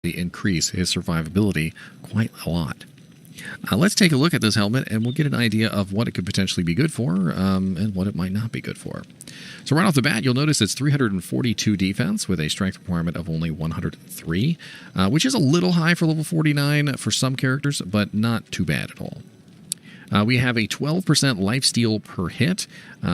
increase his survivability quite a lot. Let's take a look at this helmet and we'll get an idea of what it could potentially be good for and what it might not be good for. So right off the bat, you'll notice it's 342 defense with a strength requirement of only 103, which is a little high for level 49 for some characters, but not too bad at all. We have a 12% lifesteal per hit,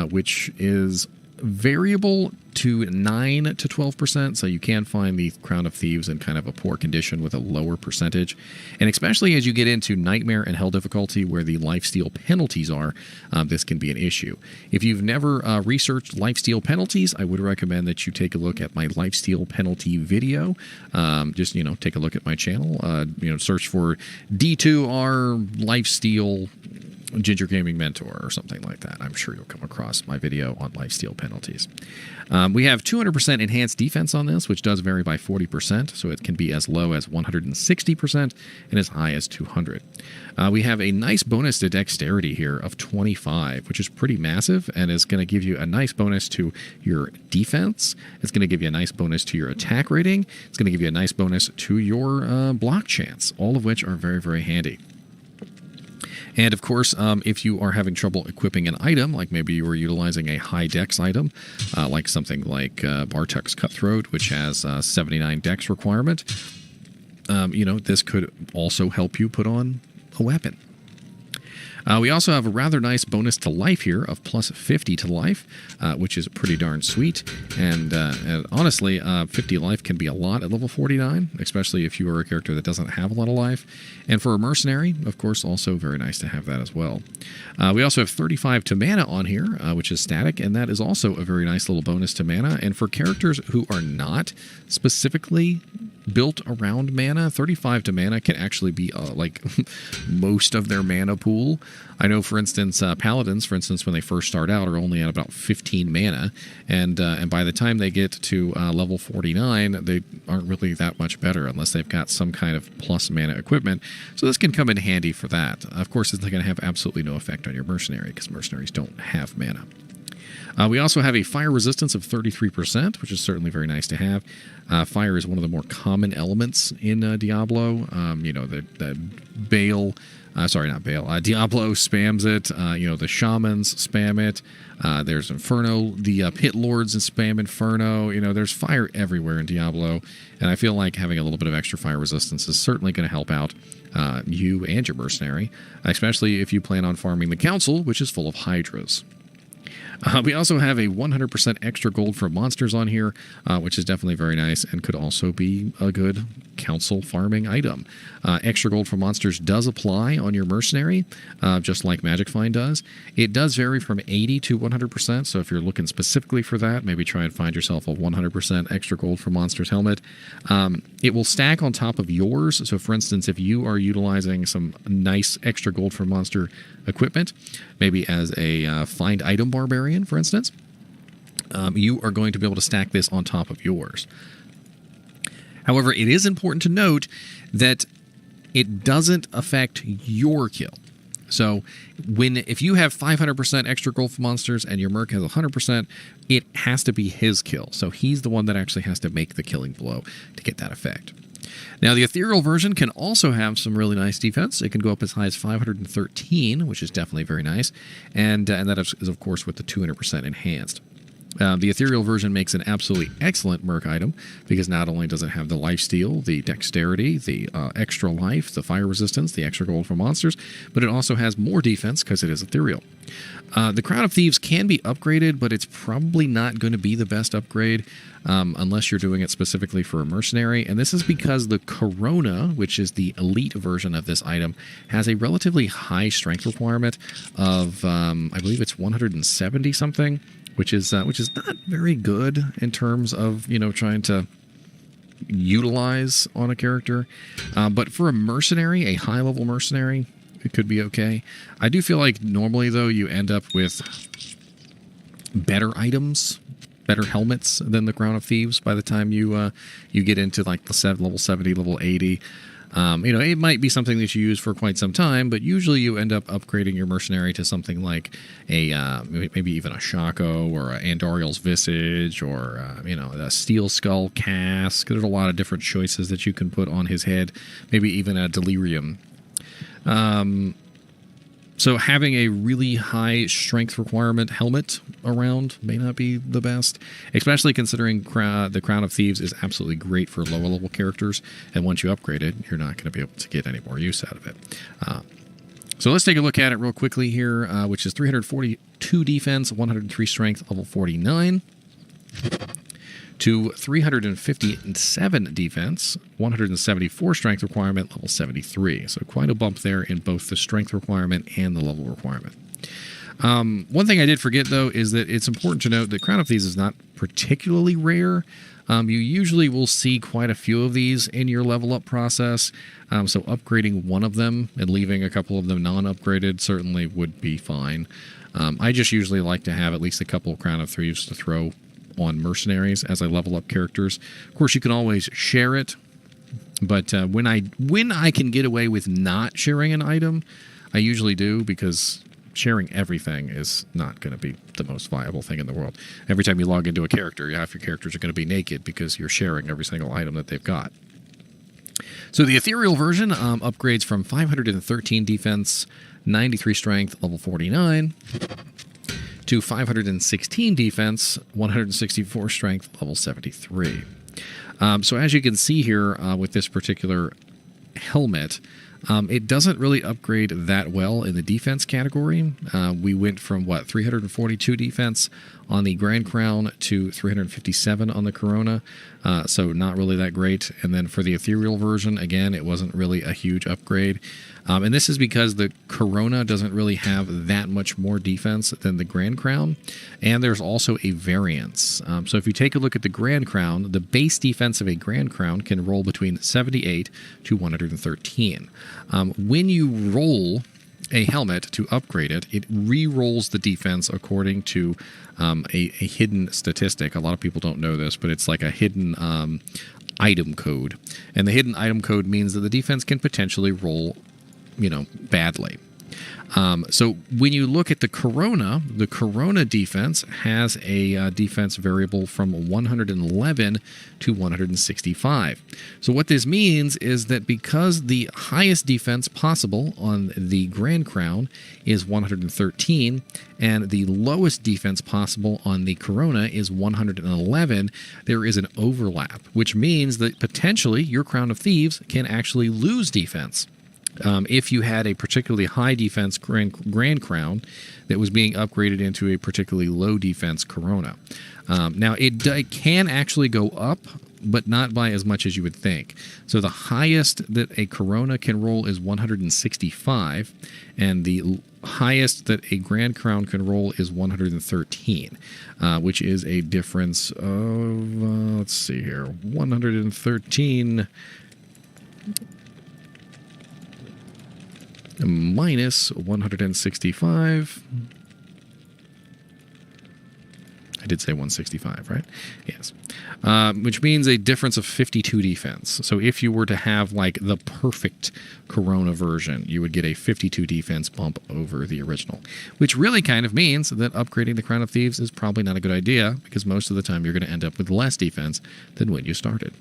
which is variable to 9 to 12%, so you can find the Crown of Thieves in kind of a poor condition with a lower percentage. And especially as you get into Nightmare and Hell difficulty, where the lifesteal penalties are, this can be an issue. If you've never researched lifesteal penalties, I would recommend that you take a look at my lifesteal penalty video. Just, take a look at my channel. Search for D2R lifesteal Ginger Gaming Mentor or something like that. I'm sure you'll come across my video on lifesteal penalties. We have 200% enhanced defense on this, which does vary by 40%, so it can be as low as 160% and as high as 200. We have a nice bonus to dexterity here of 25, which is pretty massive and is going to give you a nice bonus to your defense. It's going to give you a nice bonus to your attack rating. It's going to give you a nice bonus to your block chance, all of which are very, very handy. And of course, if you are having trouble equipping an item, like maybe you were utilizing a high dex item, like something like Bartek's Cutthroat, which has 79 dex requirement, this could also help you put on a weapon. We also have a rather nice bonus to life here of plus 50 to life, which is pretty darn sweet. And honestly, 50 life can be a lot at level 49, especially if you are a character that doesn't have a lot of life. And for a mercenary, of course, also very nice to have that as well. We also have 35 to mana on here, which is static, and that is also a very nice little bonus to mana. And for characters who are not specifically built around mana, 35 to mana can actually be like most of their mana pool. I know, for instance, paladins, when they first start out, are only at about 15 mana, and by the time they get to level 49, they aren't really that much better unless they've got some kind of plus mana equipment. So this can come in handy for that. Of course, it's not going to have absolutely no effect on your mercenary because mercenaries don't have mana. We also have a fire resistance of 33%, which is certainly very nice to have. Fire is one of the more common elements in Diablo. The Baal, Diablo spams it. The shamans spam it. There's Inferno. The Pit Lords spam Inferno. There's fire everywhere in Diablo. And I feel like having a little bit of extra fire resistance is certainly going to help out you and your mercenary, especially if you plan on farming the Council, which is full of Hydras. We also have a 100% extra gold for monsters on here, which is definitely very nice and could also be a good council farming item. Extra gold for monsters does apply on your mercenary, just like Magic Find does. It does vary from 80 to 100%, so if you're looking specifically for that, maybe try and find yourself a 100% extra gold for monsters helmet. It will stack on top of yours, so for instance, if you are utilizing some nice extra gold for monster equipment, maybe as a find item barbarian, for instance, you are going to be able to stack this on top of yours. However, it is important to note that it doesn't affect your kill. So if you have 500% extra gold for monsters and your merc has 100%, it has to be his kill. So he's the one that actually has to make the killing blow to get that effect. Now, the ethereal version can also have some really nice defense. It can go up as high as 513, which is definitely very nice. And that is, of course, with the 200% enhanced. The ethereal version makes an absolutely excellent merc item because not only does it have the lifesteal, the dexterity, the extra life, the fire resistance, the extra gold for monsters, but it also has more defense because it is ethereal. The Crown of Thieves can be upgraded, but it's probably not going to be the best upgrade unless you're doing it specifically for a mercenary. And this is because the Corona, which is the elite version of this item, has a relatively high strength requirement of, I believe it's 170 something. Which is not very good in terms of trying to utilize on a character, but for a mercenary, a high level mercenary, it could be okay. I do feel like normally though you end up with better items, better helmets than the Crown of Thieves by the time you get into like the level 70, level 80. It might be something that you use for quite some time, but usually you end up upgrading your mercenary to something like maybe even a Shaco or a Andoriel's Visage or a Steel Skull Cask. There's a lot of different choices that you can put on his head. Maybe even a Delirium. So having a really high strength requirement helmet around may not be the best, especially considering the Crown of Thieves is absolutely great for lower level characters, and once you upgrade it, you're not going to be able to get any more use out of it. So let's take a look at it real quickly here, which is 342 defense, 103 strength, level 49. To 357 defense, 174 strength requirement, level 73. So quite a bump there in both the strength requirement and the level requirement. One thing I did forget, though, is that it's important to note that Crown of Thieves is not particularly rare. You usually will see quite a few of these in your level up process. So upgrading one of them and leaving a couple of them non-upgraded certainly would be fine. I just usually like to have at least a couple of Crown of Thieves to throw on mercenaries as I level up characters. Of course, you can always share it, but when I can get away with not sharing an item, I usually do, because sharing everything is not going to be the most viable thing in the world. Every time you log into a character, half your characters are going to be naked because you're sharing every single item that they've got. So the ethereal version upgrades from 513 defense, 93 strength, level 49, to 516 defense, 164 strength, level 73. So as you can see here with this particular helmet, it doesn't really upgrade that well in the defense category. We went from, 342 defense on the Grand Crown to 357 on the Corona, so not really that great. And then for the ethereal version, again, it wasn't really a huge upgrade. And this is because the Corona doesn't really have that much more defense than the Grand Crown, and there's also a variance. So if you take a look at the Grand Crown, the base defense of a Grand Crown can roll between 78 to 113. When you roll a helmet to upgrade it, it re-rolls the defense according to a hidden statistic. A lot of people don't know this, but it's like a hidden item code. And the hidden item code means that the defense can potentially roll badly. So when you look at the Corona defense has a defense variable from 111 to 165. So what this means is that because the highest defense possible on the Grand Crown is 113, and the lowest defense possible on the Corona is 111, there is an overlap, which means that potentially your Crown of Thieves can actually lose defense. If you had a particularly high defense Grand Crown that was being upgraded into a particularly low defense Corona. Now, it can actually go up, but not by as much as you would think. So the highest that a Corona can roll is 165, and the highest that a Grand Crown can roll is 113, which is a difference of, let's see here, 113... minus 165. I did say 165, right? Yes. Which means a difference of 52 defense. So if you were to have like the perfect Corona version, you would get a 52 defense bump over the original, which really kind of means that upgrading the Crown of Thieves is probably not a good idea, because most of the time you're going to end up with less defense than when you started.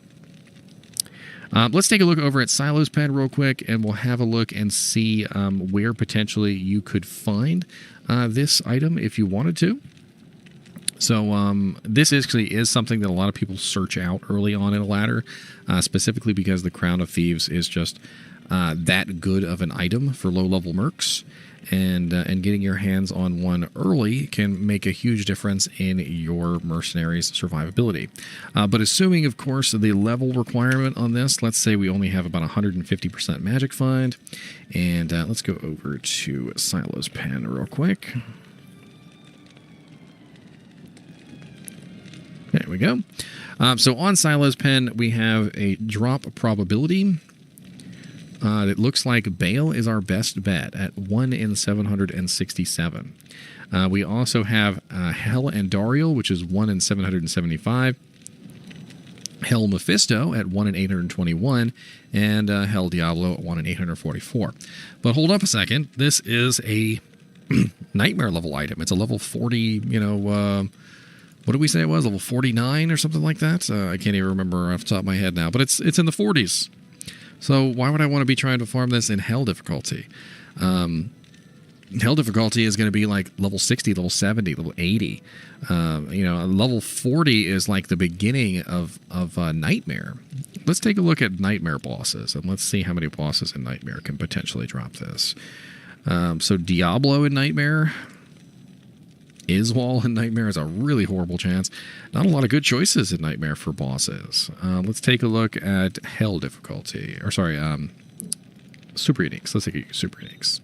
Let's take a look over at Silo's Pen real quick, and we'll have a look and see where potentially you could find this item if you wanted to. So this actually is something that a lot of people search out early on in a ladder, specifically because the Crown of Thieves is just that good of an item for low-level mercs. And getting your hands on one early can make a huge difference in your mercenary's survivability. But assuming, of course, the level requirement on this, let's say we only have about 150% magic find. And let's go over to Silo's Pen real quick. There we go. So on Silo's Pen, we have a drop probability. It looks like Bale is our best bet at 1 in 767. We also have Hell and Dariel, which is 1 in 775. Hell Mephisto at 1 in 821, and Hell Diablo at 1 in 844. But hold up a second. This is a nightmare level item. It's a level 40, what did we say it was? Level 49 or something like that? I can't even remember off the top of my head now, but it's in the 40s. So why would I want to be trying to farm this in Hell difficulty? Hell difficulty is going to be like level 60, level 70, level 80. Level 40 is like the beginning of Nightmare. Let's take a look at Nightmare bosses, and let's see how many bosses in Nightmare can potentially drop this. So Diablo in Nightmare, Iswal in Nightmare is a really horrible chance. Not a lot of good choices in Nightmare for bosses. Let's take a look at Hell difficulty. Super Uniques. Let's take a Super Uniques.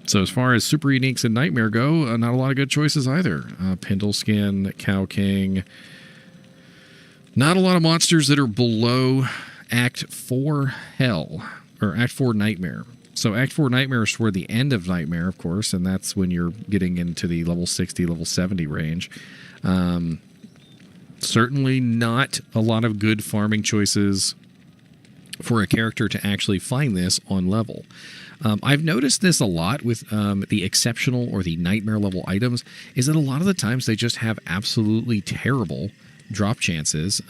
So as far as Super Uniques in Nightmare go, not a lot of good choices either. Pindleskin, Cow King. Not a lot of monsters that are below Act 4 Hell, or Act 4 Nightmare. So Act 4 Nightmare is toward the end of Nightmare, of course, and that's when you're getting into the level 60, level 70 range. Certainly not a lot of good farming choices for a character to actually find this on level. I've noticed this a lot with the exceptional or the nightmare level items, is that a lot of the times they just have absolutely terrible drop chances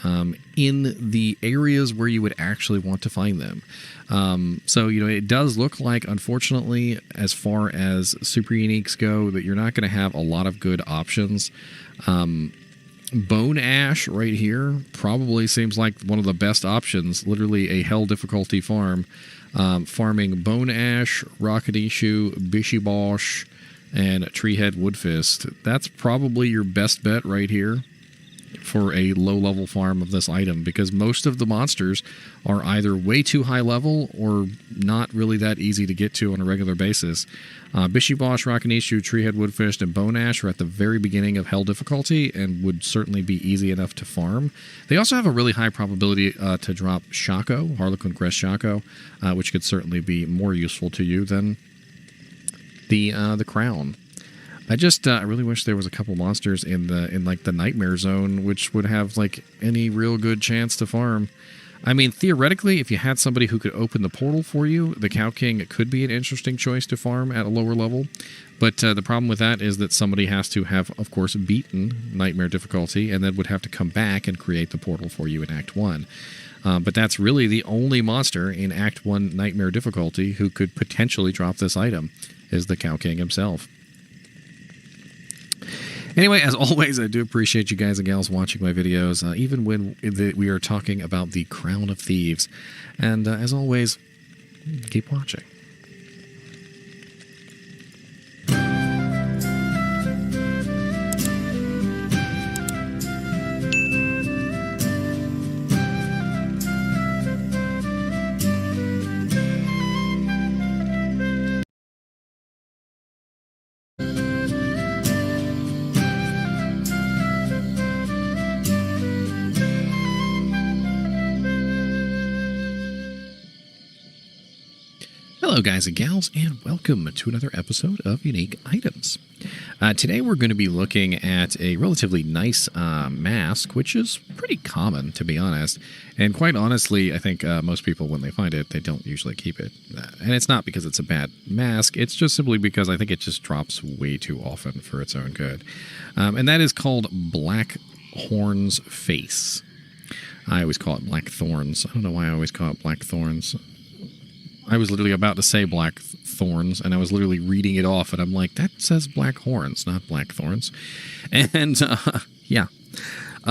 in the areas where you would actually want to find them. So, it does look like, unfortunately, as far as Super Uniques go, that you're not going to have a lot of good options. Bone Ash right here probably seems like one of the best options. Literally a Hell difficulty farm. Farming Bone Ash, Rockadishu, Bishibosh, and Treehead Woodfist. That's probably your best bet right here for a low-level farm of this item, because most of the monsters are either way too high level or not really that easy to get to on a regular basis. Bishibosh, Rockadishu, Treehead Woodfist, and Bone Ash are at the very beginning of Hell difficulty and would certainly be easy enough to farm. They also have a really high probability to drop Shaco, Harlequin Crest Shaco, which could certainly be more useful to you than the Crown. I really wish there was a couple monsters in the Nightmare Zone which would have like any real good chance to farm. I mean, theoretically, if you had somebody who could open the portal for you, the Cow King could be an interesting choice to farm at a lower level. But the problem with that is that somebody has to have, of course, beaten Nightmare difficulty and then would have to come back and create the portal for you in Act 1. But that's really the only monster in Act 1 Nightmare difficulty who could potentially drop this item, is the Cow King himself. Anyway, as always, I do appreciate you guys and gals watching my videos, even when we are talking about the Crown of Thieves. And as always, keep watching. Hello guys and gals, and welcome to another episode of Unique Items. Today we're going to be looking at a relatively nice mask, which is pretty common, to be honest. And quite honestly, I think most people, when they find it, they don't usually keep it. And it's not because it's a bad mask, it's just simply because I think it just drops way too often for its own good. And that is called Black Horn's Face. I always call it Black Thorns. I don't know why I always call it Black Thorns. I was literally about to say Black Thorns, and I was literally reading it off, and I'm like, that says Black Horns, not Black Thorns. And, yeah.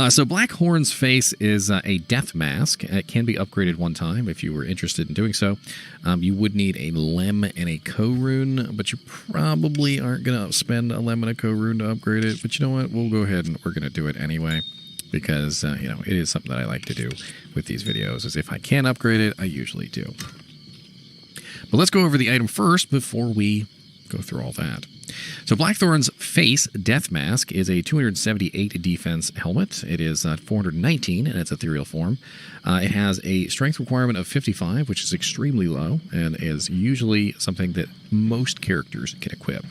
So Black Horn's Face is a death mask. It can be upgraded one time if you were interested in doing so. You would need a lem and a co-rune, but you probably aren't going to spend a lem and a co-rune to upgrade it. But you know what? We'll go ahead and we're going to do it anyway. Because, it is something that I like to do with these videos, is if I can upgrade it, I usually do. But let's go over the item first before we go through all that. So Blackthorn's Face Death Mask is a 278 defense helmet. It is 419 in its ethereal form. It has a strength requirement of 55, which is extremely low, and is usually something that most characters can equip.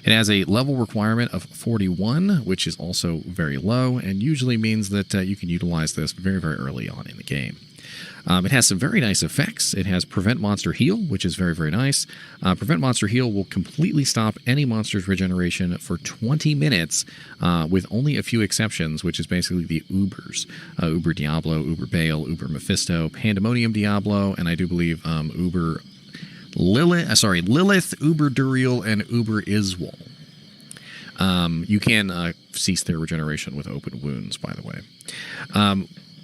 It It has a level requirement of 41, which is also very low, and usually means that you can utilize this very, very early on in the game. It has some very nice effects. It has Prevent Monster Heal, which is very, very nice. Prevent Monster Heal will completely stop any monster's regeneration for 20 minutes, with only a few exceptions, which is basically the Ubers. Uber Diablo, Uber Bale, Uber Mephisto, Pandemonium Diablo, and I do believe Uber Lilith, Uber Duriel, and Uber Iswal. You can cease their regeneration with open wounds, by the way.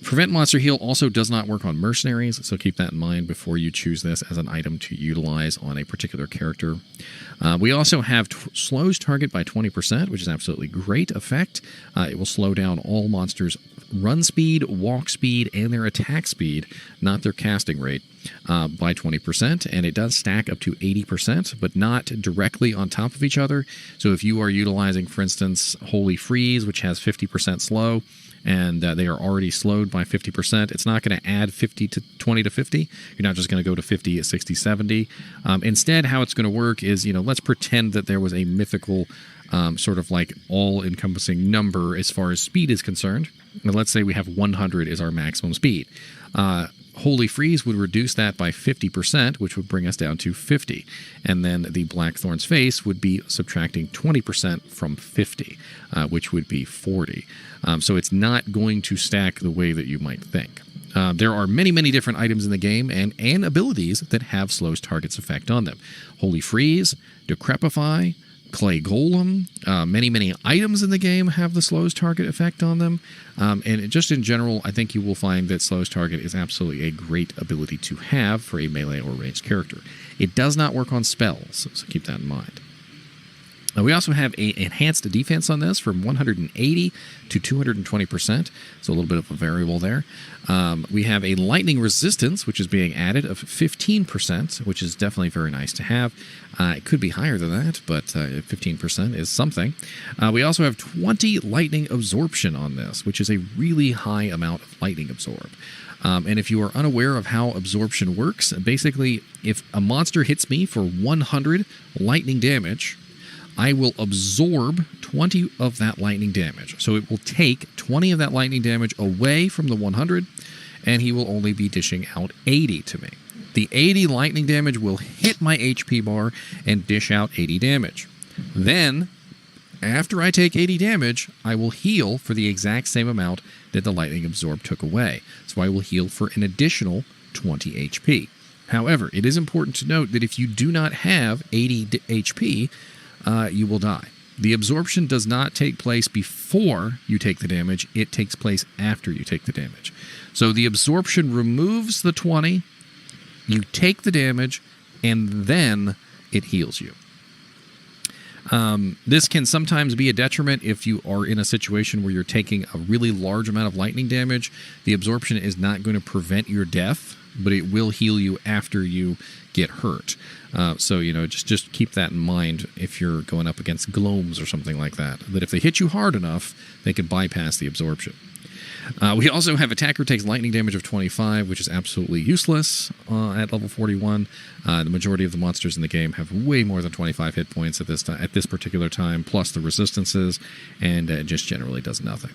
Prevent Monster Heal also does not work on mercenaries, so keep that in mind before you choose this as an item to utilize on a particular character. We also have slows target by 20%, which is absolutely great effect. It will slow down all monsters' run speed, walk speed, and their attack speed, not their casting rate, by 20%, and it does stack up to 80%, but not directly on top of each other. So if you are utilizing, for instance, Holy Freeze, which has 50% slow, and they are already slowed by 50%, it's not going to add 50 to 20 to 50. You're not just going to go to 50, 60, 70. Instead, how it's going to work is, let's pretend that there was a mythical sort of like all-encompassing number as far as speed is concerned. Now, let's say we have 100 is our maximum speed. Holy Freeze would reduce that by 50%, which would bring us down to 50. And then the Blackthorn's Face would be subtracting 20% from 50, which would be 40. So it's not going to stack the way that you might think. There are many, many different items in the game and abilities that have Slows Target's effect on them. Holy Freeze, Decrepify, Clay Golem, many, many items in the game have the Slows Target effect on them. And just in general, I think you will find that Slows Target is absolutely a great ability to have for a melee or ranged character. It does not work on spells, so keep that in mind. We also have an enhanced defense on this from 180 to 220%, so a little bit of a variable there. We have a lightning resistance, which is being added of 15%, which is definitely very nice to have. It could be higher than that, but 15% is something. We also have 20 lightning absorption on this, which is a really high amount of lightning absorb. And if you are unaware of how absorption works, basically, if a monster hits me for 100 lightning damage, I will absorb 20 of that lightning damage. So it will take 20 of that lightning damage away from the 100, and he will only be dishing out 80 to me. The 80 lightning damage will hit my HP bar and dish out 80 damage. Then, after I take 80 damage, I will heal for the exact same amount that the lightning absorb took away. So I will heal for an additional 20 HP. However, it is important to note that if you do not have 80 HP, you will die. The absorption does not take place before you take the damage. It takes place after you take the damage. So the absorption removes the 20, you take the damage, and then it heals you. This can sometimes be a detriment if you are in a situation where you're taking a really large amount of lightning damage. The absorption is not going to prevent your death, but it will heal you after you get hurt. So, just keep that in mind if you're going up against glomes or something like that. That if they hit you hard enough, they can bypass the absorption. We also have Attacker takes lightning damage of 25, which is absolutely useless at level 41. The majority of the monsters in the game have way more than 25 hit points at this particular time, plus the resistances, and it just generally does nothing.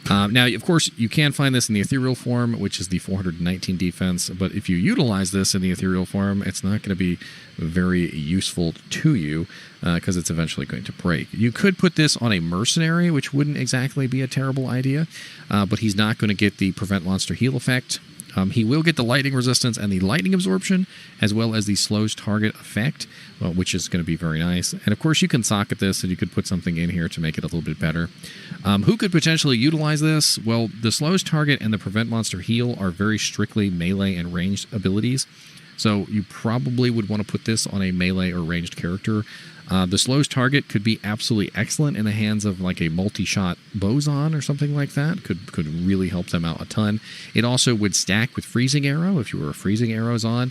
Now, of course, you can find this in the ethereal form, which is the 419 defense, but if you utilize this in the ethereal form, it's not going to be very useful to you because it's eventually going to break. You could put this on a mercenary, which wouldn't exactly be a terrible idea, but he's not going to get the Prevent Monster Heal effect. He will get the lightning resistance and the lightning absorption, as well as the slows target effect, which is going to be very nice. And of course, you can socket this, and you could put something in here to make it a little bit better. Who could potentially utilize this? Well, the slows target and the Prevent Monster Heal are very strictly melee and ranged abilities. So you probably would want to put this on a melee or ranged character. The slows target could be absolutely excellent in the hands of like a multi-shot boson or something like that. Could really help them out a ton. It also would stack with freezing arrow if you were freezing arrows on.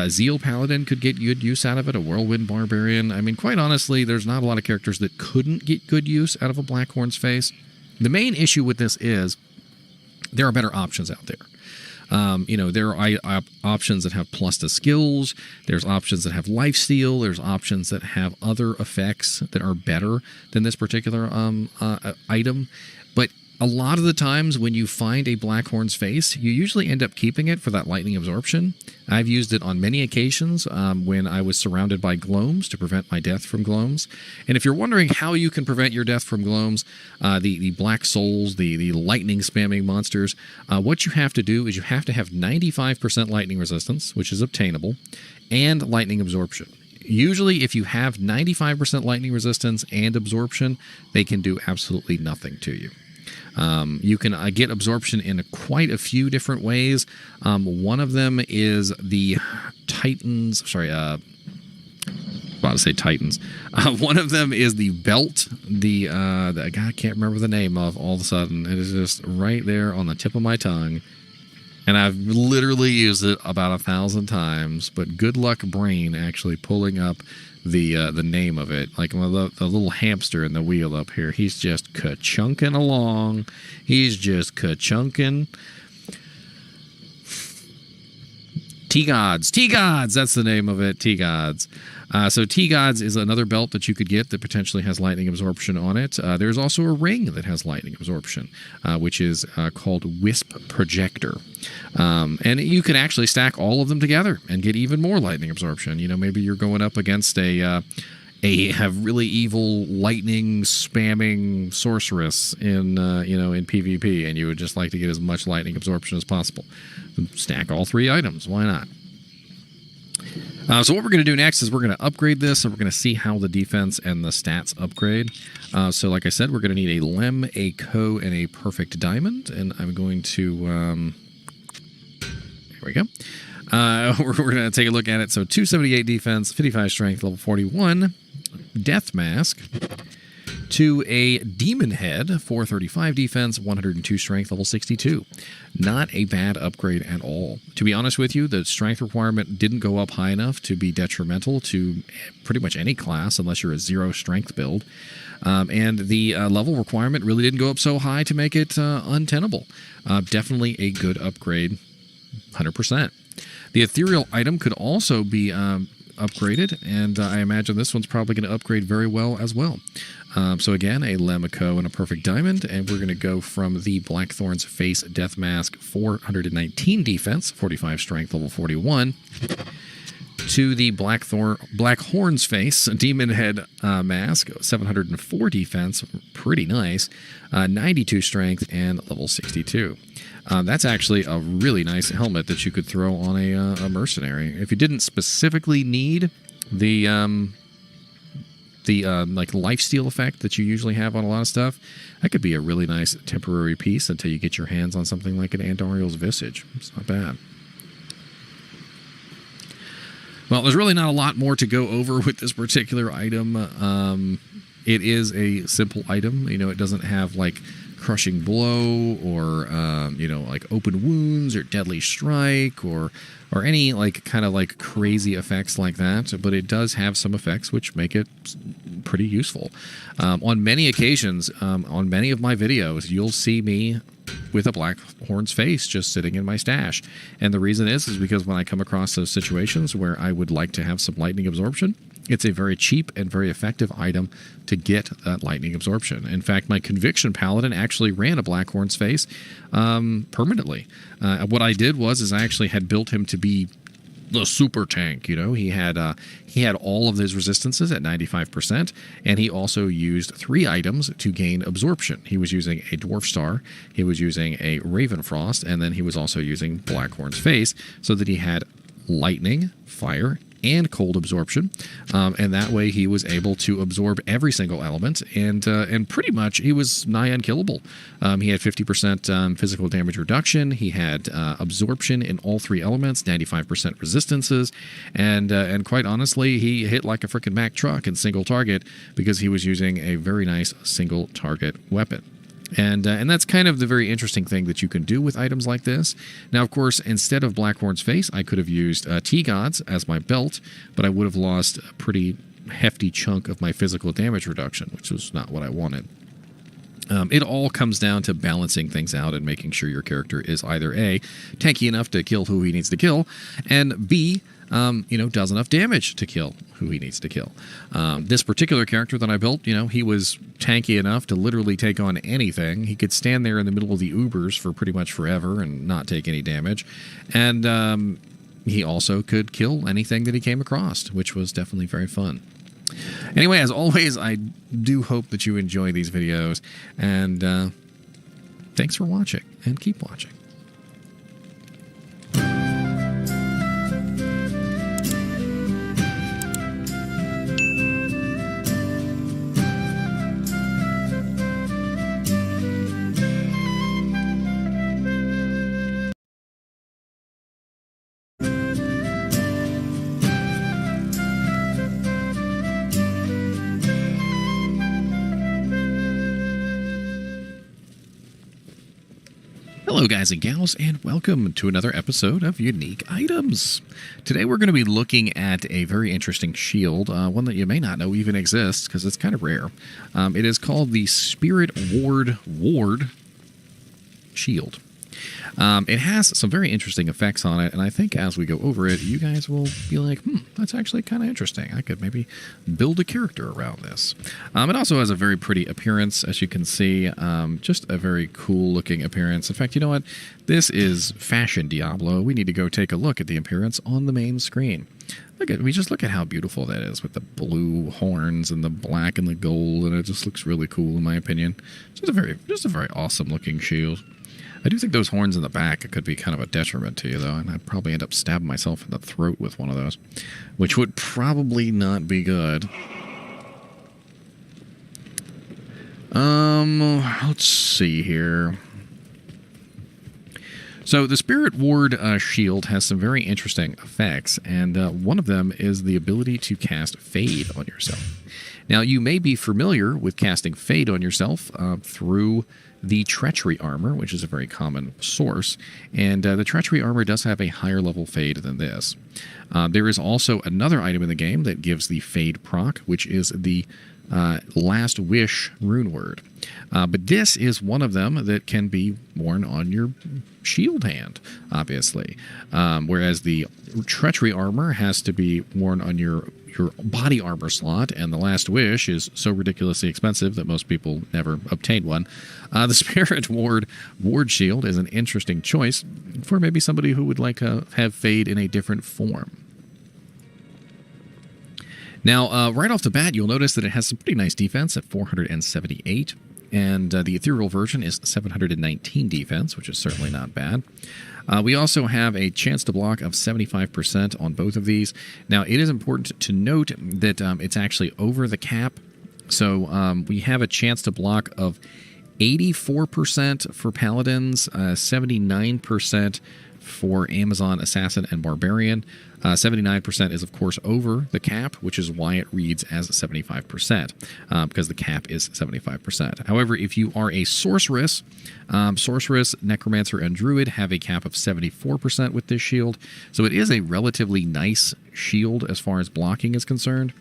Zeal Paladin could get good use out of it. A whirlwind barbarian. I mean, quite honestly, there's not a lot of characters that couldn't get good use out of a Blackhorn's Face. The main issue with this is there are better options out there. There are options that have plus to skills. There's options that have lifesteal. There's options that have other effects that are better than this particular item. But a lot of the times when you find a Blackhorn's Face, you usually end up keeping it for that lightning absorption. I've used it on many occasions when I was surrounded by gloams to prevent my death from gloams. And if you're wondering how you can prevent your death from gloams, the black souls, the lightning spamming monsters, what you have to do is you have to have 95% lightning resistance, which is obtainable, and lightning absorption. Usually, if you have 95% lightning resistance and absorption, they can do absolutely nothing to you. You can get absorption in quite a few different ways. One of them is the Titans. Sorry, about to say Titans. One of them is the belt. I can't remember the name of all of a sudden. It is just right there on the tip of my tongue. And I've literally used it about 1,000 times. But good luck, brain, actually pulling up the name of it. Like the little hamster in the wheel up here. He's just ka-chunking along. He's just ka-chunking. T-Gods. T-Gods! That's the name of it. T-Gods. So T-Gods is another belt that you could get that potentially has lightning absorption on it. There's also a ring that has lightning absorption, which is called Wisp Projector. And you can actually stack all of them together and get even more lightning absorption. Maybe you're going up against a really evil lightning spamming sorceress in PvP, and you would just like to get as much lightning absorption as possible. Stack all 3 items. Why not? So what we're going to do next is we're going to upgrade this, and we're going to see how the defense and the stats upgrade. So like I said, we're going to need a Lem, a Co, and a Perfect Diamond. And I'm going to... here we go. We're going to take a look at it. So 278 defense, 55 strength, level 41. Death Mask. To a Demon Head, 435 defense, 102 strength, level 62. Not a bad upgrade at all. To be honest with you, the strength requirement didn't go up high enough to be detrimental to pretty much any class unless you're a 0 strength build. And the level requirement really didn't go up so high to make it untenable. Definitely a good upgrade, 100%. The ethereal item could also be upgraded, and I imagine this one's probably going to upgrade very well as well. So again, a Lemico and a Perfect Diamond, and we're going to go from the Blackthorn's Face Death Mask, 419 defense, 45 strength, level 41, to the Blackhorn's Face Demon Head Mask, 704 defense, pretty nice, 92 strength, and level 62. That's actually a really nice helmet that you could throw on a mercenary. If you didn't specifically need the like lifesteal effect that you usually have on a lot of stuff, that could be a really nice temporary piece until you get your hands on something like an Andariel's Visage. It's not bad. Well, there's really not a lot more to go over with this particular item. It is a simple item. It doesn't have like Crushing Blow or like Open Wounds or Deadly Strike or any like kind of like crazy effects like that, but it does have some effects which make it pretty useful. On many occasions, on many of my videos, you'll see me with a Blackhorn's Face just sitting in my stash, and the reason is because when I come across those situations where I would like to have some lightning absorption, it's a very cheap and very effective item to get that lightning absorption. In fact, my Conviction Paladin actually ran a Blackhorn's Face permanently. What I did was I actually had built him to be the super tank. He had all of his resistances at 95%, and he also used 3 items to gain absorption. He was using a Dwarf Star, he was using a Ravenfrost, and then he was also using Blackhorn's Face, so that he had lightning, fire, and cold absorption, and that way he was able to absorb every single element, and pretty much he was nigh unkillable. He had 50% physical damage reduction. He had absorption in all 3 elements, 95% resistances, and quite honestly, he hit like a freaking Mack truck in single target because he was using a very nice single target weapon. And that's kind of the very interesting thing that you can do with items like this. Now, of course, instead of Blackhorn's Face, I could have used T-Gods as my belt, but I would have lost a pretty hefty chunk of my physical damage reduction, which was not what I wanted. It all comes down to balancing things out and making sure your character is either A, tanky enough to kill who he needs to kill, and B, does enough damage to kill who he needs to kill. This particular character that I built, he was tanky enough to literally take on anything. He could stand there in the middle of the Ubers for pretty much forever and not take any damage. And he also could kill anything that he came across, which was definitely very fun. Anyway, as always, I do hope that you enjoy these videos, and thanks for watching, and keep watching. Hello guys and gals, and welcome to another episode of Unique Items. Today we're going to be looking at a very interesting shield, one that you may not know even exists because it's kind of rare. It is called the Spirit Ward Shield. It has some very interesting effects on it, and I think as we go over it, you guys will be like, that's actually kind of interesting. I could maybe build a character around this. It also has a very pretty appearance, as you can see. Just a very cool looking appearance. In fact, you know what? This is Fashion Diablo. We need to go take a look at the appearance on the main screen. Look at how beautiful that is with the blue horns and the black and the gold, and it just looks really cool in my opinion. Just a very awesome looking shield. I do think those horns in the back could be kind of a detriment to you, though, and I'd probably end up stabbing myself in the throat with one of those, which would probably not be good. Let's see here. So the Spirit Ward shield has some very interesting effects, and one of them is the ability to cast Fade on yourself. Now, you may be familiar with casting Fade on yourself through the Treachery Armor, which is a very common source, and the Treachery Armor does have a higher level Fade than this. There is also another item in the game that gives the Fade proc, which is the Last Wish rune word. But this is one of them that can be worn on your shield hand, obviously. Whereas the Treachery Armor has to be worn on your body armor slot, and the Last Wish is so ridiculously expensive that most people never obtain one. The Spirit Ward shield is an interesting choice for maybe somebody who would like to have Fade in a different form. Now, right off the bat, you'll notice that it has some pretty nice defense at 478, and the ethereal version is 719 defense, which is certainly not bad. We also have a chance to block of 75% on both of these. Now, it is important to note that it's actually over the cap, so we have a chance to block of 84% for Paladins, 79% for Amazon, Assassin, and Barbarian. 79% is, of course, over the cap, which is why it reads as 75%, because the cap is 75%. However, if you are a Sorceress, Necromancer, and Druid have a cap of 74% with this shield, so it is a relatively nice shield as far as blocking is concerned,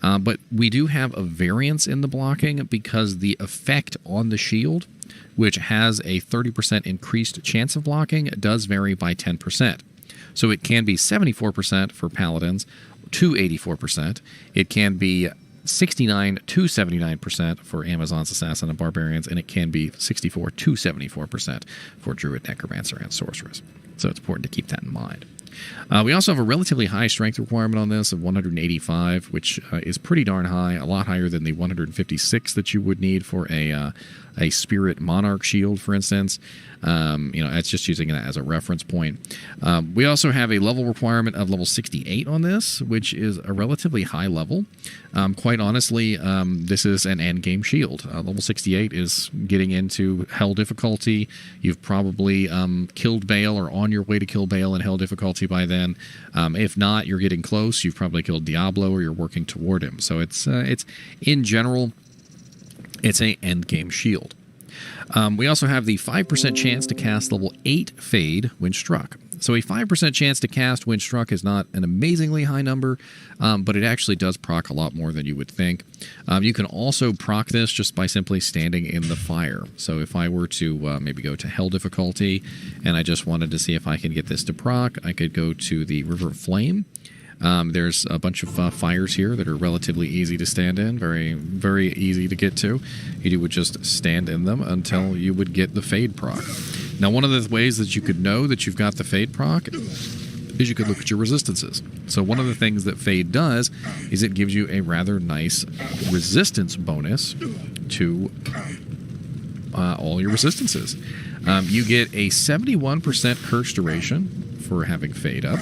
but we do have a variance in the blocking because the effect on the shield, which has a 30% increased chance of blocking, does vary by 10%. So it can be 74% for Paladins to 84%. It can be 69 to 79% for Amazon's, Assassin, and Barbarians, and it can be 64 to 74% for Druid, Necromancer, and Sorceress. So it's important to keep that in mind. We also have a relatively high strength requirement on this of 185, which is pretty darn high, a lot higher than the 156 that you would need for a Spirit Monarch shield, for instance. It's just using that as a reference point. We also have a level requirement of level 68 on this, which is a relatively high level. Quite honestly, this is an endgame shield. Level 68 is getting into Hell difficulty. You've probably killed Bale or on your way to kill Bale in Hell difficulty by then. If not, you're getting close. You've probably killed Diablo or you're working toward him. So it's in general, it's a endgame shield. We also have the 5% chance to cast level 8 Fade when struck. So a 5% chance to cast when struck is not an amazingly high number, but it actually does proc a lot more than you would think. You can also proc this just by simply standing in the fire. So if I were to maybe go to Hell difficulty, and I just wanted to see if I can get this to proc, I could go to the River of Flame. There's a bunch of fires here that are relatively easy to stand in, very, very easy to get to. You would just stand in them until you would get the Fade proc. Now, one of the ways that you could know that you've got the Fade proc is you could look at your resistances. So one of the things that Fade does is it gives you a rather nice resistance bonus to all your resistances. You get a 71% curse duration for having Fade up.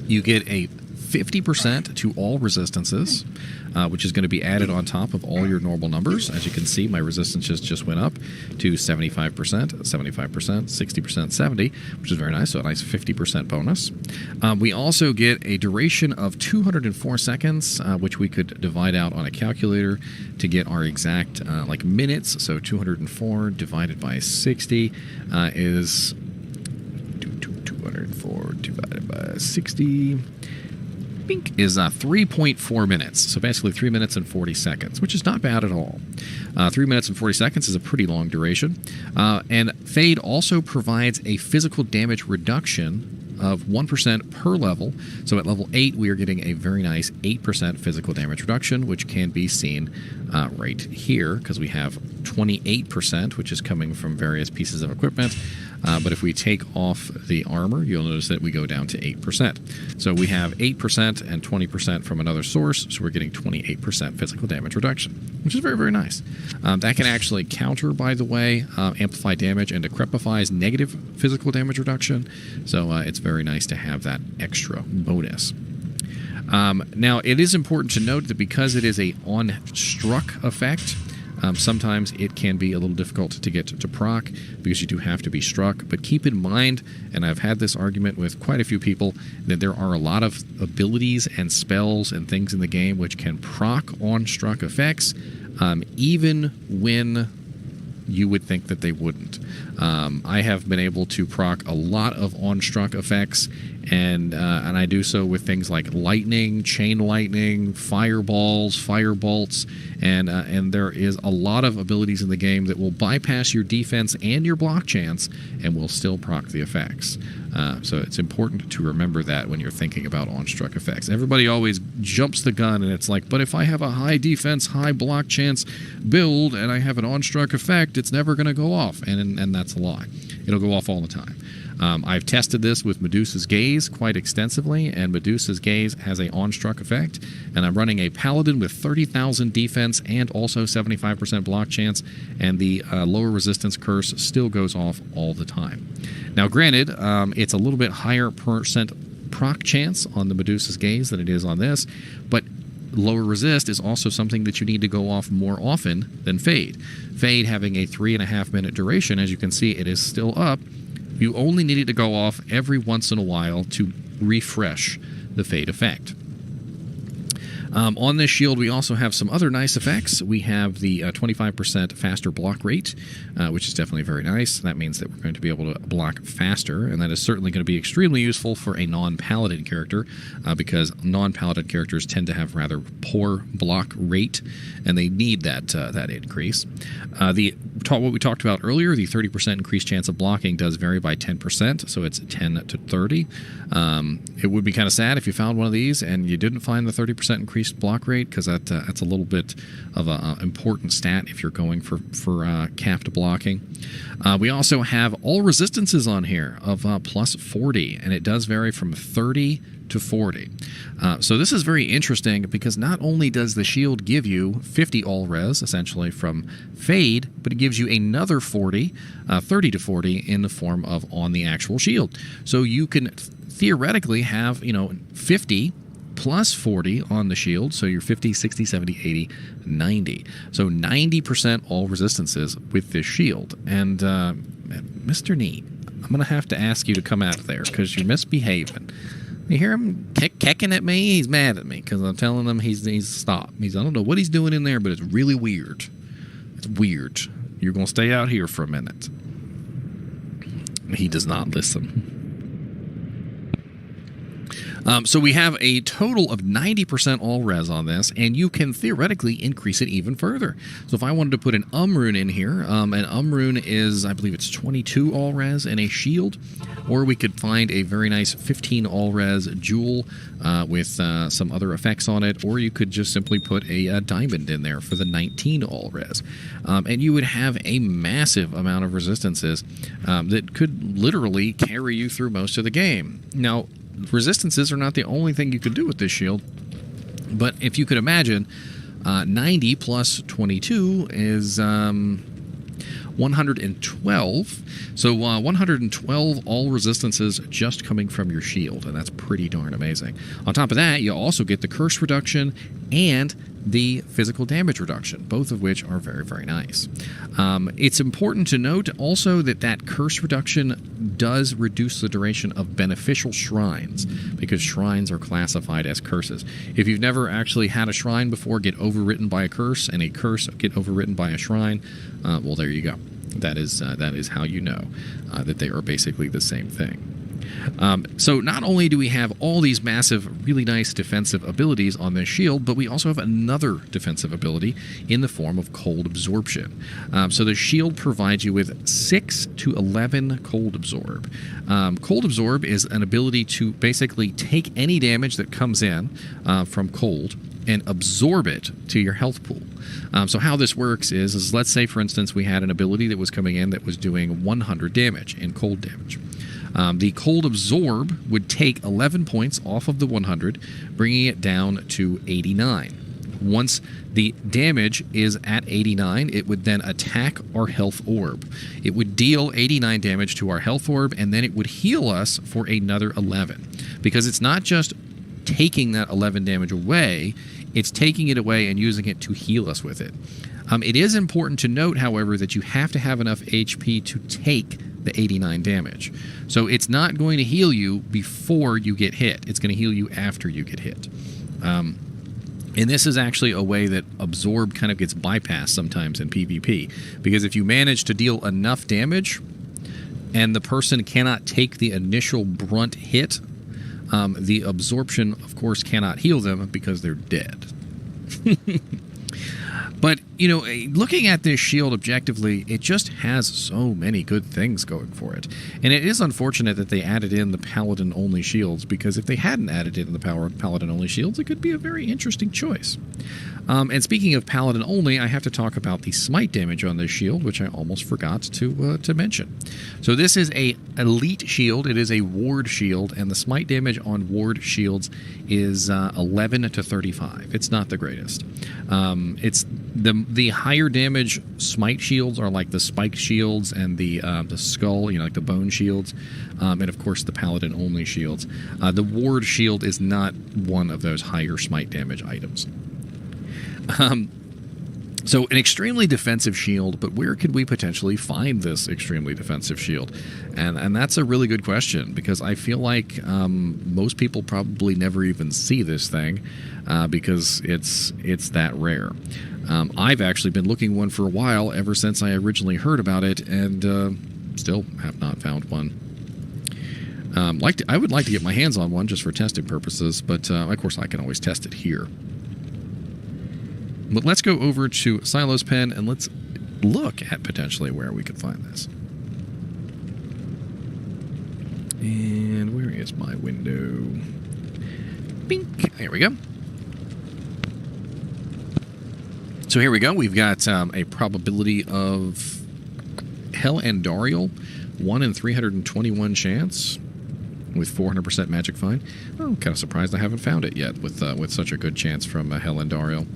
You get a 50% to all resistances, which is going to be added on top of all your normal numbers. As you can see, my resistances just went up to 75%, 75%, 60%, 70, which is very nice, so a nice 50% bonus. We also get a duration of 204 seconds, which we could divide out on a calculator to get our exact minutes. So 204 divided by 60 is 204 divided by 60 is 3.4 minutes. So basically 3 minutes and 40 seconds, which is not bad at all. 3 minutes and 40 seconds is a pretty long duration. And Fade also provides a physical damage reduction of 1% per level. So at level 8, we are getting a very nice 8% physical damage reduction, which can be seen right here, because we have 28%, which is coming from various pieces of equipment. But if we take off the armor, you'll notice that we go down to 8%. So we have 8% and 20% from another source, so we're getting 28% physical damage reduction, which is very, very nice. That can actually counter, by the way, amplify damage and decrepifies negative physical damage reduction. So it's very nice to have that extra bonus. Now, it is important to note that because it is a on-struck effect, sometimes it can be a little difficult to get to proc because you do have to be struck. But keep in mind, and I've had this argument with quite a few people, that there are a lot of abilities and spells and things in the game which can proc on struck effects, even when you would think that they wouldn't. I have been able to proc a lot of on-struck effects, and I do so with things like lightning, chain lightning, fireballs, firebolts, and there is a lot of abilities in the game that will bypass your defense and your block chance and will still proc the effects. So it's important to remember that when you're thinking about on-struck effects. Everybody always jumps the gun, and it's like, but if I have a high defense, high block chance build, and I have an on-struck effect, it's never going to go off, and that's a lie. It'll go off all the time. I've tested this with Medusa's Gaze quite extensively, and Medusa's Gaze has a on-struck effect, and I'm running a Paladin with 30,000 defense and also 75% block chance, and the lower resistance curse still goes off all the time. Now, granted, it's a little bit higher percent proc chance on the Medusa's Gaze than it is on this, but lower resist is also something that you need to go off more often than Fade. Fade having a 3.5 minute duration, as you can see, it is still up. You only need it to go off every once in a while to refresh the Fade effect. On this shield, we also have some other nice effects. We have the 25% faster block rate, which is definitely very nice. That means that we're going to be able to block faster, and that is certainly going to be extremely useful for a non-paladin character, because non-paladin characters tend to have rather poor block rate, and they need that increase. What we talked about earlier, the 30% increased chance of blocking does vary by 10%, so it's 10 to 30. It would be kind of sad if you found one of these and you didn't find the 30% increased block rate, because that's a little bit of an important stat if you're going for capped blocking. We also have all resistances on here of plus 40, and it does vary from 30 to 40. So this is very interesting because not only does the shield give you 50 all res essentially from Fade, but it gives you another 40, 30 to 40 in the form of on the actual shield. So you can theoretically have 50 plus 40 on the shield, so you're 50, 60, 70, 80, 90. So 90% all resistances with this shield. And Mr. Neat, I'm going to have to ask you to come out of there because you're misbehaving. You hear him kecking at me? He's mad at me because I'm telling him he's to stop. I don't know what he's doing in there, but it's really weird. It's weird. You're going to stay out here for a minute. He does not listen. So we have a total of 90% all res on this, and you can theoretically increase it even further. So if I wanted to put an rune in here, an rune is, I believe it's 22 all res and a shield, or we could find a very nice 15 all res jewel with some other effects on it, or you could just simply put a diamond in there for the 19 all res. And you would have a massive amount of resistances that could literally carry you through most of the game. Now, resistances are not the only thing you could do with this shield, but if you could imagine, 90 plus 22 is 112. So 112 all resistances just coming from your shield, and that's pretty darn amazing. On top of that, you also get the curse reduction and the physical damage reduction, both of which are very, very nice. It's important to note also that that curse reduction does reduce the duration of beneficial shrines, because shrines are classified as curses. If you've never actually had a shrine before get overwritten by a curse, and a curse get overwritten by a shrine, well, there you go. That is how you know that they are basically the same thing. So not only do we have all these massive, really nice defensive abilities on this shield, but we also have another defensive ability in the form of cold absorption. So the shield provides you with 6 to 11 cold absorb. Cold absorb is an ability to basically take any damage that comes in from cold and absorb it to your health pool. So how this works is let's say, for instance, we had an ability that was coming in that was doing 100 damage in cold damage. The cold absorb would take 11 points off of the 100, bringing it down to 89. Once the damage is at 89, it would then attack our health orb. It would deal 89 damage to our health orb, and then it would heal us for another 11. Because it's not just taking that 11 damage away, it's taking it away and using it to heal us with it. It is important to note, however, that you have to have enough HP to take the 89 damage. So it's not going to heal you before you get hit. It's going to heal you after you get hit. And this is actually a way that absorb kind of gets bypassed sometimes in PvP. Because if you manage to deal enough damage and the person cannot take the initial brunt hit, the absorption, of course, cannot heal them because they're dead. But, you know, looking at this shield objectively, it just has so many good things going for it. And it is unfortunate that they added in the Paladin-only shields, because if they hadn't added in the Paladin-only shields, it could be a very interesting choice. And speaking of Paladin-only, I have to talk about the smite damage on this shield, which I almost forgot to mention. So this is a elite shield. It is a ward shield, and the smite damage on ward shields is 11 to 35. It's not the greatest. It's the higher damage smite shields are like the spiked shields and the skull, you know, like the bone shields, and of course the Paladin only shields. The ward shield is not one of those higher smite damage items. So an extremely defensive shield, but where could we potentially find this extremely defensive shield? And that's a really good question, because I feel like most people probably never even see this thing because it's that rare. I've actually been looking one for a while, ever since I originally heard about it, and still have not found one. I would like to get my hands on one just for testing purposes, but of course I can always test it here. But let's go over to Silo's Pen and let's look at potentially where we could find this. And where is my window? Bink. There we go. So here we go. We've got a probability of Hell Andariel, 1 in 321 chance with 400% magic find. I'm kind of surprised I haven't found it yet with such a good chance from Hell Andariel.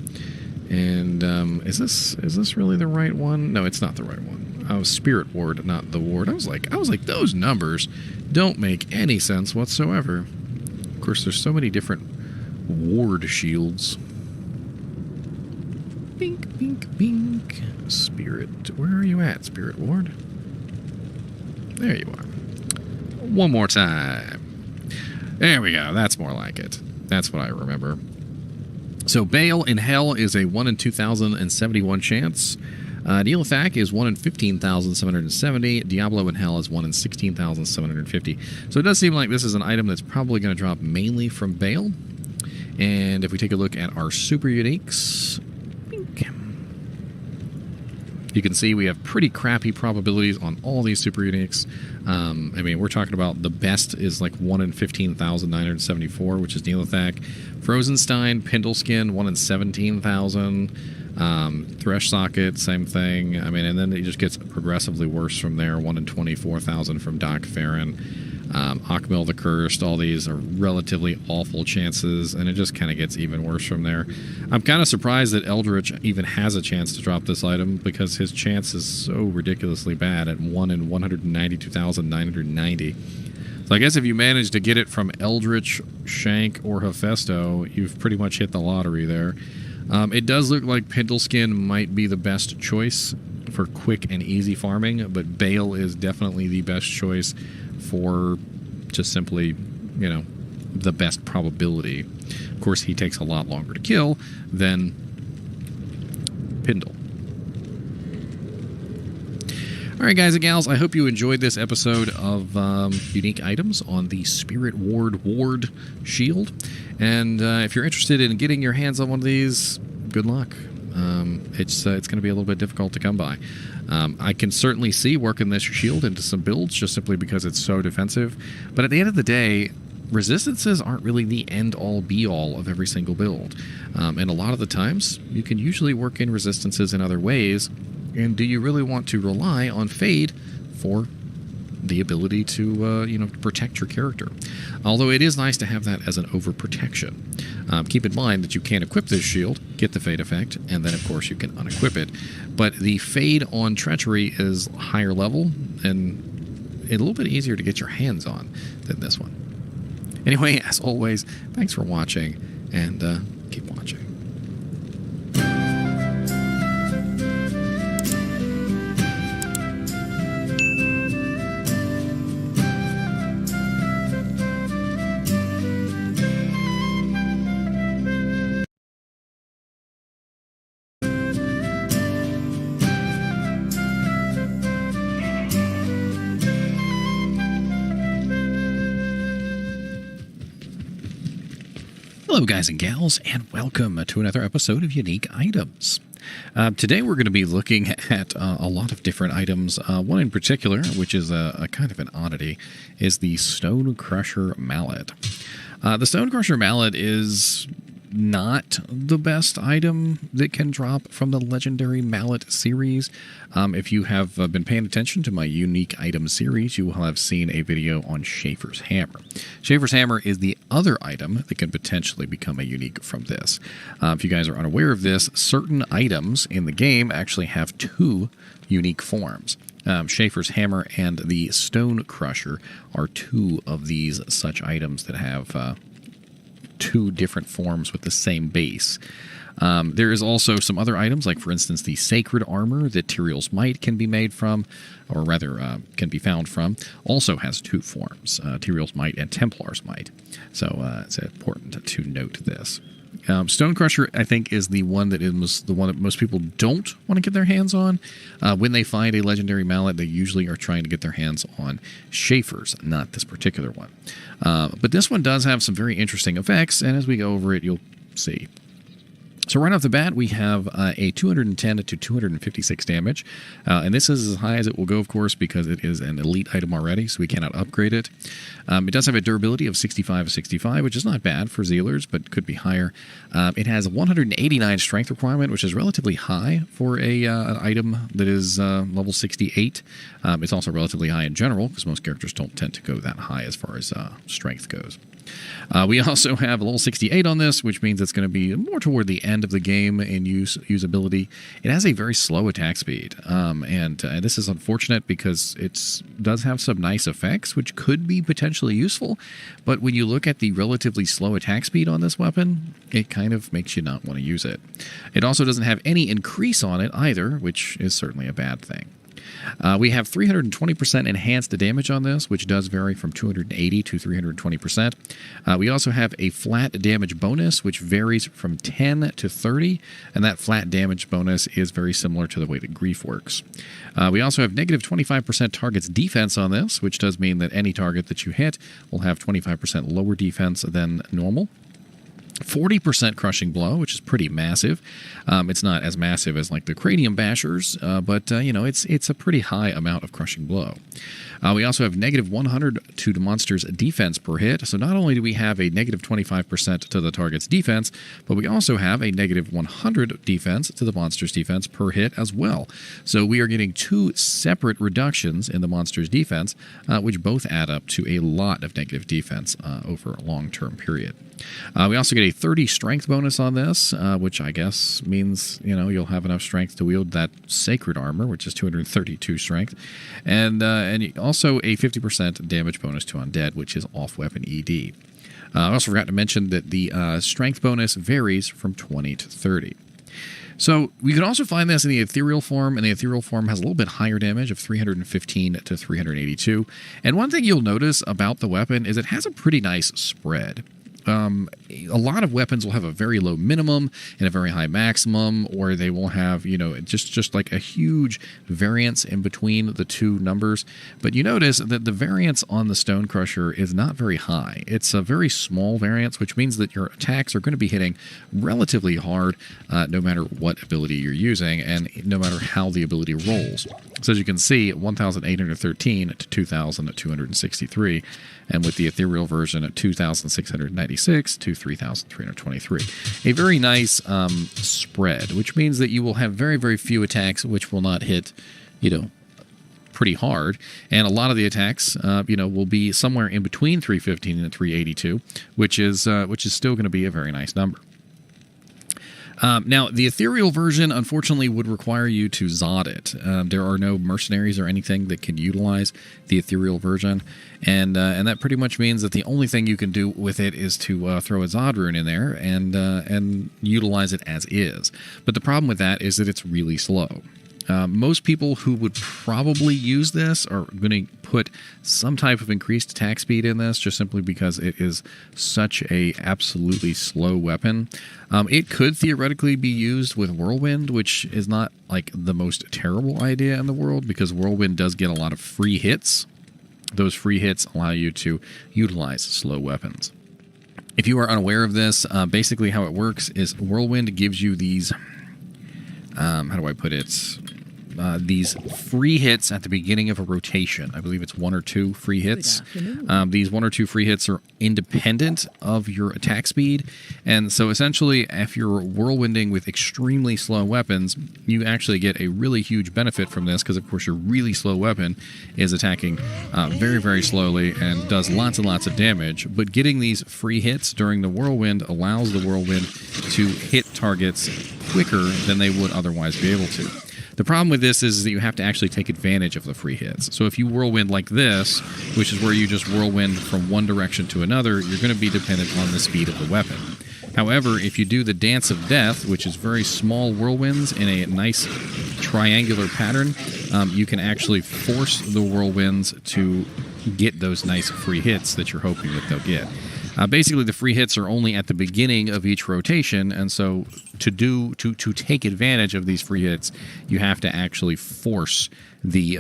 And is this really the right one? No, it's not the right one. Oh, Spirit Ward, not the Ward. I was like, those numbers don't make any sense whatsoever. Of course, there's so many different ward shields. Bink, bink, bink. Spirit, where are you at, Spirit Ward? There you are. One more time. There we go. That's more like it. That's what I remember. So Bale in Hell is a 1 in 2,071 chance. Neelathak is 1 in 15,770. Diablo in Hell is 1 in 16,750. So it does seem like this is an item that's probably going to drop mainly from Bale. And if we take a look at our super uniques, you can see we have pretty crappy probabilities on all these super uniques. I mean, we're talking about the best is like 1 in 15,974, which is Neelathak. Frozenstein, Pendleskin, 1 in 17,000. Thresh Socket, same thing. I mean, and then it just gets progressively worse from there. 1 in 24,000 from Doc Farron. Akmil the Cursed, all these are relatively awful chances, and it just kind of gets even worse from there. I'm kind of surprised that Eldritch even has a chance to drop this item, because his chance is so ridiculously bad at 1 in 192,990. So I guess if you manage to get it from Eldritch, Shank, or Hephaesto, you've pretty much hit the lottery there. It does look like Pendleskin might be the best choice for quick and easy farming, but Bale is definitely the best choice for just simply, you know, the best probability. Of course, he takes a lot longer to kill than Pendle. All right, guys and gals, I hope you enjoyed this episode of unique items on the Spirit Ward Shield. And if you're interested in getting your hands on one of these, good luck. It's going to be a little bit difficult to come by. I can certainly see working this shield into some builds just simply because it's so defensive. But at the end of the day, resistances aren't really the end-all, be-all of every single build. And a lot of the times, you can usually work in resistances in other ways. And do you really want to rely on Fade for the ability to, you know, protect your character? Although it is nice to have that as an overprotection. Keep in mind that you can equip this shield, get the Fade effect, and then, of course, you can unequip it. But the Fade on Treachery is higher level and a little bit easier to get your hands on than this one. Anyway, as always, thanks for watching, and keep watching. Hello, guys and gals, and welcome to another episode of Unique Items. Today we're going to be looking at a lot of different items. One in particular, which is a kind of an oddity, is the Stone Crusher Mallet. The Stone Crusher Mallet is not the best item that can drop from the Legendary Mallet series. If you have been paying attention to my Unique Item series, you will have seen a video on Schaefer's Hammer. Schaefer's Hammer is the other item that can potentially become a unique from this. If you guys are unaware of this, certain items in the game actually have two unique forms. Schaefer's Hammer and the Stone Crusher are two of these such items that have two different forms with the same base. There is also some other items, like for instance the Sacred Armor that Tyrael's Might can be made from, or rather can be found from, also has two forms, Tyrael's Might and Templar's Might. So it's important to note this. Stone Crusher, I think, is the one that most people don't want to get their hands on. When they find a legendary mallet, they usually are trying to get their hands on Schaefer's, not this particular one. But this one does have some very interesting effects, and as we go over it, you'll see. So right off the bat, we have a 210 to 256 damage, and this is as high as it will go, of course, because it is an elite item already, so we cannot upgrade it. It does have a durability of 65, which is not bad for Zealers, but could be higher. It has a 189 strength requirement, which is relatively high for an item that is level 68. It's also relatively high in general, because most characters don't tend to go that high as far as strength goes. We also have a level 68 on this, which means it's going to be more toward the end of the game in usability. It has a very slow attack speed, and this is unfortunate because it does have some nice effects, which could be potentially useful, but when you look at the relatively slow attack speed on this weapon, it kind of makes you not want to use it. It also doesn't have any increase on it either, which is certainly a bad thing. We have 320% enhanced damage on this, which does vary from 280 to 320%. We also have a flat damage bonus, which varies from 10 to 30, and that flat damage bonus is very similar to the way that Grief works. We also have negative 25% target's defense on this, which does mean that any target that you hit will have 25% lower defense than normal. 40% crushing blow, which is pretty massive. It's not as massive as like the cranium bashers, but you know, it's a pretty high amount of crushing blow. We also have negative 100 to the monster's defense per hit. So not only do we have a negative 25% to the target's defense, but we also have a negative 100 defense to the monster's defense per hit as well. So we are getting two separate reductions in the monster's defense, which both add up to a lot of negative defense over a long-term period. We also get a 30 strength bonus on this, which I guess means, you know, you'll have enough strength to wield that sacred armor, which is 232 strength, and also a 50% damage bonus to undead, which is off-weapon ED. I also forgot to mention that the strength bonus varies from 20 to 30. So we can also find this in the ethereal form, and the ethereal form has a little bit higher damage of 315 to 382. And one thing you'll notice about the weapon is it has a pretty nice spread. A lot of weapons will have a very low minimum and a very high maximum, or they will have, you know, just like a huge variance in between the two numbers. But you notice that the variance on the Stone Crusher is not very high. It's a very small variance, which means that your attacks are going to be hitting relatively hard, no matter what ability you're using, and no matter how the ability rolls. So as you can see, 1,813 to 2,263, and with the ethereal version at 2,696 to 3,323. A very nice spread, which means that you will have very, very few attacks which will not hit, you know, pretty hard, and a lot of the attacks, you know, will be somewhere in between 315 and 382, which is still going to be a very nice number. Now, the ethereal version, unfortunately, would require you to Zod it. There are no mercenaries or anything that can utilize the ethereal version, and that pretty much means that the only thing you can do with it is to throw a Zod rune in there and utilize it as is. But the problem with that is that it's really slow. Most people who would probably use this are going to put some type of increased attack speed in this, just simply because it is such a absolutely slow weapon. It could theoretically be used with Whirlwind, which is not like the most terrible idea in the world, because Whirlwind does get a lot of free hits. Those free hits allow you to utilize slow weapons. If you are unaware of this, basically how it works is Whirlwind gives you these, how do I put it? These free hits at the beginning of a rotation. I believe it's 1 or 2 free hits. These 1 or 2 free hits are independent of your attack speed, and so essentially if you're whirlwinding with extremely slow weapons, you actually get a really huge benefit from this, because of course your really slow weapon is attacking very, very slowly and does lots and lots of damage, but getting these free hits during the whirlwind allows the whirlwind to hit targets quicker than they would otherwise be able to. The problem with this is that you have to actually take advantage of the free hits. So if you whirlwind like this, which is where you just whirlwind from one direction to another, you're going to be dependent on the speed of the weapon. However, if you do the Dance of Death, which is very small whirlwinds in a nice triangular pattern, you can actually force the whirlwinds to get those nice free hits that you're hoping that they'll get. Basically, the free hits are only at the beginning of each rotation, and so to take advantage of these free hits, you have to actually force the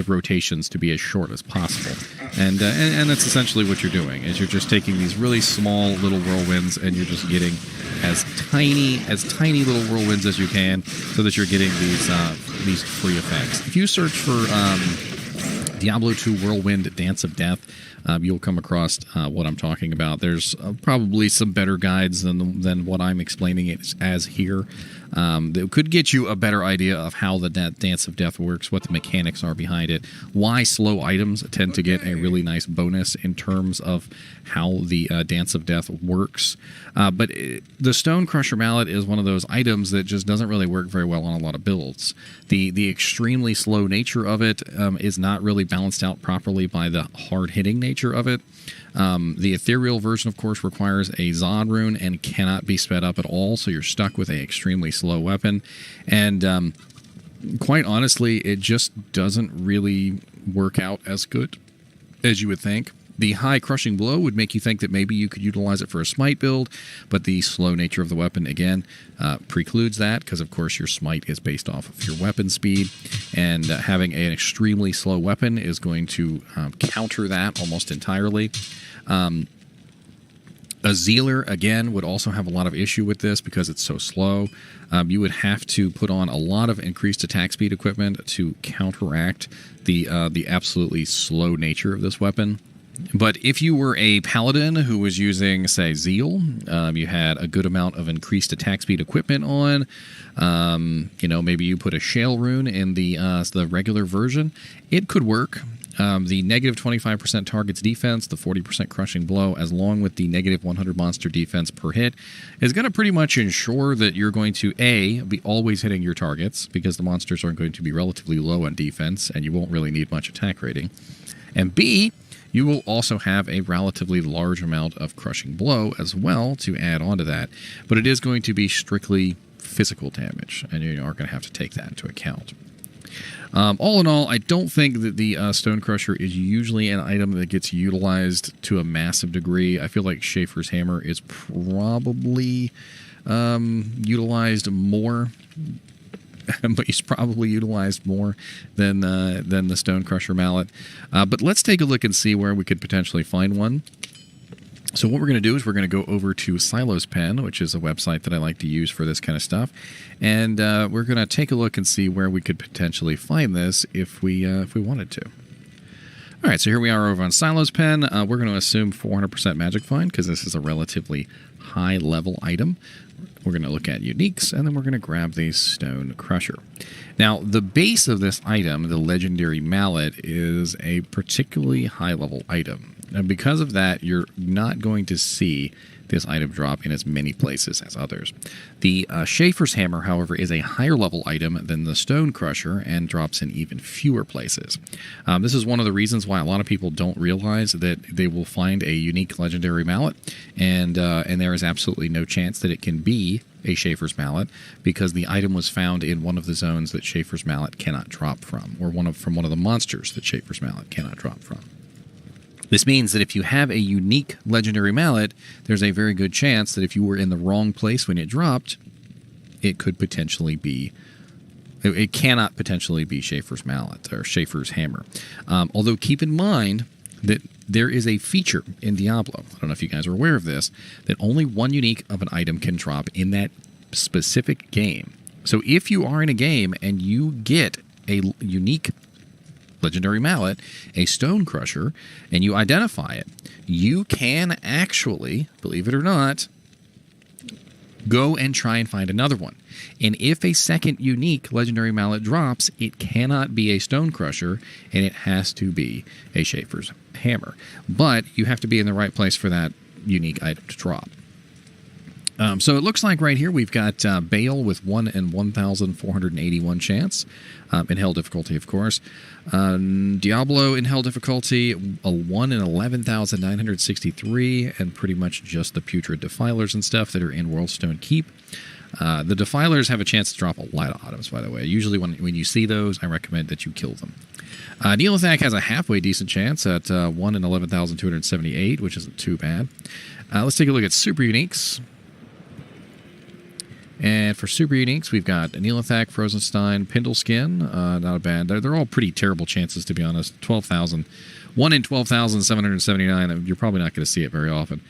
rotations to be as short as possible, and that's essentially what you're doing. Is you're just taking these really small little whirlwinds, and you're just getting as tiny little whirlwinds as you can, so that you're getting these free effects. If you search for Diablo 2 Whirlwind Dance of Death, you'll come across what I'm talking about. There's probably some better guides than what I'm explaining it as here. That could get you a better idea of how the Dance of Death works, what the mechanics are behind it, why slow items tend to get a really nice bonus in terms of how the Dance of Death works. But the Stone Crusher Mallet is one of those items that just doesn't really work very well on a lot of builds. The extremely slow nature of it is not really balanced out properly by the hard-hitting nature of it. The ethereal version, of course, requires a Zod rune and cannot be sped up at all, so you're stuck with an extremely slow weapon. And quite honestly, it just doesn't really work out as good as you would think. The high crushing blow would make you think that maybe you could utilize it for a smite build, but the slow nature of the weapon, again, precludes that, because of course your smite is based off of your weapon speed, and having an extremely slow weapon is going to counter that almost entirely. A Zealer, again, would also have a lot of issue with this because it's so slow. You would have to put on a lot of increased attack speed equipment to counteract the absolutely slow nature of this weapon. But if you were a paladin who was using, say, Zeal, you had a good amount of increased attack speed equipment on, maybe you put a Shale rune in the regular version, it could work. The negative 25% targets defense, the 40% crushing blow, as long with the negative 100 monster defense per hit, is going to pretty much ensure that you're going to, A, be always hitting your targets, because the monsters are going to be relatively low on defense, and you won't really need much attack rating. And B, you will also have a relatively large amount of crushing blow as well to add on to that. But it is going to be strictly physical damage, and you are going to have to take that into account. All in all, I don't think that the Stone Crusher is usually an item that gets utilized to a massive degree. I feel like Schaefer's Hammer is probably utilized more, but he's probably utilized more than the Stone Crusher Mallet. But let's take a look and see where we could potentially find one. So what we're going to do is we're going to go over to Silo's Pen, which is a website that I like to use for this kind of stuff, and we're going to take a look and see where we could potentially find this if we wanted to. All right, so here we are over on Silo's Pen. We're going to assume 400% Magic Find because this is a relatively high-level item. We're going to look at uniques, and then we're going to grab the Stone Crusher. Now, the base of this item, the Legendary Mallet, is a particularly high-level item. And because of that, you're not going to see this item drop in as many places as others. The Schaefer's Hammer, however, is a higher level item than the Stone Crusher and drops in even fewer places. This is one of the reasons why a lot of people don't realize that they will find a unique Legendary Mallet, and there is absolutely no chance that it can be a Schaefer's Mallet, because the item was found in one of the zones that Schaefer's Mallet cannot drop from, or from one of the monsters that Schaefer's Mallet cannot drop from. This means that if you have a unique Legendary Mallet, there's a very good chance that if you were in the wrong place when it dropped, it could potentially be... It cannot potentially be Schaefer's Mallet or Schaefer's Hammer. Although keep in mind that there is a feature in Diablo, I don't know if you guys are aware of this, that only one unique of an item can drop in that specific game. So if you are in a game and you get a unique Legendary Mallet, a Stone Crusher, and you identify it, you can actually, believe it or not, go and try and find another one. And if a second unique Legendary Mallet drops, it cannot be a Stone Crusher, and it has to be a Schaefer's Hammer. But you have to be in the right place for that unique item to drop. So it looks like right here we've got Bale with 1 in 1,481 chance, in Hell difficulty, of course. Diablo in Hell difficulty, a 1 in 11,963, and pretty much just the Putrid Defilers and stuff that are in Worldstone Keep. The Defilers have a chance to drop a lot of items, by the way. Usually when you see those, I recommend that you kill them. Neelathak has a halfway decent chance at 1 in 11,278, which isn't too bad. Let's take a look at Super Uniques. And for Super Uniques, we've got Neelathak, Frozenstein, Pindleskin. Not a bad. They're all pretty terrible chances, to be honest. 12,000. 1 in 12,779. You're probably not going to see it very often.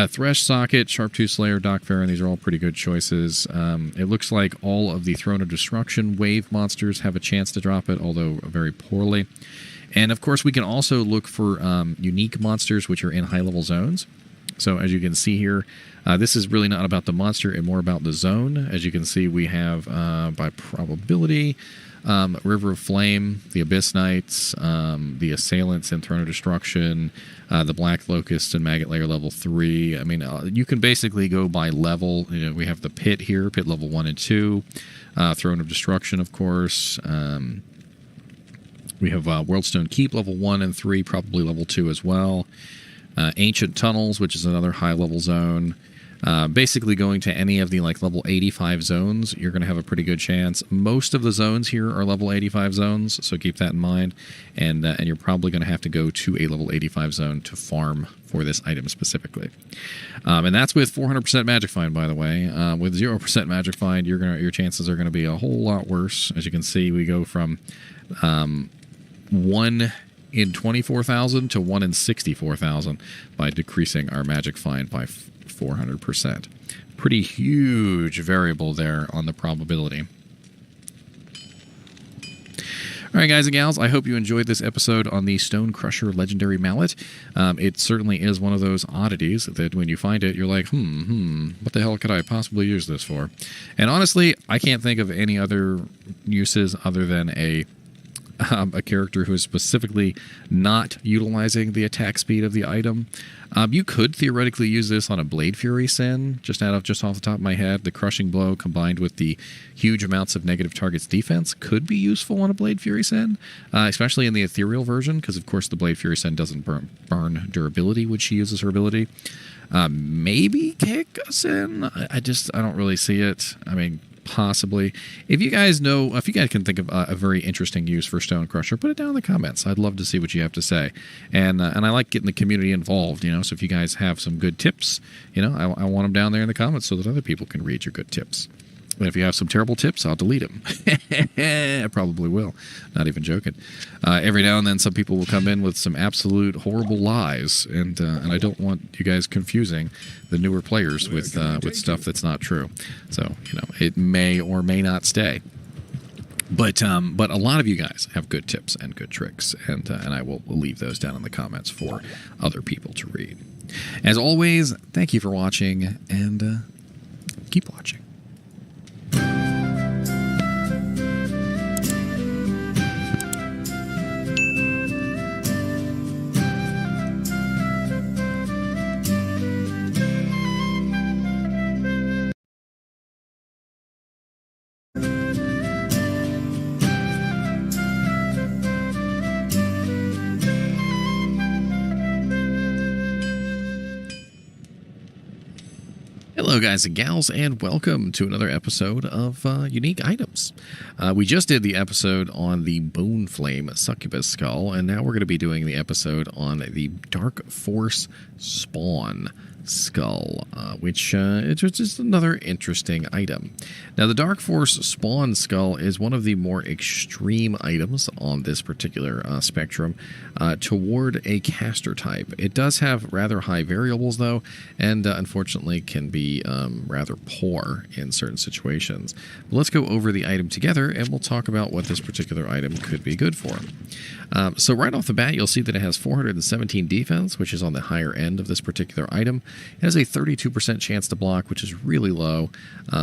Thresh Socket, Sharptooth Slayer, Docfair, these are all pretty good choices. It looks like all of the Throne of Destruction wave monsters have a chance to drop it, although very poorly. And, of course, we can also look for unique monsters which are in high-level zones. So, as you can see here, this is really not about the monster and more about the zone. As you can see, we have, by probability, River of Flame, the Abyss Knights, the Assailants in Throne of Destruction, the Black Locusts and Maggot Layer level 3. I mean, you can basically go by level. You know, we have the Pit here, Pit level 1 and 2, Throne of Destruction, of course. We have Worldstone Keep level 1 and 3, probably level 2 as well. Ancient Tunnels, which is another high-level zone. Basically, going to any of the like level 85 zones, you're going to have a pretty good chance. Most of the zones here are level 85 zones, so keep that in mind. And you're probably going to have to go to a level 85 zone to farm for this item specifically. And that's with 400% magic find, by the way. With 0% magic find, your chances are going to be a whole lot worse. As you can see, we go from 1 in 24,000 to 1 in 64,000 by decreasing our magic find by 400%. Pretty huge variable there on the probability. All right, guys and gals, I hope you enjoyed this episode on the Stone Crusher Legendary Mallet. It certainly is one of those oddities that when you find it, you're like, what the hell could I possibly use this for? And honestly, I can't think of any other uses other than a character who is specifically not utilizing the attack speed of the item. You could theoretically use this on a Blade Fury Sin, just off the top of my head. The Crushing Blow combined with the huge amounts of negative targets defense could be useful on a Blade Fury Sin, especially in the ethereal version, because of course the Blade Fury Sin doesn't burn durability when she uses her ability. Maybe Kick a Sin? I don't really see it. I mean, possibly. If you guys can think of a very interesting use for Stone Crusher, put it down in the comments. I'd love to see what you have to say. And I like getting the community involved, so if you guys have some good tips, I want them down there in the comments so that other people can read your good tips. And if you have some terrible tips, I'll delete them. I probably will. Not even joking. Every now and then some people will come in with some absolute horrible lies, and I don't want you guys confusing the newer players with stuff that's not true. So, it may or may not stay. But a lot of you guys have good tips and good tricks, and I will leave those down in the comments for other people to read. As always, thank you for watching, and keep watching. Hello guys and gals, and welcome to another episode of Unique Items. We just did the episode on the Bone Flame Succubus Skull, and now we're going to be doing the episode on the Dark Force Spawn Skull, which is just another interesting item. Now, the Dark Force Spawn Skull is one of the more extreme items on this particular spectrum toward a caster type. It does have rather high variables, though, and unfortunately can be rather poor in certain situations. But let's go over the item together, and we'll talk about what this particular item could be good for. So right off the bat, you'll see that it has 417 defense, which is on the higher end of this particular item. It has a 32% chance to block, which is really low,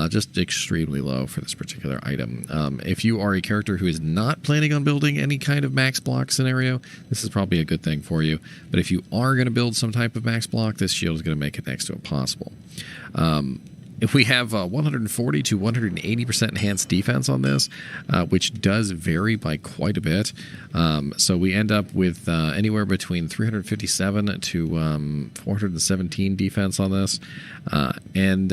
just extremely low for this particular item. If you are a character who is not planning on building any kind of max block scenario, this is probably a good thing for you. But if you are going to build some type of max block, this shield is going to make it next to impossible. If we have 140 to 180% enhanced defense on this, which does vary by quite a bit. So we end up with anywhere between 357 to 417 defense on this. And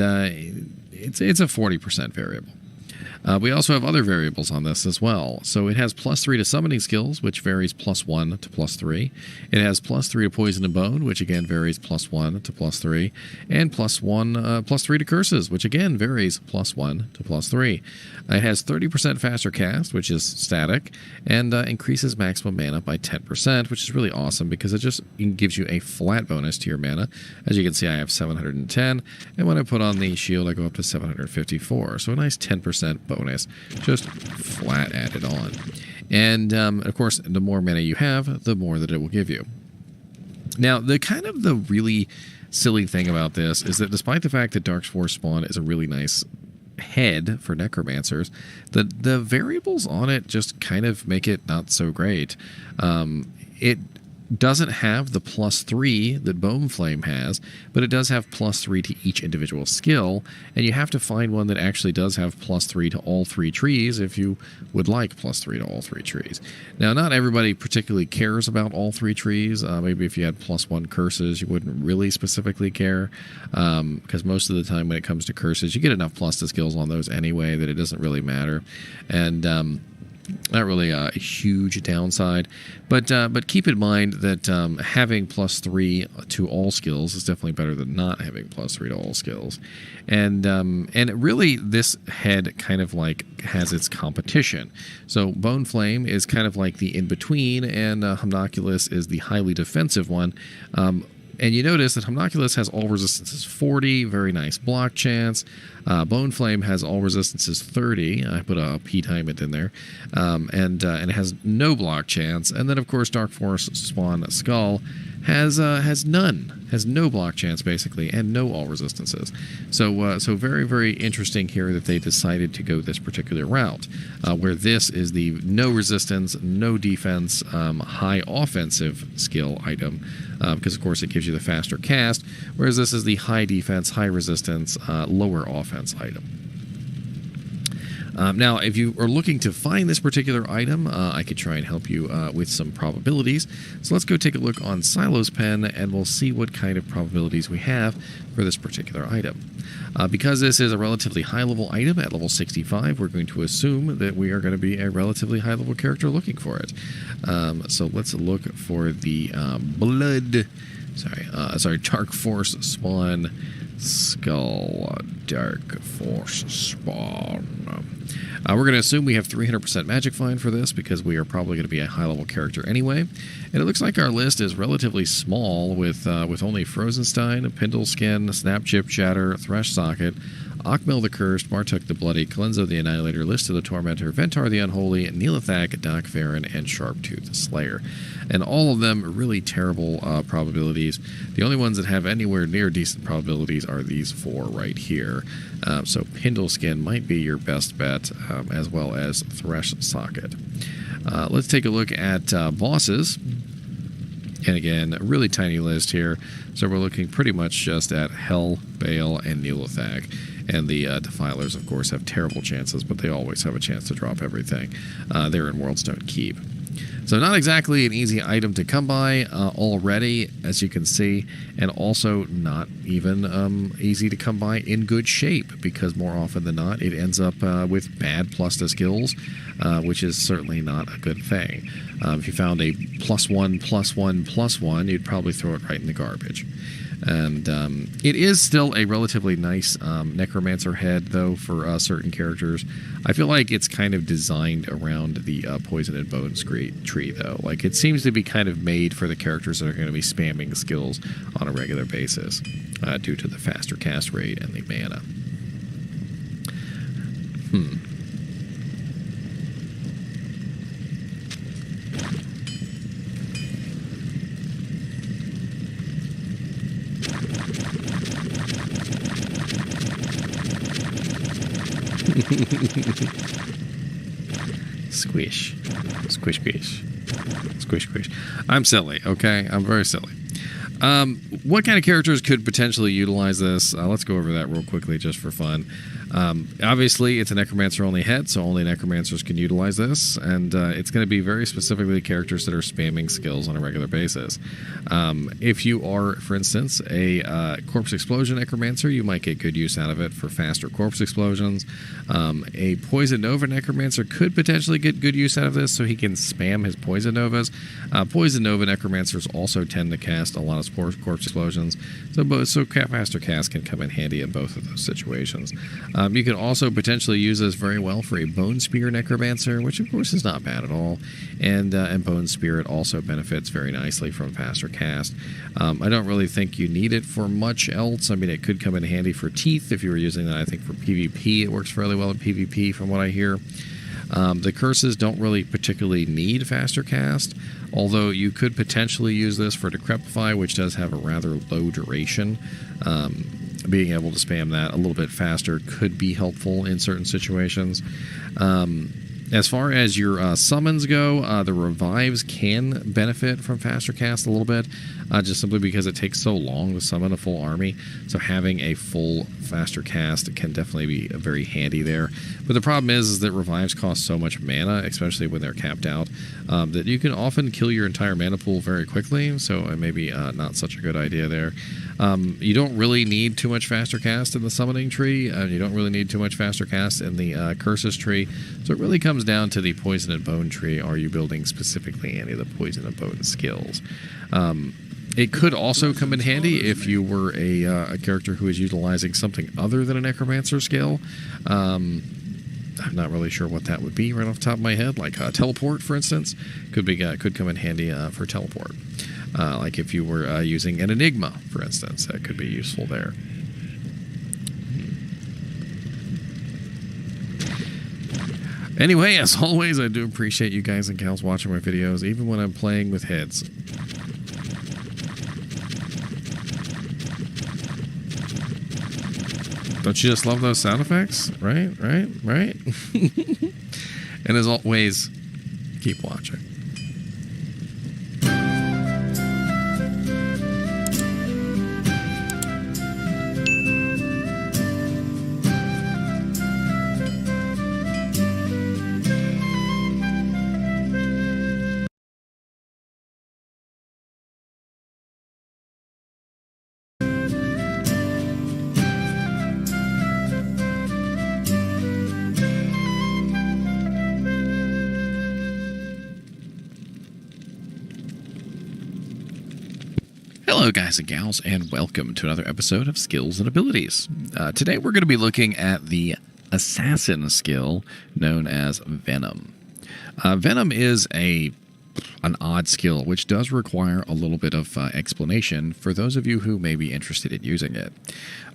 it's a 40% variable. We also have other variables on this as well. So it has +3 to summoning skills, which varies +1 to +3. It has +3 to poison and bone, which again varies +1 to +3, and +3 to curses, which again varies +1 to +3. It has 30% faster cast, which is static, and increases maximum mana by 10%, which is really awesome because it just gives you a flat bonus to your mana. As you can see, I have 710, and when I put on the shield, I go up to 754. So a nice 10% bonus, just flat added on. And of course, the more mana you have, the more that it will give you. Now, the really silly thing about this is that despite the fact that Dark Force Spawn is a really nice head for necromancers, the variables on it just kind of make it not so great. doesn't have the +3 that Bone Flame has, but it does have +3 to each individual skill, and you have to find one that actually does have +3 to all 3 trees if you would like +3 to all 3 trees. Now, not everybody particularly cares about all 3 trees. Maybe if you had +1 curses, you wouldn't really specifically care, because most of the time when it comes to curses, you get enough plus to skills on those anyway that it doesn't really matter. And not really a huge downside, but keep in mind that having +3 to all skills is definitely better than not having +3 to all skills, and really this head kind of like has its competition. So Bone Flame is kind of like the in between, and Homunculus is the highly defensive one. And you notice that Homunculus has all resistances 40, very nice block chance. Bone Flame has all resistances 30. I put a P diamond in there. And it has no block chance. And then, of course, Dark Force Spawn Skull has none. Has no block chance, basically, and no all resistances. So very, very interesting here that they decided to go this particular route, where this is the no resistance, no defense, high offensive skill item, because, of course, it gives you the faster cast, whereas this is the high defense, high resistance, lower offense item. Now, if you are looking to find this particular item, I could try and help you with some probabilities. So let's go take a look on Silo's pen, and we'll see what kind of probabilities we have for this particular item. Because this is a relatively high-level item at level 65, we're going to assume that we are going to be a relatively high-level character looking for it. So let's look for the Dark Force Spawn Skull. Dark Force Spawn. We're going to assume we have 300% Magic Find for this because we are probably going to be a high-level character anyway. And it looks like our list is relatively small with only Frozenstein, Pindleskin, Snapchip Shatter, Thresh Socket, Akmel the Cursed, Martuk the Bloody, Kalenzo the Annihilator, Lista the Tormentor, Ventar the Unholy, Neelathak, Doc Farron, and Sharptooth the Slayer. And all of them really terrible probabilities. The only ones that have anywhere near decent probabilities are these 4 right here. So Pindleskin might be your best bet, as well as Thresh Socket. Let's take a look at bosses. And again, a really tiny list here. So we're looking pretty much just at Hell, Bale, and Neelathak. And the Defilers, of course, have terrible chances, but they always have a chance to drop everything. They're in Worldstone Keep. So not exactly an easy item to come by already, as you can see, and also not even easy to come by in good shape, because more often than not, it ends up with bad plus to skills, which is certainly not a good thing. If you found a +1/+1/+1, you'd probably throw it right in the garbage. And it is still a relatively nice Necromancer head, though, for certain characters. I feel like it's kind of designed around the Poison and Bone tree, though. Like, it seems to be kind of made for the characters that are going to be spamming skills on a regular basis due to the faster cast rate and the mana. Squish. Squish, squish. Squish, squish. I'm silly, okay? I'm very silly. What kind of characters could potentially utilize this? Let's go over that real quickly just for fun. Obviously, it's a Necromancer-only head, so only Necromancers can utilize this, and it's going to be very specifically characters that are spamming skills on a regular basis. If you are, for instance, a Corpse Explosion Necromancer, you might get good use out of it for faster Corpse Explosions. A Poison Nova Necromancer could potentially get good use out of this, so he can spam his Poison Novas. Poison Nova Necromancers also tend to cast a lot of Corpse Explosions, so faster cast can come in handy in both of those situations. You can also potentially use this very well for a Bone Spear Necromancer, which of course is not bad at all, and Bone Spirit also benefits very nicely from faster cast. I don't really think you need it for much else. I mean, it could come in handy for Teeth if you were using that. I think for PvP it works fairly well in PvP from what I hear. The curses don't really particularly need faster cast, although you could potentially use this for Decrepify, which does have a rather low duration. Being able to spam that a little bit faster could be helpful in certain situations. As far as your summons go, the revives can benefit from faster cast a little bit, just simply because it takes so long to summon a full army. So having a full faster cast can definitely be very handy there. But the problem is that revives cost so much mana, especially when they're capped out, that you can often kill your entire mana pool very quickly. So maybe not such a good idea there. You don't really need too much faster cast in the summoning tree. You don't really need too much faster cast in the curses tree. So it really comes down to the poison and bone tree. Are you building specifically any of the poison and bone skills? It could also come in handy if you were a character who is utilizing something other than a necromancer skill. I'm not really sure what that would be right off the top of my head, like teleport, for instance, could come in handy for teleport. Like if you were using an enigma, for instance, that could be useful there. Anyway, as always, I do appreciate you guys and gals watching my videos, even when I'm playing with heads. Don't you just love those sound effects? Right? And as always, keep watching. Hello guys and gals, and welcome to another episode of Skills and Abilities. Today we're going to be looking at the Assassin skill known as Venom. Venom is an odd skill which does require a little bit of explanation for those of you who may be interested in using it.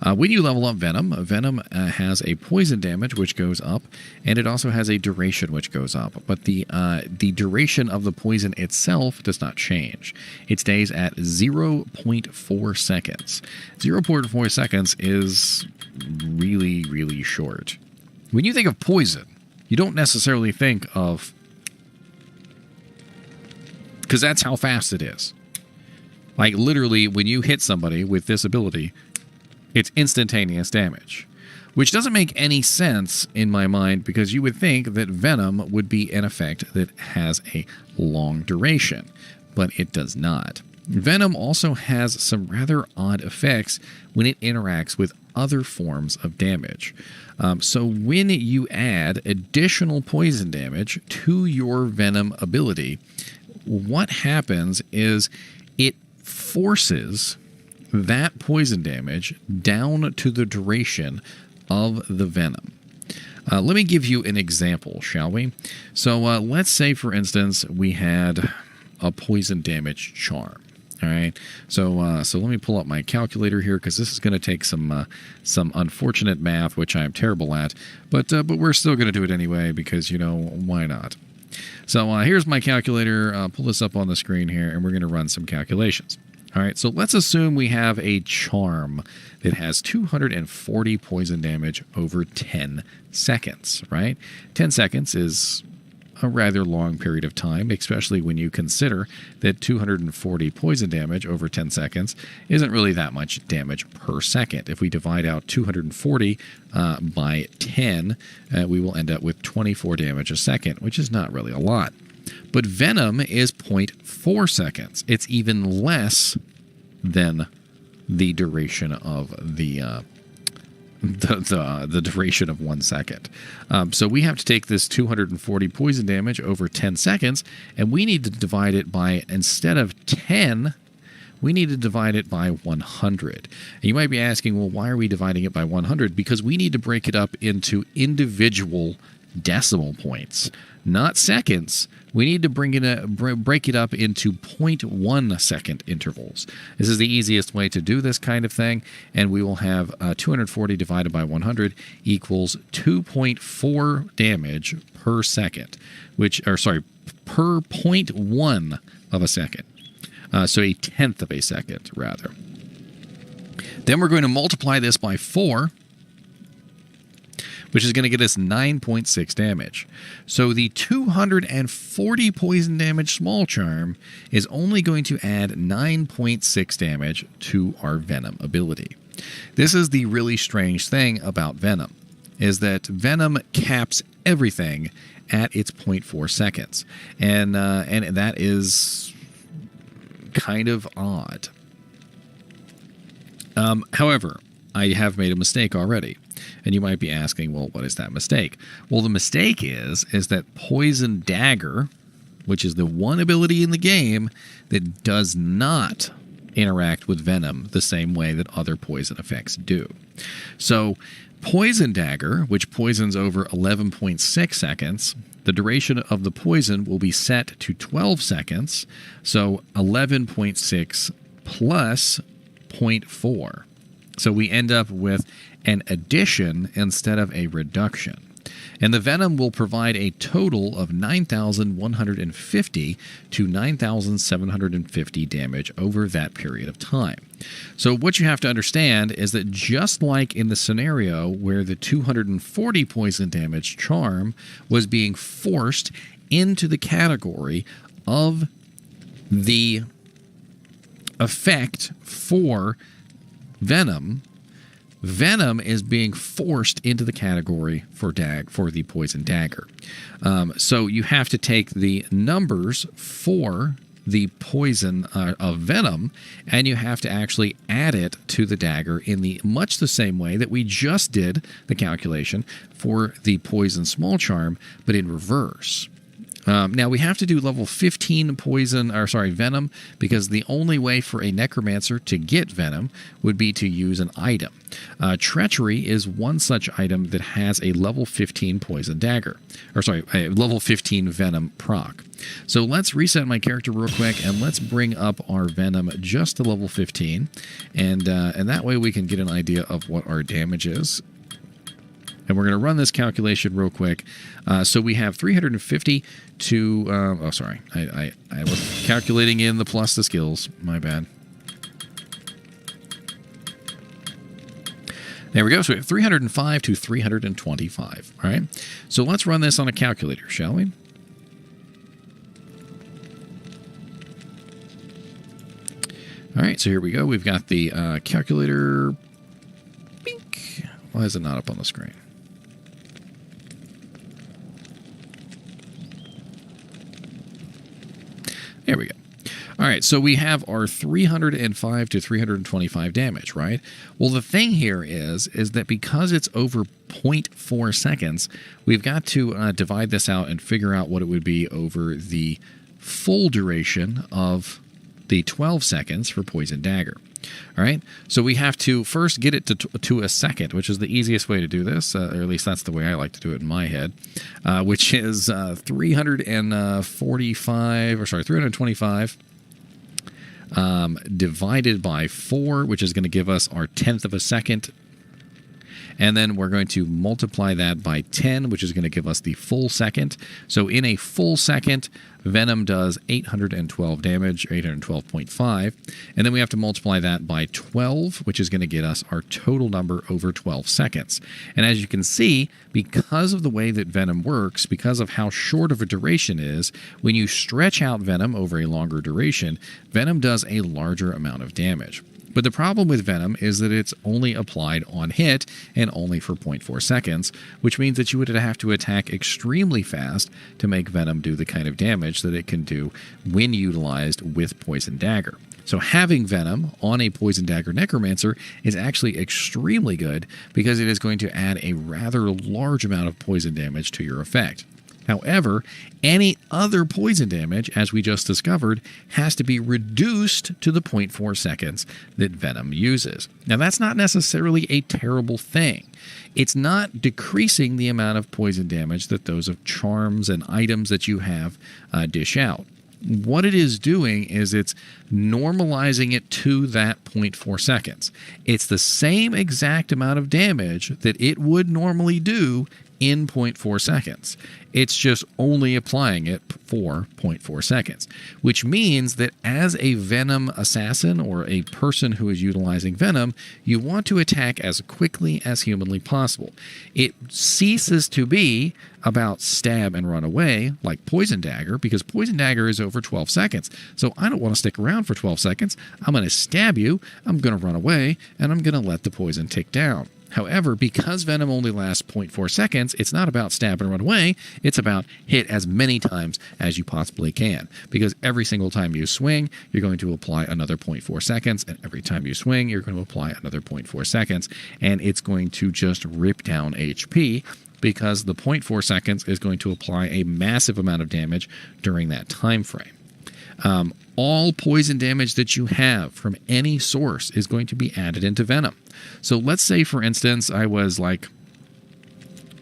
When you level up Venom, Venom has a poison damage which goes up, and it also has a duration which goes up, but the duration of the poison itself does not change. It stays at 0.4 seconds. 0.4 seconds is really short. When you think of poison, you don't necessarily think of, because that's how fast it is. Like literally, when you hit somebody with this ability, it's instantaneous damage, which doesn't make any sense in my mind, because you would think that Venom would be an effect that has a long duration, but it does not. Venom also has some rather odd effects when it interacts with other forms of damage. So when you add additional poison damage to your Venom ability, what happens is it forces that poison damage down to the duration of the Venom. Let me give you an example, shall we? So let's say, for instance, we had a poison damage charm. All right, so let me pull up my calculator here, because this is going to take some unfortunate math, which I'm terrible at, but we're still going to do it anyway, because, you know, why not? So here's my calculator. Pull this up on the screen here, and we're going to run some calculations. All right, so let's assume we have a charm that has 240 poison damage over 10 seconds, right? 10 seconds is a rather long period of time, especially when you consider that 240 poison damage over 10 seconds isn't really that much damage per second. If we divide out 240 by 10, we will end up with 24 damage a second, which is not really a lot. But Venom is 0.4 seconds. It's even less than the duration of the duration of 1 second. So we have to take this 240 poison damage over 10 seconds, and we need to divide it by, instead of 10, we need to divide it by 100. And you might be asking, well, why are we dividing it by 100? Because we need to break it up into individual decimal points, not seconds. We need to break it up into 0.1 second intervals. This is the easiest way to do this kind of thing, and we will have 240 divided by 100 equals 2.4 damage per second, per 0.1 of a second. So a tenth of a second, rather. Then we're going to multiply this by 4, which is going to get us 9.6 damage. So the 240 poison damage small charm is only going to add 9.6 damage to our Venom ability. This is the really strange thing about Venom, is that Venom caps everything at its 0.4 seconds. And that is kind of odd. However, I have made a mistake already. And you might be asking, well, what is that mistake? Well, the mistake is that Poison Dagger, which is the one ability in the game that does not interact with Venom the same way that other poison effects do. So Poison Dagger, which poisons over 11.6 seconds, the duration of the poison will be set to 12 seconds, so 11.6 plus 0.4. So we end up with an addition instead of a reduction. And the Venom will provide a total of 9,150 to 9,750 damage over that period of time. So what you have to understand is that just like in the scenario where the 240 poison damage charm was being forced into the category of the effect for Venom, Venom is being forced into the category for the Poison Dagger. So you have to take the numbers for the poison of Venom, and you have to actually add it to the dagger in much the same way that we just did the calculation for the Poison Small Charm, but in reverse. Now we have to do level 15 Venom, because the only way for a Necromancer to get Venom would be to use an item. Treachery is one such item that has a level 15 Poison Dagger, a level 15 Venom proc. So let's reset my character real quick, and let's bring up our Venom just to level 15, and that way we can get an idea of what our damage is. And we're going to run this calculation real quick. So we have 350 to... I was calculating in the plus the skills. My bad. There we go. So we have 305 to 325. All right. So let's run this on a calculator, shall we? All right. So here we go. We've got the calculator. Bink. Why is it not up on the screen? There we go. All right, so we have our 305 to 325 damage, right? Well, the thing here is that because it's over 0.4 seconds, we've got to divide this out and figure out what it would be over the full duration of the 12 seconds for Poison Dagger. All right, so we have to first get it to a second, which is the easiest way to do this, or at least that's the way I like to do it in my head, which is 325 divided by 4, which is going to give us our 1/10 of a second. And then we're going to multiply that by 10, which is going to give us the full second. So in a full second, Venom does 812 damage, 812.5. And then we have to multiply that by 12, which is going to get us our total number over 12 seconds. And as you can see, because of the way that Venom works, because of how short of a duration is, when you stretch out Venom over a longer duration, Venom does a larger amount of damage. But the problem with Venom is that it's only applied on hit and only for 0.4 seconds, which means that you would have to attack extremely fast to make Venom do the kind of damage that it can do when utilized with Poison Dagger. So having Venom on a Poison Dagger Necromancer is actually extremely good because it is going to add a rather large amount of poison damage to your effect. However, any other poison damage, as we just discovered, has to be reduced to the 0.4 seconds that Venom uses. Now, that's not necessarily a terrible thing. It's not decreasing the amount of poison damage that those of charms and items that you have dish out. What it is doing is it's normalizing it to that 0.4 seconds. It's the same exact amount of damage that it would normally do in 0.4 seconds. It's just only applying it for 0.4 seconds, which means that as a venom assassin or a person who is utilizing venom, you want to attack as quickly as humanly possible. It ceases to be about stab and run away like Poison Dagger, because Poison Dagger is over 12 seconds. So I don't want to stick around for 12 seconds. I'm going to stab you, I'm going to run away, and I'm going to let the poison tick down. However, because Venom only lasts 0.4 seconds, it's not about stab and run away. It's about hit as many times as you possibly can. Because every single time you swing, you're going to apply another 0.4 seconds. And every time you swing, you're going to apply another 0.4 seconds. And it's going to just rip down HP, because the 0.4 seconds is going to apply a massive amount of damage during that time frame. All poison damage that you have from any source is going to be added into Venom. So let's say, for instance, I was like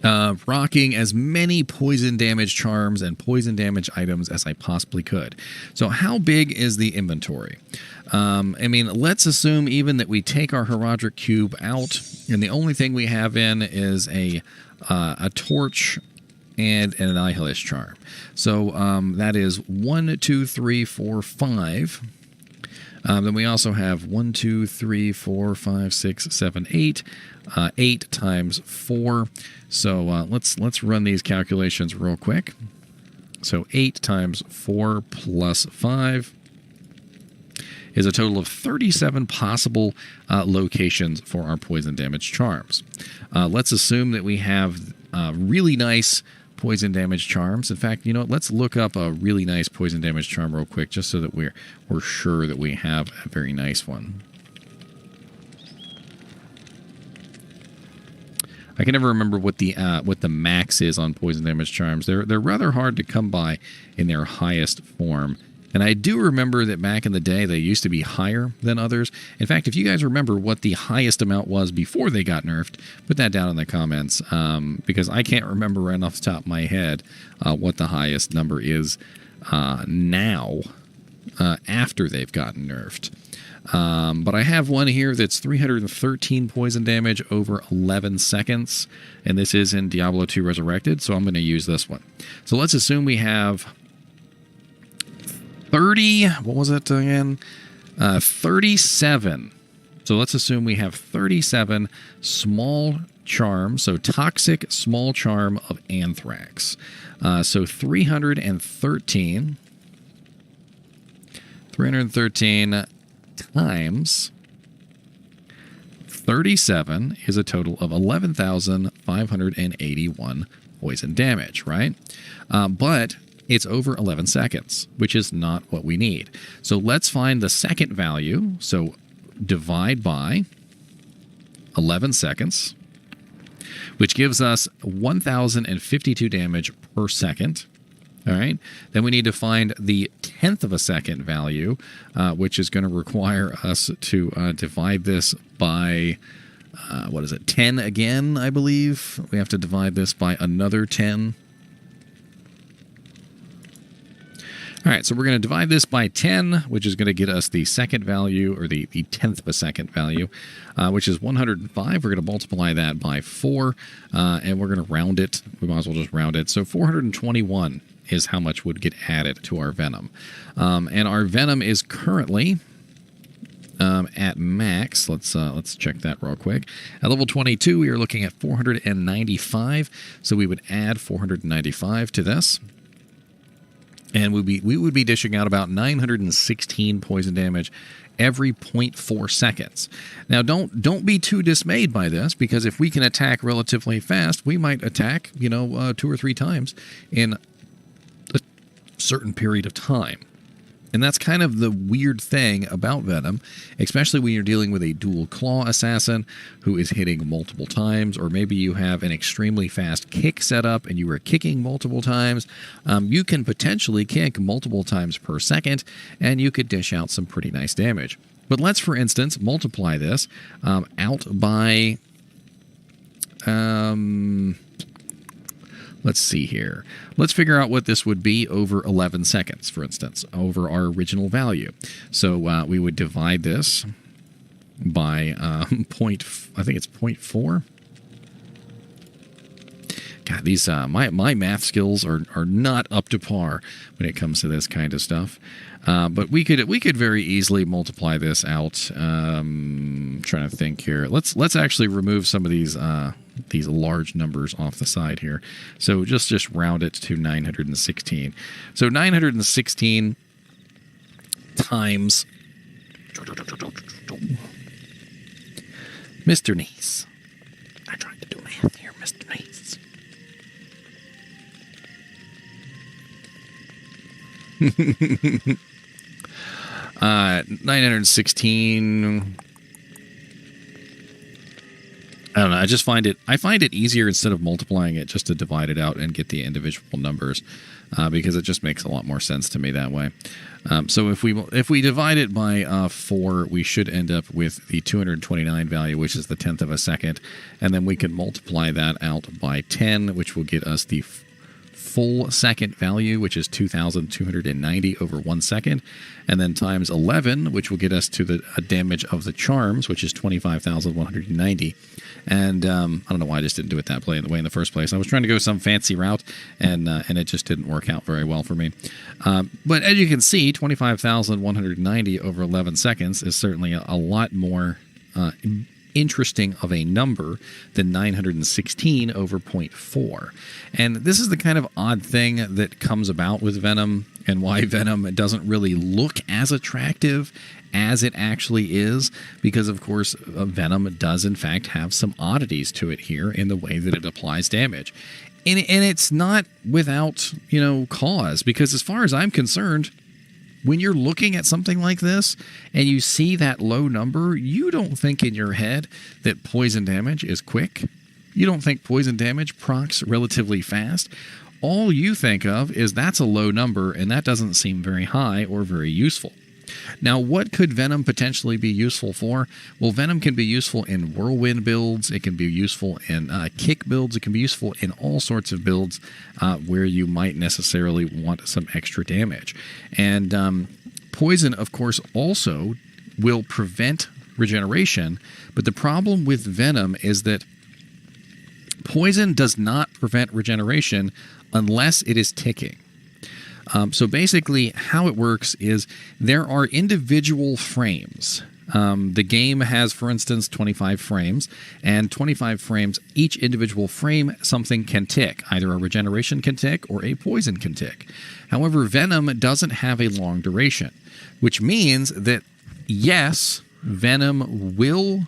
rocking as many poison damage charms and poison damage items as I possibly could. So how big is the inventory? I mean, let's assume even that we take our Heraldric Cube out, and the only thing we have in is a torch and an Annihilus charm. So that is 1, 2, 3, 4, 5. Then we also have 1, 2, 3, 4, 5, 6, 7, 8. 8 times 4. So let's run these calculations real quick. So 8 times 4 plus 5 is a total of 37 possible locations for our poison damage charms. Let's assume that we have really nice poison damage charms. In fact, you know what? Let's look up a really nice poison damage charm real quick, just so that we're sure that we have a very nice one. I can never remember what the max is on poison damage charms. They're rather hard to come by in their highest form. And I do remember that back in the day, they used to be higher than others. In fact, if you guys remember what the highest amount was before they got nerfed, put that down in the comments, because I can't remember right off the top of my head what the highest number is now after they've gotten nerfed. But I have one here that's 313 poison damage over 11 seconds, and this is in Diablo 2 Resurrected, so I'm going to use this one. So let's assume we have 30, what was it again? 37. So let's assume we have 37 small charms, so toxic small charm of Anthrax. So 313 times 37 is a total of 11,581 poison damage, right? But it's over 11 seconds, which is not what we need. So let's find the second value. So divide by 11 seconds, which gives us 1,052 damage per second. All right. Then we need to find the 10th of a second value, which is going to require us to divide this by, 10 again, I believe. We have to divide this by another 10. All right, so we're going to divide this by 10, which is going to get us the second value, or the 10th of a second value, which is 105. We're going to multiply that by 4, and we're going to round it. We might as well just round it. So 421 is how much would get added to our Venom. And our Venom is currently at max. Let's check that real quick. At level 22, we are looking at 495, so we would add 495 to this. And we would be dishing out about 916 poison damage every 0.4 seconds. Now, don't be too dismayed by this, because if we can attack relatively fast, we might attack, 2 or 3 times in a certain period of time. And that's kind of the weird thing about Venom, especially when you're dealing with a dual claw assassin who is hitting multiple times, or maybe you have an extremely fast kick setup and you are kicking multiple times. You can potentially kick multiple times per second, and you could dish out some pretty nice damage. But let's, for instance, multiply this out by... let's see here. Let's figure out what this would be over 11 seconds, for instance, over our original value. So we would divide this by I think it's 0.4. God, these my math skills are not up to par when it comes to this kind of stuff. But we could very easily multiply this out. Trying to think here. Let's actually remove some of these large numbers off the side here. So just round it to 916. So 916 times Mr. Nice. I'm trying to do math here, Mr. Nice. 916. I don't know. I find it easier instead of multiplying it just to divide it out and get the individual numbers, because it just makes a lot more sense to me that way. So if we divide it by 4, we should end up with the 229 value, which is the 10th of a second, and then we can multiply that out by 10, which will get us the full second value, which is 2,290 over 1 second, and then times 11, which will get us to the damage of the charms, which is 25,190. And I don't know why I just didn't do it that way in the first place. I was trying to go some fancy route, and it just didn't work out very well for me. But as you can see, 25,190 over 11 seconds is certainly a lot more interesting of a number than 916 over 0.4. And this is the kind of odd thing that comes about with Venom, and why Venom doesn't really look as attractive as it actually is, because of course Venom does in fact have some oddities to it here in the way that it applies damage. And it's not without, cause, because as far as I'm concerned, when you're looking at something like this and you see that low number, you don't think in your head that poison damage is quick. You don't think poison damage procs relatively fast. All you think of is that's a low number, and that doesn't seem very high or very useful. Now, what could Venom potentially be useful for? Well, Venom can be useful in whirlwind builds. It can be useful in kick builds. It can be useful in all sorts of builds where you might necessarily want some extra damage. And poison, of course, also will prevent regeneration. But the problem with Venom is that poison does not prevent regeneration unless it is ticking. So basically how it works is there are individual frames. The game has, for instance, 25 frames, and 25 frames, each individual frame, something can tick. Either a regeneration can tick or a poison can tick. However, Venom doesn't have a long duration, which means that, yes, Venom will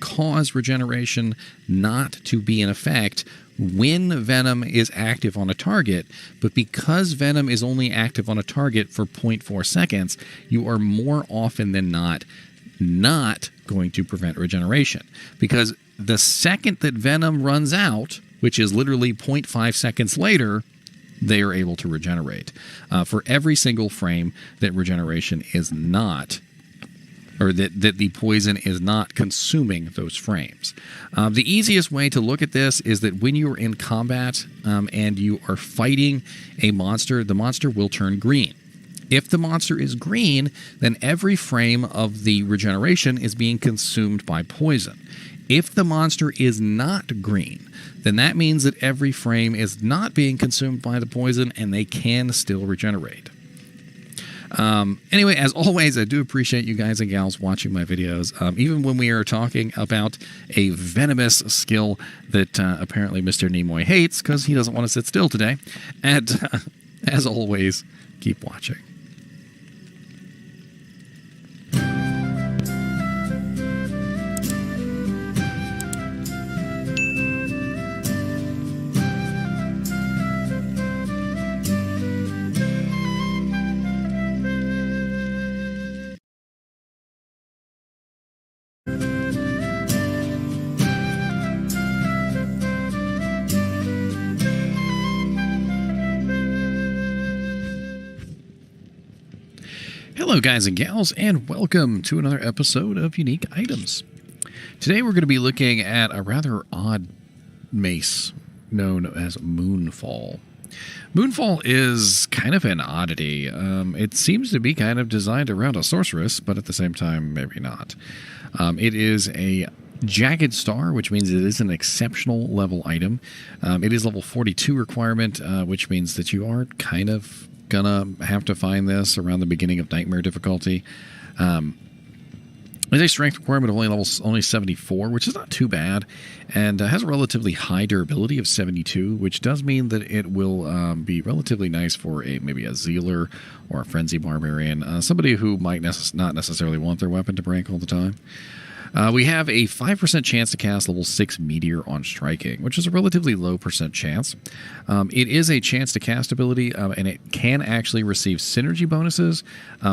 cause regeneration not to be in effect when Venom is active on a target, but because Venom is only active on a target for 0.4 seconds, you are more often than not going to prevent regeneration. Because the second that Venom runs out, which is literally 0.5 seconds later, they are able to regenerate. For every single frame that regeneration is not, or that the poison is not consuming those frames. The easiest way to look at this is that when you are in combat and you are fighting a monster, the monster will turn green. If the monster is green, then every frame of the regeneration is being consumed by poison. If the monster is not green, then that means that every frame is not being consumed by the poison and they can still regenerate. Anyway, as always, I do appreciate you guys and gals watching my videos, even when we are talking about a venomous skill that apparently Mr. Nimoy hates because he doesn't want to sit still today. And as always, keep watching. Hello guys and gals, and welcome to another episode of Unique Items. Today we're going to be looking at a rather odd mace known as Moonfall. Moonfall is kind of an oddity. It seems to be kind of designed around a sorceress, but at the same time, maybe not. It is a Jagged Star, which means it is an exceptional level item. It is level 42 requirement, which means that you are kind of gonna have to find this around the beginning of Nightmare difficulty. It's a strength requirement of only 74, which is not too bad, and has a relatively high durability of 72, which does mean that it will be relatively nice for maybe a Zealer or a Frenzy Barbarian, somebody who might not necessarily want their weapon to break all the time. We have a 5% chance to cast level 6 Meteor on striking, which is a relatively low percent chance. It is a chance to cast ability, and it can actually receive synergy bonuses.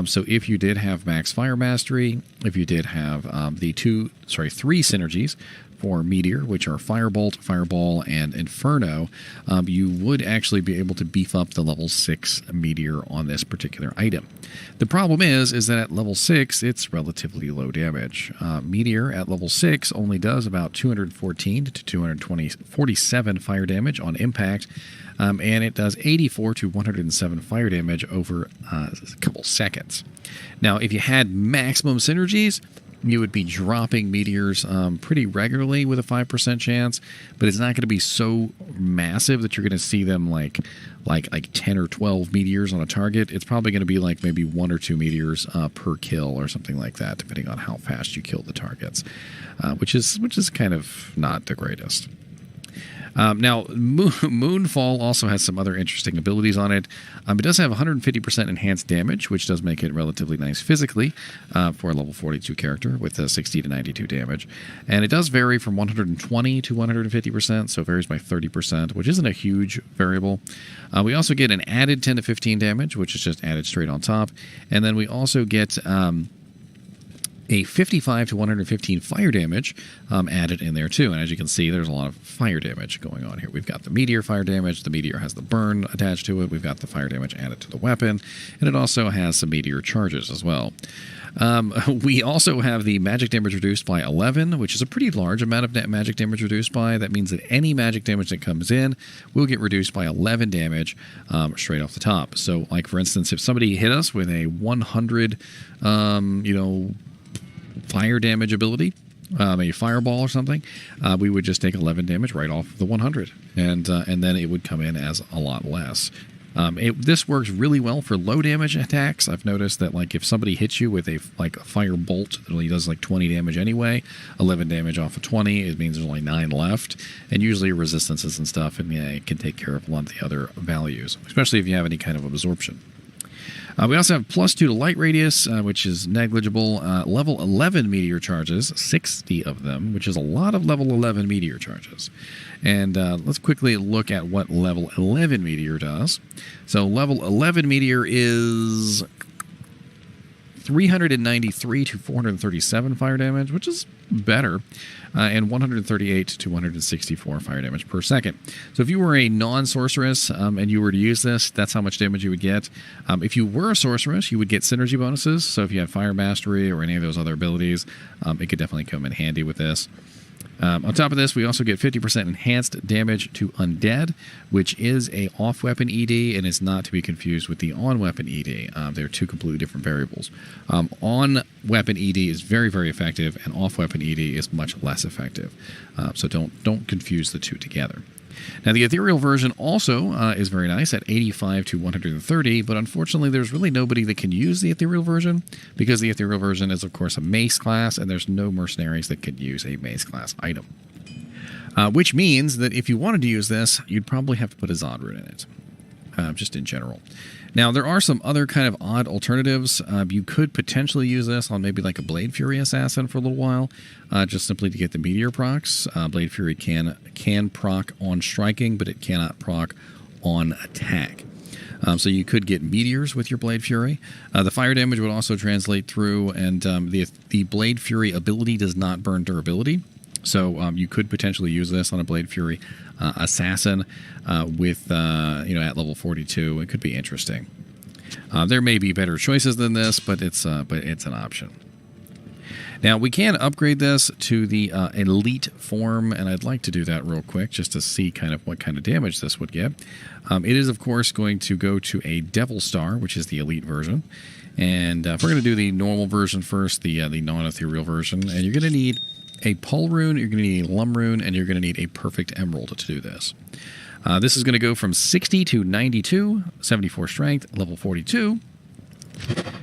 So if you did have Max Fire Mastery, if you did have three synergies for Meteor, which are Firebolt, Fireball, and Inferno, you would actually be able to beef up the level 6 Meteor on this particular item. The problem is that at level 6, it's relatively low damage. Meteor at level 6 only does about 214 to 247 fire damage on impact, and it does 84 to 107 fire damage over a couple seconds. Now, if you had maximum synergies, you would be dropping meteors pretty regularly with a 5% chance, but it's not going to be so massive that you're going to see them like 10 or 12 meteors on a target. It's probably going to be like maybe 1 or 2 meteors per kill or something like that, depending on how fast you kill the targets, which is kind of not the greatest. Now, Moonfall also has some other interesting abilities on it. It does have 150% enhanced damage, which does make it relatively nice physically for a level 42 character with 60 to 92 damage. And it does vary from 120 to 150%, so it varies by 30%, which isn't a huge variable. We also get an added 10 to 15 damage, which is just added straight on top. And then we also get a 55 to 115 fire damage added in there too. And as you can see, there's a lot of fire damage going on here. We've got the meteor fire damage. The meteor has the burn attached to it. We've got the fire damage added to the weapon. And it also has some meteor charges as well. We also have the magic damage reduced by 11, which is a pretty large amount of magic damage reduced by. That means that any magic damage that comes in will get reduced by 11 damage straight off the top. So, like, for instance, if somebody hit us with a 100, fire damage ability, a fireball or something, we would just take 11 damage right off the 100, and then it would come in as a lot less. This works really well for low damage attacks. I've noticed that, like, if somebody hits you with a fire bolt that only does like 20 damage anyway, 11 damage off of 20, it means there's only 9 left, and usually resistances and stuff, and it can take care of a lot of the other values, especially if you have any kind of absorption. We also have +2 to light radius, which is negligible. Level 11 meteor charges, 60 of them, which is a lot of level 11 meteor charges. And let's quickly look at what level 11 meteor does. So level 11 meteor is 393 to 437 fire damage, which is better, and 138 to 164 fire damage per second. So if you were a non-sorceress and you were to use this, that's how much damage you would get. If you were a sorceress, you would get synergy bonuses. So if you had Fire Mastery or any of those other abilities, it could definitely come in handy with this. On top of this, we also get 50% enhanced damage to undead, which is a off-weapon ED, and is not to be confused with the on-weapon ED. They're two completely different variables. On-weapon ED is very, very effective, and off-weapon ED is much less effective. So don't confuse the two together. Now, the ethereal version also is very nice at 85 to 130, but unfortunately there's really nobody that can use the ethereal version, because the ethereal version is, of course, a mace class, and there's no mercenaries that could use a mace class item. Which means that if you wanted to use this, you'd probably have to put a Zod rune in it, just in general. Now, there are some other kind of odd alternatives. You could potentially use this on maybe like a Blade Fury assassin for a little while, just simply to get the meteor procs. Blade Fury can proc on striking, but it cannot proc on attack. So you could get meteors with your Blade Fury. The fire damage would also translate through, and the Blade Fury ability does not burn durability. So you could potentially use this on a Blade Fury assassin with at level 42. It could be interesting. There may be better choices than this, but it's an option. Now, we can upgrade this to the elite form, and I'd like to do that real quick just to see kind of what kind of damage this would get. It is, of course, going to go to a Devil Star, which is the elite version. And if we're going to do the normal version first, the non-ethereal version, and you're going to need a Pole rune, you're going to need a Lum rune, and you're going to need a Perfect Emerald to do this. This is going to go from 60 to 92, 74 strength, level 42,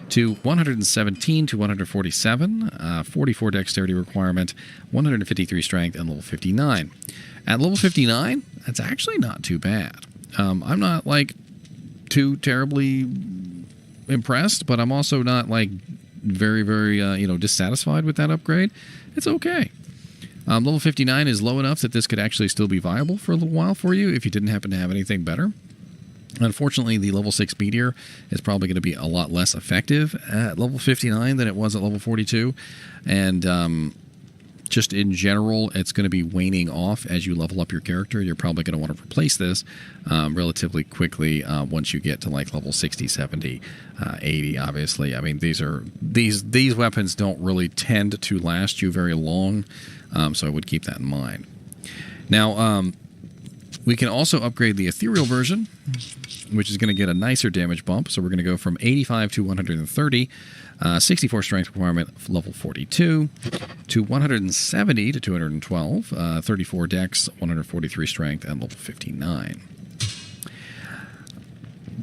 to 117 to 147, 44 dexterity requirement, 153 strength, and level 59. At level 59, that's actually not too bad. I'm not like too terribly impressed, but I'm also not like very, very dissatisfied with that upgrade. It's okay. Level 59 is low enough that this could actually still be viable for a little while for you if you didn't happen to have anything better. Unfortunately, the level 6 meteor is probably going to be a lot less effective at level 59 than it was at level 42. And just in general, it's going to be waning off as you level up your character. You're probably going to want to replace this relatively quickly once you get to like level 60, 70, 80, obviously. I mean, these weapons don't really tend to last you very long, so I would keep that in mind. Now, we can also upgrade the ethereal version, which is going to get a nicer damage bump. So we're going to go from 85 to 130, 64 strength requirement, level 42, to 170 to 212, 34 dex, 143 strength, and level 59.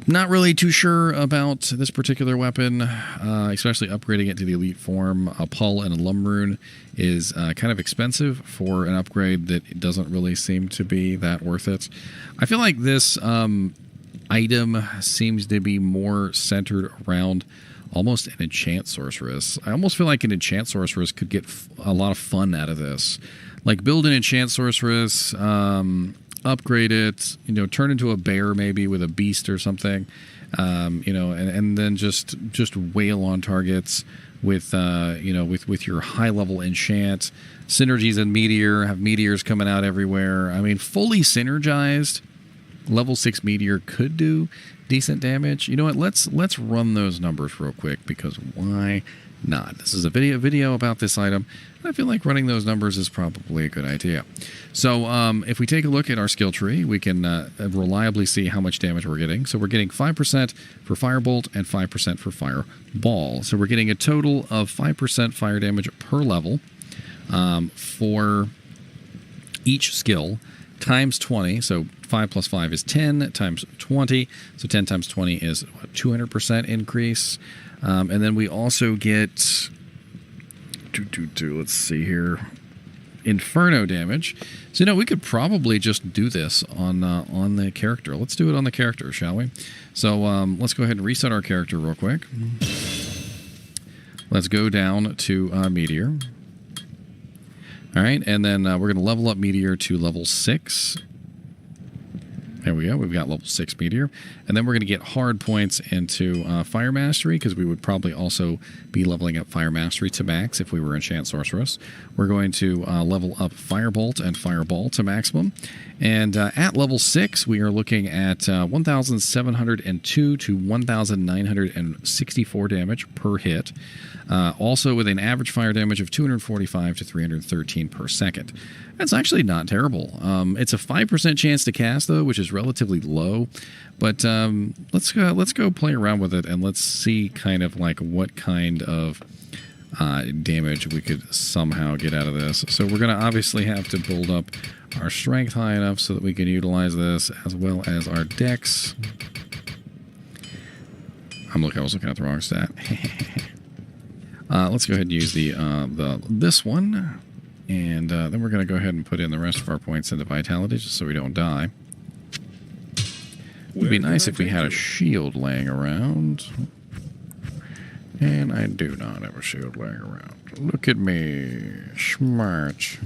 Not really too sure about this particular weapon, especially upgrading it to the elite form. A Pull and a Lum rune is kind of expensive for an upgrade that doesn't really seem to be that worth it. I feel like this item seems to be more centered around almost an enchant sorceress. I almost feel like an enchant sorceress could get a lot of fun out of this. Like build an enchant sorceress, upgrade it, turn into a bear maybe with a beast or something, and then just wail on targets with with your high level enchant synergies and meteor, have meteors coming out everywhere. I mean, fully synergized level 6 meteor could do decent damage. You know what? Let's run those numbers real quick, because why not? This is a video about this item. I feel like running those numbers is probably a good idea. So if we take a look at our skill tree, we can reliably see how much damage we're getting. So we're getting 5% for Firebolt and 5% for Fireball. So we're getting a total of 5% fire damage per level for each skill, times 20. So 5 plus 5 is 10 times 20. So 10 times 20 is a 200% increase. And then we also get, let's see here, Inferno damage. So, we could probably just do this on the character. Let's do it on the character, shall we? So, let's go ahead and reset our character real quick. Let's go down to Meteor. All right, and then we're going to level up Meteor to level 6. There we go. We've got level 6 Meteor. And then we're going to get hard points into Fire Mastery, because we would probably also be leveling up Fire Mastery to max if we were Enchant Sorceress. We're going to level up Firebolt and Fireball to maximum. And at level 6, we are looking at 1,702 to 1,964 damage per hit. Also with an average fire damage of 245 to 313 per second. That's actually not terrible. It's a 5% chance to cast, though, which is relatively low. But let's go play around with it, and let's see kind of like what kind of damage we could somehow get out of this. So we're going to obviously have to build up our strength high enough so that we can utilize this, as well as our dex. I was looking at the wrong stat. Let's go ahead and use this one. And then we're going to go ahead and put in the rest of our points into Vitality, just so we don't die. It would be nice if we had a shield laying around. And I do not have a shield laying around. Look at me. Smart.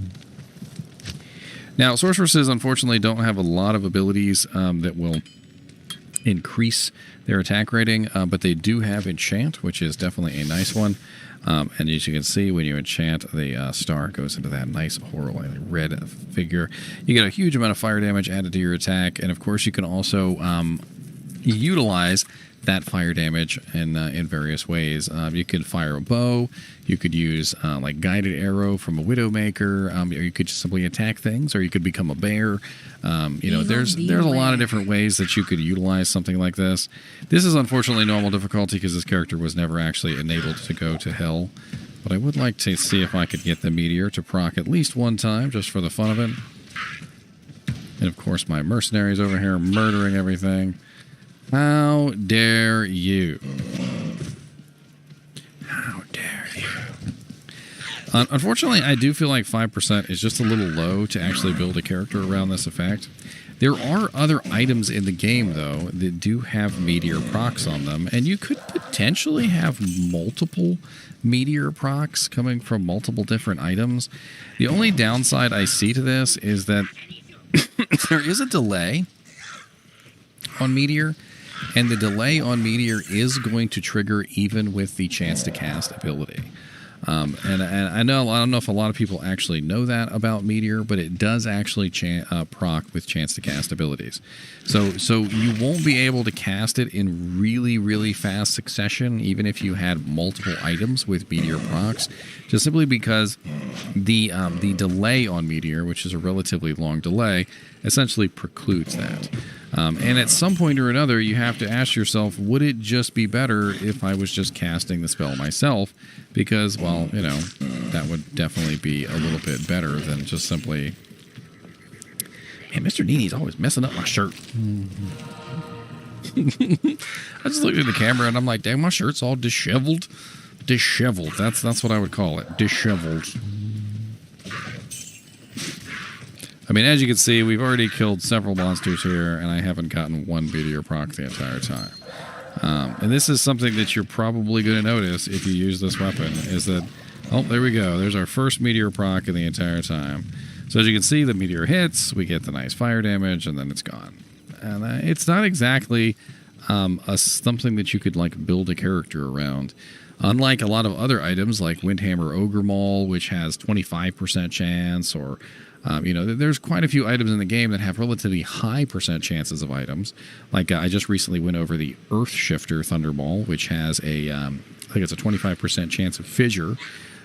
Now, sorceresses, unfortunately, don't have a lot of abilities that will increase their attack rating, but they do have Enchant, which is definitely a nice one. And as you can see, when you enchant, the star goes into that nice horrible red figure. You get a huge amount of fire damage added to your attack, and of course you can also utilize that fire damage in various ways. You could fire a bow, you could use like guided arrow from a Widowmaker, or you could just simply attack things, or you could become a bear. There's a lot of different ways that you could utilize something like this. This is unfortunately normal difficulty, because this character was never actually enabled to go to hell. But I would like to see if I could get the meteor to proc at least one time, just for the fun of it. And of course, my mercenaries over here murdering everything. How dare you? How dare you? Unfortunately, I do feel like 5% is just a little low to actually build a character around this effect. There are other items in the game, though, that do have meteor procs on them, and you could potentially have multiple meteor procs coming from multiple different items. The only downside I see to this is that there is a delay on meteor, and the delay on meteor is going to trigger even with the chance to cast ability. And I don't know if a lot of people actually know that about meteor, but it does actually proc with chance to cast abilities. So you won't be able to cast it in really, really fast succession, even if you had multiple items with meteor procs, just simply because the delay on meteor, which is a relatively long delay, essentially precludes that. And at some point or another, you have to ask yourself, would it just be better if I was just casting the spell myself? Because, well, you know, that would definitely be a little bit better than just simply... Man, Mr. NiNi's always messing up my shirt. I just looked at the camera and I'm like, dang, my shirt's all disheveled. Disheveled. That's what I would call it. Disheveled. I mean, as you can see, we've already killed several monsters here, and I haven't gotten one meteor proc the entire time. And this is something that you're probably going to notice if you use this weapon, is that, oh, there we go. There's our first meteor proc in the entire time. So as you can see, the meteor hits, we get the nice fire damage, and then it's gone. And it's not exactly something that you could, like, build a character around. Unlike a lot of other items, like Windhammer Ogre Maul, which has 25% chance, or... you know, there's quite a few items in the game that have relatively high % chances of items. Like I just recently went over the Earth Shifter Thunderball, which has a, I think it's a 25% chance of fissure.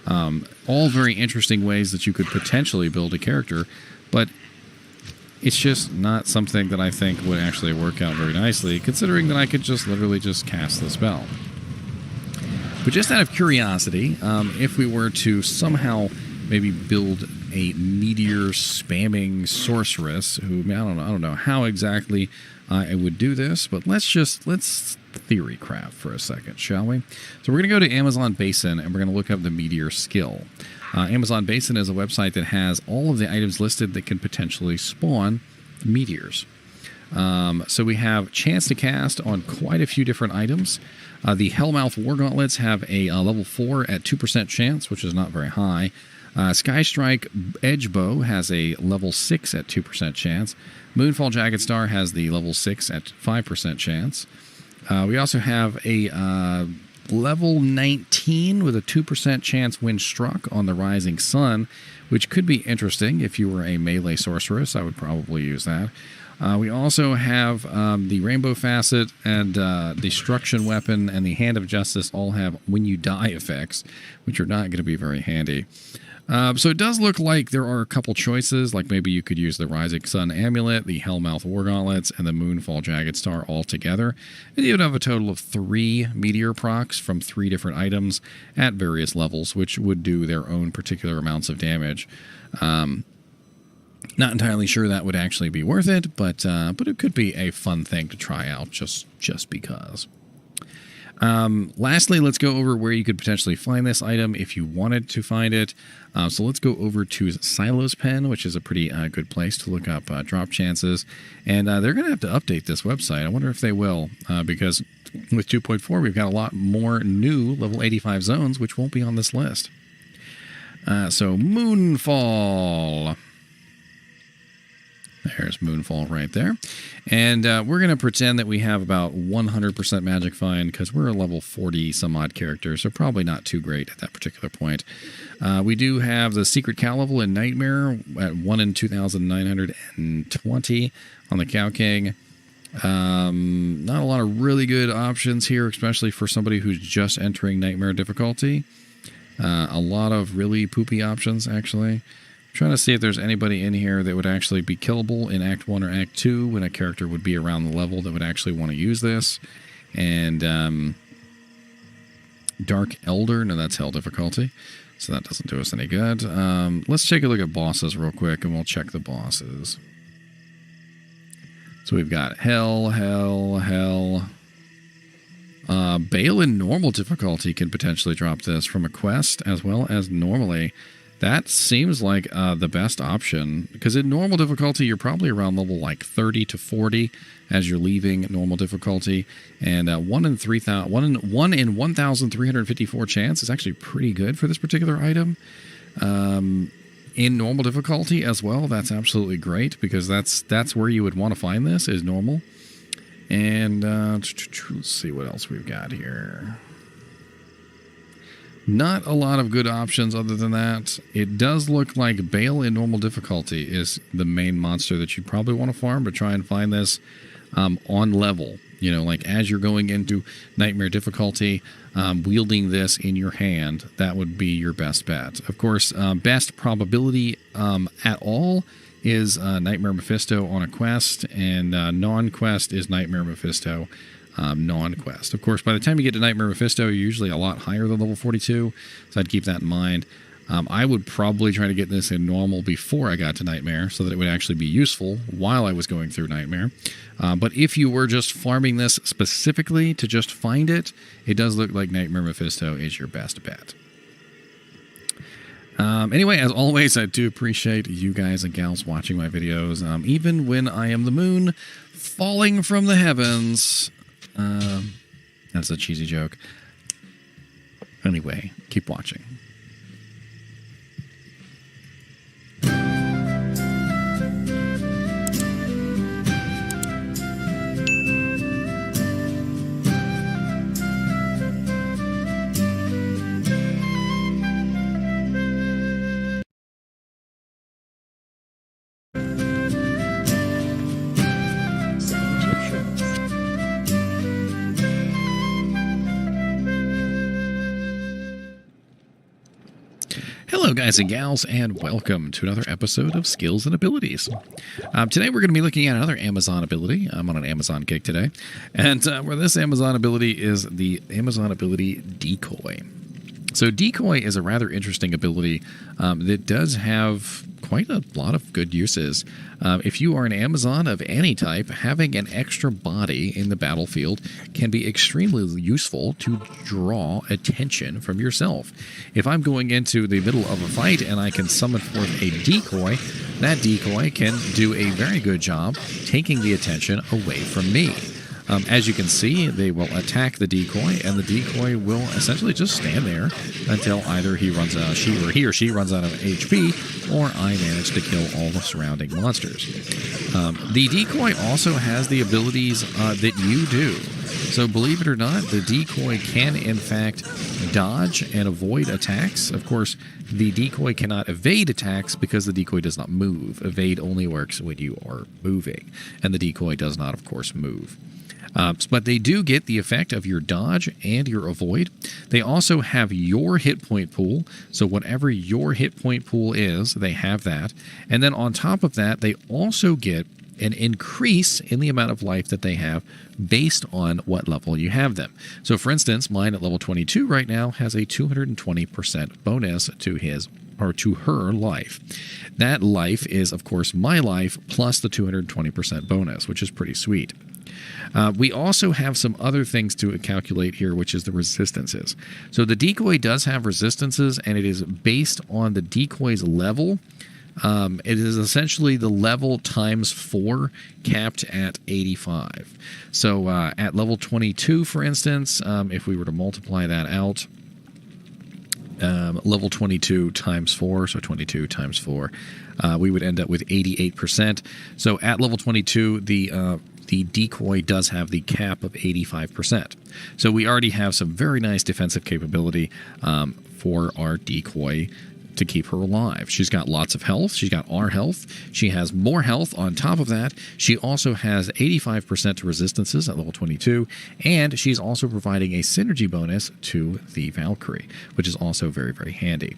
All very interesting ways that you could potentially build a character, but it's just not something that I think would actually work out very nicely, considering that I could just literally just cast the spell. But just out of curiosity, if we were to somehow maybe build a meteor spamming sorceress who, I don't know how exactly I would do this, but let's theory craft for a second, shall we? So we're going to go to Amazon Basin and we're going to look up the meteor skill. Amazon Basin is a website that has all of the items listed that can potentially spawn meteors. So we have chance to cast on quite a few different items. The Hellmouth War Gauntlets have a level 4 at 2% chance, which is not very high. Skystrike Edge Bow has a level 6 at 2% chance. Moonfall Jagged Star has the level 6 at 5% chance. We also have a level 19 with a 2% chance when struck on the Rising Sun, which could be interesting if you were a melee sorceress. I would probably use that. We also have the Rainbow Facet and Destruction Weapon and the Hand of Justice all have when you die effects, which are not going to be very handy. So it does look like there are a couple choices, like maybe you could use the Rising Sun Amulet, the Hellmouth War Gauntlets, and the Moonfall Jagged Star all together. And you would have a total of 3 meteor procs from 3 different items at various levels, which would do their own particular amounts of damage. Not entirely sure that would actually be worth it, but it could be a fun thing to try out just because. Lastly, let's go over where you could potentially find this item if you wanted to find it. So let's go over to Silo's Pen, which is a pretty good place to look up drop chances. And they're going to have to update this website. I wonder if they will, because with 2.4, we've got a lot more new level 85 zones, which won't be on this list. So Moonfall. There's Moonfall right there. And we're going to pretend that we have about 100% Magic Find because we're a level 40 some odd character, so probably not too great at that particular point. We do have the Secret Cow level in Nightmare at 1 in 2,920 on the Cow King. Not a lot of really good options here, especially for somebody who's just entering Nightmare difficulty. A lot of really poopy options, actually. Trying to see if there's anybody in here that would actually be killable in Act 1 or Act 2 when a character would be around the level that would actually want to use this. And Dark Elder, no, that's hell difficulty, so that doesn't do us any good. Let's take a look at bosses real quick, and we'll check the bosses. So we've got hell. Bale in normal difficulty can potentially drop this from a quest as well as normally. That seems like the best option, because in normal difficulty, you're probably around level like 30 to 40 as you're leaving normal difficulty. And 1 in 1,354 chance is actually pretty good for this particular item. In normal difficulty as well, that's absolutely great, because that's where you would want to find this, is normal. And let's see what else we've got here. Not a lot of good options other than that. It does look like Bale in normal difficulty is the main monster that you probably want to farm, but try and find this on level. You know, like as you're going into Nightmare difficulty, wielding this in your hand, that would be your best bet. Of course, best probability at all is Nightmare Mephisto on a quest, and non-quest is Nightmare Mephisto non-quest. Of course, by the time you get to Nightmare Mephisto, you're usually a lot higher than level 42, so I'd keep that in mind. I would probably try to get this in normal before I got to Nightmare, so that it would actually be useful while I was going through Nightmare. But if you were just farming this specifically to just find it, it does look like Nightmare Mephisto is your best bet. Anyway, as always, I do appreciate you guys and gals watching my videos, even when I am the moon falling from the heavens. That's a cheesy joke. Anyway, keep watching. Hello guys and gals, and welcome to another episode of Skills and Abilities. Today we're going to be looking at another Amazon ability. I'm on an Amazon kick today, and where this Amazon ability is the Amazon ability Decoy. So Decoy is a rather interesting ability that does have quite a lot of good uses. If you are an Amazon of any type, having an extra body in the battlefield can be extremely useful to draw attention from yourself. If I'm going into the middle of a fight and I can summon forth a decoy, that decoy can do a very good job taking the attention away from me. As you can see, they will attack the decoy, and the decoy will essentially just stand there until either he or she runs out of HP, or I manage to kill all the surrounding monsters. The decoy also has the abilities that you do. So believe it or not, the decoy can in fact dodge and avoid attacks. Of course, the decoy cannot evade attacks because the decoy does not move. Evade only works when you are moving, and the decoy does not, of course, move. But they do get the effect of your dodge and your avoid. They also have your hit point pool. So whatever your hit point pool is, they have that. And then on top of that, they also get an increase in the amount of life that they have based on what level you have them. So for instance, mine at level 22 right now has a 220% bonus to his or to her life. That life is, of course, my life plus the 220% bonus, which is pretty sweet. We also have some other things to calculate here, which is the resistances. So the decoy does have resistances, and it is based on the decoy's level. It is essentially the level times 4 capped at 85. So at level 22, for instance, if we were to multiply that out, level 22 times 4, so 22 times 4, we would end up with 88%. So at level 22, the decoy does have the cap of 85%. So we already have some very nice defensive capability for our decoy to keep her alive. She's got lots of health. She's got our health. She has more health on top of that. She also has 85% to resistances at level 22, and she's also providing a synergy bonus to the Valkyrie, which is also very, very handy.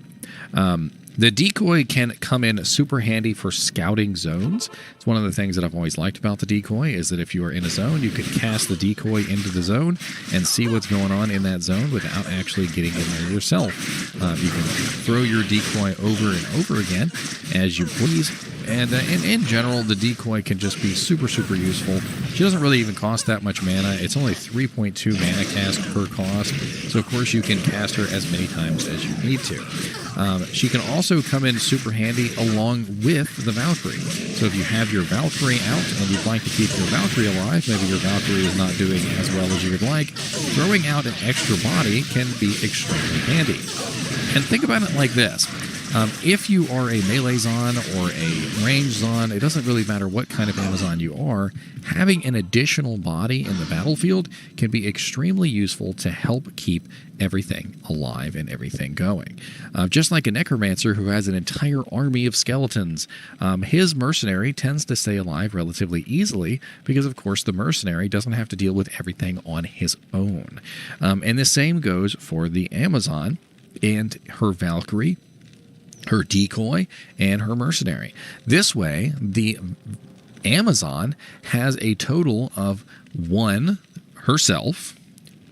The decoy can come in super handy for scouting zones. It's one of the things that I've always liked about the decoy is that if you are in a zone, you can cast the decoy into the zone and see what's going on in that zone without actually getting in there yourself. You can throw your decoy over and over again as you please. And in general, the decoy can just be super, super useful. She doesn't really even cost that much mana. It's only 3.2 mana cast per cost. So, of course, you can cast her as many times as you need to. She can also come in super handy along with the Valkyrie. So if you have your Valkyrie out and you'd like to keep your Valkyrie alive, maybe your Valkyrie is not doing as well as you would like, throwing out an extra body can be extremely handy. And think about it like this. If you are a melee Zon or a range Zon, it doesn't really matter what kind of Amazon you are, having an additional body in the battlefield can be extremely useful to help keep everything alive and everything going. Just like a necromancer who has an entire army of skeletons, his mercenary tends to stay alive relatively easily because, of course, the mercenary doesn't have to deal with everything on his own. And the same goes for the Amazon and her Valkyrie, her decoy, and her mercenary. This way, the Amazon has a total of 1, herself,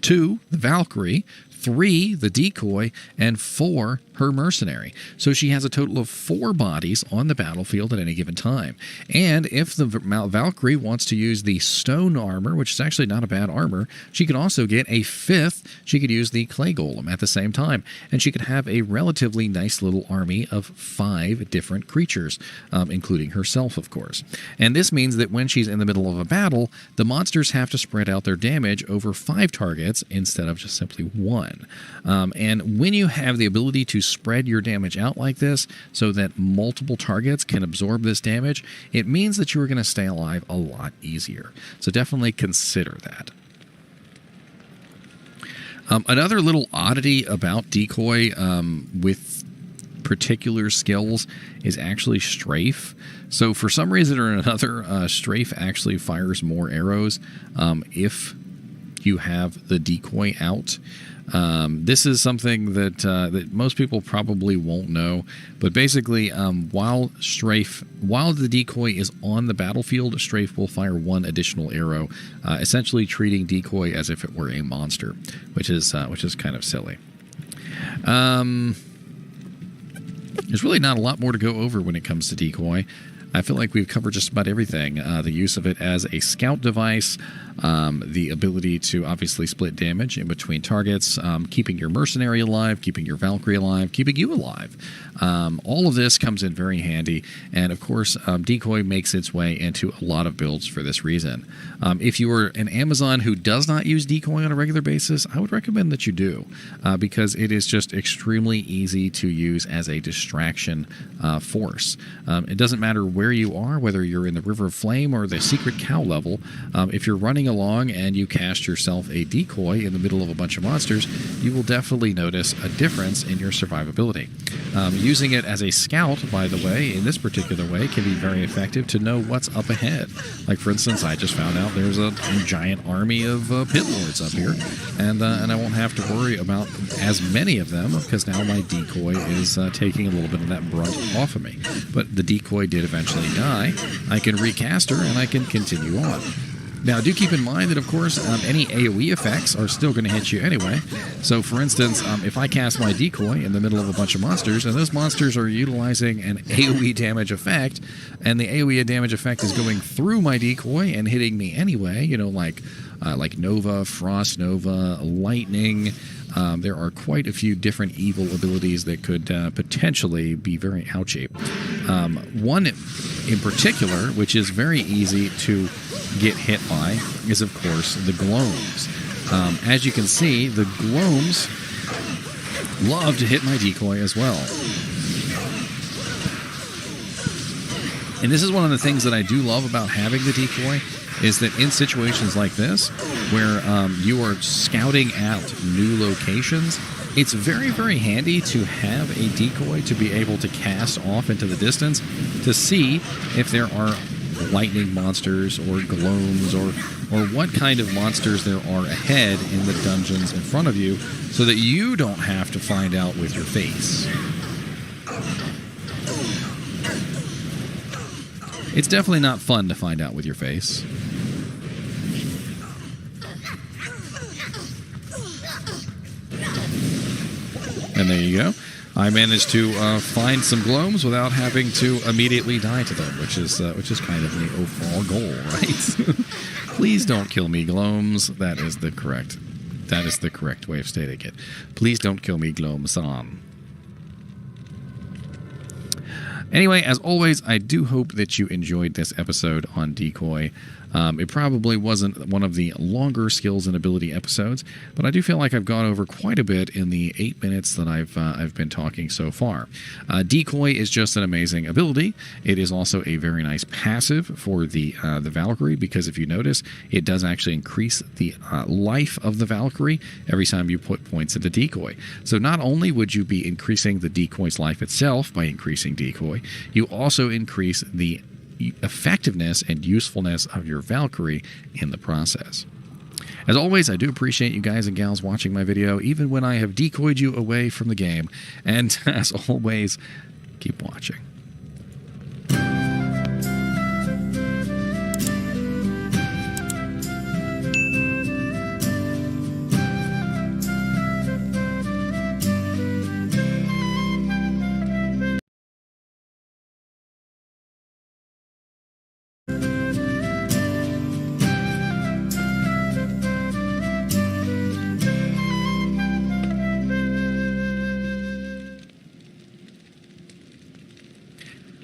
2, the Valkyrie, 3, the decoy, and 4, her mercenary. So she has a total of 4 bodies on the battlefield at any given time. And if the Valkyrie wants to use the stone armor, which is actually not a bad armor, she could also get a 5th. She could use the clay golem at the same time. And she could have a relatively nice little army of 5 different creatures, including herself, of course. And this means that when she's in the middle of a battle, the monsters have to spread out their damage over 5 targets instead of just simply 1. And when you have the ability to spread your damage out like this so that multiple targets can absorb this damage, it means that you're going to stay alive a lot easier. So definitely consider that. Another little oddity about decoy with particular skills is actually strafe. So for some reason or another, strafe actually fires more arrows if you have the decoy out. This is something that most people probably won't know, but basically, while the decoy is on the battlefield, strafe will fire 1 additional arrow, essentially treating decoy as if it were a monster, which is kind of silly. There's really not a lot more to go over when it comes to decoy. I feel like we've covered just about everything. The use of it as a scout device, the ability to obviously split damage in between targets, keeping your mercenary alive, keeping your Valkyrie alive, keeping you alive. All of this comes in very handy, and of course, decoy makes its way into a lot of builds for this reason. If you are an Amazon who does not use decoy on a regular basis, I would recommend that you do, because it is just extremely easy to use as a distraction force. It doesn't matter where you are, whether you're in the River of Flame or the Secret Cow level. If you're running along and you cast yourself a decoy in the middle of a bunch of monsters, you will definitely notice a difference in your survivability. Using it as a scout, by the way, in this particular way, can be very effective to know what's up ahead. Like, for instance, I just found out there's a giant army of pit lords up here, and I won't have to worry about as many of them because now my decoy is taking a little bit of that brunt off of me. But the decoy did eventually die. I can recast her and I can continue on. Now, do keep in mind that, of course, any AoE effects are still going to hit you anyway. So, for instance, if I cast my decoy in the middle of a bunch of monsters, and those monsters are utilizing an AoE damage effect, and the AoE damage effect is going through my decoy and hitting me anyway, you know, like Nova, Frost Nova, Lightning. There are quite a few different evil abilities that could potentially be very ouchy. One in particular, which is very easy to get hit by, is, of course, the gloams. As you can see, the gloams love to hit my decoy as well. And this is one of the things that I do love about having the decoy, is that in situations like this, where you are scouting out new locations, it's very, very handy to have a decoy to be able to cast off into the distance to see if there are lightning monsters or gloams or what kind of monsters there are ahead in the dungeons in front of you so that you don't have to find out with your face. It's definitely not fun to find out with your face. And there you go. I managed to find some gloams without having to immediately die to them, which is kind of the overall goal, right? Please don't kill me, gloams. That is the correct way of stating it. Please don't kill me, gloam-san. Anyway, as always, I do hope that you enjoyed this episode on Decoy. It probably wasn't one of the longer skills and ability episodes, but I do feel like I've gone over quite a bit in the 8 minutes that I've been talking so far. Decoy is just an amazing ability. It is also a very nice passive for the Valkyrie, because if you notice, it does actually increase the life of the Valkyrie every time you put points into Decoy. So not only would you be increasing the Decoy's life itself by increasing Decoy, you also increase the effectiveness and usefulness of your Valkyrie in the process. As always, I do appreciate you guys and gals watching my video, even when I have decoyed you away from the game. And as always, keep watching.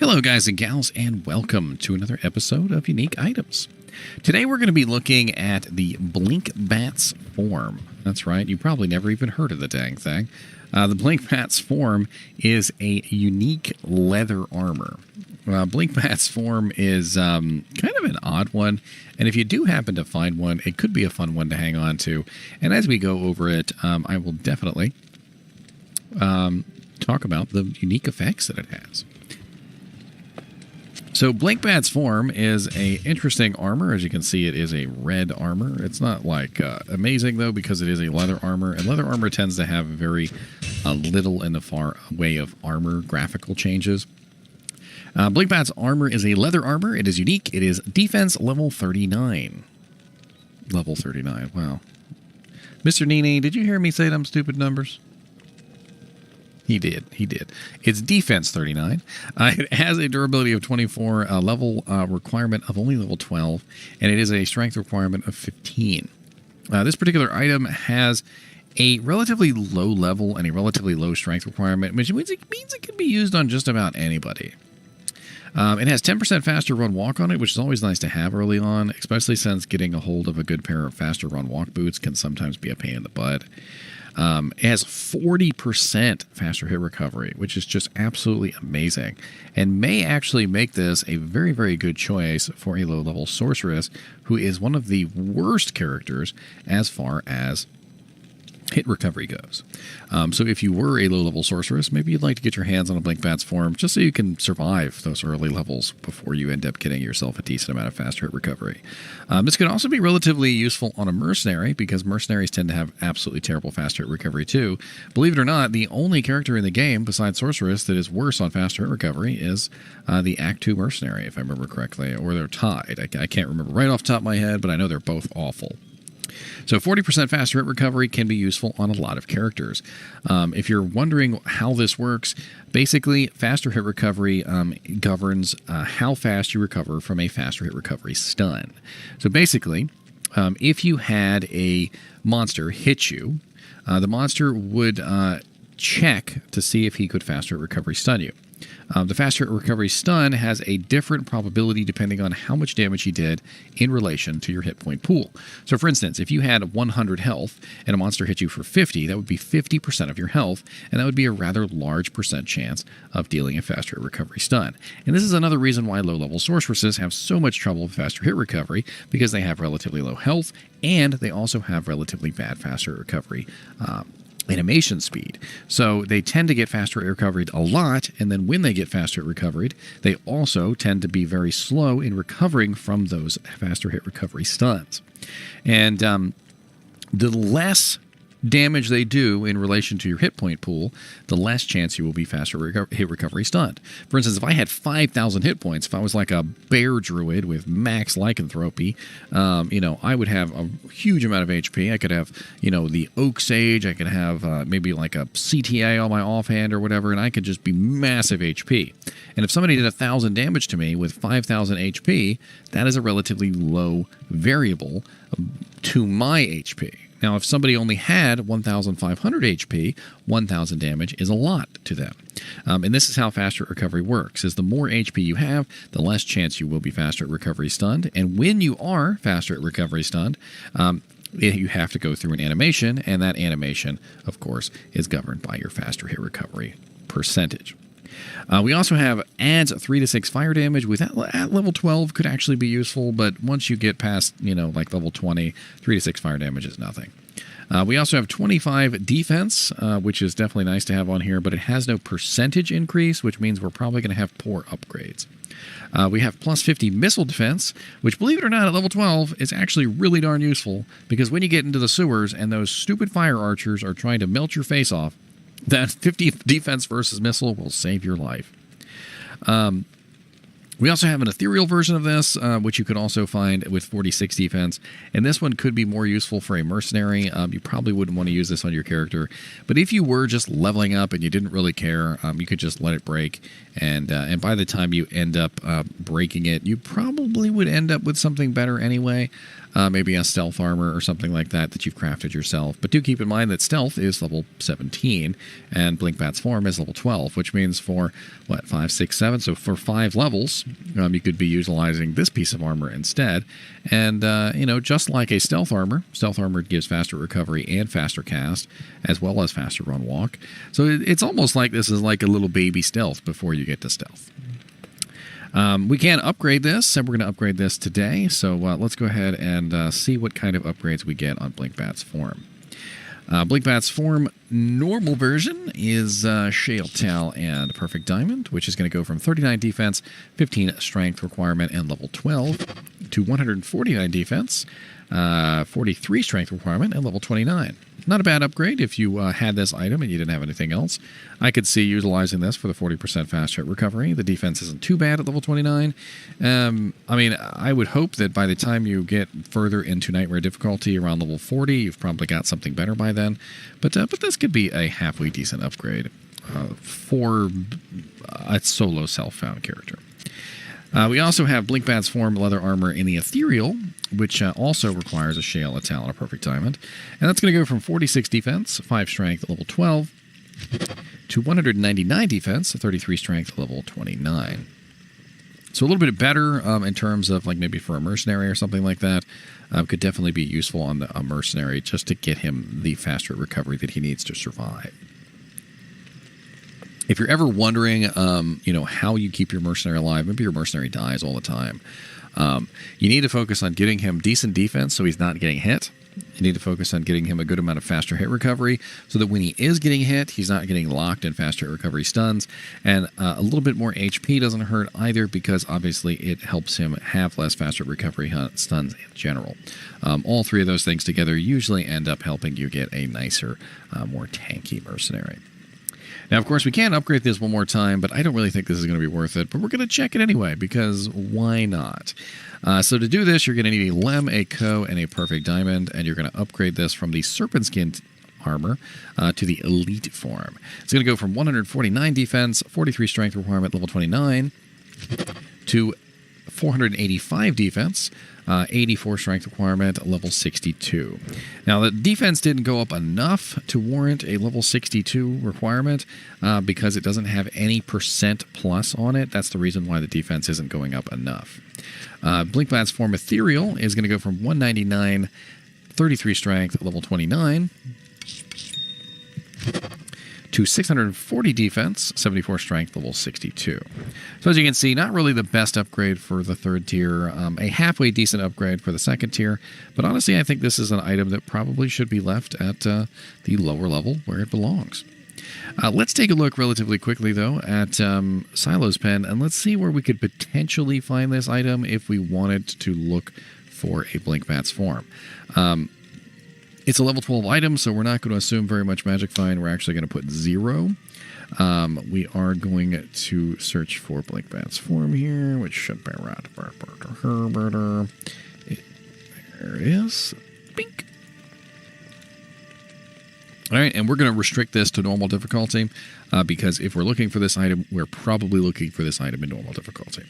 Hello guys and gals, and welcome to another episode of Unique Items. Today we're going to be looking at the Blink Bat's form. That's right, you probably never even heard of the dang thing. The Blink Bat's form is a unique leather armor. Blink Bat's form is kind of an odd one, and if you do happen to find one, it could be a fun one to hang on to. And as we go over it, I will definitely talk about the unique effects that it has. So Blink Bat's form is a interesting armor. As you can see, it is a red armor. It's not like amazing though, because it is a leather armor, and leather armor tends to have very little in the far way of armor graphical changes. Blink Bat's armor is a leather armor. It is unique. It is defense level 39. Level 39. Wow. Mr. NiNi, did you hear me say them stupid numbers? He did. It's defense 39. It has a durability of 24, level requirement of only level 12, and it is a strength requirement of 15. This particular item has a relatively low level and a relatively low strength requirement, which means it can be used on just about anybody. It has 10% faster run walk on it, which is always nice to have early on, especially since getting a hold of a good pair of faster run walk boots can sometimes be a pain in the butt. It has 40% faster hit recovery, which is just absolutely amazing, and may actually make this a very, very good choice for a low-level sorceress who is one of the worst characters as far as hit recovery goes. So if you were a low-level sorceress, maybe you'd like to get your hands on a Blink Bat's form just so you can survive those early levels before you end up getting yourself a decent amount of faster hit recovery. This can also be relatively useful on a mercenary, because mercenaries tend to have absolutely terrible faster hit recovery too. Believe it or not, the only character in the game besides sorceress that is worse on faster hit recovery is the Act 2 mercenary, if I remember correctly, or they're tied. I can't remember right off the top of my head, but I know they're both awful. So 40% faster hit recovery can be useful on a lot of characters. If you're wondering how this works, basically faster hit recovery governs how fast you recover from a faster hit recovery stun. So basically, if you had a monster hit you, the monster would check to see if he could faster hit recovery stun you. The faster hit recovery stun has a different probability depending on how much damage he did in relation to your hit point pool. So for instance, if you had 100 health and a monster hit you for 50, that would be 50% of your health, and that would be a rather large percent chance of dealing a faster hit recovery stun. And this is another reason why low-level sorceresses have so much trouble with faster hit recovery, because they have relatively low health, and they also have relatively bad faster hit recovery animation speed. So they tend to get faster hit recovered a lot, and then when they get faster hit recovered, they also tend to be very slow in recovering from those faster hit recovery stuns. And the less damage they do in relation to your hit point pool, the less chance you will be faster hit recovery stunned. For instance, if I had 5,000 hit points, if I was like a bear druid with max lycanthropy, I would have a huge amount of HP. I could have, the oak sage. I could have maybe like a CTA on my offhand or whatever, and I could just be massive HP. And if somebody did 1,000 damage to me with 5,000 HP, that is a relatively low variable to my HP. Now, if somebody only had 1,500 HP, 1,000 damage is a lot to them. And this is how faster recovery works, is the more HP you have, the less chance you will be faster at recovery stunned. And when you are faster at recovery stunned, you have to go through an animation, and that animation, of course, is governed by your faster hit recovery percentage. We also have adds 3 to 6 fire damage, which at level 12 could actually be useful, but once you get past, like level 20, 3 to 6 fire damage is nothing. We also have 25 defense, which is definitely nice to have on here, but it has no percentage increase, which means we're probably going to have poor upgrades. We have plus 50 missile defense, which, believe it or not, at level 12 is actually really darn useful, because when you get into the sewers and those stupid fire archers are trying to melt your face off, that 50 defense versus missile will save your life. We also have an ethereal version of this, which you could also find with 46 defense. And this one could be more useful for a mercenary. You probably wouldn't want to use this on your character. But if you were just leveling up and you didn't really care, you could just let it break. And by the time you end up breaking it, you probably would end up with something better anyway. Maybe a stealth armor or something like that you've crafted yourself. But do keep in mind that stealth is level 17 and Blinkbat's form is level 12, which means for, 5, 6, 7? So for 5 levels, you could be utilizing this piece of armor instead. And, just like a stealth armor gives faster recovery and faster cast, as well as faster run walk. So it's almost like this is like a little baby stealth before you get to stealth. We can upgrade this, and we're going to upgrade this today. So let's go ahead and see what kind of upgrades we get on Blinkbat's form. Blinkbat's form normal version is Shale Tal and Perfect Diamond, which is going to go from 39 defense, 15 strength requirement, and level 12 to 149 defense, 43 strength requirement, and level 29. Not a bad upgrade if you had this item and you didn't have anything else. I could see utilizing this for the 40% fast hit recovery. The defense isn't too bad at level 29. I would hope that by the time you get further into Nightmare difficulty around level 40, you've probably got something better by then. But this could be a halfway decent upgrade for a solo self-found character. We also have Blinkbat's form leather armor in the ethereal, which also requires a Shale, Tal, and a Perfect Diamond. And that's going to go from 46 defense, 5 strength at level 12, to 199 defense, 33 strength at level 29. So a little bit better in terms of maybe for a mercenary or something like that. Could definitely be useful on a mercenary just to get him the faster recovery that he needs to survive. If you're ever wondering, how you keep your mercenary alive, maybe your mercenary dies all the time. You need to focus on getting him decent defense so he's not getting hit. You need to focus on getting him a good amount of faster hit recovery so that when he is getting hit, he's not getting locked in faster hit recovery stuns. And a little bit more HP doesn't hurt either because obviously it helps him have less faster recovery stuns in general. All three of those things together usually end up helping you get a nicer, more tanky mercenary. Now, of course, we can upgrade this one more time, but I don't really think this is going to be worth it. But we're going to check it anyway, because why not? So to do this, you're going to need a Lem, a Co, and a Perfect Diamond, and you're going to upgrade this from the Serpent Skin armor to the Elite form. It's going to go from 149 defense, 43 strength requirement, level 29, to 485 defense, 84 strength requirement, level 62. Now, the defense didn't go up enough to warrant a level 62 requirement because it doesn't have any percent plus on it. That's the reason why the defense isn't going up enough. Blinkbat's form Ethereal is going to go from 199, 33 strength, level 29, to 640 defense, 74 strength, level 62. So as you can see, not really the best upgrade for the third tier, a halfway decent upgrade for the second tier, but honestly I think this is an item that probably should be left at the lower level where it belongs. Let's take a look relatively quickly though at Silo's Pen, and let's see where we could potentially find this item if we wanted to look for a Blinkbat's form. It's a level 12 item, so we're not going to assume very much magic find. We're actually going to put 0. We are going to search for Blinkbat's form here, which should be right. There it is. Bink. All right, and we're going to restrict this to normal difficulty because if we're looking for this item, we're probably looking for this item in normal difficulty.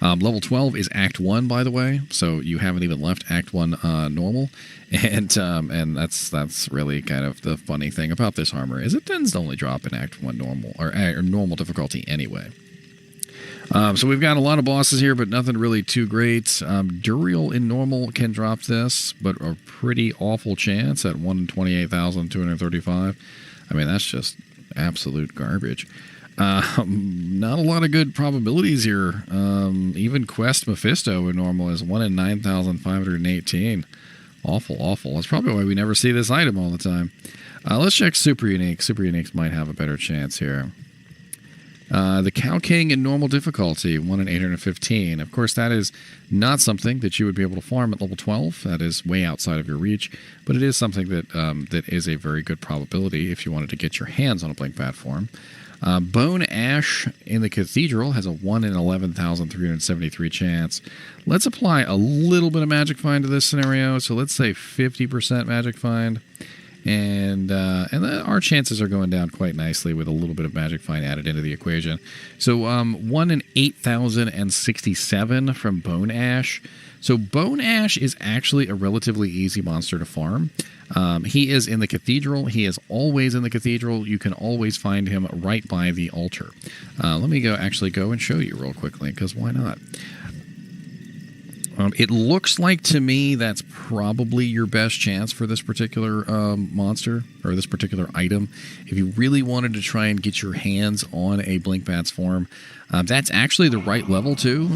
Level 12 is Act 1, by the way, so you haven't even left Act 1 normal, and that's really kind of the funny thing about this armor is it tends to only drop in Act 1 normal or normal difficulty anyway. So we've got a lot of bosses here, but nothing really too great. Duriel in normal can drop this, but a pretty awful chance at 1 in 28,235. I mean, that's just absolute garbage. Not a lot of good probabilities here. Even Quest Mephisto in normal is 1 in 9,518. Awful. That's probably why we never see this item all the time. Let's check Super Unique. Super Uniques might have a better chance here. The Cow King in normal difficulty, 1 in 815. Of course, that is not something that you would be able to farm at level 12. That is way outside of your reach, but it is something that that is a very good probability if you wanted to get your hands on a Blinkbat form. Bone Ash in the Cathedral has a 1 in 11,373 chance. Let's apply a little bit of Magic Find to this scenario. So let's say 50% Magic Find. And our chances are going down quite nicely with a little bit of Magic Find added into the equation. So 1 in 8,067 from Bone Ash. So Bone Ash is actually a relatively easy monster to farm. He is in the Cathedral. He is always in the Cathedral. You can always find him right by the altar. Let me go and show you real quickly, because why not? It looks like to me that's probably your best chance for this particular monster or this particular item. If you really wanted to try and get your hands on a Blinkbat's form, that's actually the right level too.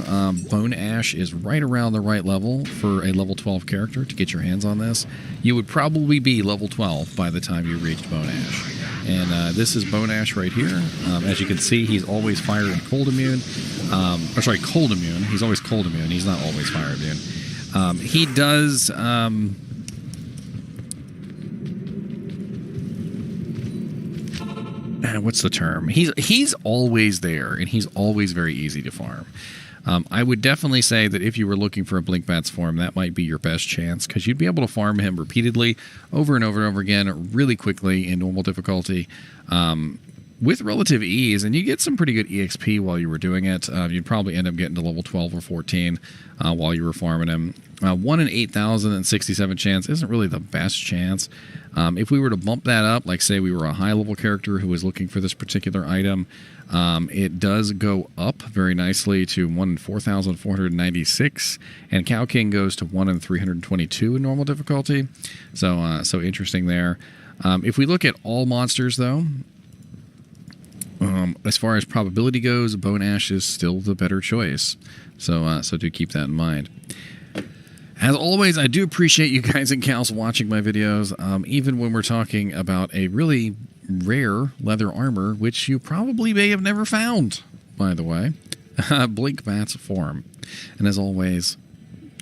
Bone Ash is right around the right level for a level 12 character to get your hands on this. You would probably be level 12 by the time you reached Bone Ash. And this is Bone Ash right here. As you can see, he's always fire and cold immune. Cold immune. He's always cold immune. He's not always fire immune. He does... what's the term? He's always there, and he's always very easy to farm. I would definitely say that if you were looking for a Blinkbat's form, that might be your best chance, because you'd be able to farm him repeatedly, over and over and over again, really quickly in normal difficulty, with relative ease, and you get some pretty good EXP while you were doing it. You'd probably end up getting to level 12 or 14 while you were farming him. 1 in 8,067 chance isn't really the best chance. If we were to bump that up, like say we were a high-level character who was looking for this particular item, it does go up very nicely to 1 in 4,496, and Cow King goes to 1 in 322 in normal difficulty. So interesting there. If we look at all monsters, though, as far as probability goes, Bone Ash is still the better choice. So do keep that in mind. As always, I do appreciate you guys and gals watching my videos, even when we're talking about a really rare leather armor, which you probably may have never found, by the way. Blinkbat's form. And as always,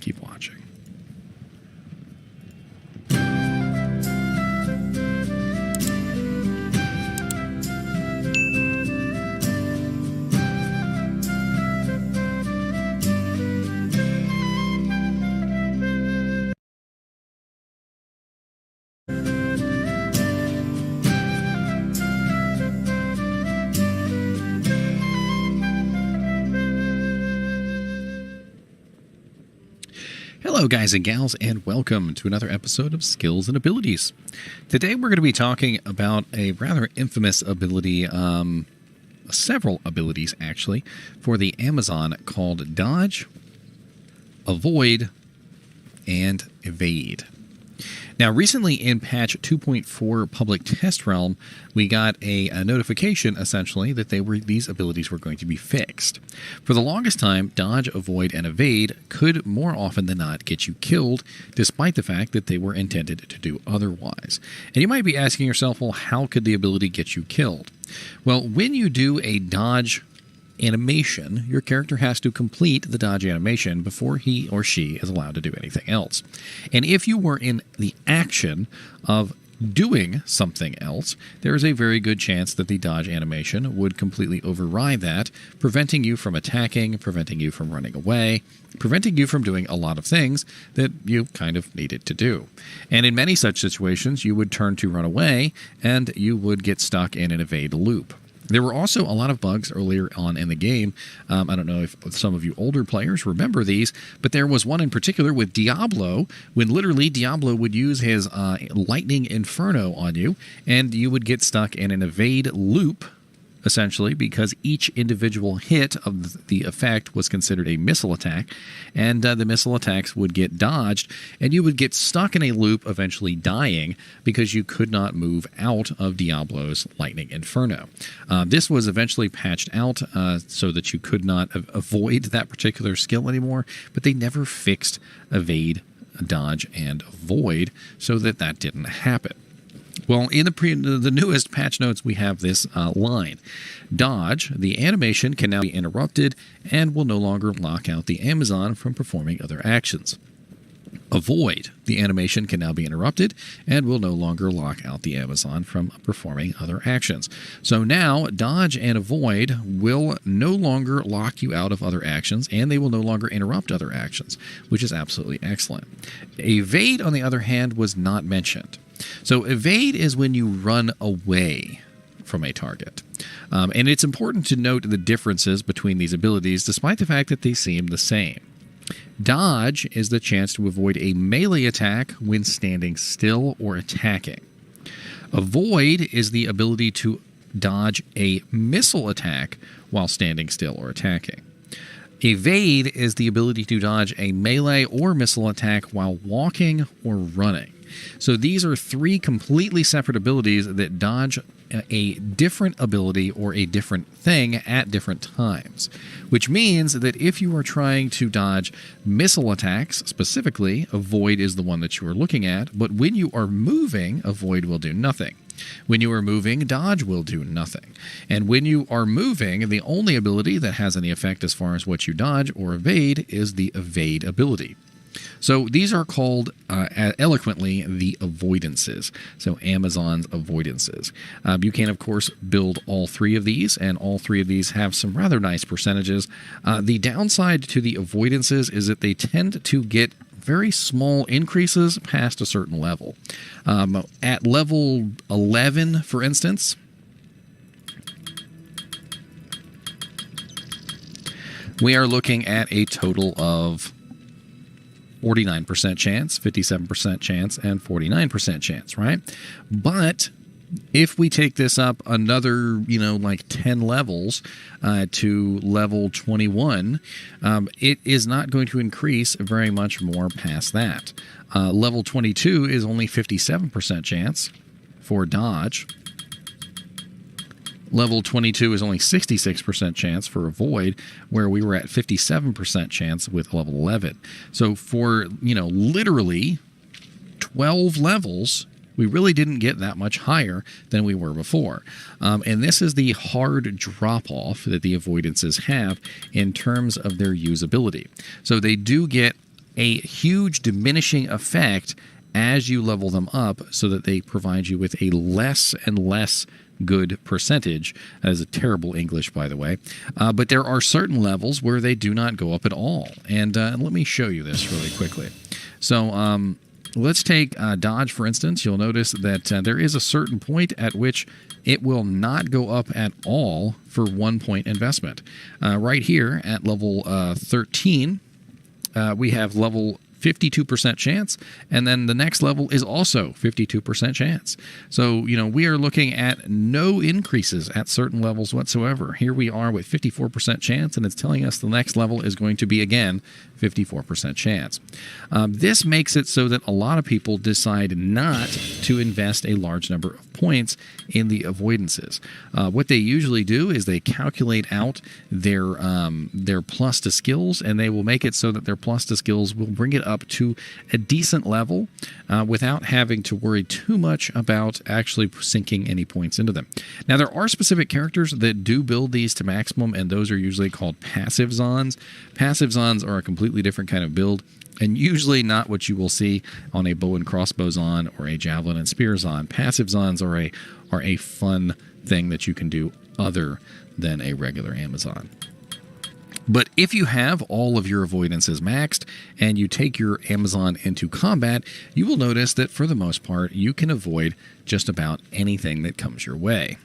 keep watching. Hello guys and gals, and welcome to another episode of Skills and Abilities. Today we're going to be talking about a rather infamous ability, several abilities actually, for the Amazon called Dodge, Avoid, and Evade. Now, recently in patch 2.4 public test realm, we got a notification, essentially, that these abilities were going to be fixed. For the longest time, Dodge, Avoid, and Evade could more often than not get you killed, despite the fact that they were intended to do otherwise. And you might be asking yourself, well, how could the ability get you killed? Well, when you do a Dodge animation, your character has to complete the dodge animation before he or she is allowed to do anything else. And if you were in the action of doing something else, there is a very good chance that the dodge animation would completely override that, preventing you from attacking, preventing you from running away, preventing you from doing a lot of things that you kind of needed to do. And in many such situations, you would turn to run away, and you would get stuck in an evade loop. There were also a lot of bugs earlier on in the game. I don't know if some of you older players remember these, but there was one in particular with Diablo, when literally Diablo would use his lightning inferno on you, and you would get stuck in an evade loop, essentially, because each individual hit of the effect was considered a missile attack, and the missile attacks would get dodged, and you would get stuck in a loop, eventually dying, because you could not move out of Diablo's lightning inferno. This was eventually patched out so that you could not avoid that particular skill anymore, but they never fixed evade, dodge, and avoid so that that didn't happen. Well, in the newest patch notes, we have this line. Dodge, the animation can now be interrupted and will no longer lock out the Amazon from performing other actions. Avoid, the animation can now be interrupted and will no longer lock out the Amazon from performing other actions. So now, dodge and avoid will no longer lock you out of other actions, and they will no longer interrupt other actions, which is absolutely excellent. Evade, on the other hand, was not mentioned. So evade is when you run away from a target. And it's important to note the differences between these abilities, despite the fact that they seem the same. Dodge is the chance to avoid a melee attack when standing still or attacking. Avoid is the ability to dodge a missile attack while standing still or attacking. Evade is the ability to dodge a melee or missile attack while walking or running. So these are three completely separate abilities that dodge a different ability or a different thing at different times, which means that if you are trying to dodge missile attacks specifically, avoid is the one that you are looking at, but when you are moving, avoid will do nothing. When you are moving, dodge will do nothing. And when you are moving, the only ability that has any effect as far as what you dodge or evade is the evade ability. So these are called, eloquently, the avoidances. So Amazon's avoidances. You can, of course, build all three of these, and all three of these have some rather nice percentages. The downside to the avoidances is that they tend to get very small increases past a certain level. At level 11, for instance, we are looking at a total of 49% chance, 57% chance, and 49% chance, right? But if we take this up another, like 10 levels to level 21, it is not going to increase very much more past that. Level 22 is only 57% chance for dodge. Level 22 is only 66% chance for avoid, where we were at 57% chance with level 11. So for, literally 12 levels, we really didn't get that much higher than we were before. And this is the hard drop-off that the avoidances have in terms of their usability. So they do get a huge diminishing effect as you level them up, so that they provide you with a less and less good percentage. That is a terrible English, by the way. But there are certain levels where they do not go up at all. And let me show you this really quickly. So let's take dodge, for instance. You'll notice that there is a certain point at which it will not go up at all for 1 point investment. Right here at level 13, we have level 52% chance, and then the next level is also 52% chance. So, we are looking at no increases at certain levels whatsoever. Here we are with 54% chance, and it's telling us the next level is going to be, again, 54% chance. This makes it so that a lot of people decide not to invest a large number of points in the avoidances. What they usually do is they calculate out their plus to skills, and they will make it so that their plus to skills will bring it up to a decent level without having to worry too much about actually sinking any points into them. Now, there are specific characters that do build these to maximum, and those are usually called passive Zons. Passive Zons are a completely different kind of build, and usually not what you will see on a bow and crossbow Zon or a javelin and spear Zon. Passive Zons are a fun thing that you can do other than a regular Amazon. But if you have all of your avoidances maxed and you take your Amazon into combat, you will notice that for the most part, you can avoid just about anything that comes your way.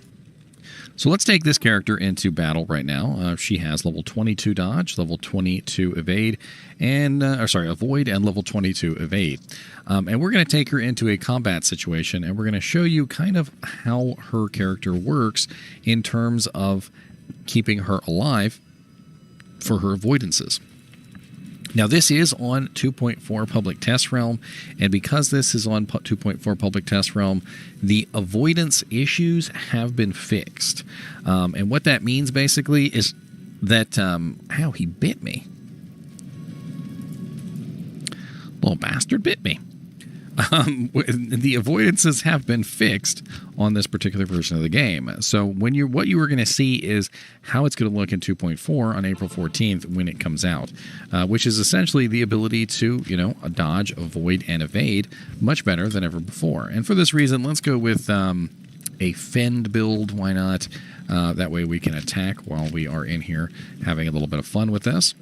So let's take this character into battle right now. She has level 22 dodge, level 22 evade, and avoid, and level 22 evade. And we're going to take her into a combat situation, and we're going to show you kind of how her character works in terms of keeping her alive for her avoidances. Now, this is on 2.4 Public Test Realm, and because this is on 2.4 Public Test Realm, the avoidance issues have been fixed. And what that means, basically, is that... Ow, he bit me. Little bastard bit me. The avoidances have been fixed on this particular version of the game. So what you are going to see is how it's going to look in 2.4 on April 14th when it comes out, which is essentially the ability to, dodge, avoid, and evade much better than ever before. And for this reason, let's go with a fend build. Why not? That way we can attack while we are in here having a little bit of fun with this.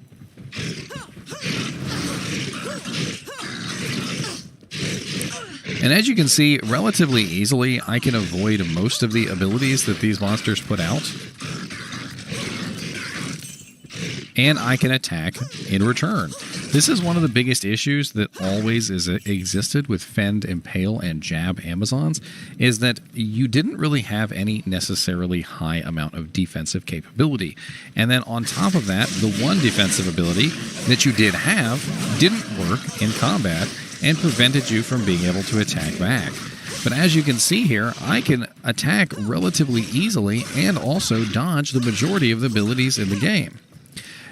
And as you can see, relatively easily, I can avoid most of the abilities that these monsters put out. And I can attack in return. This is one of the biggest issues that always existed with Fend, Impale, and Jab Amazons, is that you didn't really have any necessarily high amount of defensive capability. And then on top of that, the one defensive ability that you did have didn't work in combat and prevented you from being able to attack back. But as you can see here, I can attack relatively easily and also dodge the majority of the abilities in the game.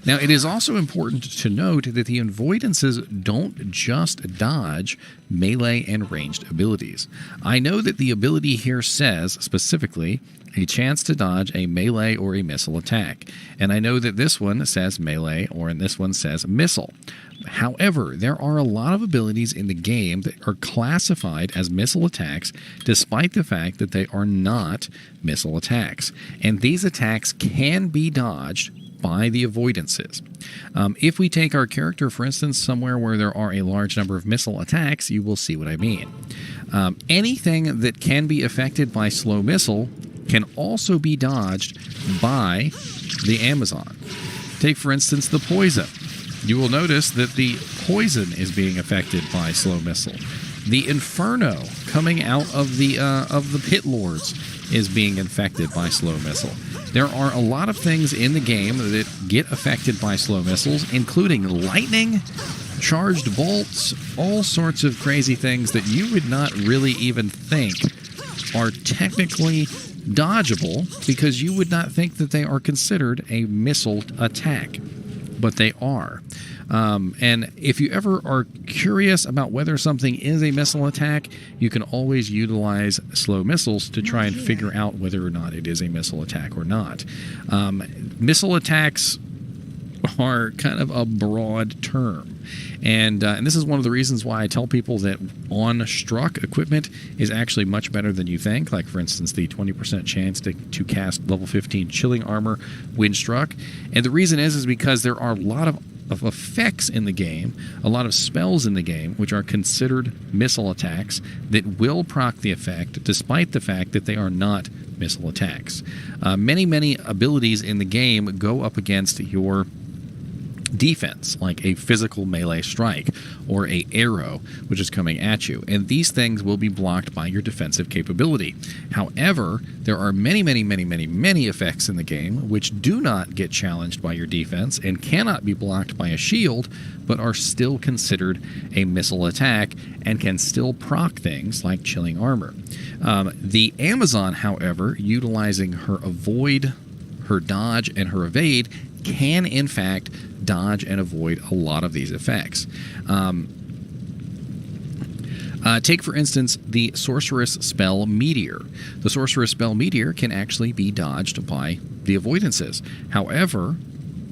Now, it is also important to note that the avoidances don't just dodge melee and ranged abilities. I know that the ability here says, specifically, a chance to dodge a melee or a missile attack. And I know that this one says melee, or this one says missile. However, there are a lot of abilities in the game that are classified as missile attacks, despite the fact that they are not missile attacks. And these attacks can be dodged by the avoidances. If we take our character, for instance, somewhere where there are a large number of missile attacks, you will see what I mean. Anything that can be affected by slow missile can also be dodged by the Amazon. Take, for instance, the poison. You will notice that the poison is being affected by slow missile. The Inferno coming out of the Pit Lords is being infected by slow missile. There are a lot of things in the game that get affected by slow missiles, including lightning, charged bolts, all sorts of crazy things that you would not really even think are technically dodgeable, because you would not think that they are considered a missile attack, but they are. And if you ever are curious about whether something is a missile attack, you can always utilize slow missiles to try and figure out whether or not it is a missile attack or not. Missile attacks are kind of a broad term. And this is one of the reasons why I tell people that on-struck equipment is actually much better than you think. Like, for instance, the 20% chance to cast level 15 chilling armor when struck. And the reason is because there are a lot of effects in the game, a lot of spells in the game, which are considered missile attacks that will proc the effect, despite the fact that they are not missile attacks. Many abilities in the game go up against your defense, like a physical melee strike or a arrow which is coming at you, and these things will be blocked by your defensive capability. However, there are many effects in the game which do not get challenged by your defense and cannot be blocked by a shield, but are still considered a missile attack and can still proc things like chilling armor. The Amazon, however, utilizing her avoid, her dodge, and her evade, can in fact dodge and avoid a lot of these effects. Take, for instance, the Sorceress Spell Meteor. The Sorceress Spell Meteor can actually be dodged by the avoidances. However,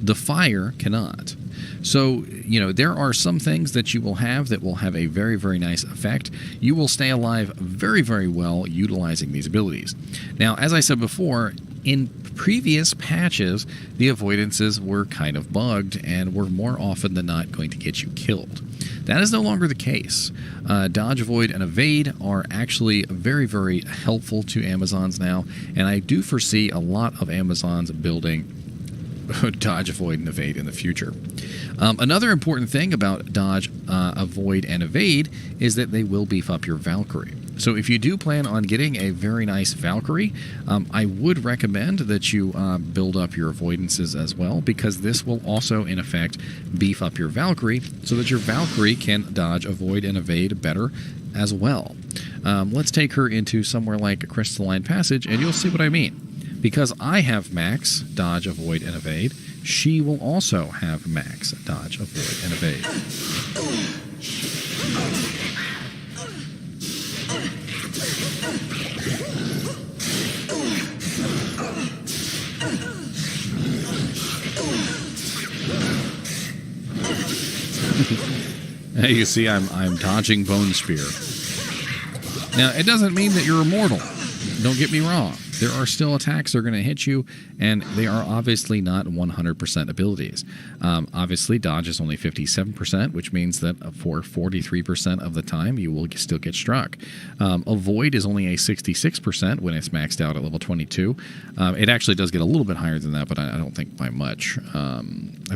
the fire cannot. So, there are some things that you will have that will have a very nice effect. You will stay alive very well utilizing these abilities. Now, as I said before, in previous patches, the avoidances were kind of bugged and were more often than not going to get you killed. That is no longer the case. Dodge, avoid, and evade are actually very helpful to Amazons now, and I do foresee a lot of Amazons building dodge, avoid, and evade in the future. Another important thing about dodge, avoid, and evade is that they will beef up your Valkyrie. So if you do plan on getting a very nice Valkyrie, I would recommend that you build up your avoidances as well, because this will also, in effect, beef up your Valkyrie so that your Valkyrie can dodge, avoid, and evade better as well. Let's take her into somewhere like a Crystalline Passage, and you'll see what I mean. Because I have max dodge, avoid, and evade, she will also have max dodge, avoid, and evade. Hey, you see, I'm dodging Bone Spear. Now, it doesn't mean that you're immortal. Don't get me wrong. There are still attacks that are going to hit you, and they are obviously not 100% abilities. Obviously, dodge is only 57%, which means that for 43% of the time, you will still get struck. Avoid is only a 66% when it's maxed out at level 22. It actually does get a little bit higher than that, but I don't think by much. I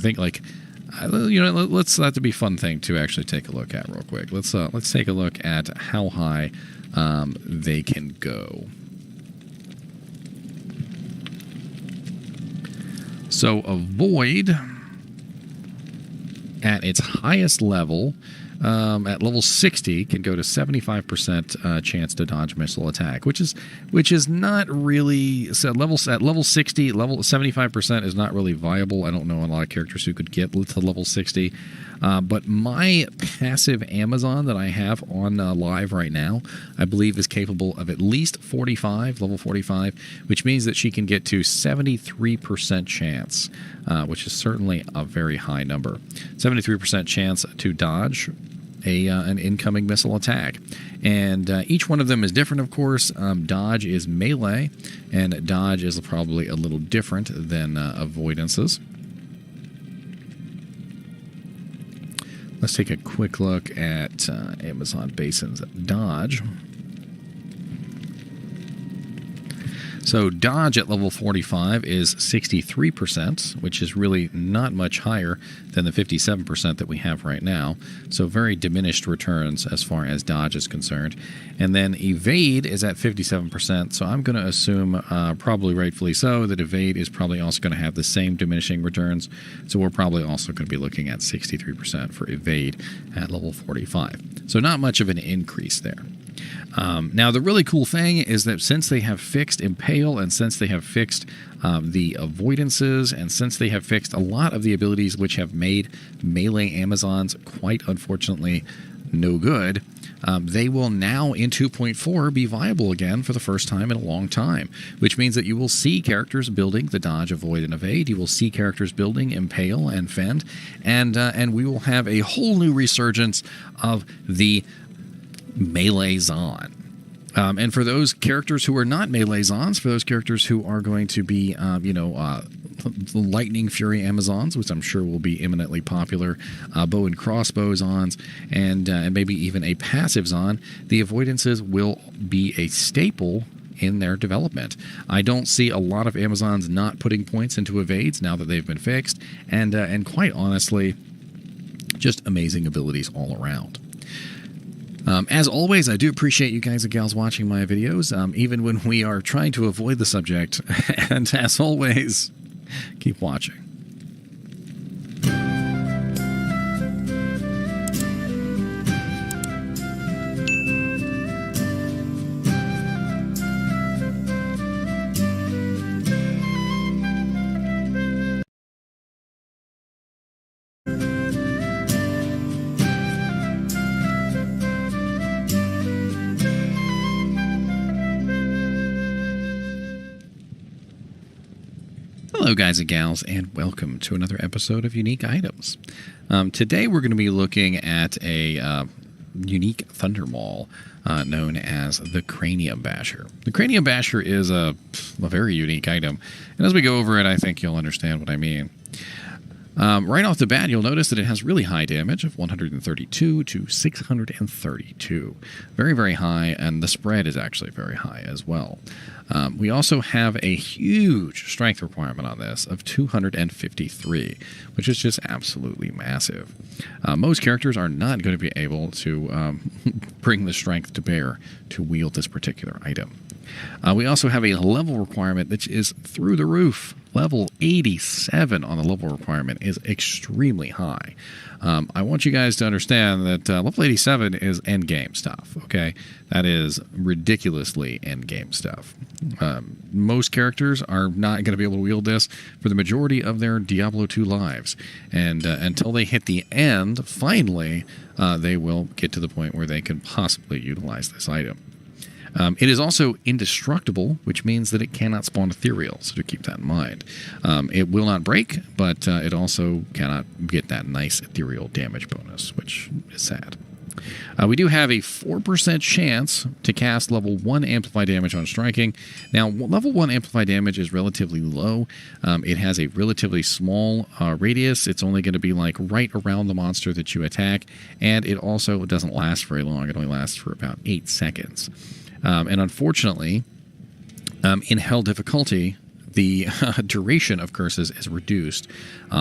think, let's that to be a fun thing to actually take a look at real quick. Let's take a look at how high they can go. So avoid at its highest level, at level 60, can go to 75% chance to dodge missile attack, which is not really at level 60. Level 75% is not really viable. I don't know a lot of characters who could get to level 60. But my passive Amazon that I have on live right now, I believe is capable of at least level 45, which means that she can get to 73% chance, which is certainly a very high number. 73% chance to dodge an incoming missile attack. And each one of them is different, of course. Dodge is melee, and dodge is probably a little different than avoidances. Let's take a quick look at Amazon Basin's dodge. So dodge at level 45 is 63%, which is really not much higher than the 57% that we have right now. So very diminished returns as far as dodge is concerned. And then evade is at 57%. So I'm going to assume, probably rightfully so, that evade is probably also going to have the same diminishing returns. So we're probably also going to be looking at 63% for evade at level 45. So not much of an increase there. Now, the really cool thing is that since they have fixed Impale, and since they have fixed the avoidances, and since they have fixed a lot of the abilities which have made melee Amazons quite unfortunately no good, they will now in 2.4 be viable again for the first time in a long time, which means that you will see characters building the dodge, avoid, and evade. You will see characters building Impale and Fend, and we will have a whole new resurgence of the melee Zon. And for those characters who are not melee Zons, for those characters who are going to be, Lightning Fury Amazons, which I'm sure will be eminently popular, bow and crossbow Zons, and maybe even a passive Zon, the avoidances will be a staple in their development. I don't see a lot of Amazons not putting points into evades now that they've been fixed, and quite honestly, just amazing abilities all around. As always, I do appreciate you guys and gals watching my videos, even when we are trying to avoid the subject. And as always, keep watching. Hello guys and gals, and welcome to another episode of Unique Items. Today we're going to be looking at a unique Thunder Maul known as the Cranium Basher. The Cranium Basher is a very unique item, and as we go over it, I think you'll understand what I mean. Right off the bat, you'll notice that it has really high damage of 132 to 632. Very, very high, and the spread is actually very high as well. We also have a huge strength requirement on this of 253, which is just absolutely massive. Most characters are not going to be able to bring the strength to bear to wield this particular item. We also have a level requirement that is through the roof. Level 87 on the level requirement is extremely high. I want you guys to understand that level 87 is endgame stuff, okay? That is ridiculously endgame stuff. Most characters are not going to be able to wield this for the majority of their Diablo 2 lives. And until they hit the end, finally, they will get to the point where they can possibly utilize this item. It is also indestructible, which means that it cannot spawn ethereal, so to keep that in mind. It will not break, but it also cannot get that nice ethereal damage bonus, which is sad. We do have a 4% chance to cast level 1 amplify damage on striking. Now, level 1 amplify damage is relatively low. It has a relatively small radius. It's only going to be like right around the monster that you attack, and it also doesn't last very long. It only lasts for about 8 seconds. And unfortunately, in Hell difficulty, the duration of curses is reduced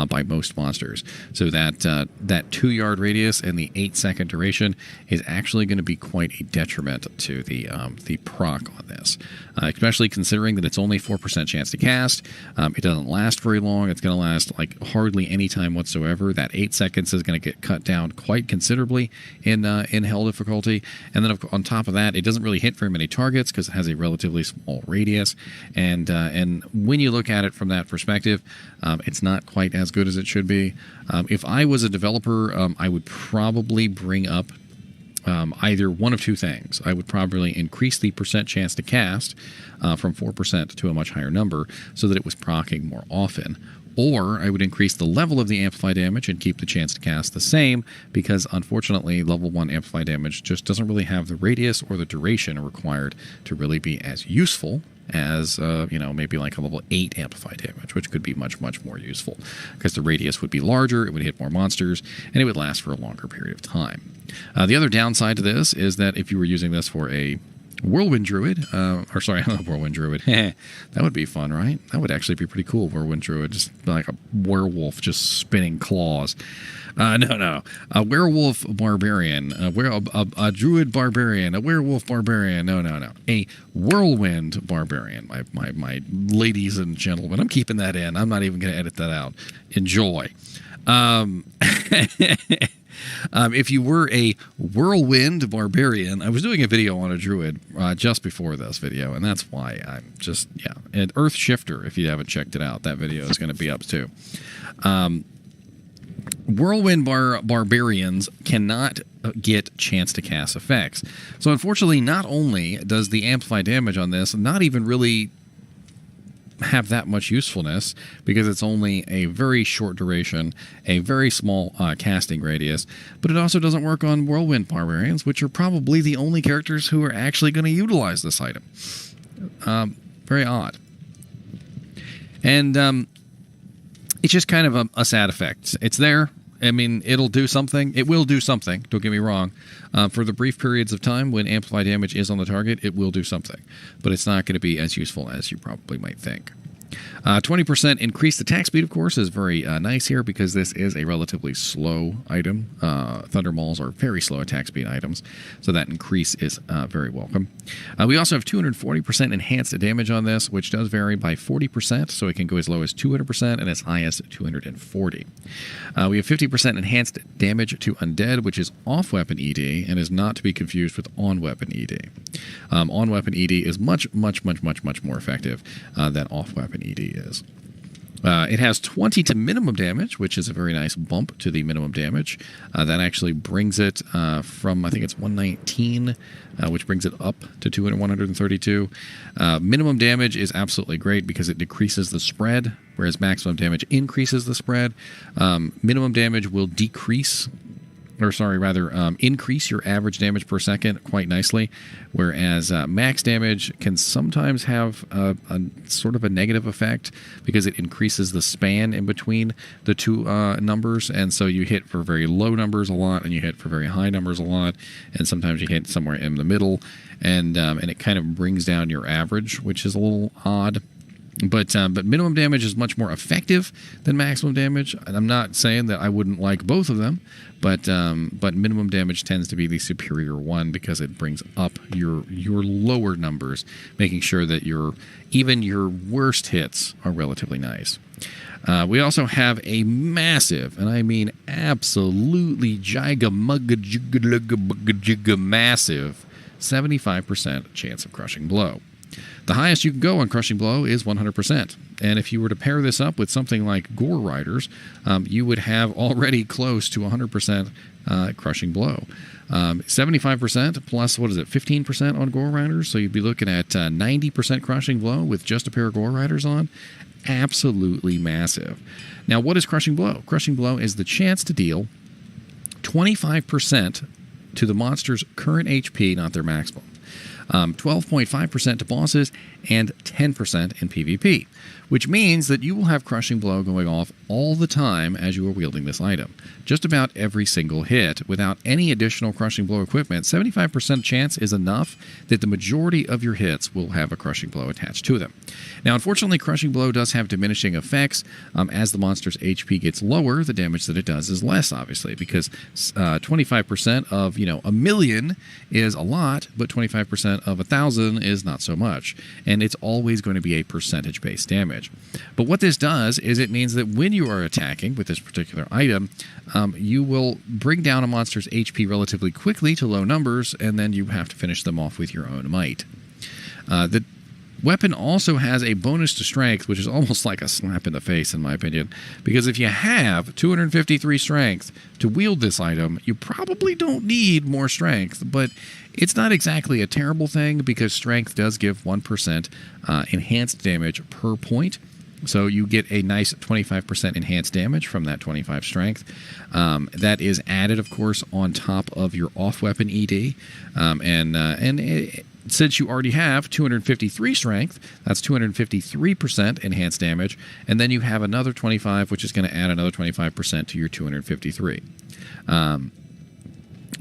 by most monsters. So that 2-yard radius and the 8-second duration is actually going to be quite a detriment to the proc on this, especially considering that it's only 4% chance to cast. It doesn't last very long. It's going to last like hardly any time whatsoever. That 8 seconds is going to get cut down quite considerably in Hell difficulty. And then on top of that, it doesn't really hit very many targets because it has a relatively small radius. And when you look at it from that perspective, it's not quite as good as it should be. If I was a developer, I would probably bring up either one of two things. I would probably increase the percent chance to cast from 4% to a much higher number so that it was proccing more often. Or I would increase the level of the amplify damage and keep the chance to cast the same, because unfortunately level 1 amplify damage just doesn't really have the radius or the duration required to really be as useful as maybe like a level 8 amplify damage, which could be much, much more useful because the radius would be larger, it would hit more monsters, and it would last for a longer period of time. The other downside to this is that if you were using this for a Whirlwind Druid, Whirlwind Druid, that would be fun, right? That would actually be pretty cool, Whirlwind Druid, just like a werewolf just spinning claws. No, a werewolf barbarian, a druid barbarian, a werewolf barbarian, no, a whirlwind barbarian, my ladies and gentlemen. I'm keeping that in. I'm not even going to edit that out. Enjoy. If you were a whirlwind barbarian, I was doing a video on a druid just before this video, and that's why I'm just, and Earth Shifter, if you haven't checked it out, that video is going to be up too. Whirlwind barbarians cannot get chance to cast effects. So unfortunately, not only does the amplify damage on this not even really have that much usefulness, because it's only a very short duration, a very small casting radius, but it also doesn't work on Whirlwind Barbarians, which are probably the only characters who are actually going to utilize this item. Very odd. And it's just kind of a sad effect. It's there. I mean, it'll do something. It will do something. Don't get me wrong. For the brief periods of time when amplified damage is on the target, it will do something. But it's not going to be as useful as you probably might think. 20% increased attack speed, of course, is very nice here because this is a relatively slow item. Thunder Mauls are very slow attack speed items, so that increase is very welcome. We also have 240% enhanced damage on this, which does vary by 40%, so it can go as low as 200% and as high as 240. We have 50% enhanced damage to Undead, which is off-weapon ED and is not to be confused with on-weapon ED. On-weapon ED is much more effective than off-weapon ED is. It has 20 to minimum damage, which is a very nice bump to the minimum damage. That actually brings it from, I think it's 119, which brings it up to 132. Minimum damage is absolutely great because it decreases the spread, whereas maximum damage increases the spread. Minimum damage will decrease, or sorry, rather increase your average damage per second quite nicely, whereas max damage can sometimes have a sort of a negative effect because it increases the span in between the two numbers, and so you hit for very low numbers a lot, and you hit for very high numbers a lot, and sometimes you hit somewhere in the middle, and it kind of brings down your average, which is a little odd. But minimum damage is much more effective than maximum damage. And I'm not saying that I wouldn't like both of them, but minimum damage tends to be the superior one because it brings up your lower numbers, making sure that even your worst hits are relatively nice. We also have a massive, and I mean absolutely massive 75% chance of crushing blow. The highest you can go on Crushing Blow is 100%. And if you were to pair this up with something like Gore Riders, you would have already close to 100% Crushing Blow. 75% plus, 15% on Gore Riders? So you'd be looking at 90% Crushing Blow with just a pair of Gore Riders on. Absolutely massive. Now, what is Crushing Blow? Crushing Blow is the chance to deal 25% to the monster's current HP, not their maximum. 12.5% to bosses, and 10% in PvP, which means that you will have Crushing Blow going off all the time as you are wielding this item. Just about every single hit, without any additional Crushing Blow equipment, 75% chance is enough that the majority of your hits will have a Crushing Blow attached to them. Now, unfortunately, Crushing Blow does have diminishing effects. As the monster's HP gets lower, the damage that it does is less, obviously, because 25% of, a million is a lot, but 25% of 1,000 is not so much. And it's always going to be a percentage-based damage. But what this does is it means that when you are attacking with this particular item, you will bring down a monster's HP relatively quickly to low numbers, and then you have to finish them off with your own might. The weapon also has a bonus to strength, which is almost like a slap in the face, in my opinion, because if you have 253 strength to wield this item, you probably don't need more strength, but it's not exactly a terrible thing because strength does give 1% enhanced damage per point. So you get a nice 25% enhanced damage from that 25 strength. That is added, of course, on top of your off-weapon ED. Since you already have 253 strength, that's 253% enhanced damage. And then you have another 25, which is going to add another 25% to your 253.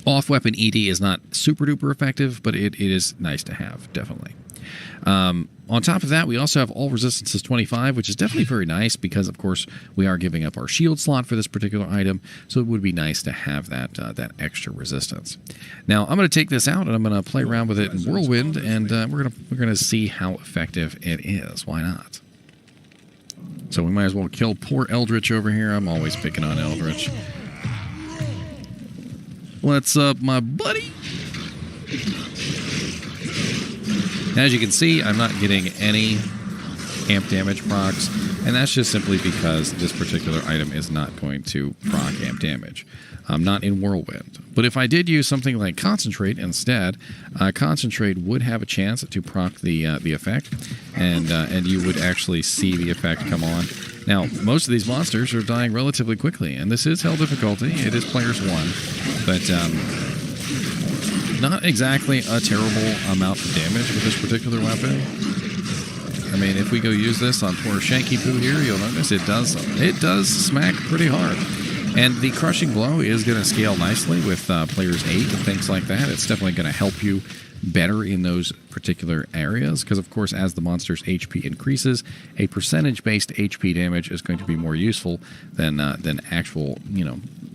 Off-weapon ED is not super-duper effective, but it is nice to have, definitely. On top of that, we also have all resistances 25, which is definitely very nice because, of course, we are giving up our shield slot for this particular item, so it would be nice to have that extra resistance. Now, I'm going to take this out and I'm going to play around with it in Whirlwind, and we're going to see how effective it is. Why not? So we might as well kill poor Eldritch over here. I'm always picking on Eldritch. What's up, my buddy? As you can see, I'm not getting any amp damage procs, and that's just simply because this particular item is not going to proc amp damage. Not in Whirlwind. But if I did use something like Concentrate instead, Concentrate would have a chance to proc the effect, and you would actually see the effect come on. Now, most of these monsters are dying relatively quickly, and this is hell difficulty. It is players 1, but not exactly a terrible amount of damage with this particular weapon. I mean, if we go use this on poor Shanky Poo here, you'll notice it does smack pretty hard. And the Crushing Blow is going to scale nicely with players 8 and things like that. It's definitely going to help you better in those particular areas because, of course, as the monster's HP increases, a percentage-based HP damage is going to be more useful than actual,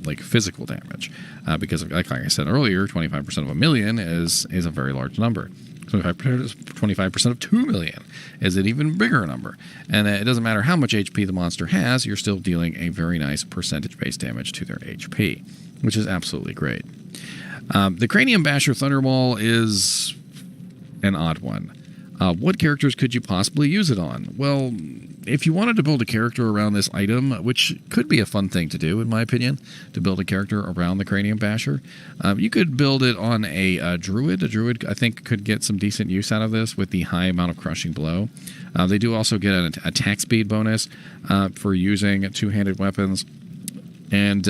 like physical damage. Because, like I said earlier, 25% of a million is a very large number. 25% of 2 million is an even bigger number. And it doesn't matter how much HP the monster has, you're still dealing a very nice percentage-based damage to their HP, which is absolutely great. The Cranium Basher Thunderball is an odd one. What characters could you possibly use it on? Well, if you wanted to build a character around this item, which could be a fun thing to do, in my opinion, to build a character around the Cranium Basher, you could build it on a Druid. A Druid, I think, could get some decent use out of this with the high amount of Crushing Blow. They do also get an attack speed bonus for using two-handed weapons. And,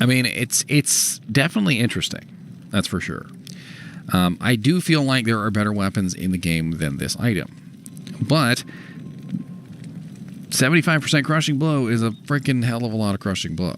I mean, it's definitely interesting. That's for sure. I do feel like there are better weapons in the game than this item. But 75% Crushing Blow is a freaking hell of a lot of Crushing Blow.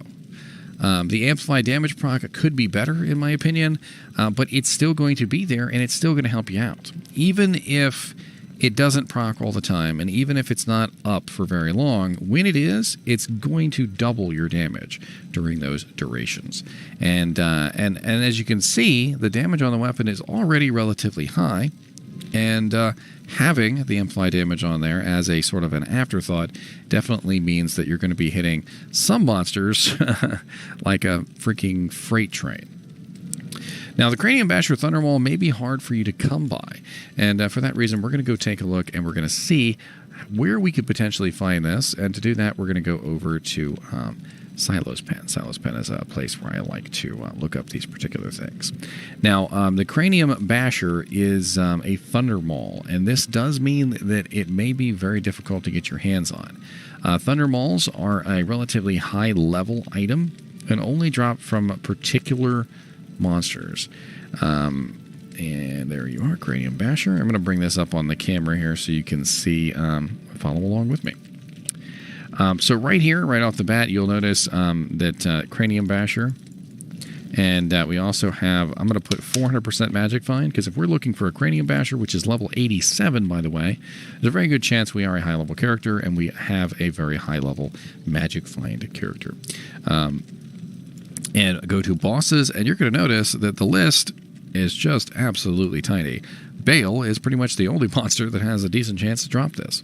The Amplified Damage proc could be better, in my opinion, but it's still going to be there, and it's still going to help you out. Even if it doesn't proc all the time, and even if it's not up for very long, when it is, it's going to double your damage during those durations. And as you can see, the damage on the weapon is already relatively high, and having the amplified damage on there as a sort of an afterthought definitely means that you're going to be hitting some monsters like a freaking freight train. Now, the Cranium Basher Thunderball may be hard for you to come by, and for that reason, we're going to go take a look, and we're going to see where we could potentially find this, and to do that, we're going to go over to Silo's Pen. Silo's Pen is a place where I like to look up these particular things. Now, the Cranium Basher is a Thunderball, and this does mean that it may be very difficult to get your hands on. Thunderballs are a relatively high-level item and only drop from particular monsters. And there you are, Cranium Basher. I'm going to bring this up on the camera here so you can see, follow along with me. So right here, right off the bat, you'll notice that Cranium Basher, and we also have, I'm going to put 400% Magic Find, because if we're looking for a Cranium Basher, which is level 87, by the way, there's a very good chance we are a high-level character, and we have a very high-level Magic Find character. And go to bosses, and you're going to notice that the list is just absolutely tiny. Bale is pretty much the only monster that has a decent chance to drop this.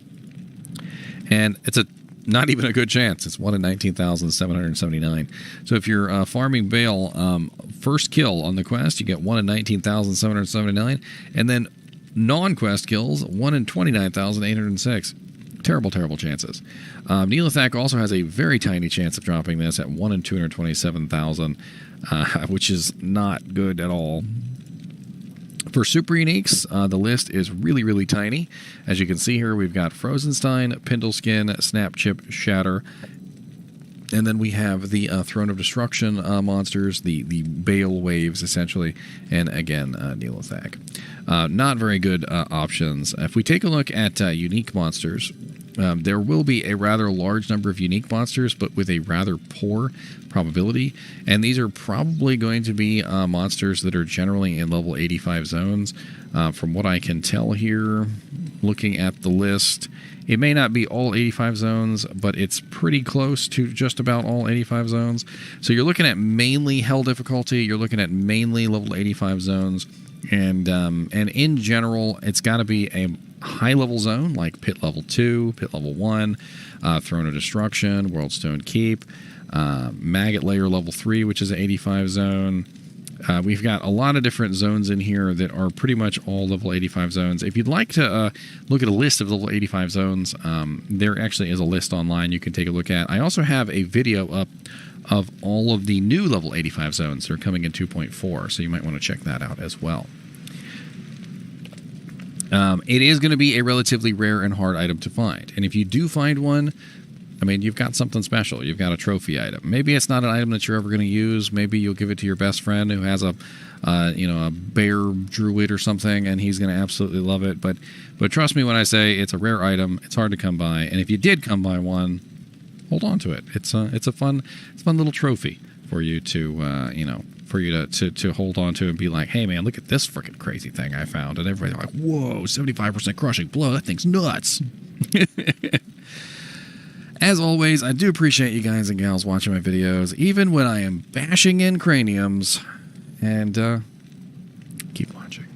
And it's not even a good chance. It's 1 in 19,779. So if you're farming Bale, first kill on the quest, you get 1 in 19,779. And then non-quest kills, 1 in 29,806. Terrible, terrible chances. Neelathak also has a very tiny chance of dropping this at 1 in 227,000, which is not good at all. For super uniques, the list is really, really tiny. As you can see here, we've got Frozenstein, Pindleskin, Snapchip, Shatter, and then we have the Throne of Destruction monsters, the Bale waves, essentially, and again, Neelathak. Not very good options. If we take a look at unique monsters, there will be a rather large number of unique monsters, but with a rather poor probability. And these are probably going to be monsters that are generally in level 85 zones. From what I can tell here, looking at the list, it may not be all 85 zones, but it's pretty close to just about all 85 zones. So you're looking at mainly Hell difficulty. You're looking at mainly level 85 zones. And in general, it's got to be a high-level zone, like Pit Level 2, Pit Level 1, Throne of Destruction, Worldstone Keep, Maggot Layer Level 3, which is an 85 zone. We've got a lot of different zones in here that are pretty much all level 85 zones. If you'd like to look at a list of level 85 zones, there actually is a list online you can take a look at. I also have a video up of all of the new level 85 zones that are coming in 2.4, so you might want to check that out as well. It is going to be a relatively rare and hard item to find. And if you do find one, I mean, you've got something special. You've got a trophy item. Maybe it's not an item that you're ever going to use. Maybe you'll give it to your best friend who has a bear druid or something, and he's going to absolutely love it. But trust me when I say it's a rare item. It's hard to come by. And if you did come by one, hold on to it. It's a fun little trophy for you to for you to hold on to and be like, hey man, look at this freaking crazy thing I found, and everybody's like, whoa, 75% crushing blow, that thing's nuts. As always, I do appreciate you guys and gals watching my videos, even when I am bashing in craniums, and keep watching.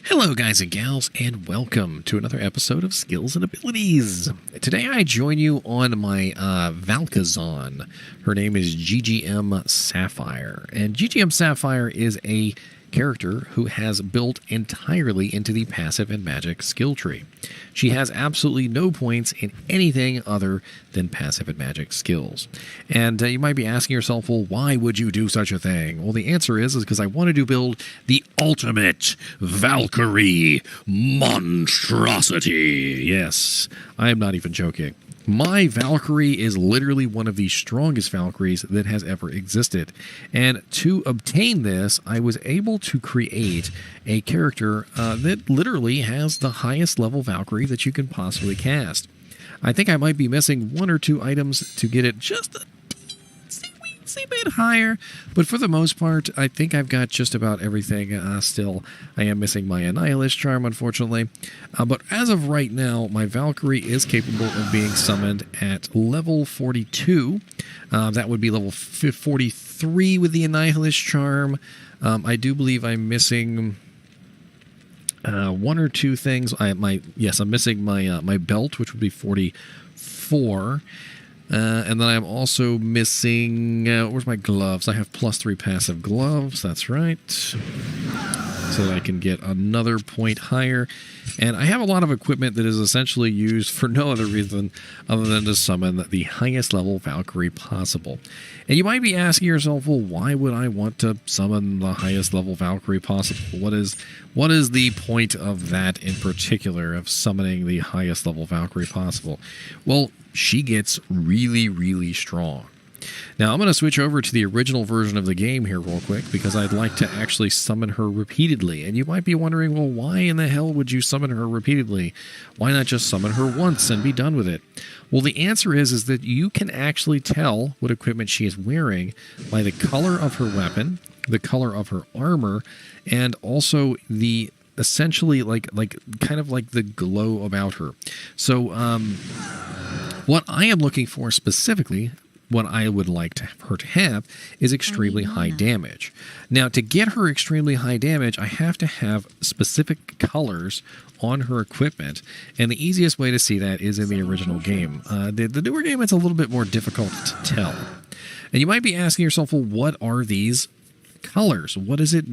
Hello guys and gals, and welcome to another episode of Skills and Abilities. Today I join you on my Valkazon. Her name is GGM Sapphire, and GGM Sapphire is a character who has built entirely into the passive and magic skill tree. She has absolutely no points in anything other than passive and magic skills. And you might be asking yourself, well, why would you do such a thing? Well, the answer is because I wanted to build the ultimate Valkyrie monstrosity. Yes, I am not even joking. My Valkyrie is literally one of the strongest Valkyries that has ever existed. And to obtain this, I was able to create a character that literally has the highest level Valkyrie that you can possibly cast. I think I might be missing one or two items to get it just a teensy bit higher, but for the most part, I think I've got just about everything still. I am missing my Annihilist Charm, unfortunately, but as of right now, my Valkyrie is capable of being summoned at level 42. That would be level 43 with the Annihilist Charm. I do believe I'm missing one or two things. I'm missing my belt, which would be 44. And then I'm also missing, where's my gloves? I have +3 passive gloves, that's right. So that I can get another point higher. And I have a lot of equipment that is essentially used for no other reason other than to summon the highest level Valkyrie possible. And you might be asking yourself, well, why would I want to summon the highest level Valkyrie possible? What is the point of that in particular, of summoning the highest level Valkyrie possible? Well, she gets really, really strong. Now, I'm going to switch over to the original version of the game here real quick, because I'd like to actually summon her repeatedly. And you might be wondering, well, why in the hell would you summon her repeatedly? Why not just summon her once and be done with it? Well, the answer is that you can actually tell what equipment she is wearing by the color of her weapon, the color of her armor, and also the essentially kind of like the glow about her. So what I am looking for specifically, what I would like her to have, is extremely high damage. Now, to get her extremely high damage, I have to have specific colors on her equipment, and the easiest way to see that is in the original game. The newer game, it's a little bit more difficult to tell. And you might be asking yourself, well, what are these colors? What does it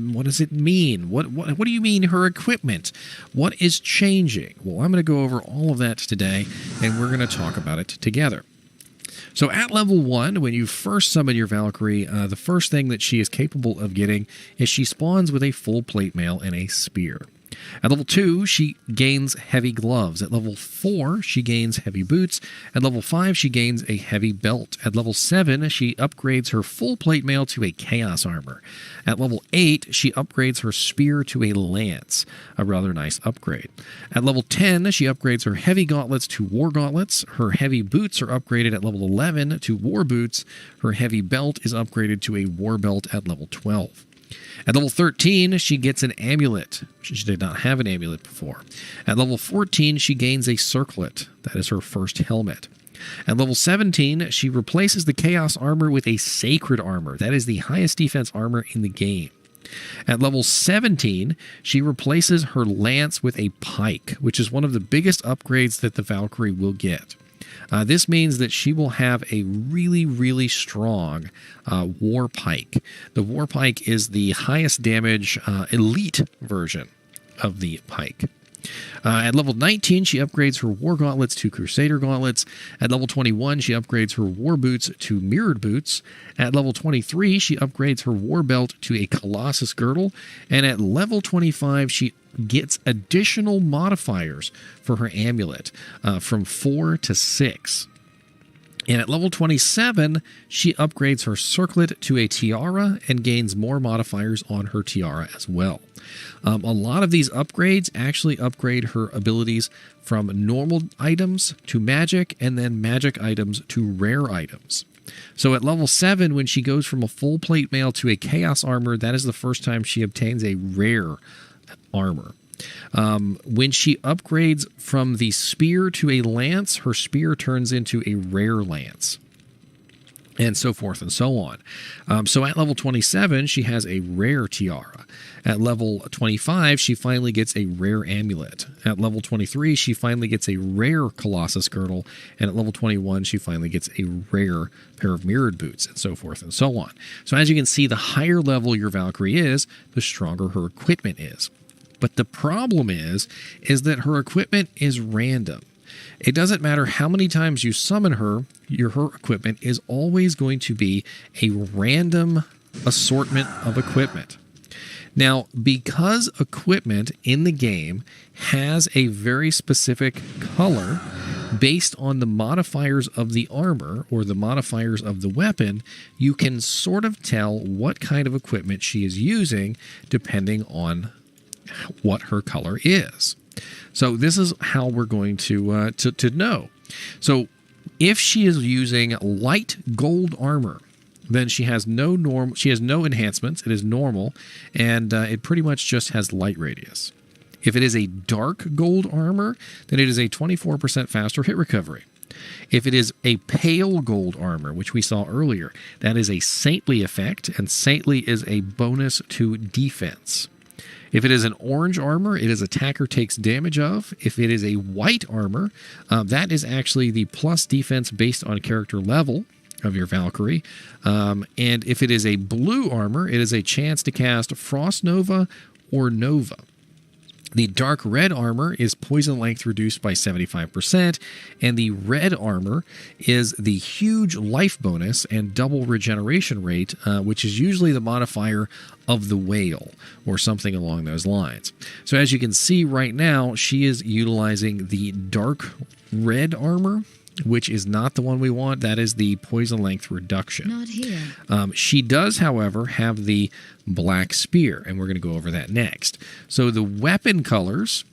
mean? What do you mean her equipment? What is changing? Well, I'm going to go over all of that today, and we're going to talk about it together. So at level 1, when you first summon your Valkyrie, the first thing that she is capable of getting is she spawns with a full plate mail and a spear. At level 2, she gains heavy gloves. At level 4, she gains heavy boots. At level 5, she gains a heavy belt. At level 7, she upgrades her full plate mail to a chaos armor. At level 8, she upgrades her spear to a lance, a rather nice upgrade. At level 10, she upgrades her heavy gauntlets to war gauntlets. Her heavy boots are upgraded at level 11 to war boots. Her heavy belt is upgraded to a war belt at level 12. At level 13, she gets an amulet. She did not have an amulet before. At level 14, she gains a circlet. That is her first helmet. At level 17, she replaces the Chaos Armor with a Sacred Armor. That is the highest defense armor in the game. At level 17, she replaces her lance with a pike, which is one of the biggest upgrades that the Valkyrie will get. This means that she will have a really, really strong war pike. The war pike is the highest damage elite version of the pike. At level 19, she upgrades her War Gauntlets to Crusader Gauntlets. At level 21, she upgrades her War Boots to Mirrored Boots. At level 23, she upgrades her War Belt to a Colossus Girdle. And at level 25, she gets additional modifiers for her amulet from 4 to 6. And at level 27, she upgrades her circlet to a tiara and gains more modifiers on her tiara as well. A lot of these upgrades actually upgrade her abilities from normal items to magic, and then magic items to rare items. So at level 7, when she goes from a full plate mail to a chaos armor, that is the first time she obtains a rare armor. When she upgrades from the spear to a lance, her spear turns into a rare lance, and so forth and so on. So at level 27, she has a rare tiara. At level 25, she finally gets a rare amulet. At level 23, she finally gets a rare Colossus Girdle. And at level 21, she finally gets a rare pair of mirrored boots, and so forth and so on. So as you can see, the higher level your Valkyrie is, the stronger her equipment is. But the problem is that her equipment is random. It doesn't matter how many times you summon her, her equipment is always going to be a random assortment of equipment. Now, because equipment in the game has a very specific color based on the modifiers of the armor or the modifiers of the weapon, you can sort of tell what kind of equipment she is using depending on what her color is. So this is how we're going to know. So if she is using light gold armor, then she has no enhancements. It is normal, and it pretty much just has light radius. If it is a dark gold armor, then it is a 24% faster hit recovery. If it is a pale gold armor, which we saw earlier, that is a saintly effect, and saintly is a bonus to defense. If it is an orange armor, it is attacker takes damage of. If it is a white armor, that is actually the plus defense based on character level of your Valkyrie. And if it is a blue armor, it is a chance to cast Frost Nova or Nova. The dark red armor is poison length reduced by 75%, and the red armor is the huge life bonus and double regeneration rate, which is usually the modifier of the whale or something along those lines. So as you can see right now, she is utilizing the dark red armor, which is not the one we want. That is the poison length reduction. Not here. She does, however, have the black spear, and we're going to go over that next. So the weapon colors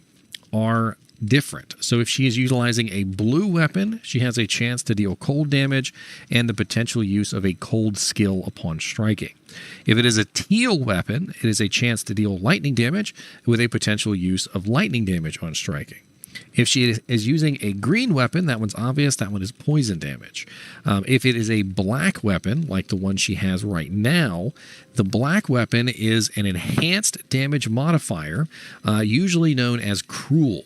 are different. So if she is utilizing a blue weapon, she has a chance to deal cold damage and the potential use of a cold skill upon striking. If it is a teal weapon, it is a chance to deal lightning damage with a potential use of lightning damage on striking. If she is using a green weapon, that one's obvious. That one is poison damage. If it is a black weapon, like the one she has right now, the black weapon is an enhanced damage modifier, usually known as cruel.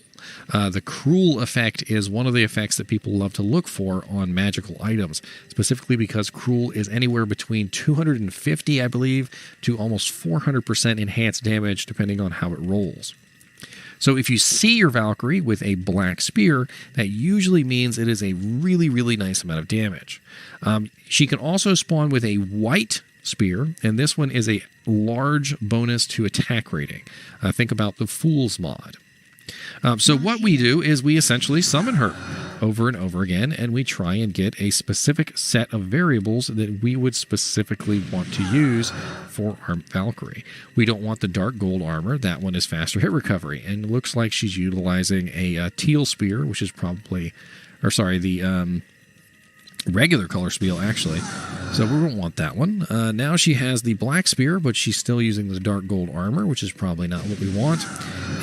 The cruel effect is one of the effects that people love to look for on magical items, specifically because cruel is anywhere between 250, I believe, to almost 400% enhanced damage, depending on how it rolls. So if you see your Valkyrie with a black spear, that usually means it is a really, really nice amount of damage. She can also spawn with a white spear, and this one is a large bonus to attack rating. Think about the Fool's mod. So what we do is we essentially summon her over and over again, and we try and get a specific set of variables that we would specifically want to use for our Valkyrie. We don't want the dark gold armor. That one is faster hit recovery, and it looks like she's utilizing a teal spear, which is probably, or sorry, the regular color spear, actually. So we won't want that one. Now she has the black spear, but she's still using the dark gold armor, which is probably not what we want.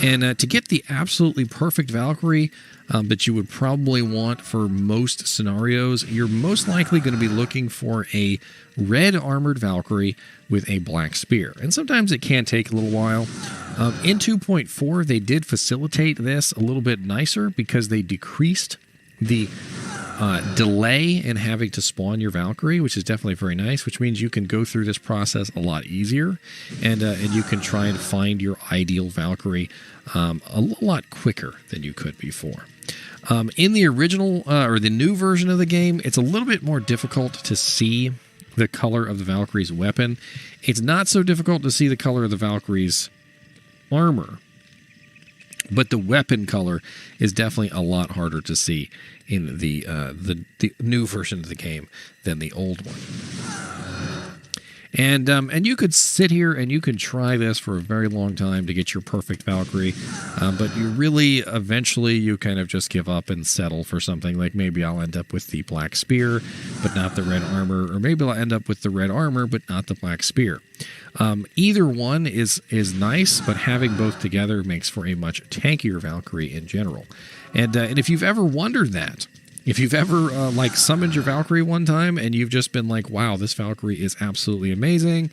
And to get the absolutely perfect Valkyrie that you would probably want for most scenarios, you're most likely going to be looking for a red armored Valkyrie with a black spear. And sometimes it can take a little while. In 2.4, they did facilitate this a little bit nicer because they decreased the delay in having to spawn your Valkyrie, which is definitely very nice, which means you can go through this process a lot easier, and you can try and find your ideal Valkyrie a lot quicker than you could before. In the original or the new version of the game, it's a little bit more difficult to see the color of the Valkyrie's weapon. It's not so difficult to see the color of the Valkyrie's armor, but the weapon color is definitely a lot harder to see in the new version of the game than the old one. And you could sit here and you could try this for a very long time to get your perfect Valkyrie, but you really eventually you kind of just give up and settle for something like maybe I'll end up with the black spear but not the red armor, or maybe I'll end up with the red armor but not the black spear. Either one is nice, but having both together makes for a much tankier Valkyrie in general. And if you've ever wondered that, if you've ever summoned your Valkyrie one time and you've just been like, wow, this Valkyrie is absolutely amazing,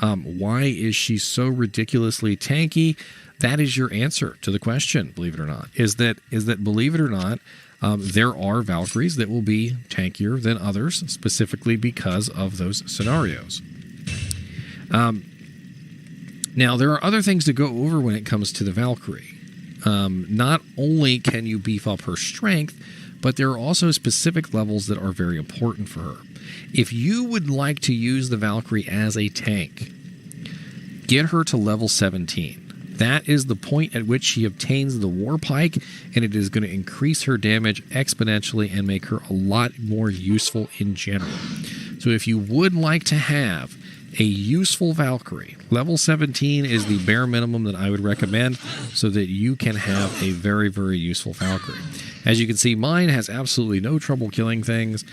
why is she so ridiculously tanky? That is your answer to the question, believe it or not, is that believe it or not, there are Valkyries that will be tankier than others, specifically because of those scenarios. Now, there are other things to go over when it comes to the Valkyrie. Not only can you beef up her strength, but there are also specific levels that are very important for her. If you would like to use the Valkyrie as a tank, get her to level 17. That is the point at which she obtains the War Pike, and it is going to increase her damage exponentially and make her a lot more useful in general. So if you would like to have a useful Valkyrie, level 17 is the bare minimum that I would recommend so that you can have a very, very useful Valkyrie. As you can see, mine has absolutely no trouble killing things.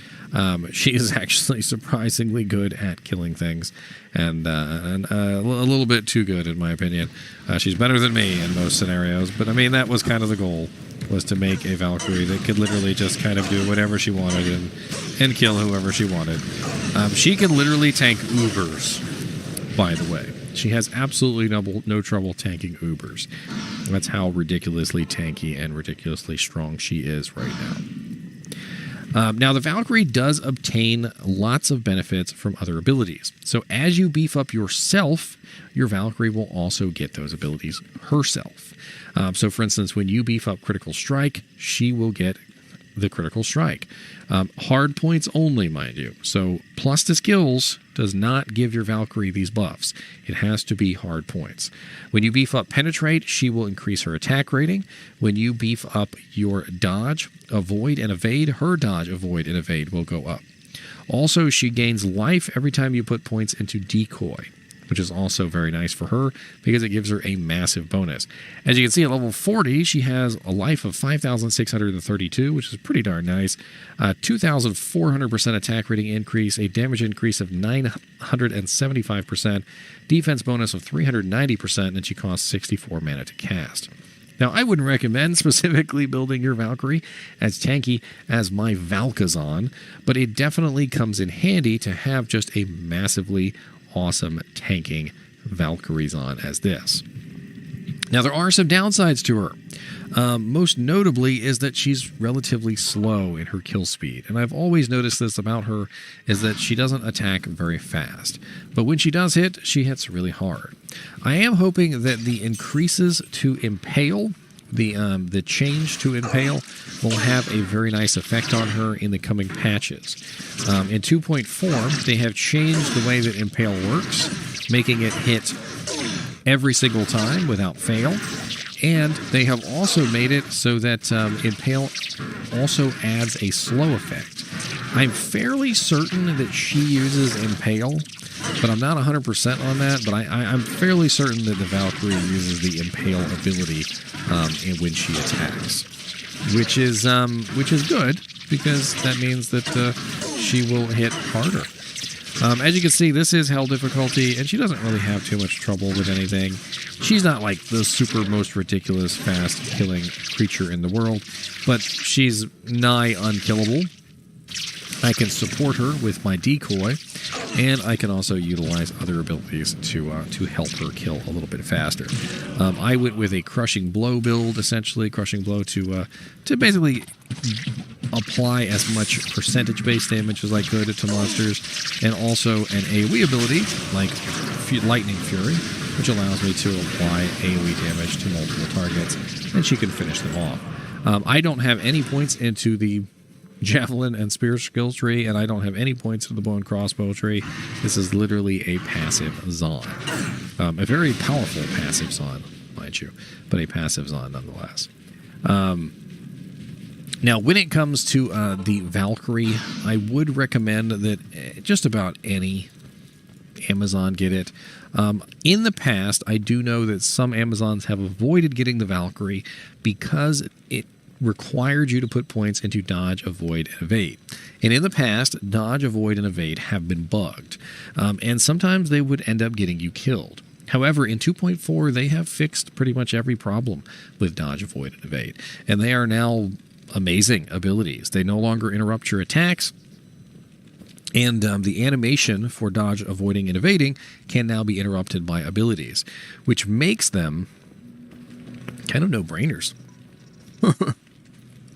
She is actually surprisingly good at killing things, and a little bit too good, in my opinion. She's better than me in most scenarios, but I mean, that was kind of the goal, was to make a Valkyrie that could literally just kind of do whatever she wanted and kill whoever she wanted. She can literally tank Ubers, by the way. She has absolutely no trouble tanking Ubers. That's how ridiculously tanky and ridiculously strong she is right now. Now, the Valkyrie does obtain lots of benefits from other abilities. So as you beef up yourself, your Valkyrie will also get those abilities herself. So, for instance, when you beef up Critical Strike, she will get the Critical Strike. Hard points only, mind you. So plus to skills does not give your Valkyrie these buffs. It has to be hard points. When you beef up Penetrate, she will increase her attack rating. When you beef up your Dodge, Avoid, and Evade, her Dodge, Avoid, and Evade will go up. Also, she gains life every time you put points into Decoy, which is also very nice for her because it gives her a massive bonus. As you can see, at level 40, she has a life of 5,632, which is pretty darn nice. 2,400% attack rating increase, a damage increase of 975%, defense bonus of 390%, and she costs 64 mana to cast. Now, I wouldn't recommend specifically building your Valkyrie as tanky as my Valkazon, but it definitely comes in handy to have just a massively awesome tanking Valkyries on as this. Now, there are some downsides to her. Most notably is that she's relatively slow in her kill speed. And I've always noticed this about her, is that she doesn't attack very fast. But when she does hit, she hits really hard. I am hoping that the increases to Impale, the change to Impale, will have a very nice effect on her in the coming patches. In 2.4, they have changed the way that Impale works, making it hit every single time without fail. And they have also made it so that Impale also adds a slow effect. I'm fairly certain that she uses Impale, but I'm not 100% on that. But I'm fairly certain that the Valkyrie uses the Impale ability when she attacks, which is good because that means that she will hit harder. As you can see, this is hell difficulty, and she doesn't really have too much trouble with anything. She's not like the super most ridiculous fast killing creature in the world, but she's nigh unkillable. I can support her with my Decoy, and I can also utilize other abilities to help her kill a little bit faster. I went with a Crushing Blow build, essentially Crushing Blow to basically apply as much percentage-based damage as I could to monsters, and also an AoE ability like Lightning Fury, which allows me to apply AoE damage to multiple targets, and she can finish them off. I don't have any points into the Javelin and Spear skill tree, and I don't have any points to the Bow and Crossbow tree. This is literally a passive Zon. A very powerful passive Zon, mind you, but a passive Zon nonetheless. Now, when it comes to the Valkyrie, I would recommend that just about any Amazon get it. In the past, I do know that some Amazons have avoided getting the Valkyrie because it required you to put points into dodge, avoid, and evade. And in the past, dodge, avoid, and evade have been bugged. And sometimes they would end up getting you killed. However, in 2.4, they have fixed pretty much every problem with dodge, avoid, and evade. And they are now amazing abilities. They no longer interrupt your attacks. And the animation for dodge, avoiding, and evading can now be interrupted by abilities, which makes them kind of no-brainers.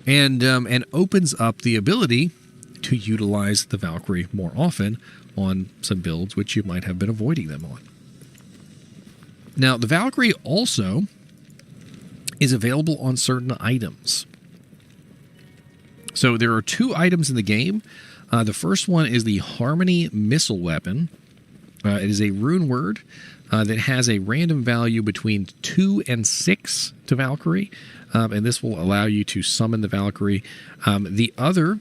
and opens up the ability to utilize the Valkyrie more often on some builds which you might have been avoiding them on. Now, the Valkyrie also is available on certain items. So there are 2 items in the game. The first one is the Harmony Missile Weapon. It is a rune word that has a random value between 2 and 6 to Valkyrie, and this will allow you to summon the Valkyrie. The other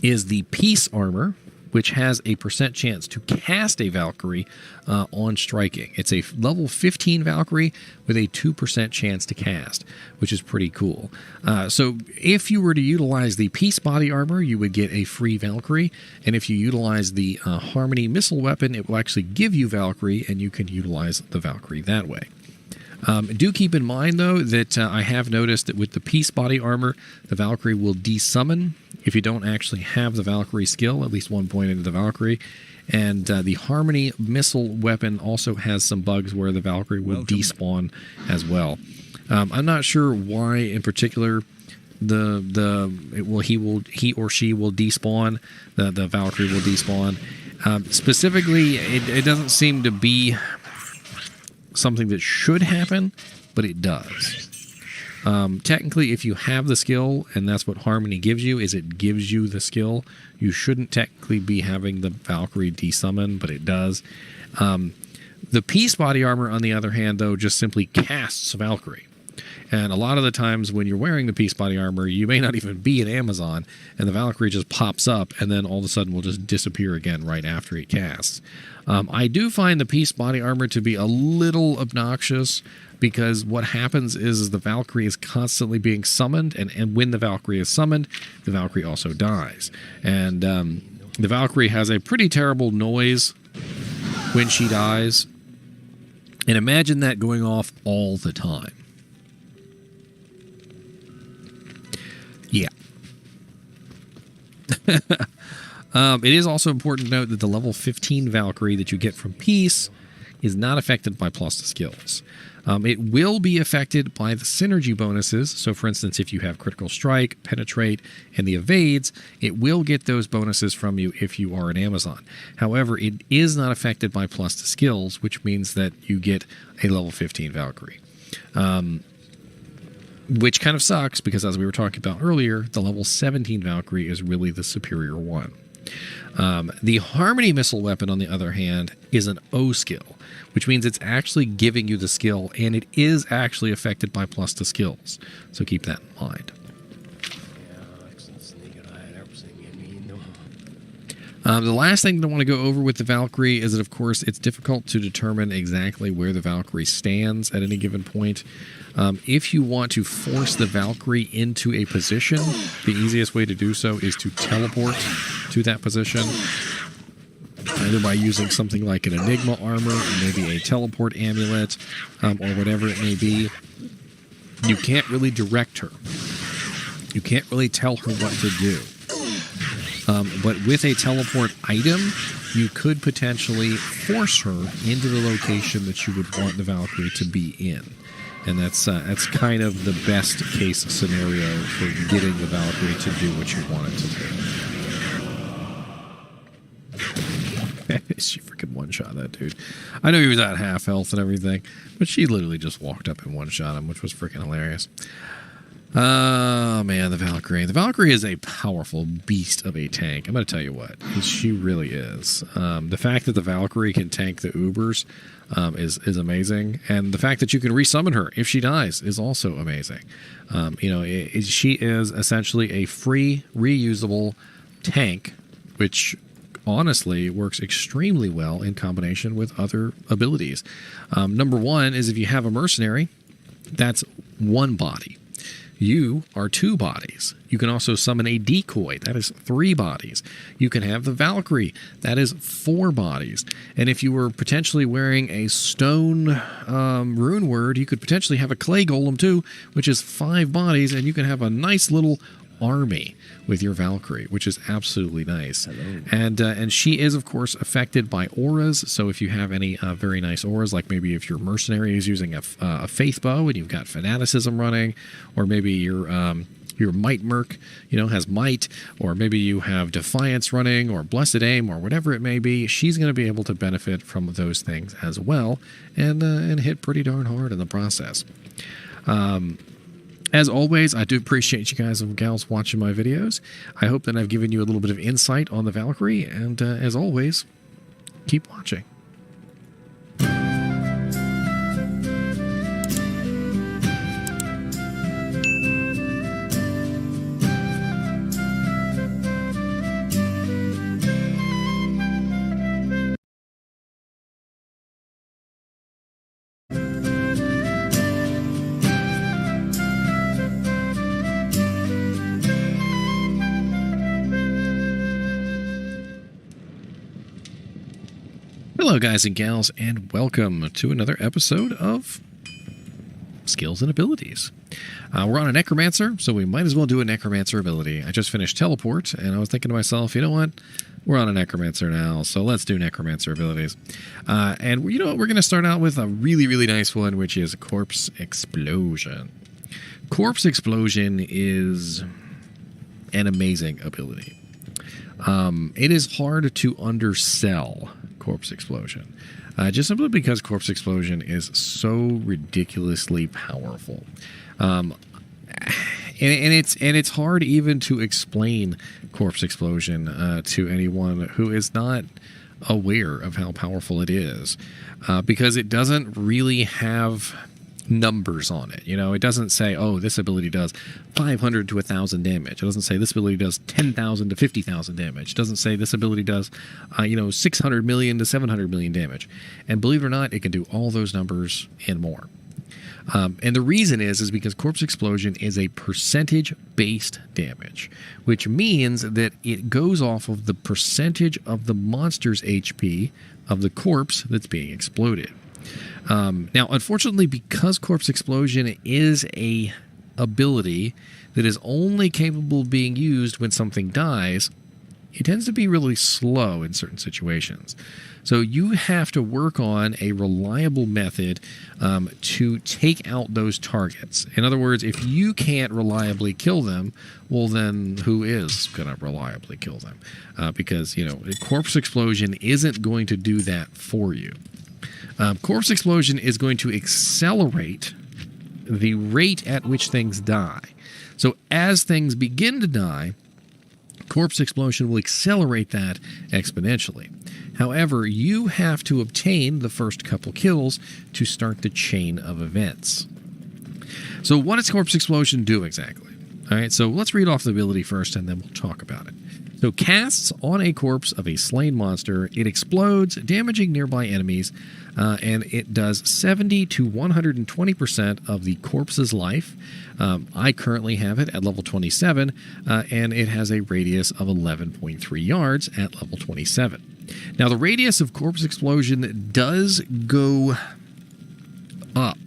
is the Peace Armor, which has a % chance to cast a Valkyrie on striking. It's a level 15 Valkyrie with a 2% chance to cast, which is pretty cool. So if you were to utilize the Peace Body Armor, you would get a free Valkyrie, and if you utilize the Harmony Missile Weapon, it will actually give you Valkyrie, and you can utilize the Valkyrie that way. Do keep in mind, though, that I have noticed that with the Peace Body Armor, the Valkyrie will desummon if you don't actually have the Valkyrie skill, at least 1 point into the Valkyrie. And the Harmony Missile Weapon also has some bugs where the Valkyrie will despawn as well. I'm not sure why in particular he or she will despawn, the Valkyrie will despawn. Specifically, it doesn't seem to be something that should happen, but it does. Technically, if you have the skill, and that's what Harmony gives you, is it gives you the skill, you shouldn't technically be having the Valkyrie desummon, but it does. The Peace Body Armor, on the other hand, though, just simply casts Valkyrie. And a lot of the times when you're wearing the Peace Body Armor, you may not even be an Amazon, and the Valkyrie just pops up, and then all of a sudden will just disappear again right after it casts. I do find the Peace Body Armor to be a little obnoxious, because what happens is the Valkyrie is constantly being summoned, and when the Valkyrie is summoned, the Valkyrie also dies. And the Valkyrie has a pretty terrible noise when she dies, and imagine that going off all the time. Yeah. It is also important to note that the level 15 Valkyrie that you get from Peace is not affected by plus to skills. It will be affected by the synergy bonuses. So, for instance, if you have Critical Strike, Penetrate, and the Evades, it will get those bonuses from you if you are an Amazon. However, it is not affected by plus to skills, which means that you get a level 15 Valkyrie. Which kind of sucks because, as we were talking about earlier, the level 17 Valkyrie is really the superior one. The Harmony Missile Weapon, on the other hand, is an O skill, which means it's actually giving you the skill, and it is actually affected by plus to skills. So keep that in mind. The last thing that I want to go over with the Valkyrie is that, of course, it's difficult to determine exactly where the Valkyrie stands at any given point. If you want to force the Valkyrie into a position, the easiest way to do so is to teleport to that position, either by using something like an Enigma armor, maybe a teleport amulet, or whatever it may be. You can't really direct her. You can't really tell her what to do. But with a teleport item, you could potentially force her into the location that you would want the Valkyrie to be in. And that's kind of the best case scenario for getting the Valkyrie to do what you want it to do. She freaking one-shot that dude. I know he was at half health and everything, but she literally just walked up and one-shot him, which was freaking hilarious. Oh, man, the Valkyrie. The Valkyrie is a powerful beast of a tank. I'm going to tell you what. She really is. The fact that the Valkyrie can tank the Ubers is amazing. And the fact that you can resummon her if she dies is also amazing. She is essentially a free, reusable tank, which honestly works extremely well in combination with other abilities. Number one is if you have a mercenary, that's one body. You are two bodies. You can also summon a decoy. That is three bodies. You can have the Valkyrie. That is four bodies. And if you were potentially wearing a stone rune word, you could potentially have a clay golem too, which is five bodies, and you can have a nice little army with your Valkyrie, which is absolutely nice. Hello. And she is, of course, affected by auras. So if you have any very nice auras, like maybe if your mercenary is using a faith bow and you've got fanaticism running, or maybe your might merc, has might, or maybe you have defiance running, or blessed aim, or whatever it may be, she's going to be able to benefit from those things as well, and hit pretty darn hard in the process. As always, I do appreciate you guys and gals watching my videos. I hope that I've given you a little bit of insight on the Valkyrie, and as always, keep watching. Hello guys and gals, and welcome to another episode of Skills and Abilities. We're on a Necromancer, so we might as well do a Necromancer ability. I just finished Teleport, and I was thinking to myself, you know what? We're on a Necromancer now, so let's do Necromancer abilities. And you know what? We're going to start out with a really, really nice one, which is Corpse Explosion. Corpse Explosion is an amazing ability. It is hard to undersell Corpse Explosion, just simply because Corpse Explosion is so ridiculously powerful, and it's hard even to explain Corpse Explosion to anyone who is not aware of how powerful it is, because it doesn't really have numbers on it. It doesn't say, oh, this ability does 500 to 1,000 damage. It doesn't say this ability does 10,000 to 50,000 damage. It doesn't say this ability does 600 million to 700 million damage. And believe it or not, it can do all those numbers and more. And the reason is because Corpse Explosion is a percentage-based damage, which means that it goes off of the percentage of the monster's HP of the corpse that's being exploded. Now, unfortunately, because Corpse Explosion is a ability that is only capable of being used when something dies, it tends to be really slow in certain situations. So you have to work on a reliable method to take out those targets. In other words, if you can't reliably kill them, well, then who is going to reliably kill them? Because, Corpse Explosion isn't going to do that for you. Corpse Explosion is going to accelerate the rate at which things die. So as things begin to die, Corpse Explosion will accelerate that exponentially. However, you have to obtain the first couple kills to start the chain of events. So what does Corpse Explosion do exactly? All right, so let's read off the ability first, and then we'll talk about it. So casts on a corpse of a slain monster, it explodes, damaging nearby enemies, and it does 70 to 120% of the corpse's life. I currently have it at level 27, and it has a radius of 11.3 yards at level 27. Now, the radius of Corpse Explosion does go up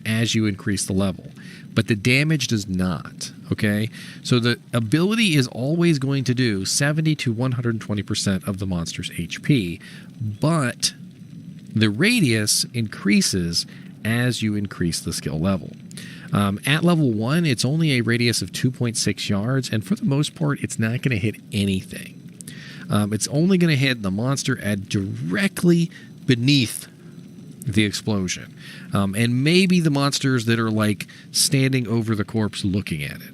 as you increase the level, but the damage does not. Okay, so the ability is always going to do 70 to 120% of the monster's HP, but the radius increases as you increase the skill level. At level 1, it's only a radius of 2.6 yards, and for the most part, it's not going to hit anything. It's only going to hit the monster at directly beneath the explosion, and maybe the monsters that are like standing over the corpse looking at it.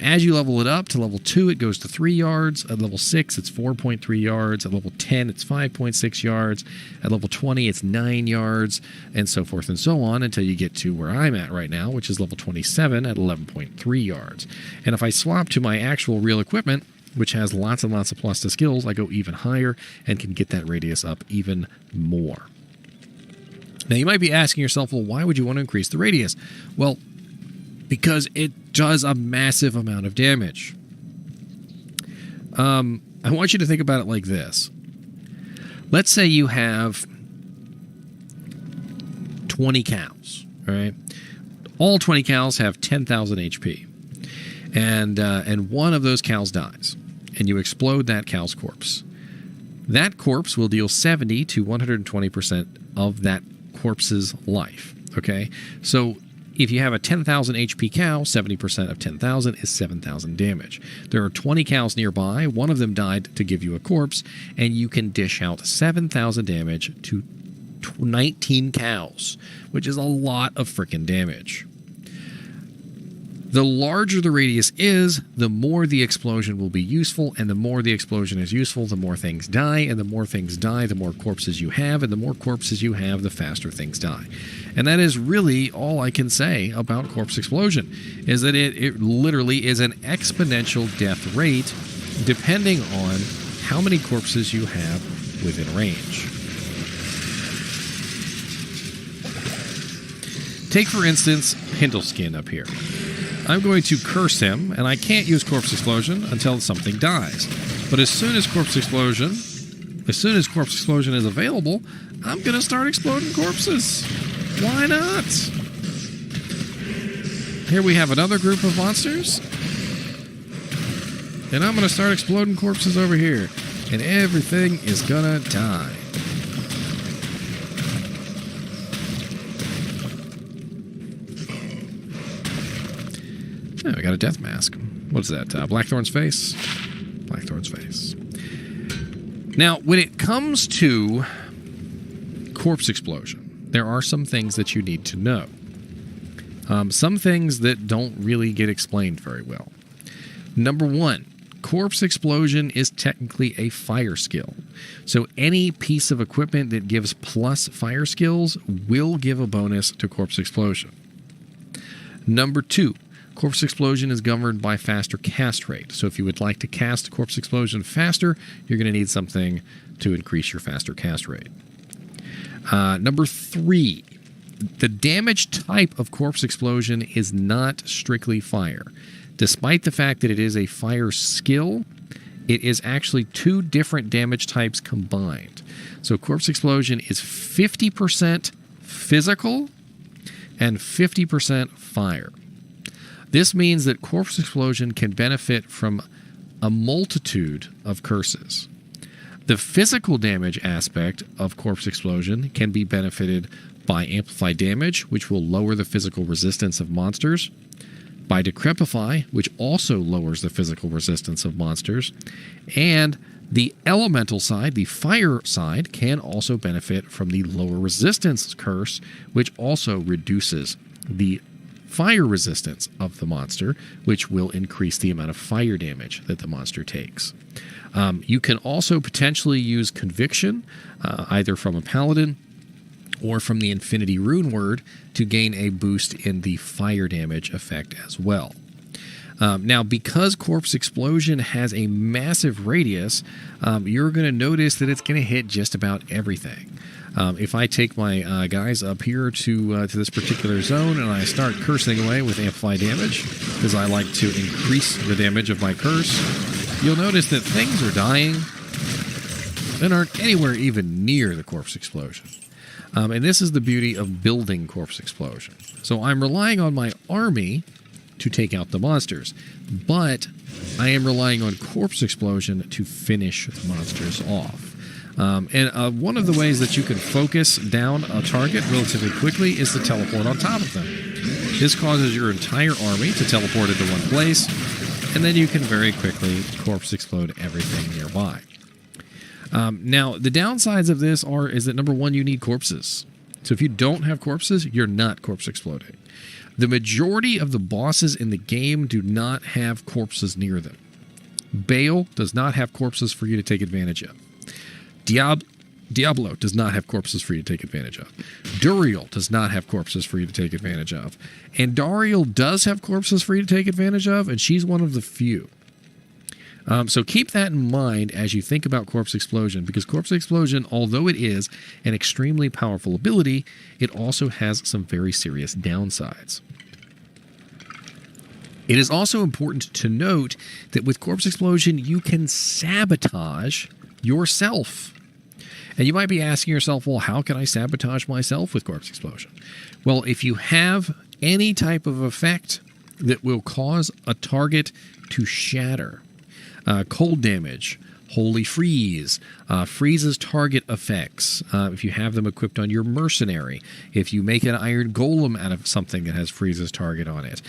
As you level it up to level 2, it goes to 3 yards. At level 6, it's 4.3 yards. At level 10, it's 5.6 yards. At level 20, it's 9 yards, and so forth and so on until you get to where I'm at right now, which is level 27 at 11.3 yards. And if I swap to my actual real equipment, which has lots and lots of plus to skills, I go even higher and can get that radius up even more. Now, you might be asking yourself, well, why would you want to increase the radius? Well, because it does a massive amount of damage. I want you to think about it like this. Let's say you have 20 cows, all right? All 20 cows have 10,000 HP. And one of those cows dies, and you explode that cow's corpse. That corpse will deal 70 to 120% of that corpse's life, okay? So if you have a 10,000 HP cow, 70% of 10,000 is 7,000 damage. There are 20 cows nearby. One of them died to give you a corpse, and you can dish out 7,000 damage to 19 cows, which is a lot of freaking damage. The larger the radius is, the more the explosion will be useful, and the more the explosion is useful, the more things die, and the more things die, the more corpses you have, and the more corpses you have, the faster things die. And that is really all I can say about corpse explosion, is that it literally is an exponential death rate depending on how many corpses you have within range. Take, for instance, Hindleskin up here. I'm going to curse him, and I can't use Corpse Explosion until something dies. But as soon as Corpse Explosion is available, I'm going to start exploding corpses. Why not? Here we have another group of monsters. And I'm going to start exploding corpses over here. And everything is going to die. Oh, we got a death mask. What's that? Blackthorn's face? Blackthorn's face. Now, when it comes to corpse explosion, there are some things that you need to know. Some things that don't really get explained very well. Number 1, corpse explosion is technically a fire skill. So any piece of equipment that gives plus fire skills will give a bonus to corpse explosion. Number 2, Corpse Explosion is governed by faster cast rate. So if you would like to cast Corpse Explosion faster, you're going to need something to increase your faster cast rate. Number 3, the damage type of Corpse Explosion is not strictly fire. Despite the fact that it is a fire skill, it is actually 2 different damage types combined. So Corpse Explosion is 50% physical and 50% fire. This means that Corpse Explosion can benefit from a multitude of curses. The physical damage aspect of Corpse Explosion can be benefited by Amplify Damage, which will lower the physical resistance of monsters, by Decrepify, which also lowers the physical resistance of monsters, and the elemental side, the fire side, can also benefit from the lower resistance curse, which also reduces the fire resistance of the monster, which will increase the amount of fire damage that the monster takes. You can also potentially use Conviction, either from a paladin or from the Infinity Rune Word, to gain a boost in the fire damage effect as well. Now, because Corpse Explosion has a massive radius, you're going to notice that it's going to hit just about everything. If I take my guys up here to this particular zone and I start cursing away with Amplify Damage, because I like to increase the damage of my curse, you'll notice that things are dying that aren't anywhere even near the Corpse Explosion. And this is the beauty of building Corpse Explosion. So I'm relying on my army to take out the monsters, but I am relying on Corpse Explosion to finish the monsters off. One of the ways that you can focus down a target relatively quickly is to teleport on top of them. This causes your entire army to teleport into one place, and then you can very quickly corpse explode everything nearby. Now, the downsides of this is that, number one, you need corpses. So if you don't have corpses, you're not corpse exploding. The majority of the bosses in the game do not have corpses near them. Baal does not have corpses for you to take advantage of. Diablo does not have corpses for you to take advantage of. Duriel does not have corpses for you to take advantage of. And Dariel does have corpses for you to take advantage of, and she's one of the few. So keep that in mind as you think about Corpse Explosion, because Corpse Explosion, although it is an extremely powerful ability, it also has some very serious downsides. It is also important to note that with Corpse Explosion, you can sabotage yourself. And you might be asking yourself, well, how can I sabotage myself with Corpse Explosion? Well, if you have any type of effect that will cause a target to shatter, cold damage, holy freeze, freezes target effects, if you have them equipped on your mercenary, if you make an iron golem out of something that has freezes target on it,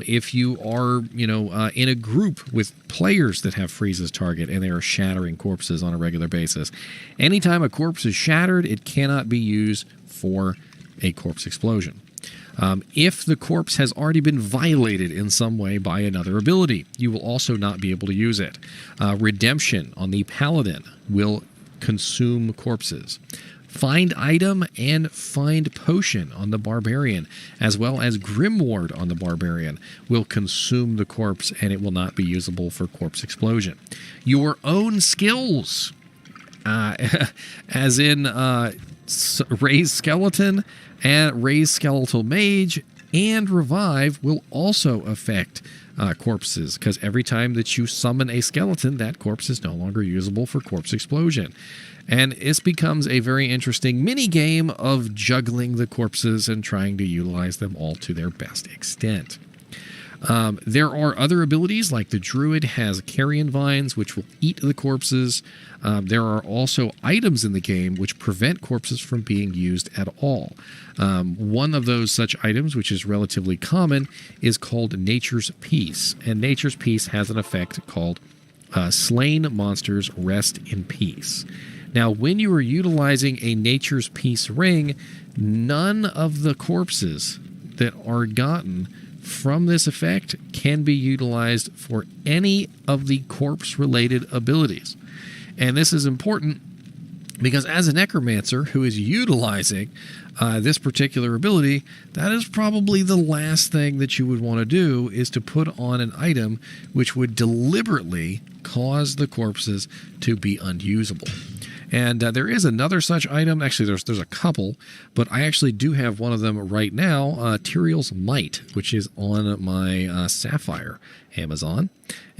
if you are, in a group with players that have freezes target and they are shattering corpses on a regular basis, anytime a corpse is shattered, it cannot be used for a corpse explosion. If the corpse has already been violated in some way by another ability, you will also not be able to use it. Redemption on the Paladin will consume corpses. Find Item and Find Potion on the Barbarian, as well as Grimward on the Barbarian, will consume the corpse, and it will not be usable for Corpse Explosion. Your own skills, as in Raise Skeleton and Raise Skeletal Mage and Revive, will also affect corpses, because every time that you summon a skeleton, that corpse is no longer usable for Corpse Explosion. And this becomes a very interesting mini game of juggling the corpses and trying to utilize them all to their best extent. There are other abilities, like the Druid has Carrion Vines, which will eat the corpses. There are also items in the game which prevent corpses from being used at all. One of those such items, which is relatively common, is called Nature's Peace. And Nature's Peace has an effect called Slain Monsters Rest in Peace. Now, when you are utilizing a Nature's Peace ring, none of the corpses that are gotten from this effect can be utilized for any of the corpse-related abilities. And this is important because as a necromancer who is utilizing this particular ability, that is probably the last thing that you would want to do, is to put on an item which would deliberately cause the corpses to be unusable. And there is another such item. Actually, there's a couple, but I actually do have one of them right now, Tyrael's Might, which is on my Sapphire Amazon.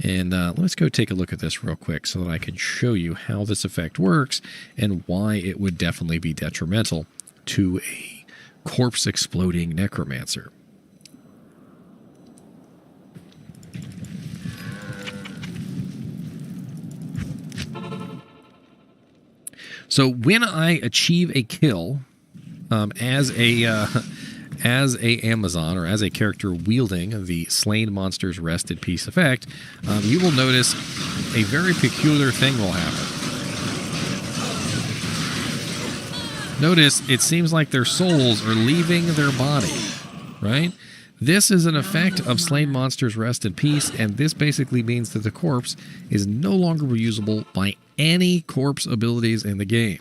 And let's go take a look at this real quick so that I can show you how this effect works and why it would definitely be detrimental to a corpse-exploding necromancer. So when I achieve a kill as a Amazon, or as a character wielding the Slain Monsters Rest in Peace effect, you will notice a very peculiar thing will happen. Notice it seems like their souls are leaving their body, right? This is an effect of Slain Monsters Rest in Peace, and this basically means that the corpse is no longer reusable by any corpse abilities in the game.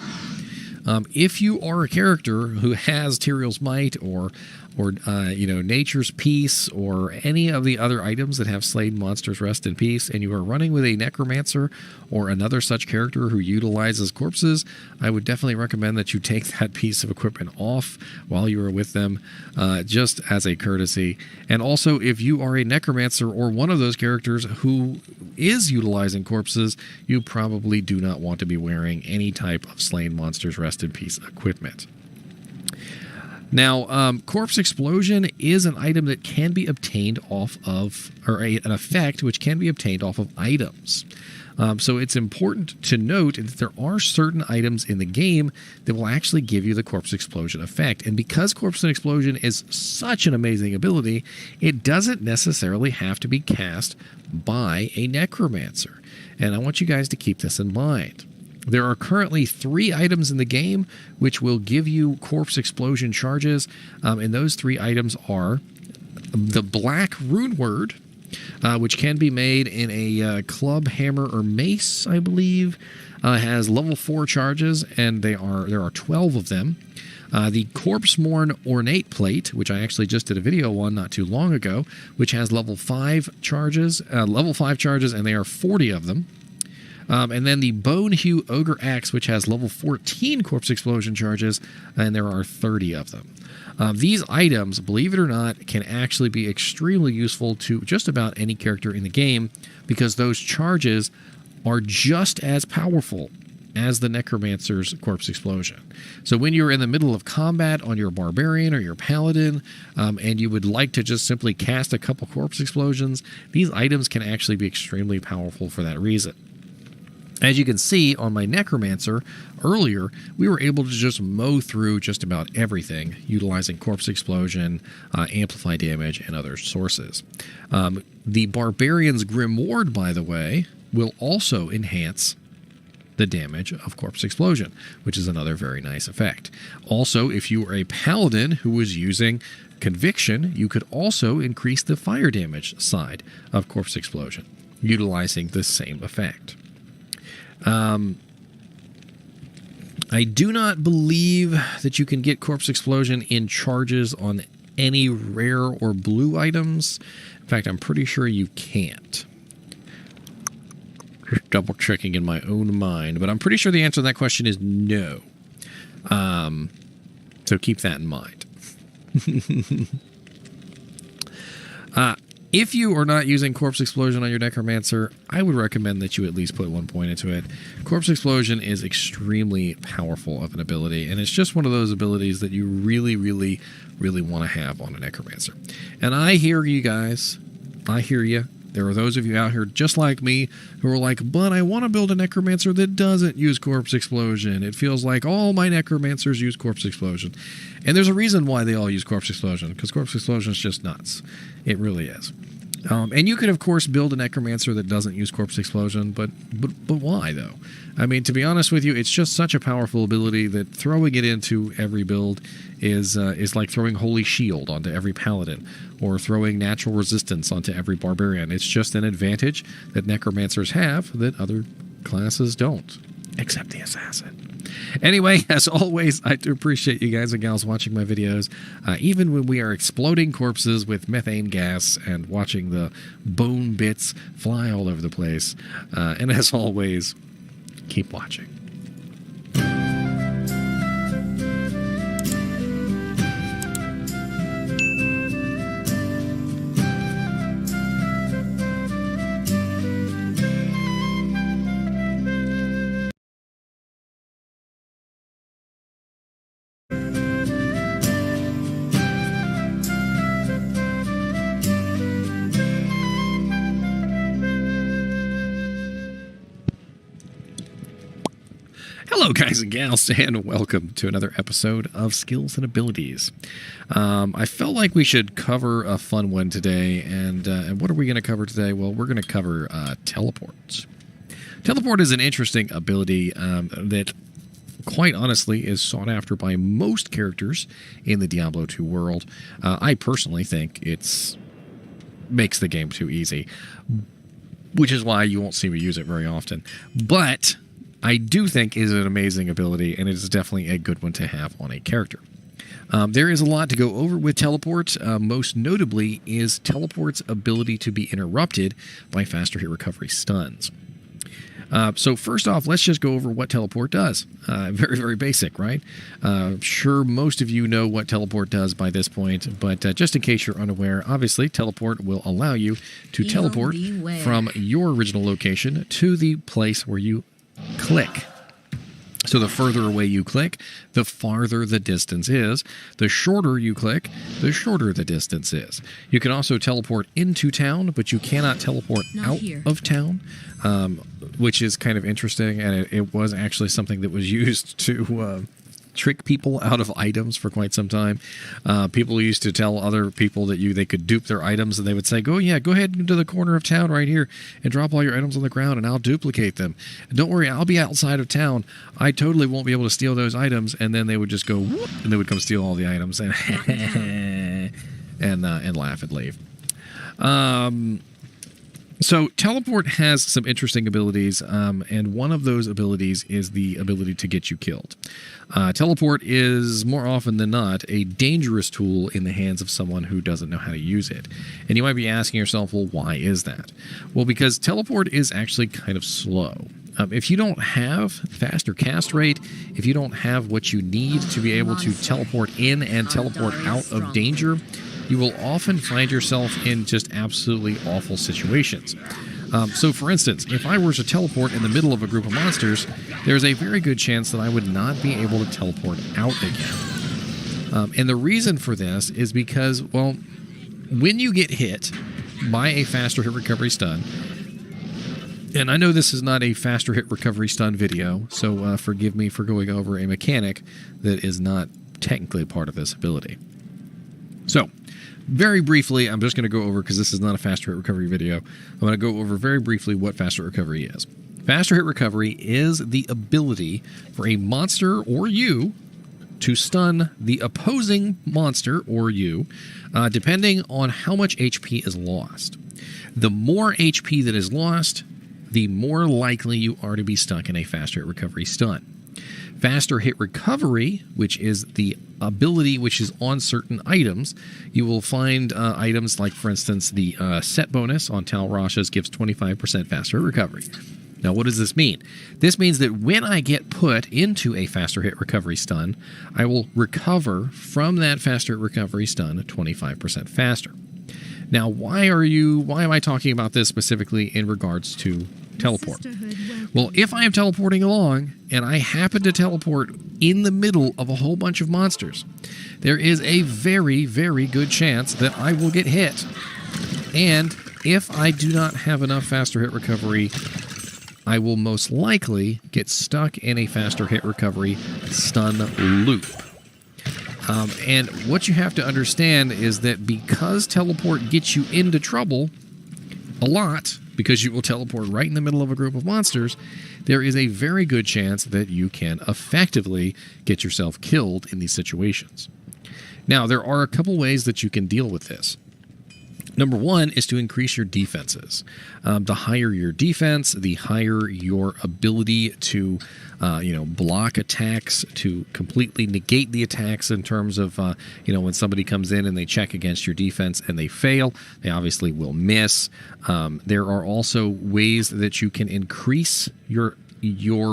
If you are a character who has Tyrael's Might or Nature's Peace, or any of the other items that have Slain Monsters Rest in Peace, and you are running with a Necromancer or another such character who utilizes corpses, I would definitely recommend that you take that piece of equipment off while you are with them, just as a courtesy. And also, if you are a Necromancer or one of those characters who is utilizing corpses, you probably do not want to be wearing any type of Slain Monsters Rest in Peace equipment. Now, Corpse Explosion is an item that can be obtained off of, or an effect which can be obtained off of items. So it's important to note that there are certain items in the game that will actually give you the Corpse Explosion effect. And because Corpse Explosion is such an amazing ability, it doesn't necessarily have to be cast by a Necromancer. And I want you guys to keep this in mind. There are currently 3 items in the game which will give you Corpse Explosion charges, and those 3 items are the Black Rune Word, which can be made in a club, hammer, or mace, I believe. Has level 4 charges, and there are 12 of them. The Corpse-Morn Ornate Plate, which I actually just did a video on not too long ago, which has level 5 charges, and there are 40 of them. And then the Bone Hue Ogre Axe, which has level 14 Corpse Explosion charges, and there are 30 of them. These items, believe it or not, can actually be extremely useful to just about any character in the game because those charges are just as powerful as the Necromancer's Corpse Explosion. So when you're in the middle of combat on your Barbarian or your Paladin, and you would like to just simply cast a couple Corpse Explosions, these items can actually be extremely powerful for that reason. As you can see on my Necromancer earlier, we were able to just mow through just about everything utilizing Corpse Explosion, Amplify Damage, and other sources. The Barbarian's Grimoire, by the way, will also enhance the damage of Corpse Explosion, which is another very nice effect. Also, if you were a Paladin who was using Conviction, you could also increase the fire damage side of Corpse Explosion, utilizing the same effect. I do not believe that you can get Corpse Explosion in charges on any rare or blue items. In fact, I'm pretty sure you can't. Just double checking in my own mind, but I'm pretty sure the answer to that question is no. So keep that in mind. If you are not using Corpse Explosion on your Necromancer, I would recommend that you at least put 1 point into it. Corpse Explosion is extremely powerful of an ability, and it's just one of those abilities that you really, really, really want to have on a Necromancer. And I hear you guys. I hear you. There are those of you out here just like me who are like, but I want to build a Necromancer that doesn't use Corpse Explosion. It feels like all my Necromancers use Corpse Explosion. And there's a reason why they all use Corpse Explosion, because Corpse Explosion is just nuts. It really is. And you could, of course, build a Necromancer that doesn't use Corpse Explosion, but why, though? I mean, to be honest with you, it's just such a powerful ability that throwing it into every build is like throwing Holy Shield onto every Paladin, or throwing Natural Resistance onto every Barbarian. It's just an advantage that Necromancers have that other classes don't, except the Assassin. Anyway, as always, I do appreciate you guys and gals watching my videos, even when we are exploding corpses with methane gas and watching the bone bits fly all over the place. And as always, keep watching. Hello, guys and gals, and welcome to another episode of Skills and Abilities. I felt like we should cover a fun one today, and what are we going to cover today? Well, we're going to cover teleports. Teleport is an interesting ability that, quite honestly, is sought after by most characters in the Diablo 2 world. I personally think it makes the game too easy, which is why you won't see me use it very often. But I do think it is an amazing ability, and it is definitely a good one to have on a character. There is a lot to go over with Teleport. Most notably is Teleport's ability to be interrupted by faster hit recovery stuns. So first off, let's just go over what Teleport does. Very, very basic, right? Sure, most of you know what Teleport does by this point, but just in case you're unaware, obviously Teleport will allow you to teleport from your original location to the place where you click. So the further away you click, the farther the distance is. The shorter you click, the shorter the distance is. You can also teleport into town, but you cannot teleport out of town, which is kind of interesting. And it was actually something that was used to trick people out of items for quite some time. People used to tell other people that they could dupe their items, and they would say, go ahead into the corner of town right here and drop all your items on the ground, and I'll duplicate them. And don't worry, I'll be outside of town. I totally won't be able to steal those items. And then they would just go, whoop, and they would come steal all the items and and laugh and leave. So teleport has some interesting abilities, and one of those abilities is the ability to get you killed. Teleport is, more often than not, a dangerous tool in the hands of someone who doesn't know how to use it. And you might be asking yourself, well, why is that? Well, because teleport is actually kind of slow. If you don't have faster cast rate, if you don't have what you need to be able to teleport in and teleport out of danger, you will often find yourself in just absolutely awful situations. So, for instance, if I were to teleport in the middle of a group of monsters, there's a very good chance that I would not be able to teleport out again. And the reason for this is because, well, when you get hit by a faster hit recovery stun, and I know this is not a faster hit recovery stun video, so forgive me for going over a mechanic that is not technically part of this ability. So, very briefly, I'm just going to go over, because this is not a faster hit recovery video, I'm going to go over very briefly what faster recovery is. Faster hit recovery is the ability for a monster or you to stun the opposing monster or you, depending on how much HP is lost. The more HP that is lost, the more likely you are to be stuck in a faster hit recovery stun. Faster hit recovery, which is the ability which is on certain items, you will find items like, for instance, the set bonus on Tal Rasha's gives 25% faster hit recovery. Now, what does this mean? This means that when I get put into a faster hit recovery stun, I will recover from that faster hit recovery stun 25% faster. Now, why am I talking about this specifically in regards to teleport? Well, if I am teleporting along and I happen to teleport in the middle of a whole bunch of monsters, there is a very, very good chance that I will get hit. And if I do not have enough faster hit recovery, I will most likely get stuck in a faster hit recovery stun loop. And what you have to understand is that because teleport gets you into trouble a lot, because you will teleport right in the middle of a group of monsters, there is a very good chance that you can effectively get yourself killed in these situations. Now, there are a couple ways that you can deal with this. Number one is to increase your defenses. The higher your defense, the higher your ability to block attacks, to completely negate the attacks in terms of, when somebody comes in and they check against your defense and they fail, they obviously will miss. There are also ways that you can increase your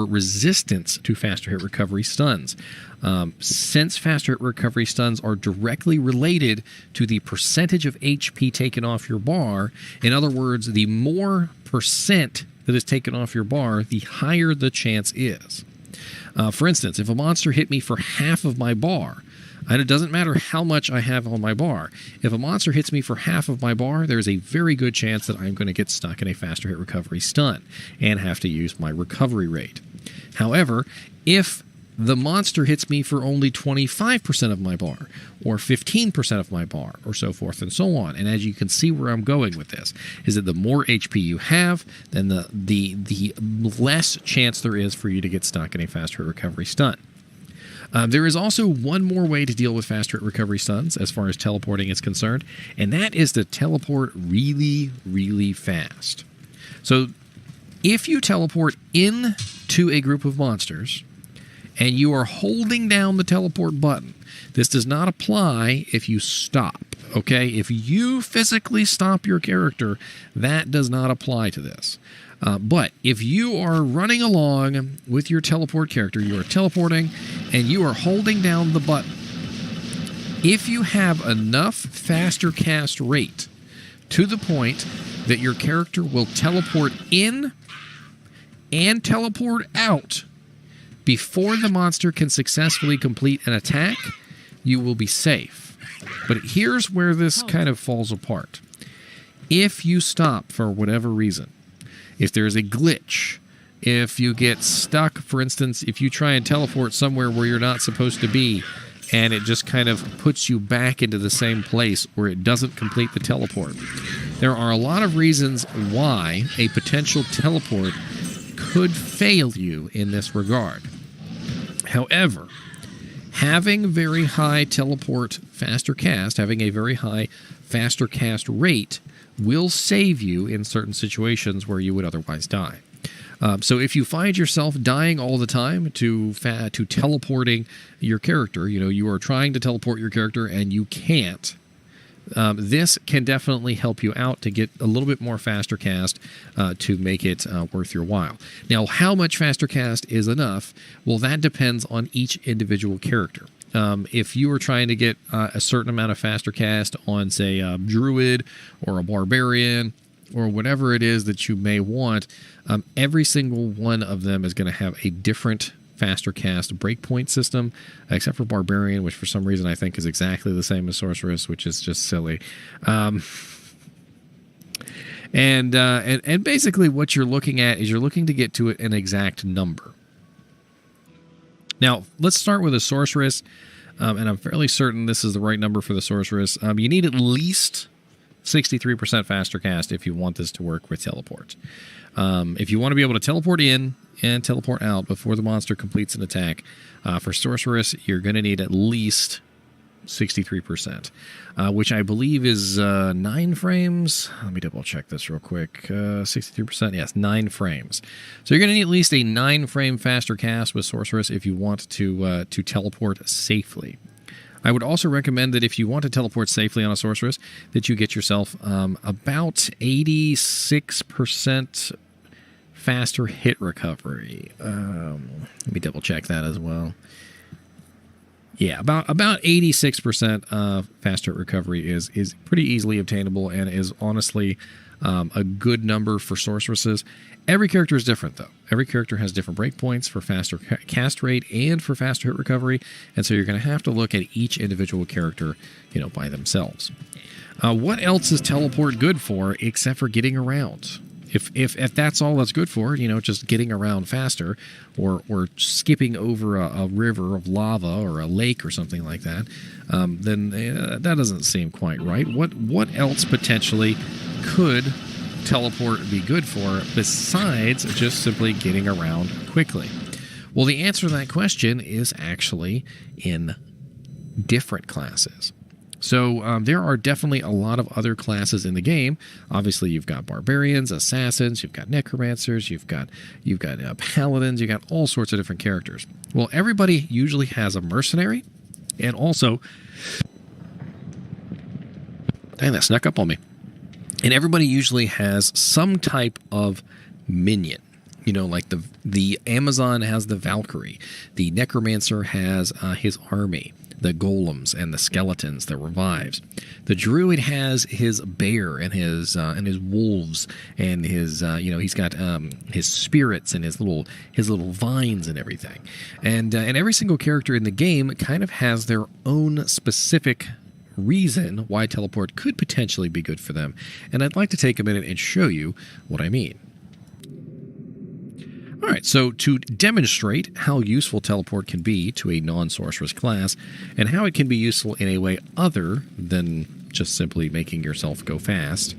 resistance to faster hit recovery stuns. Since faster hit recovery stuns are directly related to the percentage of HP taken off your bar, in other words, the more percent that is taken off your bar, the higher the chance is. For instance, if a monster hit me for half of my bar, and it doesn't matter how much I have on my bar, if a monster hits me for half of my bar, there's a very good chance that I'm going to get stuck in a faster hit recovery stun and have to use my recovery rate. However, if the monster hits me for only 25% of my bar, or 15% of my bar, or so forth and so on. And as you can see where I'm going with this, is that the more HP you have, then the less chance there is for you to get stuck in a faster hit recovery stun. There is also one more way to deal with faster hit recovery stuns as far as teleporting is concerned, and that is to teleport really, really fast. So if you teleport into a group of monsters, and you are holding down the teleport button, this does not apply if you stop, okay? If you physically stop your character, that does not apply to this. But if you are running along with your teleport character, you are teleporting, and you are holding down the button, if you have enough faster cast rate to the point that your character will teleport in and teleport out, Before the monster can successfully complete an attack, you will be safe. But here's where this kind of falls apart. If you stop for whatever reason, if there's a glitch, if you get stuck, for instance, if you try and teleport somewhere where you're not supposed to be, and it just kind of puts you back into the same place where it doesn't complete the teleport. There are a lot of reasons why a potential teleport could fail you in this regard. However, having very high teleport faster cast, having a very high faster cast rate, will save you in certain situations where you would otherwise die. So if you find yourself dying all the time to teleporting your character, you are trying to teleport your character and you can't, this can definitely help you out to get a little bit more faster cast to make it worth your while. Now, how much faster cast is enough? Well, that depends on each individual character. If you are trying to get a certain amount of faster cast on, say, a druid or a barbarian, or whatever it is that you may want, every single one of them is going to have a different faster cast breakpoint system, except for Barbarian, which for some reason I think is exactly the same as Sorceress, which is just silly. And basically what you're looking at is you're looking to get to an exact number. Now, let's start with a Sorceress, and I'm fairly certain this is the right number for the Sorceress. You need at least 63% faster cast if you want this to work with teleport. If you want to be able to teleport in and teleport out before the monster completes an attack, for Sorceress, you're going to need at least 63%, which I believe is 9 frames. Let me double check this real quick. 63%, yes, 9 frames. So you're going to need at least a 9-frame faster cast with Sorceress if you want to teleport safely. I would also recommend that if you want to teleport safely on a Sorceress, that you get yourself about 86% faster hit recovery. Let me double check that as well. Yeah, about 86% faster recovery is pretty easily obtainable and is honestly a good number for Sorceresses. Every character is different, though. Every character has different breakpoints for faster cast rate and for faster hit recovery, and so you're going to have to look at each individual character, by themselves. What else is teleport good for except for getting around? If that's all that's good for, just getting around faster, or skipping over a river of lava or a lake or something like that, then that doesn't seem quite right. What else potentially could teleport be good for besides just simply getting around quickly? Well, the answer to that question is actually in different classes. So there are definitely a lot of other classes in the game. Obviously, you've got barbarians, assassins, you've got necromancers, you've got paladins, you've got all sorts of different characters. Well, everybody usually has a mercenary, and also, dang, that snuck up on me. And everybody usually has some type of minion. Like the Amazon has the Valkyrie, the necromancer has his army, the golems and the skeletons that revives. The druid has his bear and his wolves and his he's got his spirits and his little vines and everything. And every single character in the game kind of has their own specific reason why teleport could potentially be good for them. And I'd like to take a minute and show you what I mean. All right, so to demonstrate how useful teleport can be to a non-sorceress class and how it can be useful in a way other than just simply making yourself go fast,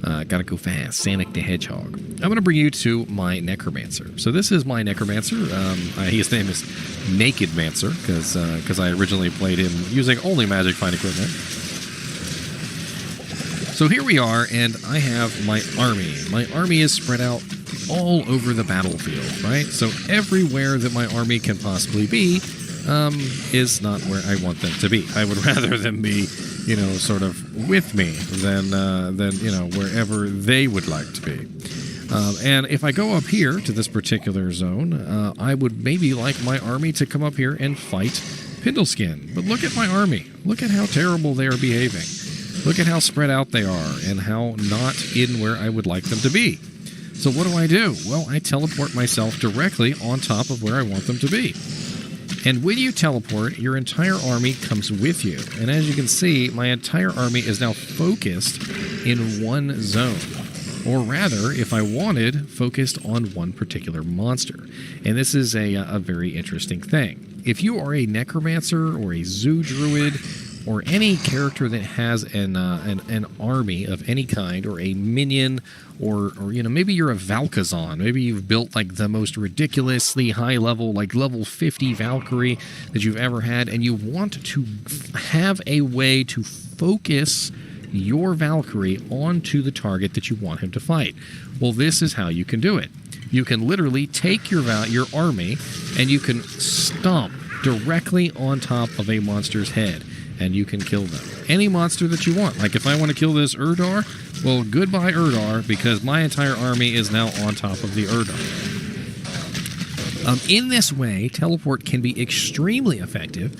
gotta go fast, Sonic the Hedgehog, I'm going to bring you to my Necromancer. So this is my Necromancer. His name is Naked Mancer because I originally played him using only Magic Find equipment. So here we are, and I have my army. My army is spread out all over the battlefield, right? So everywhere that my army can possibly be is not where I want them to be. I would rather them be, sort of with me than wherever they would like to be. And if I go up here to this particular zone, I would maybe like my army to come up here and fight Pindleskin. But look at my army. Look at how terrible they are behaving. Look at how spread out they are and how not in where I would like them to be. So what do? Well, I teleport myself directly on top of where I want them to be. And when you teleport, your entire army comes with you. And as you can see, my entire army is now focused in one zone. Or rather, if I wanted, focused on one particular monster. And this is a very interesting thing. If you are a necromancer or a zoo druid or any character that has an army of any kind, or a minion, or maybe you're a Valkazon. Maybe you've built like the most ridiculously high level, like level 50 Valkyrie that you've ever had, and you want to have a way to focus your Valkyrie onto the target that you want him to fight. Well, this is how you can do it. You can literally take your army and you can stomp directly on top of a monster's head, and you can kill them. Any monster that you want. Like if I want to kill this Urdar, well, goodbye Urdar, because my entire army is now on top of the Urdar. In this way, teleport can be extremely effective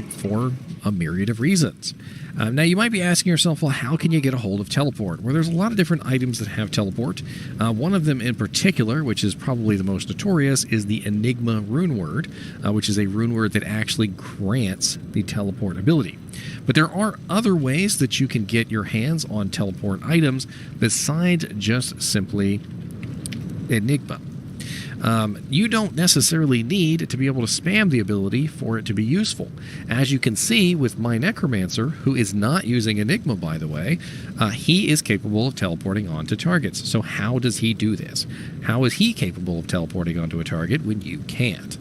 for a myriad of reasons. Now, you might be asking yourself, well, how can you get a hold of teleport? Well, there's a lot of different items that have teleport. One of them in particular, which is probably the most notorious, is the Enigma rune word, which is a rune word that actually grants the teleport ability. But there are other ways that you can get your hands on teleport items besides just simply Enigma. You don't necessarily need to be able to spam the ability for it to be useful. As you can see with my Necromancer, who is not using Enigma, by the way, he is capable of teleporting onto targets. So how does he do this? How is he capable of teleporting onto a target when you can't?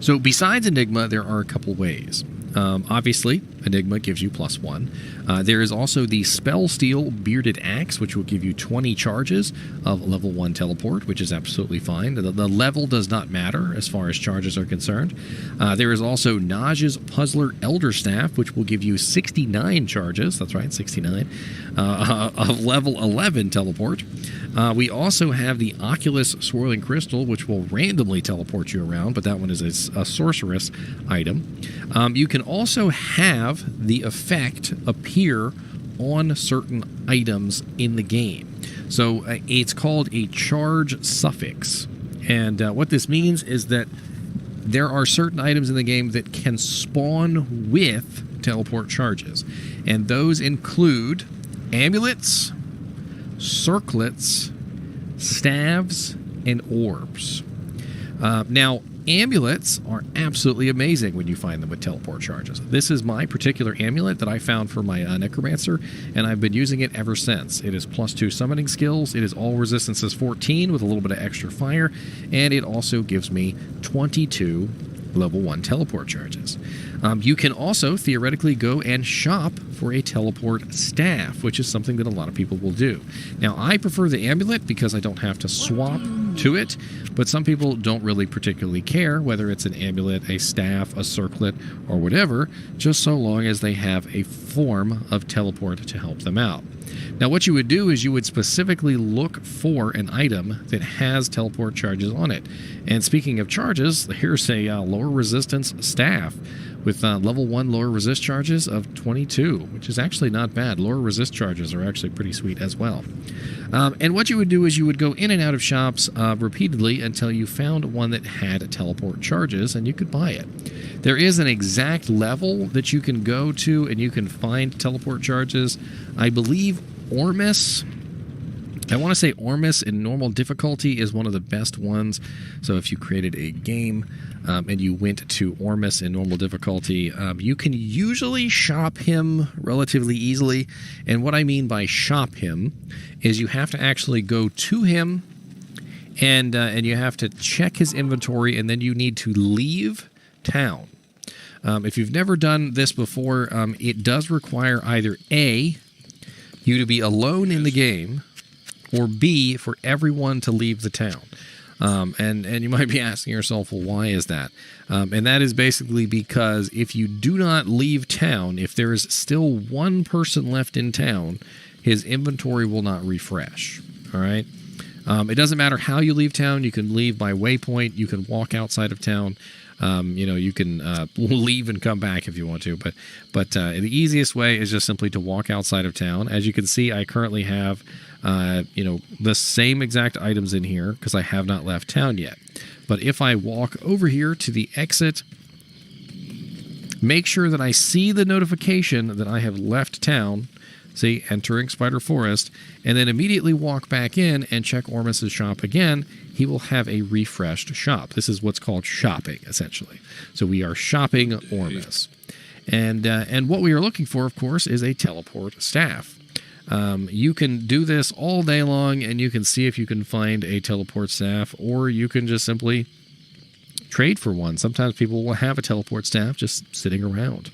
So besides Enigma, there are a couple ways. Obviously, Enigma gives you +1. There is also the Spell Steel Bearded Axe, which will give you 20 charges of level 1 teleport, which is absolutely fine. The level does not matter as far as charges are concerned. There is also Naj's Puzzler Elder Staff, which will give you 69 charges, that's right, 69, of level 11 teleport. We also have the Oculus Swirling Crystal, which will randomly teleport you around, but that one is a sorceress item. You can also have the effect appear on certain items in the game. So it's called a charge suffix. And what this means is that there are certain items in the game that can spawn with teleport charges. And those include amulets, circlets, staves, and orbs. Now, amulets are absolutely amazing when you find them with teleport charges. This is my particular amulet that I found for my Necromancer, and I've been using it ever since. It is +2 summoning skills, it is all resistances 14 with a little bit of extra fire, and it also gives me 22 level 1 teleport charges. You can also theoretically go and shop for a teleport staff, which is something that a lot of people will do. Now, I prefer the amulet because I don't have to swap to it, but some people don't really particularly care whether it's an amulet, a staff, a circlet, or whatever, just so long as they have a form of teleport to help them out. Now, what you would do is you would specifically look for an item that has teleport charges on it. And speaking of charges, here's a lower resistance staff with level 1 lower resist charges of 22, which is actually not bad. Lower resist charges are actually pretty sweet as well. And what you would do is you would go in and out of shops repeatedly until you found one that had teleport charges, and you could buy it. There is an exact level that you can go to, and you can find teleport charges. I believe Ormus, I want to say Ormus in normal difficulty is one of the best ones. So if you created a game and you went to Ormus in normal difficulty, you can usually shop him relatively easily. And what I mean by shop him is you have to actually go to him and you have to check his inventory, and then you need to leave town. If you've never done this before, it does require either A, you to be alone in the game, or B, for everyone to leave the town. And you might be asking yourself, well, why is that? And that is basically because if you do not leave town, if there is still one person left in town, his inventory will not refresh. All right? It doesn't matter how you leave town. You can leave by waypoint. You can walk outside of town. You can leave and come back if you want to, but the easiest way is just simply to walk outside of town. As you can see, I currently have the same exact items in here because I have not left town yet. But if I walk over here to the exit, make sure that I see the notification that I have left town, see, entering Spider Forest, and then immediately walk back in and check Ormus's shop again, he will have a refreshed shop. This is what's called shopping, essentially. So we are shopping Ormus. And what we are looking for, of course, is a teleport staff. You can do this all day long, and you can see if you can find a teleport staff, or you can just simply trade for one. Sometimes people will have a teleport staff just sitting around.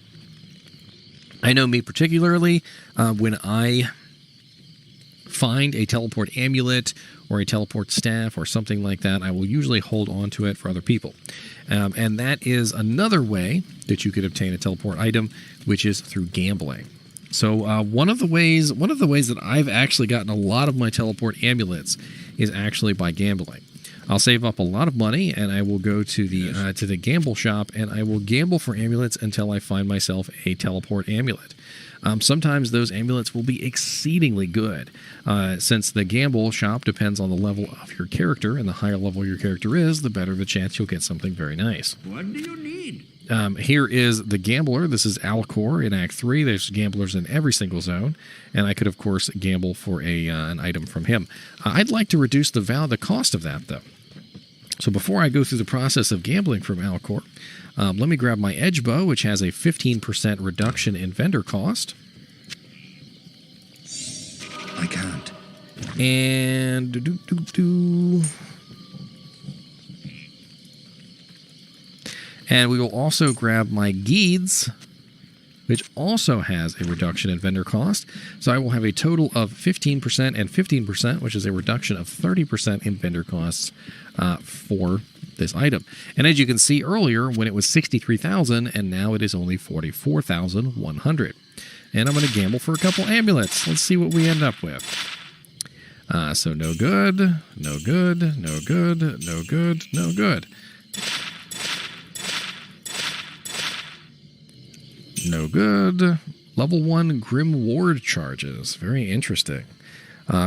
I know me particularly, when I find a teleport amulet or a teleport staff or something like that, I will usually hold on to it for other people. And that is another way that you could obtain a teleport item, which is through gambling. So one of the ways that I've actually gotten a lot of my teleport amulets is actually by gambling. I'll save up a lot of money, and I will go to the gamble shop, and I will gamble for amulets until I find myself a teleport amulet. Sometimes those amulets will be exceedingly good, since the gamble shop depends on the level of your character, and the higher level your character is, the better the chance you'll get something very nice. What do you need? Here is the Gambler. This is Alcor in Act 3. There's gamblers in every single zone, and I could, of course, gamble for an item from him. I'd like to reduce the cost of that, though. So before I go through the process of gambling from Alcor, let me grab my Edge Bow, which has a 15% reduction in vendor cost. I can't. And and we will also grab my Geeds, which also has a reduction in vendor cost. So I will have a total of 15% and 15%, which is a reduction of 30% in vendor costs for this item. And as you can see earlier, when it was 63,000, and now it is only 44,100. And I'm going to gamble for a couple amulets. Let's see what we end up with. So no good, no good, no good, no good, no good. No good. Level 1 Grim Ward charges. Very interesting.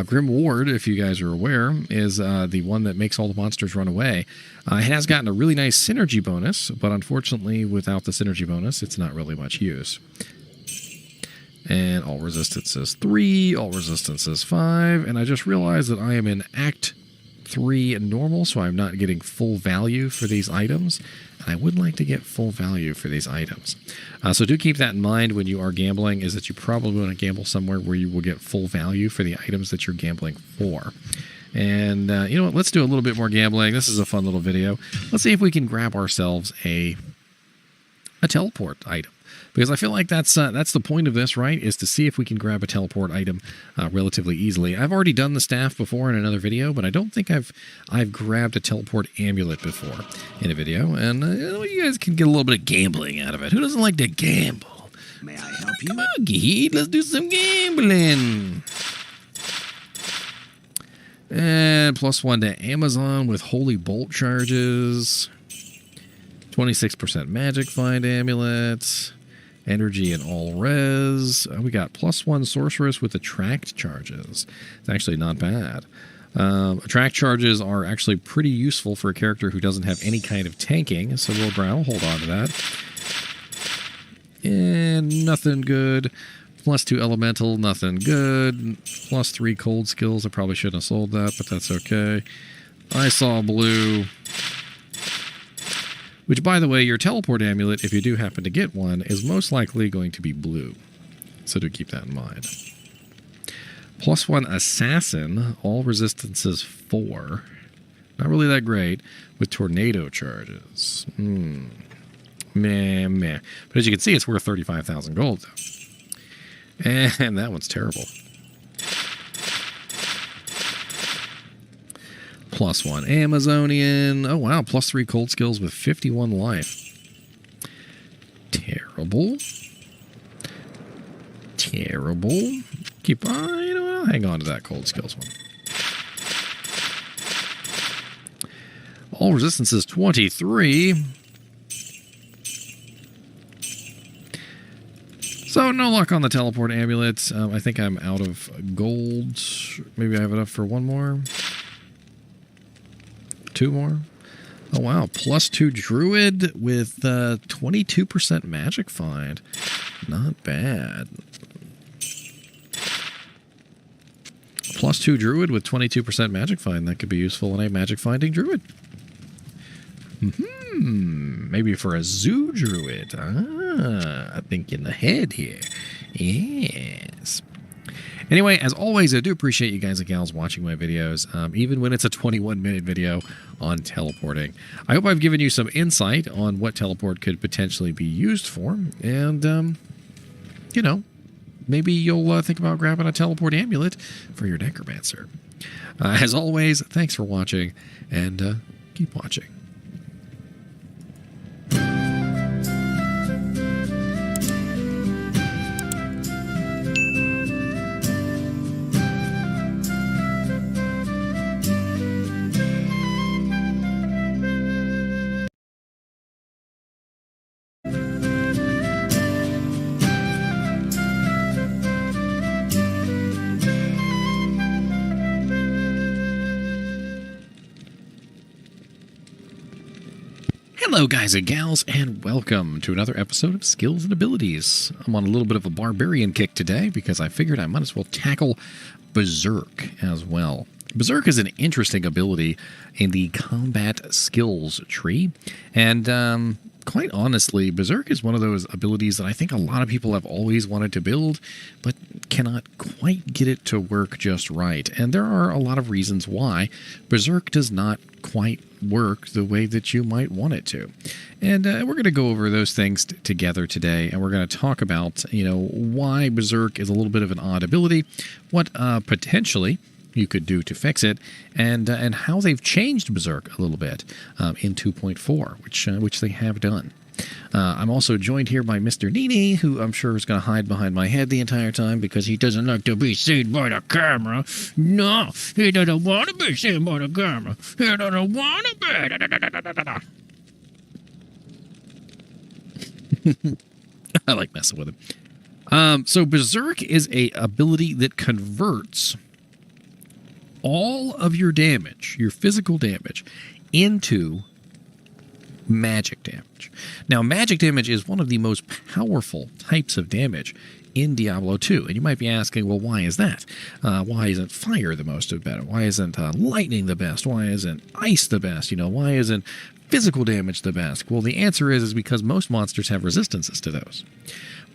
Grim Ward, if you guys are aware, is the one that makes all the monsters run away. It has gotten a really nice synergy bonus, but unfortunately, without the synergy bonus, it's not really much use. And all resistance is 3, all resistance is 5, and I just realized that I am in Act 3 normal, so I'm not getting full value for these items. And I would like to get full value for these items. So do keep that in mind when you are gambling, is that you probably want to gamble somewhere where you will get full value for the items that you're gambling for. And you know what? Let's do a little bit more gambling. This is a fun little video. Let's see if we can grab ourselves a teleport item. Because I feel like that's the point of this, right? Is to see if we can grab a teleport item relatively easily. I've already done the staff before in another video, but I don't think I've grabbed a teleport amulet before in a video. And you guys can get a little bit of gambling out of it. Who doesn't like to gamble? May I help you? Come on, Geed, let's do some gambling. And +1 to Amazon with Holy Bolt charges. 26% Magic Find amulets. Energy and all res. We got +1 Sorceress with attract charges. It's actually not bad. Attract charges are actually pretty useful for a character who doesn't have any kind of tanking, so we'll hold on to that. And nothing good. +2 elemental, nothing good. +3 cold skills. I probably shouldn't have sold that, but that's okay. I saw blue. Which, by the way, your teleport amulet, if you do happen to get one, is most likely going to be blue. So do keep that in mind. +1 Assassin, all resistances 4. Not really that great, with tornado charges. Meh. But as you can see, it's worth 35,000 gold, though. And that one's terrible. +1 Amazonian. Oh, wow. +3 cold skills with 51 life. Terrible. Terrible. Keep on. You know what? I'll hang on to that cold skills one. All resistance is 23. So no luck on the teleport amulet. I think I'm out of gold. Maybe I have enough for one more. Two more. Oh wow, +2 druid with 22% magic find. Not bad. +2 druid with 22% magic find. That could be useful in a magic finding druid. Maybe for a zoo druid. I think in the head here. Yes. Anyway, as always, I do appreciate you guys and gals watching my videos, even when it's a 21-minute video on teleporting. I hope I've given you some insight on what teleport could potentially be used for, and, you know, maybe you'll think about grabbing a teleport amulet for your necromancer. As always, thanks for watching, and keep watching. Hello guys and gals, and welcome to another episode of Skills and Abilities. I'm on a little bit of a barbarian kick today because I figured I might as well tackle Berserk as well. Berserk is an interesting ability in the combat skills tree, and quite honestly, Berserk is one of those abilities that I think a lot of people have always wanted to build, but cannot quite get it to work just right. And there are a lot of reasons why Berserk does not quite work the way that you might want it to. And we're going to go over those things together today, and we're going to talk about, you know, why Berserk is a little bit of an odd ability, what potentially you could do to fix it, and how they've changed Berserk a little bit in 2.4, which they have done. I'm also joined here by Mr. NiNi, who I'm sure is going to hide behind my head the entire time because he doesn't like to be seen by the camera. No, he doesn't want to be seen by the camera. He doesn't want to be. I like messing with him. So Berserk is a ability that converts all of your damage, your physical damage, into magic damage. Now, magic damage is one of the most powerful types of damage in Diablo 2. And you might be asking, well, why is that? Why isn't fire the most better? Why isn't lightning the best? Why isn't ice the best? You know, why isn't physical damage the best? Well, the answer is because most monsters have resistances to those.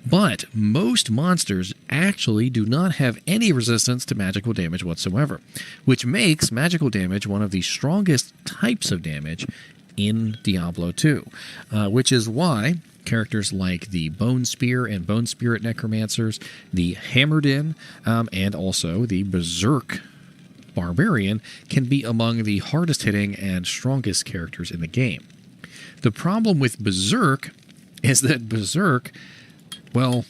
But most monsters actually do not have any resistance to magical damage whatsoever, which makes magical damage one of the strongest types of damage in Diablo 2, which is why characters like the Bone Spear and Bone Spirit Necromancers, the Hammered In, and also the Berserk Barbarian can be among the hardest hitting and strongest characters in the game. The problem with Berserk is that Berserk, well,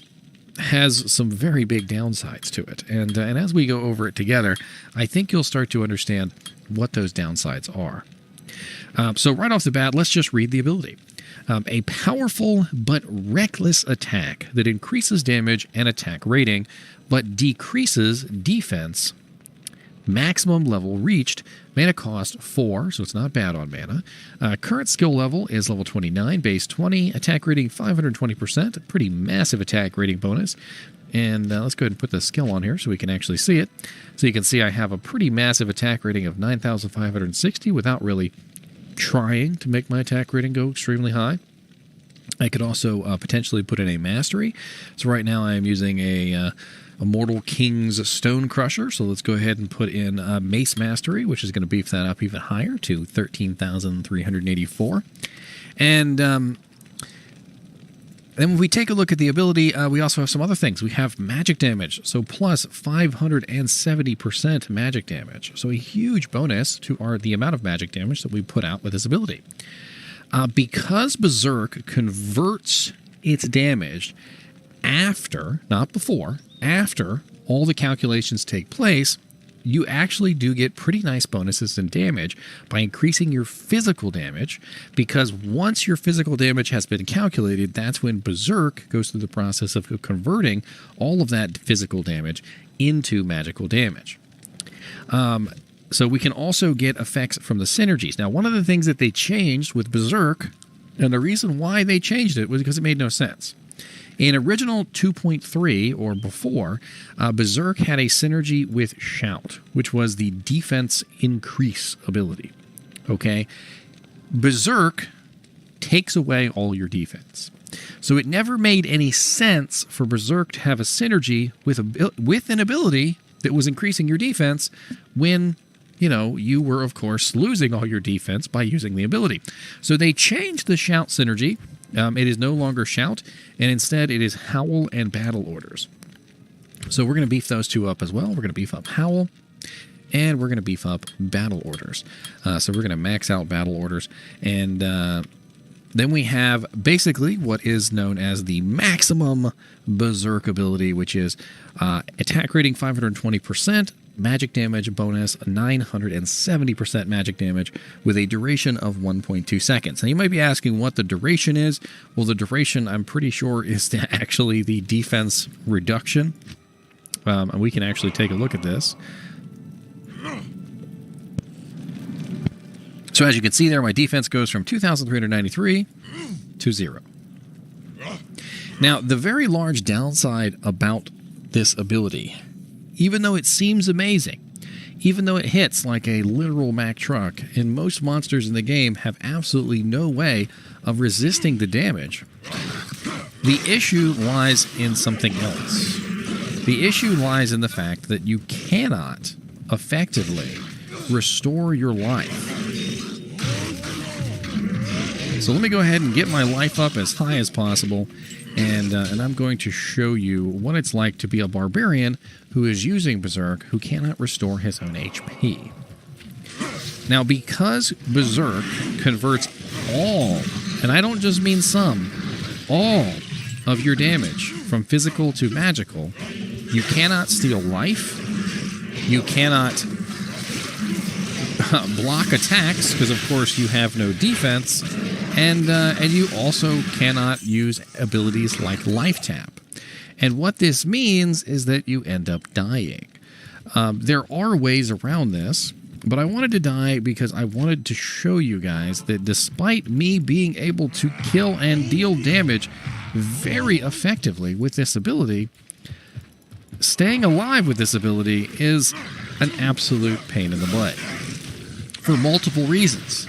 has some very big downsides to it. And as we go over it together, I think you'll start to understand what those downsides are. So right off the bat, let's just read the ability. A powerful but reckless attack that increases damage and attack rating, but decreases defense. Maximum level reached. Mana cost 4, so it's not bad on mana. Current skill level is level 29, base 20, attack rating 520%, a pretty massive attack rating bonus. And let's go ahead and put the skill on here so we can actually see it. So you can see I have a pretty massive attack rating of 9,560 without really trying to make my attack rating go extremely high. I could also potentially put in a mastery. So right now I am using a Immortal King's Stone Crusher. So let's go ahead and put in Mace Mastery, which is going to beef that up even higher to 13,384. And then when we take a look at the ability, we also have some other things. We have magic damage, so plus 570% magic damage. So a huge bonus to the amount of magic damage that we put out with this ability. Because Berserk converts its damage after, not before, after all the calculations take place, you actually do get pretty nice bonuses in damage by increasing your physical damage, because once your physical damage has been calculated, that's when Berserk goes through the process of converting all of that physical damage into magical damage. So we can also get effects from the synergies. Now, one of the things that they changed with Berserk, and the reason why they changed it was because it made no sense. In original 2.3 or before, Berserk had a synergy with Shout, which was the defense increase ability. Okay? Berserk takes away all your defense. So it never made any sense for Berserk to have a synergy with an ability that was increasing your defense when, you know, you were, of course, losing all your defense by using the ability. So they changed the Shout synergy. It is no longer Shout, and instead it is Howl and Battle Orders. So we're going to beef those two up as well. We're going to beef up Howl, and we're going to beef up Battle Orders. So we're going to max out Battle Orders, and then we have basically what is known as the maximum Berserk ability, which is attack rating 520%, magic damage bonus 970% magic damage with a duration of 1.2 seconds. Now you might be asking what the duration is. Well, the duration, I'm pretty sure, is actually the defense reduction. And we can actually take a look at this. So as you can see there, my defense goes from 2,393 to 0. Now, the very large downside about this ability, even though it seems amazing, even though it hits like a literal Mack truck, and most monsters in the game have absolutely no way of resisting the damage, the issue lies in something else. The issue lies in the fact that you cannot effectively restore your life. So let me go ahead and get my life up as high as possible, and I'm going to show you what it's like to be a barbarian who is using Berserk who cannot restore his own HP. Now, because Berserk converts all, and I don't just mean some, all of your damage from physical to magical, you cannot steal life, you cannot block attacks, because of course you have no defense, and you also cannot use abilities like Life Tap. And what this means is that you end up dying. There are ways around this, but I wanted to die because I wanted to show you guys that despite me being able to kill and deal damage very effectively with this ability, staying alive with this ability is an absolute pain in the butt for multiple reasons.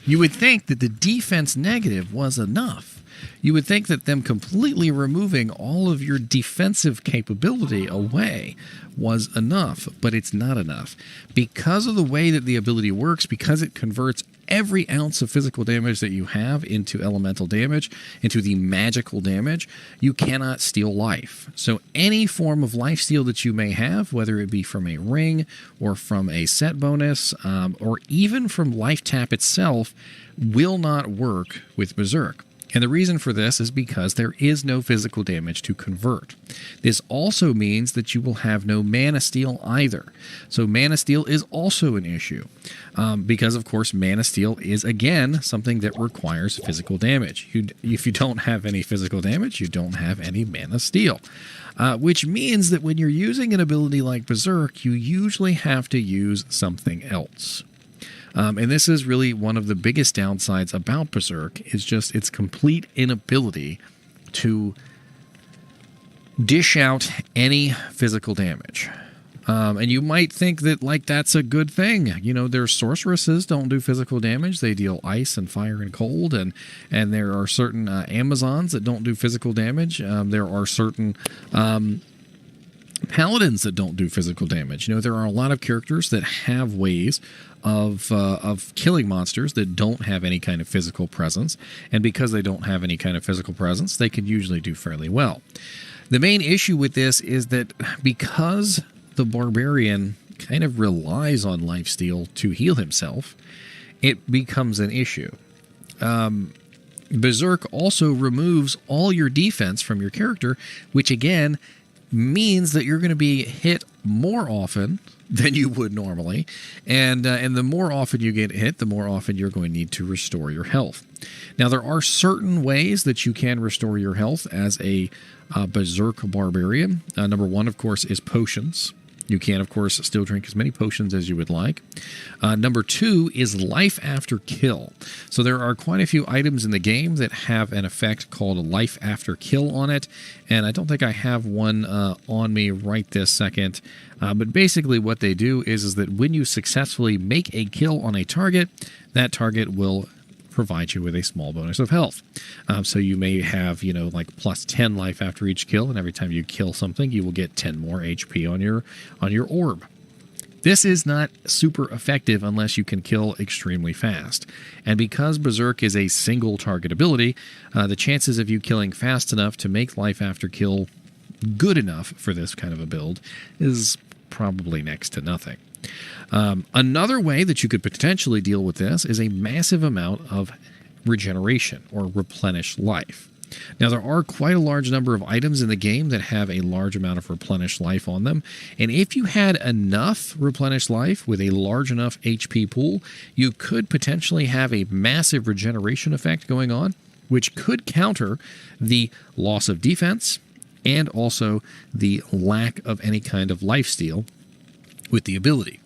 You would think that the defense negative was enough. You would think that them completely removing all of your defensive capability away was enough, but it's not enough. Because of the way that the ability works, because it converts every ounce of physical damage that you have into elemental damage, into the magical damage, you cannot steal life. So any form of life steal that you may have, whether it be from a ring or from a set bonus, or even from Life Tap itself, will not work with Berserk. And the reason for this is because there is no physical damage to convert. This also means that you will have no mana steal either. So mana steal is also an issue because, of course, mana steal is, again, something that requires physical damage. If you don't have any physical damage, you don't have any mana steal. Which means that when you're using an ability like Berserk, you usually have to use something else. And this is really one of the biggest downsides about Berserk, is just its complete inability to dish out any physical damage. And you might think that, like, that's a good thing. You know, their sorceresses don't do physical damage. They deal ice and fire and cold. And there are certain Amazons that don't do physical damage. There are certain paladins that don't do physical damage. You know, there are a lot of characters that have ways of killing monsters that don't have any kind of physical presence, and because they don't have any kind of physical presence, they can usually do fairly well. The main issue with this is that because the barbarian kind of relies on lifesteal to heal himself, it becomes an issue. Berserk also removes all your defense from your character, which again means that you're going to be hit more often than you would normally, and the more often you get hit, the more often you're going to need to restore your health. Now, there are certain ways that you can restore your health as a berserk barbarian. Number one, of course, is potions. You can, of course, still drink as many potions as you would like. Number two is life after kill. So there are quite a few items in the game that have an effect called life after kill on it. And I don't think I have one on me right this second. But basically what they do is that when you successfully make a kill on a target, that target will provide you with a small bonus of health. So you may have, like plus 10 life after each kill, and every time you kill something, you will get 10 more HP on your orb. This is not super effective unless you can kill extremely fast. And because Berserk is a single target ability, the chances of you killing fast enough to make life after kill good enough for this kind of a build is probably next to nothing. Another way that you could potentially deal with this is a massive amount of regeneration or replenish life. Now, there are quite a large number of items in the game that have a large amount of replenished life on them, and if you had enough replenished life with a large enough HP pool, you could potentially have a massive regeneration effect going on, which could counter the loss of defense and also the lack of any kind of lifesteal with the ability.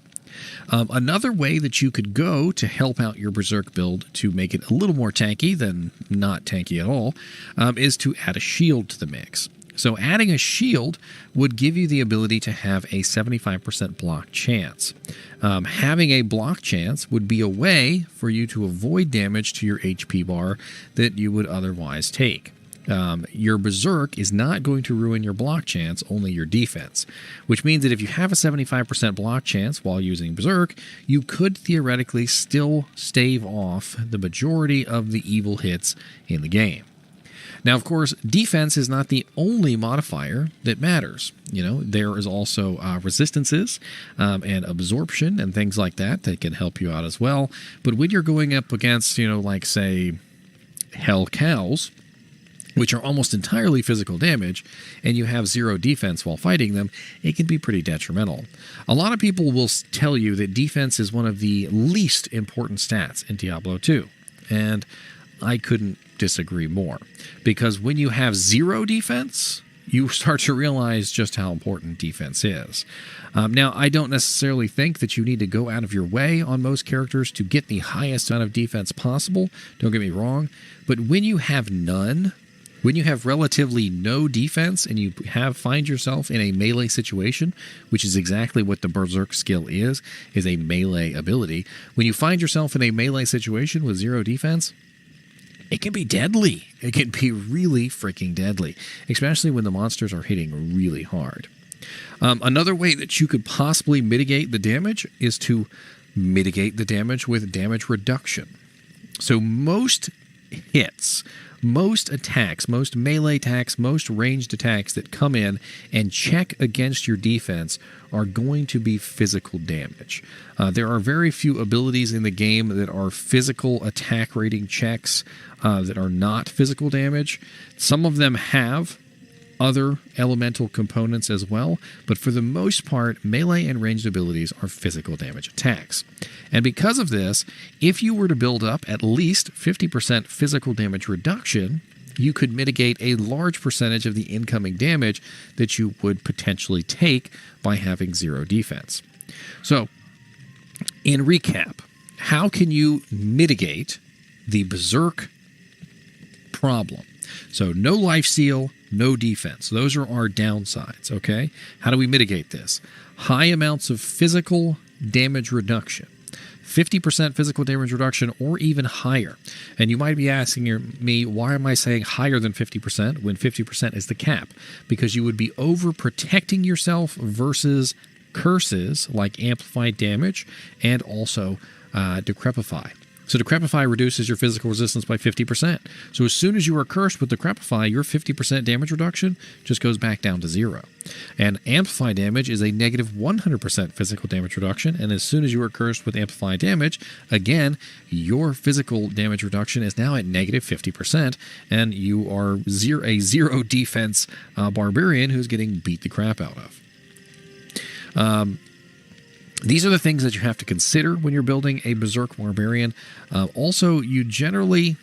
Another way that you could go to help out your Berserk build to make it a little more tanky than not tanky at all is to add a shield to the mix. So adding a shield would give you the ability to have a 75% block chance. Having a block chance would be a way for you to avoid damage to your HP bar that you would otherwise take. Your Berserk is not going to ruin your block chance, only your defense, which means that if you have a 75% block chance while using Berserk, you could theoretically still stave off the majority of the evil hits in the game. Now, of course, defense is not the only modifier that matters. There is also resistances and absorption and things like that can help you out as well. But when you're going up against, like, say, Hell Cows, which are almost entirely physical damage, and you have zero defense while fighting them, it can be pretty detrimental. A lot of people will tell you that defense is one of the least important stats in Diablo 2, and I couldn't disagree more, because when you have zero defense, you start to realize just how important defense is. Now, I don't necessarily think that you need to go out of your way on most characters to get the highest amount of defense possible, don't get me wrong, but when you have none, when you have relatively no defense and you find yourself in a melee situation, which is exactly what the Berserk skill is a melee ability. When you find yourself in a melee situation with zero defense, it can be deadly. It can be really freaking deadly, especially when the monsters are hitting really hard. Another way that you could possibly mitigate the damage is to mitigate the damage with damage reduction. So most hits, most attacks, most melee attacks, most ranged attacks that come in and check against your defense are going to be physical damage. There are very few abilities in the game that are physical attack rating checks that are not physical damage. Some of them have other elemental components as well, but for the most part, melee and ranged abilities are physical damage attacks. And because of this, if you were to build up at least 50% physical damage reduction, you could mitigate a large percentage of the incoming damage that you would potentially take by having zero defense. So, in recap, how can you mitigate the Berserk problem? So no lifesteal, no defense. Those are our downsides, okay? How do we mitigate this? High amounts of physical damage reduction. 50% physical damage reduction or even higher. And you might be asking me, why am I saying higher than 50% when 50% is the cap? Because you would be overprotecting yourself versus curses like amplified damage and also decrepify. So Decrepify reduces your physical resistance by 50%. So as soon as you are cursed with Decrepify, your 50% damage reduction just goes back down to 0. And Amplify damage is a negative 100% physical damage reduction. And as soon as you are cursed with Amplify damage, again, your physical damage reduction is now at negative 50%. And you are a 0 defense barbarian who's getting beat the crap out of. These are the things that you have to consider when you're building a Berserk Barbarian. Also, you generally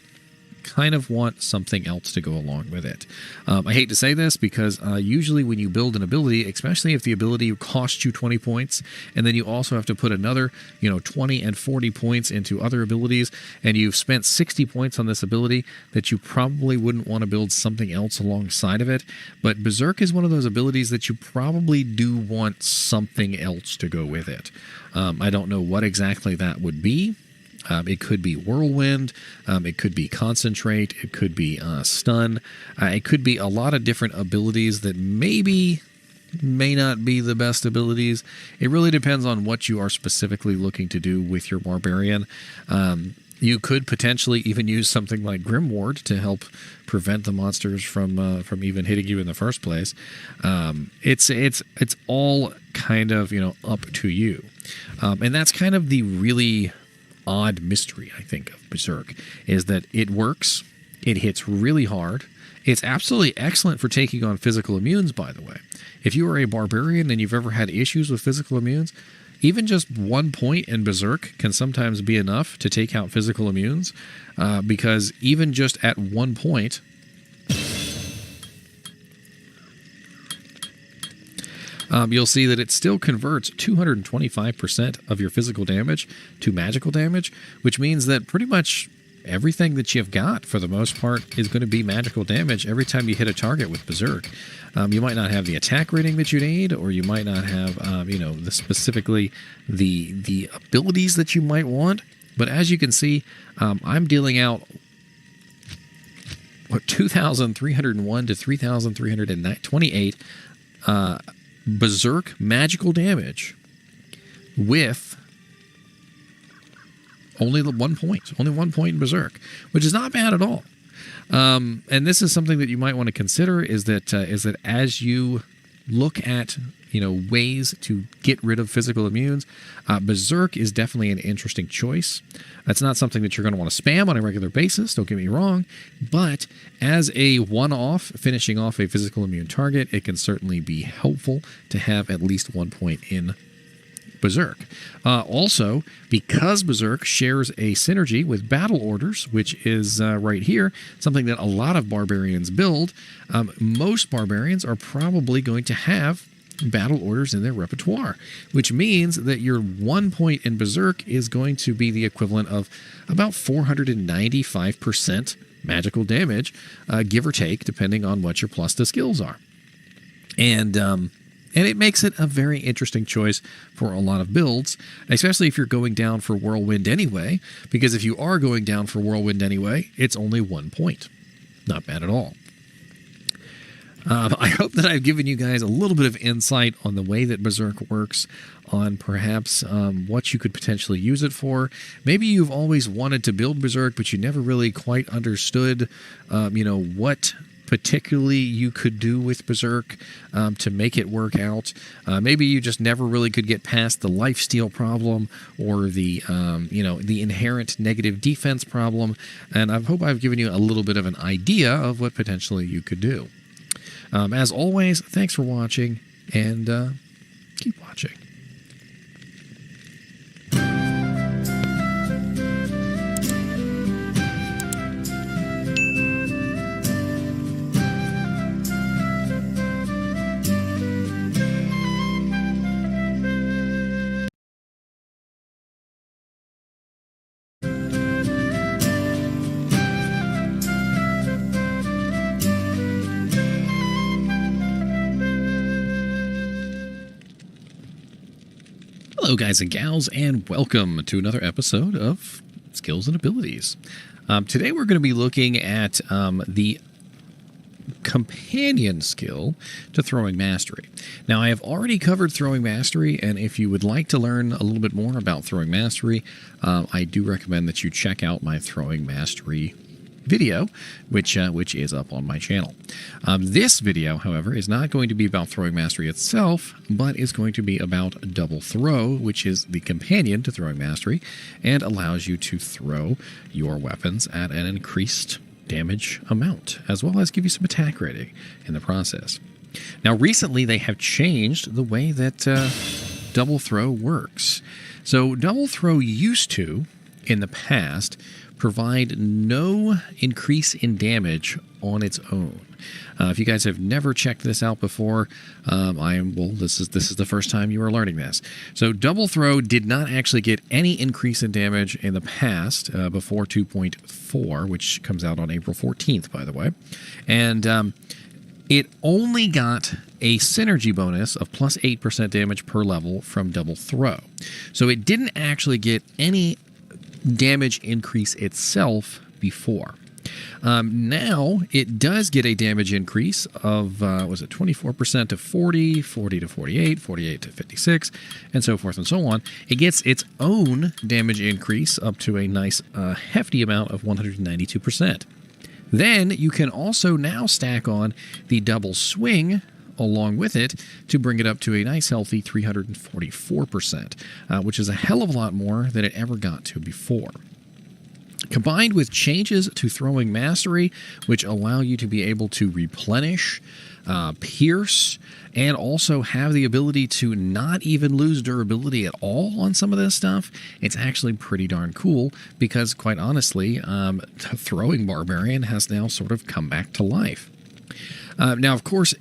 kind of want something else to go along with it. I hate to say this because usually when you build an ability, especially if the ability costs you 20 points, and then you also have to put another 20 and 40 points into other abilities, and you've spent 60 points on this ability, that you probably wouldn't want to build something else alongside of it. But Berserk is one of those abilities that you probably do want something else to go with it. I don't know what exactly that would be. It could be Whirlwind, it could be Concentrate, it could be Stun, it could be a lot of different abilities that may not be the best abilities. It really depends on what you are specifically looking to do with your Barbarian. You could potentially even use something like Grim Ward to help prevent the monsters from even hitting you in the first place. It's all kind of up to you, and that's kind of the really odd mystery, I think, of Berserk, is that it works, it hits really hard. It's absolutely excellent for taking on physical immunes, by the way. If you are a barbarian and you've ever had issues with physical immunes, even just 1 point in Berserk can sometimes be enough to take out physical immunes, because even just at 1 point, you'll see that it still converts 225% of your physical damage to magical damage, which means that pretty much everything that you've got, for the most part, is going to be magical damage every time you hit a target with Berserk. You might not have the attack rating that you need, or you might not have, specifically the abilities that you might want. But as you can see, I'm dealing out 2,301 to 3,328 Berserk magical damage with only 1 point. Only 1 point in Berserk, which is not bad at all. And this is something that you might want to consider, is that as you look at ways to get rid of physical immunes, Berserk is definitely an interesting choice. That's not something that you're going to want to spam on a regular basis, don't get me wrong, but as a one-off, finishing off a physical immune target, it can certainly be helpful to have at least 1 point in Berserk. Also, because Berserk shares a synergy with Battle Orders, which is right here, something that a lot of barbarians build, most barbarians are probably going to have Battle Orders in their repertoire, which means that your 1 point in Berserk is going to be the equivalent of about 495% magical damage, give or take, depending on what your plus to skills are. And it makes it a very interesting choice for a lot of builds, especially if you're going down for Whirlwind anyway, because if you are going down for Whirlwind anyway, it's only 1 point. Not bad at all. I hope that I've given you guys a little bit of insight on the way that Berserk works, on perhaps what you could potentially use it for. Maybe you've always wanted to build Berserk, but you never really quite understood, what particularly you could do with Berserk to make it work out. Maybe you just never really could get past the lifesteal problem or the inherent negative defense problem. And I hope I've given you a little bit of an idea of what potentially you could do. As always, thanks for watching, and keep watching. Hello guys and gals, and welcome to another episode of Skills and Abilities. Today we're going to be looking at the companion skill to Throwing Mastery. Now, I have already covered Throwing Mastery, and if you would like to learn a little bit more about Throwing Mastery, I do recommend that you check out my Throwing Mastery video, which is up on my channel. This video, however, is not going to be about Throwing Mastery itself, but is going to be about Double Throw, which is the companion to Throwing Mastery, and allows you to throw your weapons at an increased damage amount, as well as give you some attack rating in the process. Now, recently they have changed the way that Double Throw works. So Double Throw used to, in the past, provide no increase in damage on its own. If you guys have never checked this out before, this is the first time you are learning this. So Double Throw did not actually get any increase in damage in the past before 2.4, which comes out on April 14th, by the way. And it only got a synergy bonus of plus 8% damage per level from Double Throw. So it didn't actually get any damage increase itself before. Now it does get a damage increase of was it 24% to 40, 40 to 48, 48 to 56, and so forth and so on. It gets its own damage increase up to a nice hefty amount of 192%. Then you can also now stack on the Double Swing along with it to bring it up to a nice healthy 344%, which is a hell of a lot more than it ever got to before. Combined with changes to Throwing Mastery, which allow you to be able to replenish, pierce, and also have the ability to not even lose durability at all on some of this stuff, it's actually pretty darn cool because, quite honestly, Throwing Barbarian has now sort of come back to life. Now, of course,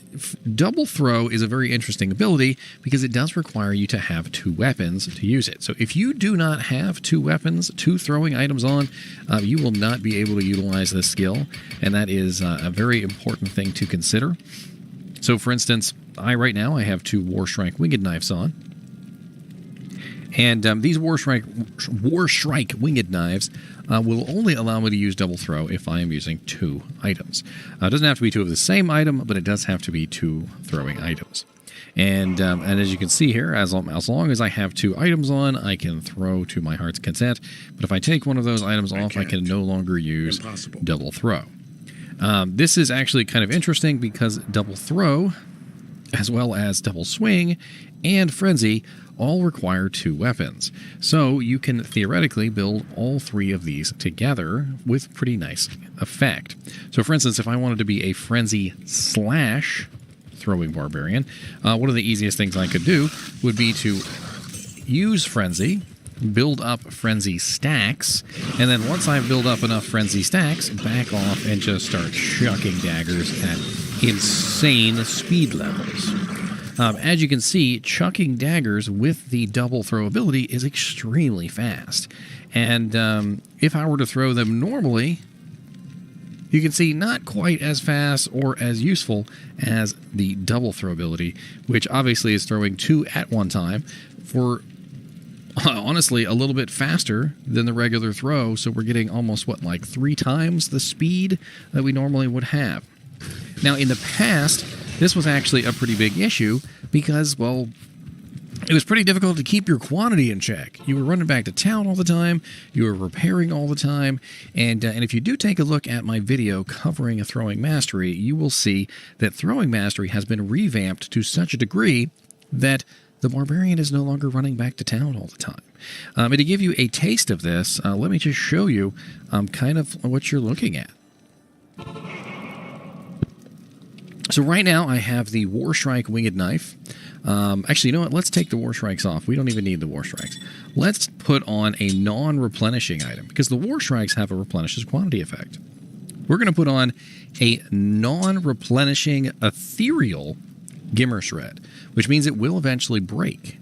Double Throw is a very interesting ability because it does require you to have two weapons to use it. So if you do not have two weapons, two throwing items on, you will not be able to utilize this skill, and that is a very important thing to consider. So, for instance, right now I have two Warstrike Winged Knives on. And these Warstrike Winged Knives will only allow me to use Double Throw if I am using two items. It doesn't have to be two of the same item, but it does have to be two throwing items. And as you can see here, as long as I have two items on, I can throw to my heart's content. But if I take one of those items off, I can no longer use Double Throw. This is actually kind of interesting because Double Throw, as well as Double Swing and Frenzy, all require two weapons. So you can theoretically build all three of these together with pretty nice effect. So for instance, if I wanted to be a Frenzy slash Throwing Barbarian, one of the easiest things I could do would be to use Frenzy, build up Frenzy stacks, and then once I've built up enough Frenzy stacks, back off and just start chucking daggers at insane speed levels. As you can see, chucking daggers with the Double Throw ability is extremely fast. And if I were to throw them normally, you can see not quite as fast or as useful as the Double Throw ability, which obviously is throwing two at one time for, honestly, a little bit faster than the regular throw. So we're getting almost, like 3 times the speed that we normally would have. Now, in the past, this was actually a pretty big issue because, well, it was pretty difficult to keep your quantity in check. You were running back to town all the time, you were repairing all the time, and if you do take a look at my video covering a Throwing Mastery, you will see that Throwing Mastery has been revamped to such a degree that the Barbarian is no longer running back to town all the time. And to give you a taste of this, let me just show you kind of what you're looking at. So right now I have the Warstrike Winged Knife. Actually, you know what? Let's take the Warstrikes off. We don't even need the Warstrikes. Let's put on a non-replenishing item because the Warstrikes have a replenishes quantity effect. We're going to put on a non-replenishing ethereal Gimmer Shred, which means it will eventually break.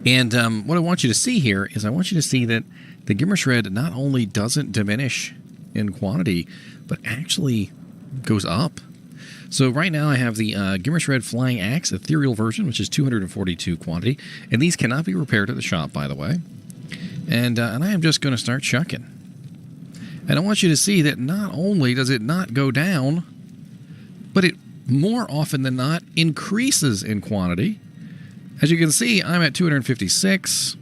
And what I want you to see here is I want you to see that the Gimmer Shred not only doesn't diminish in quantity, but actually goes up. So right now I have the Gimmer Shred Flying Axe Ethereal version, which is 242 quantity, and these cannot be repaired at the shop, by the way. And I am just going to start chucking. And I want you to see that not only does it not go down, but it more often than not increases in quantity. As you can see, I'm at 256,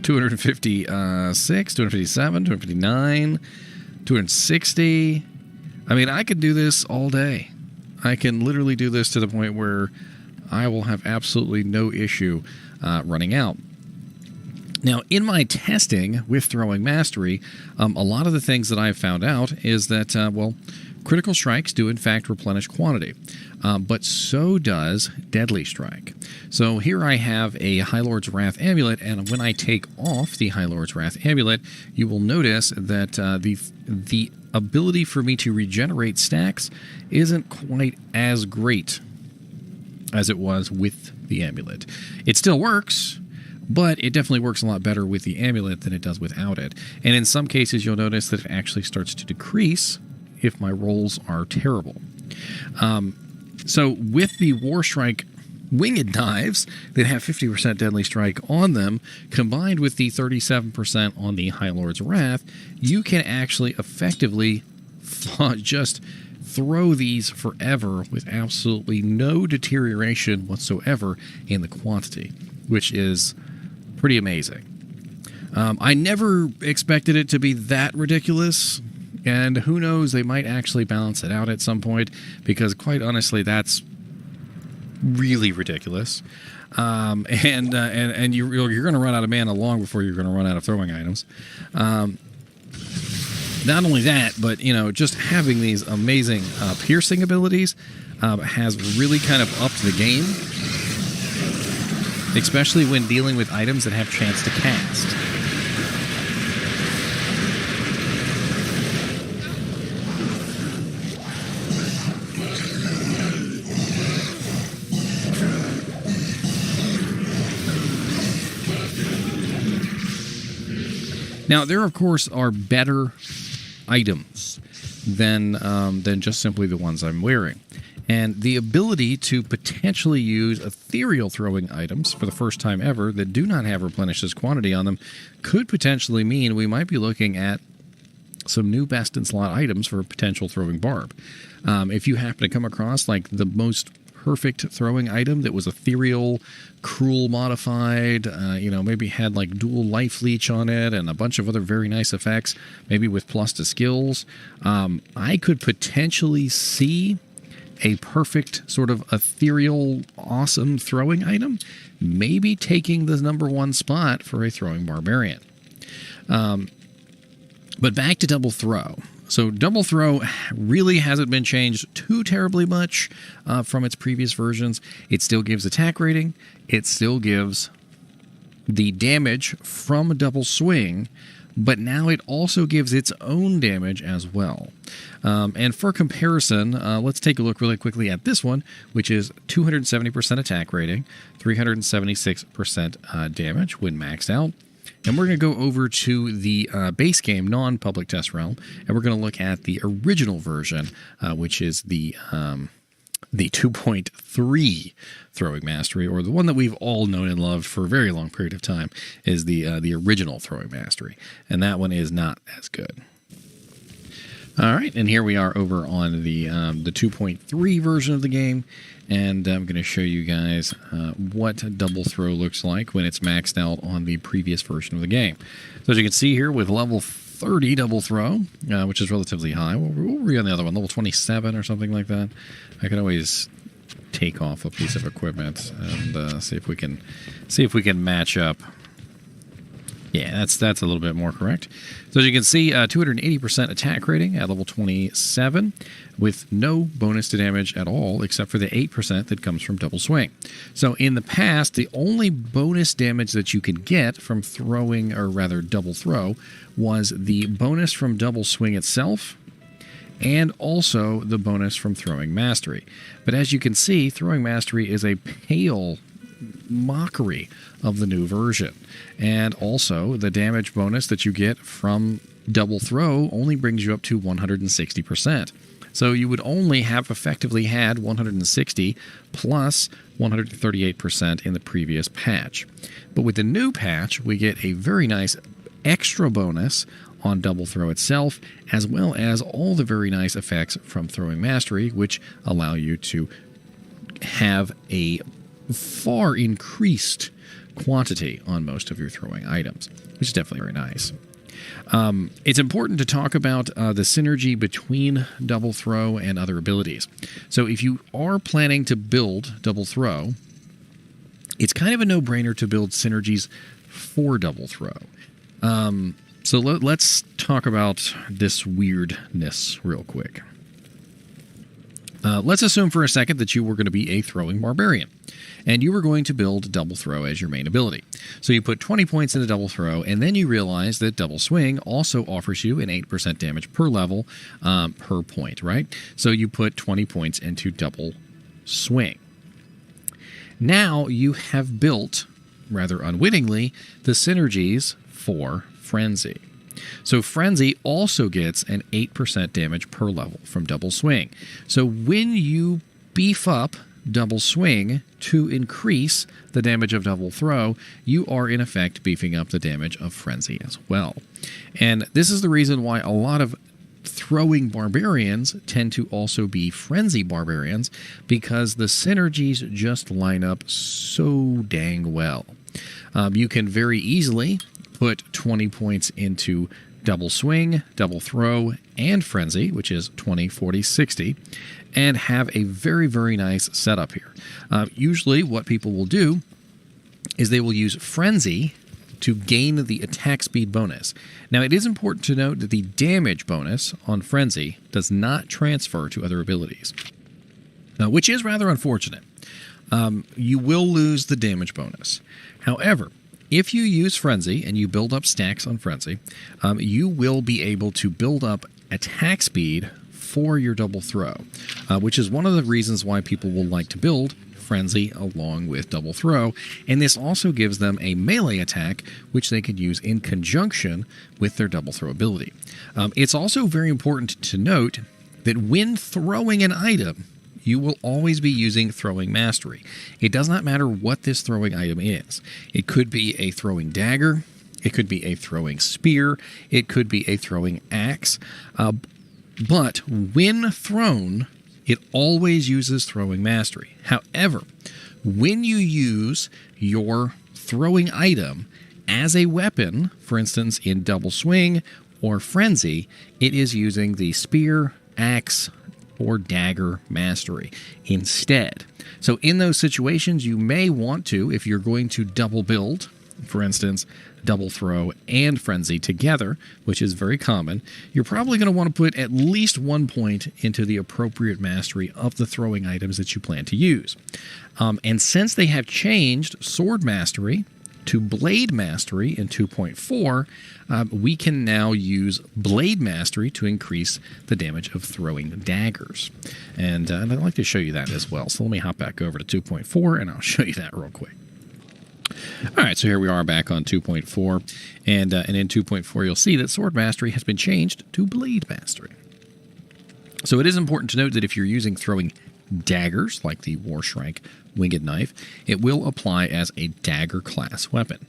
256, 257, 259, 260. I mean, I could do this all day. I can literally do this to the point where I will have absolutely no issue running out. Now, in my testing with Throwing Mastery, a lot of the things that I've found out is that, well, critical strikes do in fact replenish quantity, but so does Deadly Strike. So here I have a High Lord's Wrath Amulet, and when I take off the High Lord's Wrath Amulet, you will notice that the ability for me to regenerate stacks isn't quite as great as it was with the amulet. It still works, but it definitely works a lot better with the amulet than it does without it. And in some cases, you'll notice that it actually starts to decrease if my rolls are terrible. So with the Warstrike winged knives that have 50% Deadly Strike on them, combined with the 37% on the High Lord's Wrath, you can actually effectively just throw these forever with absolutely no deterioration whatsoever in the quantity, which is pretty amazing. I never expected it to be that ridiculous, and who knows, they might actually balance it out at some point, because quite honestly, that's really ridiculous. And you're going to run out of mana long before you're going to run out of throwing items. Not only that, but just having these amazing piercing abilities has really kind of upped the game, especially when dealing with items that have chance to cast. Now, there, of course, are better items than just simply the ones I'm wearing. And the ability to potentially use ethereal throwing items for the first time ever that do not have replenishes quantity on them could potentially mean we might be looking at some new best in slot items for a potential throwing barb. If you happen to come across like the most perfect throwing item that was ethereal, cruel modified, maybe had like dual life leech on it and a bunch of other very nice effects, maybe with plus to skills, I could potentially see a perfect sort of ethereal, awesome throwing item maybe taking the #1 spot for a throwing barbarian. But back to double throw. So double throw really hasn't been changed too terribly much from its previous versions. It still gives attack rating. It still gives the damage from a double swing, but now it also gives its own damage as well. And for comparison, let's take a look really quickly at this one, which is 270% attack rating, 376% damage when maxed out. And we're going to go over to the base game, non-public test realm, and we're going to look at the original version, which is the 2.3 Throwing Mastery, or the one that we've all known and loved for a very long period of time, is the original Throwing Mastery. And that one is not as good. All right, and here we are over on the 2.3 version of the game, and I'm going to show you guys what double throw looks like when it's maxed out on the previous version of the game. So as you can see here, with level 30 double throw, which is relatively high. What were we on the other one? Level 27 or something like that? I can always take off a piece of equipment and see if we can match up. Yeah, that's a little bit more correct. So as you can see, 280% attack rating at level 27 with no bonus to damage at all except for the 8% that comes from double swing. So in the past, the only bonus damage that you could get from throwing, or rather double throw, was the bonus from double swing itself and also the bonus from Throwing Mastery. But as you can see, Throwing Mastery is a pale mockery of the new version. And also, the damage bonus that you get from double throw only brings you up to 160%. So you would only have effectively had 160 plus 138% in the previous patch. But with the new patch, we get a very nice extra bonus on double throw itself, as well as all the very nice effects from throwing mastery, which allow you to have a far increased quantity on most of your throwing items, which is definitely very nice. It's important to talk about the synergy between double throw and other abilities. So if you are planning to build double throw, it's kind of a no-brainer to build synergies for double throw. So let's talk about this weirdness real quick. Let's assume for a second that you were going to be a throwing barbarian, and you were going to build double throw as your main ability. So you put 20 points into double throw, and then you realize that double swing also offers you an 8% damage per level per point, right? So you put 20 points into double swing. Now you have built, rather unwittingly, the synergies for Frenzy. So Frenzy also gets an 8% damage per level from double swing. So when you beef up double swing to increase the damage of double throw, you are in effect beefing up the damage of Frenzy as well. And this is the reason why a lot of throwing barbarians tend to also be Frenzy barbarians, because the synergies just line up so dang well. You can very easily put 20 points into double swing, double throw, and Frenzy, which is 20, 40, 60, and have a very, very nice setup here. Usually what people will do is they will use Frenzy to gain the attack speed bonus. Now, it is important to note that the damage bonus on Frenzy does not transfer to other abilities, which is rather unfortunate. You will lose the damage bonus. However, if you use Frenzy and you build up stacks on Frenzy, you will be able to build up attack speed for your double throw, which is one of the reasons why people will like to build Frenzy along with double throw. And this also gives them a melee attack, which they can use in conjunction with their double throw ability. It's also very important to note that when throwing an item, you will always be using throwing mastery. It does not matter what this throwing item is. It could be a throwing dagger, it could be a throwing spear, it could be a throwing axe, but when thrown, it always uses throwing mastery. However, when you use your throwing item as a weapon, for instance in double swing or Frenzy, it is using the spear, axe, or dagger mastery instead. So in those situations, you may want to, if you're going to double build, for instance, double throw and Frenzy together, which is very common, you're probably going to want to put at least 1 point into the appropriate mastery of the throwing items that you plan to use. And since they have changed sword mastery to blade mastery in 2.4, we can now use blade mastery to increase the damage of throwing daggers. And I'd like to show you that as well. So let me hop back over to 2.4 and I'll show you that real quick. All right, so here we are back on 2.4, and in 2.4 you'll see that sword mastery has been changed to blade mastery. So it is important to note that if you're using throwing daggers, like the Warshrank Winged Knife, it will apply as a dagger class weapon.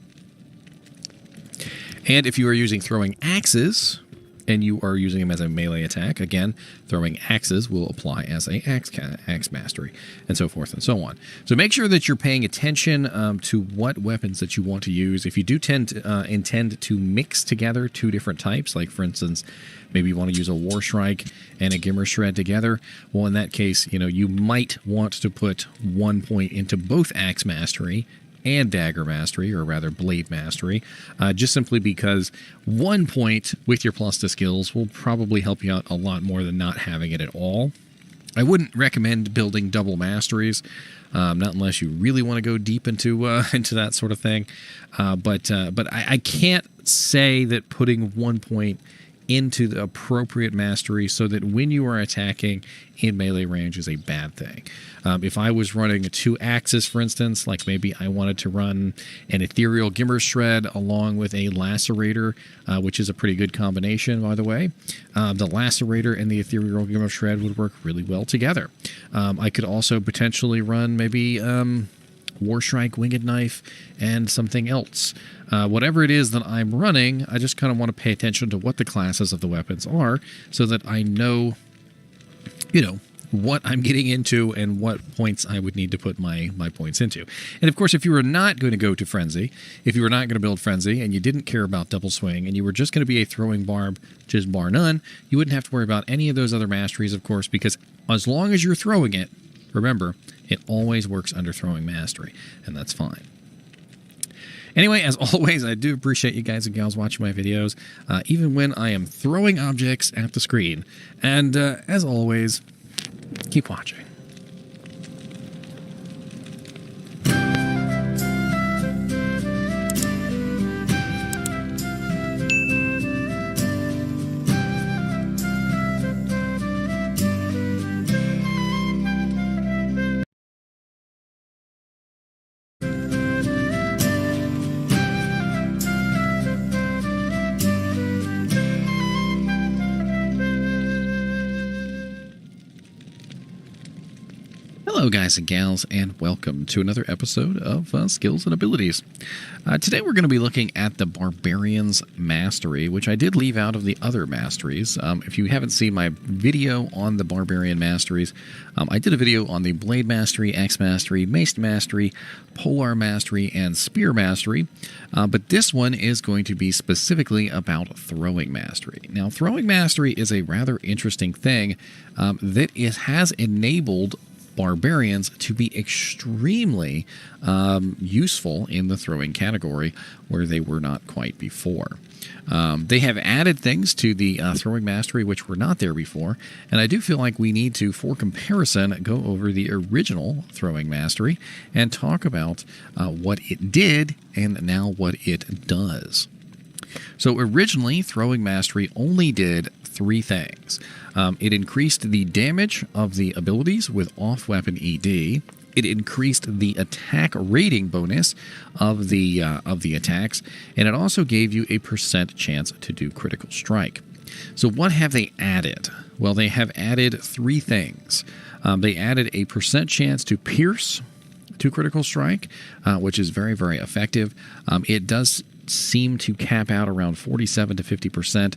And if you are using throwing axes, and you are using them as a melee attack, again, throwing axes will apply as a axe mastery, and so forth and so on. So make sure that you're paying attention to what weapons that you want to use. If you do intend to mix together two different types, like for instance, maybe you want to use a Warstrike and a Gimmer Shred together, well, in that case, you might want to put 1 point into both axe mastery and dagger mastery, or rather blade mastery, just simply because 1 point with your plus to skills will probably help you out a lot more than not having it at all. I wouldn't recommend building double masteries, not unless you really want to go deep into into that sort of thing. But I can't say that putting 1 point into the appropriate mastery so that when you are attacking in melee range is a bad thing. If I was running 2 axes, for instance, like maybe I wanted to run an Ethereal Gimmer Shred along with a Lacerator, which is a pretty good combination, by the way. The Lacerator and the Ethereal Gimmer Shred would work really well together. I could also potentially run maybe War Strike, Winged Knife, and something else. Whatever it is that I'm running, I just kind of want to pay attention to what the classes of the weapons are so that I know, what I'm getting into and what points I would need to put my points into. And of course, if you were not going to go to Frenzy, if you were not going to build Frenzy and you didn't care about Double Swing and you were just going to be a throwing barb, just bar none, you wouldn't have to worry about any of those other masteries, of course, because as long as you're throwing it, remember, it always works under throwing mastery, and that's fine. Anyway, as always, I do appreciate you guys and gals watching my videos, even when I am throwing objects at the screen. And as always, keep watching. Hello guys and gals, and welcome to another episode of Skills and Abilities. Today we're going to be looking at the Barbarian's Mastery, which I did leave out of the other masteries. If you haven't seen my video on the Barbarian Masteries, I did a video on the Blade Mastery, Axe Mastery, Mace Mastery, Polar Mastery, and Spear Mastery, but this one is going to be specifically about Throwing Mastery. Now, Throwing Mastery is a rather interesting thing that it has enabled barbarians to be extremely useful in the throwing category where they were not quite before. They have added things to the throwing mastery which were not there before, and I do feel like we need to, for comparison, go over the original throwing mastery and talk about what it did and now what it does. So originally, Throwing Mastery only did three things. It increased the damage of the abilities with off-weapon ED. It increased the attack rating bonus of the attacks, and it also gave you a % chance to do critical strike. So what have they added? Well, they have added three things. They added a % chance to pierce to critical strike, which is very, very effective. It does seem to cap out around 47 to 50%.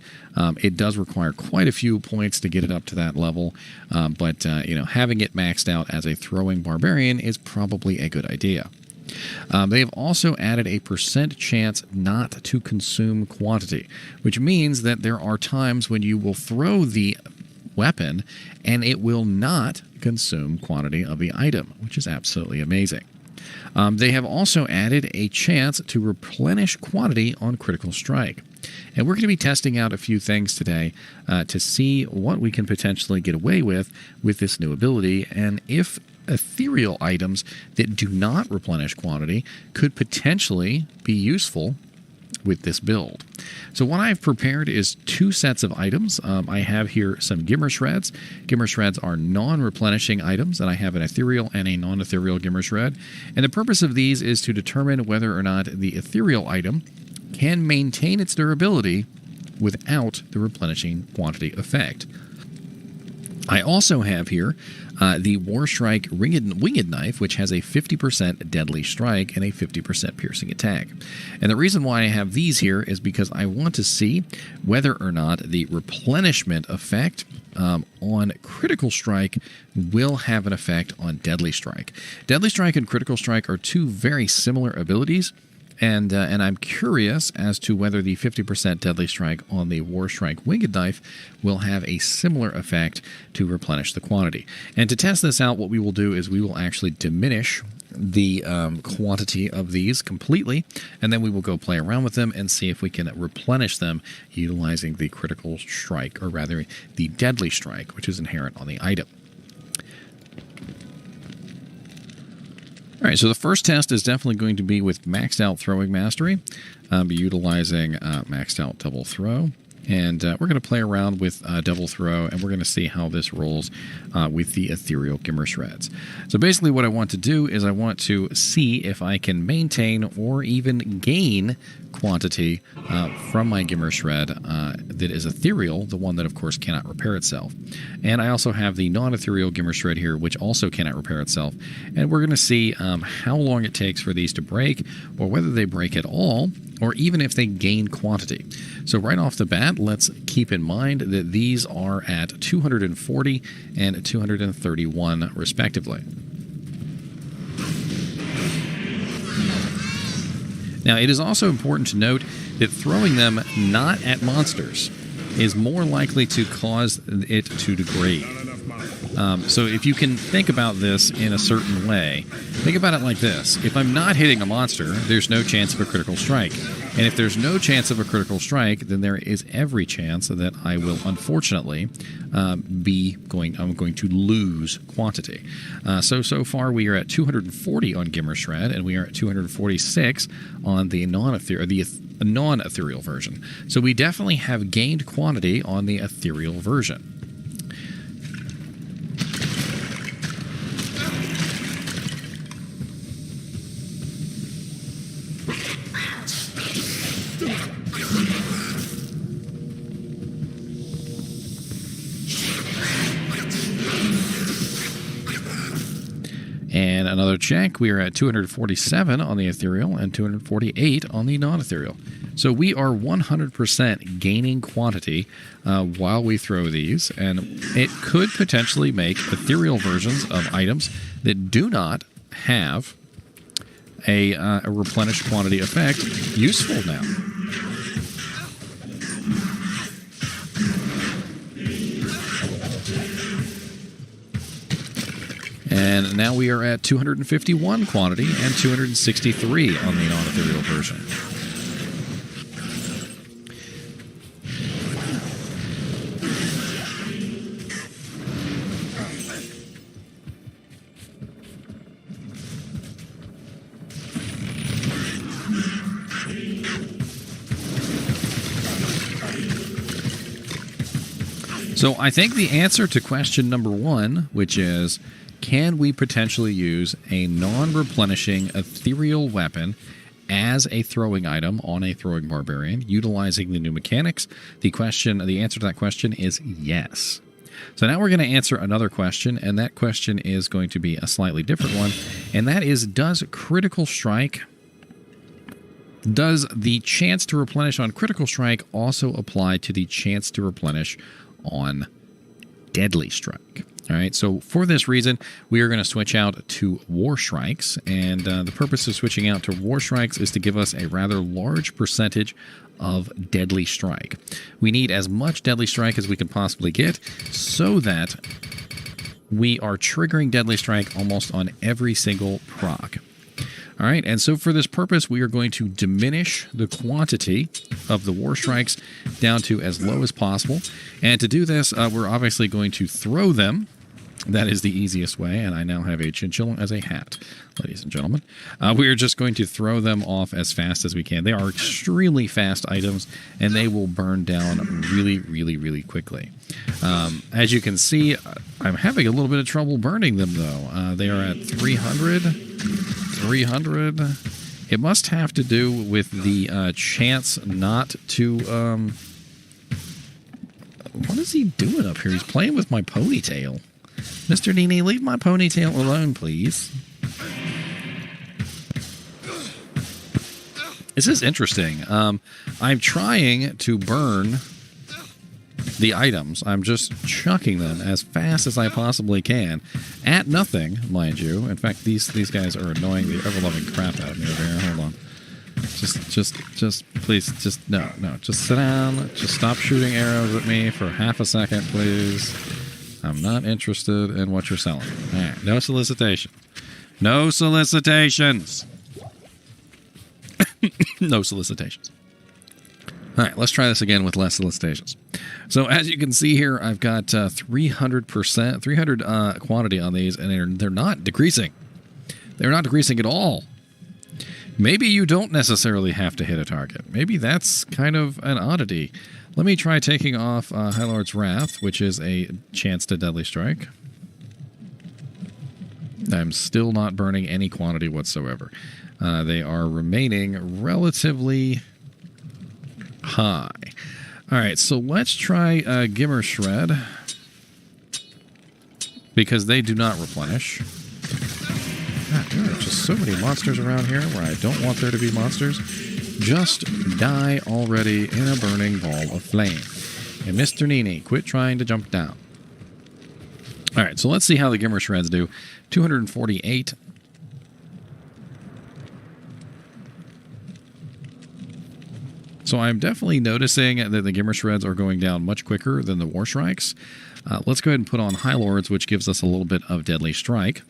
It does require quite a few points to get it up to that level, but having it maxed out as a throwing barbarian is probably a good idea. They have also added a % chance not to consume quantity, which means that there are times when you will throw the weapon and it will not consume quantity of the item, which is absolutely amazing. They have also added a chance to replenish quantity on critical strike. And we're going to be testing out a few things today to see what we can potentially get away with this new ability, and if ethereal items that do not replenish quantity could potentially be useful with this build. So what I've prepared is two sets of items. I have here some Gimmer Shreds. Gimmer Shreds are non-replenishing items, and I have an ethereal and a non-ethereal Gimmer Shred. And the purpose of these is to determine whether or not the ethereal item can maintain its durability without the replenishing quantity effect. I also have here the War Strike Winged Knife, which has a 50% deadly strike and a 50% piercing attack. And the reason why I have these here is because I want to see whether or not the replenishment effect on critical strike will have an effect on deadly strike. Deadly strike and critical strike are two very similar abilities. And I'm curious as to whether the 50% deadly strike on the War Strike Winged Knife will have a similar effect to replenish the quantity. And to test this out, what we will do is we will actually diminish the quantity of these completely, and then we will go play around with them and see if we can replenish them utilizing the critical strike, or rather the deadly strike, which is inherent on the item. All right, so the first test is definitely going to be with maxed out Throwing Mastery. Be utilizing maxed out Double Throw. And we're going to play around with Double Throw, and we're going to see how this rolls with the Ethereal Gimmer Shreds. So basically what I want to do is I want to see if I can maintain or even gain quantity from my Gimmer Shred that is ethereal, the one that of course cannot repair itself. And I also have the non-ethereal Gimmer Shred here, which also cannot repair itself. And we're going to see how long it takes for these to break, or whether they break at all, or even if they gain quantity. So right off the bat, let's keep in mind that these are at 240 and 231 respectively. Now, it is also important to note that throwing them not at monsters is more likely to cause it to degrade. So if you can think about this in a certain way, think about it like this. If I'm not hitting a monster, there's no chance of a critical strike. And if there's no chance of a critical strike, then there is every chance that I will, unfortunately, I'm going to lose quantity. So far we are at 240 on Gimmer Shred, and we are at 246 on the non-ethereal version. So we definitely have gained quantity on the ethereal version. And another check, we are at 247 on the ethereal and 248 on the non-ethereal. So we are 100% gaining quantity while we throw these, and it could potentially make ethereal versions of items that do not have a replenished quantity effect useful now. And now we are at 251 quantity and 263 on the non-ethereal version. So I think the answer to question number one, which is, can we potentially use a non-replenishing ethereal weapon as a throwing item on a throwing barbarian, utilizing the new mechanics? The answer to that question is yes. So now we're going to answer another question, and that question is going to be a slightly different one, and that is, does critical strike, does the chance to replenish on critical strike also apply to the chance to replenish on deadly strike? All right, so for this reason, we are going to switch out to War Strikes, and the purpose of switching out to War Strikes is to give us a rather large percentage of Deadly Strike. We need as much Deadly Strike as we can possibly get so that we are triggering Deadly Strike almost on every single proc. All right, and so for this purpose, we are going to diminish the quantity of the War Strikes down to as low as possible. And to do this, we're obviously going to throw them. That is the easiest way, and I now have a Chinchilla as a hat, ladies and gentlemen. We are just going to throw them off as fast as we can. They are extremely fast items, and they will burn down really, really, really quickly. As you can see, I'm having a little bit of trouble burning them, though. They are at 300. It must have to do with the chance not to... what is he doing up here? He's playing with my ponytail. Mr. NiNi, leave my ponytail alone, please. This is interesting. I'm trying to burn the items. I'm just chucking them as fast as I possibly can at nothing, mind you. In fact, these guys are annoying the ever-loving crap out of me over here. Hold on. Just please, no. Just sit down. Just stop shooting arrows at me for half a second, please. I'm not interested in what you're selling. All right, no solicitation. No solicitations. No solicitations. All right, let's try this again with less solicitations. So as you can see here, I've got 300%, 300 quantity on these, and they're not decreasing. They're not decreasing at all. Maybe you don't necessarily have to hit a target. Maybe that's kind of an oddity. Let me try taking off High Lord's Wrath, which is a chance to deadly strike. I'm still not burning any quantity whatsoever. They are remaining relatively high. All right, so let's try Gimmer Shred, because they do not replenish. God, there are just so many monsters around here where I don't want there to be monsters. Just die already in a burning ball of flame. And Mr. NiNi, quit trying to jump down. All right, so let's see how the Gimmer Shreds do. 248. So I'm definitely noticing that the Gimmer Shreds are going down much quicker than the War Strikes. Let's go ahead and put on High Lords, which gives us a little bit of Deadly Strike.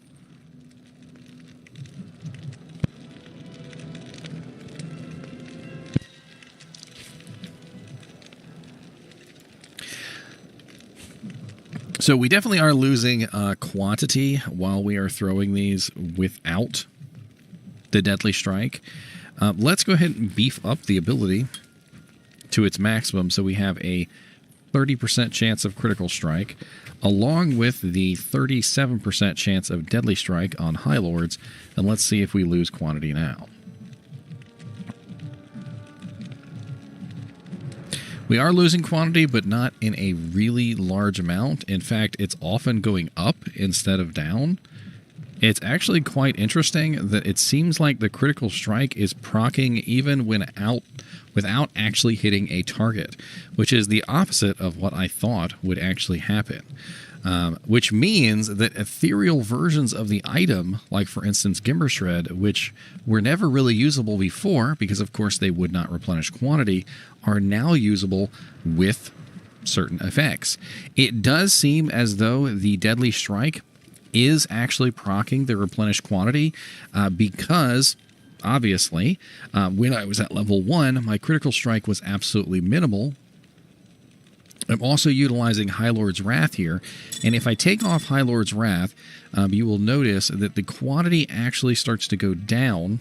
So we definitely are losing quantity while we are throwing these without the Deadly Strike. Let's go ahead and beef up the ability to its maximum so we have a 30% chance of critical strike, along with the 37% chance of Deadly Strike on High Lords. And let's see if we lose quantity now. We are losing quantity, but not in a really large amount. In fact, it's often going up instead of down. It's actually quite interesting that it seems like the critical strike is proccing even without actually hitting a target, which is the opposite of what I thought would actually happen. Which means that ethereal versions of the item, like for instance Gimmer Shred, which were never really usable before because of course they would not replenish quantity, are now usable with certain effects. It does seem as though the Deadly Strike is actually proccing the replenished quantity because obviously when I was at level 1 my critical strike was absolutely minimal. I'm also utilizing High Lord's Wrath here, and if I take off High Lord's Wrath, you will notice that the quantity actually starts to go down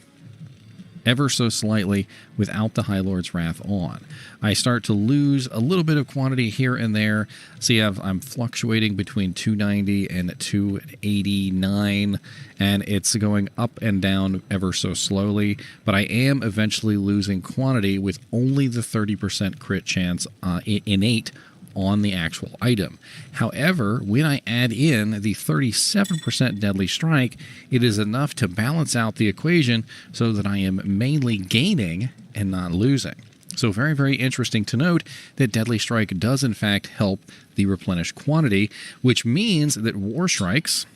ever so slightly without the High Lord's Wrath on. I start to lose a little bit of quantity here and there. See, I'm fluctuating between 290 and 289, and it's going up and down ever so slowly, but I am eventually losing quantity with only the 30% crit chance innate on the actual item. However, when I add in the 37% Deadly Strike, it is enough to balance out the equation so that I am mainly gaining and not losing. So very, very interesting to note that Deadly Strike does in fact help the replenished quantity, which means that War Strikes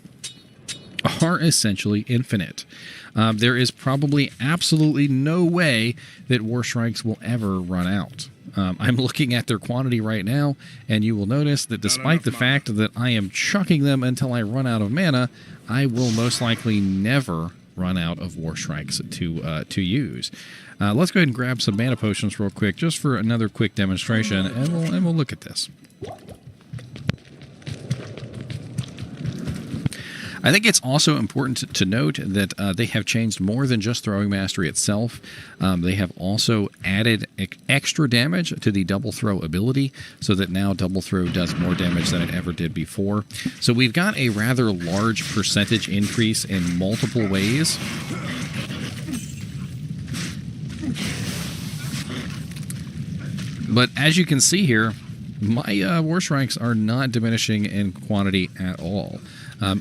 are essentially infinite. There is probably absolutely no way that War Strikes will ever run out. I'm looking at their quantity right now, and you will notice that despite the fact that I am chucking them until I run out of mana, I will most likely never run out of War Strikes to use. Let's go ahead and grab some mana potions real quick, just for another quick demonstration, and we'll look at this. I think it's also important to note that they have changed more than just Throwing Mastery itself. They have also added extra damage to the Double Throw ability, so that now Double Throw does more damage than it ever did before. So we've got a rather large percentage increase in multiple ways. But as you can see here, my War Strikes are not diminishing in quantity at all.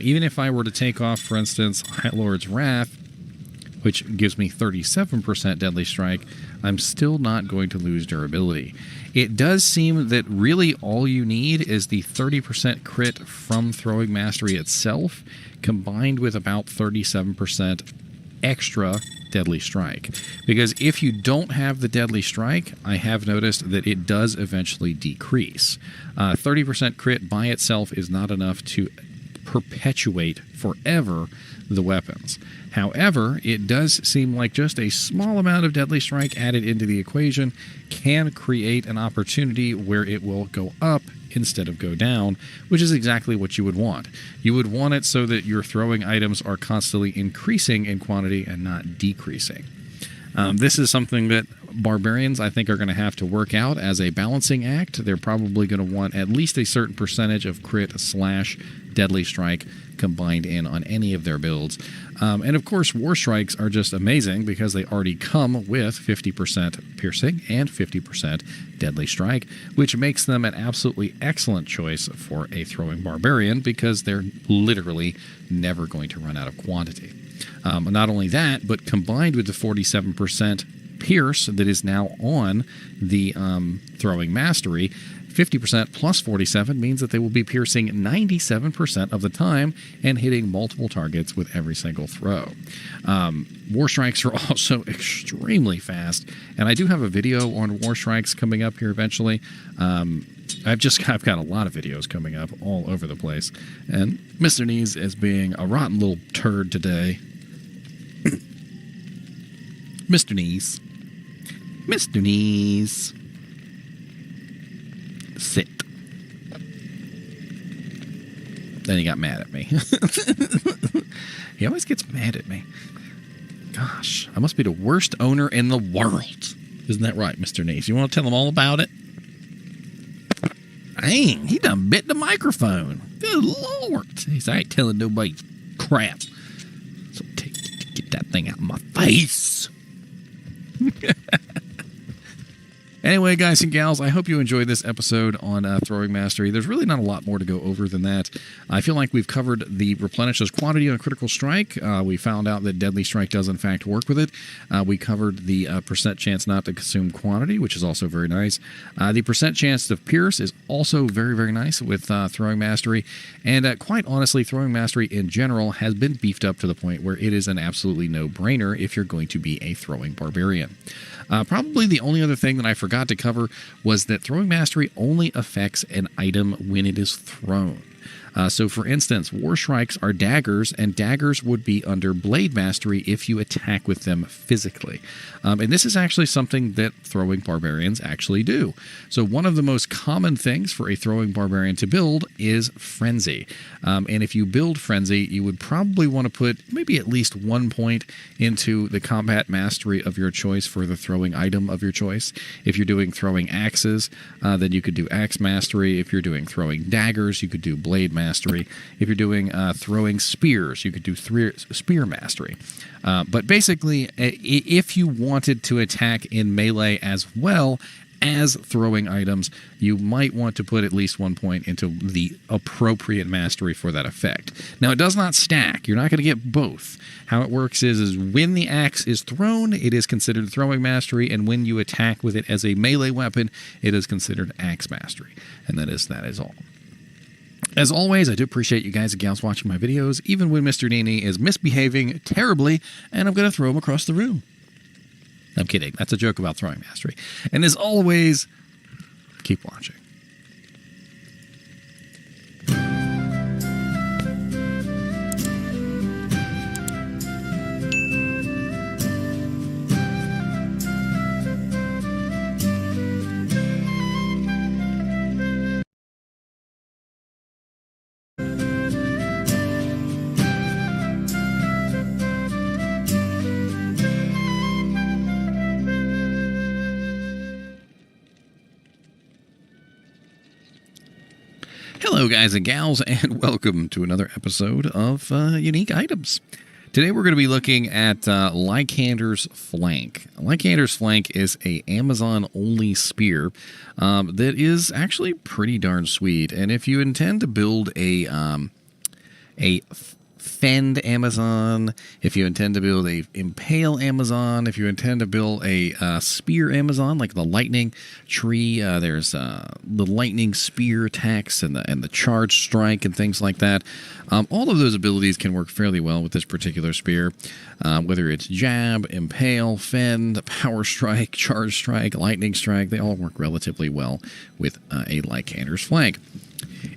Even if I were to take off, for instance, High Lord's Wrath, which gives me 37% Deadly Strike, I'm still not going to lose durability. It does seem that really all you need is the 30% crit from Throwing Mastery itself, combined with about 37% extra Deadly Strike. Because if you don't have the Deadly Strike, I have noticed that it does eventually decrease. 30% crit by itself is not enough to perpetuate forever the weapons. However, it does seem like just a small amount of Deadly Strike added into the equation can create an opportunity where it will go up instead of go down, which is exactly what you would want. You would want it so that your throwing items are constantly increasing in quantity and not decreasing. This is something that barbarians, I think, are going to have to work out as a balancing act. They're probably going to want at least a certain percentage of crit / deadly strike combined in on any of their builds. And of course, war strikes are just amazing because they already come with 50% piercing and 50% deadly strike, which makes them an absolutely excellent choice for a throwing barbarian because they're literally never going to run out of quantity. Not only that, but combined with the 47% pierce that is now on the throwing mastery, 50% plus 47 means that they will be piercing 97% of the time and hitting multiple targets with every single throw. War strikes are also extremely fast, and I do have a video on war strikes coming up here eventually. I've got a lot of videos coming up all over the place, and Mr. Knees is being a rotten little turd today. Mr. Knees. Mr. Knees. Sit. Then he got mad at me. He always gets mad at me. Gosh, I must be the worst owner in the world. Isn't that right, Mr. Knees? You want to tell him all about it? Dang, he done bit the microphone. Good Lord. He's I ain't telling nobody crap. So get that thing out of my face. Anyway, guys and gals, I hope you enjoyed this episode on Throwing Mastery. There's really not a lot more to go over than that. I feel like we've covered the replenishes quantity on Critical Strike. We found out that Deadly Strike does, in fact, work with it. We covered the percent chance not to consume quantity, which is also very nice. The percent chance of Pierce is also very, very nice with Throwing Mastery. And quite honestly, Throwing Mastery in general has been beefed up to the point where it is an absolutely no-brainer if you're going to be a Throwing Barbarian. Probably the only other thing that I forgot to cover was that Throwing Mastery only affects an item when it is thrown. So, for instance, War Strikes are daggers, and daggers would be under Blade Mastery if you attack with them physically. And this is actually something that throwing barbarians actually do. So one of the most common things for a throwing barbarian to build is Frenzy. And if you build Frenzy, you would probably want to put maybe at least 1 point into the combat mastery of your choice for the throwing item of your choice. If you're doing throwing axes, then you could do Axe Mastery. If you're doing throwing daggers, you could do Blade Mastery. If you're doing throwing spears, you could do Spear Mastery. But basically, if you wanted to attack in melee as well as throwing items, you might want to put at least 1 point into the appropriate mastery for that effect. Now, it does not stack. You're not going to get both. How it works is when the axe is thrown, it is considered throwing mastery, and when you attack with it as a melee weapon, it is considered axe mastery. And that is all. As always, I do appreciate you guys and gals watching my videos, even when Mr. NiNi is misbehaving terribly, and I'm going to throw him across the room. I'm kidding. That's a joke about throwing mastery. And as always, keep watching. Hello, guys and gals, and welcome to another episode of Unique Items. Today we're going to be looking at Lycander's Flank. Lycander's Flank is a Amazon-only spear that is actually pretty darn sweet. And if you intend to build a Fend Amazon, if you intend to build a Impale Amazon, if you intend to build a Spear Amazon, like the Lightning Tree, there's the Lightning Spear attacks and the Charge Strike and things like that. All of those abilities can work fairly well with this particular spear, whether it's Jab, Impale, Fend, Power Strike, Charge Strike, Lightning Strike. They all work relatively well with a Lycander's Flank.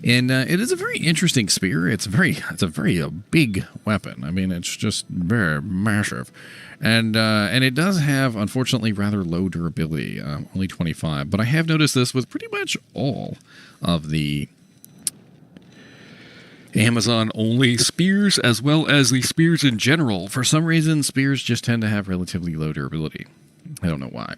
And it is a very interesting spear. It's a very big weapon. I mean, it's just very massive, and it does have, unfortunately, rather low durability, only 25. But I have noticed this with pretty much all of the Amazon only spears as well as the spears in general. For some reason, spears just tend to have relatively low durability. I don't know why.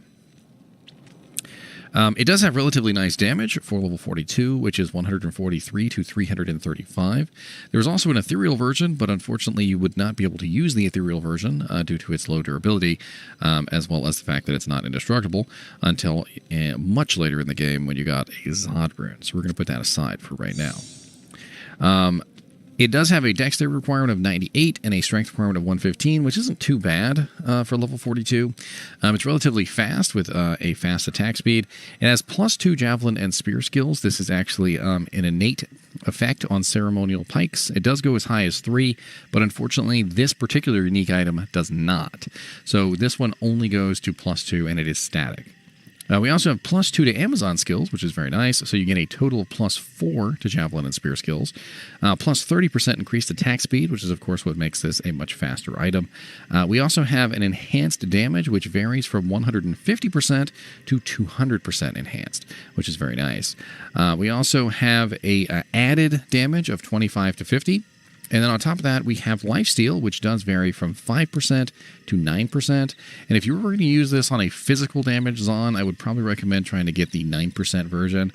It does have relatively nice damage for level 42, which is 143 to 335. There's also an ethereal version, but unfortunately you would not be able to use the ethereal version due to its low durability, as well as the fact that it's not indestructible until much later in the game when you got a Zod rune. So we're going to put that aside for right now. It does have a dexterity requirement of 98 and a strength requirement of 115, which isn't too bad for level 42. It's relatively fast with a fast attack speed. It has +2 javelin and spear skills. This is actually an innate effect on ceremonial pikes. It does go as high as 3, but unfortunately this particular unique item does not. So this one only goes to +2 and it is static. We also have +2 to Amazon skills, which is very nice. So you get a total of +4 to javelin and spear skills. Plus 30% increased attack speed, which is, of course, what makes this a much faster item. We also have an enhanced damage, which varies from 150% to 200% enhanced, which is very nice. We also have a added damage of 25 to 50. And then on top of that, we have lifesteal, which does vary from 5% to 9%. And if you were going to use this on a physical damage Zon, I would probably recommend trying to get the 9% version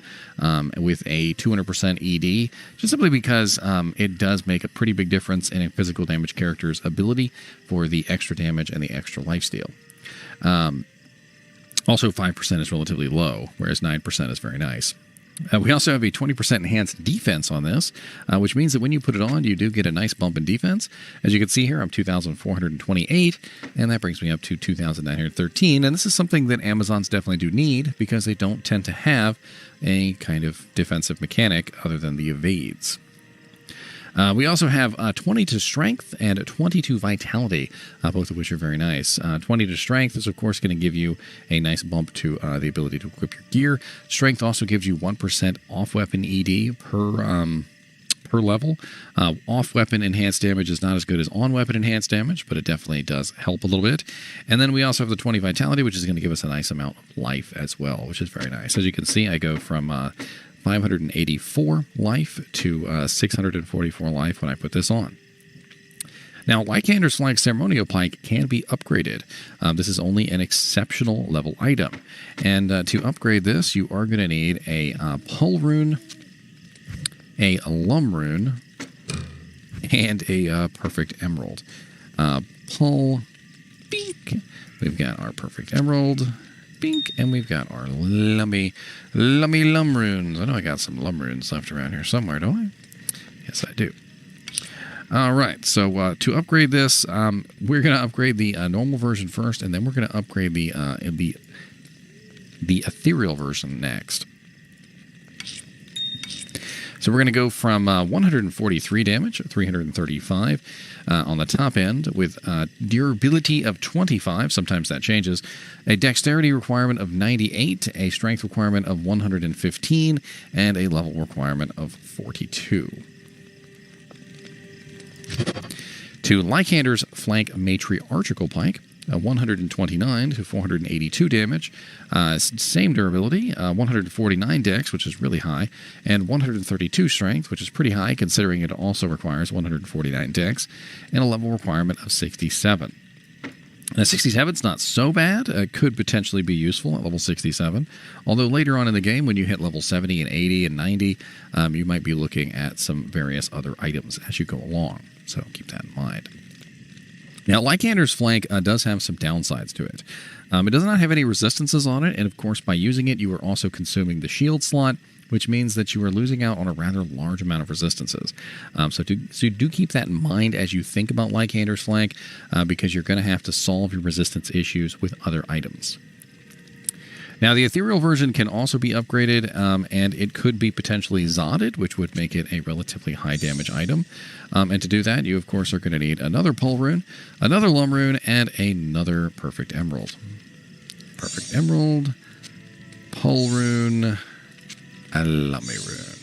with a 200% ED, just simply because it does make a pretty big difference in a physical damage character's ability for the extra damage and the extra lifesteal. Also, 5% is relatively low, whereas 9% is very nice. We also have a 20% enhanced defense on this, which means that when you put it on, you do get a nice bump in defense. As you can see here, I'm 2,428, and that brings me up to 2,913. And this is something that Amazons definitely do need because they don't tend to have a kind of defensive mechanic other than the evades. We also have 20 to Strength and 20 to Vitality, both of which are very nice. 20 to Strength is, of course, going to give you a nice bump to the ability to equip your gear. Strength also gives you 1% off-weapon ED per level. Off-weapon enhanced damage is not as good as on-weapon enhanced damage, but it definitely does help a little bit. And then we also have the 20 Vitality, which is going to give us a nice amount of life as well, which is very nice. As you can see, I go from 584 life to 644 life when I put this on. Now, Lycander's Flag Ceremonial Pike can be upgraded. This is only an exceptional level item. And to upgrade this, you are going to need a Pull Rune, a Lum Rune, and a Perfect Emerald. Pull, beak. We've got our Perfect Emerald. Bink, and we've got our lummy lum runes. I know I got some lum runes left around here somewhere, don't I? Yes, I do. All right, so to upgrade this, we're going to upgrade the normal version first, and then we're going to upgrade the ethereal version next. So we're going to go from 143 damage, 335 on the top end, with durability of 25, sometimes that changes, a dexterity requirement of 98, a strength requirement of 115, and a level requirement of 42. To Lycander's Flank Matriarchal Pike, 129 to 482 damage, same durability, 149 dex, which is really high, and 132 strength, which is pretty high considering it also requires 149 dex, and a level requirement of 67. Now, 67 is not so bad. It could potentially be useful at level 67, although later on in the game, when you hit level 70 and 80 and 90, you might be looking at some various other items as you go along, so keep that in mind. Now, Lycander's Flank does have some downsides to it. It does not have any resistances on it, and of course, by using it, you are also consuming the shield slot, which means that you are losing out on a rather large amount of resistances. So do keep that in mind as you think about Lycander's Flank, because you're going to have to solve your resistance issues with other items. Now, the ethereal version can also be upgraded, and it could be potentially Zodded, which would make it a relatively high damage item. And to do that, you, of course, are going to need another Pull Rune, another Lum Rune, and another Perfect Emerald. Perfect Emerald, Pull Rune, a Lummy Rune.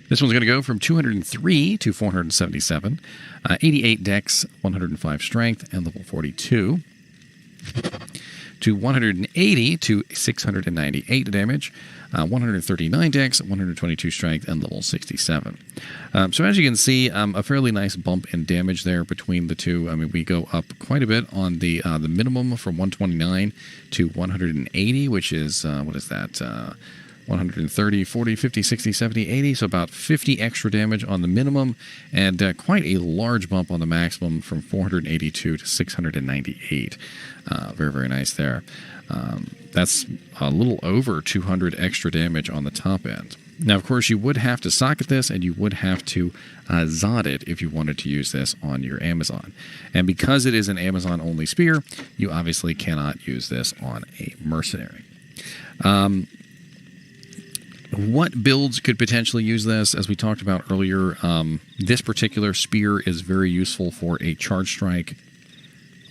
This one's going to go from 203 to 477, 88 dex, 105 strength, and level 42. to 180 to 698 damage, 139 dex, 122 strength, and level 67. So as you can see, a fairly nice bump in damage there between the two. I mean, we go up quite a bit on the minimum from 129 to 180, which is, what is that? 130, 40, 50, 60, 70, 80, so about 50 extra damage on the minimum, and quite a large bump on the maximum from 482 to 698. Very, very nice there. That's a little over 200 extra damage on the top end. Now, of course, you would have to socket this, and you would have to Zod it if you wanted to use this on your Amazon. And because it is an Amazon-only spear, you obviously cannot use this on a mercenary. What builds could potentially use this? As we talked about earlier, this particular spear is very useful for a charge strike,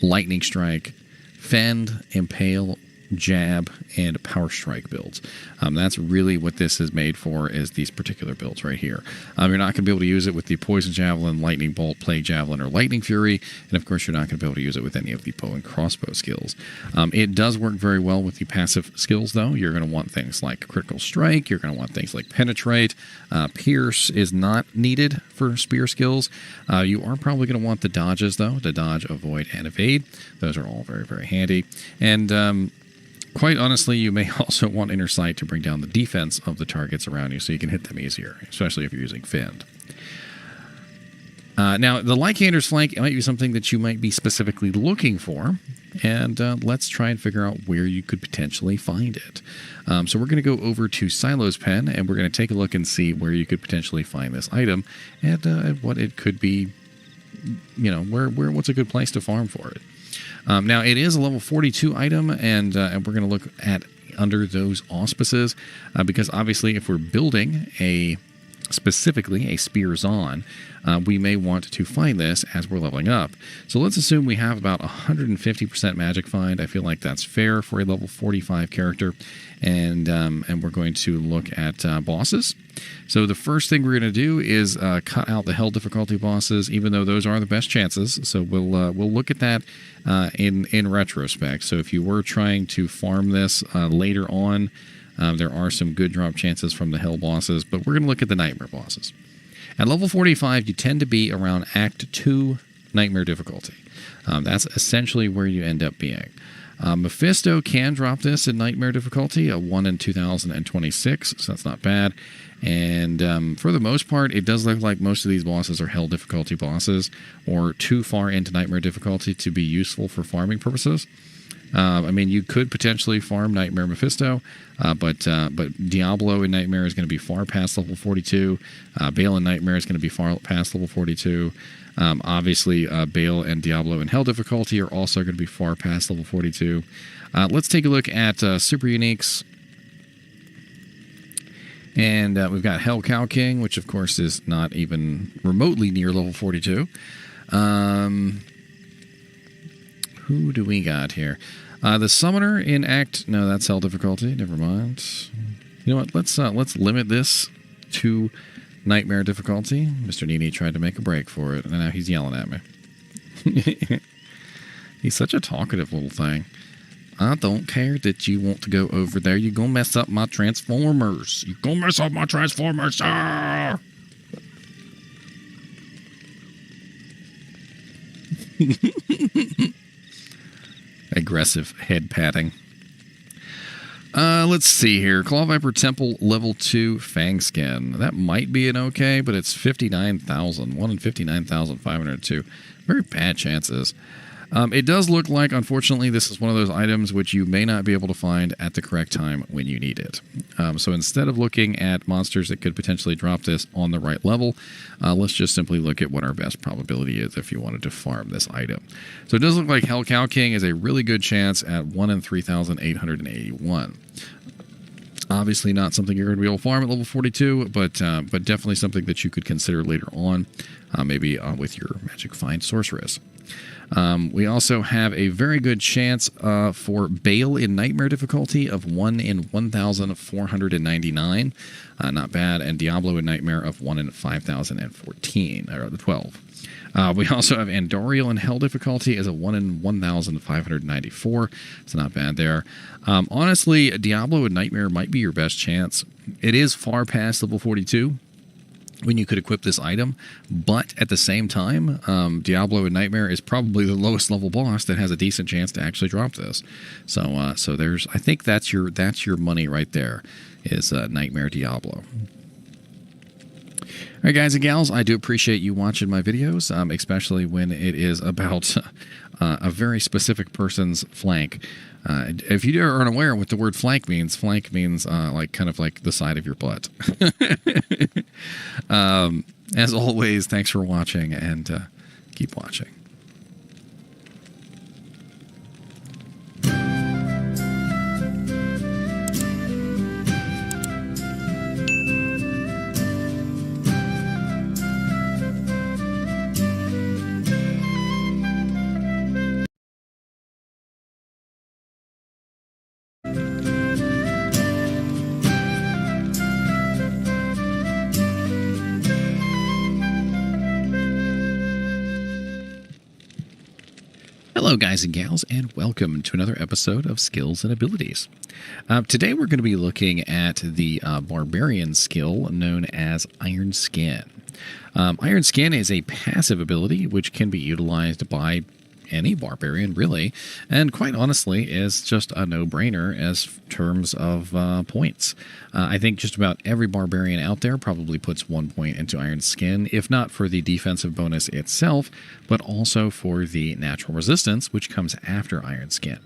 lightning strike, fend, impale, jab, and power strike builds. That's really what this is made for, is these particular builds right here. You're not going to be able to use it with the poison javelin, lightning bolt, plague javelin, or lightning fury, and of course you're not going to be able to use it with any of the bow and crossbow skills. It does work very well with the passive skills, though. You're going to want things like critical strike, you're going to want things like penetrate. Pierce is not needed for spear skills. You are probably going to want the dodges, though, to dodge, avoid, and evade. Those are all very, very handy. And quite honestly, you may also want inner sight to bring down the defense of the targets around you so you can hit them easier, especially if you're using Fend. Now, the Lycander's Flank might be something that you might be specifically looking for, and let's try and figure out where you could potentially find it. So we're going to go over to Silo's Pen, and we're going to take a look and see where you could potentially find this item, and what it could be, you know, what's a good place to farm for it. Now, it is a level 42 item, and we're going to look at under those auspices, because obviously if we're building specifically a Spears on, we may want to find this as we're leveling up. So let's assume we have about 150% magic find. I feel like that's fair for a level 45 character, and we're going to look at bosses. So the first thing we're going to do is cut out the hell difficulty bosses, even though those are the best chances. So we'll look at that in retrospect. So if you were trying to farm this later on, there are some good drop chances from the hell bosses, but we're going to look at the nightmare bosses. At level 45, you tend to be around Act 2 nightmare difficulty. That's essentially where you end up being. Mephisto can drop this in nightmare difficulty, a 1 in 2026, so that's not bad. And for the most part, it does look like most of these bosses are hell difficulty bosses, or too far into nightmare difficulty to be useful for farming purposes. I mean, you could potentially farm Nightmare Mephisto, but Diablo in Nightmare is going to be far past level 42. Bale in Nightmare is going to be far past level 42. Obviously, Bale and Diablo in Hell difficulty are also going to be far past level 42. Let's take a look at Super Uniques. And we've got Hell Cow King, which of course is not even remotely near level 42. Who do we got here? The Summoner in Act... No, that's Hell difficulty. Never mind. You know what? Let's limit this to Nightmare difficulty. Mr. NiNi tried to make a break for it, and now he's yelling at me. He's such a talkative little thing. I don't care that you want to go over there. You're going to mess up my Transformers. You're going to mess up my Transformers. Ah! Aggressive head patting. Let's see here. Claw Viper Temple level 2 Fang Skin. That might be an okay, but it's 59,000. 1 in 59,502. Very bad chances. It does look like, unfortunately, this is one of those items which you may not be able to find at the correct time when you need it. So instead of looking at monsters that could potentially drop this on the right level, let's just simply look at what our best probability is if you wanted to farm this item. So it does look like Hell Cow King is a really good chance at 1 in 3,881. Obviously not something you're going to be able to farm at level 42, but definitely something that you could consider later on, maybe with your Magic Find Sorceress. We also have a very good chance for Bale in Nightmare difficulty of 1 in 1,499. Not bad. And Diablo in Nightmare of 1 in 5,014, or 12. We also have Andorial in Hell difficulty as a 1 in 1,594. It's not bad there. Honestly, Diablo and Nightmare might be your best chance. It is far past level 42 when you could equip this item, but at the same time, Diablo and Nightmare is probably the lowest level boss that has a decent chance to actually drop this. So, there's, I think that's your money right there, is Nightmare Diablo. All right, guys and gals, I do appreciate you watching my videos, especially when it is about a very specific person's flank. If you are unaware what the word flank means like kind of like the side of your butt. As always, thanks for watching, and keep watching. Hello guys and gals, and welcome to another episode of Skills and Abilities. Today we're going to be looking at the Barbarian skill known as Iron Skin. Iron Skin is a passive ability which can be utilized by any barbarian, really, and quite honestly is just a no-brainer as terms of points. I think just about every barbarian out there probably puts 1 point into Iron Skin, if not for the defensive bonus itself, but also for the natural resistance, which comes after Iron Skin.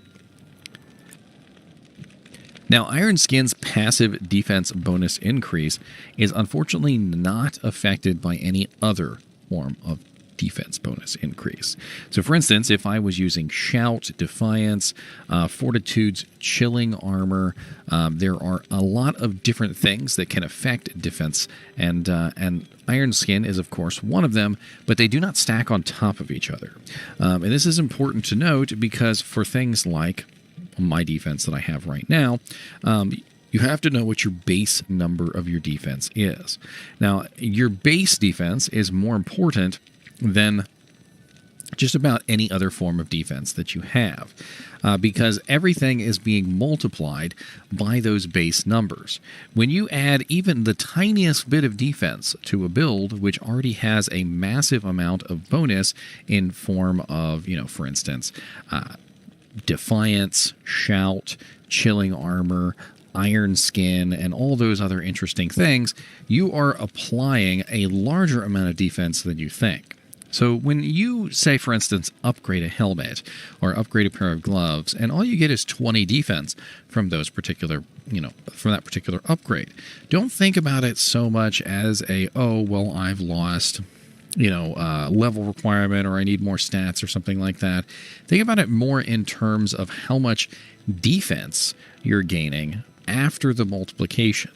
Now, Iron Skin's passive defense bonus increase is unfortunately not affected by any other form of defense bonus increase. So for instance, if I was using Shout, Defiance, Fortitude's Chilling Armor, there are a lot of different things that can affect defense, and Iron Skin is of course one of them, but they do not stack on top of each other. And this is important to note because for things like my defense that I have right now, you have to know what your base number of your defense is. Now, your base defense is more important than just about any other form of defense that you have, because everything is being multiplied by those base numbers. When you add even the tiniest bit of defense to a build which already has a massive amount of bonus in form of, for instance, Defiance, Shout, Chilling Armor, Iron Skin, and all those other interesting things, you are applying a larger amount of defense than you think. So when you, say, for instance, upgrade a helmet or upgrade a pair of gloves, and all you get is 20 defense from those particular, from that particular upgrade, don't think about it so much as oh, well, I've lost, level requirement, or I need more stats or something like that. Think about it more in terms of how much defense you're gaining after the multiplication.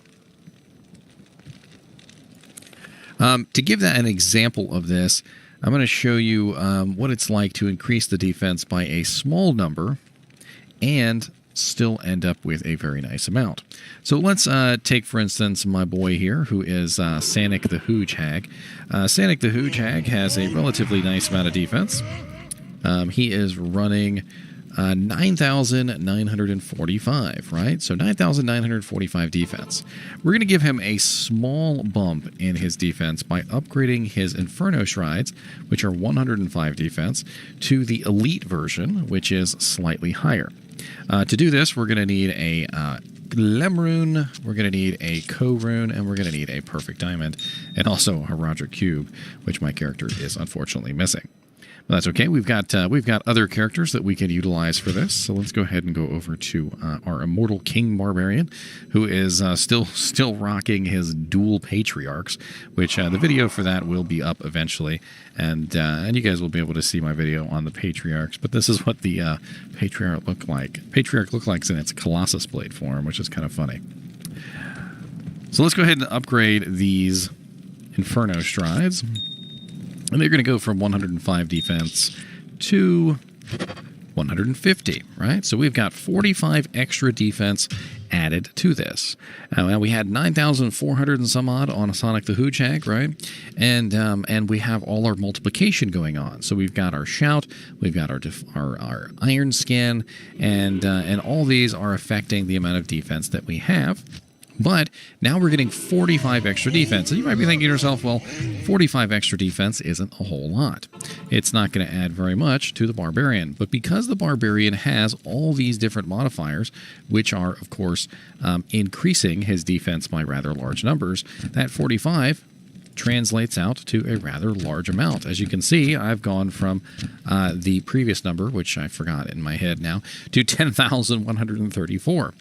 To give that an example of this, I'm going to show you what it's like to increase the defense by a small number and still end up with a very nice amount. So let's take, for instance, my boy here, who is Sanic the Hooge Hag. Sanic the Hooge Hag has a relatively nice amount of defense. He is running 9,945, right? So 9,945 defense. We're going to give him a small bump in his defense by upgrading his Inferno Shrines, which are 105 defense, to the Elite version, which is slightly higher. To do this, we're going to need a Glem Rune, we're going to need a Co Rune, and we're going to need a Perfect Diamond, and also a Roger Cube, which my character is unfortunately missing. Well, that's okay. We've got other characters that we can utilize for this. So let's go ahead and go over to our Immortal King Barbarian, who is still rocking his dual Patriarchs, which the video for that will be up eventually, and you guys will be able to see my video on the Patriarchs. But this is what the Patriarch look like. Patriarch look like in its Colossus Blade form, which is kind of funny. So let's go ahead and upgrade these Inferno Strides. And they're going to go from 105 defense to 150, right? So we've got 45 extra defense added to this. Now we had 9,400 and some odd on a Sonic the Hedgehog, right? And we have all our multiplication going on. So we've got our shout, we've got our iron skin, and all these are affecting the amount of defense that we have. But now we're getting 45 extra defense. And you might be thinking to yourself, well, 45 extra defense isn't a whole lot. It's not going to add very much to the Barbarian. But because the Barbarian has all these different modifiers, which are, of course, increasing his defense by rather large numbers, that 45 translates out to a rather large amount. As you can see, I've gone from the previous number, which I forgot in my head now, to 10,134.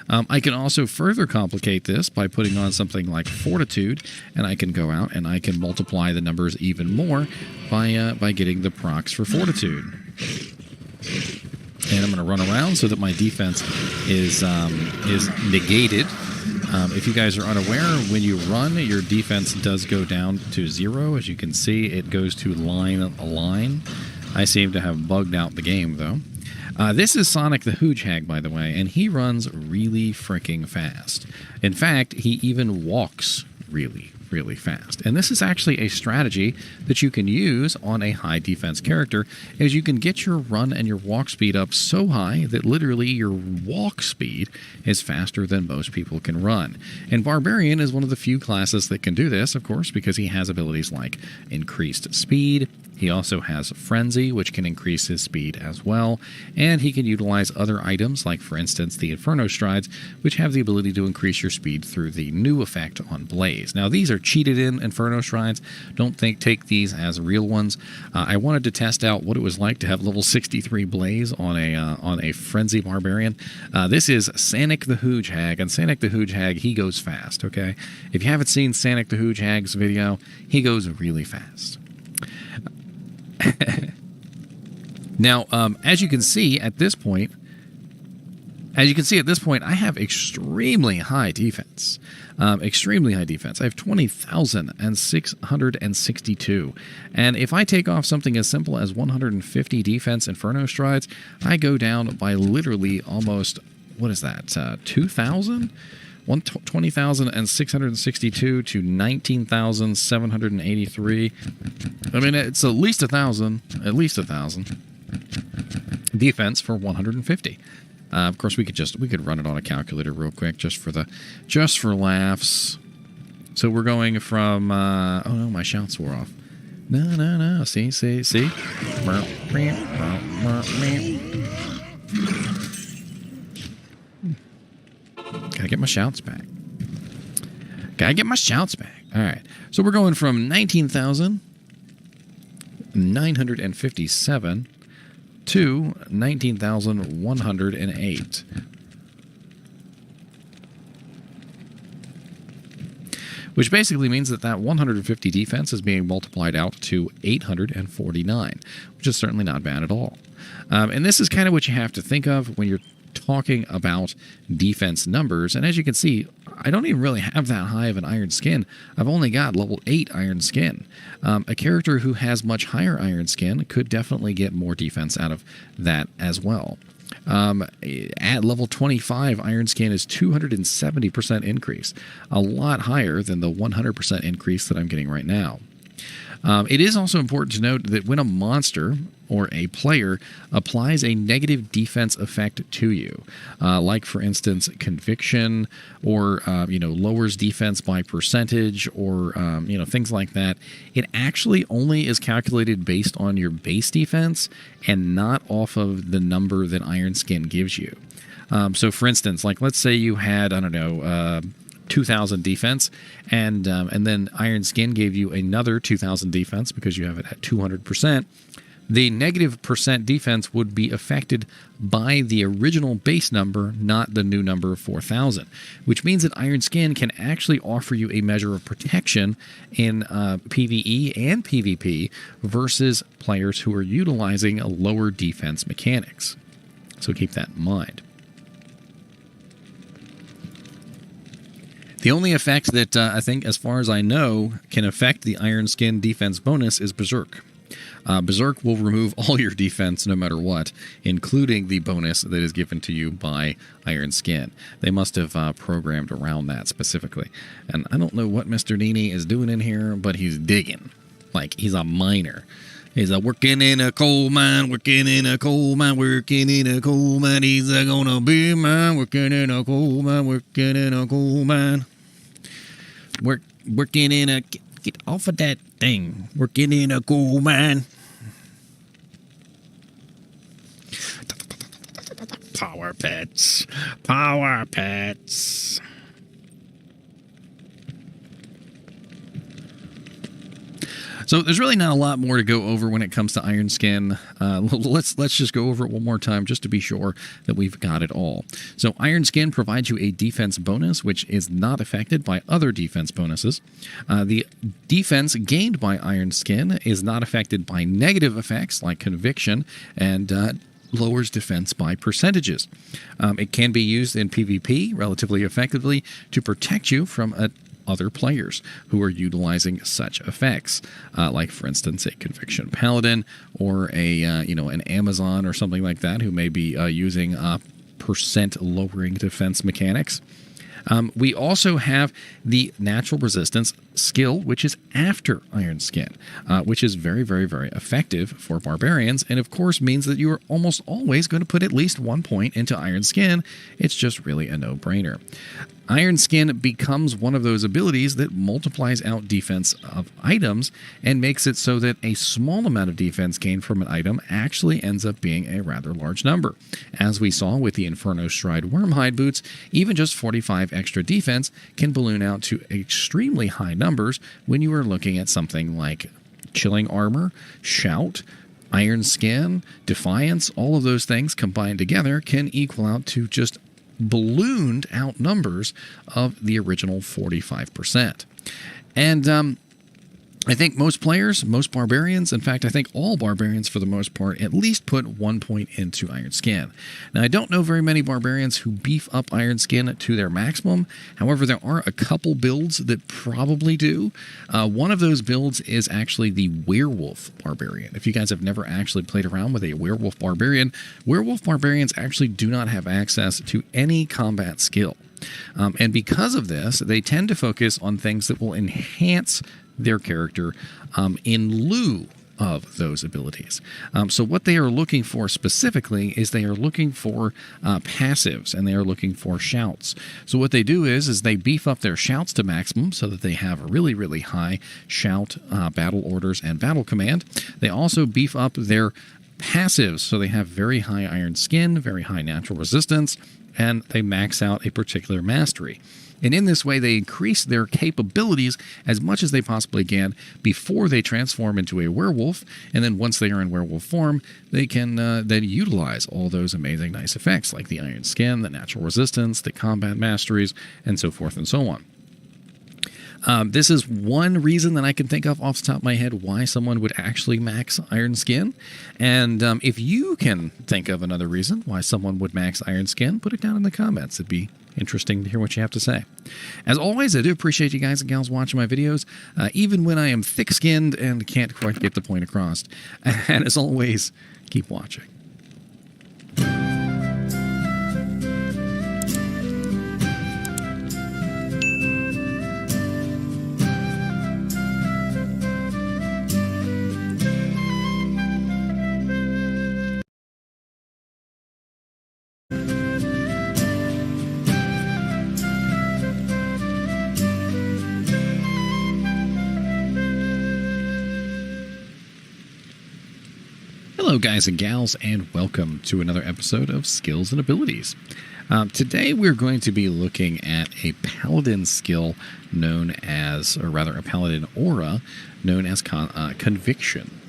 I can also further complicate this by putting on something like Fortitude, and I can go out and I can multiply the numbers even more by getting the procs for Fortitude. And I'm going to run around so that my defense is negated. If you guys are unaware, when you run, your defense does go down to 0. As you can see, it goes to line. I seem to have bugged out the game, though. This is Sonic the Hedgehog, by the way, and he runs really freaking fast. In fact, he even walks really fast. And this is actually a strategy that you can use on a high defense character, as you can get your run and your walk speed up so high that literally your walk speed is faster than most people can run. And Barbarian is one of the few classes that can do this, of course, because he has abilities like increased speed. He also has Frenzy, which can increase his speed as well, and he can utilize other items, like, for instance, the Inferno Strides, which have the ability to increase your speed through the new effect on Blaze. Now, these are cheated in Inferno Strides. Don't take these as real ones. I wanted to test out what it was like to have level 63 Blaze on a Frenzy Barbarian. This is Sonic the Hedgehog, and Sonic the Hedgehog, he goes fast, okay? If you haven't seen Sonic the Hedgehog's video, he goes really fast. Now, as you can see at this point, I have extremely high defense. Extremely high defense. I have 20,662. And if I take off something as simple as 150 defense Inferno Strides, I go down by literally almost, what is that, 2,000? 20,662 to 19,783. I mean, it's at least 1,000. Defense for 150. Of course, we could run it on a calculator real quick just for laughs. So we're going from oh no, my shouts were off. No. See. Gotta get my shouts back. All right. So we're going from 19,957 to 19,108. Which basically means that 150 defense is being multiplied out to 849, which is certainly not bad at all. And this is kind of what you have to think of when you're talking about defense numbers. And as you can see, I don't even really have that high of an iron skin. I've only got level 8 iron skin. A character who has much higher iron skin could definitely get more defense out of that as well. At level 25, iron skin is 270% increase, a lot higher than the 100% increase that I'm getting right now. It is also important to note that when a monster or a player applies a negative defense effect to you, like, for instance, Conviction, or lowers defense by percentage, or things like that, it actually only is calculated based on your base defense and not off of the number that Iron Skin gives you. So, for instance, like, let's say you had 2,000 defense, and then Iron Skin gave you another 2,000 defense because you have it at 200%. The negative percent defense would be affected by the original base number, not the new number of 4,000, which means that Iron Skin can actually offer you a measure of protection in PvE and PvP versus players who are utilizing a lower defense mechanics. So keep that in mind. The only effect that I think, as far as I know, can affect the Iron Skin defense bonus is Berserk. Berserk will remove all your defense no matter what, including the bonus that is given to you by Iron Skin. They must have programmed around that specifically. And I don't know what Mr. NiNi is doing in here, but he's digging. Like, he's a miner. He's working in a coal mine, working in a coal mine, working in a coal mine. He's gonna be mine, working in a coal mine, working in a coal mine. Working in a... Get off of that thing. Working in a coal mine. Power pets. Power pets. So there's really not a lot more to go over when it comes to Iron Skin. Let's just go over it one more time just to be sure that we've got it all. So Iron Skin provides you a defense bonus, which is not affected by other defense bonuses. The defense gained by Iron Skin is not affected by negative effects like Conviction and lowers defense by percentages. It can be used in PvP relatively effectively to protect you from other players who are utilizing such effects, like for instance a Conviction Paladin or a an Amazon or something like that who may be using percent lowering defense mechanics. We also have the natural resistance skill, which is after Iron Skin, which is very, very, very effective for barbarians, and of course means that you are almost always going to put at least 1 point into Iron Skin. It's just really a no-brainer. Iron Skin becomes one of those abilities that multiplies out defense of items and makes it so that a small amount of defense gained from an item actually ends up being a rather large number. As we saw with the Inferno Stride Wormhide boots, even just 45 extra defense can balloon out to extremely high numbers when you are looking at something like Chilling Armor, Shout, Iron Skin, Defiance. All of those things combined together can equal out to just ballooned out numbers of the original 45%. And I think most players, most barbarians, in fact, I think all barbarians for the most part, at least put 1 point into Iron Skin. Now, I don't know very many barbarians who beef up Iron Skin to their maximum. However, there are a couple builds that probably do. One of those builds is actually the Werewolf Barbarian. If you guys have never actually played around with a Werewolf Barbarians actually do not have access to any combat skill. And because of this, they tend to focus on things that will enhance their character in lieu of those abilities. So what they are looking for specifically is they are looking for passives, and they are looking for shouts. So what they do is they beef up their shouts to maximum so that they have a really, really high shout, battle orders, and battle command. They also beef up their passives so they have very high Iron Skin, very high natural resistance, and they max out a particular mastery. And in this way, they increase their capabilities as much as they possibly can before they transform into a werewolf. And then once they are in werewolf form, they can then utilize all those amazing, nice effects like the Iron Skin, the natural resistance, the combat masteries, and so forth and so on. This is one reason that I can think of off the top of my head why someone would actually max Iron Skin. And if you can think of another reason why someone would max Iron Skin, put it down in the comments. It'd be interesting to hear what you have to say. As always, I do appreciate you guys and gals watching my videos, even when I am thick-skinned and can't quite get the point across. And as always, keep watching. Hello guys and gals, and welcome to another episode of Skills and Abilities. Today we're going to be looking at a paladin skill known as, or rather a paladin aura known as Conviction.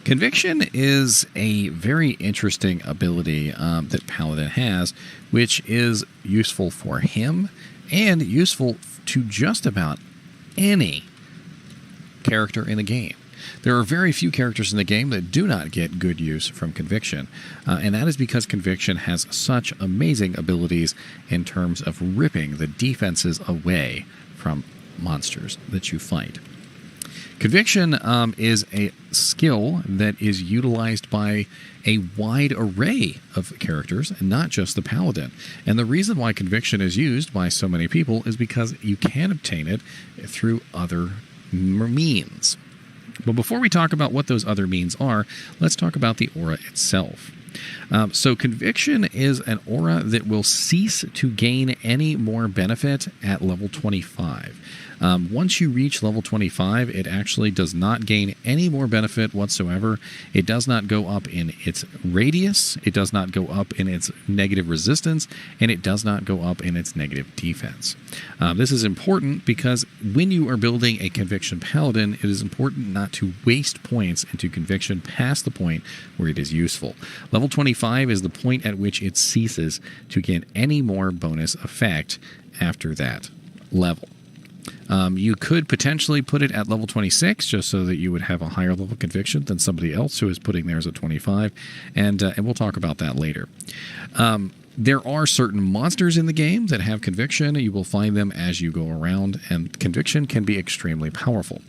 Conviction is a very interesting ability that Paladin has, which is useful for him and useful to just about any character in the game. There are very few characters in the game that do not get good use from Conviction, and that is because Conviction has such amazing abilities in terms of ripping the defenses away from monsters that you fight. Conviction is a skill that is utilized by a wide array of characters, and not just the paladin. And the reason why conviction is used by so many people is because you can obtain it through other means. But before we talk about what those other means are, let's talk about the aura itself. So conviction is an aura that will cease to gain any more benefit at level 25. Once you reach level 25, it actually does not gain any more benefit whatsoever. It does not go up in its radius, it does not go up in its negative resistance, and it does not go up in its negative defense. This is important because when you are building a conviction paladin, it is important not to waste points into conviction past the point where it is useful. Level 25 is the point at which it ceases to get any more bonus effect after that level. You could potentially put it at level 26 just so that you would have a higher level conviction than somebody else who is putting theirs at 25, and we'll talk about that later. There are certain monsters in the game that have conviction. You will find them as you go around, and conviction can be extremely powerful.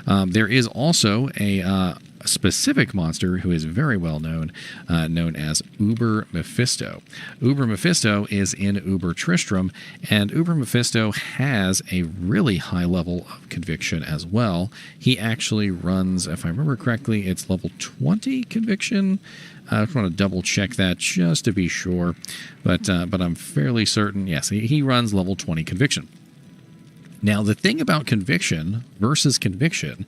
There is also a specific monster who is very well known, known as Uber Mephisto. Uber Mephisto is in Uber Tristram, and Uber Mephisto has a really high level of conviction as well. He actually runs, if I remember correctly, it's level 20 conviction. I just want to double check that just to be sure, but I'm fairly certain, yes, he runs level 20 conviction. Now, the thing about conviction versus conviction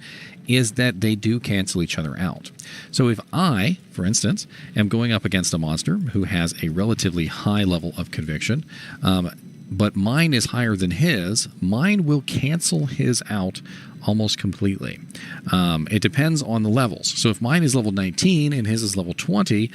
is that they do cancel each other out. So if I, for instance, am going up against a monster who has a relatively high level of conviction, but mine is higher than his, mine will cancel his out almost completely. It depends on the levels. So if mine is level 19 and his is level 20,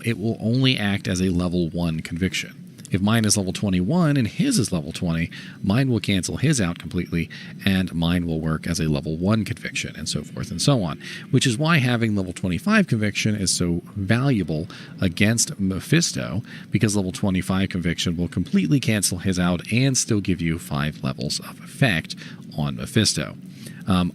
it will only act as a level 1 conviction. If mine is level 21 and his is level 20, mine will cancel his out completely, and mine will work as a level 1 conviction, and so forth and so on. Which is why having level 25 conviction is so valuable against Mephisto, because level 25 conviction will completely cancel his out and still give you 5 levels of effect on Mephisto.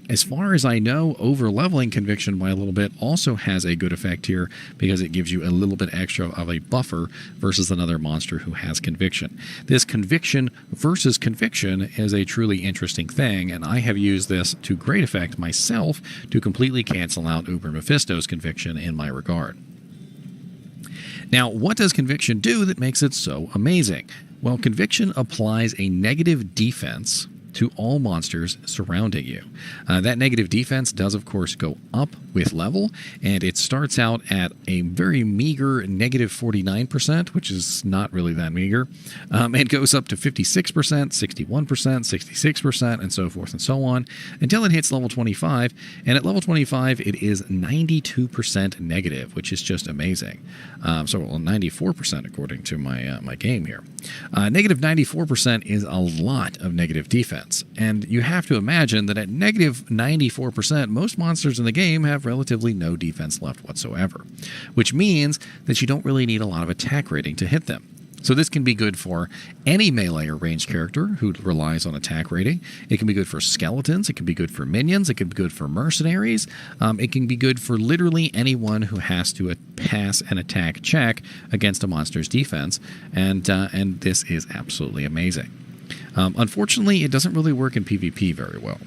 As far as I know, over-leveling conviction by a little bit also has a good effect here because it gives you a little bit extra of a buffer versus another monster who has conviction. This conviction versus conviction is a truly interesting thing, and I have used this to great effect myself to completely cancel out Uber Mephisto's conviction in my regard. Now, what does conviction do that makes it so amazing? Well, conviction applies a negative defense to all monsters surrounding you. That negative defense does, of course, go up with level, and it starts out at a very meager negative 49%, which is not really that meager. It goes up to 56%, 61%, 66%, and so forth and so on, until it hits level 25, and at level 25, it is 92% negative, which is just amazing. Well, 94% according to my game here. Negative 94% is a lot of negative defense. And you have to imagine that at negative 94%, most monsters in the game have relatively no defense left whatsoever, which means that you don't really need a lot of attack rating to hit them. So this can be good for any melee or ranged character who relies on attack rating. It can be good for skeletons. It can be good for minions. It can be good for mercenaries. It can be good for literally anyone who has to pass an attack check against a monster's defense. And this is absolutely amazing. Unfortunately, it doesn't really work in PvP very well.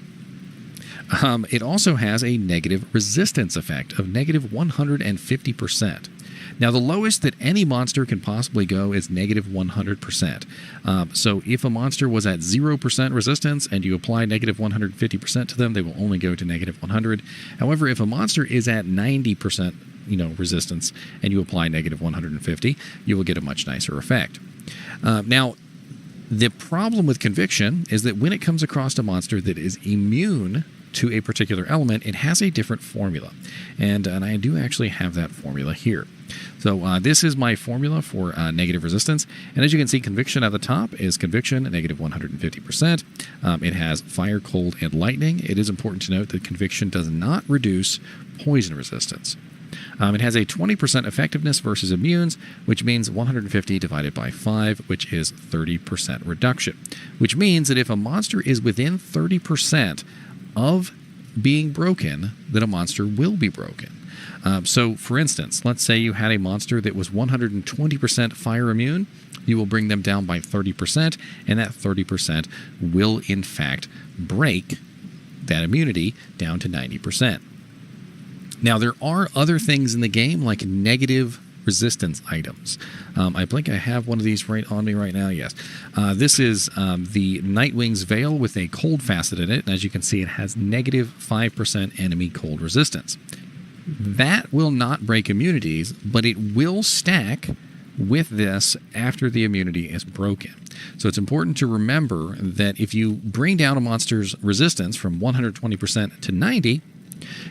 It also has a negative resistance effect of negative 150%. Now, the lowest that any monster can possibly go is negative 100%. So if a monster was at 0% resistance and you apply negative 150% to them, they will only go to negative 100. However, if a monster is at 90% resistance and you apply negative 150, you will get a much nicer effect. Now, the problem with conviction is that when it comes across a monster that is immune to a particular element, it has a different formula. And I do actually have that formula here. So this is my formula for negative resistance. And as you can see, conviction at the top is conviction, negative 150%. It has fire, cold, and lightning. It is important to note that conviction does not reduce poison resistance. It has a 20% effectiveness versus immunes, which means 150 divided by 5, which is 30% reduction. Which means that if a monster is within 30% of being broken that a monster will be broken. So, for instance, let's say you had a monster that was 120% fire immune. You will bring them down by 30%, and that 30% will, in fact, break that immunity down to 90%. Now, there are other things in the game, like negative resistance items. I think I have one of these right on me right now. Yes. This is the Nightwing's Veil with a cold facet in it. And as you can see, it has negative 5% enemy cold resistance. That will not break immunities, but it will stack with this after the immunity is broken. So it's important to remember that if you bring down a monster's resistance from 120% to 90%,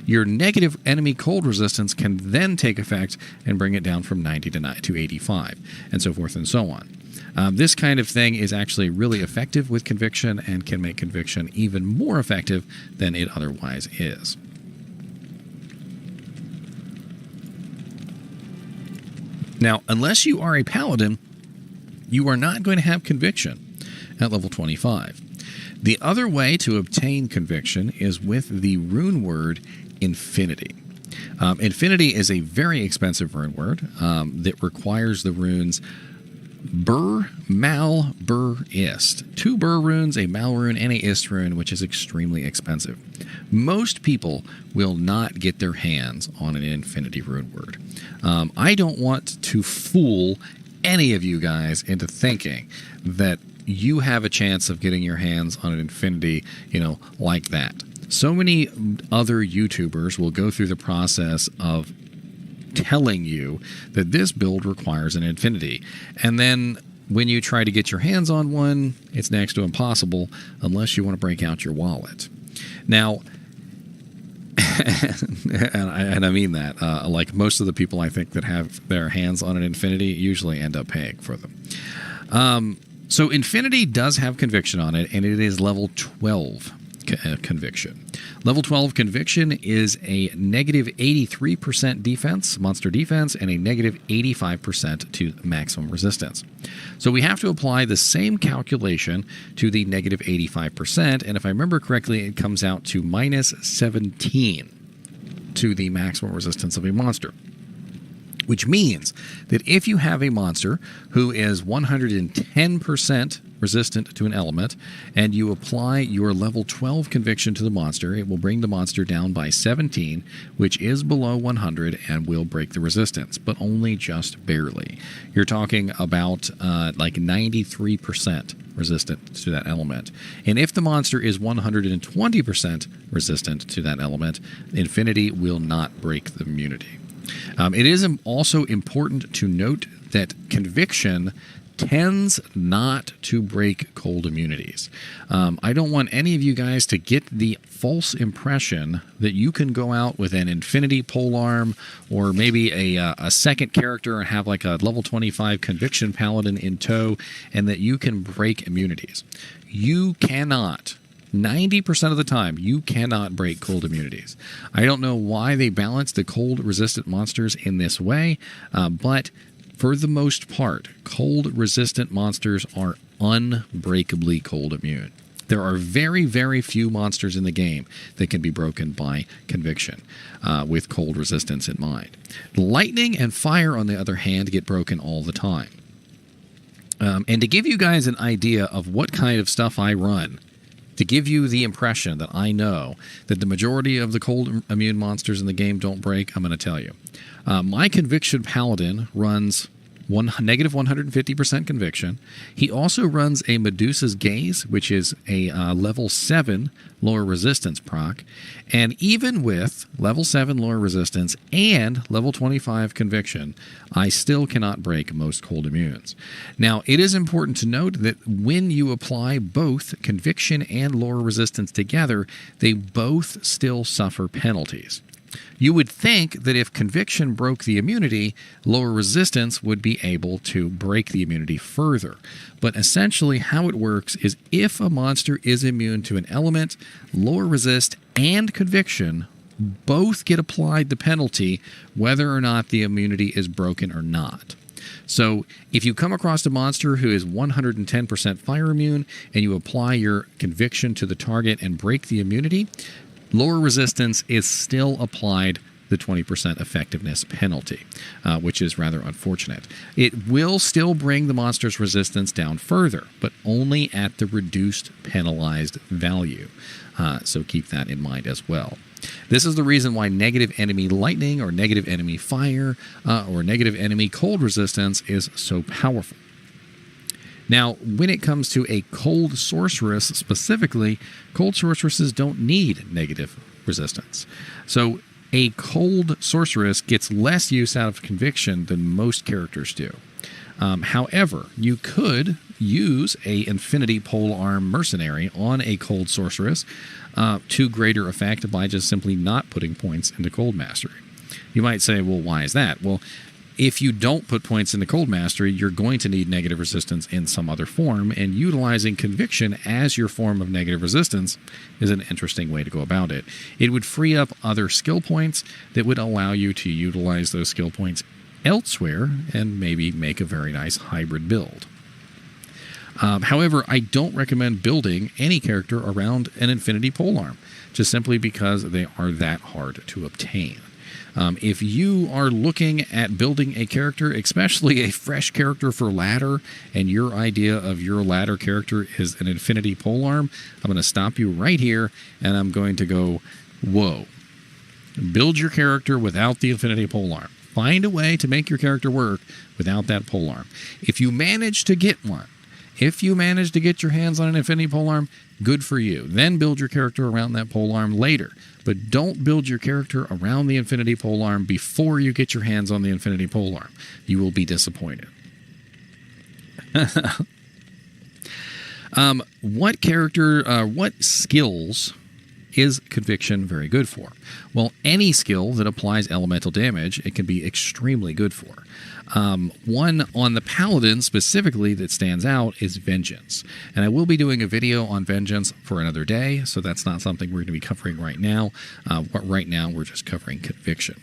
your negative enemy cold resistance can then take effect and bring it down from 90 to 85, and so forth and so on. This kind of thing is actually really effective with Conviction and can make Conviction even more effective than it otherwise is. Now, unless you are a Paladin, you are not going to have Conviction at level 25. The other way to obtain Conviction is with the rune word Infinity. Infinity is a very expensive rune word that requires the runes Bur, Mal, Bur, Ist. 2 Bur runes, a Mal rune, and a Ist rune, which is extremely expensive. Most people will not get their hands on an Infinity rune word. I don't want to fool any of you guys into thinking that you have a chance of getting your hands on an Infinity, like that. So many other YouTubers will go through the process of telling you that this build requires an Infinity. And then when you try to get your hands on one, it's next to impossible unless you want to break out your wallet. Now, and I mean that, like most of the people I think that have their hands on an Infinity usually end up paying for them. So Infinity does have Conviction on it, and it is level 12 Conviction. Level 12 Conviction is a negative 83% defense, monster defense, and a negative 85% to maximum resistance. So we have to apply the same calculation to the negative 85%, and if I remember correctly, it comes out to minus 17 to the maximum resistance of a monster. Which means that if you have a monster who is 110% resistant to an element, and you apply your level 12 Conviction to the monster, it will bring the monster down by 17, which is below 100 and will break the resistance, but only just barely. You're talking about like 93% resistant to that element. And if the monster is 120% resistant to that element, Infinity will not break the immunity. It is also important to note that Conviction tends not to break cold immunities. I don't want any of you guys to get the false impression that you can go out with an Infinity polearm or maybe a second character and have like a level 25 Conviction Paladin in tow and that you can break immunities. You cannot. 90% of the time, you cannot break cold immunities. I don't know why they balance the cold-resistant monsters in this way, but for the most part, cold-resistant monsters are unbreakably cold immune. There are very, very few monsters in the game that can be broken by Conviction with cold resistance in mind. Lightning and fire, on the other hand, get broken all the time. And to give you guys an idea of what kind of stuff I run, to give you the impression that I know that the majority of the cold immune monsters in the game don't break, I'm going to tell you. My Conviction Paladin runs negative 150% Conviction. He also runs a Medusa's Gaze, which is a level 7 lower resistance proc. And even with level 7 lower resistance and level 25 Conviction, I still cannot break most cold immunes. Now, it is important to note that when you apply both Conviction and lower resistance together, they both still suffer penalties. You would think that if Conviction broke the immunity, lower resistance would be able to break the immunity further. But essentially how it works is if a monster is immune to an element, lower resist and Conviction both get applied the penalty whether or not the immunity is broken or not. So if you come across a monster who is 110% fire immune and you apply your Conviction to the target and break the immunity, lower resistance is still applied the 20% effectiveness penalty, which is rather unfortunate. It will still bring the monster's resistance down further, but only at the reduced penalized value. So keep that in mind as well. This is the reason why negative enemy lightning or negative enemy fire or negative enemy cold resistance is so powerful. Now, when it comes to a cold sorceress specifically, cold sorceresses don't need negative resistance. So a cold sorceress gets less use out of conviction than most characters do. However, you could use a infinity polearm mercenary on a cold sorceress to greater effect by just simply not putting points into cold mastery. You might say, well, why is that? Well, if you don't put points into cold mastery, you're going to need negative resistance in some other form, and utilizing conviction as your form of negative resistance is an interesting way to go about it. It would free up other skill points that would allow you to utilize those skill points elsewhere and maybe make a very nice hybrid build. However, I don't recommend building any character around an infinity polearm, just simply because they are that hard to obtain. If you are looking at building a character, especially a fresh character for ladder, and your idea of your ladder character is an infinity polearm, I'm going to stop you right here, and I'm going to go, whoa. Build your character without the infinity polearm. Find a way to make your character work without that polearm. If you manage to get one, if you manage to get your hands on an infinity polearm, good for you. Then build your character around that polearm later. But don't build your character around the infinity polearm before you get your hands on the infinity polearm. You will be disappointed. What skills is conviction very good for? Well, any skill that applies elemental damage, it can be extremely good for. One on the paladin specifically that stands out is vengeance, and I will be doing a video on vengeance for another day, so that's not something we're going to be covering right now. But right now we're just covering conviction.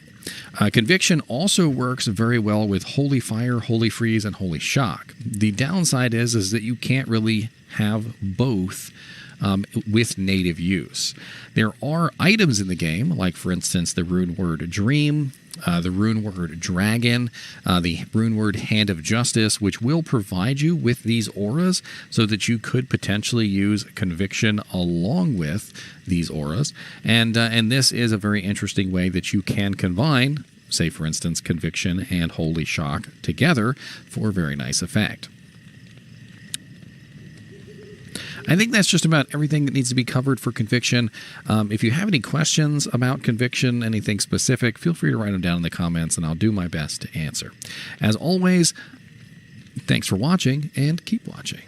Conviction also works very well with Holy Fire, Holy Freeze, and Holy Shock. The downside is that you can't really have both with native use. There are items in the game, like for instance the rune word Dream, the rune word Dragon, the rune word Hand of Justice, which will provide you with these auras so that you could potentially use Conviction along with these auras. And this is a very interesting way that you can combine, say for instance, Conviction and Holy Shock together for a very nice effect. I think that's just about everything that needs to be covered for conviction. If you have any questions about conviction, anything specific, feel free to write them down in the comments, and I'll do my best to answer. As always, thanks for watching, and keep watching.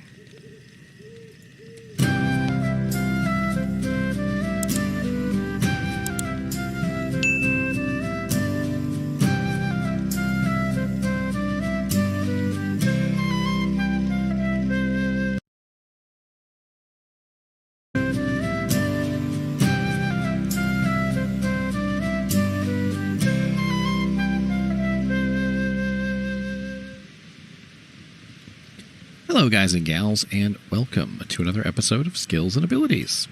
Hello guys and gals, and welcome to another episode of Skills and Abilities.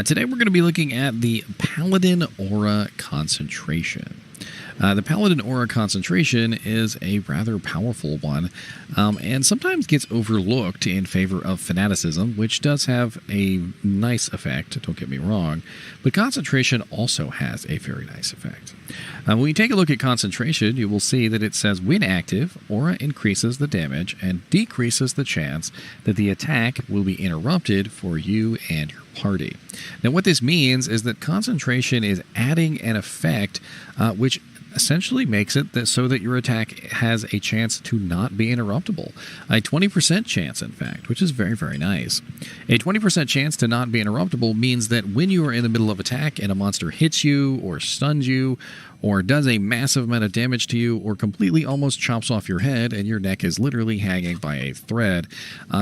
Today we're going to be looking at the Paladin Aura Concentration. The Paladin Aura Concentration is a rather powerful one, and sometimes gets overlooked in favor of Fanaticism, which does have a nice effect, don't get me wrong, but Concentration also has a very nice effect. When you take a look at Concentration, you will see that it says, when active, Aura increases the damage and decreases the chance that the attack will be interrupted for you and your party. Now what this means is that Concentration is adding an effect which essentially makes it so that your attack has a chance to not be interruptible. A 20% chance, in fact, which is very, very nice. A 20% chance to not be interruptible means that when you are in the middle of attack and a monster hits you or stuns you or does a massive amount of damage to you or completely almost chops off your head and your neck is literally hanging by a thread,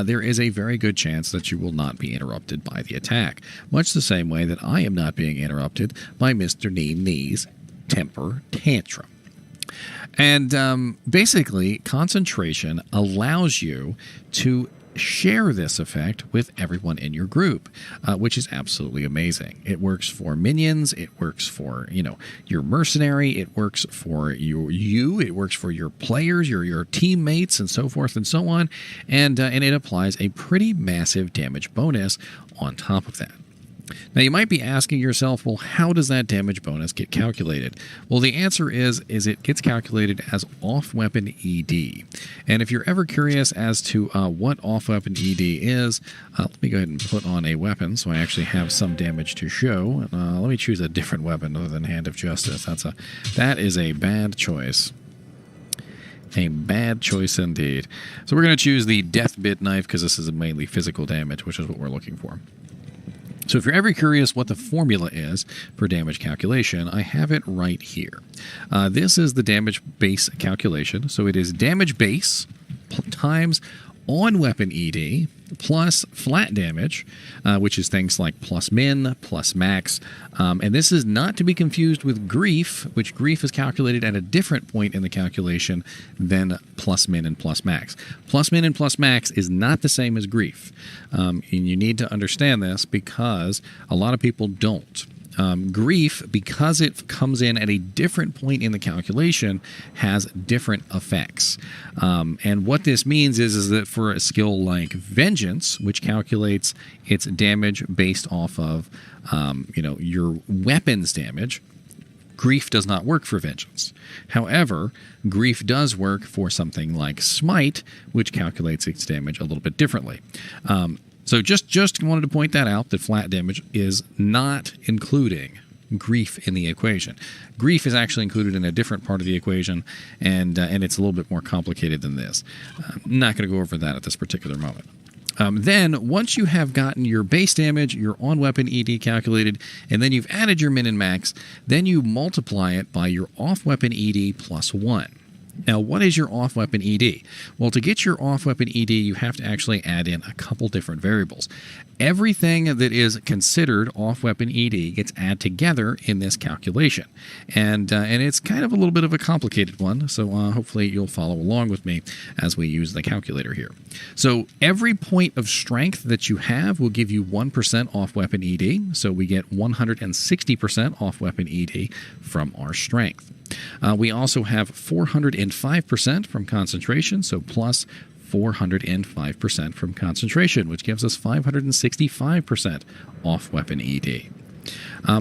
there is a very good chance that you will not be interrupted by the attack. Much the same way that I am not being interrupted by Mr. NiNi's temper tantrum. And basically, Concentration allows you to share this effect with everyone in your group, which is absolutely amazing. It works for minions. It works for, your mercenary. It works for you. It works for your players, your teammates, and so forth and so on. And it applies a pretty massive damage bonus on top of that. Now, you might be asking yourself, well, how does that damage bonus get calculated? Well, the answer is it gets calculated as off-weapon ED. And if you're ever curious as to what off-weapon ED is, let me go ahead and put on a weapon so I actually have some damage to show. Let me choose a different weapon other than Hand of Justice. That is a bad choice. A bad choice indeed. So we're going to choose the Death Bit Knife because this is mainly physical damage, which is what we're looking for. So if you're ever curious what the formula is for damage calculation, I have it right here. This is the damage base calculation. So it is damage base times on weapon ED plus flat damage, which is things like plus min, plus max. And this is not to be confused with grief, which grief is calculated at a different point in the calculation than plus min and plus max. Plus min and plus max is not the same as grief. And you need to understand this because a lot of people don't. Grief, because it comes in at a different point in the calculation, has different effects. And what this means is that for a skill like Vengeance, which calculates its damage based off of your weapon's damage, Grief does not work for Vengeance. However, Grief does work for something like Smite, which calculates its damage a little bit differently. So just wanted to point that out, that flat damage is not including grief in the equation. Grief is actually included in a different part of the equation, and it's a little bit more complicated than this. I'm not going to go over that at this particular moment. Then, once you have gotten your base damage, your on-weapon ED calculated, and then you've added your min and max, then you multiply it by your off-weapon ED plus 1. Now, what is your off-weapon ED? Well, to get your off-weapon ED, you have to actually add in a couple different variables. Everything that is considered off-weapon ED gets added together in this calculation. And it's kind of a little bit of a complicated one, so hopefully you'll follow along with me as we use the calculator here. So every point of strength that you have will give you 1% off-weapon ED, so we get 160% off-weapon ED from our strength. We also have 405% from concentration, so plus 405% from concentration, which gives us 565% off-weapon ED.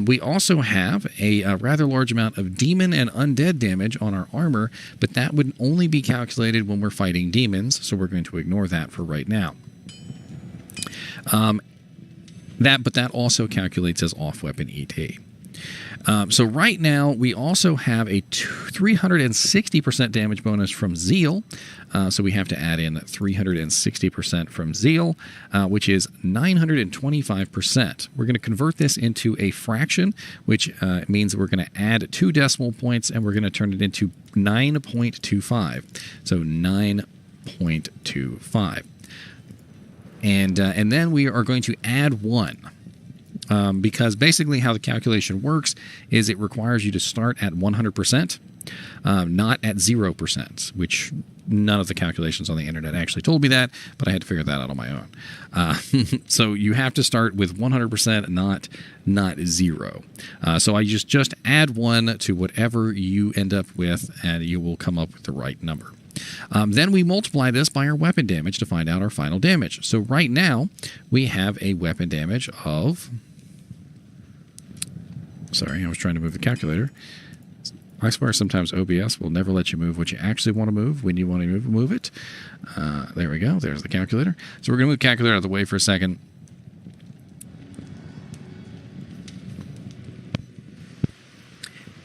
We also have a rather large amount of demon and undead damage on our armor, but that would only be calculated when we're fighting demons, so we're going to ignore that for right now. But that also calculates as off-weapon ED. So right now, we also have a 360% damage bonus from Zeal. So we have to add in 360% from Zeal, which is 925%. We're going to convert this into a fraction, which means that we're going to add 2 decimal points, and we're going to turn it into 9.25. So 9.25. And then we are going to add 1. Because basically how the calculation works is it requires you to start at 100%, not at 0%, which none of the calculations on the internet actually told me that, but I had to figure that out on my own. So you have to start with 100%, not 0. So I just add 1 to whatever you end up with, and you will come up with the right number. Then we multiply this by our weapon damage to find out our final damage. So right now, we have a weapon damage of... Sorry, I was trying to move the calculator. I swear sometimes OBS will never let you move what you actually want to move when you want to move it. There we go. There's the calculator. So we're going to move the calculator out of the way for a second.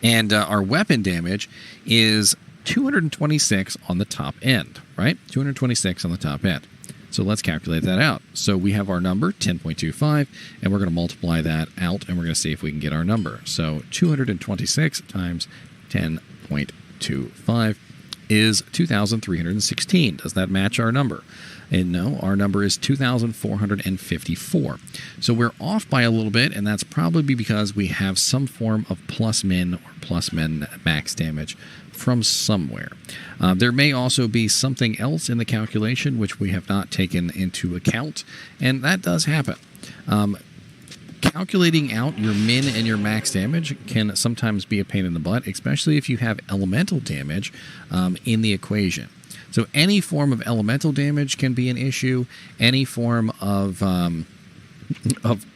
And our weapon damage is 226 on the top end, right? 226 on the top end. So let's calculate that out. So we have our number, 10.25, and we're going to multiply that out, and we're going to see if we can get our number. So 226 times 10.25 is 2,316. Does that match our number? And no, our number is 2,454. So we're off by a little bit, and that's probably because we have some form of plus min or plus min max damage from somewhere. There may also be something else in the calculation which we have not taken into account, and that does happen. Calculating out your min and your max damage can sometimes be a pain in the butt, especially if you have elemental damage in the equation. So any form of elemental damage can be an issue. Any form of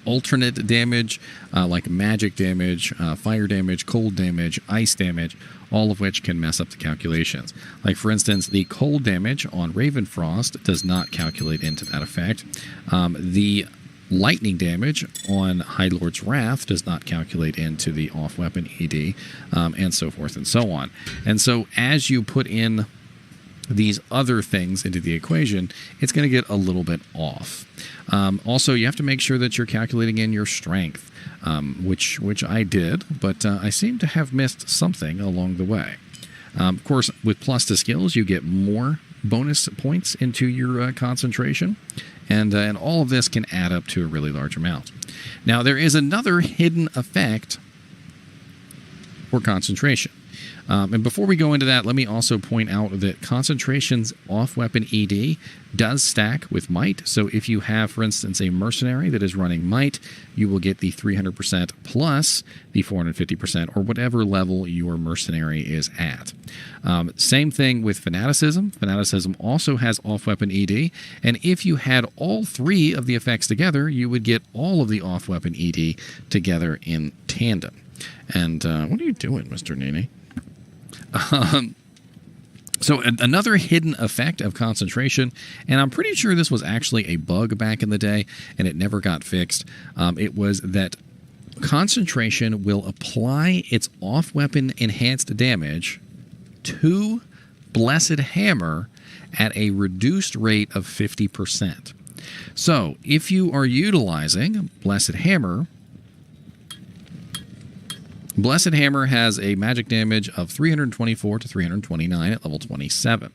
alternate damage, like magic damage, fire damage, cold damage, ice damage, all of which can mess up the calculations. Like, for instance, the cold damage on Ravenfrost does not calculate into that effect. The lightning damage on High Lord's Wrath does not calculate into the off-weapon ED, and so forth and so on. And so as you put in these other things into the equation, it's going to get a little bit off. Also, you have to make sure that you're calculating in your strength, which I did, but I seem to have missed something along the way. Of course, with plus to skills, you get more bonus points into your concentration, and all of this can add up to a really large amount. Now, there is another hidden effect for concentration. And before we go into that, let me also point out that concentration's off-weapon ED does stack with might. So if you have, for instance, a mercenary that is running might, you will get the 300% plus the 450% or whatever level your mercenary is at. Same thing with fanaticism. Fanaticism also has off-weapon ED. And if you had all three of the effects together, you would get all of the off-weapon ED together in tandem. And what are you doing, Mr. NiNi? So another hidden effect of concentration, and I'm pretty sure this was actually a bug back in the day, and it never got fixed. It was that concentration will apply its off-weapon enhanced damage to Blessed Hammer at a reduced rate of 50%. So if you are utilizing Blessed Hammer, Blessed Hammer has a magic damage of 324 to 329 at level 27.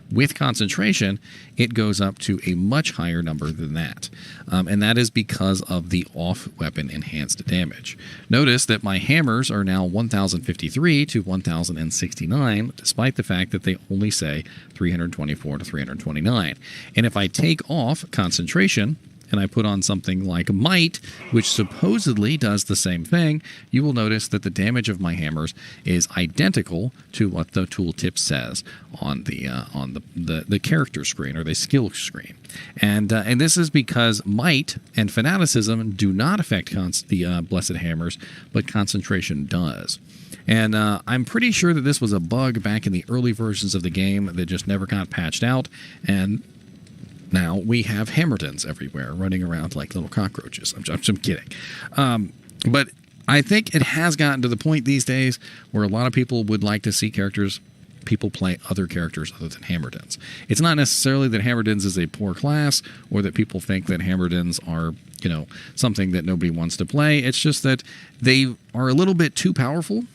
With concentration, it goes up to a much higher number than that. And that is because of the off-weapon enhanced damage. Notice that my hammers are now 1,053 to 1,069, despite the fact that they only say 324 to 329. And if I take off concentration, and I put on something like Might, which supposedly does the same thing, you will notice that the damage of my hammers is identical to what the tooltip says on the character screen or the skill screen. And this is because Might and Fanaticism do not affect the Blessed Hammers, but concentration does. And I'm pretty sure that this was a bug back in the early versions of the game that just never got patched out, and now we have Hammerdens everywhere running around like little cockroaches. I'm kidding. But I think it has gotten to the point these days where a lot of people would like to see people play other characters other than Hammerdens. It's not necessarily that Hammerdens is a poor class or that people think that Hammerdens are, something that nobody wants to play. It's just that they are a little bit too powerful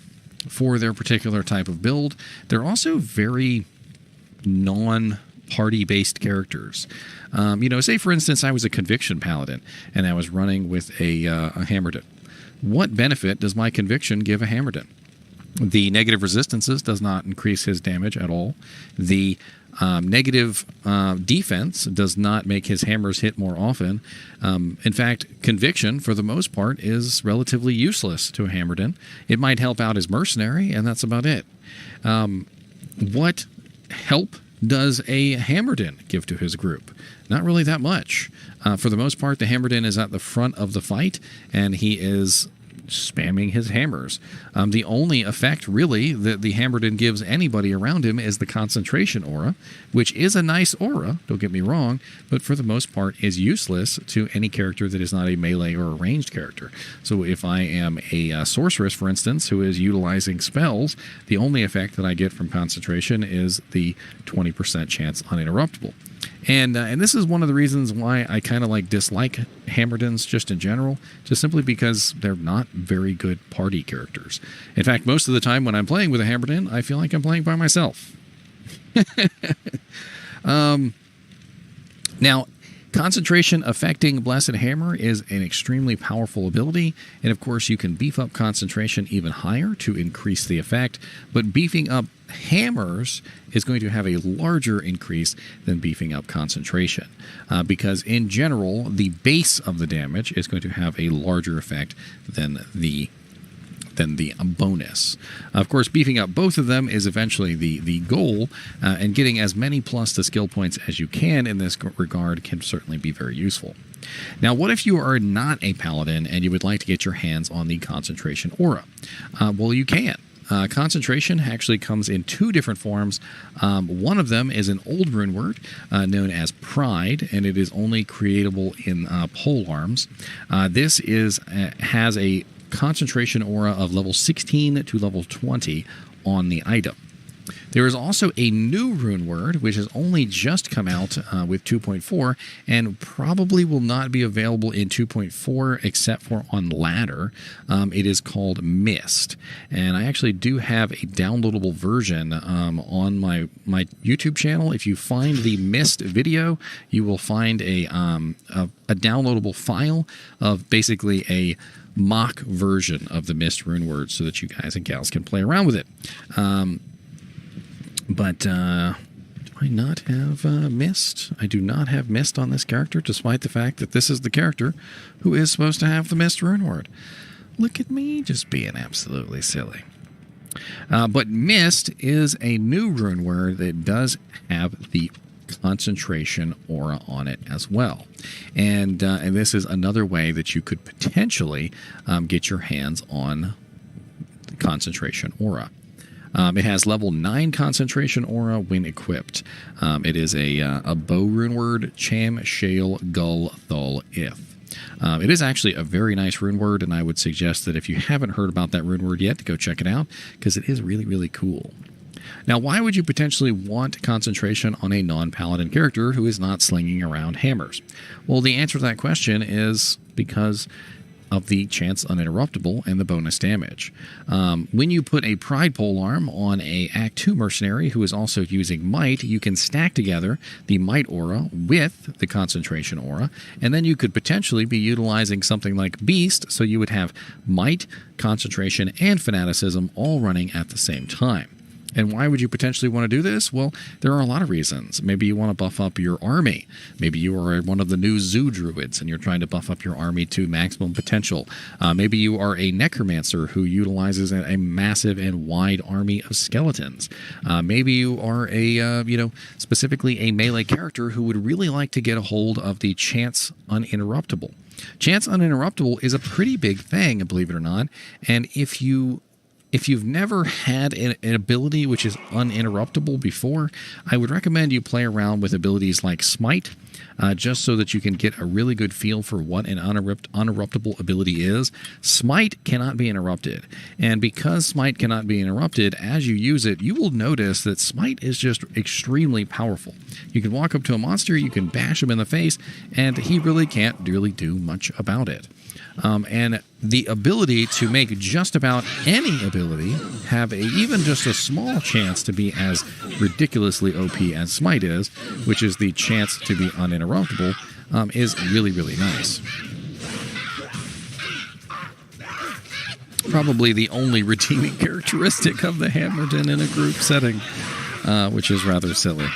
for their particular type of build. They're also very party-based characters. Say for instance I was a Conviction Paladin and I was running with a Hammerden. What benefit does my Conviction give a Hammerden? The negative resistances does not increase his damage at all. The negative defense does not make his hammers hit more often. In fact, Conviction, for the most part, is relatively useless to a Hammerden. It might help out his mercenary, and that's about it. What help does a Hammerden give to his group? Not really that much. For the most part, the Hammerden is at the front of the fight, and he is spamming his hammers. The only effect, really, that the Hammerden gives anybody around him is the concentration aura, which is a nice aura, don't get me wrong, but for the most part is useless to any character that is not a melee or a ranged character. So if I am a sorceress, for instance, who is utilizing spells, the only effect that I get from concentration is the 20% chance uninterruptible. And this is one of the reasons why I kind of dislike Hammerdens just in general, just simply because they're not very good party characters. In fact, most of the time when I'm playing with a Hammerden, I feel like I'm playing by myself. Now, concentration affecting Blessed Hammer is an extremely powerful ability, and of course you can beef up concentration even higher to increase the effect, but beefing up hammers is going to have a larger increase than beefing up concentration, because in general the base of the damage is going to have a larger effect than the bonus. Of course, beefing up both of them is eventually the goal, and getting as many plus the skill points as you can in this regard can certainly be very useful. Now, what if you are not a paladin and you would like to get your hands on the concentration aura? Well, you can. Concentration actually comes in two different forms. One of them is an old rune word known as Pride, and it is only creatable in pole arms. This has a concentration aura of level 16 to level 20 on the item. There is also a new rune word, which has only just come out with 2.4, and probably will not be available in 2.4 except for on ladder. It is called Mist, and I actually do have a downloadable version on my YouTube channel. If you find the Mist video, you will find a downloadable file of basically a mock version of the Mist rune word so that you guys and gals can play around with it. But do I not have Mist? I do not have Mist on this character, despite the fact that this is the character who is supposed to have the Mist rune word. Look at me just being absolutely silly. But Mist is a new rune word that does have the concentration aura on it as well, and this is another way that you could potentially get your hands on the concentration aura. It has level 9 concentration aura when equipped. It is a bow rune word, Cham Shale Gull Thul If. It is actually a very nice rune word, and I would suggest that if you haven't heard about that rune word yet, to go check it out, because it is really, really cool. Now, why would you potentially want concentration on a non-paladin character who is not slinging around hammers? Well, the answer to that question is because of the chance uninterruptible and the bonus damage. When you put a Pride polearm on a Act 2 mercenary who is also using Might, you can stack together the Might aura with the concentration aura, and then you could potentially be utilizing something like Beast, so you would have Might, concentration, and fanaticism all running at the same time. And why would you potentially want to do this? Well, there are a lot of reasons. Maybe you want to buff up your army. Maybe you are one of the new zoo druids and you're trying to buff up your army to maximum potential. Maybe you are a necromancer who utilizes a massive and wide army of skeletons. Maybe you are specifically a melee character who would really like to get a hold of the Chance Uninterruptible. Chance Uninterruptible is a pretty big thing, believe it or not, and if you've never had an ability which is uninterruptible before, I would recommend you play around with abilities like Smite, just so that you can get a really good feel for what an uninterruptible ability is. Smite cannot be interrupted, and because Smite cannot be interrupted, as you use it, you will notice that Smite is just extremely powerful. You can walk up to a monster, you can bash him in the face, and he really can't really do much about it. And the ability to make just about any ability have even just a small chance to be as ridiculously OP as Smite is, which is the chance to be uninterruptible, is really, really nice. Probably the only redeeming characteristic of the Hammerton in a group setting, which is rather silly.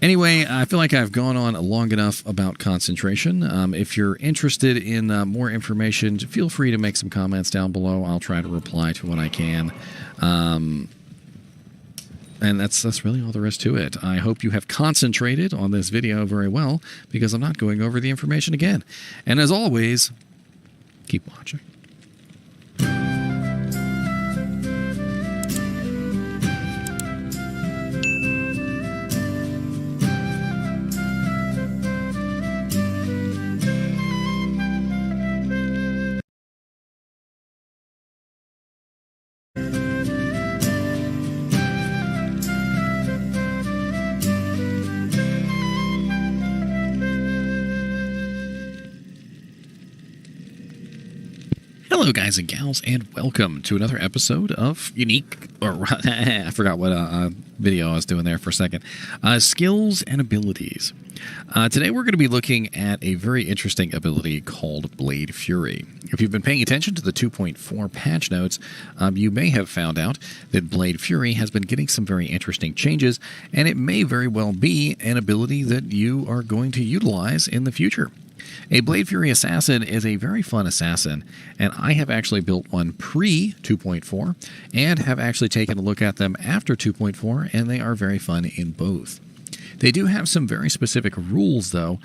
Anyway, I feel like I've gone on long enough about concentration. If you're interested in more information, feel free to make some comments down below. I'll try to reply to what I can. And that's really all there is to it. I hope you have concentrated on this video very well, because I'm not going over the information again. And as always, keep watching. Hello, guys and gals, and welcome to another episode of Unique, or I forgot what video I was doing there for a second, Skills and Abilities. Today we're going to be looking at a very interesting ability called Blade Fury. If you've been paying attention to the 2.4 patch notes, you may have found out that Blade Fury has been getting some very interesting changes, and it may very well be an ability that you are going to utilize in the future. A Blade Fury Assassin is a very fun assassin, and I have actually built one pre-2.4 and have actually taken a look at them after 2.4, and they are very fun in both. They do have some very specific rules, though,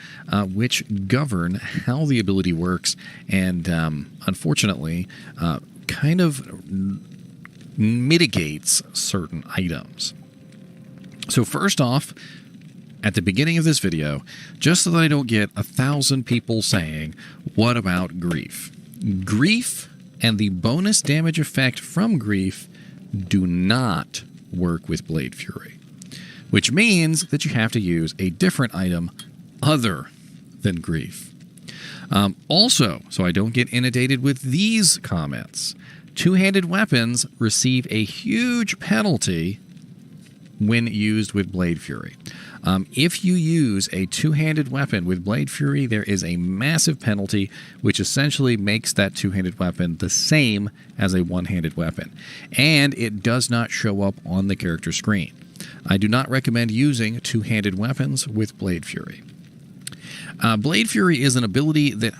which govern how the ability works and, unfortunately, kind of mitigates certain items. So first off, at the beginning of this video, just so that I don't get 1,000 people saying, what about grief? Grief and the bonus damage effect from grief do not work with Blade Fury, which means that you have to use a different item other than grief. Also, so I don't get inundated with these comments, two-handed weapons receive a huge penalty when used with Blade Fury. If you use a two-handed weapon with Blade Fury, there is a massive penalty, which essentially makes that two-handed weapon the same as a one-handed weapon. And it does not show up on the character screen. I do not recommend using two-handed weapons with Blade Fury. Blade Fury is an ability that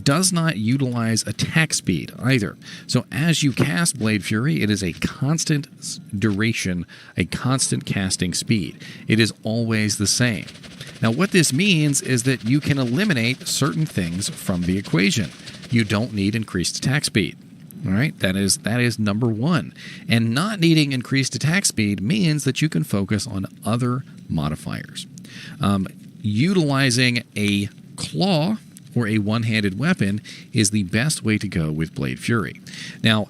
does not utilize attack speed either. So as you cast Blade Fury, it is a constant duration, a constant casting speed. It is always the same. Now what this means is that you can eliminate certain things from the equation. You don't need increased attack speed. All right, that is number one. And not needing increased attack speed means that you can focus on other modifiers. Utilizing a claw or a one-handed weapon is the best way to go with Blade Fury. Now,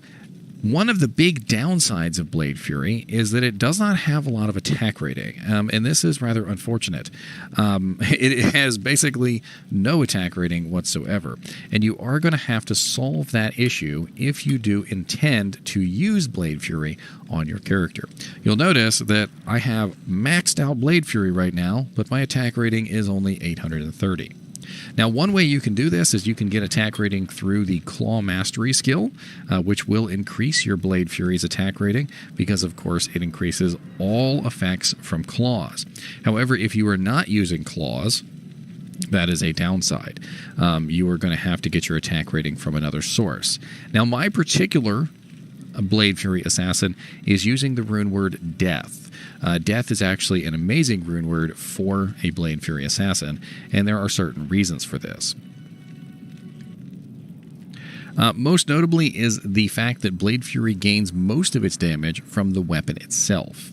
one of the big downsides of Blade Fury is that it does not have a lot of attack rating, and this is rather unfortunate. It has basically no attack rating whatsoever, and you are going to have to solve that issue if you do intend to use Blade Fury on your character. You'll notice that I have maxed out Blade Fury right now, but my attack rating is only 830. Now, one way you can do this is you can get attack rating through the Claw Mastery skill, which will increase your Blade Fury's attack rating because, of course, it increases all effects from claws. However, if you are not using claws, that is a downside. You are going to have to get your attack rating from another source. Now, my particular Blade Fury Assassin is using the rune word Death. Death is actually an amazing rune word for a Blade Fury Assassin, and there are certain reasons for this. Most notably is the fact that Blade Fury gains most of its damage from the weapon itself.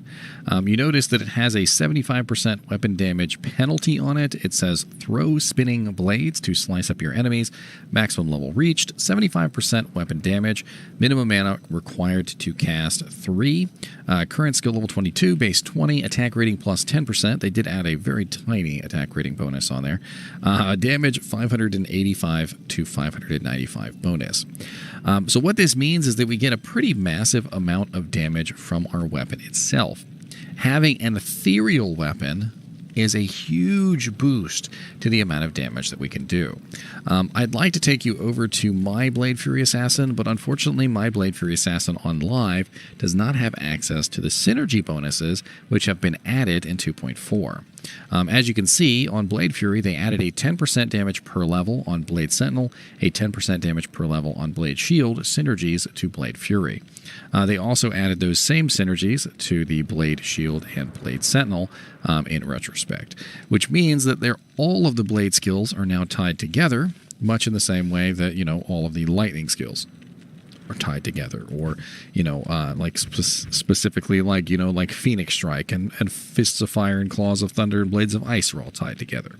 You notice that it has a 75% weapon damage penalty on it. It says throw spinning blades to slice up your enemies. Maximum level reached, 75% weapon damage. Minimum mana required to cast 3. Current skill level 22, base 20, attack rating plus 10%. They did add a very tiny attack rating bonus on there. Damage 585 to 595 bonus. So what this means is that we get a pretty massive amount of damage from our weapon itself. Having an ethereal weapon is a huge boost to the amount of damage that we can do. I'd like to take you over to my Blade Fury Assassin, but unfortunately my Blade Fury Assassin on live does not have access to the synergy bonuses which have been added in 2.4. As you can see, on Blade Fury, they added a 10% damage per level on Blade Sentinel, a 10% damage per level on Blade Shield synergies to Blade Fury. They also added those same synergies to the Blade Shield and Blade Sentinel in retrospect, which means that all of the blade skills are now tied together, much in the same way that, all of the lightning skills are tied together, or like specifically like Phoenix Strike and Fists of Fire and Claws of Thunder and Blades of Ice are all tied together.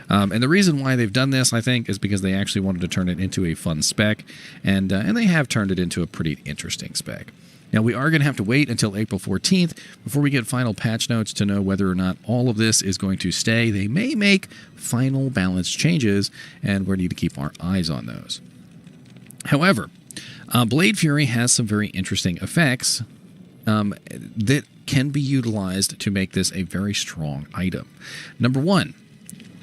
And the reason why they've done this, I think, is because they actually wanted to turn it into a fun spec, and they have turned it into a pretty interesting spec. Now, we are going to have to wait until April 14th before we get final patch notes to know whether or not all of this is going to stay. They may make final balance changes, and we need to keep our eyes on those. However, Blade Fury has some very interesting effects that can be utilized to make this a very strong item. Number one,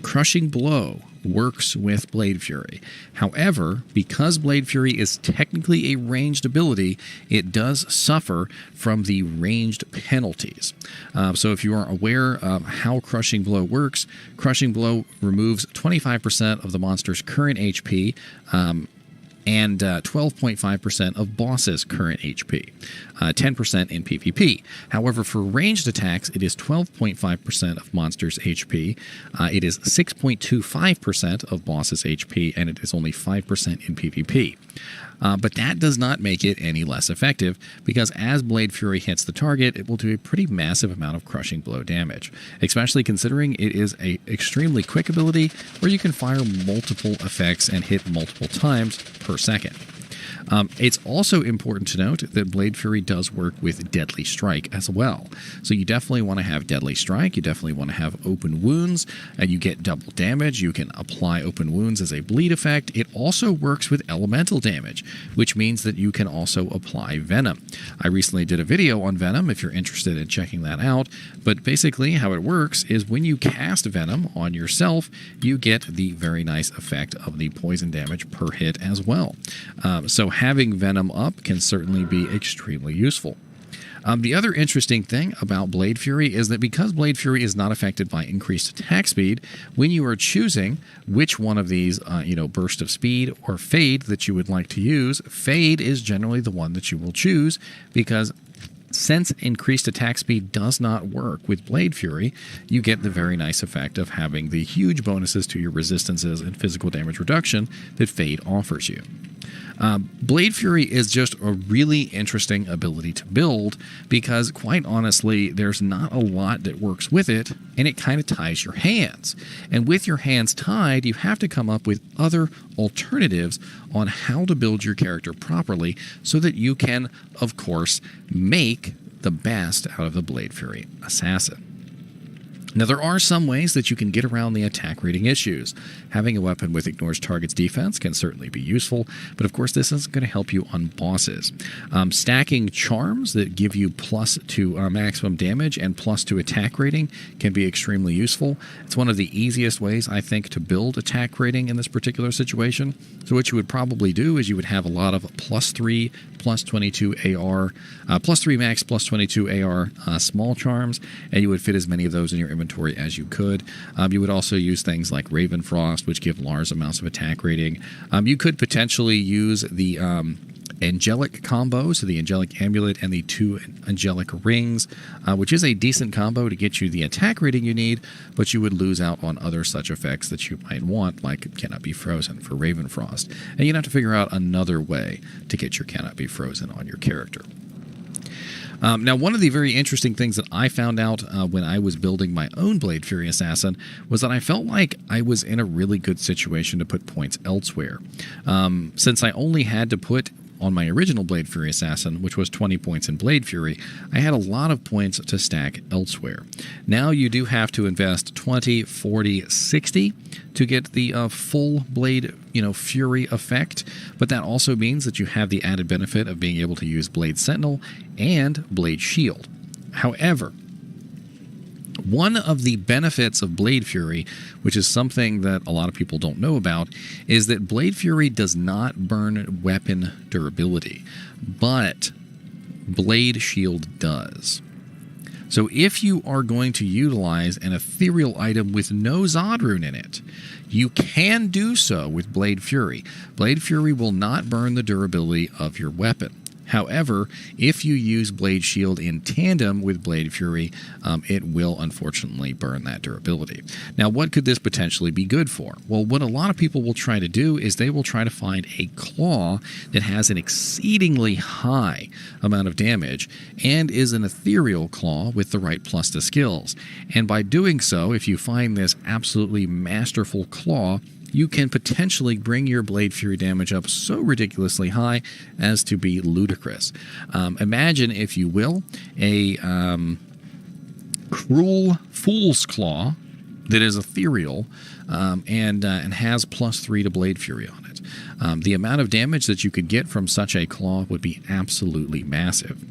Crushing Blow works with Blade Fury. However, because Blade Fury is technically a ranged ability, it does suffer from the ranged penalties. So if you are aware of how Crushing Blow works, Crushing Blow removes 25% of the monster's current HP, and 12.5% of boss's current HP, 10% in PvP. However, for ranged attacks, it is 12.5% of monsters' HP, it is 6.25% of boss's HP, and it is only 5% in PvP. But that does not make it any less effective, because as Blade Fury hits the target, it will do a pretty massive amount of Crushing Blow damage, especially considering it is an extremely quick ability where you can fire multiple effects and hit multiple times per second. It's also important to note that Blade Fury does work with Deadly Strike as well. So you definitely want to have Deadly Strike, you definitely want to have Open Wounds, and you get double damage. You can apply Open Wounds as a bleed effect. It also works with elemental damage, which means that you can also apply Venom. I recently did a video on Venom if you're interested in checking that out, but basically how it works is when you cast Venom on yourself, you get the very nice effect of the poison damage per hit as well. So having Venom up can certainly be extremely useful. The other interesting thing about Blade Fury is that because Blade Fury is not affected by increased attack speed, when you are choosing which one of these, Burst of Speed or Fade that you would like to use, Fade is generally the one that you will choose, because since increased attack speed does not work with Blade Fury, you get the very nice effect of having the huge bonuses to your resistances and physical damage reduction that Fade offers you. Blade Fury is just a really interesting ability to build because, quite honestly, there's not a lot that works with it, and it kind of ties your hands. And with your hands tied, you have to come up with other alternatives on how to build your character properly so that you can, of course, make the best out of the Blade Fury assassin. Now, there are some ways that you can get around the attack rating issues. Having a weapon with ignores target's defense can certainly be useful, but of course this isn't going to help you on bosses. Stacking charms that give you plus to maximum damage and plus to attack rating can be extremely useful. It's one of the easiest ways, I think, to build attack rating in this particular situation. So what you would probably do is you would have a lot of plus 3, plus 22 AR, plus 3 max, plus 22 AR small charms, and you would fit as many of those in your inventory as you could. You would also use things like Raven Frost, which give large amounts of attack rating. You could potentially use the Angelic combo, so the Angelic Amulet and the 2 Angelic Rings, which is a decent combo to get you the attack rating you need, but you would lose out on other such effects that you might want, like Cannot Be Frozen for Raven Frost. And you'd have to figure out another way to get your Cannot Be Frozen on your character. Now, one of the very interesting things that I found out when I was building my own Blade Fury Assassin was that I felt like I was in a really good situation to put points elsewhere. Since I only had to put on my original Blade Fury Assassin, which was 20 points in Blade Fury, I had a lot of points to stack elsewhere. Now you do have to invest 20, 40, 60 to get the full Blade Fury effect, but that also means that you have the added benefit of being able to use Blade Sentinel and Blade Shield. However, one of the benefits of Blade Fury, which is something that a lot of people don't know about, is that Blade Fury does not burn weapon durability, but Blade Shield does. So if you are going to utilize an ethereal item with no Zod rune in it, you can do so with Blade Fury. Blade Fury will not burn the durability of your weapon. However, if you use Blade Shield in tandem with Blade Fury, it will unfortunately burn that durability. Now, what could this potentially be good for? Well, what a lot of people will try to do is they will try to find a claw that has an exceedingly high amount of damage and is an ethereal claw with the right plus to skills. And by doing so, if you find this absolutely masterful claw, you can potentially bring your Blade Fury damage up so ridiculously high as to be ludicrous. Imagine, if you will, a cruel Fool's Claw that is ethereal and has plus 3 to Blade Fury on it. The amount of damage that you could get from such a claw would be absolutely massive.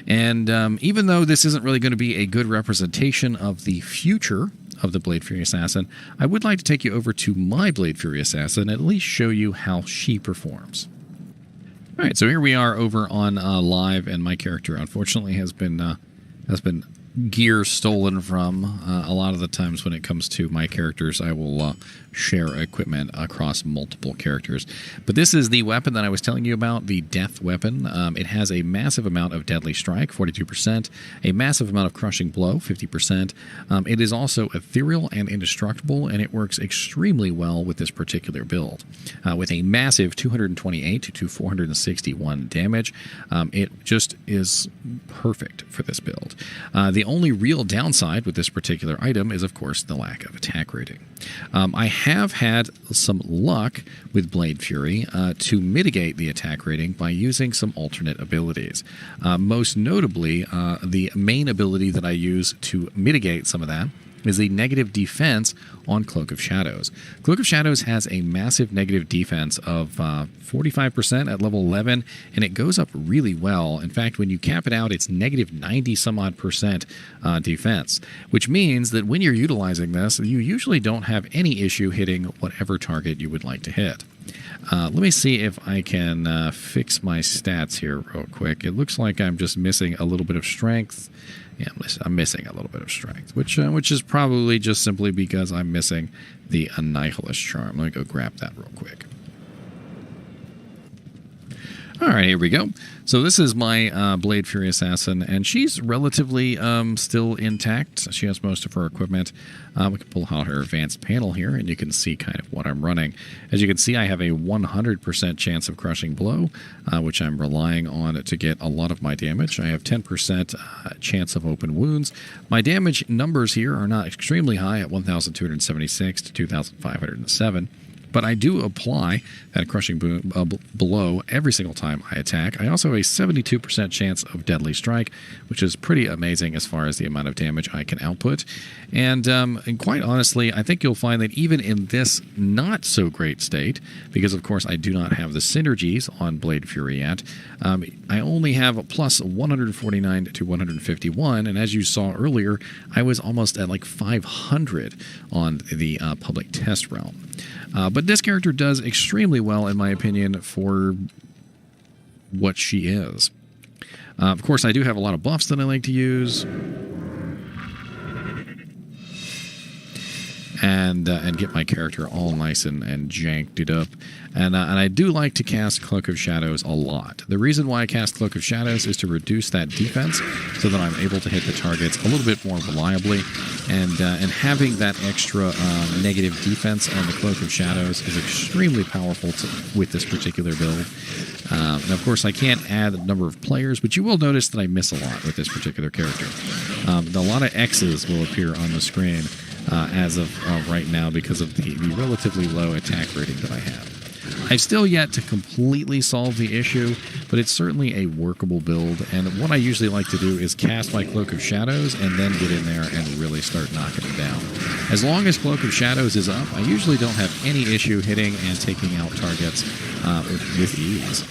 And even though this isn't really going to be a good representation of the future of the Blade Fury Assassin, I would like to take you over to my Blade Fury Assassin and at least show you how she performs. All right, so here we are over on live, and my character unfortunately has been gear stolen from. A lot of the times when it comes to my characters, I will share equipment across multiple characters. But this is the weapon that I was telling you about, the Death Weapon. It has a massive amount of Deadly Strike, 42%, a massive amount of Crushing Blow, 50%. It is also ethereal and indestructible, and it works extremely well with this particular build. With a massive 228 to 461 damage, it just is perfect for this build. The only real downside with this particular item is, of course, the lack of attack rating. I have had some luck with Blade Fury to mitigate the attack rating by using some alternate abilities. Most notably, the main ability that I use to mitigate some of that is the negative defense on Cloak of Shadows. Cloak of Shadows has a massive negative defense of 45% at level 11, and it goes up really well. In fact, when you cap it out, it's negative 90 some odd percent defense, which means that when you're utilizing this, you usually don't have any issue hitting whatever target you would like to hit. Let me see if I can fix my stats here real quick. It looks like I'm just missing a little bit of strength. Yeah, I'm missing a little bit of strength, which is probably just simply because I'm missing the Annihilus Charm. Let me go grab that real quick. All right, here we go. So this is my Blade Fury Assassin, and she's relatively still intact. She has most of her equipment. We can pull out her advanced panel here, and you can see kind of what I'm running. As you can see, I have a 100% chance of Crushing Blow, which I'm relying on to get a lot of my damage. I have 10% chance of Open Wounds. My damage numbers here are not extremely high at 1,276 to 2,507. But I do apply that Crushing Blow every single time I attack. I also have a 72% chance of Deadly Strike, which is pretty amazing as far as the amount of damage I can output. And quite honestly, I think you'll find that even in this not-so-great state, because of course I do not have the synergies on Blade Fury yet, I only have a plus 149 to 151, and as you saw earlier, I was almost at like 500 on the public test realm. But this character does extremely well, in my opinion, for what she is. Of course, I do have a lot of buffs that I like to use. And get my character all nice and janked it up. And I do like to cast Cloak of Shadows a lot. The reason why I cast Cloak of Shadows is to reduce that defense so that I'm able to hit the targets a little bit more reliably. And having that extra negative defense on the Cloak of Shadows is extremely powerful with this particular build. And of course, I can't add the number of players, but you will notice that I miss a lot with this particular character. A lot of X's will appear on the screen as of right now because of the relatively low attack rating that I have. I've still yet to completely solve the issue, but it's certainly a workable build, and what I usually like to do is cast my Cloak of Shadows and then get in there and really start knocking it down. As long as Cloak of Shadows is up, I usually don't have any issue hitting and taking out targets with ease.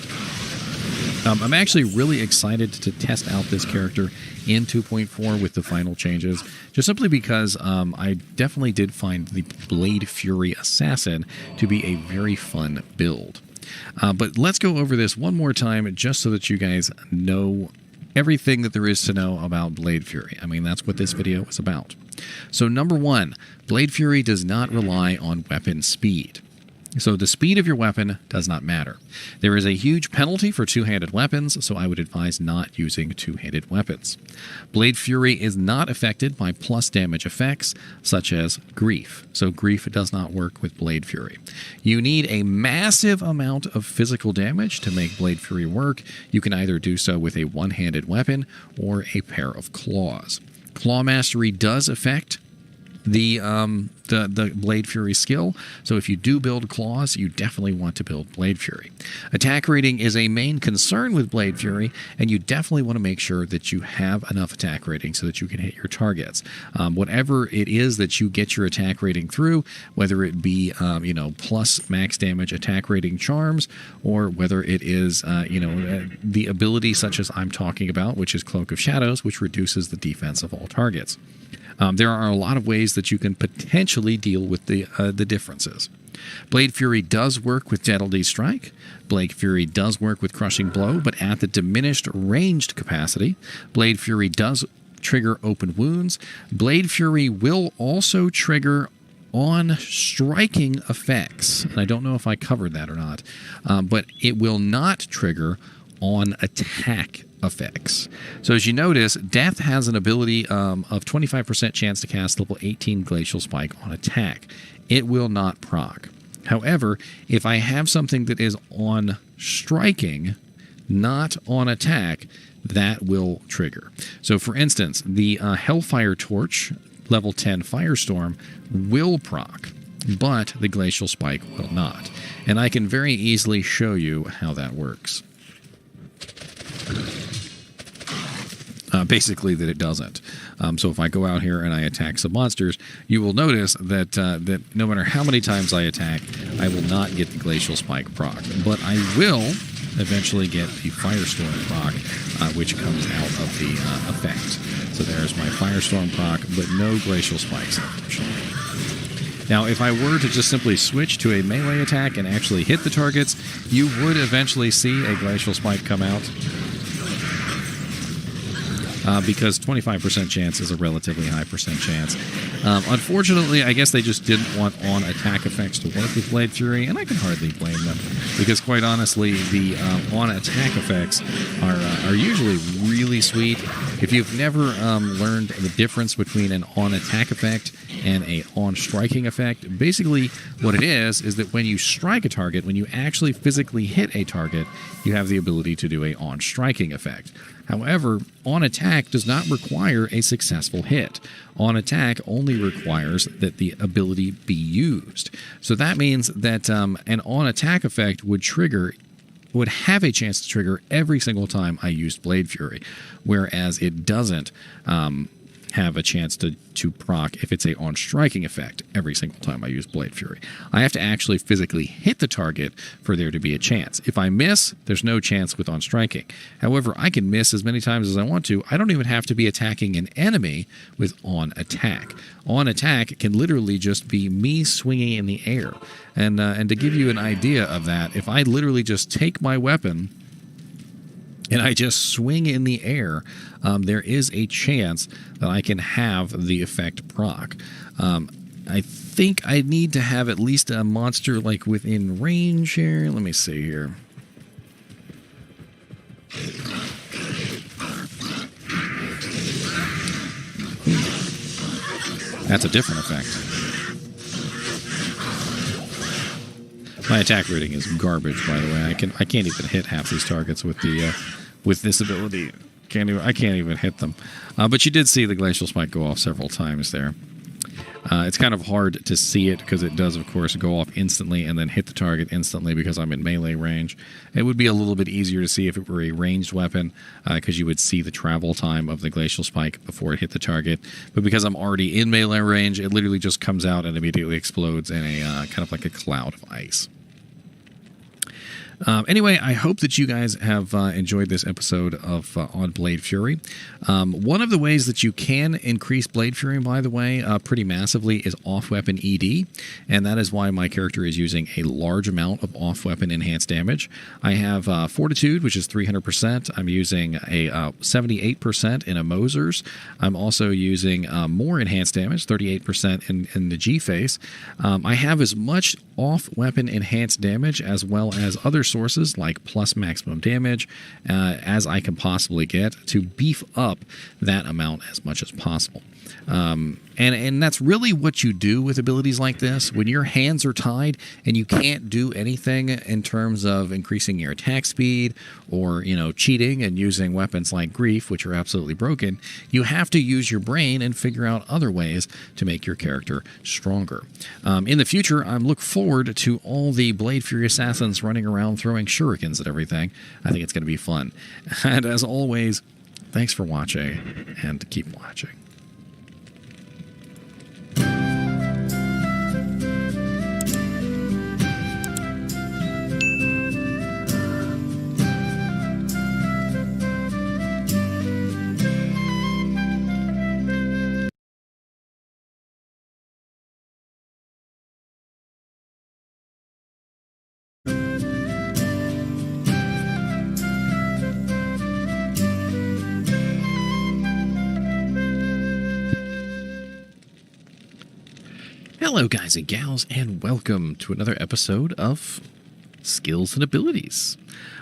I'm actually really excited to test out this character in 2.4 with the final changes, just simply because I definitely did find the Blade Fury Assassin to be a very fun build. But let's go over this one more time just so that you guys know everything that there is to know about Blade Fury. I mean, that's what this video is about. So number one, Blade Fury does not rely on weapon speed. So the speed of your weapon does not matter. There is a huge penalty for two-handed weapons, so I would advise not using two-handed weapons. Blade Fury is not affected by plus damage effects, such as Grief. So Grief does not work with Blade Fury. You need a massive amount of physical damage to make Blade Fury work. You can either do so with a one-handed weapon or a pair of claws. Claw Mastery does affect the Blade Fury skill. So if you do build claws, you definitely want to build Blade Fury. Attack rating is a main concern with Blade Fury, and you definitely want to make sure that you have enough attack rating so that you can hit your targets. Whatever it is that you get your attack rating through, whether it be plus max damage attack rating charms, or whether it is the ability such as I'm talking about, which is Cloak of Shadows, which reduces the defense of all targets. There are a lot of ways that you can potentially deal with the differences. Blade Fury does work with Deadly Strike. Blade Fury does work with Crushing Blow, but at the diminished ranged capacity. Blade Fury does trigger Open Wounds. Blade Fury will also trigger on striking effects. And I don't know if I covered that or not, but it will not trigger on attack effects. So as you notice, Death has an ability of 25% chance to cast level 18 Glacial Spike on attack. It will not proc. However, if I have something that is on striking, not on attack, that will trigger. So for instance, the Hellfire Torch, level 10 Firestorm, will proc, but the Glacial Spike will not. And I can very easily show you how that works. Basically that it doesn't. So if I go out here and I attack some monsters, you will notice that that no matter how many times I attack, I will not get the Glacial Spike proc. But I will eventually get the Firestorm proc, which comes out of the effect. So there's my Firestorm proc, but no Glacial Spikes, unfortunately. Now, if I were to just simply switch to a melee attack and actually hit the targets, you would eventually see a Glacial Spike come out. Because 25% chance is a relatively high percent chance. Unfortunately, I guess they just didn't want on-attack effects to work with Blade Fury, and I can hardly blame them, because quite honestly, the on-attack effects are usually really sweet. If you've never learned the difference between an on-attack effect and a on-striking effect, basically what it is that when you strike a target, when you actually physically hit a target, you have the ability to do a on-striking effect. However, on attack does not require a successful hit. On attack only requires that the ability be used. So that means that an on attack effect would have a chance to trigger every single time I used Blade Fury, whereas it doesn't have a chance to proc if it's a on striking effect every single time I use Blade Fury. I have to actually physically hit the target for there to be a chance. If I miss, there's no chance with on striking. However, I can miss as many times as I want to. I don't even have to be attacking an enemy with on attack. On attack can literally just be me swinging in the air. And to give you an idea of that, if I literally just take my weapon and I just swing in the air, there is a chance that I can have the effect proc. I think I need to have at least a monster like within range here. Let me see here. That's a different effect. My attack rating is garbage, by the way. I can't even hit half these targets with the with this ability. I can't even hit them. But you did see the Glacial Spike go off several times there. It's kind of hard to see it because it does, of course, go off instantly and then hit the target instantly because I'm in melee range. It would be a little bit easier to see if it were a ranged weapon because you would see the travel time of the Glacial Spike before it hit the target. But because I'm already in melee range, it literally just comes out and immediately explodes in a kind of like a cloud of ice. Anyway, I hope that you guys have enjoyed this episode of on Blade Fury. One of the ways that you can increase Blade Fury, by the way, pretty massively is off-weapon ED, and that is why my character is using a large amount of off-weapon enhanced damage. I have Fortitude, which is 300%. I'm using a 78% in a Moser's. I'm also using more enhanced damage, 38% in the G-Face. I have as much off-weapon enhanced damage as well as other sources like plus maximum damage as I can possibly get to beef up that amount as much as possible. And that's really what you do with abilities like this. When your hands are tied and you can't do anything in terms of increasing your attack speed or, cheating and using weapons like Grief, which are absolutely broken, you have to use your brain and figure out other ways to make your character stronger. In the future, I look forward to all the Blade Fury assassins running around throwing shurikens at everything. I think it's going to be fun. And as always, thanks for watching, and keep watching. Hello guys and gals, and welcome to another episode of Skills and Abilities.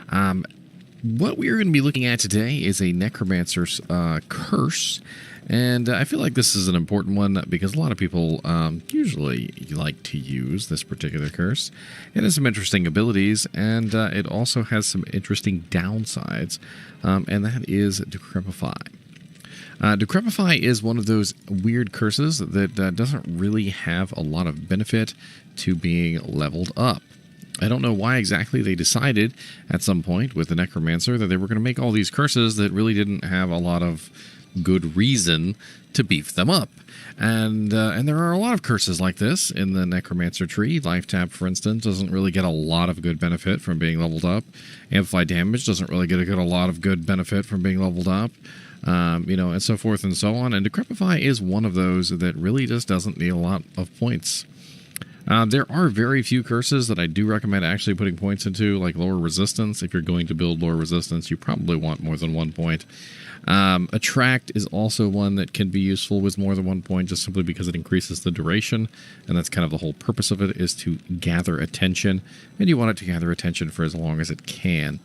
What we're going to be looking at today is a Necromancer's curse, and I feel like this is an important one because a lot of people usually like to use this particular curse. It has some interesting abilities, and it also has some interesting downsides, and that is Decrepify. Decrepify is one of those weird curses that doesn't really have a lot of benefit to being leveled up. I don't know why exactly they decided at some point with the Necromancer that they were going to make all these curses that really didn't have a lot of good reason to beef them up. And there are a lot of curses like this in the Necromancer tree. Life Tap, for instance, doesn't really get a lot of good benefit from being leveled up. Amplify Damage doesn't really get a lot of good benefit from being leveled up. And so forth and so on. And Decrepify is one of those that really just doesn't need a lot of points. There are very few curses that I do recommend actually putting points into, like Lower Resistance. If you're going to build Lower Resistance, you probably want more than 1 point. Attract is also one that can be useful with more than 1 point, just simply because it increases the duration, and that's kind of the whole purpose of it, is to gather attention, and you want it to gather attention for as long as it can.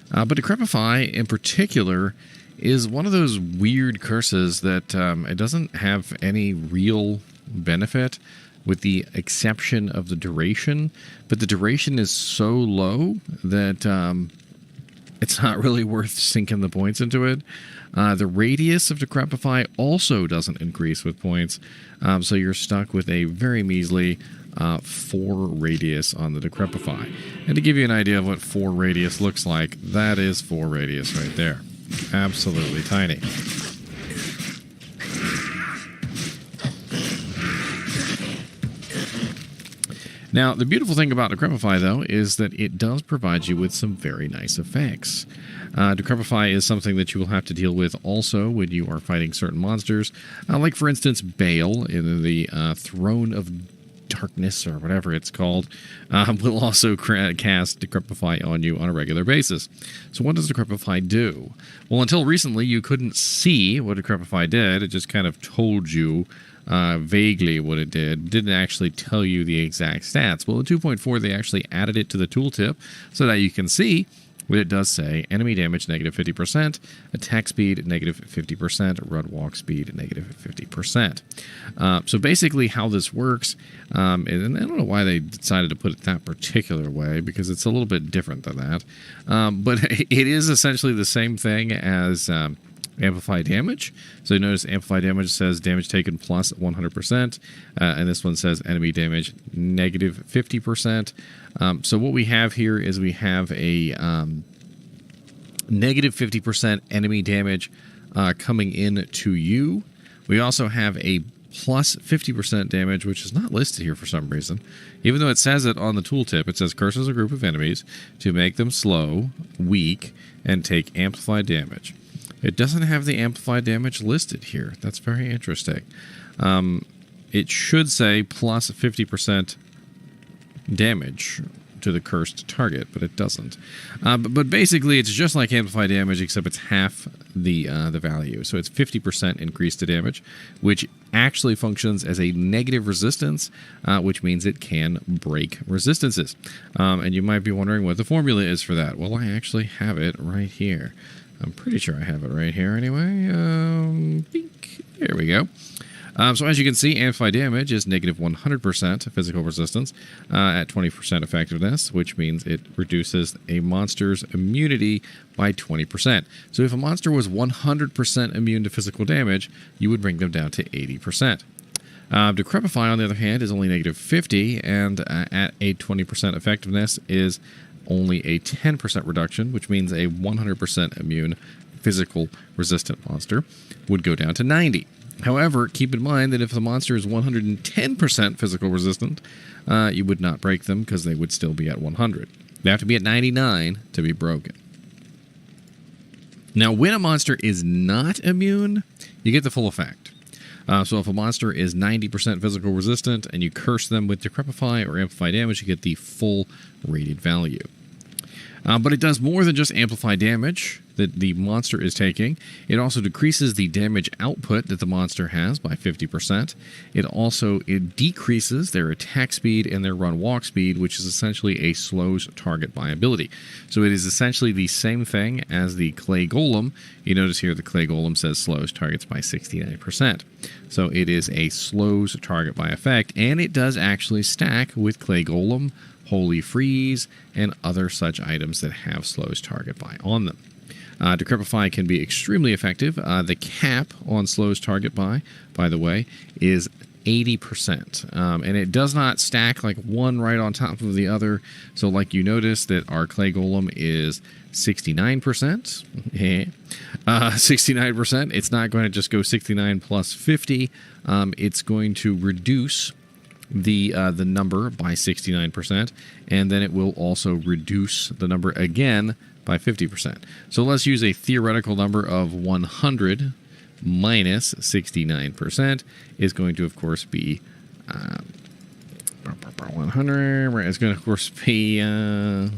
But Decrepify, in particular, is one of those weird curses that it doesn't have any real benefit with the exception of the duration, but the duration is so low that it's not really worth sinking the points into it. The radius of Decrepify also doesn't increase with points, so you're stuck with a very measly 4 radius on the Decrepify. And to give you an idea of what 4 radius looks like, that is 4 radius right there. Absolutely tiny. Now, the beautiful thing about Decrepify, though, is that it does provide you with some very nice effects. Decrepify is something that you will have to deal with also when you are fighting certain monsters, like, for instance, Bale in the Throne of Darkness, or whatever it's called, will also cast Decrepify on you on a regular basis. So what does Decrepify do? Well, until recently, you couldn't see what Decrepify did. It just kind of told you vaguely what it did. Didn't actually tell you the exact stats. Well, in 2.4, they actually added it to the tooltip so that you can see what it does say: enemy damage negative 50%, attack speed negative 50%, run walk speed negative 50%. So basically how this works, and I don't know why they decided to put it that particular way, because it's a little bit different than that, but it is essentially the same thing as Amplify Damage. So you notice Amplify Damage says damage taken plus 100%, and this one says enemy damage negative 50%. So what we have here is we have a negative 50% enemy damage coming in to you. We also have a plus 50% damage, which is not listed here for some reason. Even though it says it on the tooltip, it says curses a group of enemies to make them slow, weak, and take amplified damage. It doesn't have the amplified damage listed here. That's very interesting. It should say plus 50% damage to the cursed target, but it doesn't. But basically, it's just like amplified damage, except it's half the value. So it's 50% increase to damage, which actually functions as a negative resistance, which means it can break resistances. And you might be wondering what the formula is for that. Well, I actually have it right here. I'm pretty sure I have it right here anyway. There we go. So as you can see, amplified damage is negative 100% physical resistance at 20% effectiveness, which means it reduces a monster's immunity by 20%. So if a monster was 100% immune to physical damage, you would bring them down to 80%. Decrepify, on the other hand, is only negative 50, and at a 20% effectiveness is only a 10% reduction, which means a 100% immune physical resistant monster would go down to 90. However, keep in mind that if the monster is 110% physical resistant, you would not break them because they would still be at 100. They have to be at 99 to be broken. Now, when a monster is not immune, you get the full effect. So if a monster is 90% physical resistant and you curse them with Decrepify or Amplify damage, you get the full rated value. But it does more than just amplify damage that the monster is taking. It also decreases the damage output that the monster has by 50%. It decreases their attack speed and their run-walk speed, which is essentially a slows target by ability. So it is essentially the same thing as the Clay Golem. You notice here the Clay Golem says slows targets by 69%. So it is a slows target by effect, and it does actually stack with Clay Golem, Holy Freeze, and other such items that have slows target by them. Decrepify can be extremely effective. The cap on slows target by the way, is 80%. And it does not stack like one right on top of the other. So like you notice that our Clay Golem is 69%. 69%. It's not going to just go 69 plus 50. It's going to reduce the number by 69%, and then it will also reduce the number again by 50%. So let's use a theoretical number of 100 minus 69% is going to, of course, be 100. It's going to, of course, be I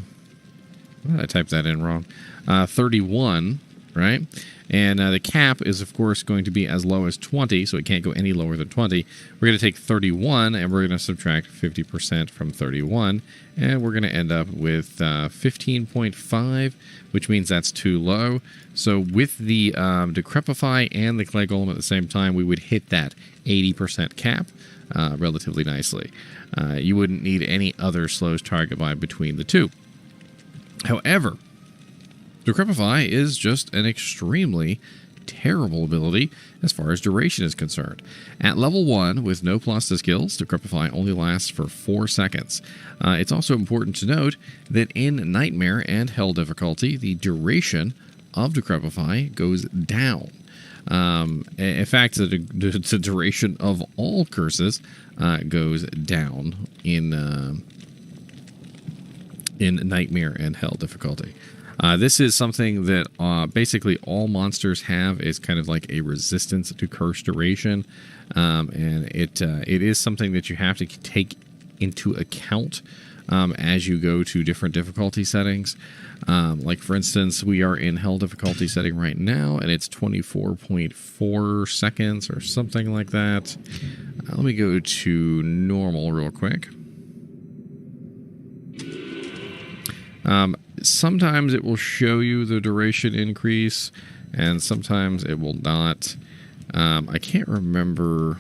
typed that in wrong. 31, right? And the cap is, of course, going to be as low as 20, so it can't go any lower than 20. We're going to take 31, and we're going to subtract 50% from 31, and we're going to end up with 15.5, which means that's too low. So with the Decrepify and the Clay Golem at the same time, we would hit that 80% cap relatively nicely. You wouldn't need any other slows target by between the two. However, Decrepify is just an extremely terrible ability as far as duration is concerned. At level 1, with no plus to skills, Decrepify only lasts for 4 seconds. It's also important to note that in Nightmare and Hell difficulty, the duration of Decrepify goes down. In fact, the duration of all curses goes down in Nightmare and Hell difficulty. This is something that basically all monsters have, is kind of like a resistance to curse duration, and it is something that you have to take into account as you go to different difficulty settings. Like for instance, we are in Hell difficulty setting right now, and it's 24.4 seconds or something like that. Let me go to normal real quick. Sometimes it will show you the duration increase, and sometimes it will not. I can't remember.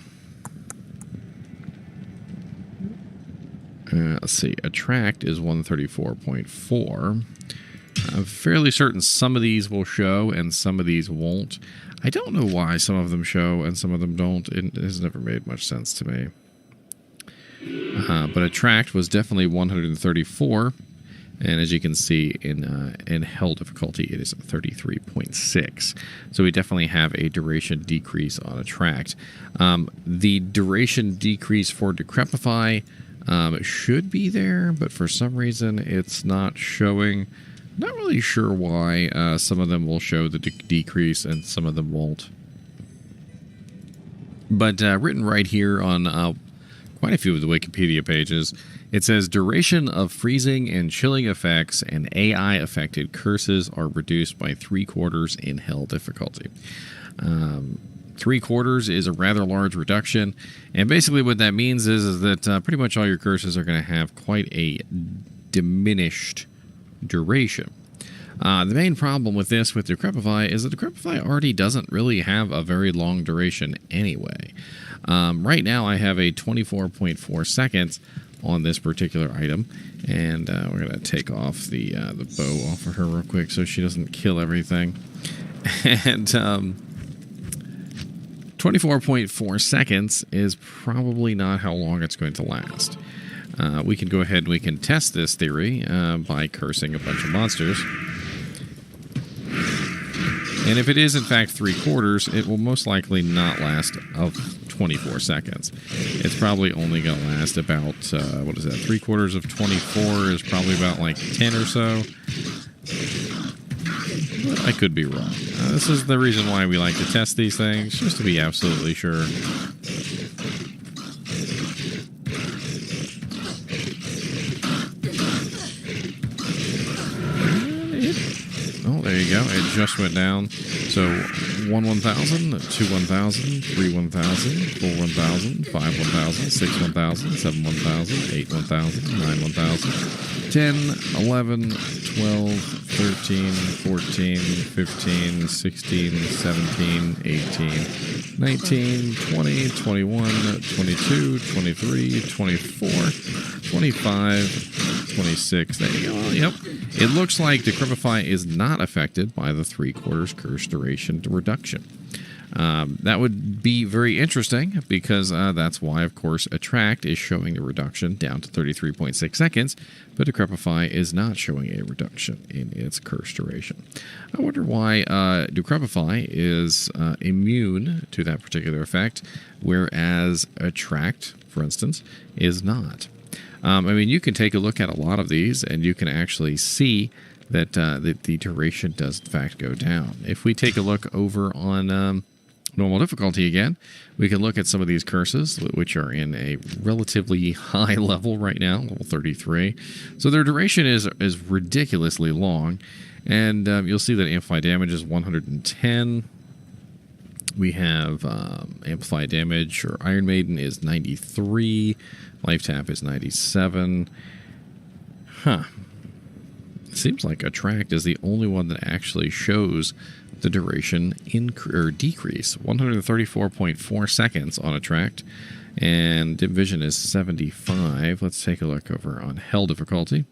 Let's see. Attract is 134.4. I'm fairly certain some of these will show and some of these won't. I don't know why some of them show and some of them don't. It has never made much sense to me. But Attract was definitely 134. And as you can see in Hell difficulty, it is 33.6. So we definitely have a duration decrease on Attract. The duration decrease for Decrepify should be there, but for some reason it's not showing. Not really sure why. Some of them will show the decrease and some of them won't. But written right here on quite a few of the Wikipedia pages, it says duration of freezing and chilling effects and AI affected curses are reduced by 3/4 in Hell difficulty. 3/4 is a rather large reduction, and basically what that means is that pretty much all your curses are going to have quite a diminished duration. The main problem with this with Decrepify is that Decrepify already doesn't really have a very long duration anyway. Right now I have a 24.4 seconds on this particular item, and we're going to take off the bow off of her real quick so she doesn't kill everything. And 24.4 seconds is probably not how long it's going to last. We can go ahead and we can test this theory by cursing a bunch of monsters. And if it is in fact 3/4, it will most likely not last of 24 seconds. It's probably only going to last about, what is that, 3/4 of 24 is probably about like 10 or so. But I could be wrong. This is the reason why we like to test these things, just to be absolutely sure. Oh, there you go. It just went down. So 1 1,000, 2 1,000, 3 1,000, 4 1,000, 5 1,000, 6 1,000, 7 1,000, 8 1,000, 9 1,000, 10, 11, 12, 13, 14, 15, 16, 17, 18, 19, 20, 21, 22, 23, 24, 25, 26. There you go. Yep. It looks like Decrepify is not affected by the 3/4 curse duration reduction. That would be very interesting because that's why, of course, Attract is showing a reduction down to 33.6 seconds, but Decrepify is not showing a reduction in its curse duration. I wonder why Decrepify is immune to that particular effect, whereas Attract, for instance, is not. I mean, you can take a look at a lot of these, and you can actually see that the duration does, in fact, go down. If we take a look over on normal difficulty again, we can look at some of these curses, which are in a relatively high level right now, level 33. So their duration is ridiculously long, and you'll see that amplified damage is 110. We have amplified damage, or Iron Maiden is 93. Life Tap is 97. Huh. It seems like Attract is the only one that actually shows the duration decrease. 134.4 seconds on Attract, and Dim Vision is 75. Let's take a look over on Hell difficulty.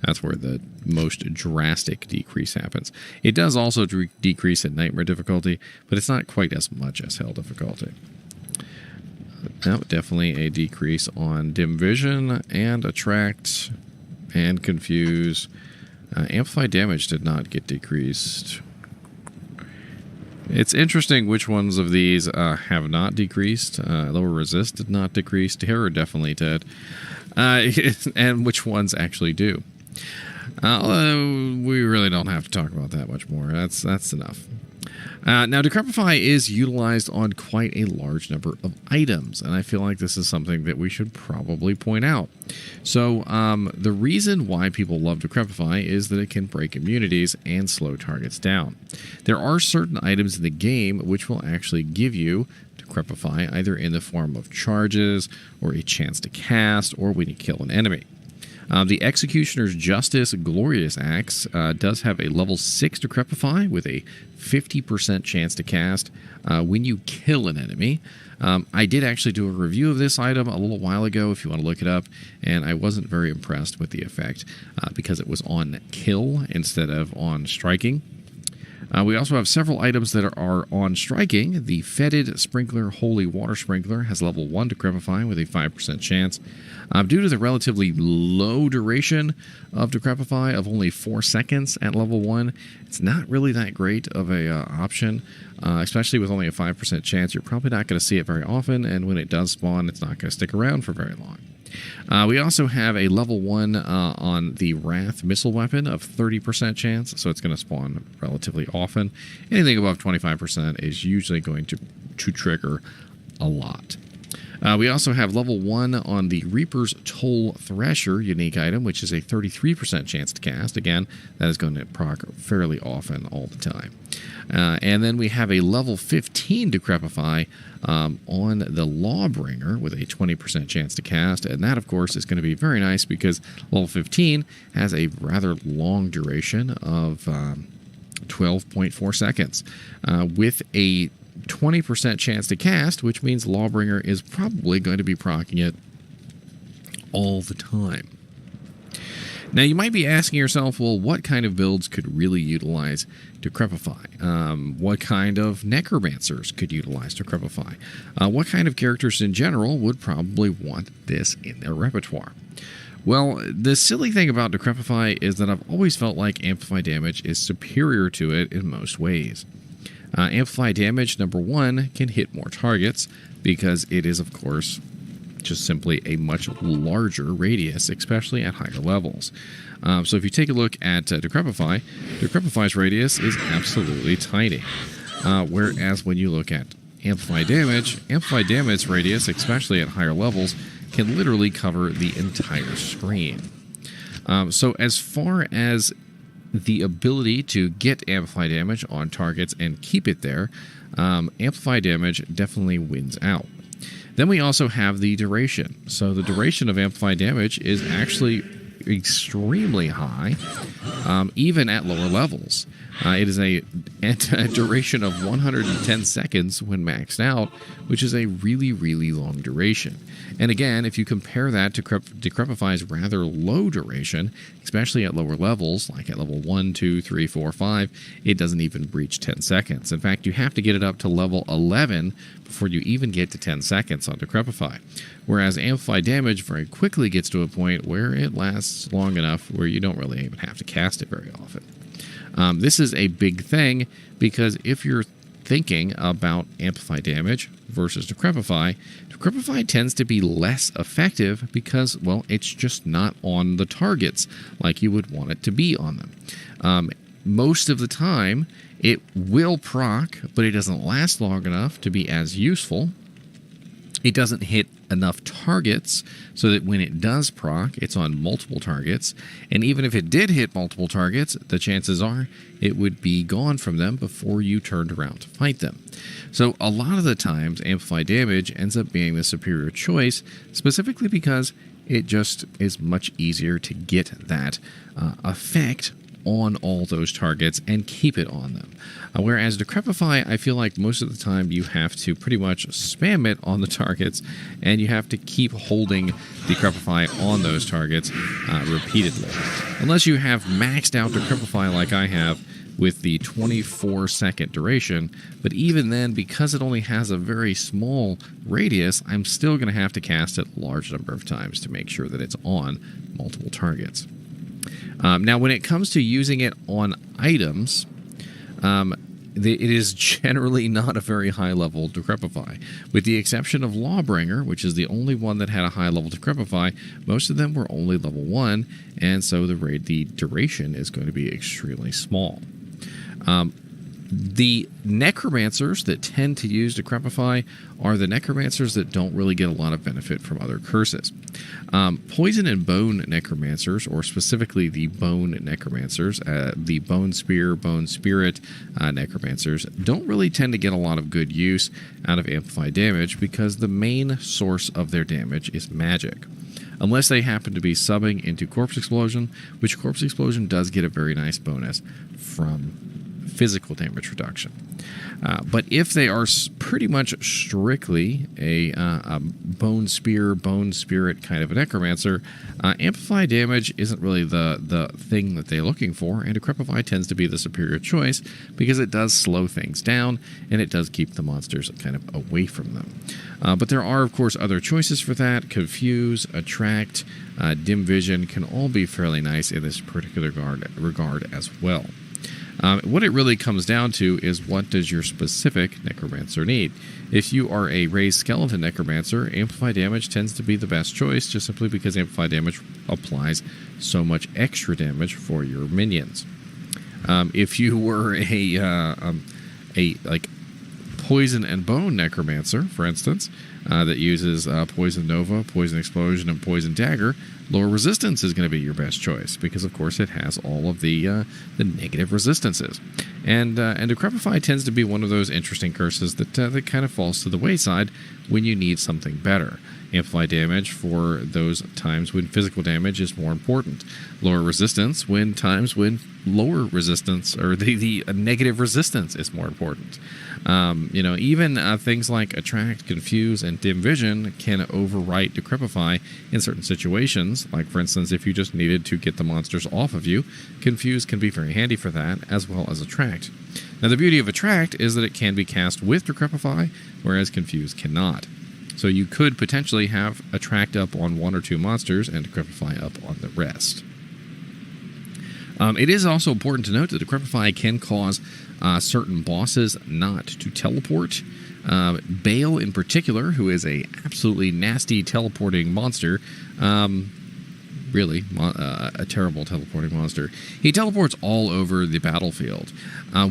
That's where the most drastic decrease happens. It does also decrease in Nightmare difficulty, but it's not quite as much as Hell difficulty. No, definitely a decrease on Dim Vision and Attract and Confuse. Amplified damage did not get decreased. It's interesting which ones of these have not decreased. Lower Resist did not decrease. Terror definitely did. And which ones actually do. We really don't have to talk about that much more. That's enough. Now, Decrepify is utilized on quite a large number of items, and I feel like this is something that we should probably point out. So, the reason why people love Decrepify is that it can break immunities and slow targets down. There are certain items in the game which will actually give you Decrepify, either in the form of charges, or a chance to cast, or when you kill an enemy. The Executioner's Justice Glorious Axe does have a level 6 Decrepify with a 50% chance to cast when you kill an enemy. I did actually do a review of this item a little while ago, if you want to look it up, and I wasn't very impressed with the effect because it was on kill instead of on striking. We also have several items that are on striking. The Fetid Sprinkler Holy Water Sprinkler has level 1 Decrepify with a 5% chance. Due to the relatively low duration of Decrepify of only 4 seconds at level 1, it's not really that great of a option, especially with only a 5% chance. You're probably not going to see it very often, and when it does spawn, it's not going to stick around for very long. We also have a level 1 on the Wrath missile weapon of 30% chance, so it's going to spawn relatively often. Anything above 25% is usually going to trigger a lot. We also have level 1 on the Reaper's Toll Thresher unique item, which is a 33% chance to cast. Again, that is going to proc fairly often all the time. And then we have a level 15 Decrepify on the Lawbringer with a 20% chance to cast. And that, of course, is going to be very nice because level 15 has a rather long duration of 12.4 seconds. With a 20% chance to cast, which means Lawbringer is probably going to be proccing it all the time. Now, you might be asking yourself, well, what kind of builds could really utilize Decrepify? What kind of necromancers could utilize Decrepify? What kind of characters in general would probably want this in their repertoire? Well, the silly thing about Decrepify is that I've always felt like Amplify Damage is superior to it in most ways. Amplify Damage, number 1, can hit more targets because it is, of course, just simply a much larger radius, especially at higher levels. So if you take a look at Decrepify, Decrepify's radius is absolutely tiny. Whereas when you look at Amplify Damage radius, especially at higher levels, can literally cover the entire screen. So as far as the ability to get Amplify Damage on targets and keep it there, Amplify Damage definitely wins out. Then we also have the duration. So the duration of Amplify Damage is actually extremely high, even at lower levels. It is a duration of 110 seconds when maxed out, which is a really, really long duration. And again, if you compare that to Decrepify's rather low duration, especially at lower levels, like at level 1, 2, 3, 4, 5, it doesn't even reach 10 seconds. In fact, you have to get it up to level 11 before you even get to 10 seconds on Decrepify. Whereas Amplify Damage very quickly gets to a point where it lasts long enough where you don't really even have to cast it very often. This is a big thing because if you're thinking about Amplify Damage versus Decrepify, Decrepify tends to be less effective because, well, it's just not on the targets like you would want it to be on them. Most of the time, it will proc, but it doesn't last long enough to be as useful. It doesn't hit enough targets so that when it does proc, it's on multiple targets. And even if it did hit multiple targets, the chances are it would be gone from them before you turned around to fight them. So a lot of the times, Amplify Damage ends up being the superior choice, specifically because it just is much easier to get that effect on all those targets and keep it on them. Whereas Decrepify, I feel like most of the time you have to pretty much spam it on the targets, and you have to keep holding Decrepify on those targets repeatedly. Unless you have maxed out Decrepify like I have with the 24-second duration, but even then, because it only has a very small radius, I'm still going to have to cast it a large number of times to make sure that it's on multiple targets. Now, when it comes to using it on items, it is generally not a very high level Decrepify. With the exception of Lawbringer, which is the only one that had a high level Decrepify, most of them were only level 1, and so the duration is going to be extremely small. The necromancers that tend to use Decrepify are the necromancers that don't really get a lot of benefit from other curses. Poison and bone necromancers, or specifically the bone necromancers, the bone spear, bone spirit necromancers, don't really tend to get a lot of good use out of Amplify Damage because the main source of their damage is magic. Unless they happen to be subbing into Corpse Explosion, which Corpse Explosion does get a very nice bonus from physical damage reduction. But if they are pretty much strictly a bone spear, bone spirit kind of a necromancer, Amplify Damage isn't really the thing that they're looking for, and Decrepify tends to be the superior choice because it does slow things down and it does keep the monsters kind of away from them. But there are, of course, other choices for that. Confuse, Attract, Dim Vision can all be fairly nice in this particular regard as well. What it really comes down to is what does your specific necromancer need. If you are a raised skeleton necromancer, Amplify Damage tends to be the best choice just simply because Amplify Damage applies so much extra damage for your minions. If you were a poison and bone necromancer, for instance, that uses Poison Nova, Poison Explosion, and Poison Dagger, lower resistance is going to be your best choice because, of course, it has all of the negative resistances. And Decrepify tends to be one of those interesting curses that kind of falls to the wayside when you need something better. Amplify damage for those times when physical damage is more important. Lower resistance when times when lower resistance or the negative resistance is more important. Even things like Attract, Confuse, and Dim Vision can overwrite Decrepify in certain situations. Like, for instance, if you just needed to get the monsters off of you, Confuse can be very handy for that, as well as Attract. Now, the beauty of Attract is that it can be cast with Decrepify, whereas Confuse cannot. So you could potentially have Attract up on one or two monsters and Decrepify up on the rest. It is also important to note that Decrepify can cause certain bosses not to teleport. Bale, in particular, who is a absolutely nasty teleporting monster, a terrible teleporting monster. He teleports all over the battlefield.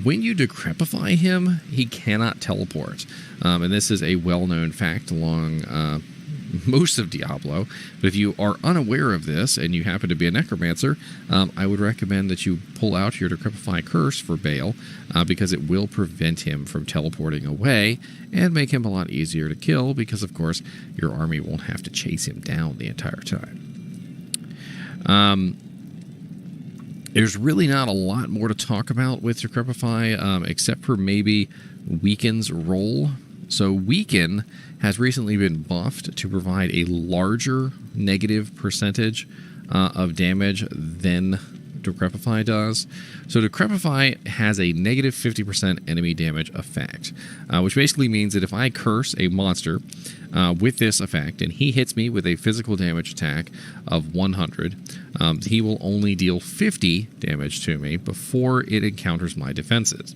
When you Decrepify him, he cannot teleport. And this is a well-known fact along most of Diablo. But if you are unaware of this and you happen to be a necromancer, I would recommend that you pull out your Decrepify curse for Bale because it will prevent him from teleporting away and make him a lot easier to kill because, of course, your army won't have to chase him down the entire time. There's really not a lot more to talk about with Decrepify, except for maybe Weaken's role. So Weaken has recently been buffed to provide a larger negative percentage of damage than Decrepify does. So Decrepify has a negative 50% enemy damage effect, which basically means that if I curse a monster with this effect and he hits me with a physical damage attack of 100, he will only deal 50 damage to me before it encounters my defenses.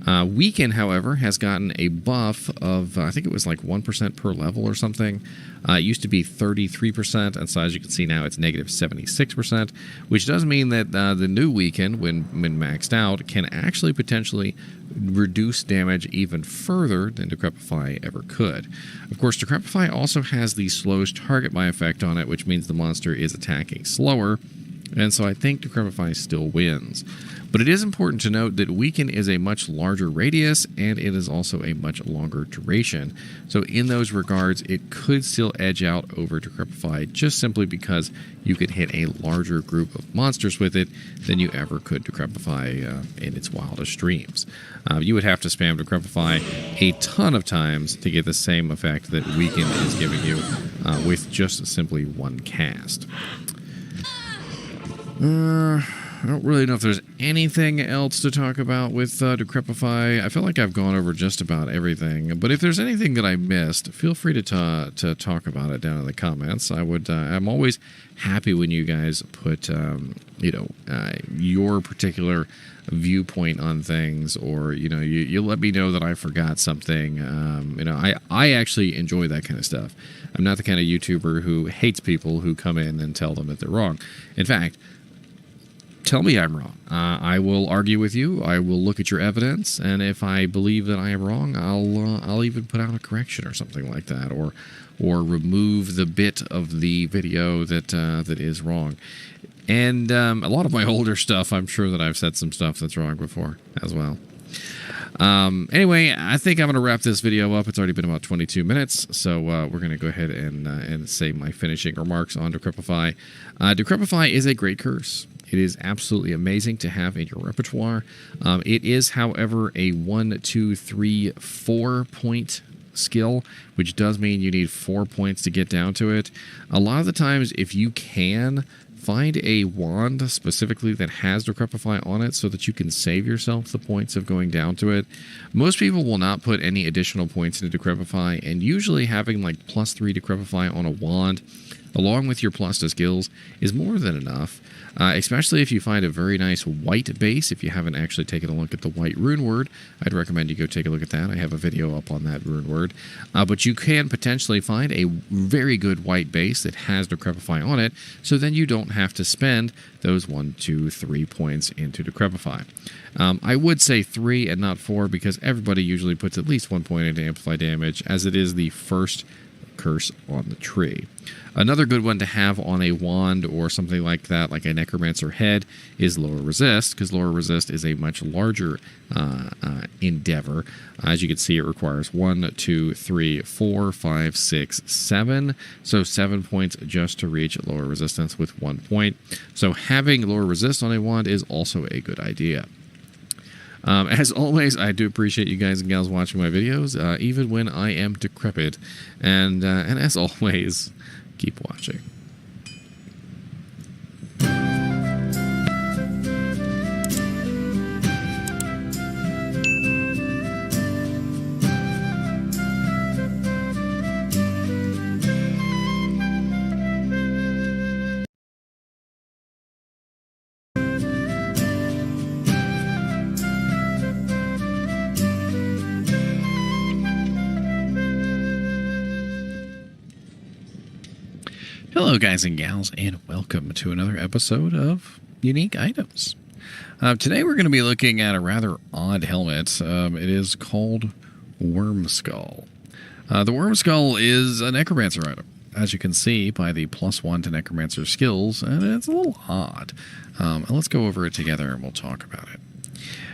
Weaken, however, has gotten a buff of, I think it was like 1% per level or something. It used to be 33%, and so as you can see now, it's negative 76%, which does mean that the new Weaken, when maxed out, can actually potentially reduce damage even further than Decrepify ever could. Of course, Decrepify also has the slowest target by effect on it, which means the monster is attacking slower, and so I think Decrepify still wins. But it is important to note that Weaken is a much larger radius, and it is also a much longer duration. So in those regards, it could still edge out over Decrepify just simply because you could hit a larger group of monsters with it than you ever could Decrepify in its wildest dreams. You would have to spam Decrepify a ton of times to get the same effect that Weaken is giving you with just simply one cast. I don't really know if there's anything else to talk about with Decrepify. I feel like I've gone over just about everything. But if there's anything that I missed, feel free to talk about it down in the comments. I'm always happy when you guys put your particular viewpoint on things, or you let me know that I forgot something. I actually enjoy that kind of stuff. I'm not the kind of YouTuber who hates people who come in and tell them that they're wrong. In fact, tell me I'm wrong. I will argue with you. I will look at your evidence, and if I believe that I am wrong, I'll even put out a correction or something like that, or remove the bit of the video that is wrong. And a lot of my older stuff, I'm sure that I've said some stuff that's wrong before as well. Anyway, I think I'm going to wrap this video up. It's already been about 22 minutes, so we're going to go ahead and say my finishing remarks on Decrepify. Decrepify is a great curse. It is absolutely amazing to have in your repertoire. It is, however, a 1, 2, 3, 4 point skill, which does mean you need 4 points to get down to it. A lot of the times, if you can, find a wand specifically that has Decrepify on it so that you can save yourself the points of going down to it. Most people will not put any additional points into Decrepify, and usually having like +3 Decrepify on a wand along with your plus to skills is more than enough, especially if you find a very nice white base. If you haven't actually taken a look at the white rune word, I'd recommend you go take a look at that. I have a video up on that rune word. But you can potentially find a very good white base that has Decrepify on it, so then you don't have to spend those 1, 2, 3 points into Decrepify. I would say 3 and not 4 because everybody usually puts at least 1 point into Amplify damage, as it is the first curse on the tree. Another good one to have on a wand or something like that, like a necromancer head, is lower resist, because lower resist is a much larger endeavor. As you can see, it requires 1, 2, 3, 4, 5, 6, 7. So 7 points just to reach lower resistance with 1 point. So having lower resist on a wand is also a good idea. As always, I do appreciate you guys and gals watching my videos, even when I am decrepit. And as always, keep watching. Hello guys and gals, and welcome to another episode of Unique Items. Today we're going to be looking at a rather odd helmet. It is called Worm Skull. The Worm Skull is a necromancer item, as you can see by the +1 to necromancer skills, and it's a little odd. Let's go over it together and we'll talk about it.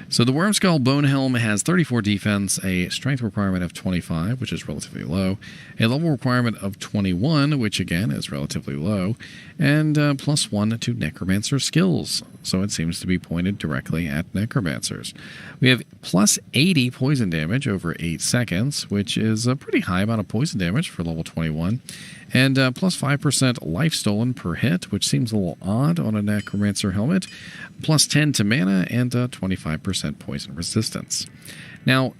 So the Worm Skull Bone Helm has 34 defense, a strength requirement of 25, which is relatively low, a level requirement of 21, which again is relatively low, and +1 to necromancer skills. So it seems to be pointed directly at necromancers. We have +80 poison damage over 8 seconds, which is a pretty high amount of poison damage for level 21, and +5% life stolen per hit, which seems a little odd on a necromancer helmet, +10 to mana, and 25% poison resistance. Now,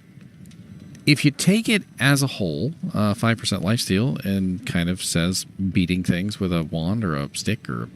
if you take it as a whole, 5% lifesteal, and kind of says beating things with a wand or a stick or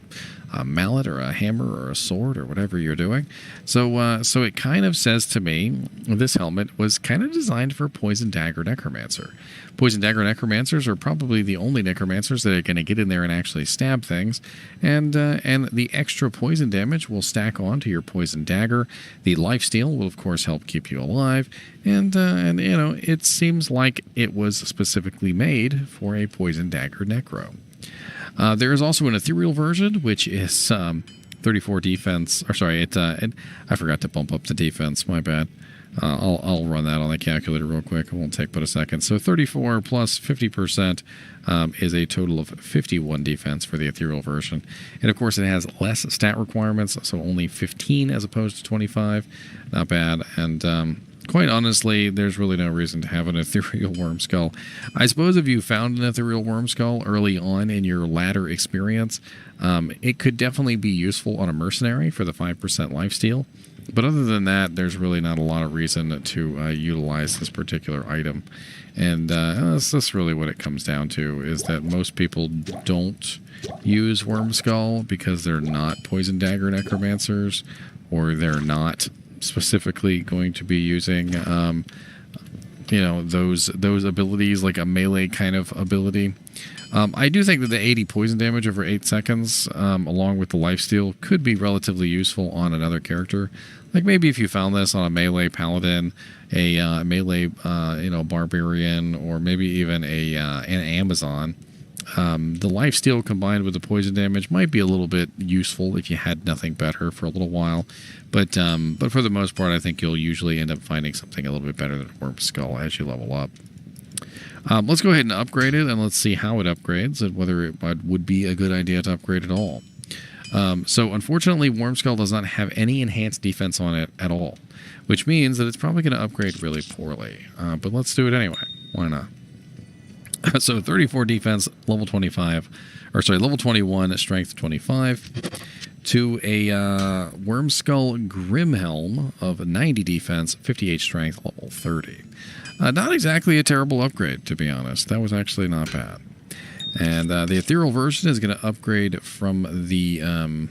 a mallet or a hammer or a sword or whatever you're doing. So it kind of says to me this helmet was kind of designed for Poison Dagger Necromancer. Poison Dagger Necromancers are probably the only necromancers that are going to get in there and actually stab things, and the extra poison damage will stack onto your Poison Dagger. The lifesteal will of course help keep you alive, and you know, it seems like it was specifically made for a Poison Dagger Necro. There is also an ethereal version, which is 34 defense. Or sorry, I forgot to bump up the defense. My bad. I'll run that on the calculator real quick. It won't take but a second. So 34 plus 50% is a total of 51 defense for the ethereal version. And of course, it has less stat requirements, so only 15 as opposed to 25. Not bad. And quite honestly, there's really no reason to have an ethereal worm skull. I suppose if you found an ethereal worm skull early on in your ladder experience, it could definitely be useful on a mercenary for the 5% lifesteal. But other than that, there's really not a lot of reason to utilize this particular item. And that's really what it comes down to, is that most people don't use Worm Skull because they're not Poison Dagger Necromancers, or they're not specifically going to be using you know, those abilities, like a melee kind of ability. I do think that the 80 poison damage over 8 seconds, along with the lifesteal, could be relatively useful on another character. Like maybe if you found this on a melee paladin, a melee you know, barbarian, or maybe even an Amazon. The lifesteal combined with the poison damage might be a little bit useful if you had nothing better for a little while, but for the most part, I think you'll usually end up finding something a little bit better than Worm Skull as you level up. Let's go ahead and upgrade it, and let's see how it upgrades and whether it would be a good idea to upgrade at all. So unfortunately, Worm Skull does not have any enhanced defense on it at all, which means that it's probably going to upgrade really poorly. But let's do it anyway. Why not? So 34 defense, level 25, or sorry, level 21, strength 25, to a Worm Skull Grim Helm of 90 defense, 58 strength, level 30. Not exactly a terrible upgrade, to be honest. That was actually not bad. And the ethereal version is going to upgrade from the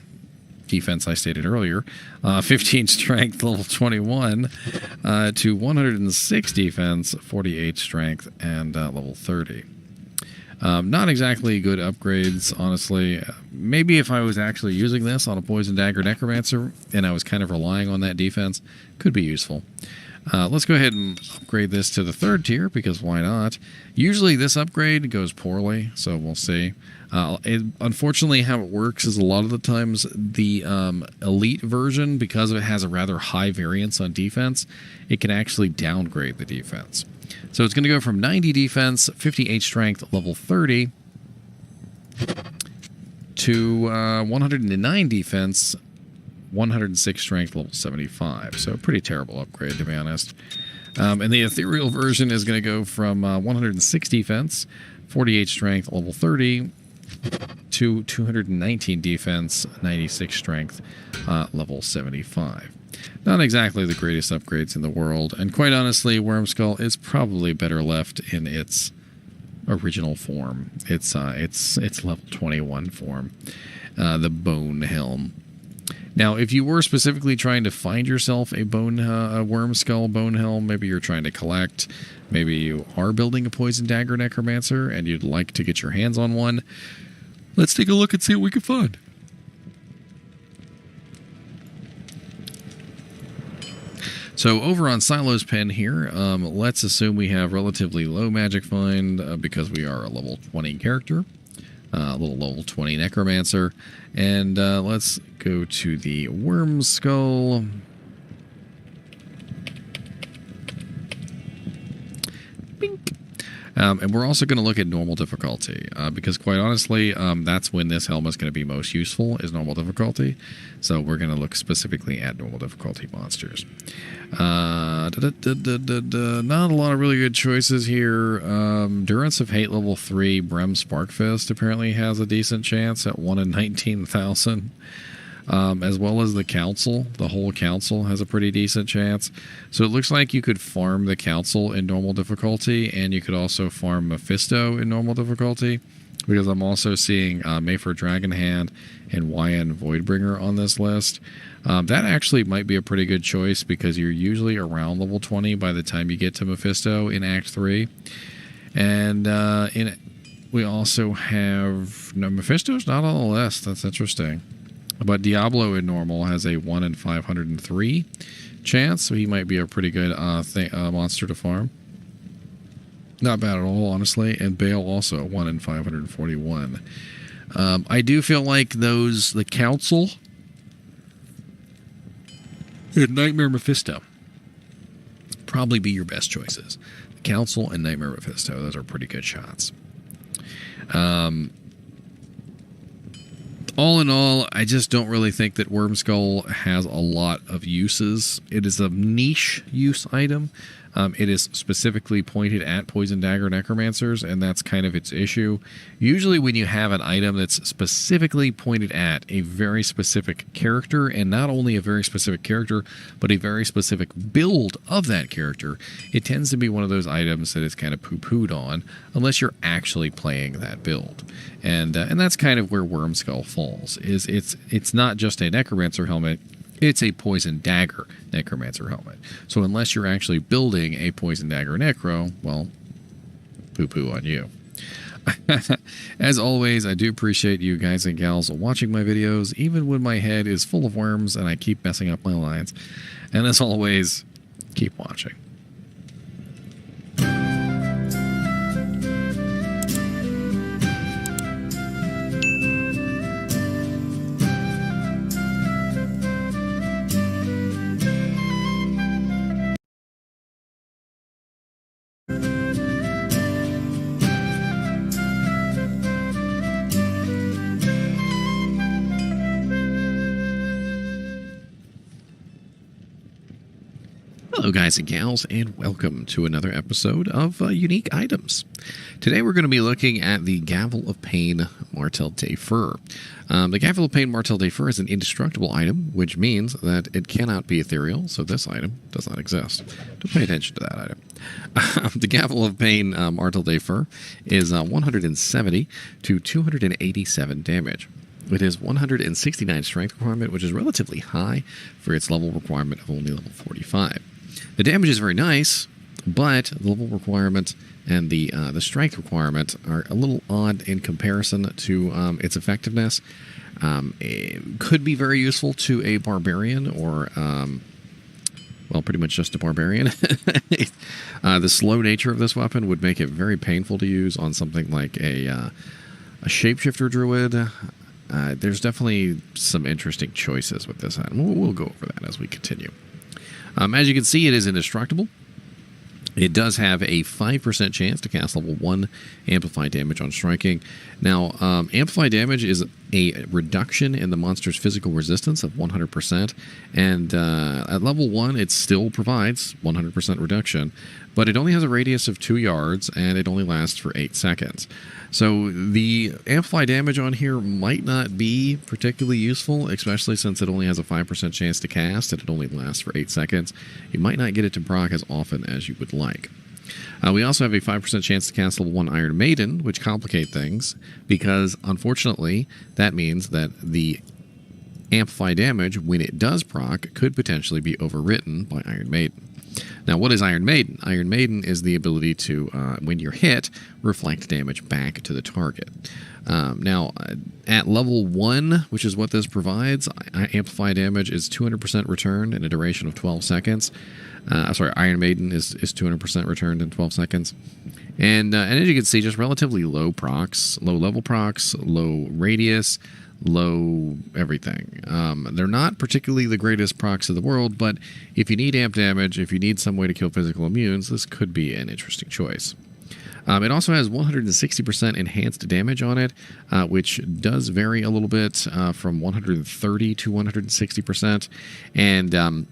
defense I stated earlier, 15 strength, level 21, to 106 defense, 48 strength, and level 30. Not exactly good upgrades, honestly. Maybe if I was actually using this on a Poison Dagger Necromancer and I was kind of relying on that defense, could be useful. Let's go ahead and upgrade this to the 3rd tier, because why not? Usually this upgrade goes poorly, so we'll see. Unfortunately, how it works is a lot of the times the elite version, because it has a rather high variance on defense, it can actually downgrade the defense. So it's going to go from 90 defense, 58 strength, level 30, to 109 defense, 106 strength, level 75. So a pretty terrible upgrade, to be honest. And the ethereal version is going to go from 106 defense, 48 strength, level 30, to 219 defense, 96 strength, level 75. Not exactly the greatest upgrades in the world, and quite honestly, Wormskull is probably better left in its original form. It's level 21 form, the Bone Helm. Now, if you were specifically trying to find yourself a Wormskull Bone Helm, maybe you're trying to collect, maybe you are building a Poison Dagger Necromancer and you'd like to get your hands on one, let's take a look and see what we can find. So over on Silo's Pen here, let's assume we have relatively low magic find because we are a level 20 character, a little level 20 necromancer, and let's go to the Wormskull. Bink. And we're also going to look at normal difficulty because quite honestly, that's when this helmet is going to be most useful, is normal difficulty. So we're going to look specifically at normal difficulty monsters. Not a lot of really good choices here. Durance of Hate level 3, Brem Sparkfist apparently has a decent chance at 1 in 19,000. As well as the council. The whole council has a pretty decent chance. So it looks like you could farm the council in normal difficulty, and you could also farm Mephisto in normal difficulty, because I'm also seeing Mayfair Dragonhand and YN Voidbringer on this list. That actually might be a pretty good choice, because you're usually around level 20 by the time you get to Mephisto in Act 3. And we also have... No, Mephisto's not on the list. That's interesting. But Diablo in normal has a 1 in 503 chance, so he might be a pretty good monster to farm. Not bad at all, honestly. And Bale also 1 in 541. I do feel like the Council and Nightmare Mephisto probably be your best choices. The Council and Nightmare Mephisto, those are pretty good shots. All in all, I just don't really think that Wormskull has a lot of uses. It is a niche use item. It is specifically pointed at Poison Dagger Necromancers, and that's kind of its issue. Usually when you have an item that's specifically pointed at a very specific character, and not only a very specific character, but a very specific build of that character, it tends to be one of those items that is kind of poo-pooed on, unless you're actually playing that build. And that's kind of where Wormskull falls. It's not just a Necromancer helmet, it's a Poison Dagger Necromancer helmet. So unless you're actually building a Poison Dagger Necro, well, poo-poo on you. As always, I do appreciate you guys and gals watching my videos, even when my head is full of worms and I keep messing up my lines. And as always, keep watching. Hello guys and gals, and welcome to another episode of Unique Items. Today we're going to be looking at the Gavel of Pain Martel de Fer. The Gavel of Pain Martel de Fer is an indestructible item, which means that it cannot be ethereal, so this item does not exist. Don't pay attention to that item. The Gavel of Pain Martel de Fer is 170 to 287 damage. It is 169 strength requirement, which is relatively high for its level requirement of only level 45. The damage is very nice, but the level requirement and the strength requirement are a little odd in comparison to its effectiveness. It could be very useful to a barbarian or well, pretty much just a barbarian. The slow nature of this weapon would make it very painful to use on something like a shapeshifter druid. There's definitely some interesting choices with this item. We'll go over that as we continue. As you can see, it is indestructible. It does have a 5% chance to cast level 1 Amplify damage on striking. Now, Amplify damage is a reduction in the monster's physical resistance of 100%, and at level 1 it still provides 100% reduction, but it only has a radius of 2 yards, and it only lasts for 8 seconds. So the Amplify damage on here might not be particularly useful, especially since it only has a 5% chance to cast, and it only lasts for 8 seconds. You might not get it to proc as often as you would like. We also have a 5% chance to cast level 1 Iron Maiden, which complicate things, because unfortunately that means that the Amplify damage, when it does proc, could potentially be overwritten by Iron Maiden. Now, what is Iron Maiden? Iron Maiden is the ability to, when you're hit, reflect damage back to the target. Now, at level 1, which is what this provides, Amplify damage is 200% returned in a duration of 12 seconds. Iron Maiden is 200% returned in 12 seconds. And as you can see, just relatively low procs, low level procs, low radius, low everything. They're not particularly the greatest procs in the world, but if you need amp damage, if you need some way to kill physical immunes, this could be an interesting choice. It also has 160% enhanced damage on it, which does vary a little bit from 130 to 160%. And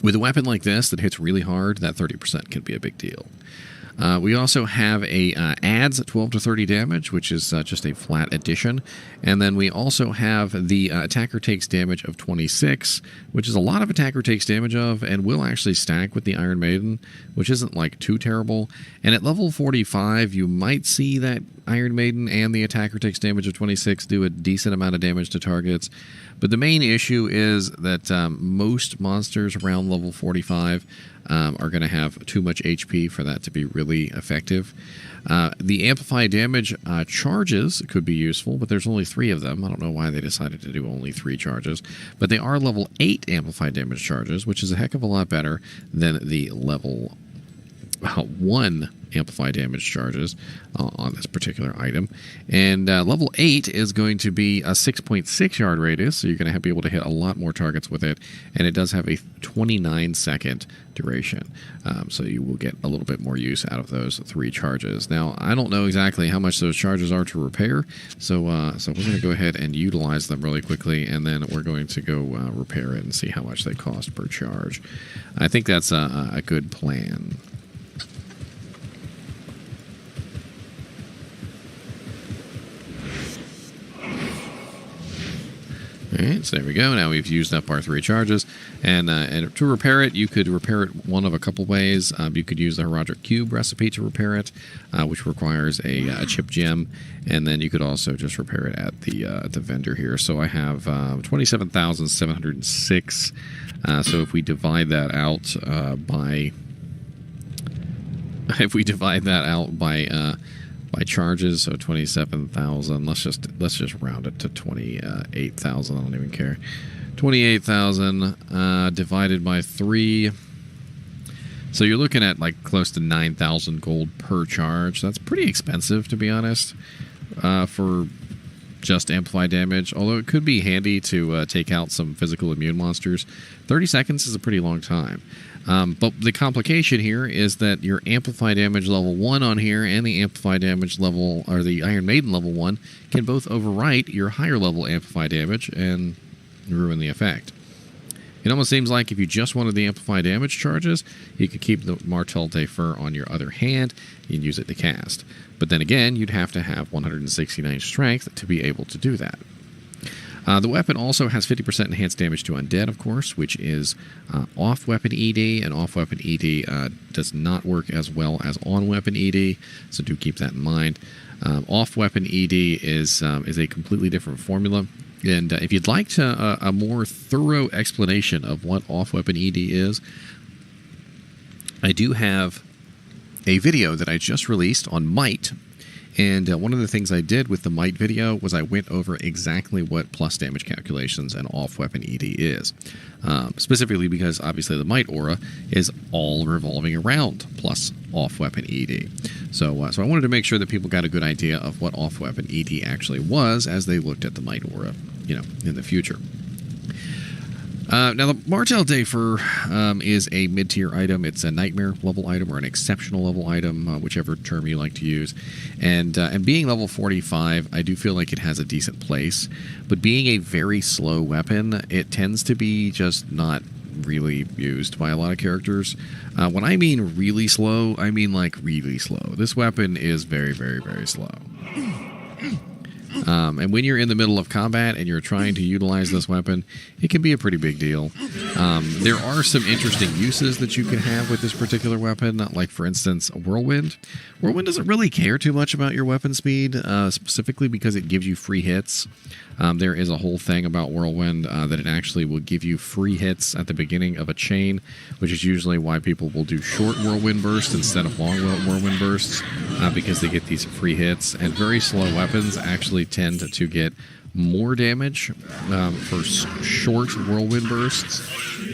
with a weapon like this that hits really hard, that 30% can be a big deal. We also have a adds 12 to 30 damage, which is just a flat addition. And then we also have the attacker takes damage of 26, which is a lot of attacker takes damage of, and will actually stack with the Iron Maiden, which isn't like too terrible. And at level 45, you might see that Iron Maiden and the attacker takes damage of 26 do a decent amount of damage to targets. But the main issue is that most monsters around level 45 are going to have too much HP for that to be really effective. The Amplify damage charges could be useful, but there's only 3 of them. I don't know why they decided to do only 3 charges. But they are level 8 Amplify damage charges, which is a heck of a lot better than the level 1 Amplify damage charges on this particular item. And level 8 is going to be a 6.6 yard radius, so you're going to be able to hit a lot more targets with it, and it does have a 29-second duration, so you will get a little bit more use out of those 3 charges. Now, I don't know exactly how much those charges are to repair, so we're going to go ahead and utilize them really quickly, and then we're going to go repair it and see how much they cost per charge. I think that's a good plan. Alright, so there we go. Now we've used up our 3 charges. And to repair it, you could repair it one of a couple ways. You could use the Herodric Cube recipe to repair it, which requires a chip gem. And then you could also just repair it at the vendor here. So I have 27,706. So if we divide that out by... by charges, so 27,000. Let's just round it to 28,000. I don't even care. 28,000 divided by 3. So you're looking at like close to 9,000 gold per charge. That's pretty expensive, to be honest, for just amplify damage. Although it could be handy to take out some physical immune monsters. 30 seconds is a pretty long time. But the complication here is that your Amplify damage level 1 on here and the Amplify damage level, or the Iron Maiden level 1, can both overwrite your higher level Amplify damage and ruin the effect. It almost seems like if you just wanted the Amplify damage charges, you could keep the Martel de Fer on your other hand and use it to cast. But then again, you'd have to have 169 strength to be able to do that. The weapon also has 50% enhanced damage to undead, of course, which is off-weapon ED, and off-weapon ED does not work as well as on-weapon ED, so do keep that in mind. Off-weapon ED is a completely different formula, and if you'd like a more thorough explanation of what off-weapon ED is, I do have a video that I just released on Might, And one of the things I did with the might video was I went over exactly what plus damage calculations and off-weapon ED is. Specifically because obviously the might aura is all revolving around plus off-weapon ED. So I wanted to make sure that people got a good idea of what off-weapon ED actually was as they looked at the might aura, in the future. Now, the Martel Dafer is a mid-tier item. It's a nightmare level item or an exceptional level item, whichever term you like to use. And being level 45, I do feel like it has a decent place. But being a very slow weapon, it tends to be just not really used by a lot of characters. When I mean really slow, I mean like really slow. This weapon is very, very, very slow. And when you're in the middle of combat and you're trying to utilize this weapon, it can be a pretty big deal. There are some interesting uses that you can have with this particular weapon, like, for instance, a Whirlwind. Whirlwind doesn't really care too much about your weapon speed, specifically because it gives you free hits. There is a whole thing about Whirlwind that it actually will give you free hits at the beginning of a chain, which is usually why people will do short Whirlwind bursts instead of long Whirlwind bursts, because they get these free hits. And very slow weapons actually tend to get more damage for short Whirlwind bursts.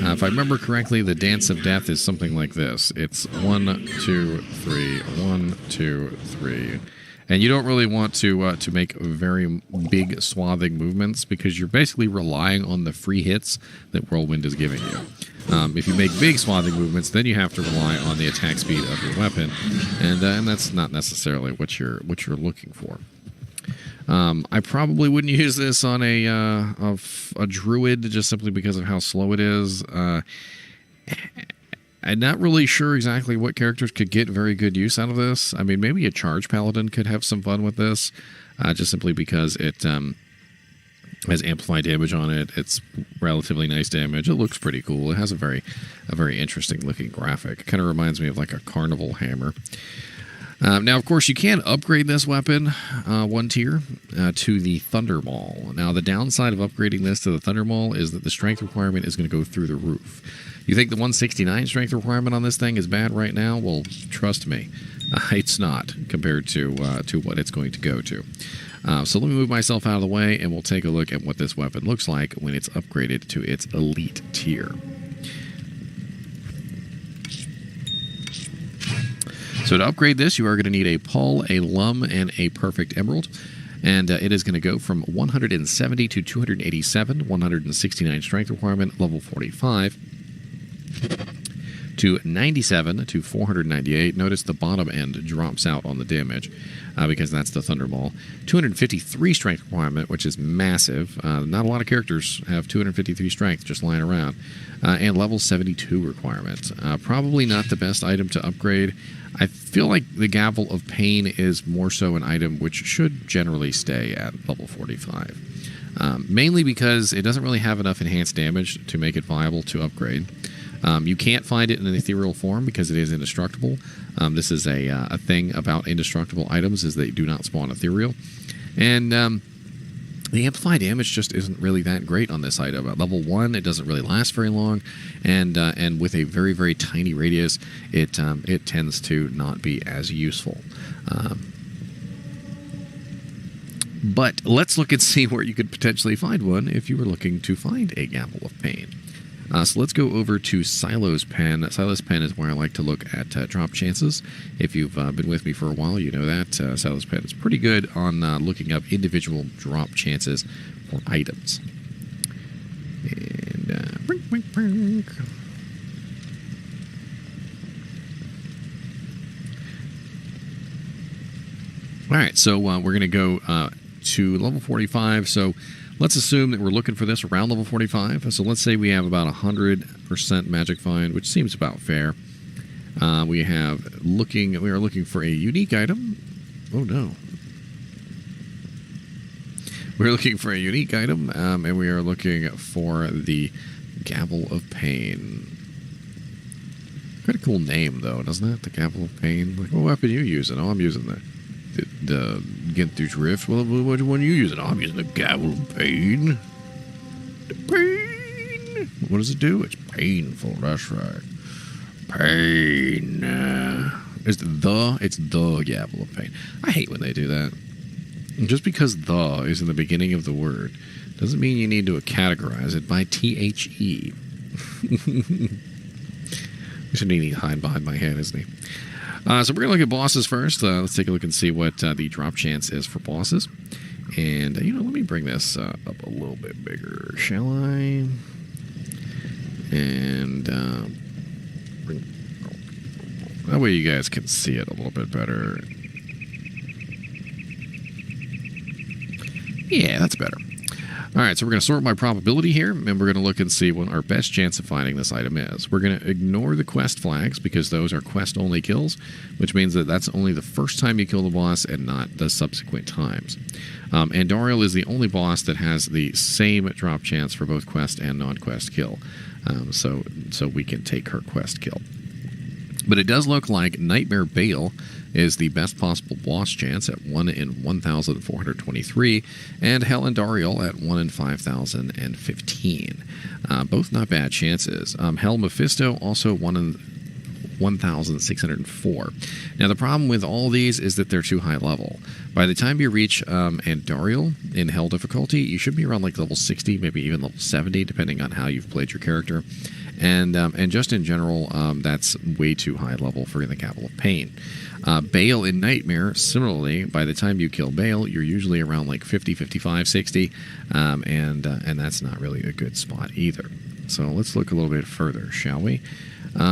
If I remember correctly, the Dance of Death is something like this. It's 1, 2, 3, 1, 2, 3. And you don't really want to make very big swathing movements because you're basically relying on the free hits that Whirlwind is giving you. If you make big swathing movements, then you have to rely on the attack speed of your weapon, and that's not necessarily what you're looking for. I probably wouldn't use this on a druid just simply because of how slow it is. I'm not really sure exactly what characters could get very good use out of this. I mean, maybe a charge paladin could have some fun with this, just simply because it has amplified damage on it. It's relatively nice damage. It looks pretty cool. It has a very interesting looking graphic. It kind of reminds me of like a carnival hammer. Now, of course, you can upgrade this weapon one tier to the Thunder Maul. Now, the downside of upgrading this to the Thunder Maul is that the strength requirement is going to go through the roof. You think the 169 strength requirement on this thing is bad right now? Well, trust me, it's not compared to what it's going to go to. So let me move myself out of the way, and we'll take a look at what this weapon looks like when it's upgraded to its elite tier. So to upgrade this, you are going to need a Pull, a Lum, and a Perfect Emerald. And it is going to go from 170 to 287, 169 strength requirement, level 45, to 97 to 498. Notice the bottom end drops out on the damage because that's the Thunder Maul. 253 strength requirement, which is massive. Not a lot of characters have 253 strength just lying around. And level 72 requirement. Probably not the best item to upgrade. I feel like the Gavel of Pain is more so an item which should generally stay at level 45. Mainly because it doesn't really have enough enhanced damage to make it viable to upgrade. You can't find it in an ethereal form because it is indestructible. This is a thing about indestructible items, is they do not spawn ethereal. And the amplified damage just isn't really that great on this item. At level 1, it doesn't really last very long, and with a very, very tiny radius, it tends to not be as useful. But let's look and see where you could potentially find one if you were looking to find a Gavel of Pain. So let's go over to Silo's Pen. Silo's Pen is where I like to look at drop chances. If you've been with me for a while, you know that. Silo's Pen is pretty good on looking up individual drop chances for items. And brink, brink, brink. All right, so we're going to go to level 45. So let's assume that we're looking for this around level 45. So let's say we have about 100% magic find, which seems about fair. We are looking for a unique item. Oh no. We're looking for a unique item, and we are looking for the Gavel of Pain. Quite a cool name, though, doesn't it? The Gavel of Pain. Like, what weapon are you using? Oh, I'm using the get through drift. Well, which one are you using? Oh, I'm using the Gavel of Pain. The pain. What does it do? It's painful. That's right. Pain. It's the Gavel of Pain. I hate when they do that. Just because the is in the beginning of the word doesn't mean you need to categorize it by THE. Should NiNi hide behind my head, isn't he? So we're going to look at bosses first. Let's take a look and see what the drop chance is for bosses. And, let me bring this up a little bit bigger, shall I? And that way you guys can see it a little bit better. Yeah, that's better. All right, so we're going to sort by probability here, and we're going to look and see what our best chance of finding this item is. We're going to ignore the quest flags because those are quest-only kills, which means that that's only the first time you kill the boss and not the subsequent times. Andariel is the only boss that has the same drop chance for both quest and non-quest kill, so we can take her quest kill. But it does look like Nightmare Bale is the best possible boss chance at 1 in 1,423, and Hell Andariel at 1 in 5,015. Both not bad chances. Hell Mephisto also 1 in 1,604. Now, the problem with all these is that they're too high level. By the time you reach Andariel in Hell difficulty, you should be around like level 60, maybe even level 70, depending on how you've played your character. And just in general, that's way too high level for the Gavel of Pain. Bale in Nightmare, similarly, by the time you kill Bale, you're usually around like 50, 55, 60, and that's not really a good spot either. So let's look a little bit further, shall we?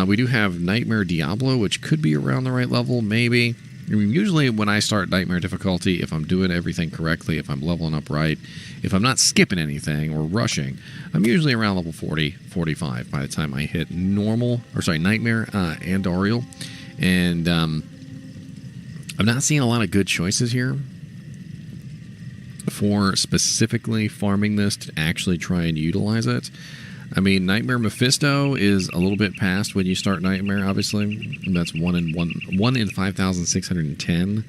We do have Nightmare Diablo, which could be around the right level, maybe. I mean, usually when I start Nightmare difficulty, if I'm doing everything correctly, if I'm leveling up right, if I'm not skipping anything or rushing, I'm usually around level 40, 45 by the time I hit Nightmare Andariel. And I'm not seeing a lot of good choices here for specifically farming this to actually try and utilize it. I mean, Nightmare Mephisto is a little bit past when you start Nightmare, obviously. That's 1 in 5,610.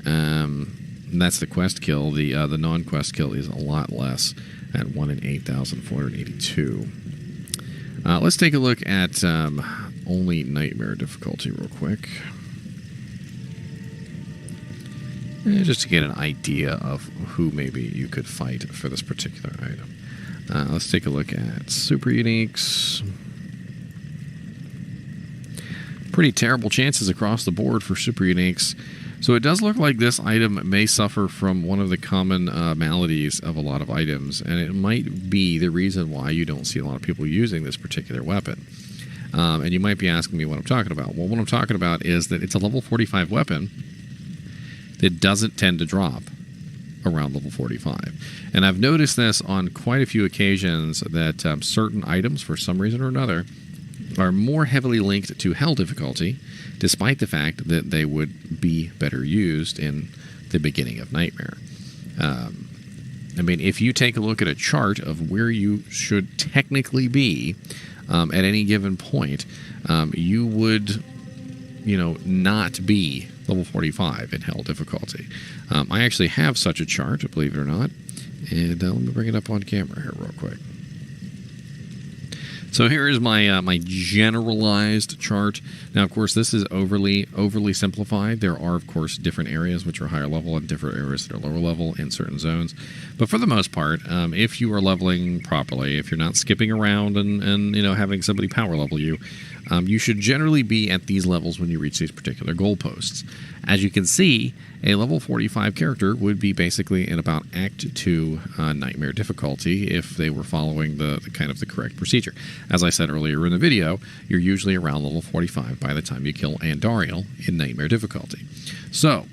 And that's the quest kill. The non-quest kill is a lot less at 1 in 8,482. Let's take a look at only Nightmare difficulty real quick. Just to get an idea of who maybe you could fight for this particular item. Let's take a look at super uniques. Pretty terrible chances across the board for super uniques. So it does look like this item may suffer from one of the common maladies of a lot of items, and it might be the reason why you don't see a lot of people using this particular weapon. And you might be asking me what I'm talking about. Well, what I'm talking about is that it's a level 45 weapon that doesn't tend to drop around level 45. And I've noticed this on quite a few occasions that certain items, for some reason or another, are more heavily linked to Hell difficulty, despite the fact that they would be better used in the beginning of Nightmare. I mean, if you take a look at a chart of where you should technically be at any given point, you would, not be level 45 in Hell difficulty. I actually have such a chart, believe it or not, and let me bring it up on camera here real quick. So here is my my generalized chart. Now, of course, this is overly simplified. There are, of course, different areas which are higher level and different areas that are lower level in certain zones. But for the most part, if you are leveling properly, if you're not skipping around and having somebody power level you, you should generally be at these levels when you reach these particular goalposts. As you can see, a level 45 character would be basically in about Act 2 Nightmare difficulty if they were following the kind of the correct procedure. As I said earlier in the video, you're usually around level 45 by the time you kill Andariel in Nightmare difficulty. So,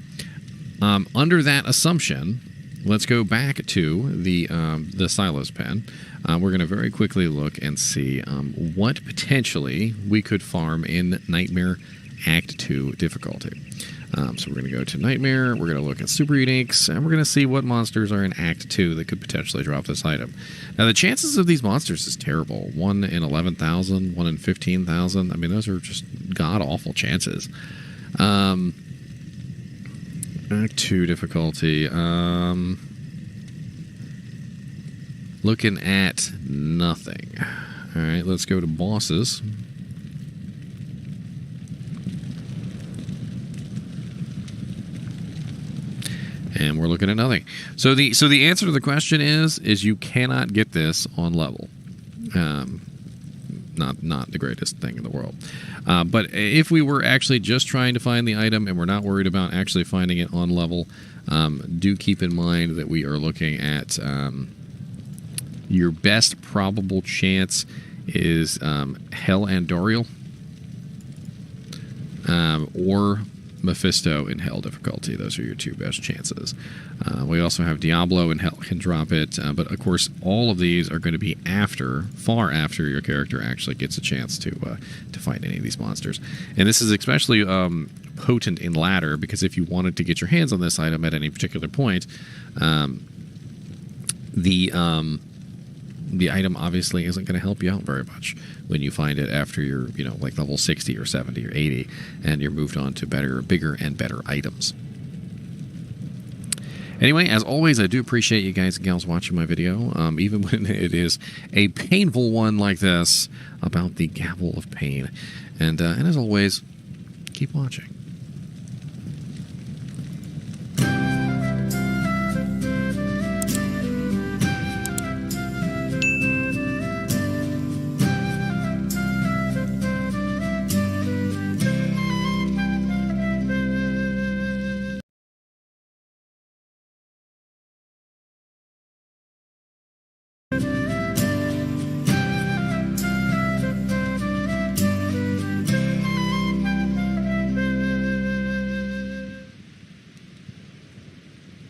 under that assumption, let's go back to the Silos pen. We're going to very quickly look and see what potentially we could farm in Nightmare Act 2 difficulty. So we're going to go to Nightmare, we're going to look at Super Uniques, and we're going to see what monsters are in Act 2 that could potentially drop this item. Now, the chances of these monsters is terrible. 1 in 11,000, 1 in 15,000. I mean, those are just god-awful chances. Act 2 difficulty. Looking at nothing. All right, let's go to bosses. And we're looking at nothing. So the answer to the question is you cannot get this on level. Not the greatest thing in the world. But if we were actually just trying to find the item and we're not worried about actually finding it on level, do keep in mind that we are looking at your best probable chance is Hell Andorial or Mephisto in Hell difficulty. Those are your two best chances. We also have Diablo in Hell can drop it, but of course all of these are going to be far after your character actually gets a chance to fight any of these monsters. And this is especially potent in ladder, because if you wanted to get your hands on this item at any particular point, the item obviously isn't going to help you out very much when you find it after you're, like level 60 or 70 or 80, and you're moved on to bigger and better items. Anyway, as always, I do appreciate you guys and gals watching my video, even when it is a painful one like this about the Gavel of Pain. And as always, keep watching.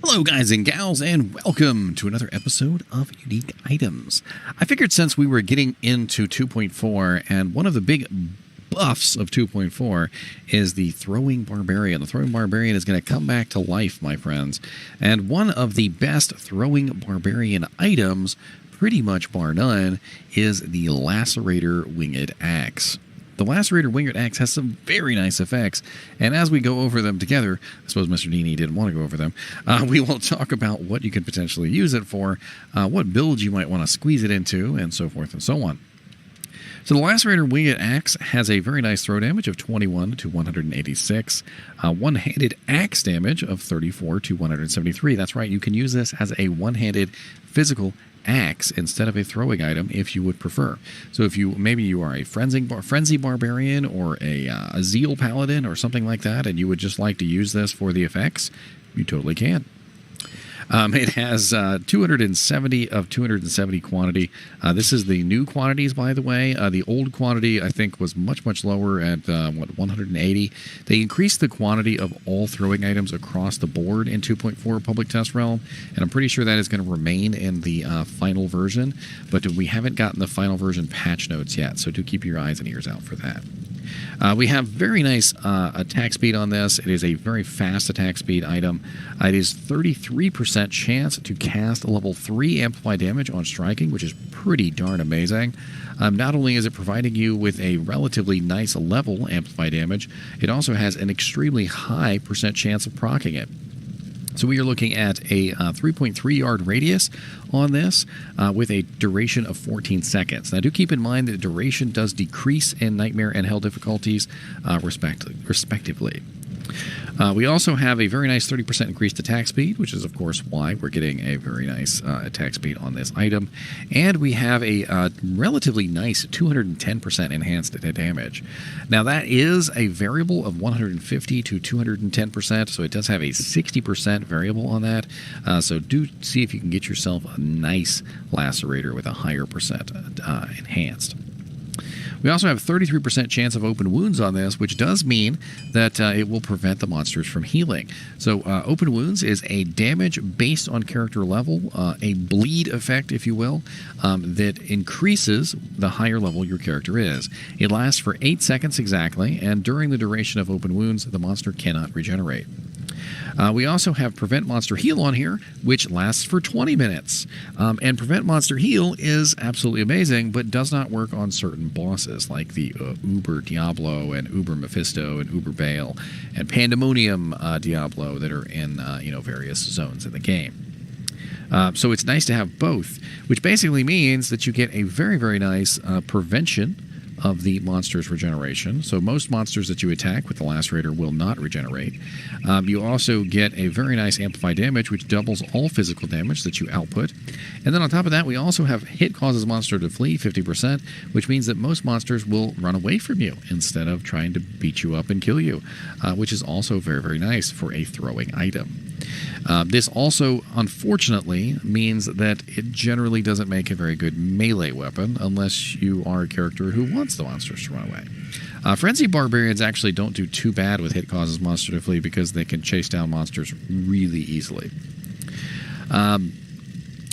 Hello guys and gals, and welcome to another episode of Unique Items. I figured since we were getting into 2.4, and one of the big buffs of 2.4 is the Throwing Barbarian. The Throwing Barbarian is going to come back to life, my friends. And one of the best Throwing Barbarian items, pretty much bar none, is the Lacerator Winged Axe. The Lacerator Winged Axe has some very nice effects, and as we go over them together, I suppose Mr. NiNi didn't want to go over them, we will talk about what you could potentially use it for, what builds you might want to squeeze it into, and so forth and so on. So the Lacerator Winged Axe has a very nice throw damage of 21 to 186, one-handed axe damage of 34 to 173. That's right, you can use this as a one-handed physical axe instead of a throwing item if you would prefer. So if maybe you are a frenzy barbarian or a zeal paladin or something like that, and you would just like to use this for the effects, you totally can. It has 270 of 270 quantity. This is the new quantities, by the way. The old quantity, I think, was much lower at, 180. They increased the quantity of all throwing items across the board in 2.4 Public Test Realm, and I'm pretty sure that is going to remain in the final version, but we haven't gotten the final version patch notes yet, so do keep your eyes and ears out for that. We have very nice attack speed on this. It is a very fast attack speed item. It is 33% chance to cast level 3 amplify damage on striking, which is pretty darn amazing. Not only is it providing you with a relatively nice level amplify damage, it also has an extremely high % chance of proccing it. So we are looking at a 3.3 yard radius on this with a duration of 14 seconds. Now do keep in mind that duration does decrease in Nightmare and Hell difficulties respectively. We also have a very nice 30% increased attack speed, which is of course why we're getting a very nice attack speed on this item. And we have a relatively nice 210% enhanced damage. Now that is a variable of 150 to 210%, so it does have a 60% variable on that. So do see if you can get yourself a nice lacerator with a higher percent enhanced. We also have 33% chance of open wounds on this, which does mean that it will prevent the monsters from healing. So open wounds is a damage based on character level, a bleed effect, if you will, that increases the higher level your character is. It lasts for 8 seconds exactly, and during the duration of open wounds, the monster cannot regenerate. We also have Prevent Monster Heal on here, which lasts for 20 minutes. And Prevent Monster Heal is absolutely amazing, but does not work on certain bosses, like the Uber Diablo and Uber Mephisto and Uber Baal and Pandemonium Diablo that are in various zones in the game. So it's nice to have both, which basically means that you get a very nice prevention of the monster's regeneration. So most monsters that you attack with the Lacerator will not regenerate. You also get a very nice amplified damage, which doubles all physical damage that you output. And then on top of that, we also have hit causes monster to flee 50%, which means that most monsters will run away from you instead of trying to beat you up and kill you, which is also very, very nice for a throwing item. This also, unfortunately, means that it generally doesn't make a very good melee weapon unless you are a character who wants the monsters to run away. Frenzy Barbarians actually don't do too bad with hit causes monster to flee because they can chase down monsters really easily.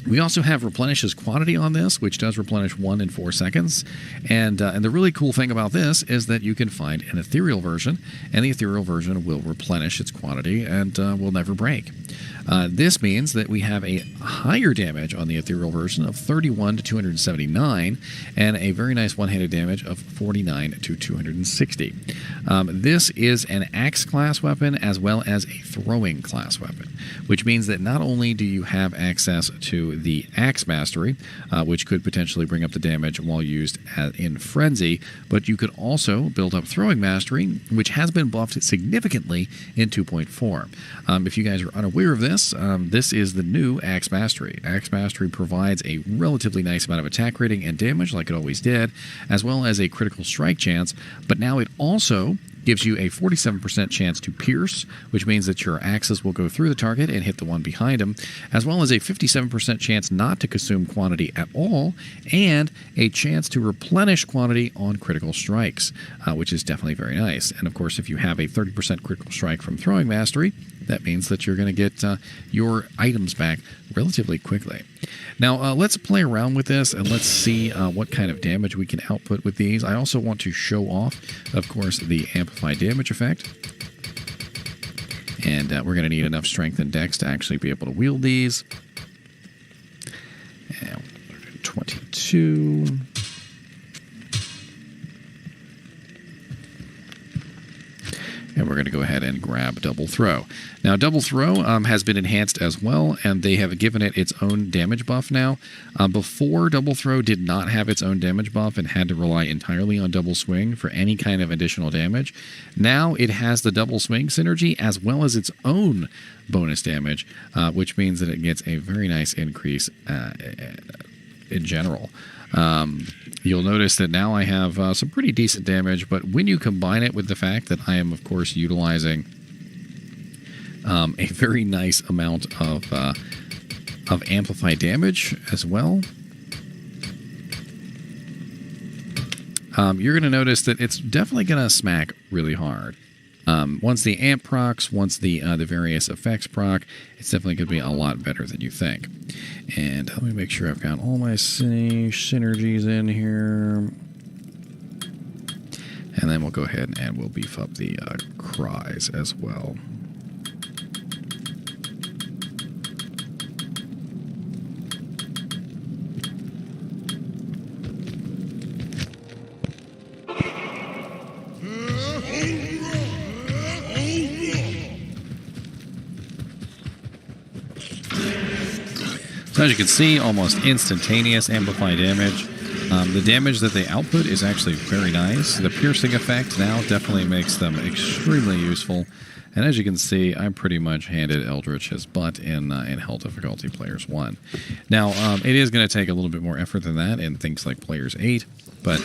We also have replenishes quantity on this, which does replenish 1 in 4 seconds. And the really cool thing about this is that you can find an ethereal version, and the ethereal version will replenish its quantity and will never break. This means that we have a higher damage on the ethereal version of 31 to 279, and a very nice one-handed damage of 49 to 260. This is an axe class weapon as well as a throwing class weapon, which means that not only do you have access to the axe mastery, which could potentially bring up the damage while used in frenzy, but you could also build up throwing mastery, which has been buffed significantly in 2.4. If you guys are unaware of this, this is the new Axe Mastery. Axe Mastery provides a relatively nice amount of attack rating and damage, like it always did, as well as a critical strike chance, but now it also gives you a 47% chance to pierce, which means that your axes will go through the target and hit the one behind him, as well as a 57% chance not to consume quantity at all, and a chance to replenish quantity on critical strikes, which is definitely very nice. And of course, if you have a 30% critical strike from throwing mastery, that means that you're going to get your items back relatively quickly. Now, let's play around with this and let's see what kind of damage we can output with these. I also want to show off, of course, the amplified damage effect. And we're going to need enough strength and dex to actually be able to wield these. And 22. And we're going to go ahead and grab Double Throw. Now, Double Throw has been enhanced as well, and they have given it its own damage buff now. Before, Double Throw did not have its own damage buff and had to rely entirely on Double Swing for any kind of additional damage. Now it has the Double Swing synergy as well as its own bonus damage, which means that it gets a very nice increase in general. You'll notice that now I have some pretty decent damage, but when you combine it with the fact that I am, of course, utilizing a very nice amount of amplified damage as well, you're going to notice that it's definitely going to smack really hard. Once the amp procs, once the various effects proc, it's definitely going to be a lot better than you think. And let me make sure I've got all my synergies in here. And then we'll go ahead and we'll beef up the cries as well. So as you can see, almost instantaneous amplified damage. The damage that they output is actually very nice. The piercing effect now definitely makes them extremely useful. And as you can see, I pretty much handed Eldritch his butt in Hell Difficulty Players 1. Now, it is going to take a little bit more effort than that in things like Players 8. But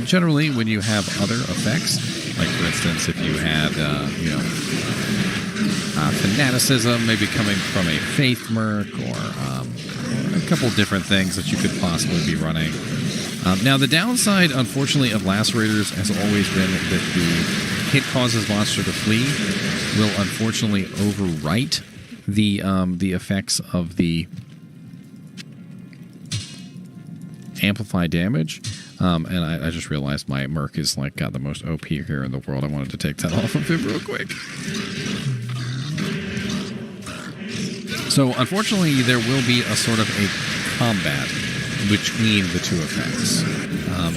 generally, when you have other effects, like for instance, if you had, fanaticism, maybe coming from a Faith Merc or a couple different things that you could possibly be running. Now, the downside, unfortunately, of Lacerators has always been that the hit causes monster to flee will unfortunately overwrite the effects of the amplified damage. And I just realized my Merc is like got the most OP here in the world. I wanted to take that off of him real quick. So, unfortunately, there will be a sort of a combat between the two effects.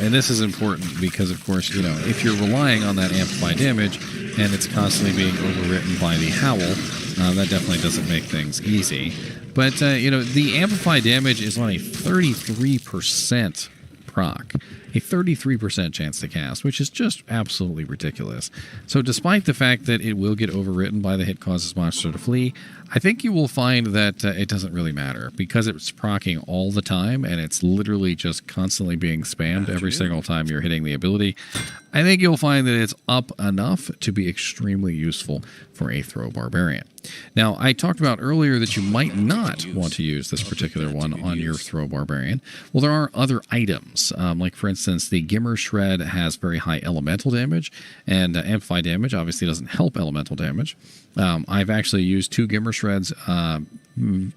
And this is important because, of course, if you're relying on that amplified damage and it's constantly being overwritten by the Howl, that definitely doesn't make things easy. But, the amplified damage is on a 33% proc. a 33% chance to cast, which is just absolutely ridiculous. So despite the fact that it will get overwritten by the hit causes monster to flee, I think you will find that it doesn't really matter because it's proccing all the time and it's literally just constantly being spammed every single time you're hitting the ability. I think you'll find that it's up enough to be extremely useful for a throw barbarian. Now, I talked about earlier that you might not want to use this particular one on your throw barbarian. Well, there are other items, like for instance, the Gimmer Shred has very high elemental damage, and amplify damage obviously doesn't help elemental damage. I've actually used 2 Gimmer Shreds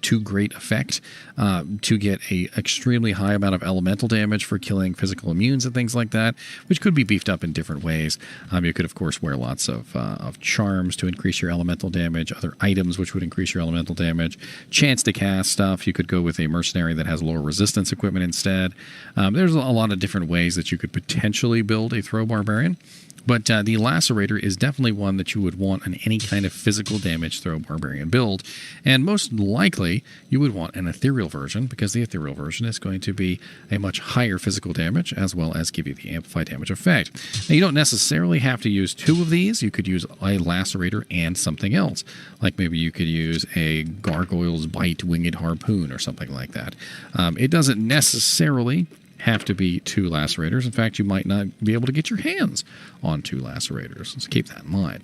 to great effect to get a extremely high amount of elemental damage for killing physical immunes and things like that, which could be beefed up in different ways. You could, of course, wear lots of charms to increase your elemental damage, other items which would increase your elemental damage, chance to cast stuff. You could go with a mercenary that has lower resistance equipment instead. There's a lot of different ways that you could potentially build a throw barbarian. But the Lacerator is definitely one that you would want on any kind of physical damage throw barbarian build. And most likely, you would want an ethereal version, because the ethereal version is going to be a much higher physical damage, as well as give you the amplified damage effect. Now, you don't necessarily have to use 2 of these. You could use a Lacerator and something else. Like maybe you could use a Gargoyle's Bite Winged Harpoon or something like that. It doesn't necessarily have to be 2 Lacerators. In fact, you might not be able to get your hands on 2 Lacerators. So keep that in mind.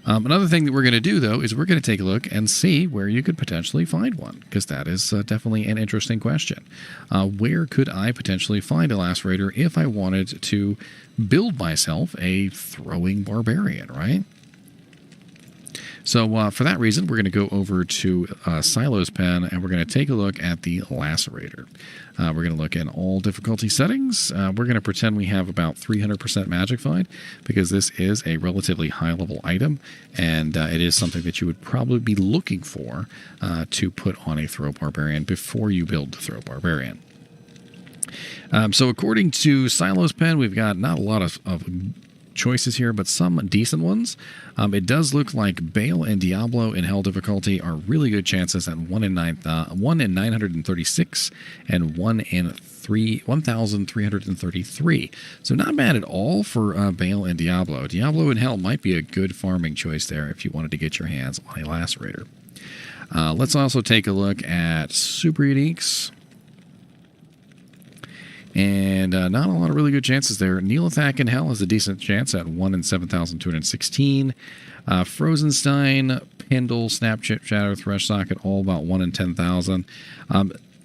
Another thing that we're going to do, though, is we're going to take a look and see where you could potentially find one, because that is definitely an interesting question. Where could I potentially find a Lacerator if I wanted to build myself a throwing barbarian, right? So for that reason, we're going to go over to Silo's Pen, and we're going to take a look at the Lacerator. We're going to look at all difficulty settings. We're going to pretend we have about 300% Magic Find, because this is a relatively high-level item, and it is something that you would probably be looking for to put on a Throw Barbarian before you build the Throw Barbarian. So according to Silo's Pen, we've got not a lot of choices here, but some decent ones. It does look like Bale and Diablo in Hell difficulty are really good chances at 1 in 936 and 1 in 1,333. So not bad at all for Bale and Diablo. Diablo in Hell might be a good farming choice there if you wanted to get your hands on a Lacerator. Let's also take a look at Super Uniques. And not a lot of really good chances there. Neelathak in Hell has a decent chance at 1 in 7,216. Frozenstein, Pendle, Snapchat, Shadow, Thresh Socket, all about 1 in 10,000.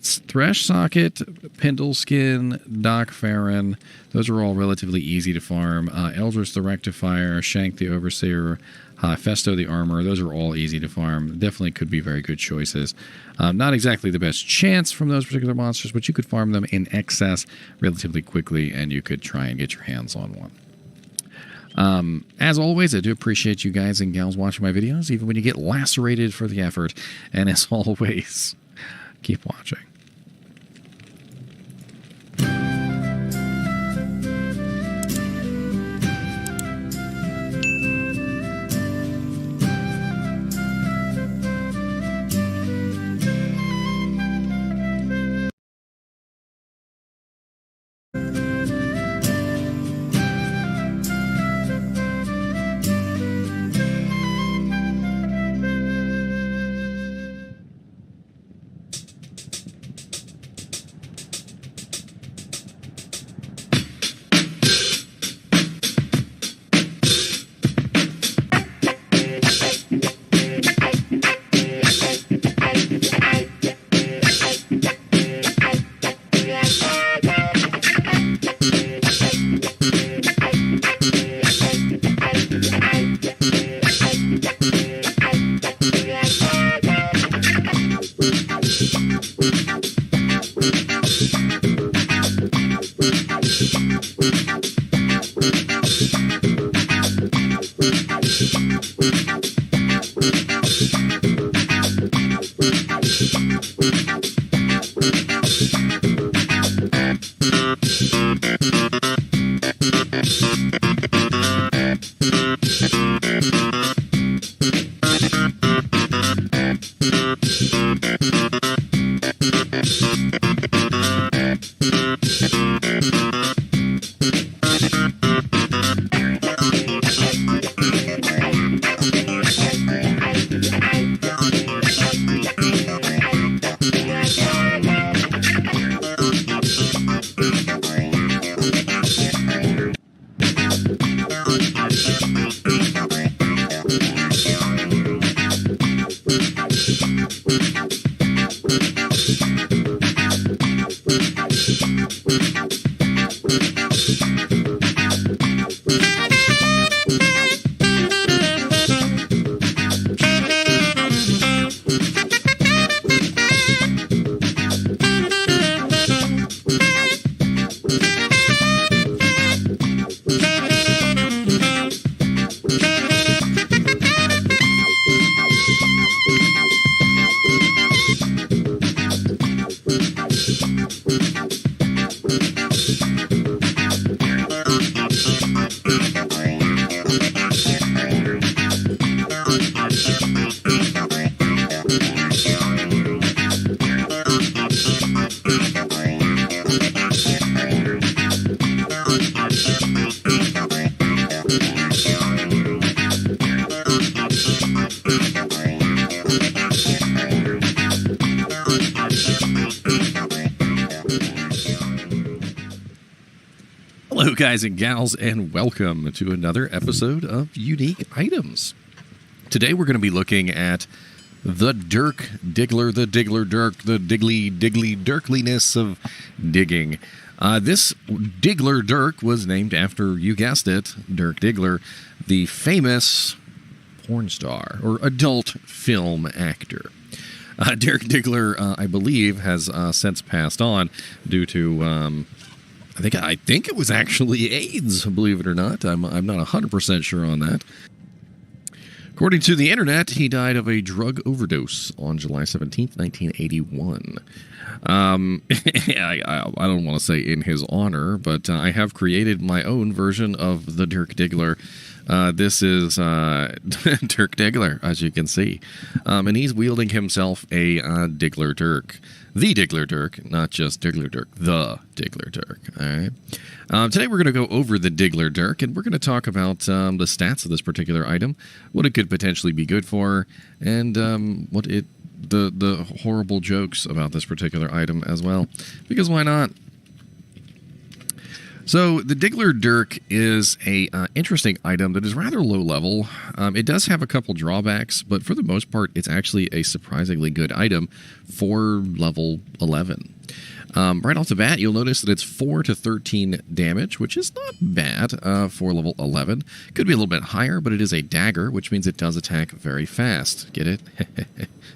Thresh Socket, Pendle Skin, Doc Farron, those are all relatively easy to farm. Eldris the Rectifier, Shank the Overseer, Festo the Armor, those are all easy to farm. Definitely could be very good choices. Not exactly the best chance from those particular monsters, but you could farm them in excess relatively quickly, and you could try and get your hands on one. As always, I do appreciate you guys and gals watching my videos, even when you get lacerated for the effort. And as always, keep watching. Hello, guys and gals, and welcome to another episode of Unique Items. Today we're going to be looking at the Dirk Diggler, the Diggler Dirk, the Diggly Dirkliness of digging. This Diggler Dirk was named after, you guessed it, Dirk Diggler, the famous porn star or adult film actor. Dirk Diggler, I believe, has since passed on due to, I think it was actually AIDS, believe it or not. I'm not 100% sure on that. According to the internet, he died of a drug overdose on July 17th, 1981. I don't want to say in his honor, but I have created my own version of the Dirk Diggler. This is Dirk Diggler, as you can see. And he's wielding himself a Diggler Dirk. The Diggler Dirk, not just Diggler Dirk, the Diggler Dirk. All right. Today we're going to go over the Diggler Dirk, and we're going to talk about the stats of this particular item, what it could potentially be good for, and the horrible jokes about this particular item as well. Because why not? So the Diggler Dirk is a interesting item that is rather low level. It does have a couple drawbacks, but for the most part, it's actually a surprisingly good item for level 11. Right off the bat, you'll notice that it's 4 to 13 damage, which is not bad for level 11. Could be a little bit higher, but it is a dagger, which means it does attack very fast. Get it?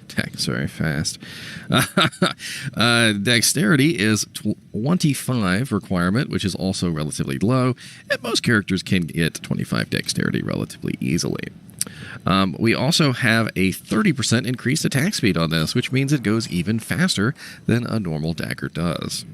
Attacks very fast. Dexterity is 25 requirement, which is also relatively low, and most characters can get 25 dexterity relatively easily. We also have a 30% increased attack speed on this, which means it goes even faster than a normal dagger does.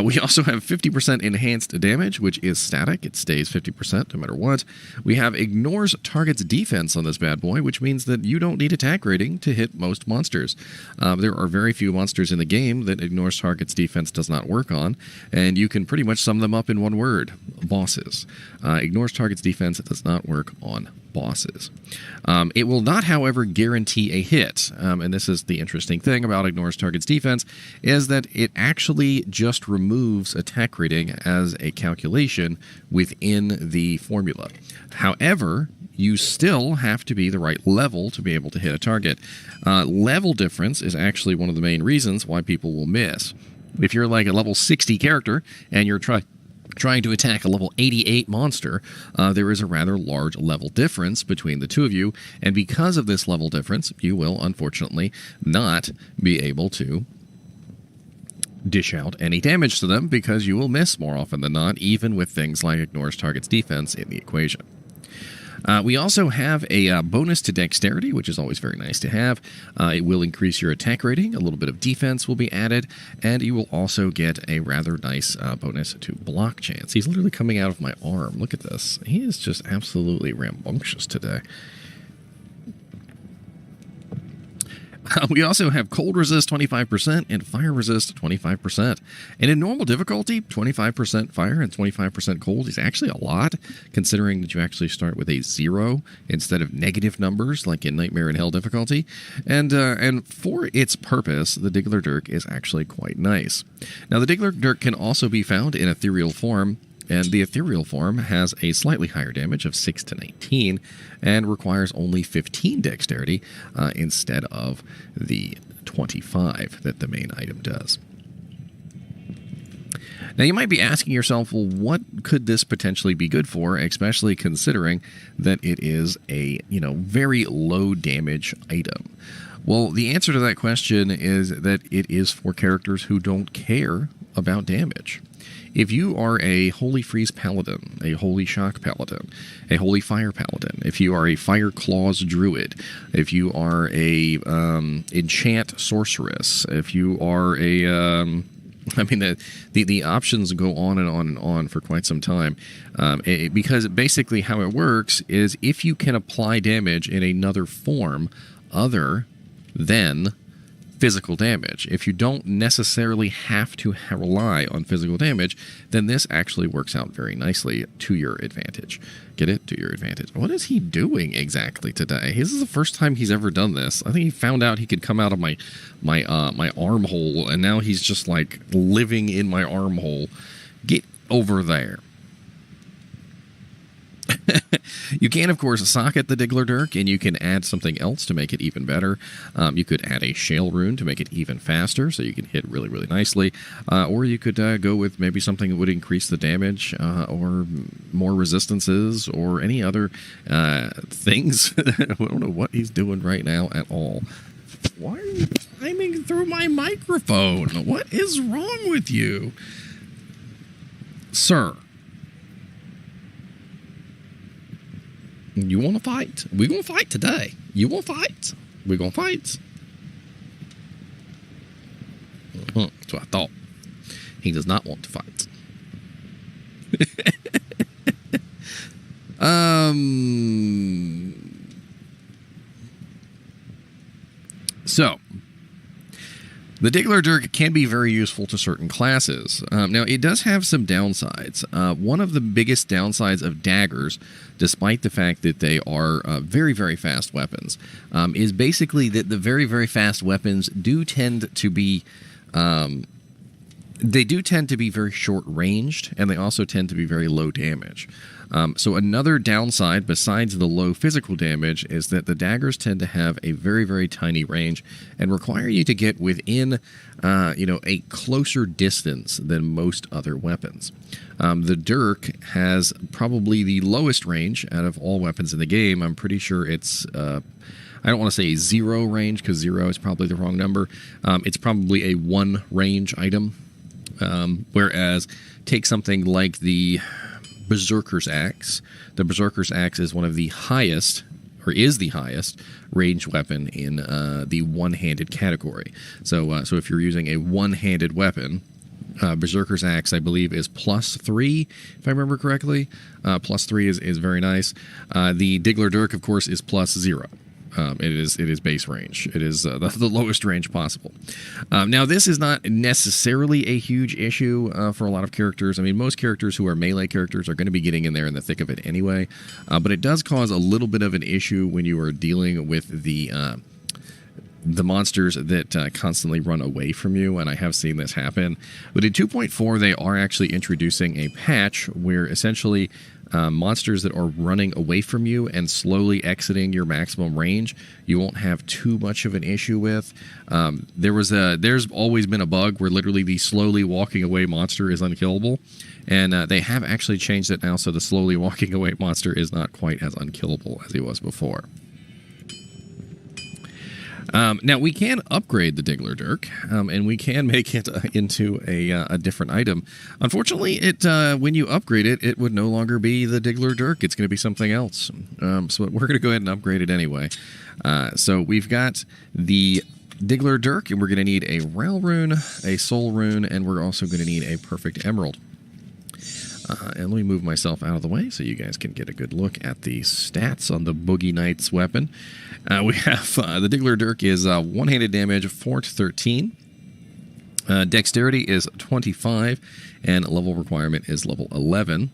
We also have 50% enhanced damage, which is static. It stays 50% no matter what. We have ignores target's defense on this bad boy, which means that you don't need attack rating to hit most monsters. There are very few monsters in the game that ignores target's defense does not work on, and you can pretty much sum them up in one word: bosses. Ignores target's defense does not work on bosses. It will not, however, guarantee a hit, and this is the interesting thing about ignores target's defense, is that it actually just removes attack rating as a calculation within the formula. However, you still have to be the right level to be able to hit a target. Level difference is actually one of the main reasons why people will miss. If you're like a level 60 character and you're trying to attack a level 88 monster, there is a rather large level difference between the two of you, and because of this level difference, you will unfortunately not be able to dish out any damage to them because you will miss more often than not, even with things like ignores target's defense in the equation. We also have a bonus to dexterity, which is always very nice to have. It will increase your attack rating, a little bit of defense will be added, and you will also get a rather nice bonus to block chance. He's literally coming out of my arm. Look at this. He is just absolutely rambunctious today. We also have cold resist 25% and fire resist 25%. And in normal difficulty, 25% fire and 25% cold is actually a lot, considering that you actually start with a 0 instead of negative numbers like in Nightmare in Hell difficulty. And for its purpose, the Diggler Dirk is actually quite nice. Now, the Diggler Dirk can also be found in ethereal form, and the ethereal form has a slightly higher damage of 6 to 19 and requires only 15 dexterity instead of the 25 that the main item does. Now, you might be asking yourself, well, what could this potentially be good for, especially considering that it is a, very low damage item? Well, the answer to that question is that it is for characters who don't care about damage. If you are a Holy Freeze Paladin, a Holy Shock Paladin, a Holy Fire Paladin, if you are a Fire Claws Druid, if you are a Enchant Sorceress, if you are a... the options go on and on and on for quite some time, because basically how it works is if you can apply damage in another form other than physical damage. If you don't necessarily have to rely on physical damage, then this actually works out very nicely to your advantage. Get it? To your advantage. What is he doing exactly today? This is the first time he's ever done this. I think he found out he could come out of my armhole, and now he's just like living in my armhole. Get over there. You can, of course, socket the Diggler Dirk, and you can add something else to make it even better. You could add a Shale Rune to make it even faster, so you can hit really, really nicely. Or you could go with maybe something that would increase the damage, or more resistances, or any other things. I don't know what he's doing right now at all. Why are you climbing through my microphone? What is wrong with you? Sir. You want to fight? We're going to fight today. You want to fight? We're going to fight. That's what I thought. He does not want to fight. So, the Diggler Dirk can be very useful to certain classes. Now, it does have some downsides. One of the biggest downsides of daggers, despite the fact that they are very, very fast weapons, is basically that the very, very fast weapons do tend to be... they do tend to be very short-ranged, and they also tend to be very low damage. So another downside, besides the low physical damage, is that the daggers tend to have a very, very tiny range and require you to get within, a closer distance than most other weapons. The Dirk has probably the lowest range out of all weapons in the game. I'm pretty sure it's... I don't want to say 0 range, because 0 is probably the wrong number. It's probably a 1 range item. Whereas, take something like the Berserker's Axe. The Berserker's Axe is one of the highest, or is the highest, ranged weapon in the one-handed category. So if you're using a one-handed weapon, Berserker's Axe, I believe, is +3, if I remember correctly. +3 is very nice. The Diggler Dirk, of course, is +0. It is base range. It is the lowest range possible. Now, this is not necessarily a huge issue for a lot of characters. I mean, most characters who are melee characters are going to be getting in there in the thick of it anyway. But it does cause a little bit of an issue when you are dealing with the monsters that constantly run away from you, and I have seen this happen. But in 2.4, they are actually introducing a patch where essentially monsters that are running away from you and slowly exiting your maximum range, you won't have too much of an issue with. There's always been a bug where literally the slowly walking away monster is unkillable, and they have actually changed it now, so the slowly walking away monster is not quite as unkillable as he was before. Now, we can upgrade the Diggler Dirk, and we can make it into a different item. Unfortunately, when you upgrade it, it would no longer be the Diggler Dirk. It's going to be something else. So we're going to go ahead and upgrade it anyway. So we've got the Diggler Dirk, and we're going to need a Ral Rune, a Soul Rune, and we're also going to need a Perfect Emerald. And let me move myself out of the way so you guys can get a good look at the stats on the Boogie Knight's weapon. We have the Diggler Dirk is one-handed damage 4 to 13. Dexterity is 25, and level requirement is level 11.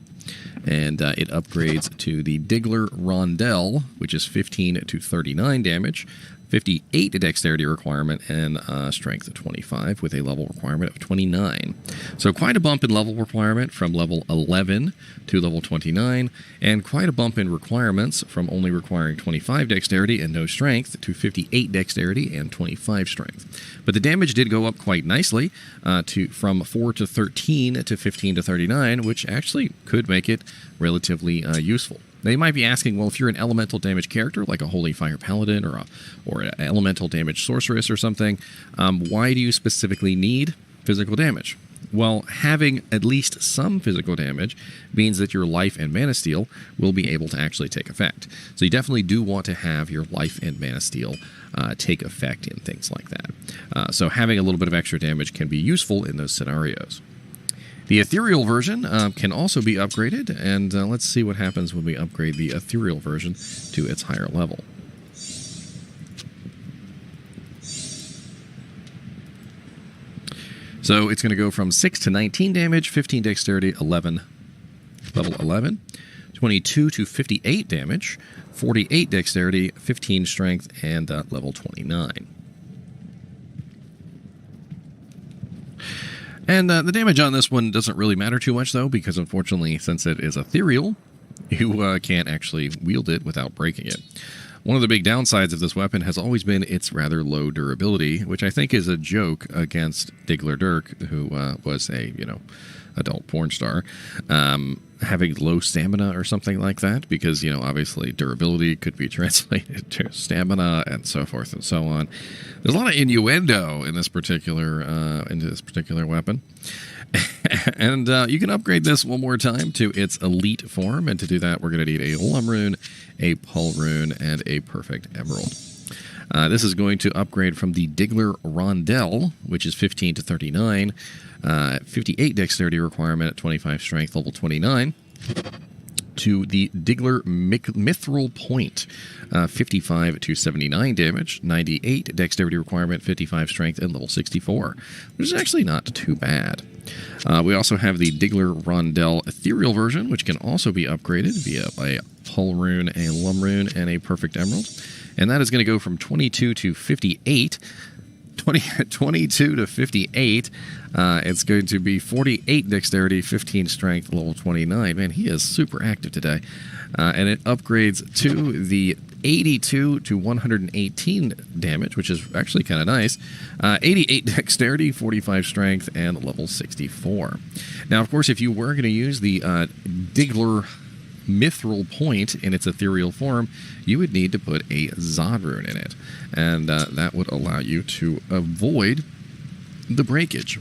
And it upgrades to the Diggler Rondell, which is 15 to 39 damage. 58 dexterity requirement, and strength of 25 with a level requirement of 29. So quite a bump in level requirement from level 11 to level 29, and quite a bump in requirements from only requiring 25 dexterity and no strength to 58 dexterity and 25 strength. But the damage did go up quite nicely from 4 to 13 to 15 to 39, which actually could make it relatively useful. Now, you might be asking, well, if you're an elemental damage character, like a Holy Fire Paladin or an elemental damage sorceress or something, why do you specifically need physical damage? Well, having at least some physical damage means that your life and mana steel will be able to actually take effect. So you definitely do want to have your life and mana steel take effect in things like that. So having a little bit of extra damage can be useful in those scenarios. The ethereal version can also be upgraded, and let's see what happens when we upgrade the ethereal version to its higher level. So it's going to go from 6 to 19 damage, 15 dexterity, level 11, 22 to 58 damage, 48 dexterity, 15 strength, and level 29. And the damage on this one doesn't really matter too much, though, because unfortunately, since it is ethereal, you can't actually wield it without breaking it. One of the big downsides of this weapon has always been its rather low durability, which I think is a joke against Diggler Dirk, who was a, adult porn star, having low stamina or something like that, because, obviously durability could be translated to stamina and so forth and so on. There's a lot of innuendo in this particular weapon. And you can upgrade this one more time to its elite form, and to do that we're going to need a Lum Rune, a Pull Rune, and a Perfect Emerald. This is going to upgrade from the Diggler Rondelle, which is 15 to 39, 58 dexterity requirement at 25 strength, level 29, to the Diggler Mithril Point, 55 to 79 damage, 98 dexterity requirement, 55 strength, and level 64, which is actually not too bad. We also have the Diggler Rondelle Ethereal version, which can also be upgraded via a Pull Rune, a Lum Rune, and a Perfect Emerald. And that is going to go from 22 to 58. 22 to 58. It's going to be 48 dexterity, 15 strength, level 29. Man, he is super active today. And it upgrades to the 82 to 118 damage, which is actually kind of nice. 88 dexterity, 45 strength, and level 64. Now, of course, if you were going to use the Diggler Mithril Point in its ethereal form, you would need to put a Zod rune in it, and that would allow you to avoid the breakage.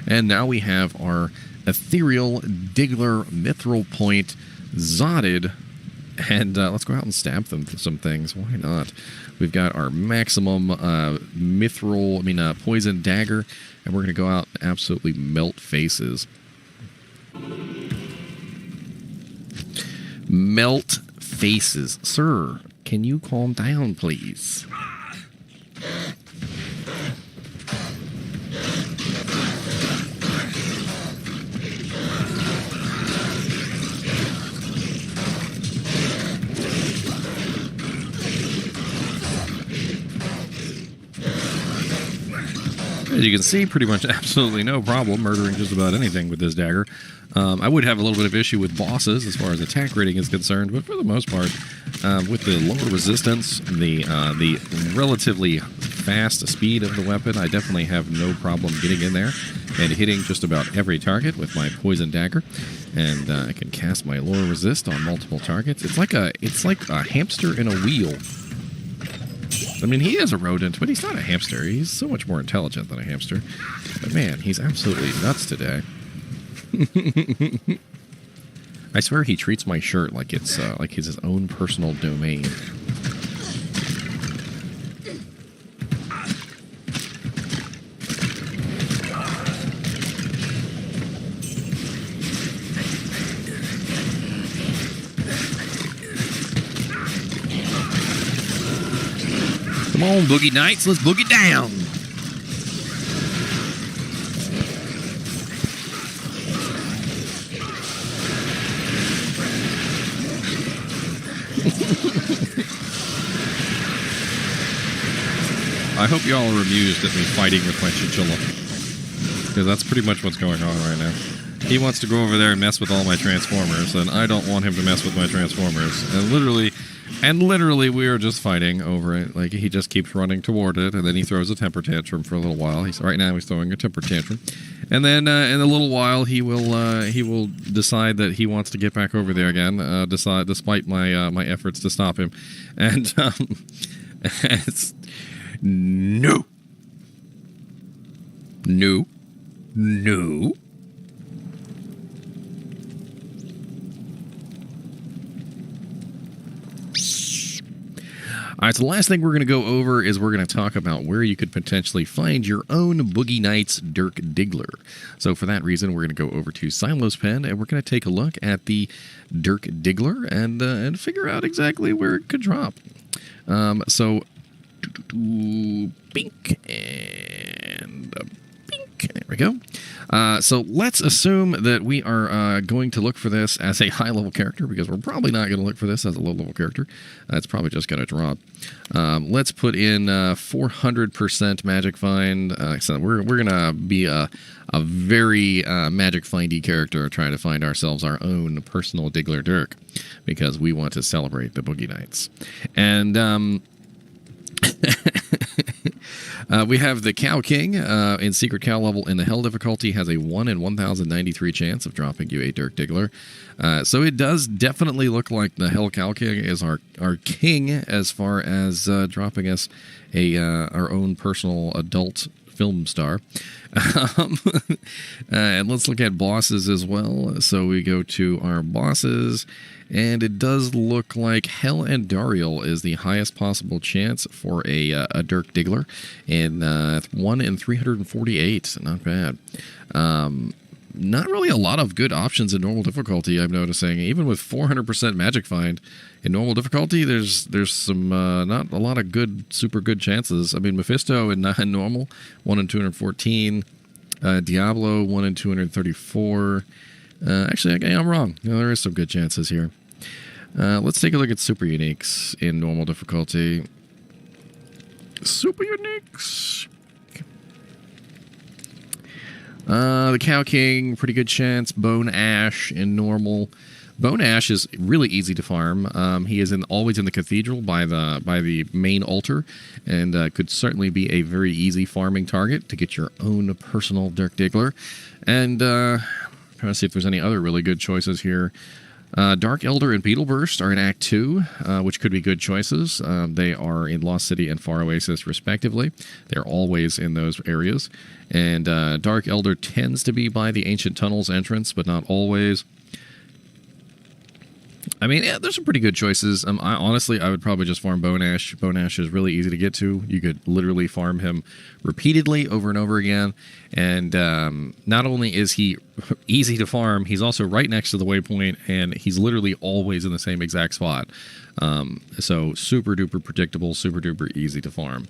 And now we have our ethereal Diggler Mithril Point Zodded, and let's go out and stab them for some things. Why not? We've got our maximum poison dagger, and we're going to go out and absolutely melt faces. Melt faces. Sir, can you calm down, please? As you can see, pretty much absolutely no problem murdering just about anything with this dagger. I would have a little bit of issue with bosses as far as attack rating is concerned, but for the most part, with the lower resistance, the relatively fast speed of the weapon, I definitely have no problem getting in there and hitting just about every target with my poison dagger. And I can cast my lower resist on multiple targets. It's like a hamster in a wheel. I mean, he is a rodent, but he's not a hamster. He's so much more intelligent than a hamster. But man, he's absolutely nuts today. I swear he treats my shirt like it's his own personal domain. Come on, Boogie Nights, let's boogie down. I hope y'all are amused at me fighting with my Chinchilla, because that's pretty much what's going on right now. He wants to go over there and mess with all my Transformers, and I don't want him to mess with my Transformers. And literally, we are just fighting over it. Like, he just keeps running toward it, and then he throws a temper tantrum for a little while. Right now he's throwing a temper tantrum, and then in a little while he will decide that he wants to get back over there again. Despite my efforts to stop him, and it's no. All right, so the last thing we're going to go over is we're going to talk about where you could potentially find your own Boogie Nights Dirk Diggler. So for that reason, we're going to go over to Silo's Pen, and we're going to take a look at the Dirk Diggler and figure out exactly where it could drop. Bink and bink. There we go. So let's assume that we are going to look for this as a high-level character, because we're probably not going to look for this as a low-level character. It's probably just going to drop. Let's put in 400% magic find. So we're going to be a very magic findy character, trying to find ourselves our own personal Diggler Dirk, because we want to celebrate the Boogie Nights. And we have the Cow King in Secret Cow level in the Hell difficulty, has a 1 in 1,093 chance of dropping you a Dirk Diggler. So it does definitely look like the Hell Cow King is our king as far as dropping us our own personal adult film star. And let's look at bosses as well. So we go to our bosses, and it does look like Hell and Dariel is the highest possible chance for a Dirk Diggler, and 1 in 348. Not bad. Not really a lot of good options in normal difficulty, I'm noticing. Even with 400% magic find in normal difficulty, there's some not a lot of super good chances. I mean, Mephisto in normal, 1 in 214. Diablo, 1 in 234. Actually, I'm wrong. No, there is some good chances here. Let's take a look at super uniques in normal difficulty. Super uniques. The Cow King, pretty good chance. Bone Ash in normal. Bone Ash is really easy to farm. He is always in the cathedral by the main altar, and could certainly be a very easy farming target to get your own personal Dirk Diggler. And trying to see if there's any other really good choices here. Dark Elder and Beetleburst are in Act 2, which could be good choices. They are in Lost City and Far Oasis, respectively. They're always in those areas. And Dark Elder tends to be by the Ancient Tunnels entrance, but not always. I mean, yeah, there's some pretty good choices. Honestly, I would probably just farm Bone Ash. Bone Ash is really easy to get to. You could literally farm him repeatedly over and over again. And not only is he easy to farm, he's also right next to the waypoint, and he's literally always in the same exact spot. So super duper predictable, super duper easy to farm.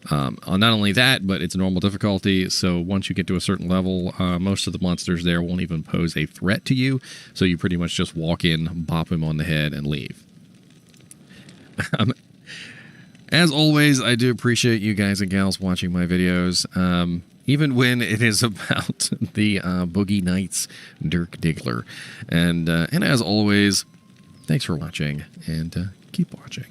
Not only that, but it's normal difficulty, so once you get to a certain level, most of the monsters there won't even pose a threat to you, so you pretty much just walk in, bop him on the head, and leave. As always, I do appreciate you guys and gals watching my videos, even when it is about the Boogie Nights Dirk Diggler. And as always, thanks for watching, and keep watching.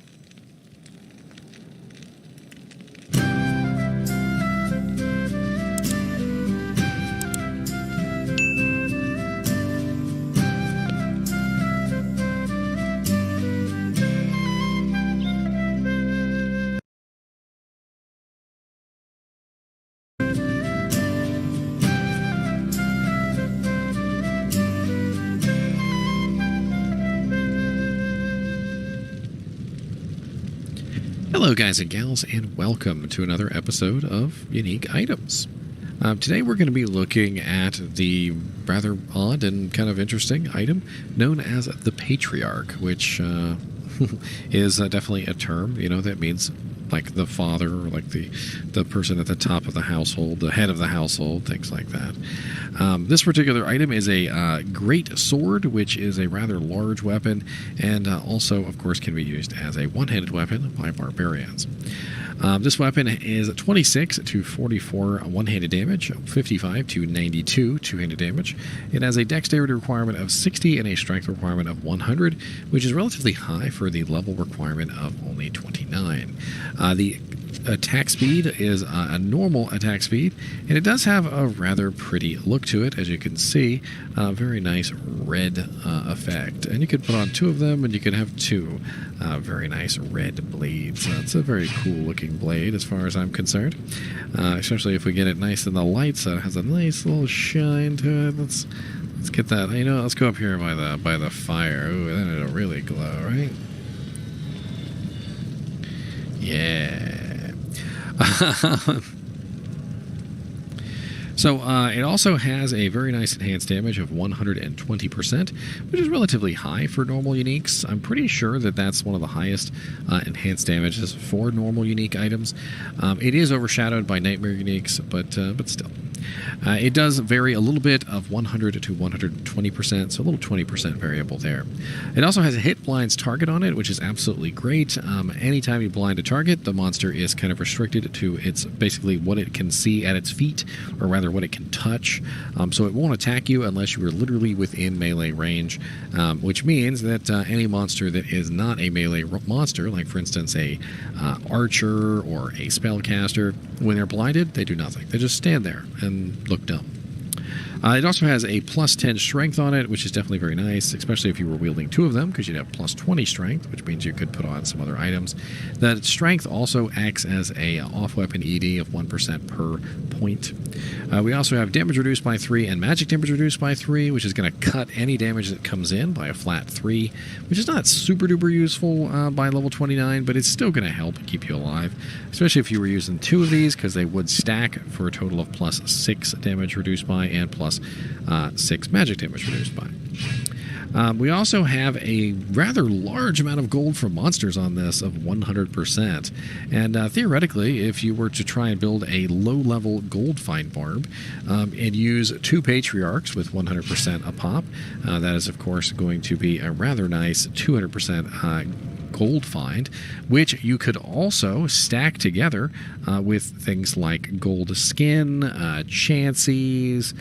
Hello guys and gals, and welcome to another episode of Unique Items. Today we're going to be looking at the rather odd and kind of interesting item known as the Patriarch, which is definitely a term, that means like the father, or like the person at the top of the household, the head of the household, things like that. This particular item is a great sword, which is a rather large weapon, and also, of course, can be used as a one-handed weapon by barbarians. This weapon is 26 to 44 one-handed damage, 55 to 92 two-handed damage. It has a dexterity requirement of 60 and a strength requirement of 100, which is relatively high for the level requirement of only 29. The attack speed is a normal attack speed, and it does have a rather pretty look to it, as you can see. A very nice red effect, and you could put on 2 of them, and you could have 2 very nice red blades. It's a very cool looking blade as far as I'm concerned, especially if we get it nice in the lights. It has a nice little shine to it. Let's get that. Let's go up here by the fire. Ooh, then it'll really glow, right? Yeah. So it also has a very nice enhanced damage of 120%, which is relatively high for normal uniques. I'm pretty sure that that's one of the highest enhanced damages for normal unique items. It is overshadowed by nightmare uniques, but still. It does vary a little bit of 100 to 120%, so a little 20% variable there. It also has a hit blinds target on it, which is absolutely great. Anytime you blind a target, the monster is kind of restricted to its basically what it can see at its feet, or rather what it can touch. So it won't attack you unless you are literally within melee range, which means that any monster that is not a melee monster, like for instance a archer or a spellcaster, when they're blinded, they do nothing. They just stand there and look dumb. It also has a plus 10 strength on it, which is definitely very nice, especially if you were wielding two of them, because you'd have plus 20 strength, which means you could put on some other items. The strength also acts as a off-weapon ED of 1% per point. We also have damage reduced by 3 and magic damage reduced by 3, which is going to cut any damage that comes in by a flat 3, which is not super duper useful by level 29, but it's still going to help keep you alive, especially if you were using two of these, because they would stack for a total of plus 6 damage reduced by and plus 6 magic damage reduced by. We also have a rather large amount of gold for monsters on this of 100%. And theoretically, if you were to try and build a low-level gold find barb and use 2 patriarchs with 100% a pop, that is, of course, going to be a rather nice 200% gold find, which you could also stack together with things like gold skin, chances,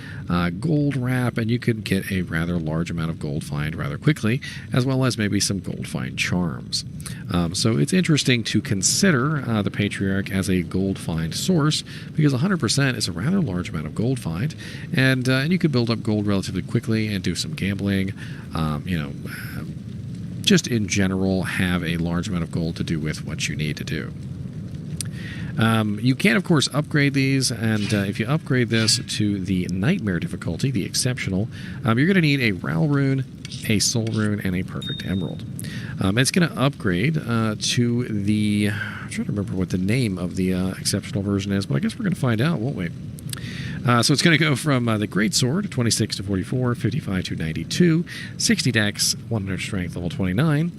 gold wrap, and you could get a rather large amount of gold find rather quickly, as well as maybe some gold find charms. So it's interesting to consider the Patriarch as a gold find source, because 100% is a rather large amount of gold find, and you could build up gold relatively quickly and do some gambling, just in general have a large amount of gold to do with what you need to do. You can, of course, upgrade these, and if you upgrade this to the Nightmare difficulty, the Exceptional, you're going to need a Ral Rune, a Soul Rune, and a Perfect Emerald. It's going to upgrade to the... I'm trying to remember what the name of the Exceptional version is, but I guess we're going to find out, won't we? So it's going to go from the Great Sword, 26 to 44, 55 to 92, 60 dex, 100 strength, level 29,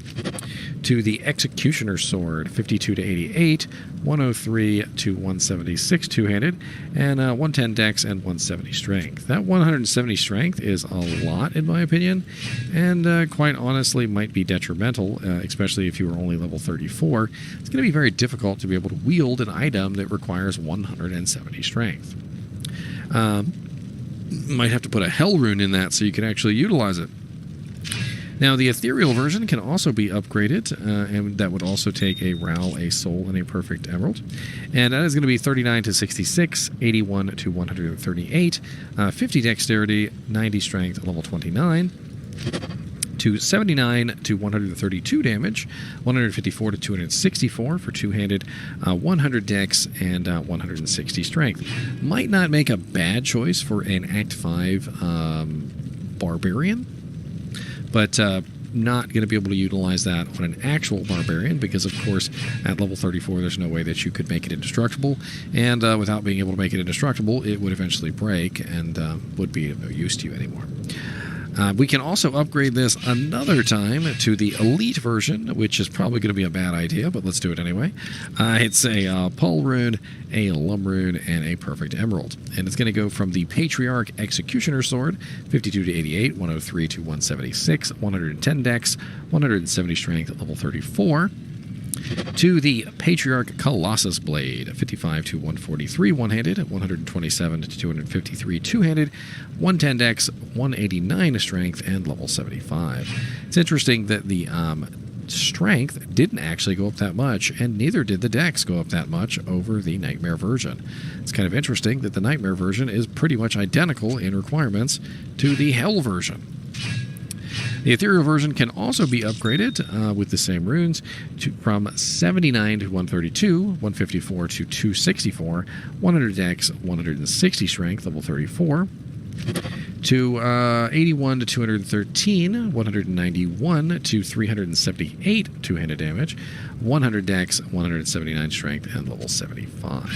to the Executioner Sword, 52 to 88, 103 to 176 two-handed, and 110 dex and 170 strength. That 170 strength is a lot, in my opinion, and quite honestly might be detrimental, especially if you were only level 34. It's going to be very difficult to be able to wield an item that requires 170 strength. Might have to put a Hell Rune in that so you can actually utilize it. Now, the Ethereal version can also be upgraded, and that would also take a Ral, a Soul, and a Perfect Emerald. And that is going to be 39 to 66, 81 to 138, 50 Dexterity, 90 Strength, level 29, to 79 to 132 damage, 154 to 264 for two-handed, 100 dex, and 160 strength. Might not make a bad choice for an Act 5 Barbarian, but not going to be able to utilize that on an actual Barbarian, because, of course, at level 34, there's no way that you could make it indestructible, and without being able to make it indestructible, it would eventually break and would be of no use to you anymore. We can also upgrade this another time to the Elite version, which is probably going to be a bad idea, but let's do it anyway. It's a Pul Rune, a Lum Rune, and a Perfect Emerald. And it's going to go from the Patriarch Executioner Sword, 52 to 88, 103 to 176, 110 dex, 170 strength, level 34, to the Patriarch Colossus Blade, 55 to 143 one-handed, 127 to 253 two-handed, 110 dex, 189 strength, and level 75. It's interesting that the strength didn't actually go up that much, and neither did the dex go up that much over the Nightmare version. It's kind of interesting that the Nightmare version is pretty much identical in requirements to the Hell version. The Ethereal version can also be upgraded with the same runes from 79 to 132, 154 to 264, 100 dex, 160 strength, level 34, to 81 to 213, 191 to 378 two-handed damage, 100 dex, 179 strength, and level 75.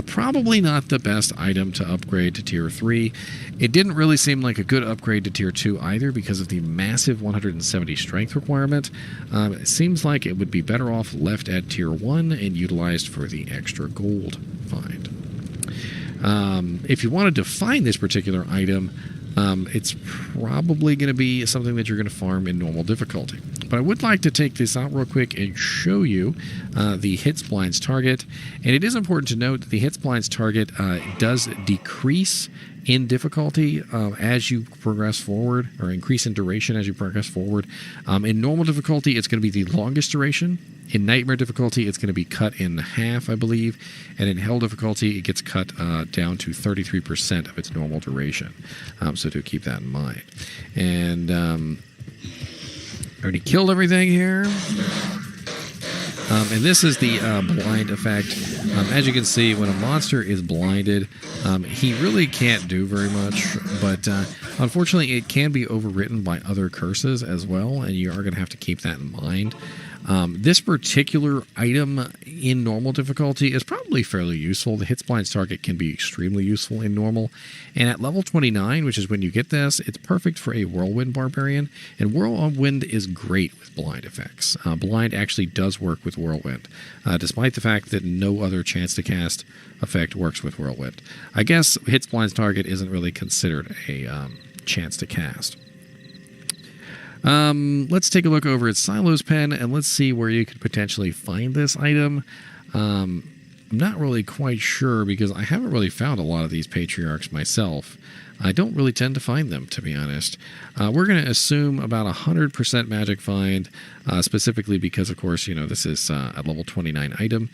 Probably not the best item to upgrade to Tier 3. It didn't really seem like a good upgrade to Tier 2 either because of the massive 170 strength requirement. It seems like it would be better off left at Tier 1 and utilized for the extra gold find. If you wanted to find this particular item, it's probably going to be something that you're going to farm in normal difficulty. But I would like to take this out real quick and show you the hits blinds target. And it is important to note that the hits blinds target does decrease in difficulty as you progress forward, or increase in duration as you progress forward. In normal difficulty, it's going to be the longest duration. In nightmare difficulty, it's going to be cut in half, I believe. And in hell difficulty, it gets cut down to 33% of its normal duration. So do keep that in mind. And already killed everything here. And this is the blind effect. As you can see, when a monster is blinded, he really can't do very much. But unfortunately, it can be overwritten by other curses as well, and you are going to have to keep that in mind. This particular item in normal difficulty is probably fairly useful. The hits blinds target can be extremely useful in normal. And at level 29, which is when you get this, it's perfect for a whirlwind barbarian. And whirlwind is great with blind effects. Blind actually does work with whirlwind, despite the fact that no other chance to cast effect works with whirlwind. I guess hits blinds target isn't really considered a chance to cast. Let's take a look over at Silo's pen and let's see where you could potentially find this item. I'm not really quite sure because I haven't really found a lot of these patriarchs myself. I don't really tend to find them, to be honest. We're going to assume about 100% magic find, specifically because, of course, you know, this is a level 29 item.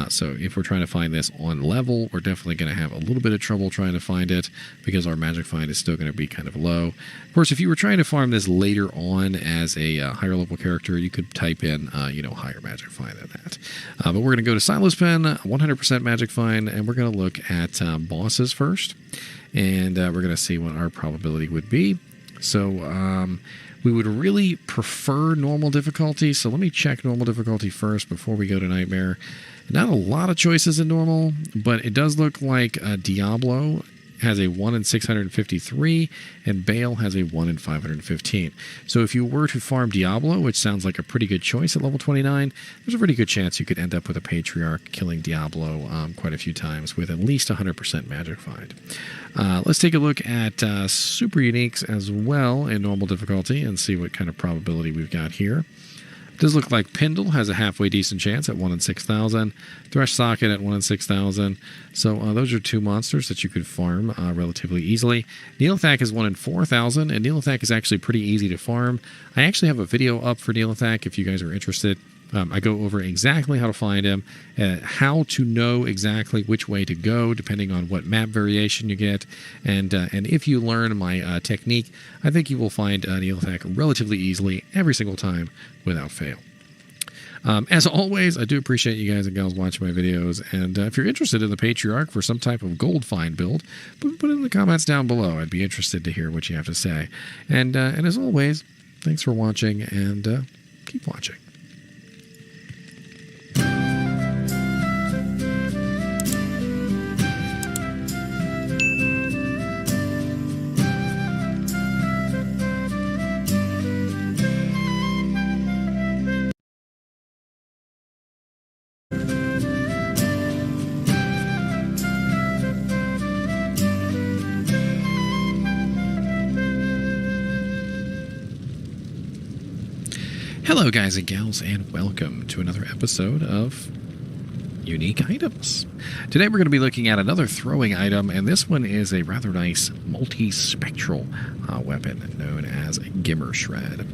So if we're trying to find this on level, we're definitely going to have a little bit of trouble trying to find it because our magic find is still going to be kind of low. Of course, if you were trying to farm this later on as a higher level character, you could type in, higher magic find than that. But we're going to go to Silo's pen, 100% magic find, and we're going to look at bosses first. And we're going to see what our probability would be. So we would really prefer normal difficulty. So let me check normal difficulty first before we go to nightmare. Not a lot of choices in normal, but it does look like Diablo has a 1 in 653 and Bale has a 1 in 515. So if you were to farm Diablo, which sounds like a pretty good choice at level 29, there's a pretty good chance you could end up with a Patriarch killing Diablo quite a few times with at least 100% magic find. Let's take a look at super uniques as well in normal difficulty and see what kind of probability we've got here. It does look like Pindle has a halfway decent chance at 1 in 6,000. Thresh Socket at 1 in 6,000. So those are two monsters that you could farm relatively easily. Neelathak is 1 in 4,000, and Neelathak is actually pretty easy to farm. I actually have a video up for Neelathak if you guys are interested. I go over exactly how to find him, how to know exactly which way to go depending on what map variation you get, and if you learn my technique, I think you will find Neelathak relatively easily every single time without fail. As always, I do appreciate you guys and gals watching my videos, and if you're interested in the Patriarch for some type of gold find build, put it in the comments down below. I'd be interested to hear what you have to say. And as always, thanks for watching, and keep watching. Hello guys and gals, and welcome to another episode of Unique Items. Today we're going to be looking at another throwing item, and this one is a rather nice multi-spectral weapon known as Gimmer Shred.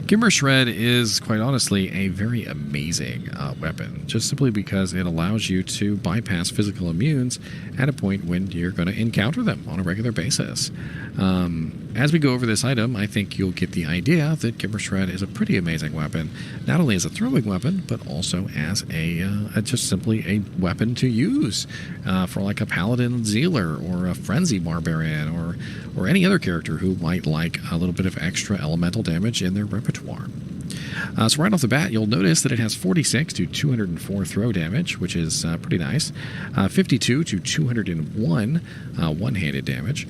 Gimmer Shred is, quite honestly, a very amazing weapon, just simply because it allows you to bypass physical immunes at a point when you're going to encounter them on a regular basis. As we go over this item, I think you'll get the idea that Gimmer Shred is a pretty amazing weapon, not only as a throwing weapon, but also as just simply a weapon to use for like a Paladin Zealer or a Frenzy Barbarian or any other character who might like a little bit of extra elemental damage in their repertoire. So right off the bat, you'll notice that it has 46 to 204 throw damage, which is pretty nice. 52 to 201 one-handed damage,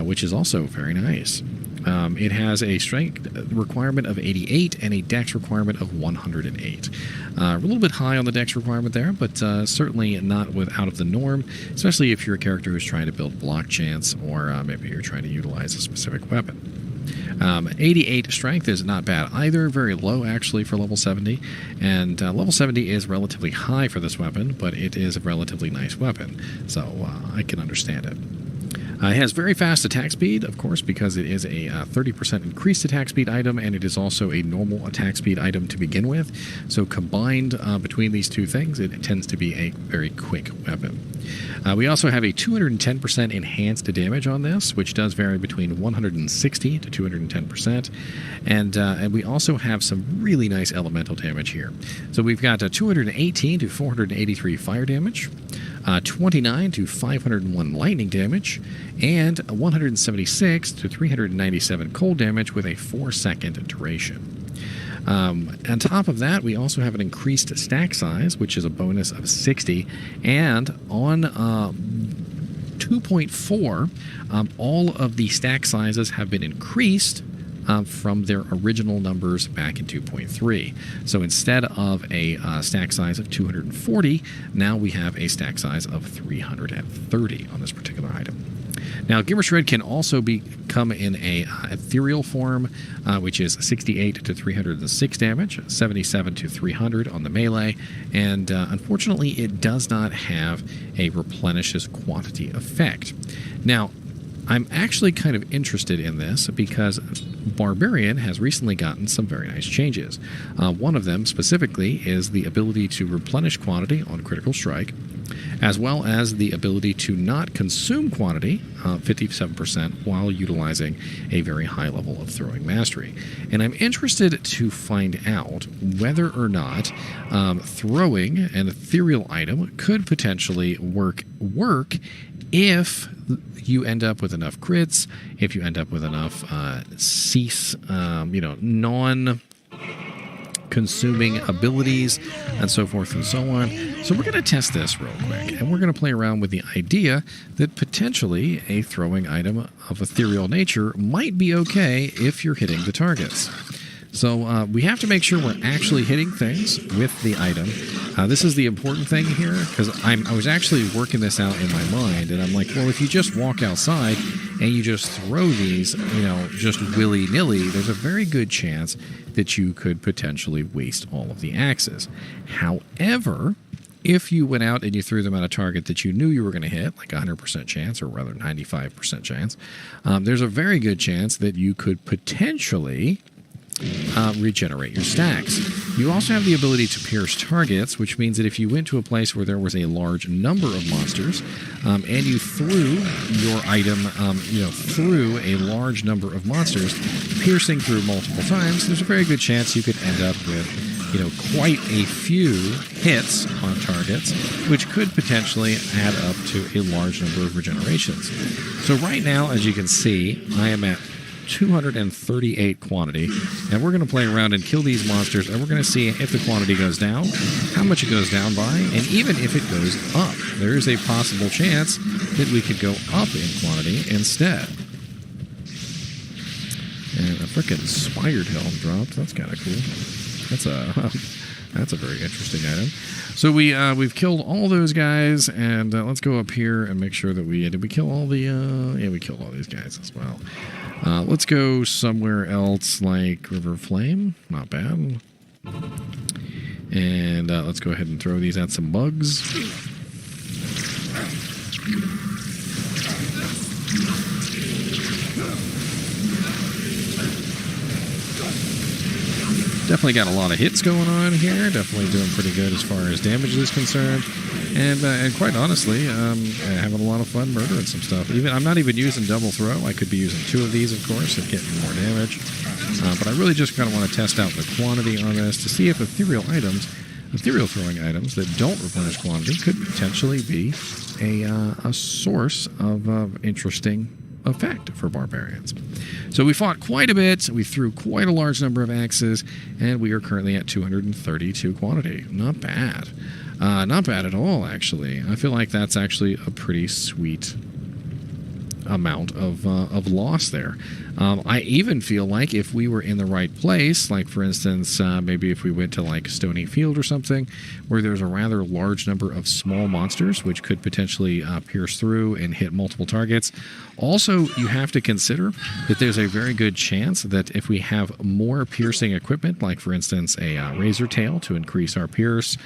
which is also very nice. It has a strength requirement of 88 and a dex requirement of 108. A little bit high on the dex requirement there, but certainly not out of the norm, especially if you're a character who's trying to build block chance, or maybe you're trying to utilize a specific weapon. 88 strength is not bad either, very low actually for level 70, and level 70 is relatively high for this weapon, but it is a relatively nice weapon, so I can understand it. It has very fast attack speed, of course, because it is a 30% increased attack speed item, and it is also a normal attack speed item to begin with. So combined between these two things, it tends to be a very quick weapon. We also have a 210% enhanced damage on this, which does vary between 160 to 210%. And we also have some really nice elemental damage here. So we've got 218 to 483 fire damage, 29 to 501 lightning damage, and 176 to 397 cold damage with a 4-second duration. On top of that, we also have an increased stack size, which is a bonus of 60, and on 2.4, all of the stack sizes have been increased from their original numbers back in 2.3. So instead of a stack size of 240, now we have a stack size of 330 on this particular item. Now, Gimmer Shred can also come in a ethereal form, which is 68 to 306 damage, 77 to 300 on the melee, and unfortunately, it does not have a replenishes quantity effect. Now, I'm actually kind of interested in this because Barbarian has recently gotten some very nice changes. One of them specifically is the ability to replenish quantity on critical strike, as well as the ability to not consume quantity, 57%, while utilizing a very high level of throwing mastery. And I'm interested to find out whether or not throwing an ethereal item could potentially work if you end up with enough crits, if you end up with enough non-consuming abilities, and so forth and so on. So we're going to test this real quick, and we're going to play around with the idea that potentially a throwing item of ethereal nature might be okay if you're hitting the targets. So we have to make sure we're actually hitting things with the item. This is the important thing here, because I was actually working this out in my mind, and I'm like, well, if you just walk outside and you just throw these, just willy-nilly, there's a very good chance that you could potentially waste all of the axes. However, if you went out and you threw them at a target that you knew you were going to hit, like 100% chance, or rather 95% chance, there's a very good chance that you could potentially regenerate your stacks. You also have the ability to pierce targets, which means that if you went to a place where there was a large number of monsters, and you threw your item, through a large number of monsters, piercing through multiple times, there's a very good chance you could end up with, quite a few hits on targets, which could potentially add up to a large number of regenerations. So right now, as you can see, I am at 238 quantity, and we're going to play around and kill these monsters, and we're going to see if the quantity goes down, how much it goes down by, and even if it goes up. There is a possible chance that we could go up in quantity instead. And a frickin' Spired Helm dropped. That's kind of cool. That's a very interesting item. So we've killed all those guys, and let's go up here and make sure that did we kill all the yeah, we killed all these guys as well. Let's go somewhere else like River Flame. Not bad. And let's go ahead and throw these at some bugs. Definitely got a lot of hits going on here. Definitely doing pretty good as far as damage is concerned. And quite honestly, having a lot of fun murdering some stuff. I'm not even using double throw. I could be using 2 of these, of course, and getting more damage. But I really just kind of want to test out the quantity on this to see if ethereal throwing items that don't replenish quantity could potentially be a source of interesting effect for barbarians. So we fought quite a bit, we threw quite a large number of axes, and we are currently at 232 quantity. Not bad. Not bad at all, actually. I feel like that's actually a pretty sweet amount of loss there. I even feel like if we were in the right place, like for instance, maybe if we went to like Stony Field or something, where there's a rather large number of small monsters which could potentially pierce through and hit multiple targets. Also, you have to consider that there's a very good chance that if we have more piercing equipment, like for instance a razor tail to increase our pierce,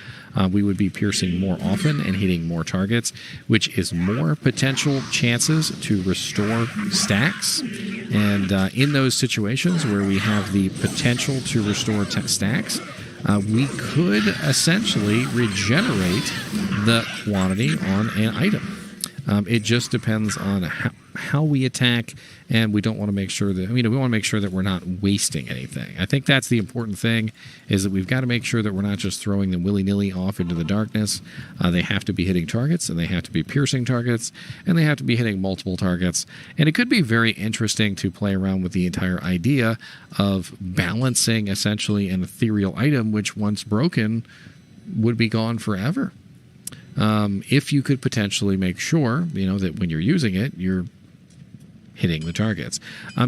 we would be piercing more often and hitting more targets, which is more potential chances to restore stacks. And in those situations where we have the potential to restore stacks, we could essentially regenerate the quantity on an item. It just depends on how we attack, and we don't want to make sure that, we want to make sure that we're not wasting anything. I think that's the important thing, is that we've got to make sure that we're not just throwing them willy-nilly off into the darkness. They have to be hitting targets, and they have to be piercing targets, and they have to be hitting multiple targets. And it could be very interesting to play around with the entire idea of balancing essentially an ethereal item, which once broken would be gone forever. If you could potentially make sure, that when you're using it, you're hitting the targets.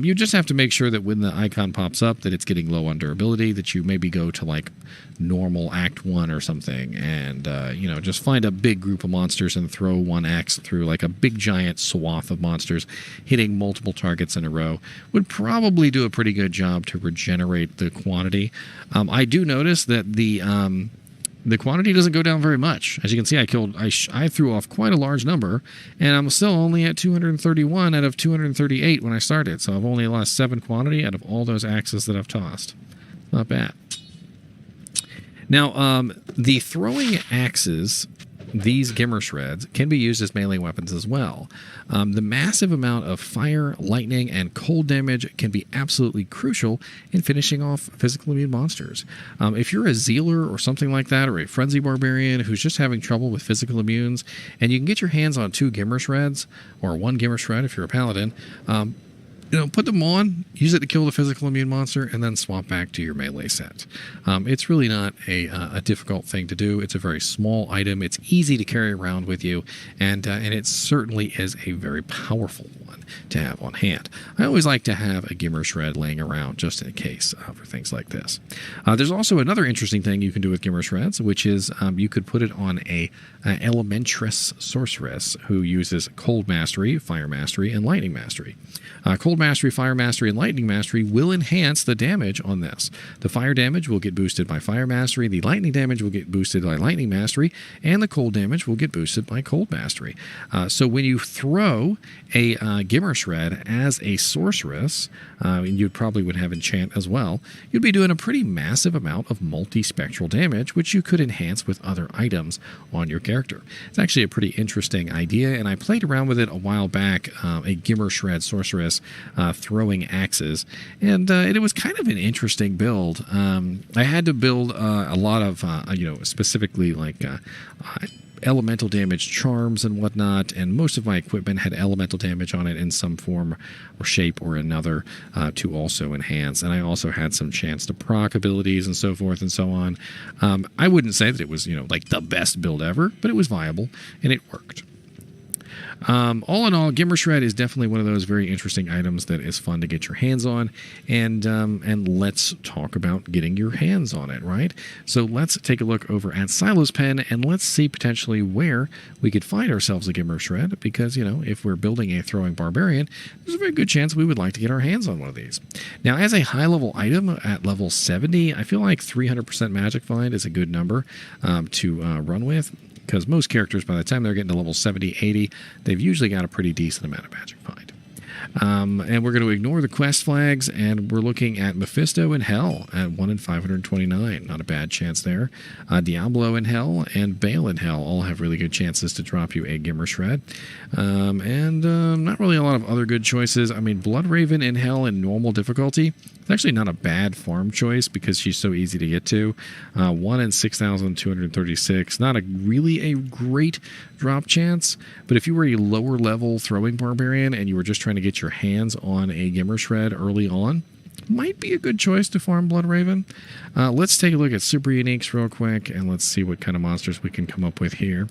You just have to make sure that when the icon pops up that it's getting low on durability, that you maybe go to like normal Act 1 or something, and just find a big group of monsters and throw one axe through like a big giant swath of monsters, hitting multiple targets in a row would probably do a pretty good job to regenerate the quantity. I do notice that the quantity doesn't go down very much. As you can see, I threw off quite a large number, and I'm still only at 231 out of 238 when I started. So I've only lost 7 quantity out of all those axes that I've tossed. Not bad. Now, the throwing axes, these Gimmer Shreds, can be used as melee weapons as well. The massive amount of fire, lightning, and cold damage can be absolutely crucial in finishing off physical immune monsters. If you're a Zealer or something like that, or a Frenzy Barbarian who's just having trouble with physical immunes, and you can get your hands on 2 Gimmer Shreds, or 1 Gimmer Shred if you're a Paladin, put them on, use it to kill the physical immune monster, and then swap back to your melee set. It's really not a difficult thing to do. It's a very small item. It's easy to carry around with you, and it certainly is a very powerful one to have on hand. I always like to have a Gimmer Shred laying around just in case for things like this. There's also another interesting thing you can do with Gimmer Shreds, which is you could put it on a Elementress Sorceress who uses Cold Mastery, Fire Mastery, and Lightning Mastery. Cold Mastery, Fire Mastery, and Lightning Mastery will enhance the damage on this. The Fire damage will get boosted by Fire Mastery, the Lightning damage will get boosted by Lightning Mastery, and the Cold damage will get boosted by Cold Mastery. So when you throw a Gimmer Shred as a Sorceress, and you probably would have Enchant as well, you'd be doing a pretty massive amount of multi-spectral damage, which you could enhance with other items on your character. It's actually a pretty interesting idea, and I played around with it a while back, a Gimmer Shred Sorceress throwing axes, and it was kind of an interesting build. I had to build a lot of, specifically like elemental damage charms and whatnot, and most of my equipment had elemental damage on it in some form or shape or another to also enhance, and I also had some chance to proc abilities and so forth and so on. I wouldn't say that it was like the best build ever, but it was viable and it worked. All in all, Gimmer Shred is definitely one of those very interesting items that is fun to get your hands on, and let's talk about getting your hands on it, right? So let's take a look over at Silo's Pen, and let's see potentially where we could find ourselves a Gimmer Shred, because, if we're building a throwing barbarian, there's a very good chance we would like to get our hands on one of these. Now, as a high-level item at level 70, I feel like 300% Magic Find is a good number to run with, because most characters, by the time they're getting to level 70, 80, they've usually got a pretty decent amount of Magic Find. And we're going to ignore the quest flags, and we're looking at Mephisto in Hell at 1 in 529. Not a bad chance there. Diablo in Hell and Baal in Hell all have really good chances to drop you a Gimmer Shred. And not really a lot of other good choices. I mean, Bloodraven in Hell in normal difficulty, it's actually not a bad farm choice because she's so easy to get to. 1 in 6,236. Not really a great drop chance, but if you were a lower level throwing barbarian and you were just trying to get your hands on a Gimmer Shred early on, might be a good choice to farm Blood Raven. Let's take a look at super uniques real quick, and let's see what kind of monsters we can come up with here.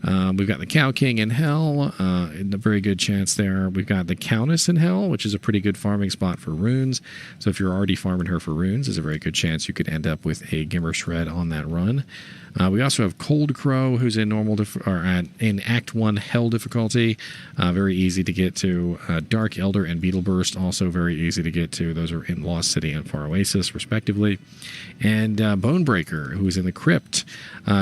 We've got the Cow King in Hell, a very good chance there. We've got the Countess in Hell, which is a pretty good farming spot for runes. So if you're already farming her for runes, there's a very good chance you could end up with a Gimmer Shred on that run. We also have Cold Crow, who's in in Act 1 Hell difficulty. Very easy to get to. Dark Elder and Beetle Burst, also very easy to get to. Those are in Lost City and Far Oasis, respectively. And Bonebreaker, who's in the Crypt.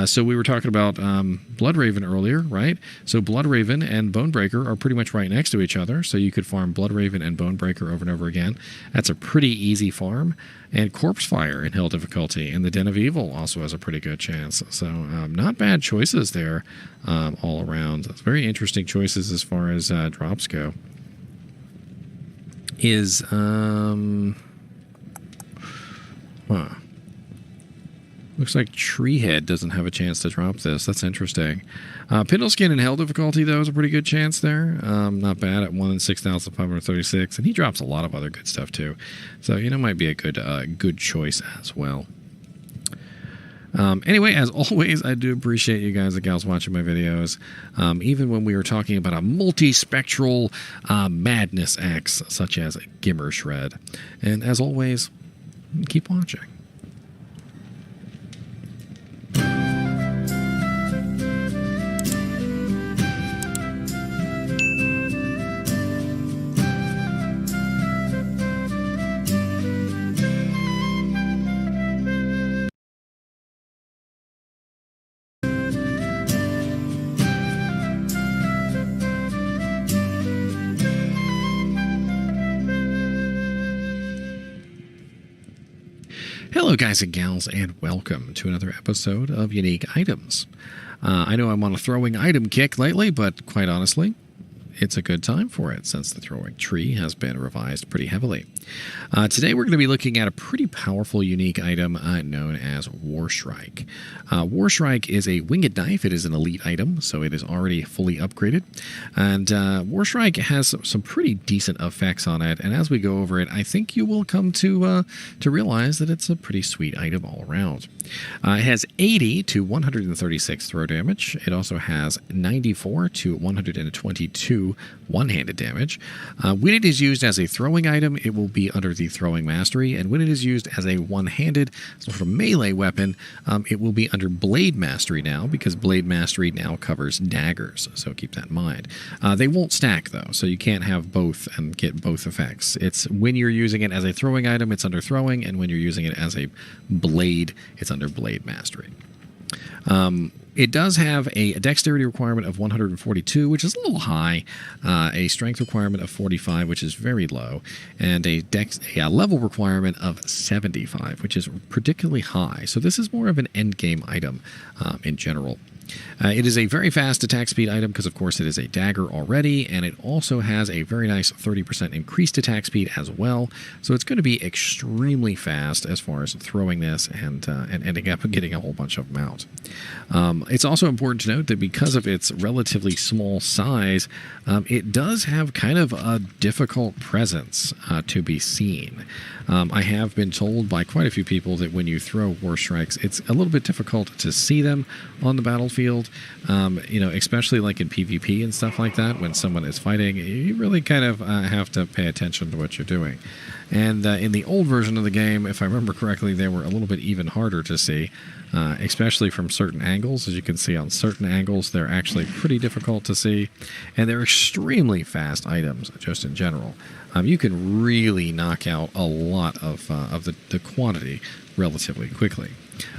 So we were talking about Blood Raven earlier, right? So Blood Raven and Bonebreaker are pretty much right next to each other. So you could farm Blood Raven and Bonebreaker over and over again. That's a pretty easy farm. And Corpse Fire in Hell difficulty. And the Den of Evil also has a pretty good chance. So not bad choices there all around. It's very interesting choices as far as drops go. Looks like Treehead doesn't have a chance to drop this. That's interesting. Pindleskin in Hell difficulty, though, is a pretty good chance there. Not bad at 1 in 6,536. And he drops a lot of other good stuff, too. So, might be a good choice as well. Anyway, as always, I do appreciate you guys and gals watching my videos. Even when we were talking about a multispectral madness X, such as Gimmer Shred. And as always, keep watching. Hello guys and gals, and welcome to another episode of Unique Items. I know I'm on a throwing item kick lately, but quite honestly, it's a good time for it since the throwing tree has been revised pretty heavily. Today we're going to be looking at a pretty powerful unique item known as Warstrike. Warstrike is a winged knife. It is an elite item, so it is already fully upgraded. And Warstrike has some pretty decent effects on it, and as we go over it, I think you will come to realize that it's a pretty sweet item all around. It has 80 to 136 throw damage. It also has 94 to 122 one-handed damage. When it is used as a throwing item, it will be under the throwing mastery, and when it is used as a one-handed sort of melee weapon, it will be under blade mastery now, because blade mastery now covers daggers, so keep that in mind. They won't stack though, so you can't have both and get both effects. It's when you're using it as a throwing item, it's under throwing, and when you're using it as a blade, it's under blade mastery. It does have a dexterity requirement of 142, which is a little high, a strength requirement of 45, which is very low, and a level requirement of 75, which is particularly high. So this is more of an endgame item in general. It is a very fast attack speed item because, of course, it is a dagger already, and it also has a very nice 30% increased attack speed as well. So it's going to be extremely fast as far as throwing this and ending up getting a whole bunch of them out. It's also important to note that because of its relatively small size, it does have kind of a difficult presence to be seen. I have been told by quite a few people that when you throw Warstrikes, it's a little bit difficult to see them on the battlefield, especially like in PvP and stuff like that. When someone is fighting, you really kind of have to pay attention to what you're doing. And in the old version of the game, if I remember correctly, they were a little bit even harder to see, especially from certain angles. As you can see on certain angles, they're actually pretty difficult to see, and they're extremely fast items just in general. You can really knock out a lot of the quantity relatively quickly.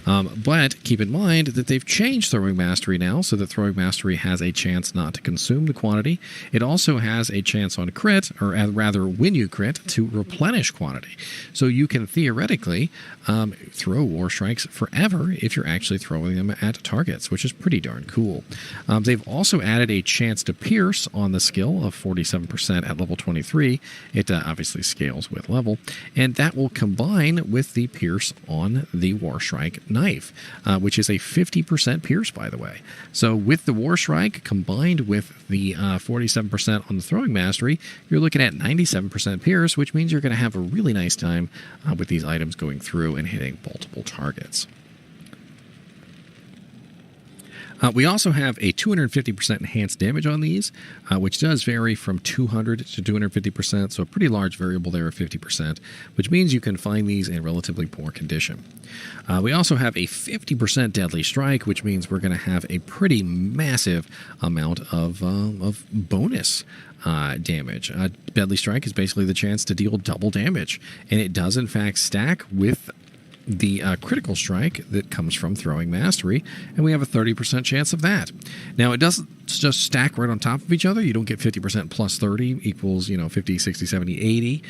But keep in mind that they've changed Throwing Mastery now, so that Throwing Mastery has a chance not to consume the quantity. It also has a chance on crit, or rather when you crit, to replenish quantity. So you can theoretically throw Warstrikes forever if you're actually throwing them at targets, which is pretty darn cool. They've also added a chance to pierce on the skill of 47% at level 23. It obviously scales with level, and that will combine with the pierce on the Warstrike knife, which is a 50% pierce, by the way. So with the Warstrike combined with the 47% on the throwing mastery, you're looking at 97% pierce, which means you're going to have a really nice time with these items going through and hitting multiple targets. We also have a 250% enhanced damage on these, which does vary from 200 to 250%, so a pretty large variable there of 50%, which means you can find these in relatively poor condition. We also have a 50% deadly strike, which means we're going to have a pretty massive amount of bonus damage. Deadly strike is basically the chance to deal double damage, and it does in fact stack with the critical strike that comes from throwing mastery, and we have a 30% chance of that. Now, it doesn't just stack right on top of each other. You don't get 50% plus 30 equals, 50, 60, 70, 80.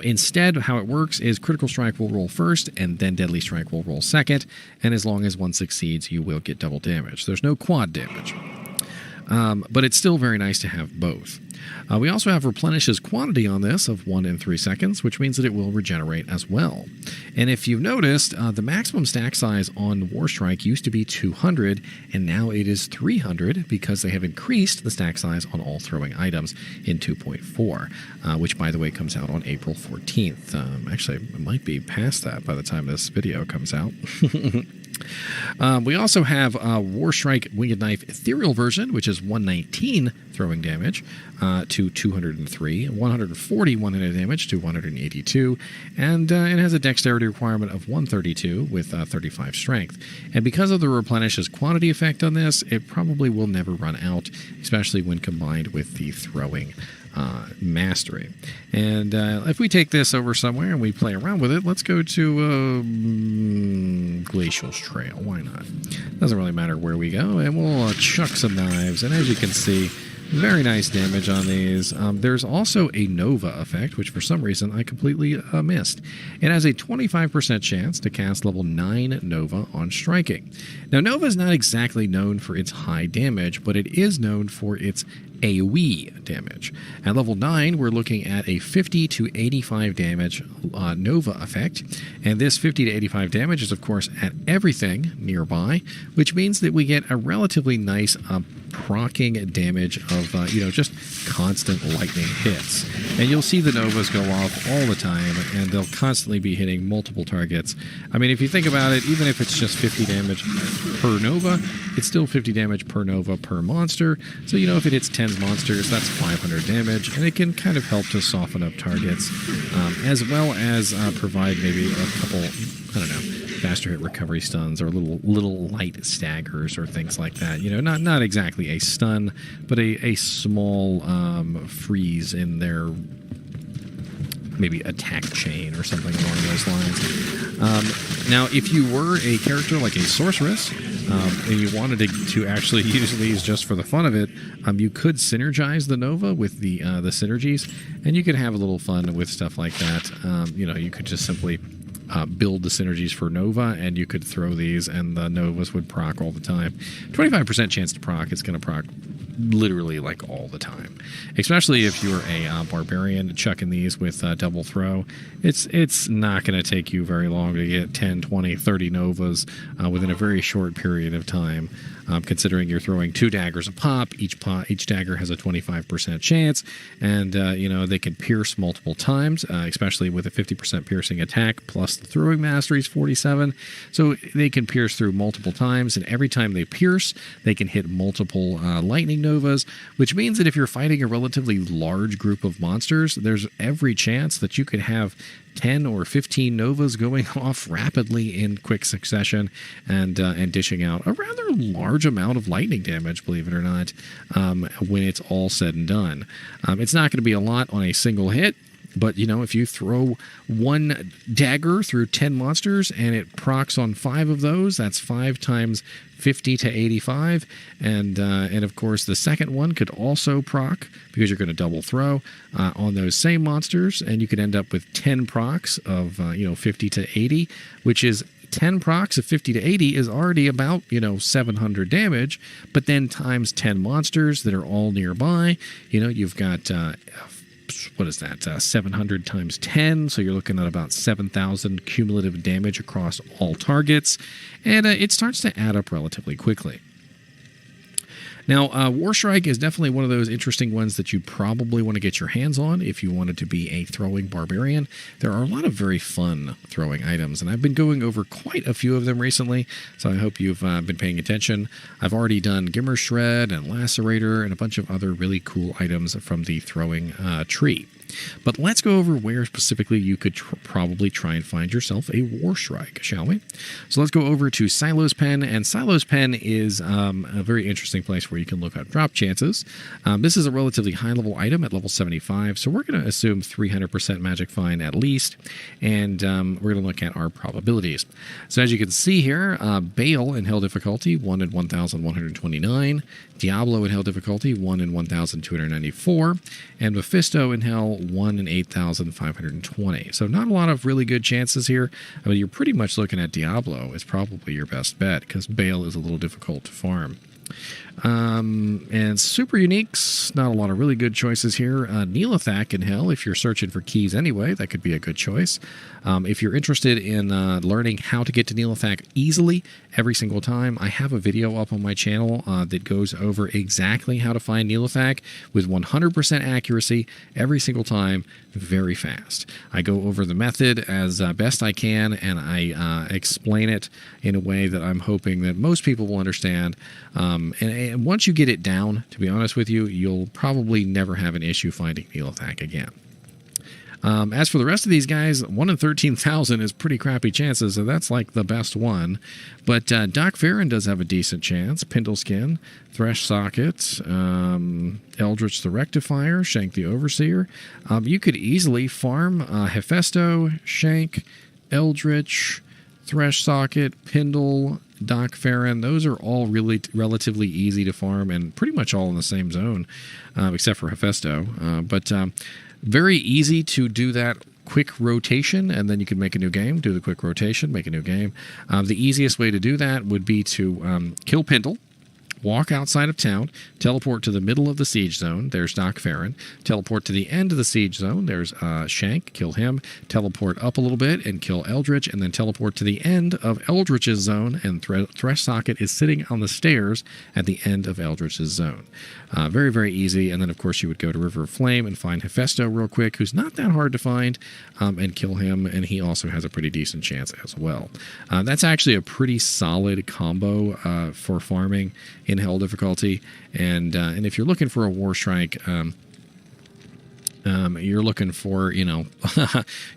Instead, how it works is critical strike will roll first, and then deadly strike will roll second, and as long as one succeeds, you will get double damage. There's no quad damage. But it's still very nice to have both. We also have replenishes quantity on this of 1 in 3 seconds, which means that it will regenerate as well. And if you've noticed, the maximum stack size on Warstrike used to be 200, and now it is 300 because they have increased the stack size on all throwing items in 2.4, which, by the way, comes out on April 14th. Actually, it might be past that by the time this video comes out. We also have Warstrike Winged Knife Ethereal version, which is 119 throwing damage to 203, 140 one-handed damage to 182, and it has a dexterity requirement of 132 with 35 strength. And because of the replenishes quantity effect on this, it probably will never run out, especially when combined with the throwing mastery. And if we take this over somewhere and we play around with it, let's go to Glacial's Trail. Why not? Doesn't really matter where we go, and we'll chuck some knives. And as you can see, very nice damage on these. There's also a Nova effect, which for some reason I completely missed. It has a 25% chance to cast level 9 Nova on striking. Now, Nova is not exactly known for its high damage, but it is known for its AoE damage. At level 9, we're looking at a 50 to 85 damage Nova effect, and this 50 to 85 damage is, of course, at everything nearby, which means that we get a relatively nice proccing damage of, just constant lightning hits. And you'll see the Novas go off all the time, and they'll constantly be hitting multiple targets. I mean, if you think about it, even if it's just 50 damage per Nova, it's still 50 damage per Nova per monster. So, if it hits 10 monsters, that's 500 damage, and it can kind of help to soften up targets, as well as provide maybe a couple, faster hit recovery stuns or little light staggers or things like that. Not exactly a stun, but a small freeze in their maybe attack chain or something along those lines. Now, if you were a character like a sorceress, and you wanted to actually use these just for the fun of it, you could synergize the Nova with the synergies, and you could have a little fun with stuff like that. You could just simply build the synergies for Nova, and you could throw these, and the Novas would proc all the time. 25% chance to proc. It's going to proc literally like all the time, especially if you're a barbarian chucking these with double throw. It's not going to take you very long to get 10, 20, 30 Novas within a very short period of time, considering you're throwing 2 daggers a pop. Each dagger has a 25% chance, and they can pierce multiple times, especially with a 50% piercing attack plus the throwing mastery is 47. So they can pierce through multiple times, and every time they pierce, they can hit multiple lightning Novas, which means that if you're fighting a relatively large group of monsters, there's every chance that you could have 10 or 15 Novas going off rapidly in quick succession and dishing out a rather large amount of lightning damage, believe it or not, when it's all said and done. It's not going to be a lot on a single hit, but, if you throw 1 dagger through 10 monsters and it procs on 5 of those, that's 5 times 50 to 85. And of course, the second one could also proc because you're going to double throw on those same monsters. And you could end up with 10 procs of, 50 to 80, which is 10 procs of 50 to 80 is already about, 700 damage. But then times 10 monsters that are all nearby, you've got what is that? 700 times 10. So you're looking at about 7,000 cumulative damage across all targets. And it starts to add up relatively quickly. Now, Warstrike is definitely one of those interesting ones that you probably want to get your hands on if you wanted to be a throwing barbarian. There are a lot of very fun throwing items, and I've been going over quite a few of them recently, so I hope you've been paying attention. I've already done Gimmer Shred and Lacerator and a bunch of other really cool items from the throwing tree. But let's go over where specifically you could probably try and find yourself a Warstrike, shall we? So let's go over to Silo's Pen, and Silo's Pen is a very interesting place where you can look up drop chances. This is a relatively high-level item at level 75, so we're going to assume 300% Magic Find at least, and we're going to look at our probabilities. So as you can see here, Bale in Hell difficulty, 1 in 1,129, Diablo in Hell difficulty, 1 in 1,294, and Mephisto in Hell, 1 in 8,520. So not a lot of really good chances here. I mean, you're pretty much looking at Diablo is probably your best bet because Bale is a little difficult to farm. And super uniques, not a lot of really good choices here. Neelathak in Hell, if you're searching for keys anyway, that could be a good choice. If you're interested in learning how to get to Neelathak easily every single time, I have a video up on my channel that goes over exactly how to find Neelathak with 100% accuracy every single time, very fast. I go over the method as best I can, and I explain it in a way that I'm hoping that most people will understand. And once you get it down, to be honest with you, you'll probably never have an issue finding Neelathak again. As for the rest of these guys, 1 in 13,000 is pretty crappy chances, so that's like the best one. But Doc Farron does have a decent chance. Pindleskin, Thresh Socket, Eldritch the Rectifier, Shank the Overseer. You could easily farm Hephaesto, Shank, Eldritch, Thresh Socket, Pindle, Doc Farron. Those are all really relatively easy to farm and pretty much all in the same zone, except for Hephaesto. But very easy to do that quick rotation, and then you can make a new game, do the quick rotation, make a new game. The easiest way to do that would be to kill Pindle, walk outside of town, teleport to the middle of the siege zone, there's Doc Farron, teleport to the end of the siege zone, there's Shank, kill him, teleport up a little bit and kill Eldritch, and then teleport to the end of Eldritch's zone, and Thresh Socket is sitting on the stairs at the end of Eldritch's zone. Very, very easy, and then of course you would go to River of Flame and find Hephaesto real quick, who's not that hard to find, and kill him, and he also has a pretty decent chance as well. That's actually a pretty solid combo for farming in Hell difficulty, and if you're looking for a Warstrike, you're looking for, you're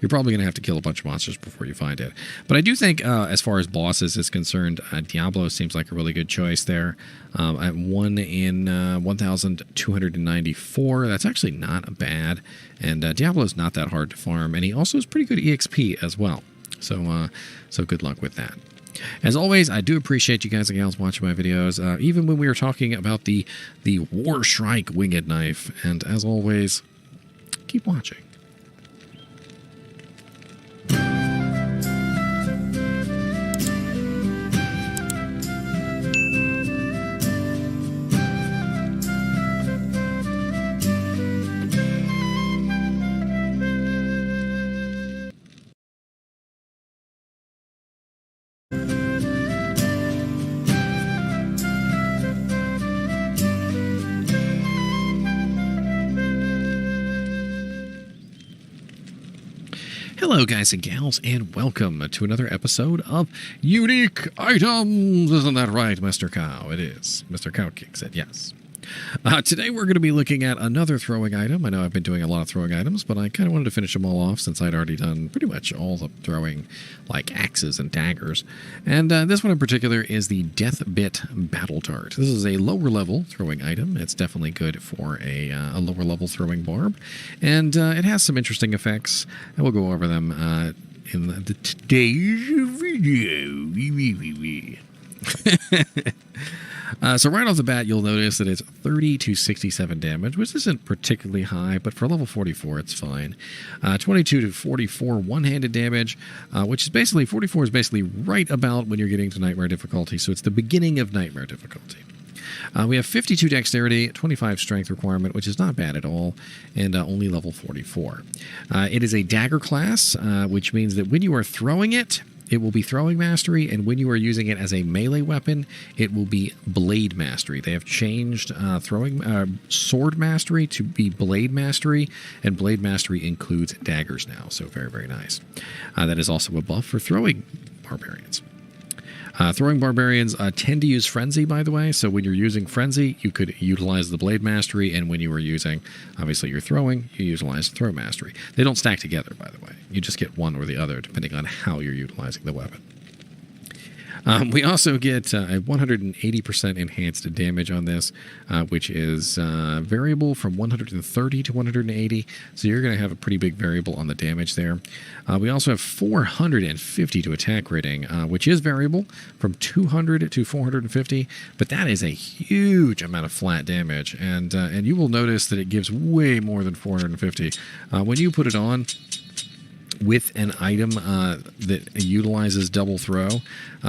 probably going to have to kill a bunch of monsters before you find it. But I do think, as far as bosses is concerned, Diablo seems like a really good choice there. At 1 in 1,294, that's actually not bad. And Diablo is not that hard to farm, and he also has pretty good EXP as well. So good luck with that. As always, I do appreciate you guys and gals watching my videos, even when we were talking about the Warstrike Winged Knife. And as always, keep watching. Hello guys and gals, and welcome to another episode of Unique Items. Isn't that right, Mr. Cow? It is. Mr. Cow kicks it, yes. Today we're going to be looking at another throwing item. I know I've been doing a lot of throwing items, but I kind of wanted to finish them all off since I'd already done pretty much all the throwing, like axes and daggers. And this one in particular is the Death Bit Battle Dart. This is a lower level throwing item. It's definitely good for a lower level throwing barb. And it has some interesting effects, and we'll go over them in today's video. So right off the bat, you'll notice that it's 30 to 67 damage, which isn't particularly high, but for level 44, it's fine. 22 to 44 one-handed damage, which is basically, 44 is basically right about when you're getting to Nightmare difficulty, so it's the beginning of Nightmare difficulty. We have 52 dexterity, 25 strength requirement, which is not bad at all, and only level 44. It is a dagger class, which means that when you are throwing it, it will be throwing mastery, and when you are using it as a melee weapon, it will be blade mastery. They have changed throwing sword mastery to be blade mastery, and blade mastery includes daggers now, so very, very nice. That is also a buff for throwing barbarians. Throwing barbarians tend to use frenzy, by the way, so when you're using frenzy, you could utilize the blade mastery, and when you are using, obviously you're throwing, you utilize throw mastery. They don't stack together, by the way. You just get one or the other, depending on how you're utilizing the weapon. We also get a 180% enhanced damage on this, which is variable from 130 to 180. So you're going to have a pretty big variable on the damage there. We also have 450 to attack rating, which is variable from 200 to 450. But that is a huge amount of flat damage, and you will notice that it gives way more than 450 when you put it on with an item that utilizes double throw.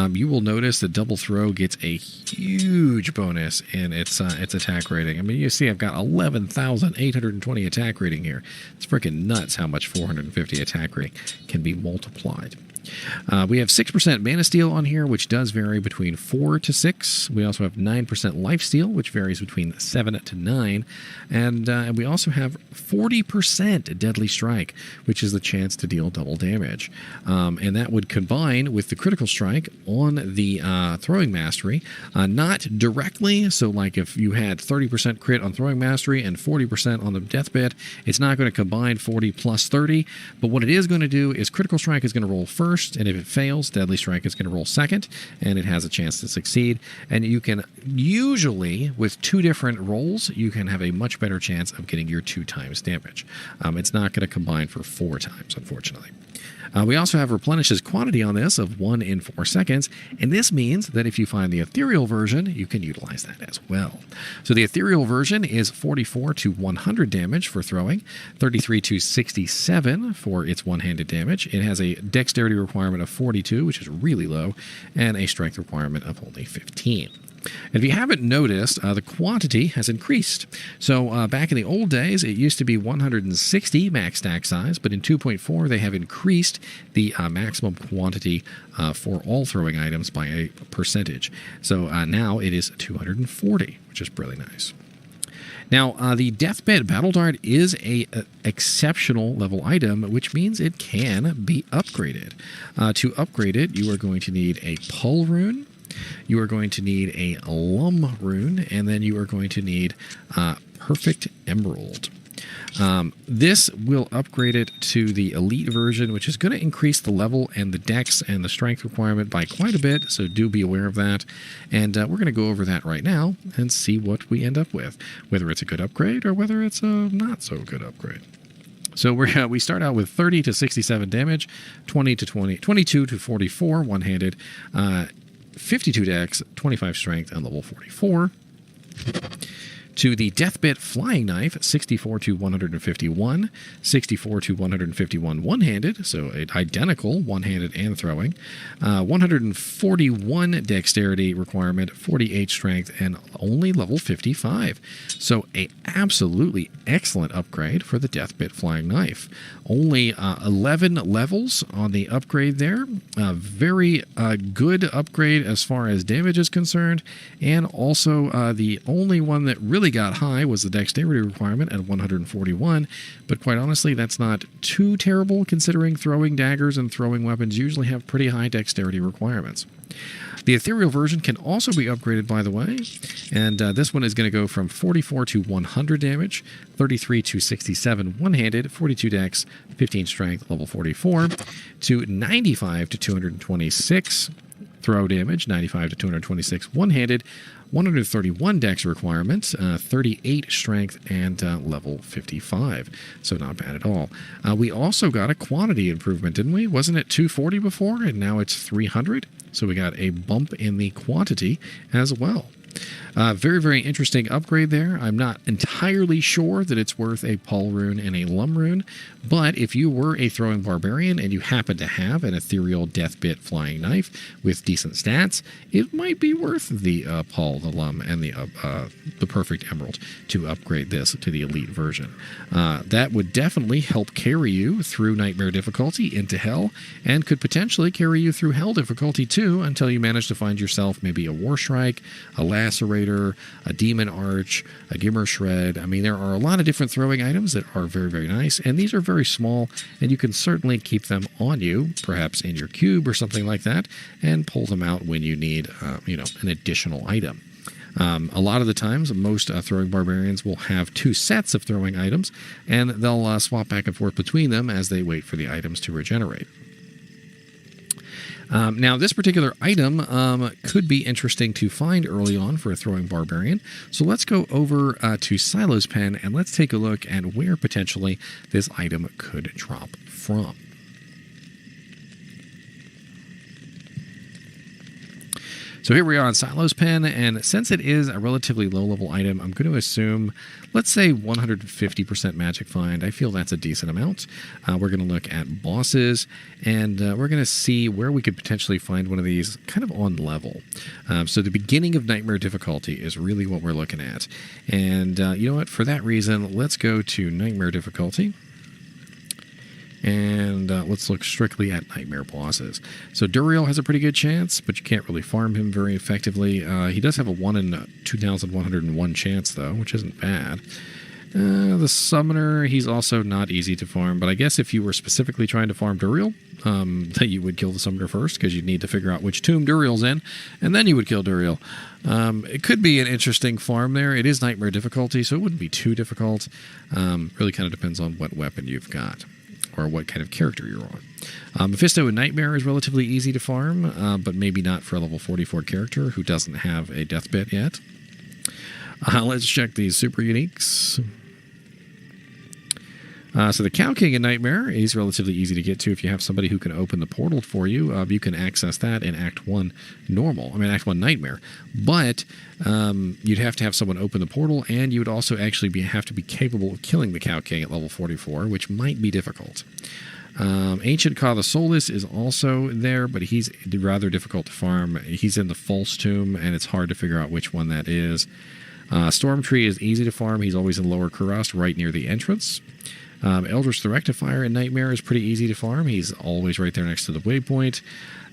You will notice that double throw gets a huge bonus in its attack rating. I mean, you see I've got 11,820 attack rating here. It's freaking nuts how much 450 attack rating can be multiplied. We have 6% mana steal on here, which does vary between 4 to 6. We also have 9% life steal, which varies between 7 to 9. And we also have 40% deadly strike, which is the chance to deal double damage. And that would combine with the critical strike on the throwing mastery, not directly. So like if you had 30% crit on throwing mastery and 40% on the deathbed, it's not going to combine 40 plus 30. But what it is going to do is critical strike is going to roll first, and if it fails, deadly strike is going to roll second, and it has a chance to succeed. And you can usually, with 2 different rolls, you can have a much better chance of getting your 2 times damage. It's not going to combine for 4 times, unfortunately. We also have replenishes quantity on this of 1 in 4 seconds, and this means that if you find the ethereal version, you can utilize that as well. So the ethereal version is 44 to 100 damage for throwing, 33 to 67 for its one-handed damage. It has a dexterity requirement of 42, which is really low, and a strength requirement of only 15. If you haven't noticed, the quantity has increased. So back in the old days, it used to be 160 max stack size, but in 2.4 they have increased the maximum quantity for all throwing items by a percentage. So now it is 240, which is really nice. Now, the Deathbed Battle Dart is a exceptional level item, which means it can be upgraded. To upgrade it, you are going to need a Pull rune, you are going to need a Lum rune, and then you are going to need Perfect Emerald. This will upgrade it to the elite version, which is going to increase the level and the dex and the strength requirement by quite a bit, so do be aware of that. And we're going to go over that right now and see what we end up with, whether it's a good upgrade or whether it's a not so good upgrade. So we start out with 30 to 67 damage, 22 to 44 one-handed, 52 dex, 25 strength, and level 44. To the Deathbit Flying Knife, 64 to 151, 64 to 151 one-handed, so identical one-handed and throwing, 141 dexterity requirement, 48 strength, and only level 55. So a absolutely excellent upgrade for the Deathbit Flying Knife. Only 11 levels on the upgrade there. Very good upgrade as far as damage is concerned, and also the only one that really got high was the dexterity requirement at 141, but quite honestly that's not too terrible considering throwing daggers and throwing weapons usually have pretty high dexterity requirements. The ethereal version can also be upgraded, by the way, and this one is going to go from 44 to 100 damage, 33 to 67 one-handed, 42 dex, 15 strength, level 44, to 95 to 226 throw damage, 95 to 226 one-handed, 131 dex requirements, 38 strength, and level 55. So not bad at all. We also got a quantity improvement, didn't we? Wasn't it 240 before, and now it's 300? So we got a bump in the quantity as well. Very, very interesting upgrade there. I'm not entirely sure that it's worth a Paul rune and a Lum rune, but if you were a throwing barbarian and you happen to have an ethereal deathbit flying knife with decent stats, it might be worth the Paul, the Lum, and the perfect emerald to upgrade this to the elite version. That would definitely help carry you through nightmare difficulty into hell, and could potentially carry you through hell difficulty too, until you manage to find yourself maybe a war strike, a lacerator, a demon arch, a gimmer shred. I mean, there are a lot of different throwing items that are very, very nice, and these are very small, and you can certainly keep them on you, perhaps in your cube or something like that, and pull them out when you need, an additional item. A lot of the times, most throwing barbarians will have 2 sets of throwing items, and they'll swap back and forth between them as they wait for the items to regenerate. Now, this particular item could be interesting to find early on for a throwing barbarian. So let's go over to Silo's Pen and let's take a look at where potentially this item could drop from. So here we are on Silo's Pen, and since it is a relatively low-level item, I'm going to assume, let's say 150% magic find. I feel that's a decent amount. We're going to look at bosses, and we're going to see where we could potentially find one of these kind of on level. So the beginning of nightmare difficulty is really what we're looking at. And you know what? For that reason, let's go to nightmare difficulty. And let's look strictly at nightmare bosses. So Duriel has a pretty good chance, but you can't really farm him very effectively. He does have a 1 in 2,101 chance, though, which isn't bad. The Summoner, he's also not easy to farm, but I guess if you were specifically trying to farm Duriel, that you would kill the Summoner first, because you'd need to figure out which tomb Duriel's in, and then you would kill Duriel. It could be an interesting farm there. It is nightmare difficulty, so it wouldn't be too difficult. Really kind of depends on what weapon you've got, or what kind of character you're on. Mephisto and Nightmare is relatively easy to farm, but maybe not for a level 44 character who doesn't have a death bit yet. Let's check these super uniques. So the Cow King in Nightmare is relatively easy to get to if you have somebody who can open the portal for you. You can access that in Act 1 Act 1 Nightmare. But you'd have to have someone open the portal, and you would also actually have to be capable of killing the Cow King at level 44, which might be difficult. Ancient Ka the Soulless is also there, but he's rather difficult to farm. He's in the False Tomb, and it's hard to figure out which one that is. Stormtree is easy to farm. He's always in Lower Kurast, right near the entrance. Eldritch the Rectifier in Nightmare is pretty easy to farm. He's always right there next to the waypoint.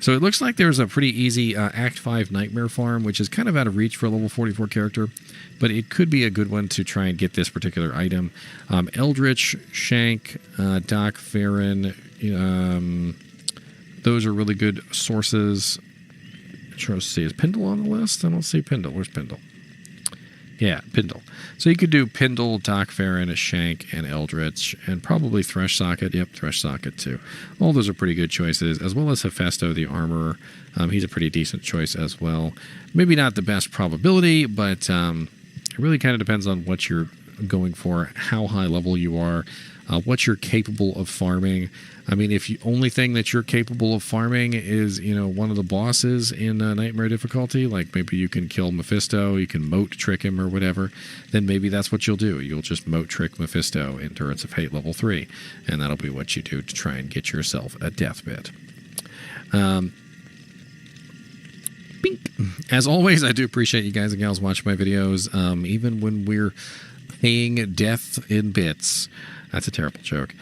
So it looks like there's a pretty easy Act 5 Nightmare farm, which is kind of out of reach for a level 44 character, but it could be a good one to try and get this particular item. Eldritch, Shank, Doc Farron, those are really good sources. I'm trying to see, is Pindle on the list? I don't see Pindle. Where's Pindle? Yeah, Pindle. So you could do Pindle, Doc Farron, Shank, and Eldritch, and probably Thresh Socket. Yep, Thresh Socket too. All those are pretty good choices, as well as Hephaestus the Armorer. He's a pretty decent choice as well. Maybe not the best probability, but it really kind of depends on what you're going for, how high level you are, what you're capable of farming. I mean, if the only thing that you're capable of farming is, one of the bosses in Nightmare difficulty, like maybe you can kill Mephisto, you can moat trick him or whatever, then maybe that's what you'll do. You'll just moat trick Mephisto, Endurance of Hate level 3, and that'll be what you do to try and get yourself a death bit. Bink. As always, I do appreciate you guys and gals watching my videos, even when we're paying death in bits. That's a terrible joke.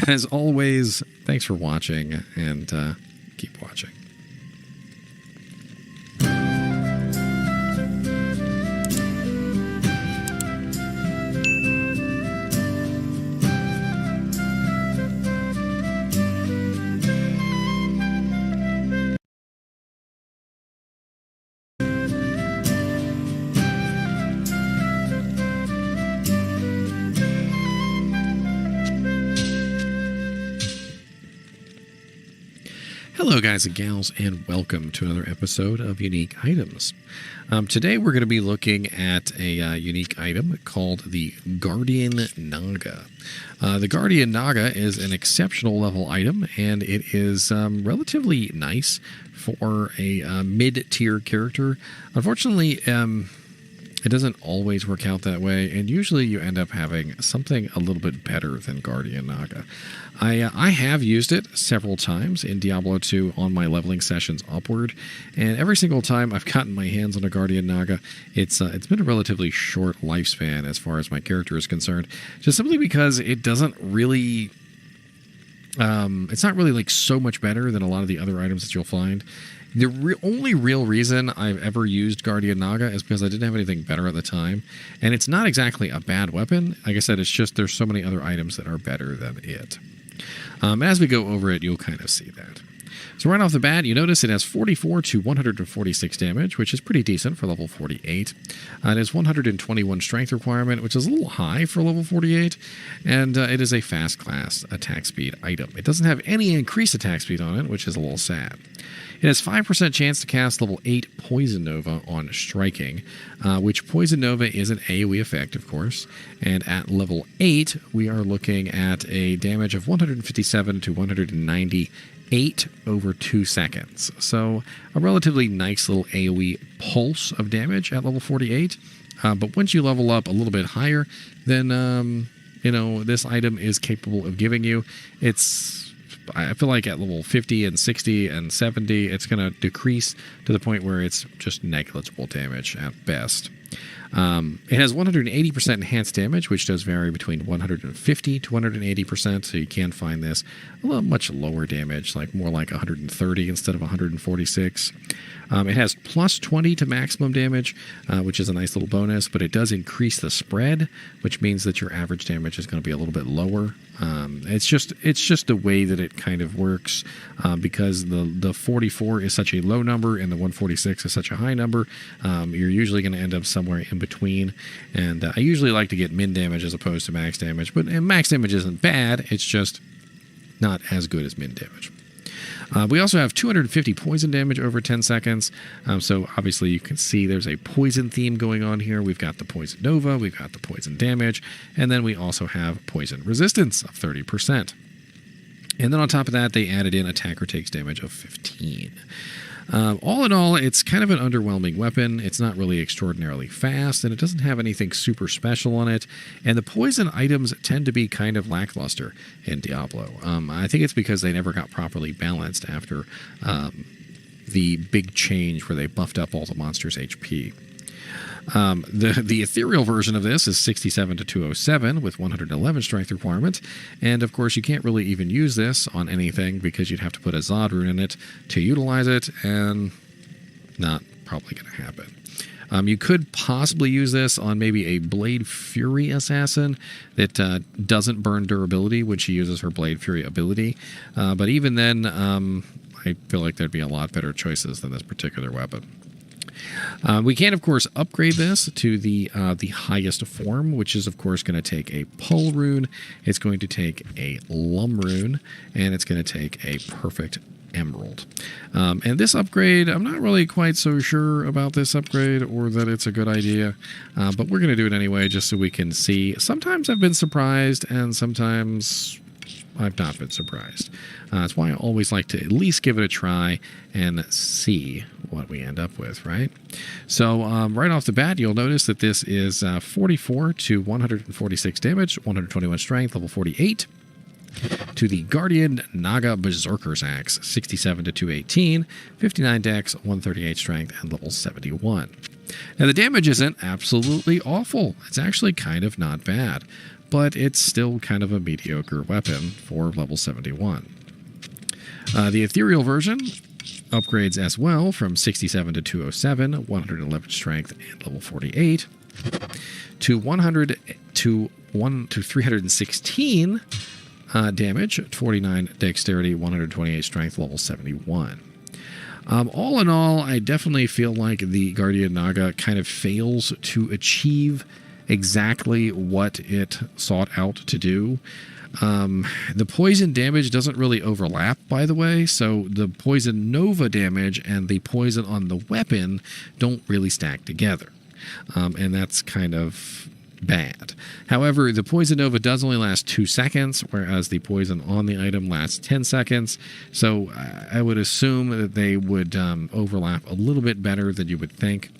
As always, thanks for watching, and keep watching. Hello guys and gals, and welcome to another episode of Unique Items. Today we're going to be looking at a unique item called the Guardian Naga. The Guardian Naga is an exceptional level item, and it is relatively nice for a mid-tier character. Unfortunately, it doesn't always work out that way, and usually you end up having something a little bit better than Guardian Naga. I have used it several times in Diablo 2 on my leveling sessions upward, and every single time I've gotten my hands on a Guardian Naga, it's been a relatively short lifespan as far as my character is concerned, just simply because it doesn't really... it's not really like so much better than a lot of the other items that you'll find. The only real reason I've ever used Guardian Naga is because I didn't have anything better at the time. And it's not exactly a bad weapon. Like I said, it's just there's so many other items that are better than it. As we go over it, you'll kind of see that. So right off the bat, you notice it has 44 to 146 damage, which is pretty decent for level 48. It has 121 strength requirement, which is a little high for level 48. And it is a fast class attack speed item. It doesn't have any increased attack speed on it, which is a little sad. It has 5% chance to cast level 8 Poison Nova on striking, which Poison Nova is an AoE effect, of course. And at level 8, we are looking at a damage of 157 to 198 over 2 seconds. So a relatively nice little AoE pulse of damage at level 48. But once you level up a little bit higher, then, this item is capable of giving you. I feel like at level 50 and 60 and 70, it's going to decrease to the point where it's just negligible damage at best. It has 180% enhanced damage, which does vary between 150 to 180%, so you can find this a little much lower damage, like more like 130 instead of 146. It has plus 20 to maximum damage, which is a nice little bonus, but it does increase the spread, which means that your average damage is going to be a little bit lower. It's just the way that it kind of works, because the 44 is such a low number and the 146 is such a high number. You're usually going to end up somewhere in between, and I usually like to get min damage as opposed to max damage, but max damage isn't bad, it's just not as good as min damage. We also have 250 poison damage over 10 seconds. So obviously you can see there's a poison theme going on here. We've got the poison nova, we've got the poison damage, and then we also have poison resistance of 30%. And then on top of that, they added in attacker takes damage of 15. All in all, it's kind of an underwhelming weapon. It's not really extraordinarily fast, and it doesn't have anything super special on it. And the poison items tend to be kind of lackluster in Diablo. I think it's because they never got properly balanced after the big change where they buffed up all the monsters' HP. The ethereal version of this is 67 to 207 with 111 strength requirement, and of course you can't really even use this on anything because you'd have to put a Zod rune in it to utilize it, and not probably going to happen. You could possibly use this on maybe a Blade Fury assassin that doesn't burn durability when she uses her Blade Fury ability, but even then I feel like there'd be a lot better choices than this particular weapon. We can, of course, upgrade this to the highest form, which is, of course, going to take a Pull rune, it's going to take a Lum rune, and it's going to take a Perfect Emerald. And this upgrade, I'm not really quite so sure about this upgrade or that it's a good idea, but we're going to do it anyway just so we can see. Sometimes I've been surprised, and sometimes I've not been surprised. That's why I always like to at least give it a try and see what we end up with, right? So right off the bat, you'll notice that this is 44 to 146 damage, 121 strength, level 48. To the Guardian Naga Berserker's Axe, 67 to 218, 59 dex, 138 strength, and level 71. Now the damage isn't absolutely awful. It's actually kind of not bad, but it's still kind of a mediocre weapon for level 71. The ethereal version upgrades as well from 67 to 207, 111 strength, and level 48, to 100 to 316 damage, 49 dexterity, 128 strength, level 71. All in all, I definitely feel like the Guardian Naga kind of fails to achieve exactly what it sought out to do. The poison damage doesn't really overlap, by the way, so the poison nova damage and the poison on the weapon don't really stack together, and that's kind of bad. However, the poison nova does only last 2 seconds, whereas the poison on the item lasts 10 seconds, so I would assume that they would overlap a little bit better than you would think.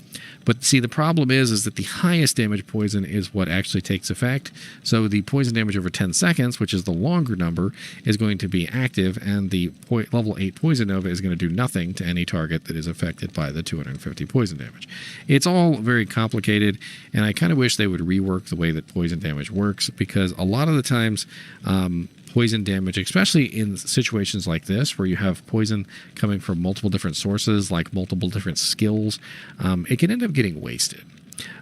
But see, the problem is that the highest damage poison is what actually takes effect. So the poison damage over 10 seconds, which is the longer number, is going to be active, and the level 8 poison nova is going to do nothing to any target that is affected by the 250 poison damage. It's all very complicated, and I kind of wish they would rework the way that poison damage works, because a lot of the times poison damage, especially in situations like this where you have poison coming from multiple different sources, like multiple different skills, it can end up getting wasted.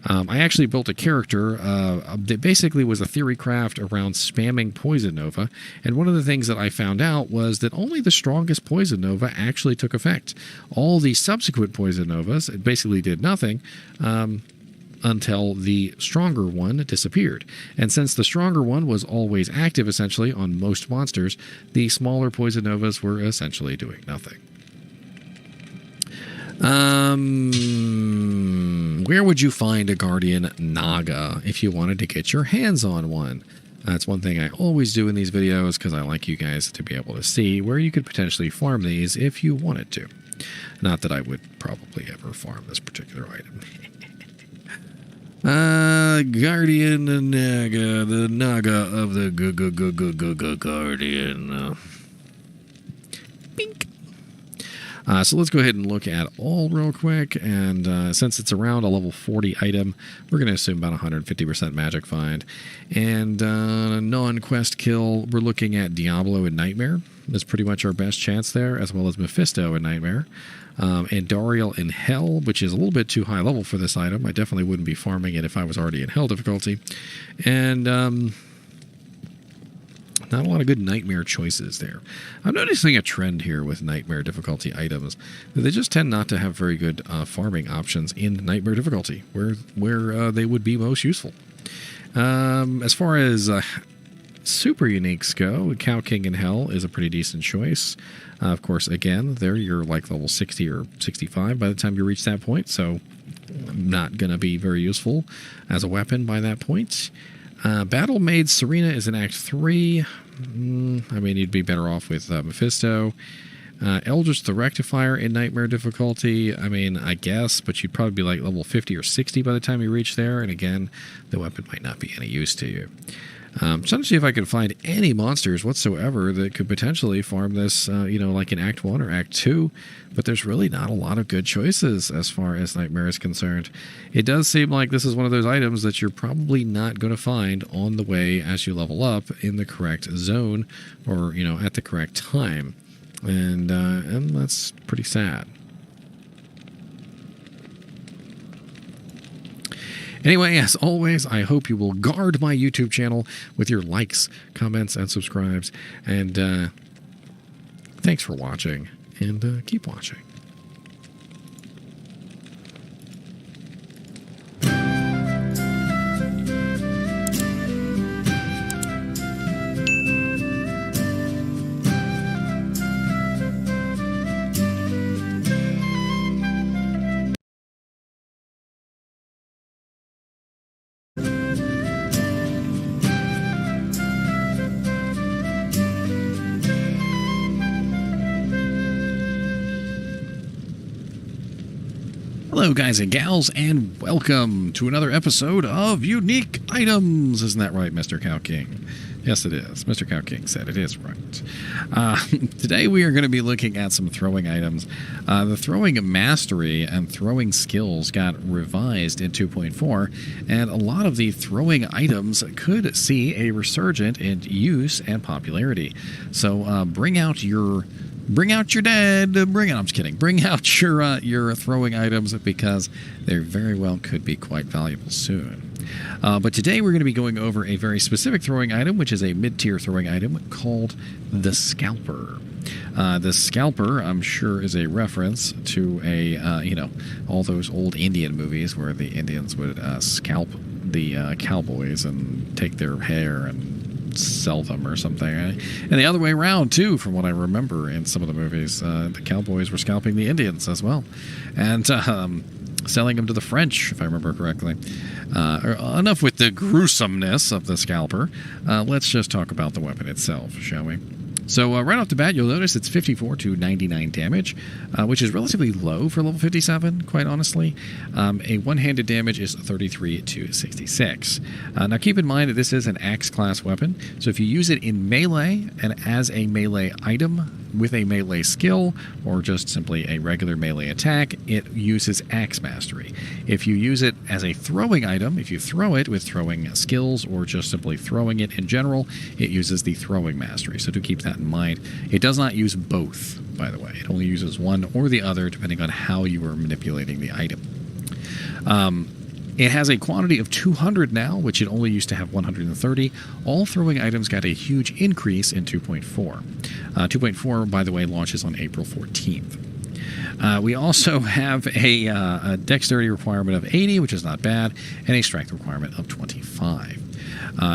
I actually built a character that basically was a theory craft around spamming poison nova, and one of the things that I found out was that only the strongest poison nova actually took effect. All the subsequent poison novas, it basically did nothing until the stronger one disappeared. And since the stronger one was always active essentially on most monsters, the smaller poison novas were essentially doing nothing. Where would you find a Guardian Naga if you wanted to get your hands on one? That's one thing I always do in these videos, because I like you guys to be able to see where you could potentially farm these if you wanted to. Not that I would probably ever farm this particular item. Guardian Naga, the Naga of the Guardian. Bink. So let's go ahead and look at all real quick, and since it's around a level 40 item, we're going to assume about 150% magic find. And non-quest kill, we're looking at Diablo and Nightmare. That's pretty much our best chance there, as well as Mephisto and Nightmare. And Dariel in Hell, which is a little bit too high level for this item. I definitely wouldn't be farming it if I was already in Hell difficulty. And not a lot of good Nightmare choices there. I'm noticing a trend here with Nightmare difficulty items, that they just tend not to have very good farming options in Nightmare difficulty, where they would be most useful. As far as super uniques go, Cow King in Hell is a pretty decent choice. Of course, again, there you're like level 60 or 65 by the time you reach that point, so not going to be very useful as a weapon by that point. Battle Maid Serena is in Act 3. I mean, you'd be better off with Mephisto. Eldritch the Rectifier in Nightmare difficulty, I mean, I guess, but you'd probably be like level 50 or 60 by the time you reach there, and again, the weapon might not be any use to you. Trying to see if I can find any monsters whatsoever that could potentially farm this, like in Act 1 or Act 2, but there's really not a lot of good choices as far as Nightmare is concerned. It does seem like this is one of those items that you're probably not going to find on the way as you level up in the correct zone or, at the correct time, and that's pretty sad. Anyway, as always, I hope you will guard my YouTube channel with your likes, comments, and subscribes. And thanks for watching, and keep watching. Hello guys and gals, and welcome to another episode of Unique Items. Isn't that right, Mr. Cow King? Yes, it is. Mr. Cow King said it is right. Today we are going to be looking at some throwing items. The throwing mastery and throwing skills got revised in 2.4, and a lot of the throwing items could see a resurgent in use and popularity. So bring out your dead. I'm just kidding. Bring out your throwing items, because they very well could be quite valuable soon. But today we're going to be going over a very specific throwing item, which is a mid-tier throwing item called the Scalper. The Scalper, I'm sure, is a reference to all those old Indian movies where the Indians would scalp the cowboys and take their hair and sell them or something. And the other way around, too, from what I remember in some of the movies. The cowboys were scalping the Indians as well. And selling them to the French, if I remember correctly. Enough with the gruesomeness of the scalper. Let's just talk about the weapon itself, shall we? So right off the bat, you'll notice it's 54 to 99 damage, which is relatively low for level 57, quite honestly. A one-handed damage is 33 to 66. Now keep in mind that this is an axe class weapon, so if you use it in melee and as a melee item with a melee skill, or just simply a regular melee attack, it uses axe mastery. If you use it as a throwing item, if you throw it with throwing skills or just simply throwing it in general, it uses the throwing mastery. So do keep that in mind. It does not use both, by the way. It only uses one or the other depending on how you are manipulating the item. It has a quantity of 200 now, which it only used to have 130. All throwing items got a huge increase in 2.4. 2.4, by the way, launches on April 14th. We also have a dexterity requirement of 80, which is not bad, and a strength requirement of 25.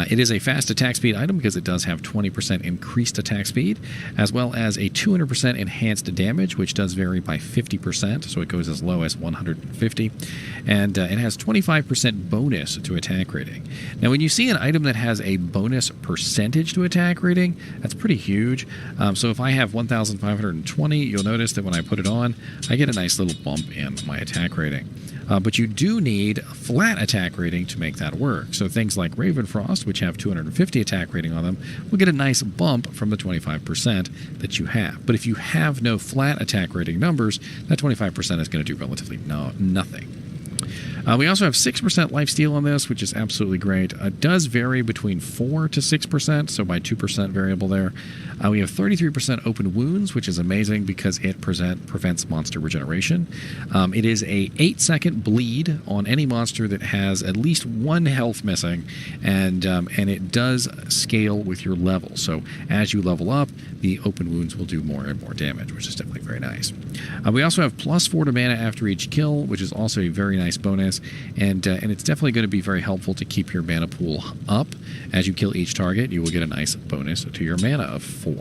It is a fast attack speed item because it does have 20% increased attack speed, as well as a 200% enhanced damage, which does vary by 50%, so it goes as low as 150. And it has 25% bonus to attack rating. Now, when you see an item that has a bonus percentage to attack rating, that's pretty huge. So if I have 1,520, you'll notice that when I put it on, I get a nice little bump in my attack rating. But you do need a flat attack rating to make that work. So things like Raven Frost, which have 250 attack rating on them, will get a nice bump from the 25% that you have. But if you have no flat attack rating numbers, that 25% is going to do relatively nothing. We also have 6% lifesteal on this, which is absolutely great. It does vary between 4 to 6%, so by 2% variable there. We have 33% open wounds, which is amazing because it prevents monster regeneration. It is a 8-second bleed on any monster that has at least 1 health missing, and it does scale with your level. So as you level up, the open wounds will do more and more damage, which is definitely very nice. We also have +4 to mana after each kill, which is also a very nice bonus, and it's definitely going to be very helpful to keep your mana pool up. As you kill each target, you will get a nice bonus to your mana of 4.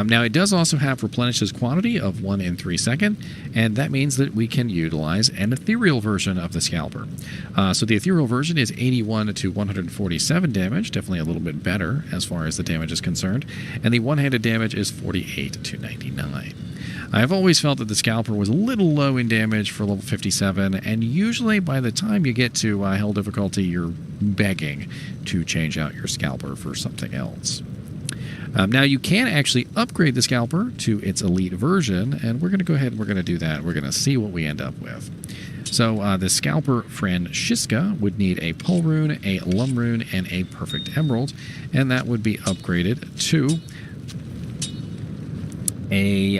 Now, it does also have replenishes quantity of 1 in 3 seconds, and that means that we can utilize an ethereal version of the scalper. So the ethereal version is 81 to 147 damage, definitely a little bit better as far as the damage is concerned, and the one-handed damage is 48 to 99. I've always felt that the scalper was a little low in damage for level 57, and usually by the time you get to hell difficulty, you're begging to change out your scalper for something else. Now, you can actually upgrade the scalper to its elite version, and we're going to go ahead and we're going to do that. We're going to see what we end up with. So the scalper Francisca would need a Pull Rune, a Lum Rune, and a Perfect Emerald, and that would be upgraded to a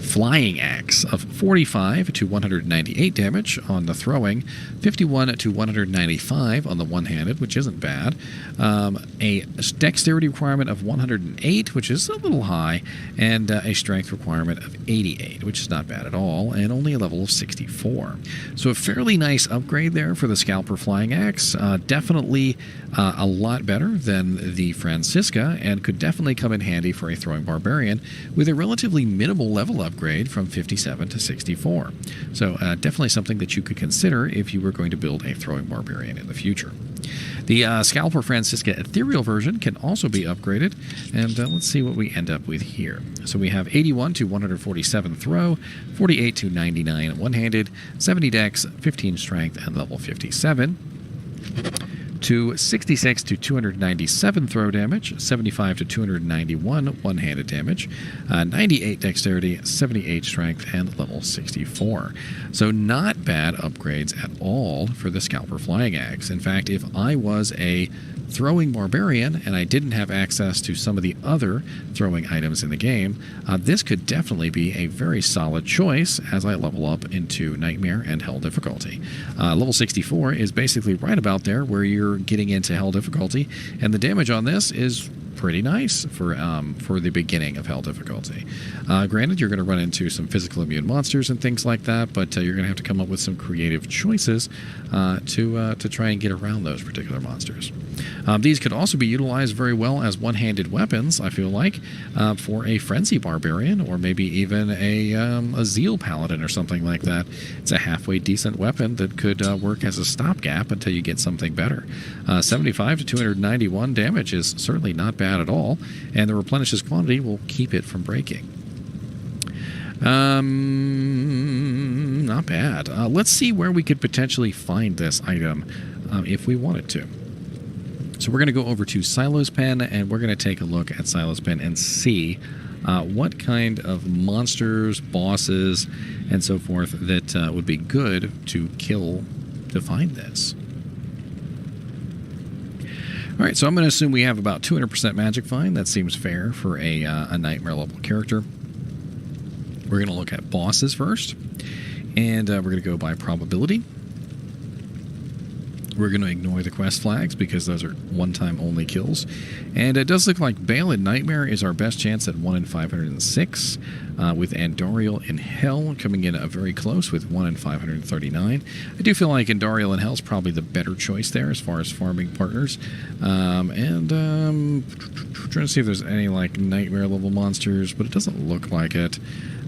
Flying Axe of 45 to 198 damage on the throwing, 51 to 195 on the one-handed, which isn't bad, a dexterity requirement of 108, which is a little high, and a strength requirement of 88, which is not bad at all, and only a level of 64. So a fairly nice upgrade there for the Scalper Flying Axe. Definitely a lot better than the Francisca, and could definitely come in handy for a throwing barbarian with a relatively minimal level upgrade from 57 to 64. So definitely something that you could consider if you were going to build a throwing barbarian in the future. The Scalper Francisca Ethereal version can also be upgraded, and let's see what we end up with here. So we have 81 to 147 throw, 48 to 99 one-handed, 70 dex, 15 strength, and level 57. To 66 to 297 throw damage, 75 to 291 one-handed damage, 98 dexterity, 78 strength, and level 64. So not bad upgrades at all for the Scalper Flying Axe. In fact, if I was a throwing barbarian and I didn't have access to some of the other throwing items in the game, this could definitely be a very solid choice as I level up into Nightmare and Hell difficulty. Level 64 is basically right about there where you're getting into Hell difficulty, and the damage on this is pretty nice for the beginning of Hell difficulty. Granted, you're going to run into some physical immune monsters and things like that, but you're going to have to come up with some creative choices to try and get around those particular monsters. These could also be utilized very well as one-handed weapons, I feel like, for a Frenzy Barbarian or maybe even a Zeal Paladin or something like that. It's a halfway decent weapon that could work as a stopgap until you get something better. 75 to 291 damage is certainly not bad at all, and the replenishes quantity will keep it from breaking. Not bad. Let's see where we could potentially find this item if we wanted to. So we're going to go over to Silo's Pen, and we're going to take a look at Silo's Pen and see what kind of monsters, bosses, and so forth that would be good to kill to find this. All right, so I'm going to assume we have about 200% Magic Find. That seems fair for a Nightmare level character. We're going to look at bosses first, and we're going to go by probability. We're going to ignore the quest flags because those are one-time only kills. And it does look like Bale in Nightmare is our best chance at 1 in 506, with Andoriel in Hell coming in very close with 1 in 539. I do feel like Andoriel in Hell is probably the better choice there as far as farming partners. Trying to see if there's any like Nightmare level monsters, but it doesn't look like it.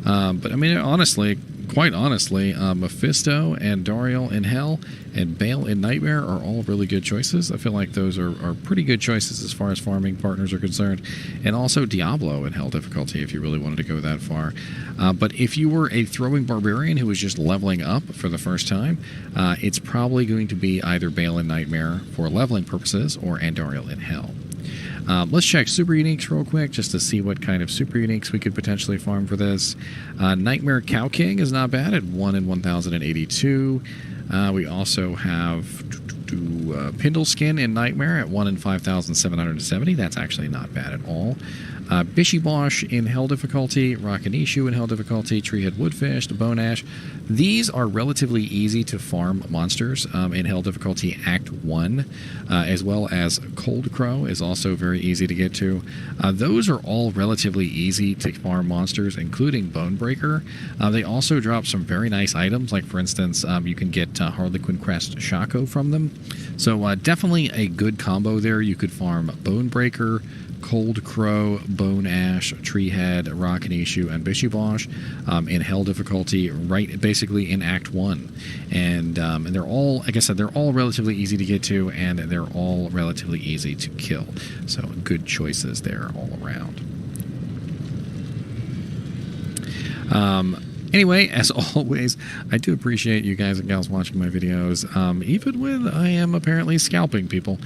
But I mean, honestly, quite honestly, Mephisto and Andoriel in Hell and Bale in Nightmare are all really good choices. I feel like those are pretty good choices as far as farming partners are concerned. And also Diablo in Hell difficulty if you really wanted to go that far. But if you were a throwing barbarian who was just leveling up for the first time, it's probably going to be either Bale in Nightmare for leveling purposes or Andoriel in Hell. Let's check super uniques real quick just to see what kind of super uniques we could potentially farm for this. Nightmare Cow King is not bad at 1 in 1082. We also have Pindle Skin in Nightmare at 1 in 5770. That's actually not bad at all. Bishy Bosh in Hell difficulty, Rockanishu in Hell difficulty, Treehead Woodfish, the Bone Ash. These are relatively easy to farm monsters in Hell difficulty Act 1, as well as Cold Crow is also very easy to get to. Those are all relatively easy to farm monsters, including Bonebreaker. They also drop some very nice items, like for instance, you can get Harlequin Crest Shaco from them. So definitely a good combo there. You could farm Bonebreaker, Cold Crow, Bone Ash, Treehead, Rockanishu, and Bishy Bosh in Hell difficulty, right basically in Act 1. And they're all, like I said, they're all relatively easy to get to, and they're all relatively easy to kill. So good choices there all around. Anyway, as always, I do appreciate you guys and gals watching my videos, even when I am apparently scalping people.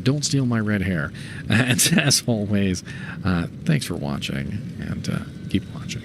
Don't steal my red hair. And as always, thanks for watching, and keep watching.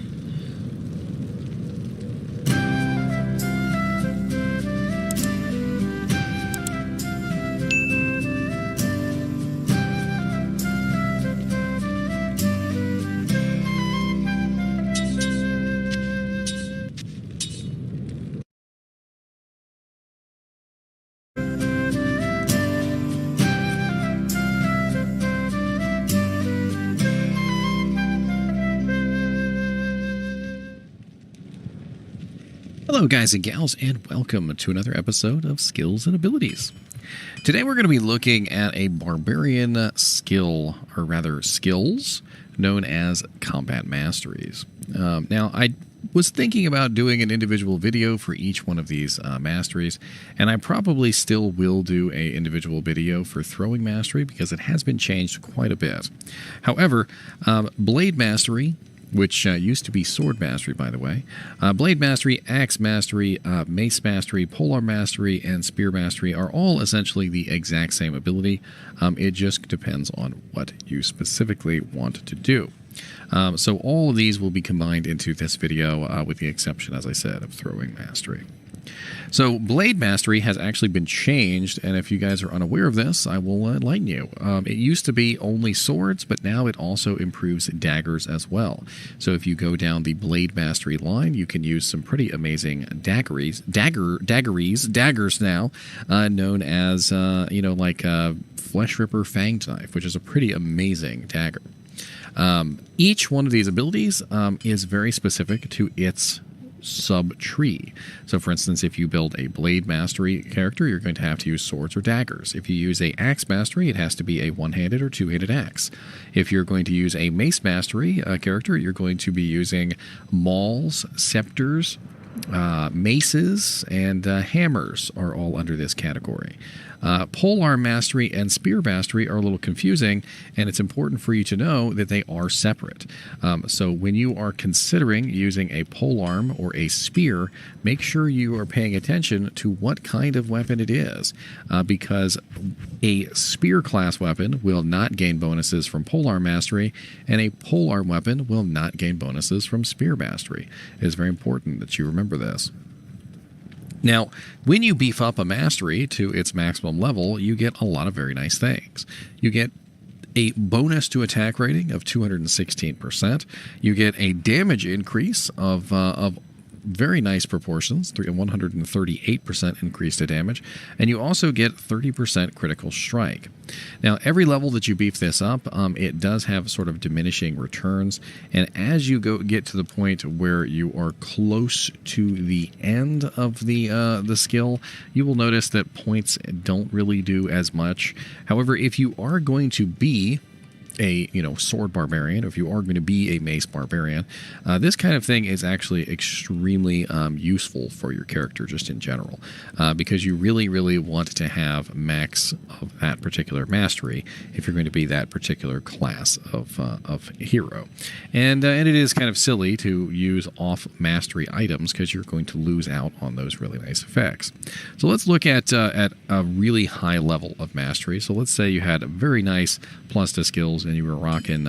Hello guys and gals, and welcome to another episode of Skills and Abilities. Today we're going to be looking at a barbarian skill, or rather skills, known as combat masteries. Now I was thinking about doing an individual video for each one of these masteries, and I probably still will do a individual video for throwing mastery because it has been changed quite a bit. However, blade mastery, which used to be sword mastery, by the way. Blade mastery, axe mastery, mace mastery, polearm mastery, and spear mastery are all essentially the exact same ability. It just depends on what you specifically want to do. So all of these will be combined into this video, with the exception, as I said, of throwing mastery. So Blade Mastery has actually been changed, and if you guys are unaware of this, I will enlighten you. It used to be only swords, but now it also improves daggers as well. So if you go down the Blade Mastery line, you can use some pretty amazing daggers now, known as, like Flesh Ripper Fanged Knife, which is a pretty amazing dagger. Each one of these abilities is very specific to its sub-tree. So for instance, if you build a Blade Mastery character, you're going to have to use swords or daggers. If you use a Axe Mastery, it has to be a one-handed or two-handed axe. If you're going to use a Mace Mastery character, you're going to be using mauls, scepters, maces, and hammers are all under this category. Polearm Mastery and Spear Mastery are a little confusing, and it's important for you to know that they are separate. So when you are considering using a polearm or a spear, make sure you are paying attention to what kind of weapon it is, because a spear class weapon will not gain bonuses from Polearm Mastery, and a polearm weapon will not gain bonuses from Spear Mastery. It is very important that you remember this. Now, when you beef up a mastery to its maximum level, you get a lot of very nice things. You get a bonus to attack rating of 216%. You get a damage increase of very nice proportions, 138% increase to damage, and you also get 30% critical strike. Now, every level that you beef this up, it does have sort of diminishing returns, and as you get to the point where you are close to the end of the skill, you will notice that points don't really do as much. However, if you are going to be a sword barbarian, or if you are going to be a mace barbarian, this kind of thing is actually extremely useful for your character just in general, because you really want to have max of that particular mastery if you're going to be that particular class of hero. And it is kind of silly to use off mastery items because you're going to lose out on those really nice effects. So let's look at a really high level of mastery. So let's say you had a very nice plus to skills and you were rocking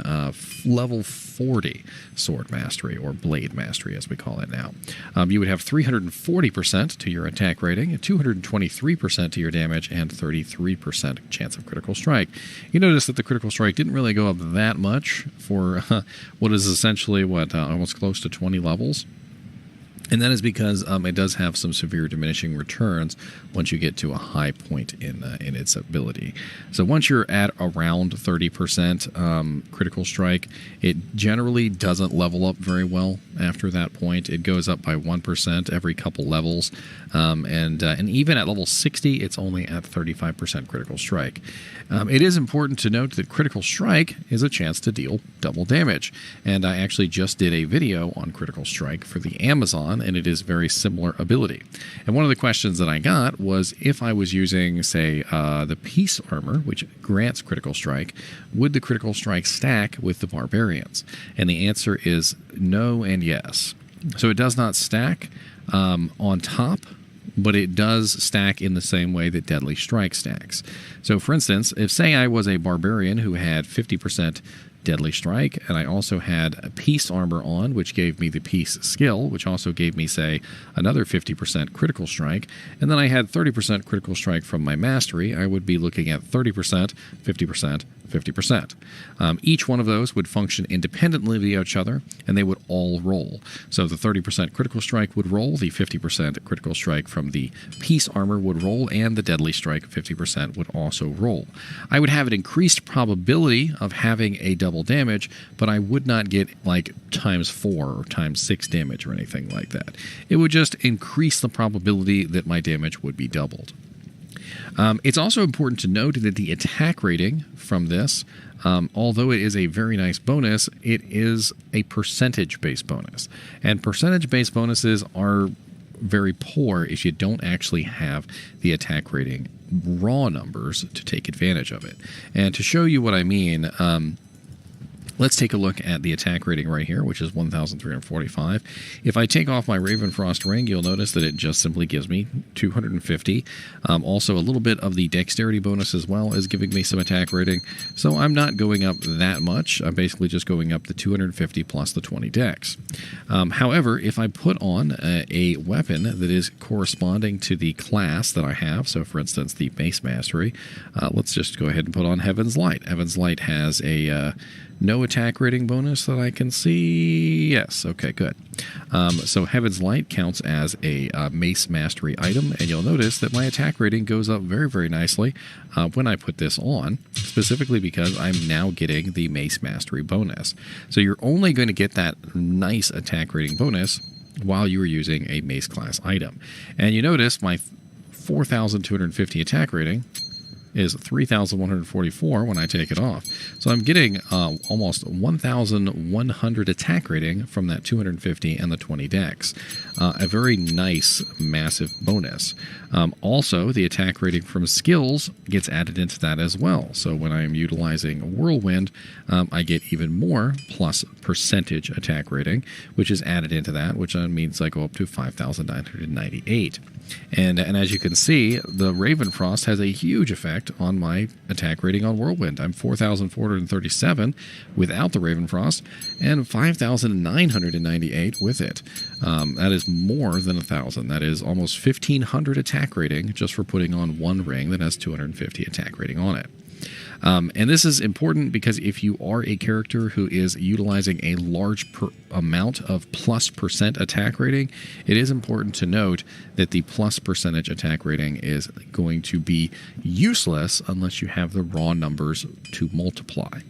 level 40 sword mastery, or blade mastery as we call it now. You would have 340% to your attack rating, 223% to your damage, and 33% chance of critical strike. You notice that the critical strike didn't really go up that much for what is essentially almost close to 20 levels. And that is because it does have some severe diminishing returns once you get to a high point in its ability. So once you're at around 30% critical strike, it generally doesn't level up very well after that point. It goes up by 1% every couple levels, and even at level 60, it's only at 35% critical strike. It is important to note that critical strike is a chance to deal double damage, and I actually just did a video on critical strike for the Amazon, and it is very similar ability. And one of the questions that I got was if I was using, say, the Peace Armor, which grants critical strike, would the critical strike stack with the Barbarians? And the answer is no and yes. So it does not stack on top, but it does stack in the same way that Deadly Strike stacks. So for instance, if say I was a Barbarian who had 50% Deadly Strike, and I also had a Peace Armor on, which gave me the Peace skill, which also gave me, say, another 50% critical strike, and then I had 30% critical strike from my Mastery, I would be looking at 30%, 50%, 50%. Each one of those would function independently of each other, and they would all roll. So the 30% critical strike would roll, the 50% critical strike from the Peace Armor would roll, and the Deadly Strike 50% would also roll. I would have an increased probability of having a double damage, but I would not get like ×4 or ×6 damage or anything like that. It would just increase the probability that my damage would be doubled. It's also important to note that the attack rating from this, although it is a very nice bonus, it is a percentage-based bonus. And percentage-based bonuses are very poor if you don't actually have the attack rating raw numbers to take advantage of it. And to show you what I mean, Let's take a look at the attack rating right here, which is 1,345. If I take off my Ravenfrost ring, you'll notice that it just simply gives me 250. Also, a little bit of the dexterity bonus as well is giving me some attack rating. So I'm not going up that much. I'm basically just going up the 250 plus the 20 dex. However, if I put on a weapon that is corresponding to the class that I have, so for instance, the Mace Mastery, let's just go ahead and put on Heaven's Light. Heaven's Light has a no attack rating bonus that I can see. Yes, okay, good. So Heaven's Light counts as a Mace Mastery item, and you'll notice that my attack rating goes up very, very nicely when I put this on, specifically because I'm now getting the Mace Mastery bonus. So you're only going to get that nice attack rating bonus while you are using a Mace class item. And you notice my 4,250 attack rating is 3,144 when I take it off. So I'm getting almost 1,100 attack rating from that 250 and the 20 dex. A very nice, massive bonus. Also, the attack rating from skills gets added into that as well. So when I'm utilizing Whirlwind, I get even more plus percentage attack rating, which is added into that, which means I go up to 5,998. And as you can see, the Ravenfrost has a huge effect on my attack rating on Whirlwind. I'm 4,437 without the Ravenfrost and 5,998 with it. That is more than 1,000. That is almost 1,500 attack rating just for putting on one ring that has 250 attack rating on it. And this is important because if you are a character who is utilizing a large amount of plus percent attack rating, it is important to note that the plus percentage attack rating is going to be useless unless you have the raw numbers to multiply.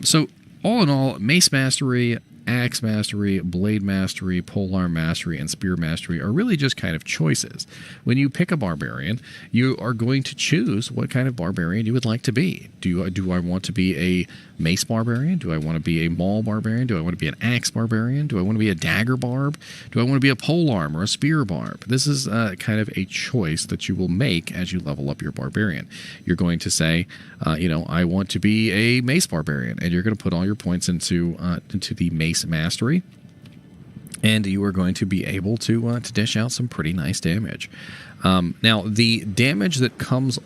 So all in all, Mace Mastery, Axe Mastery, Blade Mastery, Polearm Mastery, and Spear Mastery are really just kind of choices. When you pick a barbarian, you are going to choose what kind of barbarian you would like to be. Do I want to be a Mace Barbarian? Do I want to be a Maul Barbarian? Do I want to be an Axe Barbarian? Do I want to be a Dagger Barb? Do I want to be a Polearm or a Spear Barb? This is kind of a choice that you will make as you level up your barbarian. You're going to say, I want to be a Mace Barbarian, and you're going to put all your points into the Mace Mastery, and you are going to be able to dish out some pretty nice damage. Now, the damage that comes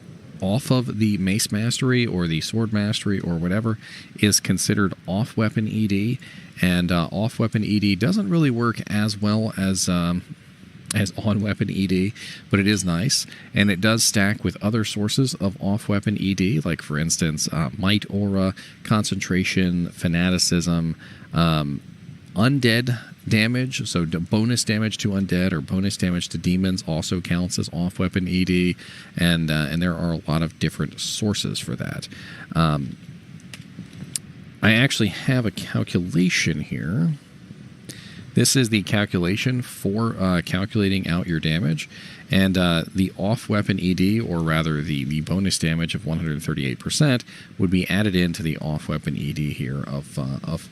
off of the Mace Mastery or the Sword Mastery or whatever is considered off-weapon ED, and off-weapon ED doesn't really work as well as on-weapon ED, but it is nice, and it does stack with other sources of off-weapon ED, like, for instance, Might Aura, Concentration, Fanaticism, Undead damage, so bonus damage to undead or bonus damage to demons also counts as off-weapon ED, and there are a lot of different sources for that. I actually have a calculation here. This is the calculation for calculating out your damage, and the off-weapon ED, or rather the bonus damage of 138%, would be added into the off-weapon ED here of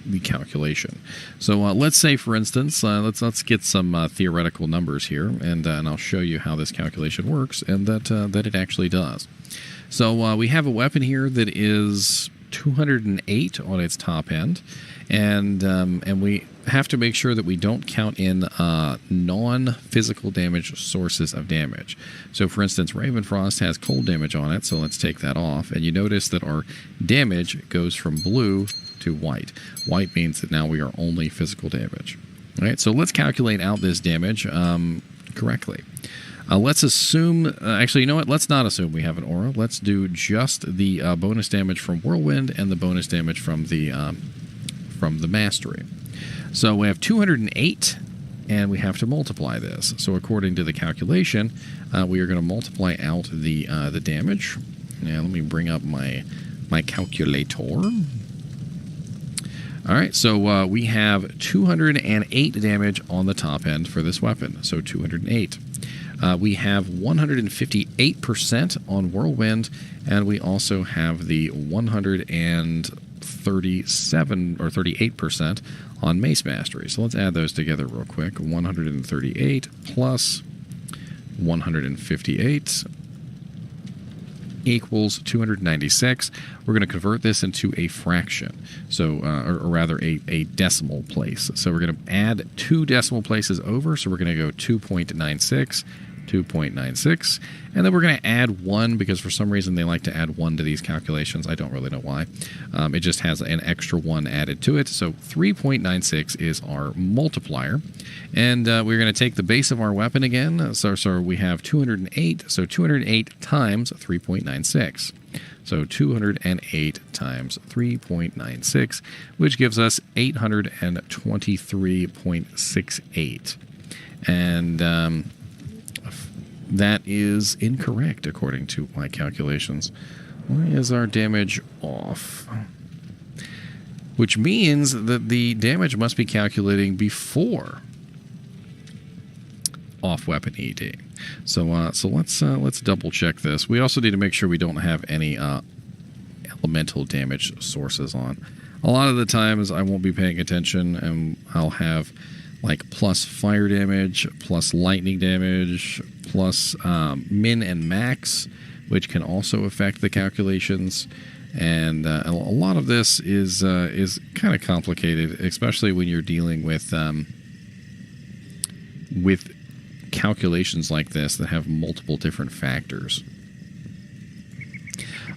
the calculation. So let's say, for instance, let's get some theoretical numbers here, and I'll show you how this calculation works, and that it actually does. So we have a weapon here that is 208 on its top end, and we have to make sure that we don't count in non-physical damage sources of damage. So, for instance, Ravenfrost has cold damage on it, so let's take that off, and you notice that our damage goes from blue to white. White means that now we are only physical damage. All right, so let's calculate out this damage correctly. Let's assume, actually, you know what? Let's not assume we have an aura. Let's do just the bonus damage from Whirlwind and the bonus damage from the Mastery. So we have 208, and we have to multiply this. So according to the calculation, we are going to multiply out the damage. Now let me bring up my calculator. All right, so we have 208 damage on the top end for this weapon, so 208. We have 158% on Whirlwind, and we also have the 137 or 38% on Mace Mastery. So let's add those together real quick. 138 plus 158 equals 296. We're going to convert this into a fraction, so or rather a decimal place. So we're going to add 2 decimal places over, so we're going to go 2.96, 2.96, and then we're going to add 1 because for some reason they like to add 1 to these calculations. I don't really know why. It just has an extra 1 added to it. So 3.96 is our multiplier, and we're going to take the base of our weapon again. So we have 208, so 208 times 3.96. So 208 times 3.96, which gives us 823.68. And that is incorrect according to my calculations. Why is our damage off? Which means that the damage must be calculating before off weapon ED. So let's double check this. We also need to make sure we don't have any elemental damage sources on. A lot of the times I won't be paying attention, and I'll have like plus fire damage, plus lightning damage, plus min and max, which can also affect the calculations. And a lot of this is kind of complicated, especially when you're dealing with calculations like this that have multiple different factors.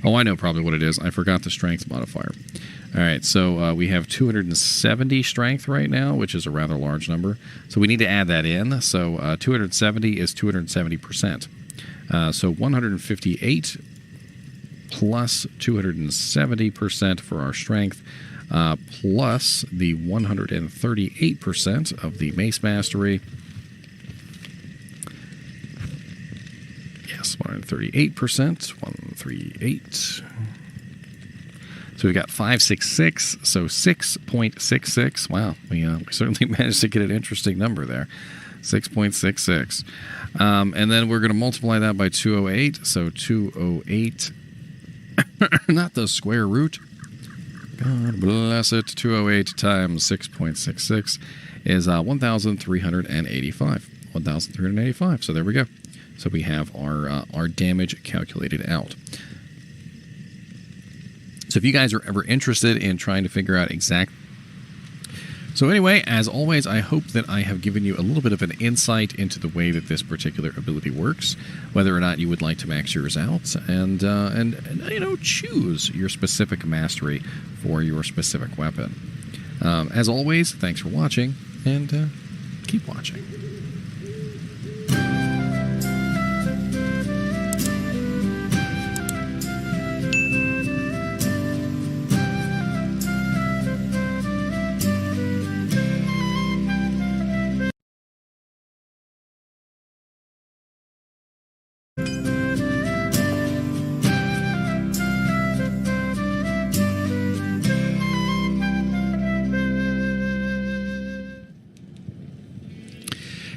Oh, I know probably what it is. I forgot the strength modifier. All right, so we have 270 strength right now, which is a rather large number. So we need to add that in. So 270 is 270%. So 158 plus 270% for our strength, plus the 138% of the mace mastery. Yes, 138%, 138. So we got 566, so 6.66. Wow, we certainly managed to get an interesting number there. 6.66. And then we're going to multiply that by 208. So 208, not the square root. God bless it. 208 times 6.66 is 1,385. 1,385. So there we go. So we have our damage calculated out. So if you guys are ever interested in trying to figure out exact... So anyway, as always, I hope that I have given you a little bit of an insight into the way that this particular ability works, whether or not you would like to max yours out, and you know, choose your specific mastery for your specific weapon. As always, thanks for watching, and keep watching.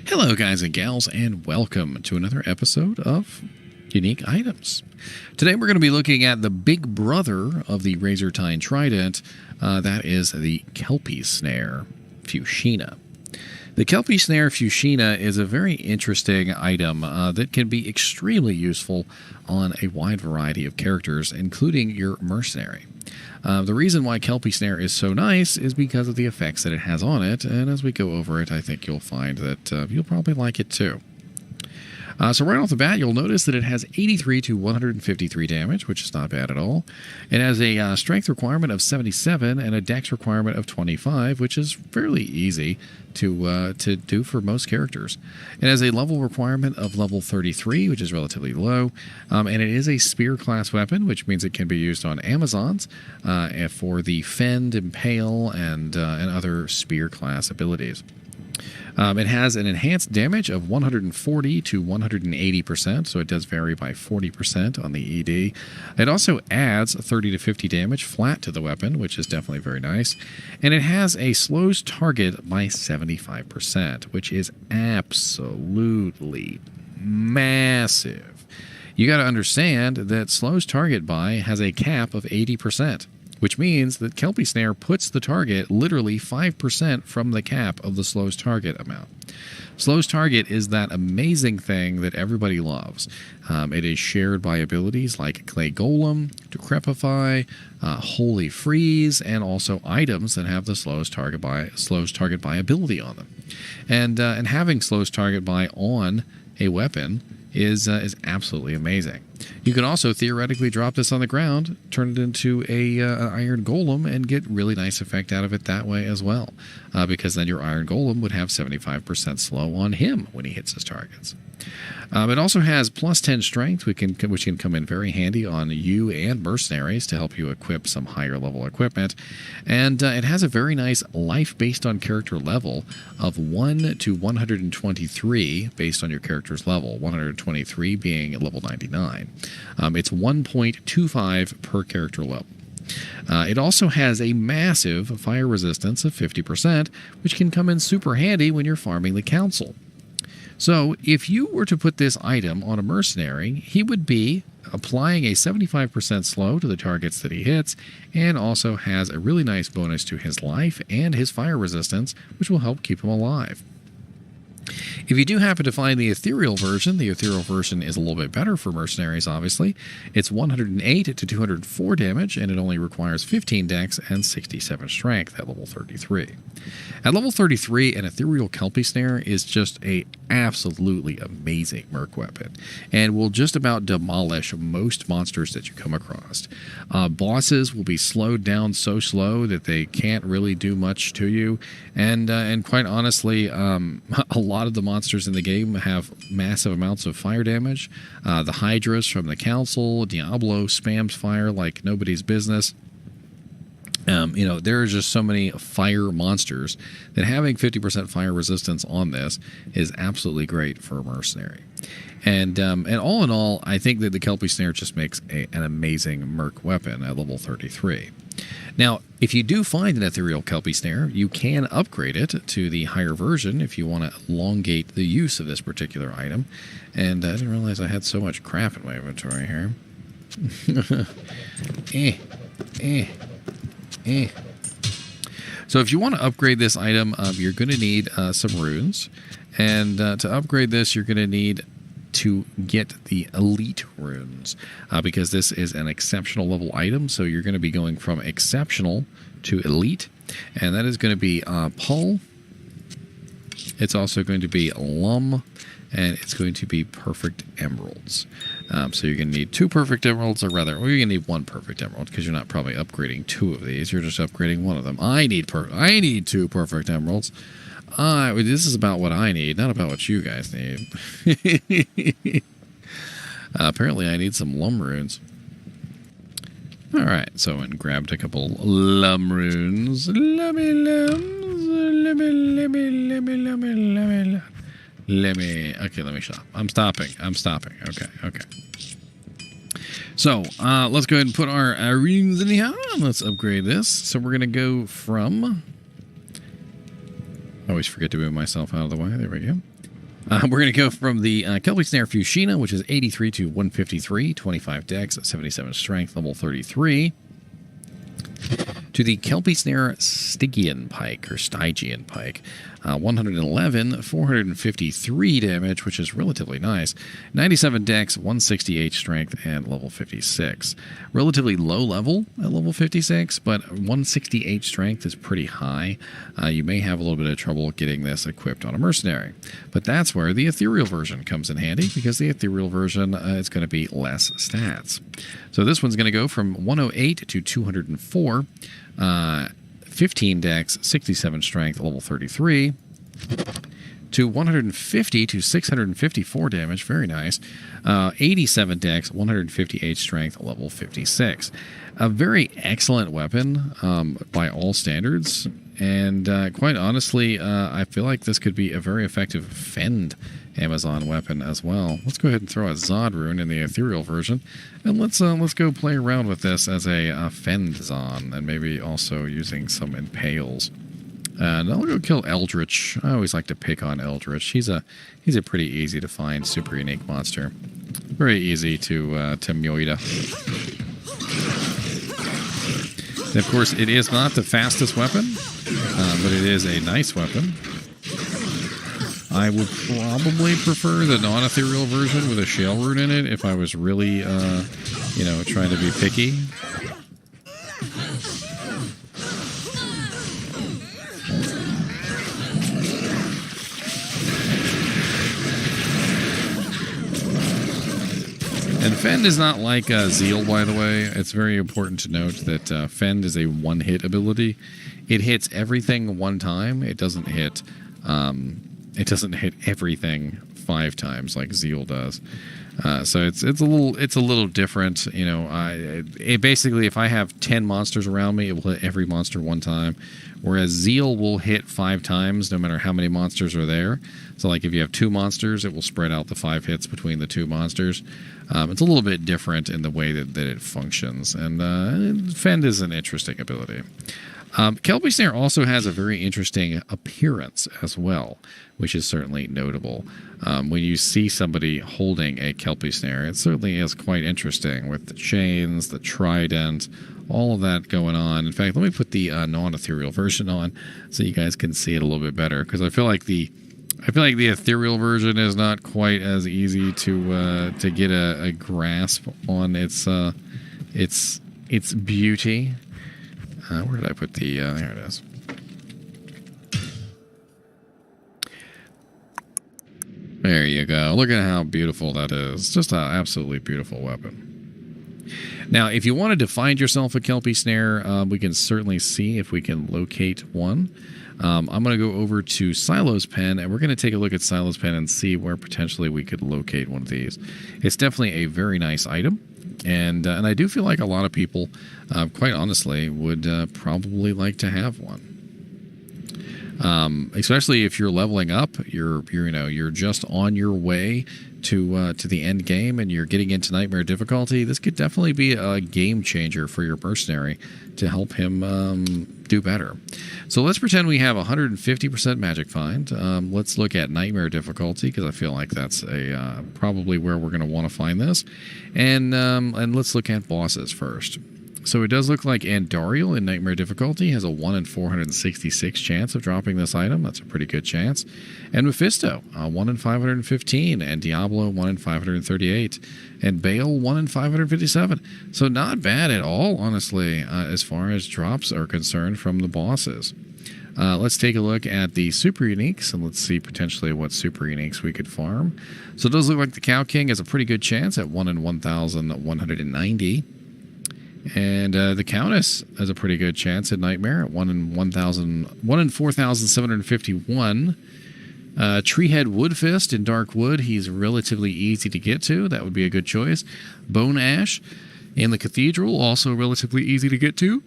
Hello guys and gals, and welcome to another episode of Unique Items. Today we're going to be looking at the big brother of the Razortine Trident, that is the Kelpie Snare Fuchsia. The Kelpie Snare Fuchsia is a very interesting item that can be extremely useful on a wide variety of characters, including your mercenary. The reason why Kelpie Snare is so nice is because of the effects that it has on it, and as we go over it, I think you'll find that you'll probably like it too. So right off the bat, you'll notice that it has 83 to 153 damage, which is not bad at all. It has a strength requirement of 77 and a dex requirement of 25, which is fairly easy to do for most characters. It has a level requirement of level 33, which is relatively low, and it is a spear class weapon, which means it can be used on Amazons for the fend, impale, and other spear class abilities. It has an enhanced damage of 140 to 180%, so it does vary by 40% on the ED. It also adds 30 to 50 damage flat to the weapon, which is definitely very nice. And it has a slows target by 75%, which is absolutely massive. You got to understand that slows target by has a cap of 80%. which means that Kelpie Snare puts the target literally 5% from the cap of the slow's target amount. Slow's target is that amazing thing that everybody loves. It is shared by abilities like Clay Golem, Decrepify, Holy Freeze, and also items that have the slow's target by ability on them. And having slow's target by on a weapon is absolutely amazing. You can also theoretically drop this on the ground, turn it into an iron golem, and get really nice effect out of it that way as well, because then your iron golem would have 75% slow on him when he hits his targets. It also has plus 10 strength, which can come in very handy on you and mercenaries to help you equip some higher level equipment. And it has a very nice life based on character level of 1 to 123 based on your character's level, 123 being level 99. It's 1.25 per character level. It also has a massive fire resistance of 50%, which can come in super handy when you're farming the council. So if you were to put this item on a mercenary, he would be applying a 75% slow to the targets that he hits, and also has a really nice bonus to his life and his fire resistance, which will help keep him alive. If you do happen to find the ethereal version is a little bit better for mercenaries, obviously. It's 108 to 204 damage, and it only requires 15 dex and 67 strength at level 33. At level 33, an ethereal Kelpie Snare is just a absolutely amazing merc weapon, and will just about demolish most monsters that you come across. Bosses will be slowed down so slow that they can't really do much to you, and quite honestly, a lot of the monsters in the game have massive amounts of fire damage. The Hydras from the Council, Diablo spams fire like nobody's business. There are just so many fire monsters that having 50% fire resistance on this is absolutely great for a mercenary. And all in all, I think that the Kelpie Snare just makes an amazing merc weapon at level 33. Now, if you do find an ethereal Kelpie Snare, you can upgrade it to the higher version if you want to elongate the use of this particular item. And I didn't realize I had so much crap in my inventory here. So if you want to upgrade this item, you're going to need some runes. And to upgrade this, you're going to need to get the elite runes, because this is an exceptional level item. So you're going to be going from exceptional to elite, and that is going to be Pull. It's also going to be Lum, and it's going to be perfect emeralds. So you're going to need 2 perfect emeralds, or rather, you're going to need 1 perfect emerald, because you're not probably upgrading 2 of these. You're just upgrading 1 of them. I need 2 perfect emeralds. This is about what I need, not about what you guys need. Apparently, I need some lum runes. All right, so I went and grabbed a couple lum runes. Lummy lums, lummy. Okay, let me stop. I'm stopping. Okay. So let's go ahead and put our runes in here. Let's upgrade this. So we're gonna go from. I always forget to move myself out of the way. There we go. We're going to go from the Kelpie Snare Fushina, which is 83 to 153, 25 dex, 77 strength, level 33, to the Kelpie Snare Stygian Pike, or Stygian Pike, 111, 453 damage, which is relatively nice, 97 dex, 168 strength, and level 56. Relatively low level at level 56, but 168 strength is pretty high. You may have a little bit of trouble getting this equipped on a mercenary, but that's where the ethereal version comes in handy, because the ethereal version is going to be less stats. So this one's going to go from 108 to 204, 15 dex, 67 strength, level 33, to 150 to 654 damage, very nice, 87 dex, 158 strength, level 56. A very excellent weapon by all standards, and quite honestly, I feel like this could be a very effective fend Amazon weapon as well. Let's go ahead and throw a Zod rune in the ethereal version, and let's go play around with this as a fend Zon, and maybe also using some impales. And I'll go kill Eldritch. I always like to pick on Eldritch. He's a pretty easy to find, super unique monster. Very easy to moida. And of course, it is not the fastest weapon, but it is a nice weapon. I would probably prefer the non-ethereal version with a shale root in it if I was really, trying to be picky. And Fend is not like Zeal, by the way. It's very important to note that Fend is a one-hit ability. It hits everything one time. It doesn't hit everything 5 times like Zeal does. So it's a little different. It basically, if I have 10 monsters around me, it will hit every monster one time. Whereas Zeal will hit 5 times no matter how many monsters are there. So like if you have 2 monsters, it will spread out the 5 hits between the 2 monsters. It's a little bit different in the way that it functions. And Fend is an interesting ability. Kelpie Snare also has a very interesting appearance as well, which is certainly notable. When you see somebody holding a Kelpie Snare, it certainly is quite interesting with the chains, the trident, all of that going on. In fact, let me put the non-ethereal version on so you guys can see it a little bit better, because I feel like the ethereal version is not quite as easy to get a grasp on its beauty. Where did I put the... there it is. There you go. Look at how beautiful that is. Just an absolutely beautiful weapon. Now, if you wanted to find yourself a Kelpie Snare, we can certainly see if we can locate one. I'm going to go over to Silo's Pen, and we're going to take a look at Silo's Pen and see where potentially we could locate one of these. It's definitely a very nice item. And I do feel like a lot of people, quite honestly, would probably like to have one. Especially if you're leveling up, you're just on your way to the end game, and you're getting into Nightmare difficulty. This could definitely be a game changer for your mercenary to help him do better. So let's pretend we have 150% magic find. Let's look at Nightmare difficulty, because I feel like that's probably where we're going to want to find this. And let's look at bosses first. So it does look like Andariel in Nightmare difficulty has a 1 in 466 chance of dropping this item. That's a pretty good chance. And Mephisto, 1 in 515. And Diablo, 1 in 538. And Bale, 1 in 557. So not bad at all, honestly, as far as drops are concerned from the bosses. Let's take a look at the super uniques, and let's see potentially what super uniques we could farm. So it does look like the Cow King has a pretty good chance at 1 in 1,190. And the Countess has a pretty good chance at Nightmare at 1 in 4,751. Treehead Woodfist in Dark Wood, he's relatively easy to get to. That would be a good choice. Bone Ash in the Cathedral, also relatively easy to get to.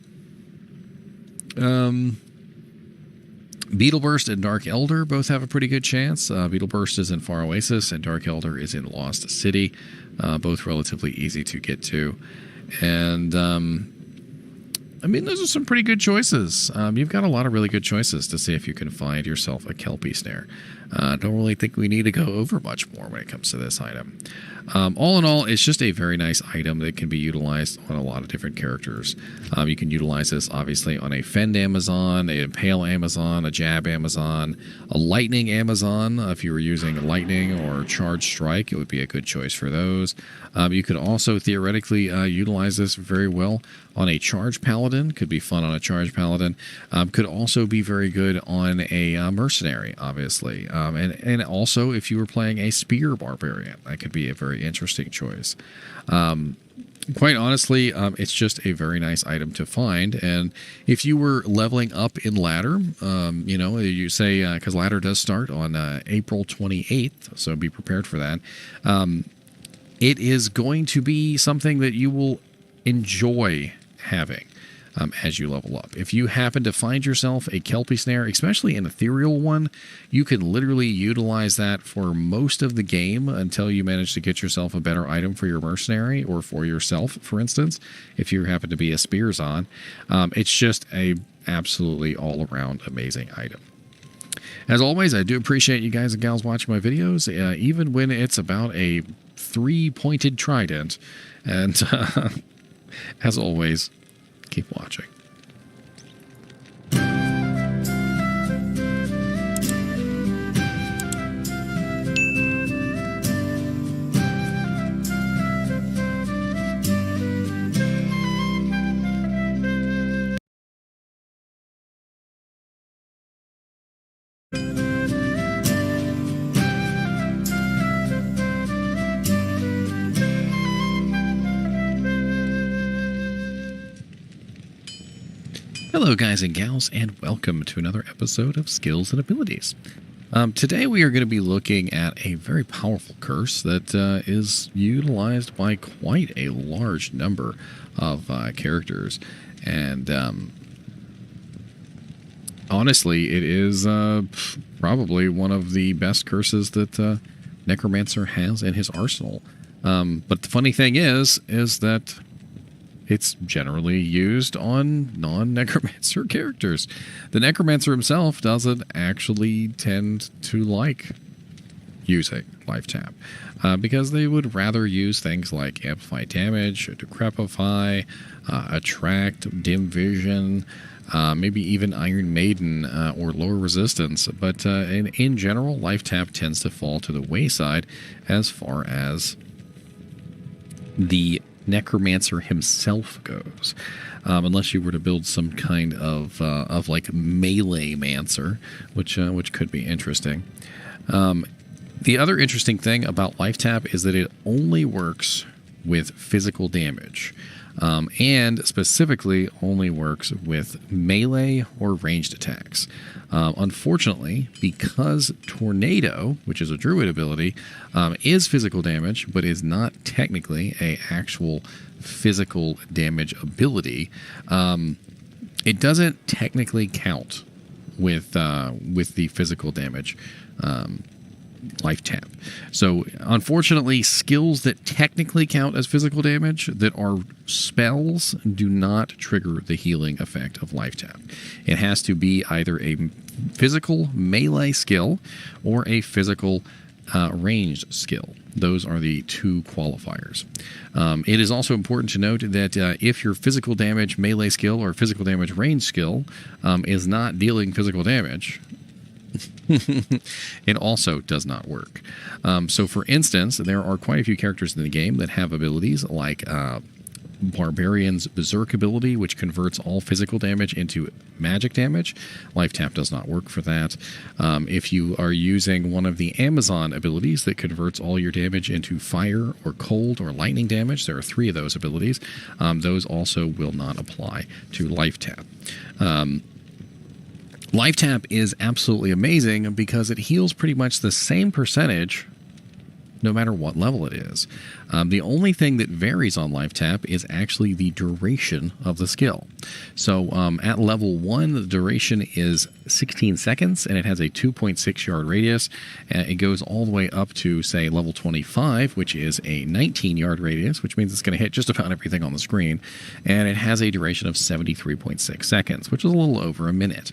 Beetleburst and Dark Elder both have a pretty good chance. Beetleburst is in Far Oasis, and Dark Elder is in Lost City. Both relatively easy to get to. And, those are some pretty good choices. You've got a lot of really good choices to see if you can find yourself a Kelpie Snare. Don't really think we need to go over much more when it comes to this item. All in all, it's just a very nice item that can be utilized on a lot of different characters. You can utilize this, obviously, on a Fend Amazon, a Impale Amazon, a Jab Amazon, a Lightning Amazon. If you were using Lightning or Charge Strike, it would be a good choice for those. You could also theoretically utilize this very well on a Charge Paladin. Could be fun on a Charge Paladin. Could also be very good on a Mercenary, obviously. And also, if you were playing a Spear Barbarian, that could be a very interesting choice. Quite honestly, it's just a very nice item to find. And if you were leveling up in ladder, you say, because ladder does start on April 28th, so be prepared for that. It is going to be something that you will enjoy having as you level up. If you happen to find yourself a Kelpie Snare, especially an ethereal one, you can literally utilize that for most of the game until you manage to get yourself a better item for your mercenary or for yourself, for instance, if you happen to be a Spears on. It's just a absolutely all-around amazing item. As always, I do appreciate you guys and gals watching my videos, even when it's about a 3-pointed trident. And as always, keep watching. Hello, guys and gals, and welcome to another episode of Skills and Abilities. Today we are going to be looking at a very powerful curse that is utilized by quite a large number of characters. And honestly, it is probably one of the best curses that Necromancer has in his arsenal. But the funny thing is that it's generally used on non-Necromancer characters. The Necromancer himself doesn't actually tend to like using Life Tap because they would rather use things like Amplify Damage, Decrepify, Attract, Dim Vision, maybe even Iron Maiden or Lower Resistance. But in general, Life Tap tends to fall to the wayside as far as the Necromancer himself goes, unless you were to build some kind of like melee mancer, which could be interesting. The other interesting thing about Life Tap is that it only works with physical damage, and specifically only works with melee or ranged attacks. Unfortunately, because Tornado, which is a druid ability, is physical damage, but is not technically a actual physical damage ability, it doesn't technically count with the physical damage Life Tap. So unfortunately, skills that technically count as physical damage that are spells do not trigger the healing effect of Life Tap. It has to be either a physical melee skill or a physical ranged skill. Those are the two qualifiers. It is also important to note that if your physical damage melee skill or physical damage range skill is not dealing physical damage, it also does not work. So, for instance, there are quite a few characters in the game that have abilities like Barbarian's Berserk ability, which converts all physical damage into magic damage. Life Tap does not work for that. If you are using one of the Amazon abilities that converts all your damage into fire or cold or lightning damage, there are 3 of those abilities. Those also will not apply to Life Tap. Life Tap is absolutely amazing because it heals pretty much the same percentage no matter what level it is. The only thing that varies on Life Tap is actually the duration of the skill. So at level 1, the duration is 16 seconds, and it has a 2.6 yard radius. It goes all the way up to, say, level 25, which is a 19 yard radius, which means it's going to hit just about everything on the screen. And it has a duration of 73.6 seconds, which is a little over a minute.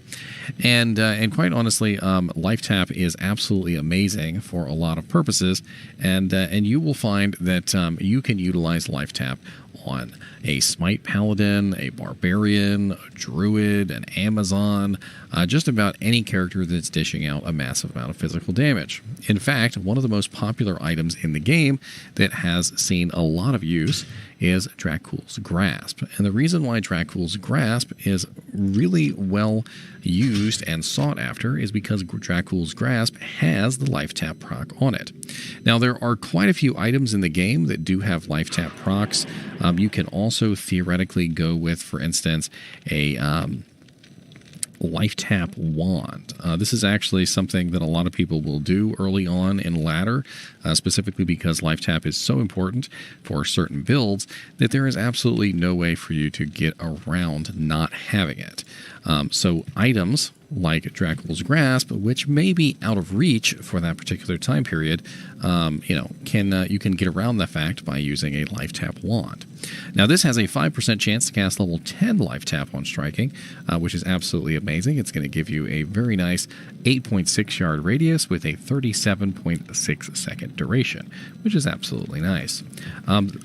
And quite honestly, Life Tap is absolutely amazing for a lot of purposes. And you will find that you can utilize Life Tap on a Smite Paladin, a Barbarian, a Druid, an Amazon, just about any character that's dishing out a massive amount of physical damage. In fact, one of the most popular items in the game that has seen a lot of use is Dracula's Grasp. And the reason why Dracula's Grasp is really well used and sought after is because Dracula's Grasp has the Life Tap proc on it. Now, there are quite a few items in the game that do have Life Tap procs. You can also theoretically go with, for instance, a Life Tap Wand. This is actually something that a lot of people will do early on in ladder, specifically because Life Tap is so important for certain builds that there is absolutely no way for you to get around not having it. So items like Dracula's Grasp, which may be out of reach for that particular time period, you can get around the fact by using a Life Tap Wand. Now, this has a 5% chance to cast level 10 Life Tap on striking, which is absolutely amazing. It's going to give you a very nice 8.6 yard radius with a 37.6 second duration, which is absolutely nice.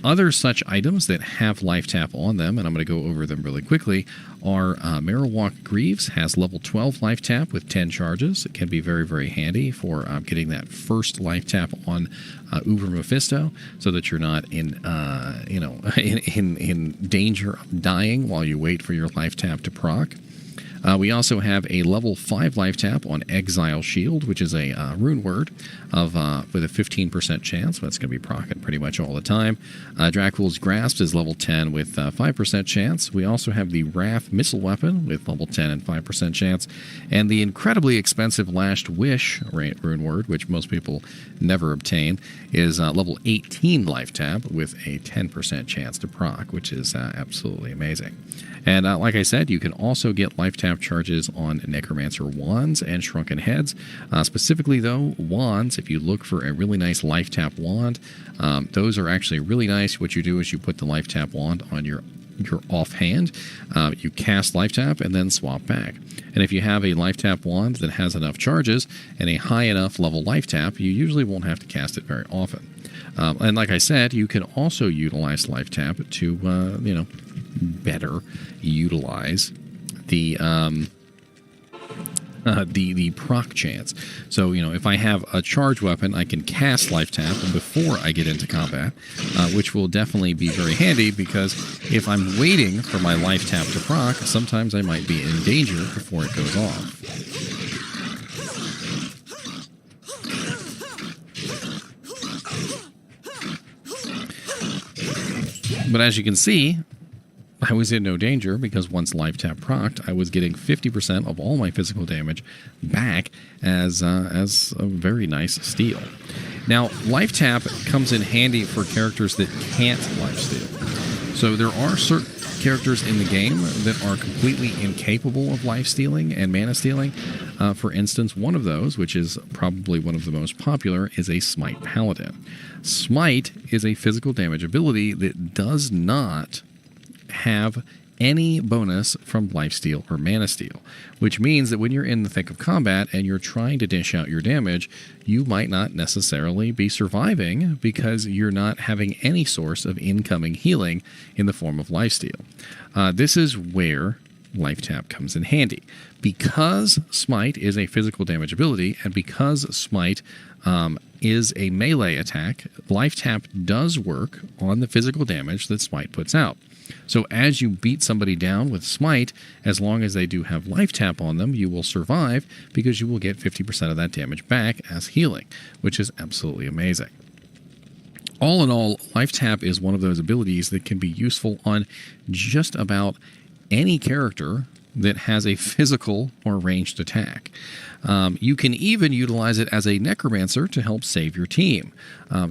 Other such items that have Life Tap on them, and I'm going to go over them really quickly, are Marowak Greaves has level 12 Life Tap with 10 charges. It can be very, very handy for getting that first Life Tap on Uber Mephisto, so that you're not in danger of dying while you wait for your Life Tap to proc. We also have a level 5 life tap on Exile Shield, which is a rune word with a 15% chance. That's going to be proccing pretty much all the time. Dracula's Grasp is level 10 with 5% chance. We also have the Raft missile weapon with level 10 and 5% chance. And the incredibly expensive Last Wish rune word, which most people never obtain, is level 18 life tap with a 10% chance to proc, which is absolutely amazing. And like I said, you can also get life tap charges on Necromancer Wands and Shrunken Heads. Specifically, though, Wands, if you look for a really nice life tap wand, those are actually really nice. What you do is you put the life tap wand on your offhand, you cast life tap and then swap back. And if you have a life tap wand that has enough charges and a high enough level life tap, you usually won't have to cast it very often. And like I said, you can also utilize life tap to better utilize the proc chance. So, if I have a charge weapon, I can cast life tap before I get into combat, which will definitely be very handy, because if I'm waiting for my life tap to proc, sometimes I might be in danger before it goes off. But as you can see, I was in no danger, because once life tap procced, I was getting 50% of all my physical damage back as a very nice steal. Now, life tap comes in handy for characters that can't life steal. So there are certain characters in the game that are completely incapable of life stealing and mana stealing. For instance, one of those, which is probably one of the most popular, is a Smite Paladin. Smite is a physical damage ability that does not have any bonus from lifesteal or mana steal, which means that when you're in the thick of combat and you're trying to dish out your damage, you might not necessarily be surviving because you're not having any source of incoming healing in the form of lifesteal. This is where life tap comes in handy. Because Smite is a physical damage ability, and because Smite is a melee attack, life tap does work on the physical damage that Smite puts out. So as you beat somebody down with Smite, as long as they do have life tap on them, you will survive, because you will get 50% of that damage back as healing, which is absolutely amazing. All in all, life tap is one of those abilities that can be useful on just about any character that has a physical or ranged attack. You can even utilize it as a necromancer to help save your team.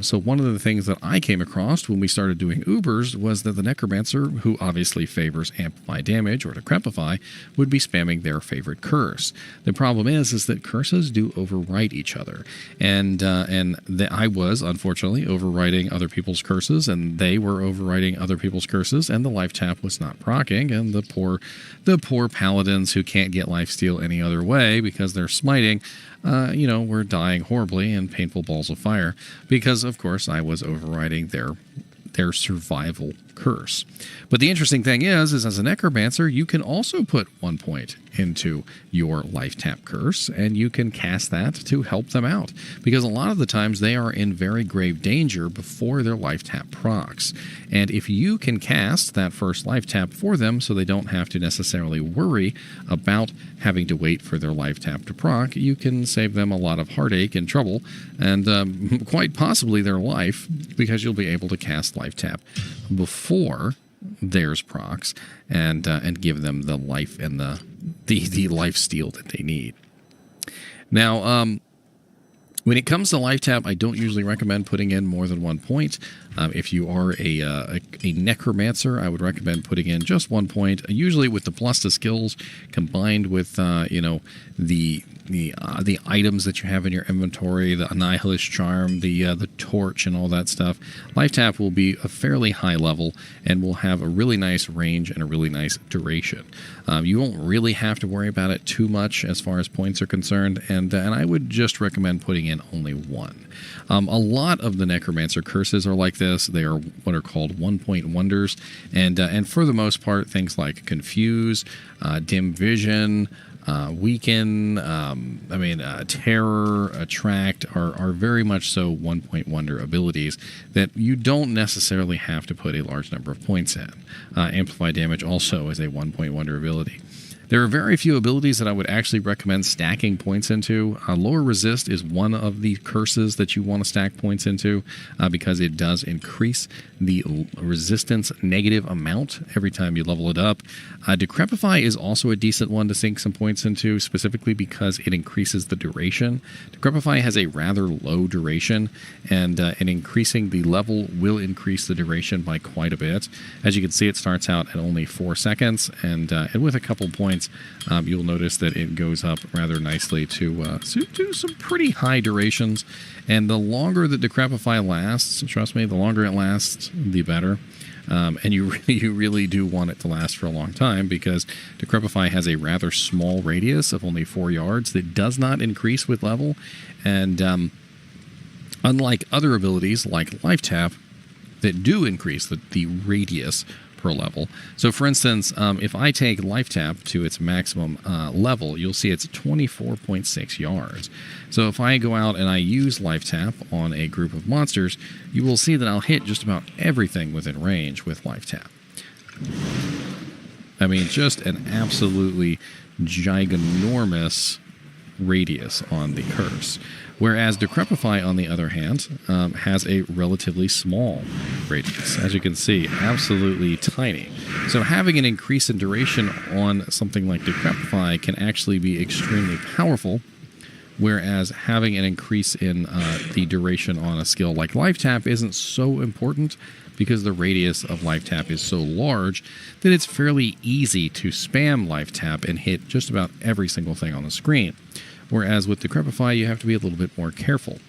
So one of the things that I came across when we started doing Ubers was that the necromancer, who obviously favors amplify damage or decrepify, would be spamming their favorite curse. The problem is that curses do overwrite each other, and I was unfortunately overwriting other people's curses, and they were overwriting other people's curses, and the life tap was not proccing, and the poor paladins who can't get lifesteal any other way because they're smiting, were dying horribly in painful balls of fire, because of course I was overriding their survival curse. But the interesting thing is as a necromancer, you can also put 1 point into your life tap curse, and you can cast that to help them out, because a lot of the times they are in very grave danger before their life tap procs. And if you can cast that first life tap for them so they don't have to necessarily worry about having to wait for their life tap to proc, you can save them a lot of heartache and trouble, and quite possibly their life, because you'll be able to cast life tap before theirs procs and give them the life and the life steal that they need. Now, when it comes to life tap, I don't usually recommend putting in more than 1 point. If you are a necromancer, I would recommend putting in just 1 point, usually with the plus to skills combined with the items that you have in your inventory, the Annihilist Charm, the torch, and all that stuff. Life tap will be a fairly high level and will have a really nice range and a really nice duration. You won't really have to worry about it too much as far as points are concerned, and I would just recommend putting in only 1. A lot of the necromancer curses are like this. They are what are called 1-point wonders, and for the most part, things like confuse, dim vision, weaken, terror, attract are very much so 1-point wonder abilities that you don't necessarily have to put a large number of points in. Amplify damage also is a 1-point wonder ability. There are very few abilities that I would actually recommend stacking points into. Lower resist is one of the curses that you want to stack points into because it does increase the resistance negative amount every time you level it up. Decrepify is also a decent one to sink some points into, specifically because it increases the duration. Decrepify has a rather low duration, and increasing the level will increase the duration by quite a bit. As you can see, it starts out at only 4 seconds, and with a couple points, you'll notice that it goes up rather nicely to some pretty high durations. And the longer that Decrepify lasts, trust me, the longer it lasts, the better. And you really do want it to last for a long time, because Decrepify has a rather small radius of only 4 yards that does not increase with level. And unlike other abilities like Life Tap that do increase the radius per level. So for instance, if I take Life Tap to its maximum level, you'll see it's 24.6 yards. So if I go out and I use Life Tap on a group of monsters, you will see that I'll hit just about everything within range with Life Tap. I mean, just an absolutely giganormous radius on the curse. Whereas Decrepify, on the other hand, has a relatively small radius. As you can see, absolutely tiny. So having an increase in duration on something like Decrepify can actually be extremely powerful, whereas having an increase in the duration on a skill like Life Tap isn't so important, because the radius of Life Tap is so large that it's fairly easy to spam Life Tap and hit just about every single thing on the screen. Whereas with Decrepify, you have to be a little bit more careful.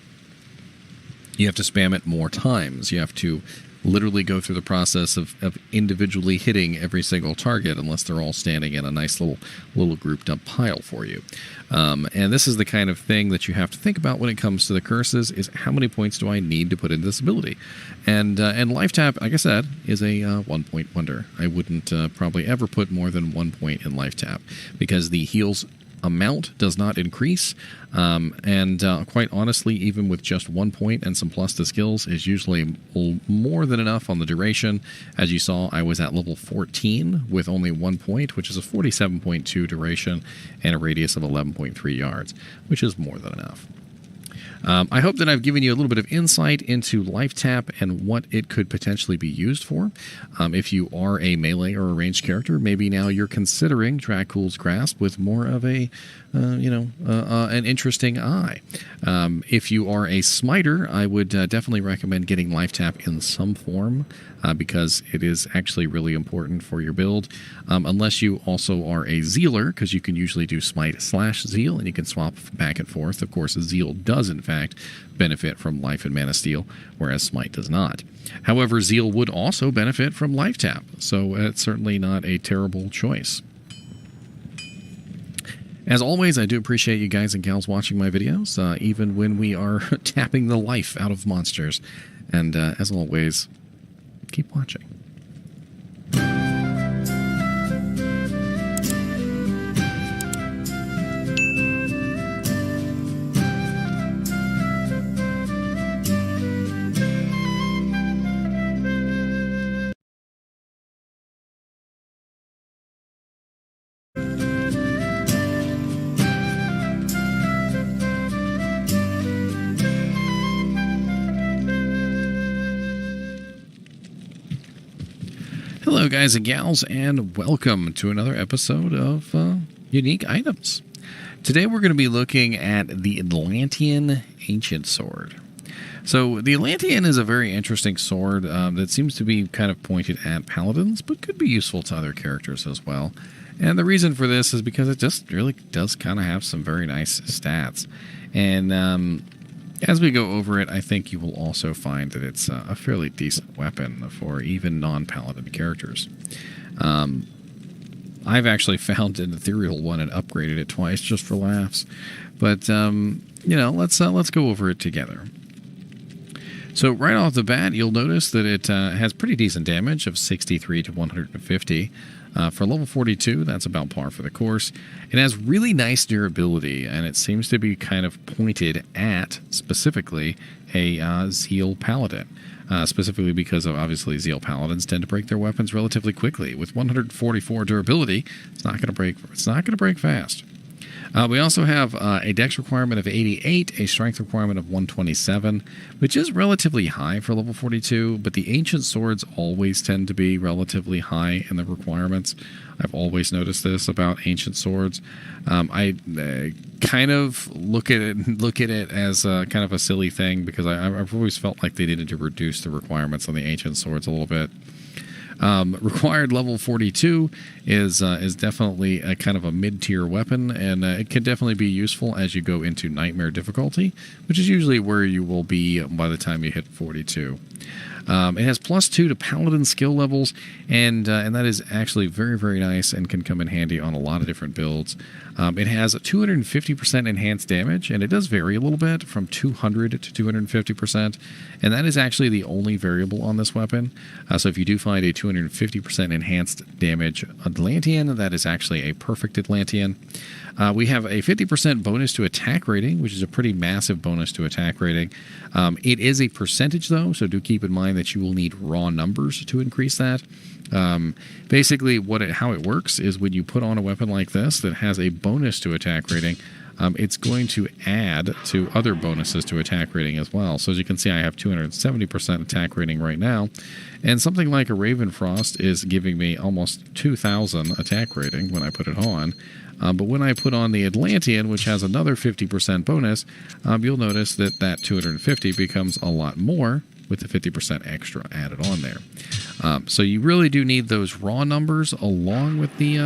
You have to spam it more times. You have to literally go through the process of individually hitting every single target, unless they're all standing in a nice little grouped up pile for you. And this is the kind of thing that you have to think about when it comes to the curses, is how many points do I need to put into this ability? And Life Tap, like I said, is a 1-point wonder. I wouldn't probably ever put more than 1 point in Life Tap, because the heals amount does not increase, and quite honestly, even with just 1 point and some plus to skills, is usually more than enough on the duration. As you saw, I was at level 14 with only 1 point, which is a 47.2 duration and a radius of 11.3 yards, which is more than enough. I hope that I've given you a little bit of insight into Life Tap and what it could potentially be used for. If you are a melee or a ranged character, maybe now you're considering Dracula's Grasp with more of a, an interesting eye. If you are a smiter, I would definitely recommend getting Life Tap in some form, because it is actually really important for your build. Unless you also are a Zealer, because you can usually do Smite/Zeal, and you can swap back and forth. Of course, Zeal does, in fact, benefit from Life and Mana Steel, whereas Smite does not. However, Zeal would also benefit from Life Tap, so it's certainly not a terrible choice. As always, I do appreciate you guys and gals watching my videos, even when we are tapping the life out of monsters. And as always, keep watching. Hello guys and gals, and welcome to another episode of Unique Items. Today we're going to be looking at the Atlantean Ancient Sword. So the Atlantean is a very interesting sword that seems to be kind of pointed at paladins, but could be useful to other characters as well. And the reason for this is because it just really does kind of have some very nice stats. And as we go over it, I think you will also find that it's a fairly decent weapon for even non-paladin characters. I've actually found an ethereal one and upgraded it twice just for laughs. But, let's go over it together. So right off the bat, you'll notice that it has pretty decent damage of 63 to 150. For level 42, that's about par for the course. It has really nice durability, and it seems to be kind of pointed at, specifically, a Zeal Paladin. specifically because of obviously Zeal Paladins tend to break their weapons relatively quickly. With 144 durability, it's not going to break. It's not going to break fast. We also have a dex requirement of 88, a strength requirement of 127, which is relatively high for level 42, but the ancient swords always tend to be relatively high in the requirements. I've always noticed this about ancient swords. I kind of look at it as kind of a silly thing because I've always felt like they needed to reduce the requirements on the ancient swords a little bit. Required level 42 is definitely a kind of a mid-tier weapon, and it can definitely be useful as you go into nightmare difficulty, which is usually where you will be by the time you hit 42. It has +2 to paladin skill levels, and that is actually very, very nice and can come in handy on a lot of different builds. It has a 250% enhanced damage, and it does vary a little bit from 200 to 250%, and that is actually the only variable on this weapon. So if you do find a 250% enhanced damage Atlantean, that is actually a perfect Atlantean. We have a 50% bonus to attack rating, which is a pretty massive bonus to attack rating. It is a percentage, though, so do keep in mind that you will need raw numbers to increase that. Basically, how it works is when you put on a weapon like this that has a bonus to attack rating, it's going to add to other bonuses to attack rating as well. So as you can see, I have 270% attack rating right now, and something like a Ravenfrost is giving me almost 2,000 attack rating when I put it on. But when I put on the Atlantean, which has another 50% bonus, you'll notice that 250 becomes a lot more with the 50% extra added on there. So you really do need those raw numbers along with the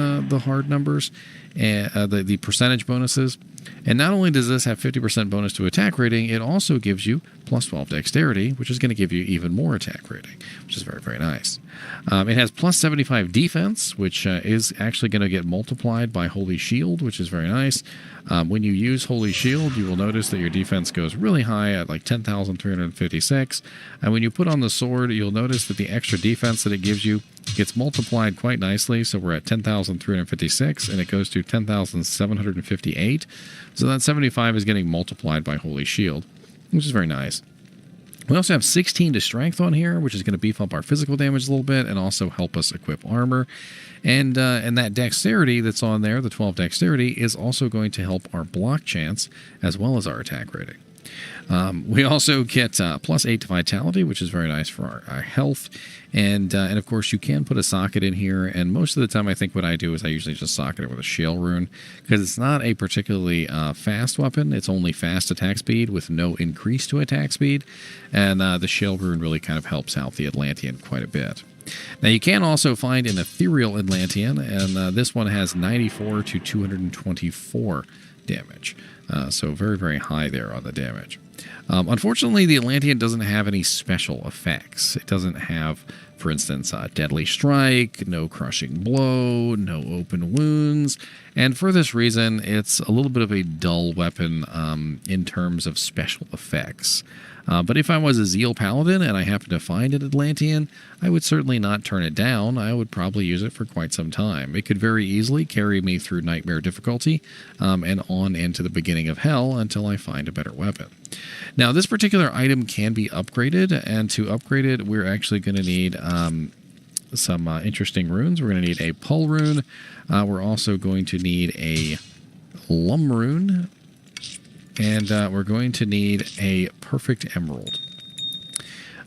hard numbers, and the percentage bonuses. And not only does this have 50% bonus to attack rating, it also gives you +12 dexterity, which is going to give you even more attack rating, which is very, very nice. It has +75 defense, which is actually going to get multiplied by Holy Shield, which is very nice. When you use Holy Shield, you will notice that your defense goes really high at like 10,356. And when you put on the sword, you'll notice that the extra defense that it gives you gets multiplied quite nicely. So we're at 10,356, and it goes to 10,758. So that 75 is getting multiplied by Holy Shield, which is very nice. We also have 16 to strength on here, which is going to beef up our physical damage a little bit and also help us equip armor. And that dexterity that's on there, the 12 dexterity, is also going to help our block chance as well as our attack rating. We also get +8 to vitality, which is very nice for our health. And of course, you can put a socket in here. And most of the time, I think what I do is I usually just socket it with a shale rune, because it's not a particularly fast weapon. It's only fast attack speed with no increase to attack speed. And the shale rune really kind of helps out the Atlantean quite a bit. Now, you can also find an ethereal Atlantean, and this one has 94 to 224 damage. So very, very high there on the damage. Unfortunately, the Atlantean doesn't have any special effects. It doesn't have, for instance, Deadly Strike, no Crushing Blow, no Open Wounds, and for this reason, it's a little bit of a dull weapon in terms of special effects. But if I was a Zeal Paladin and I happened to find an Atlantean, I would certainly not turn it down. I would probably use it for quite some time. It could very easily carry me through Nightmare difficulty and on into the beginning of Hell until I find a better weapon. Now, this particular item can be upgraded, and to upgrade it, we're actually going to need some interesting runes. We're going to need a Pull rune. We're also going to need a Lum rune. And we're going to need a Perfect Emerald.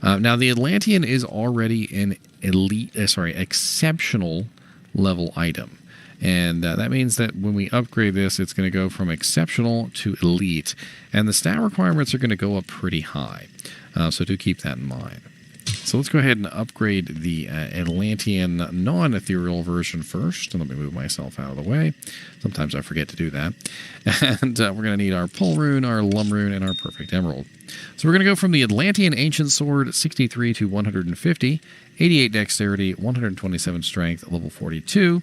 Now, the Atlantean is already an exceptional level item. And that means that when we upgrade this, it's going to go from exceptional to elite. And the stat requirements are going to go up pretty high. So do keep that in mind. So let's go ahead and upgrade the Atlantean non-ethereal version first. And let me move myself out of the way. Sometimes I forget to do that. And we're going to need our Pull rune, our Lum rune, and our Perfect Emerald. So we're going to go from the Atlantean Ancient Sword, 63 to 150, 88 Dexterity, 127 Strength, level 42,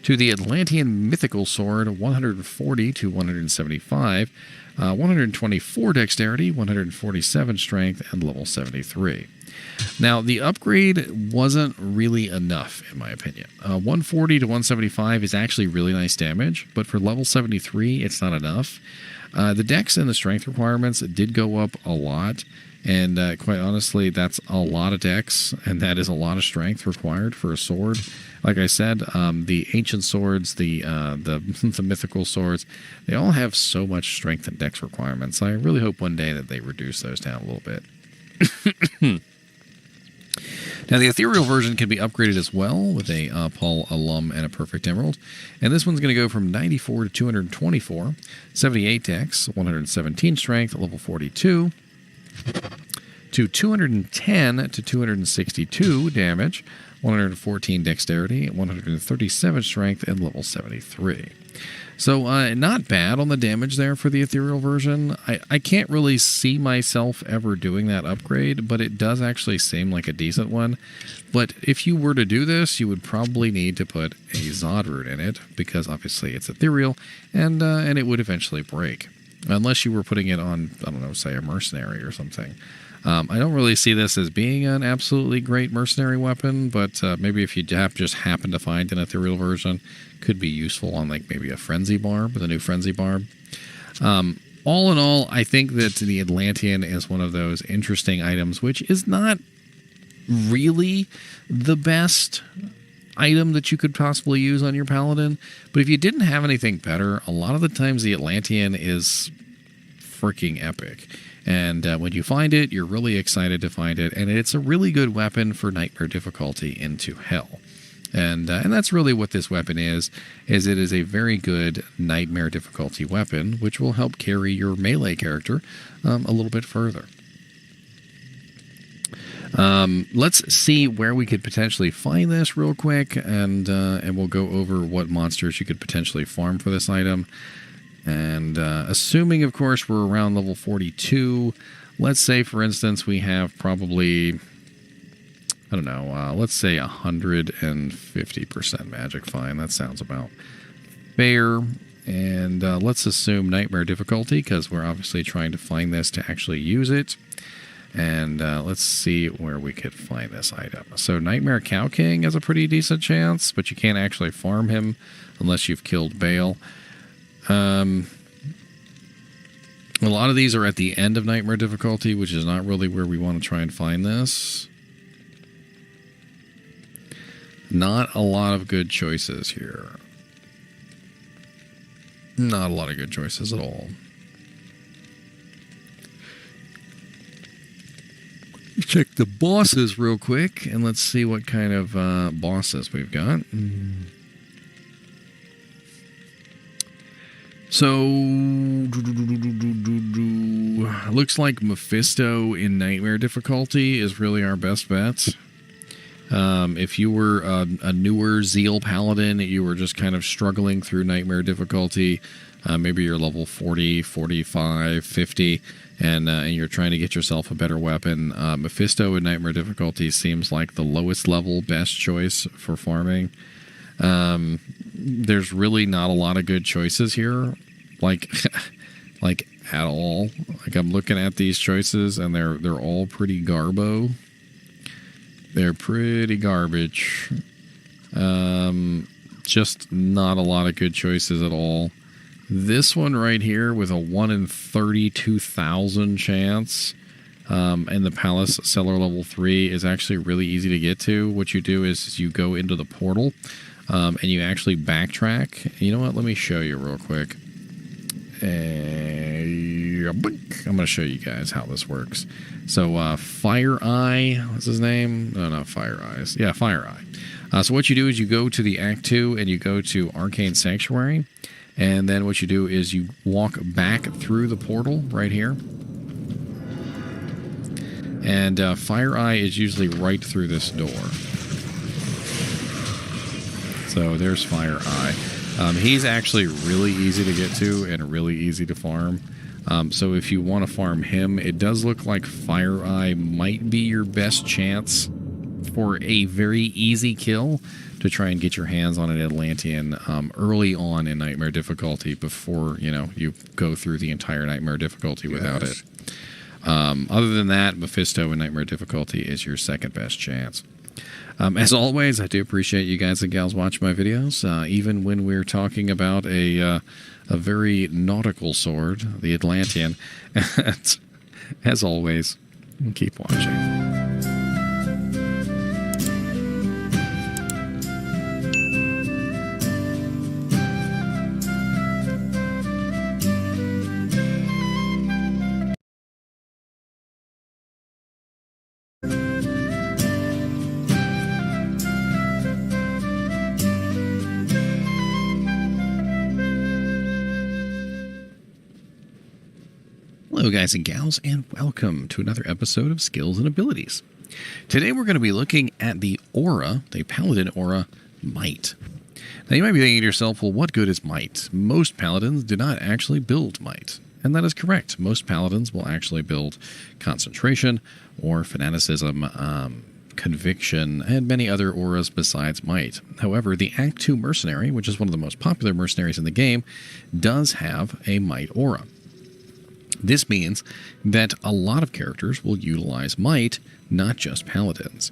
to the Atlantean Mythical Sword, 140 to 175, 124 Dexterity, 147 Strength, and level 73. Now, the upgrade wasn't really enough, in my opinion. 140 to 175 is actually really nice damage, but for level 73, it's not enough. The dex and the strength requirements did go up a lot, and quite honestly, that's a lot of dex, and that is a lot of strength required for a sword. Like I said, the ancient swords, the mythical swords, they all have so much strength and dex requirements. I really hope one day that they reduce those down a little bit. Now, the ethereal version can be upgraded as well with a Paul Alum and a Perfect Emerald. And this one's going to go from 94 to 224, 78 dex, 117 strength, level 42, to 210 to 262 damage, 114 dexterity, 137 strength, and level 73. So not bad on the damage there for the ethereal version. I can't really see myself ever doing that upgrade, but it does actually seem like a decent one. But if you were to do this, you would probably need to put a Zod root in it, because obviously it's ethereal, and it would eventually break. Unless you were putting it on, I don't know, say a mercenary or something. I don't really see this as being an absolutely great mercenary weapon, but maybe if you just happen to find an ethereal version, could be useful on like maybe a frenzy barb, the new frenzy barb. All in all, I think that the Atlantean is one of those interesting items, which is not really the best item that you could possibly use on your paladin. But if you didn't have anything better, a lot of the times the Atlantean is freaking epic. And when you find it, you're really excited to find it. And it's a really good weapon for nightmare difficulty into hell. And that's really what this weapon is it is a very good nightmare difficulty weapon, which will help carry your melee character a little bit further. Let's see where we could potentially find this real quick, and we'll go over what monsters you could potentially farm for this item. And assuming, of course, we're around level 42, let's say, for instance, we have probably, I don't know, let's say 150% magic. Fine, that sounds about fair. And let's assume nightmare difficulty, because we're obviously trying to find this to actually use it. And let's see where we could find this item. So Nightmare Cow King has a pretty decent chance, but you can't actually farm him unless you've killed Baal. A lot of these are at the end of nightmare difficulty, which is not really where we want to try and find this. Not a lot of good choices here. Not a lot of good choices at all. Check the bosses real quick, and let's see what kind of bosses we've got. So, looks like Mephisto in nightmare difficulty is really our best bet. If you were a newer Zeal Paladin, you were just kind of struggling through nightmare difficulty, maybe you're level 40, 45, 50, and you're trying to get yourself a better weapon, Mephisto in nightmare difficulty seems like the lowest level best choice for farming. There's really not a lot of good choices here, like at all. Like, I'm looking at these choices, and they're all pretty garbo. They're pretty garbage. Just not a lot of good choices at all. This one right here with a 1 in 32,000 chance, and the Palace Cellar level 3 is actually really easy to get to. What you do is you go into the portal, and you actually backtrack. You know what? Let me show you real quick. I'm going to show you guys how this works. So Fire Eye, what's his name? No, not Fire Eyes. Yeah, Fire Eye. So what you do is you go to the Act 2 and you go to Arcane Sanctuary. And then what you do is you walk back through the portal right here. And Fire Eye is usually right through this door. So there's Fire Eye. He's actually really easy to get to and really easy to farm. So if you want to farm him, it does look like Fire Eye might be your best chance for a very easy kill to try and get your hands on an Atlantean early on in nightmare difficulty before, you go through the entire nightmare difficulty without it. Other than that, Mephisto and Nightmare difficulty is your second best chance. As always, I do appreciate you guys and gals watching my videos, even when we're talking about a very nautical sword, the Atlantean. As always, keep watching. Hello guys and gals, and welcome to another episode of Skills and Abilities. Today we're going to be looking at the aura, the Paladin aura, Might. Now you might be thinking to yourself, well, what good is Might? Most Paladins do not actually build Might. And that is correct. Most Paladins will actually build Concentration or Fanaticism, Conviction, and many other auras besides Might. However, the Act 2 Mercenary, which is one of the most popular mercenaries in the game, does have a Might aura. This means that a lot of characters will utilize Might, not just Paladins.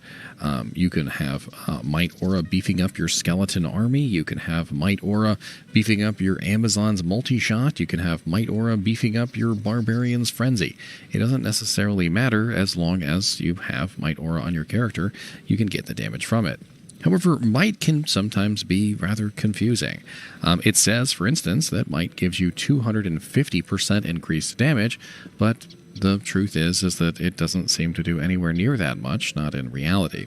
You can have Might aura beefing up your skeleton army. You can have Might aura beefing up your Amazon's multi-shot. You can have Might aura beefing up your Barbarian's frenzy. It doesn't necessarily matter as long as you have Might aura on your character. You can get the damage from it. However, Might can sometimes be rather confusing. It says, for instance, that Might gives you 250% increased damage, but the truth is that it doesn't seem to do anywhere near that much, not in reality.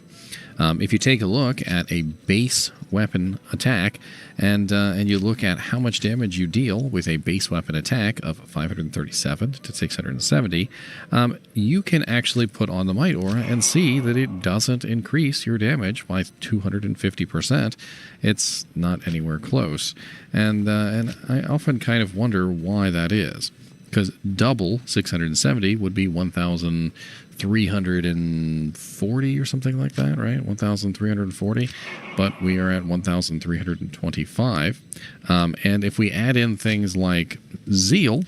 If you take a look at a base weapon attack and you look at how much damage you deal with a base weapon attack of 537 to 670, you can actually put on the Might aura and see that it doesn't increase your damage by 250%. It's not anywhere close. And I often kind of wonder why that is. Because double 670 would be 1,340 or something like that, right? 1,340, but we are at 1,325. And if we add in things like Zeal,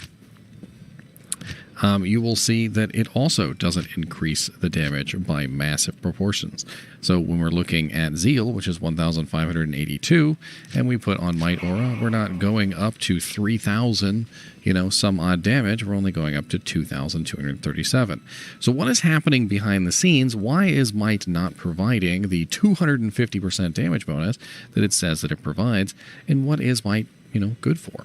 you will see that it also doesn't increase the damage by massive proportions. So when we're looking at Zeal, which is 1,582, and we put on Might aura, we're not going up to 3,000, some odd damage. We're only going up to 2,237. So what is happening behind the scenes? Why is Might not providing the 250% damage bonus that it says that it provides? And what is Might, good for?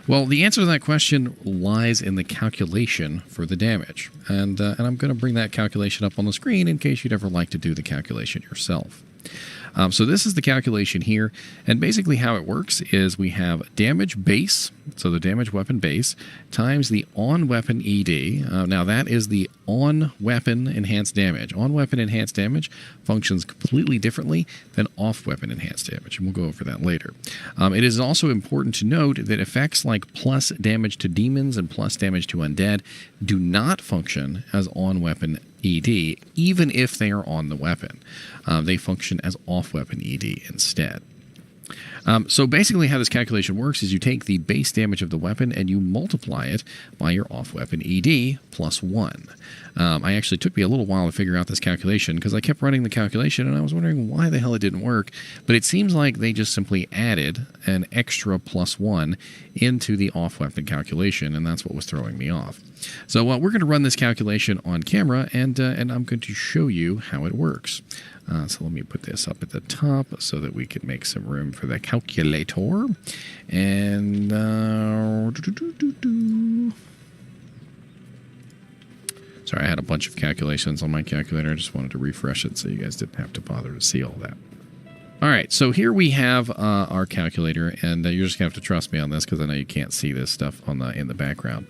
Well, the answer to that question lies in the calculation for the damage. And I'm going to bring that calculation up on the screen in case you'd ever like to do the calculation yourself. So this is the calculation here, and basically how it works is we have damage base, so the damage weapon base, times the on-weapon ED. Now that is the on-weapon enhanced damage. On-weapon enhanced damage functions completely differently than off-weapon enhanced damage, and we'll go over that later. It is also important to note that effects like plus damage to demons and plus damage to undead do not function as on-weapon ED, even if they are on the weapon. They function as off-weapon ED instead. So basically how this calculation works is you take the base damage of the weapon and you multiply it by your off-weapon ED plus 1. I actually took me a little while to figure out this calculation because I kept running the calculation and I was wondering why the hell it didn't work, but it seems like they just simply added an extra plus 1 into the off-weapon calculation, and that's what was throwing me off. So we're going to run this calculation on camera, and I'm going to show you how it works. So let me put this up at the top so that we can make some room for the calculator. And sorry, I had a bunch of calculations on my calculator. I just wanted to refresh it so you guys didn't have to bother to see all that. All right, so here we have our calculator, and you're just going to have to trust me on this because I know you can't see this stuff in the background.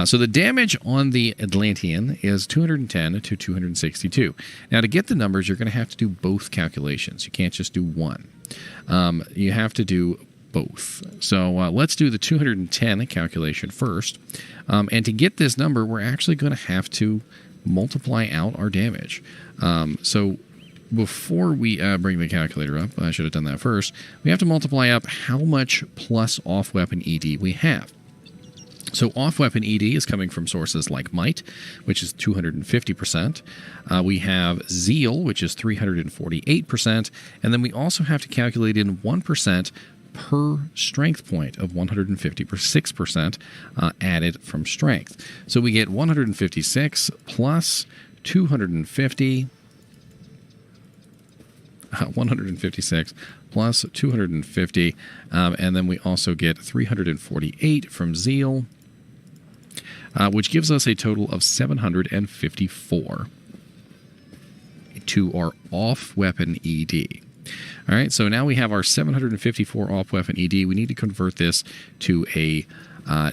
So the damage on the Atlantean is 210 to 262. Now, to get the numbers, you're going to have to do both calculations. You can't just do one. You have to do both. So let's do the 210 calculation first. And to get this number, we're actually going to have to multiply out our damage. So before we bring the calculator up, I should have done that first, we have to multiply up how much plus off-weapon ED we have. So off-weapon ED is coming from sources like Might, which is 250%. We have Zeal, which is 348%. And then we also have to calculate in 1% per strength point of 156% added from strength. So we get 156 plus 250... 156 plus 250, and then we also get 348 from Zeal, which gives us a total of 754 to our off-weapon ED. All right, so now we have our 754 off-weapon ED. We need to convert this to a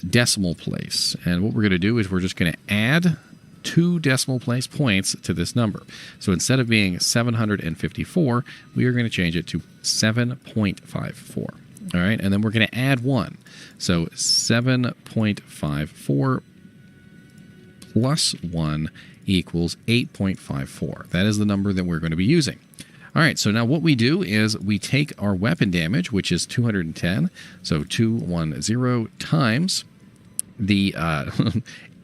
decimal place, and what we're going to do is we're just going to add 2 decimal place points to this number. So instead of being 754, we are going to change it to 7.54. All right, and then we're going to add 1. So 7.54 plus 1 equals 8.54. That is the number that we're going to be using. All right, so now what we do is we take our weapon damage, which is 210, so 210 times the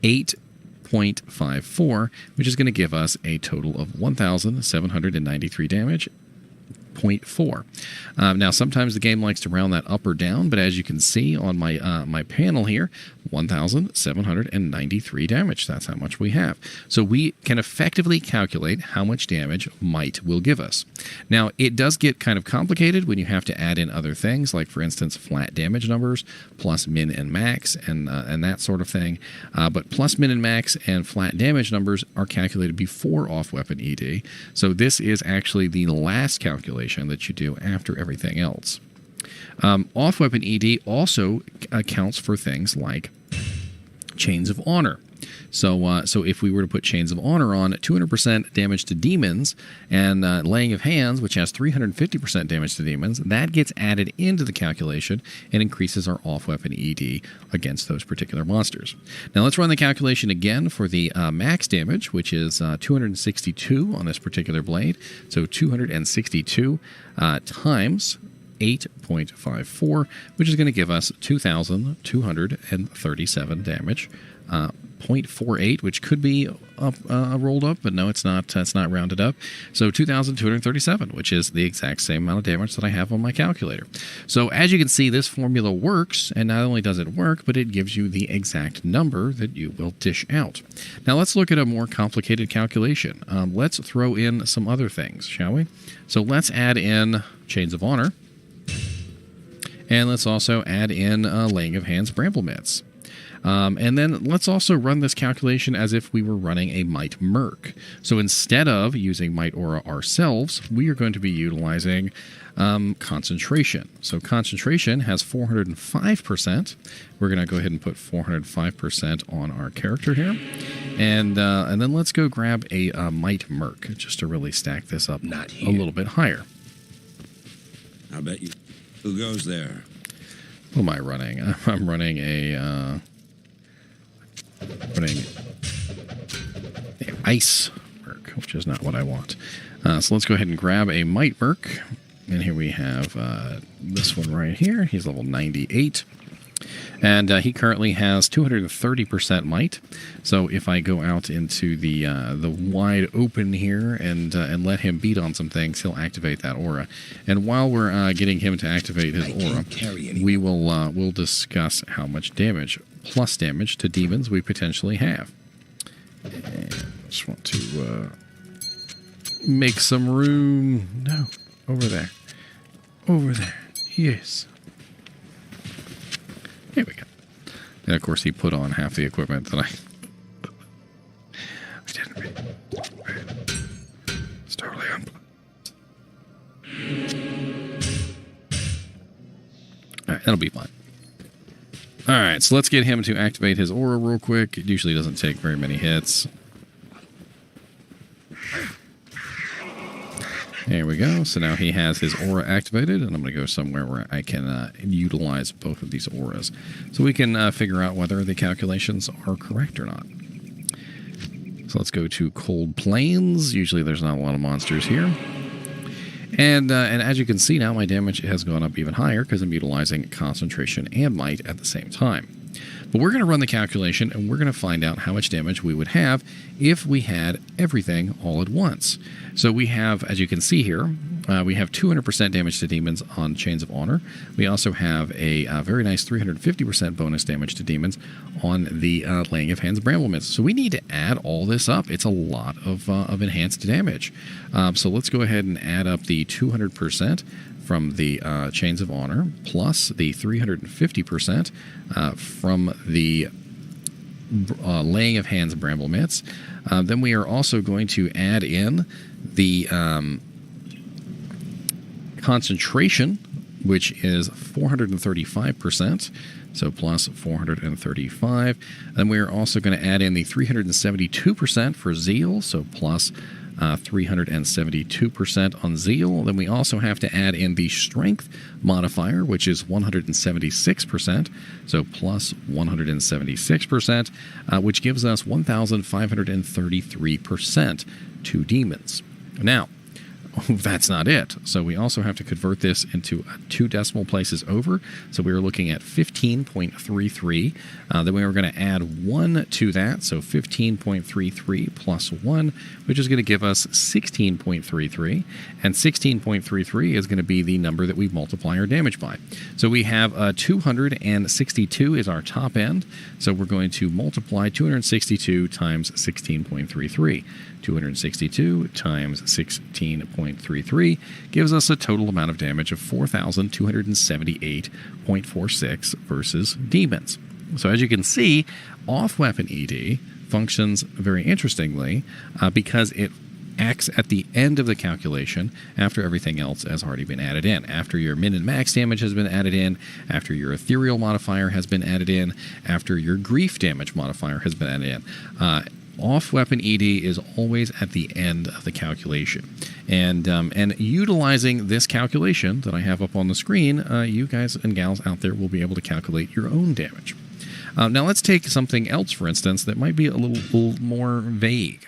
8.54, which is going to give us a total of 1,793 damage. 0.4. Now, sometimes the game likes to round that up or down, but as you can see on my my panel here, 1,793 damage. That's how much we have. So we can effectively calculate how much damage Might will give us. Now, it does get kind of complicated when you have to add in other things, like, for instance, flat damage numbers, plus min and max, and that sort of thing. But plus min and max and flat damage numbers are calculated before off-weapon ED. So this is actually the last calculation that you do after everything else. Off-weapon ED also accounts for things like Chains of Honor. So if we were to put Chains of Honor on, 200% damage to demons, and Laying of Hands, which has 350% damage to demons, that gets added into the calculation and increases our off-weapon ED against those particular monsters. Now let's run the calculation again for the max damage, which is 262 on this particular blade. So 262 times 8.54, which is going to give us 2,237 damage. 0.48, which could be rolled up, but no, it's not. It's not rounded up. So 2,237, which is the exact same amount of damage that I have on my calculator. So as you can see, this formula works, and not only does it work, but it gives you the exact number that you will dish out. Now let's look at a more complicated calculation. Let's throw in some other things, shall we? So let's add in Chains of Honor, and let's also add in Laying of Hands Bramble Mitts. And then let's also run this calculation as if we were running a Might Merc. So instead of using Might Aura ourselves, we are going to be utilizing Concentration. So Concentration has 405%. We're going to go ahead and put 405% on our character here. And then let's go grab a Might Merc just to really stack this up a little bit higher. I bet you. Who goes there? What am I running? I'm running a... Ice Merc, which is not what I want. So let's go ahead and grab a Might Merc. And here we have this one right here. He's level 98. And he currently has 230% Might. So if I go out into the wide open here and let him beat on some things, he'll activate that aura. And while we're getting him to activate his aura, we will we'll discuss how much damage, plus damage to demons, we potentially have. And just want to make some room. No, over there. Over there. Yes. Here we go. And of course, he put on half the equipment that I didn't read. It's totally unplugged. Alright, that'll be fine. Alright, so let's get him to activate his aura real quick. It usually doesn't take very many hits. There we go. So now he has his aura activated, and I'm going to go somewhere where I can utilize both of these auras. So we can figure out whether the calculations are correct or not. So let's go to Cold Plains. Usually there's not a lot of monsters here. And as you can see now, my damage has gone up even higher because I'm utilizing Concentration and Might at the same time. But we're going to run the calculation, and we're going to find out how much damage we would have if we had everything all at once. So we have, as you can see here, we have 200% damage to demons on Chains of Honor. We also have a very nice 350% bonus damage to demons on the Laying of Hands Bramble Mist. So we need to add all this up. It's a lot of enhanced damage. So let's go ahead and add up the 200% from the Chains of Honor plus the 350% from the Laying of Hands Bramble Mist. Then we are also going to add in the concentration, which is 435%, so plus 435. Then we are also going to add in the 372% for zeal, so plus 372% on zeal. Then we also have to add in the strength modifier, which is 176%, so plus 176%, which gives us 1,533% to demons. Now, that's not it. So we also have to convert this into 2 decimal places over. So we are looking at 15.33. Then we are going to add 1 to that. So 15.33 plus 1, which is going to give us 16.33. And 16.33 is going to be the number that we multiply our damage by. So we have 262 is our top end. So we're going to multiply 262 times 16.33. 262 times 16.33 gives us a total amount of damage of 4,278.46 versus demons. So as you can see, off-weapon ED functions very interestingly because it acts at the end of the calculation after everything else has already been added in. After your min and max damage has been added in, after your ethereal modifier has been added in, after your grief damage modifier has been added in. Off-weapon ED is always at the end of the calculation. And utilizing this calculation that I have up on the screen, you guys and gals out there will be able to calculate your own damage. Now let's take something else, for instance, that might be a little more vague.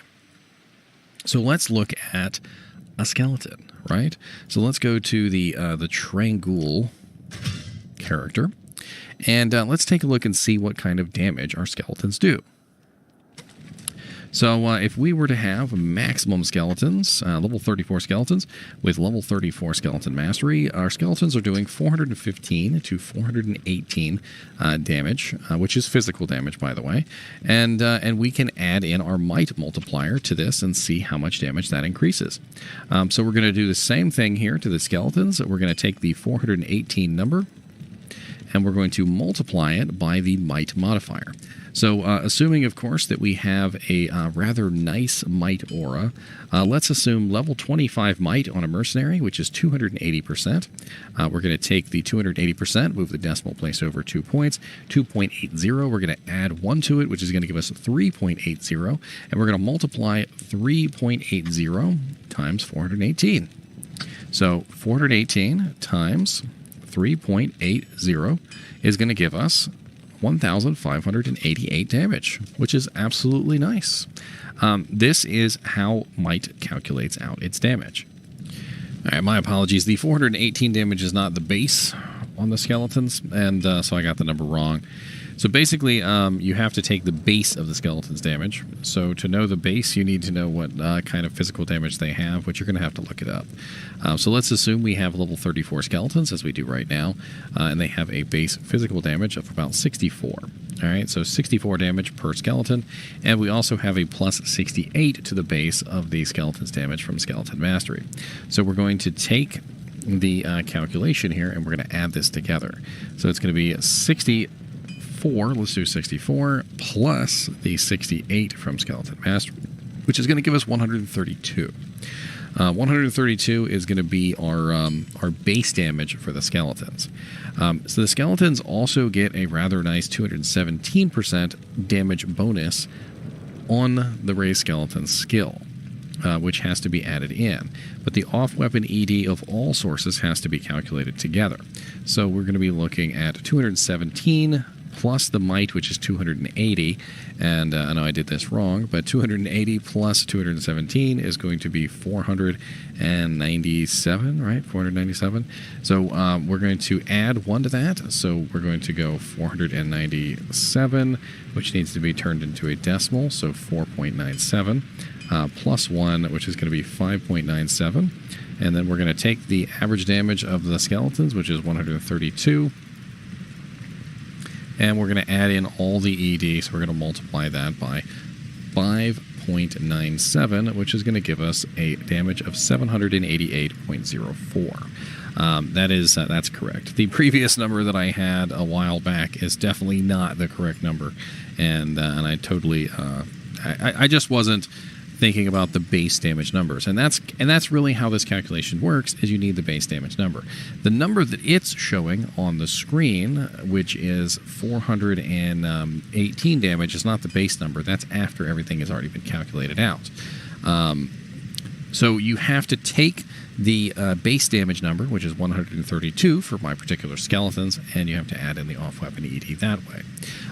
So let's look at a skeleton, right? So let's go to the Trangul character, and let's take a look and see what kind of damage our skeletons do. So if we were to have maximum skeletons, level 34 skeletons, with level 34 skeleton mastery, our skeletons are doing 415 to 418 damage, which is physical damage, by the way. And we can add in our might multiplier to this and see how much damage that increases. So we're going to do the same thing here to the skeletons. We're going to take the 418 number, and we're going to multiply it by the might modifier. So assuming, of course, that we have a rather nice might aura, let's assume level 25 might on a mercenary, which is 280%. We're going to take the 280%, move the decimal place over 2 points, 2.80. We're going to add 1 to it, which is going to give us 3.80. And we're going to multiply 3.80 times 418. So 418 times 3.80 is going to give us 1,588 damage, which is absolutely nice. This is how might calculates out its damage. All right, my apologies. The 418 damage is not the base on the skeletons, and so I got the number wrong. So basically, you have to take the base of the skeleton's damage. So to know the base, you need to know what kind of physical damage they have, but you're going to have to look it up. So let's assume we have level 34 skeletons, as we do right now, and they have a base physical damage of about 64. All right, so 64 damage per skeleton, and we also have a plus 68 to the base of the skeleton's damage from Skeleton Mastery. So we're going to take the calculation here, and we're going to add this together. So it's going to be 64. Let's do 64 plus the 68 from Skeleton Mastery, which is going to give us 132. 132 is going to be our base damage for the skeletons. So the skeletons also get a rather nice 217% damage bonus on the Raised Skeleton skill, which has to be added in. But the off-weapon ED of all sources has to be calculated together. So we're going to be looking at 217 plus the might, which is 280. And I know I did this wrong, but 280 plus 217 is going to be 497, right? 497. So we're going to add 1 to that. So we're going to go 497, which needs to be turned into a decimal, so 4.97. Plus 1, which is going to be 5.97. And then we're going to take the average damage of the skeletons, which is 132. And we're going to add in all the ED, so we're going to multiply that by 5.97, which is going to give us a damage of 788.04. That's correct. The previous number that I had a while back is definitely not the correct number, and I totally I just wasn't thinking about the base damage numbers, and that's really how this calculation works. Is you need the base damage number. The number that it's showing on the screen, which is 418 damage, is not the base number. That's after everything has already been calculated out. So you have to take the base damage number, which is 132 for my particular skeletons, and you have to add in the off-weapon ED that way.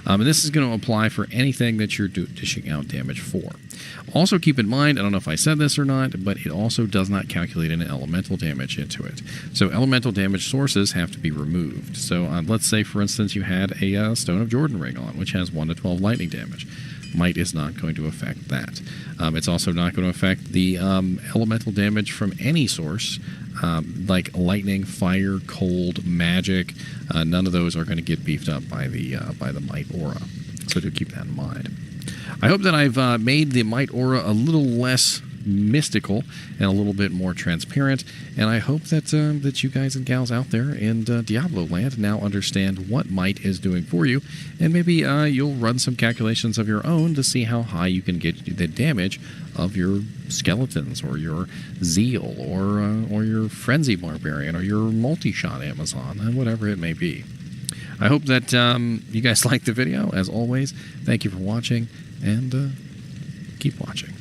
And this is going to apply for anything that you're dishing out damage for. Also keep in mind, I don't know if I said this or not, but it also does not calculate an elemental damage into it. So elemental damage sources have to be removed. So let's say, for instance, you had a Stone of Jordan ring on, which has 1 to 12 lightning damage. Might is not going to affect that. It's also not going to affect the elemental damage from any source, like lightning, fire, cold, magic. None of those are going to get beefed up by the might aura. So do keep that in mind. I hope that I've made the might aura a little less mystical and a little bit more transparent, and I hope that that you guys and gals out there in Diablo land now understand what might is doing for you, and maybe you'll run some calculations of your own to see how high you can get the damage of your skeletons, or your zeal, or your frenzy barbarian, or your multi-shot Amazon, and whatever it may be. I hope that you guys liked the video. As always, thank you for watching, and keep watching.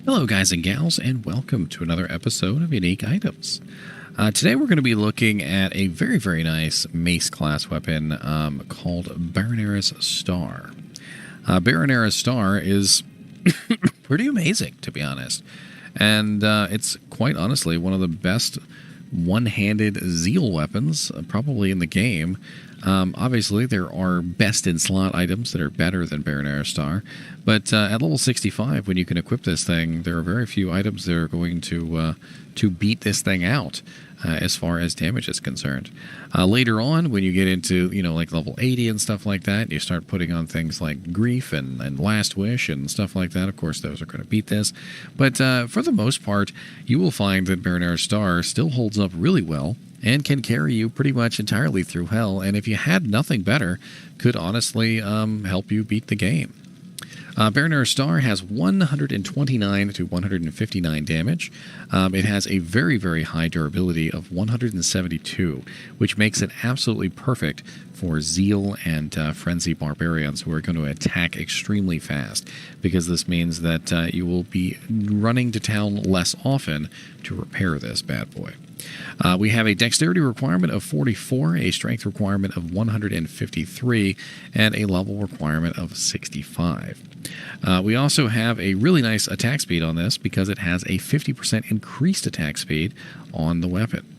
Hello guys and gals, and welcome to another episode of Unique Items. Today we're going to be looking at a very, very nice mace class weapon called Baronera's Star. Baronera's Star is pretty amazing, to be honest. And it's quite honestly one of the best one-handed zeal weapons probably in the game. Obviously, there are best-in-slot items that are better than Baronera's Star, but at level 65, when you can equip this thing, there are very few items that are going to beat this thing out as far as damage is concerned. Later on, when you get into, like level 80 and stuff like that, you start putting on things like Grief and Last Wish and stuff like that. Of course, those are going to beat this. But for the most part, you will find that Baronera's Star still holds up really well and can carry you pretty much entirely through hell, and if you had nothing better, could honestly help you beat the game. Baronera's Star has 129 to 159 damage. It has a very, very high durability of 172, which makes it absolutely perfect for Zeal and Frenzy Barbarians who are going to attack extremely fast, because this means that you will be running to town less often to repair this bad boy. We have a dexterity requirement of 44, a strength requirement of 153, and a level requirement of 65. We also have a really nice attack speed on this because it has a 50% increased attack speed on the weapon.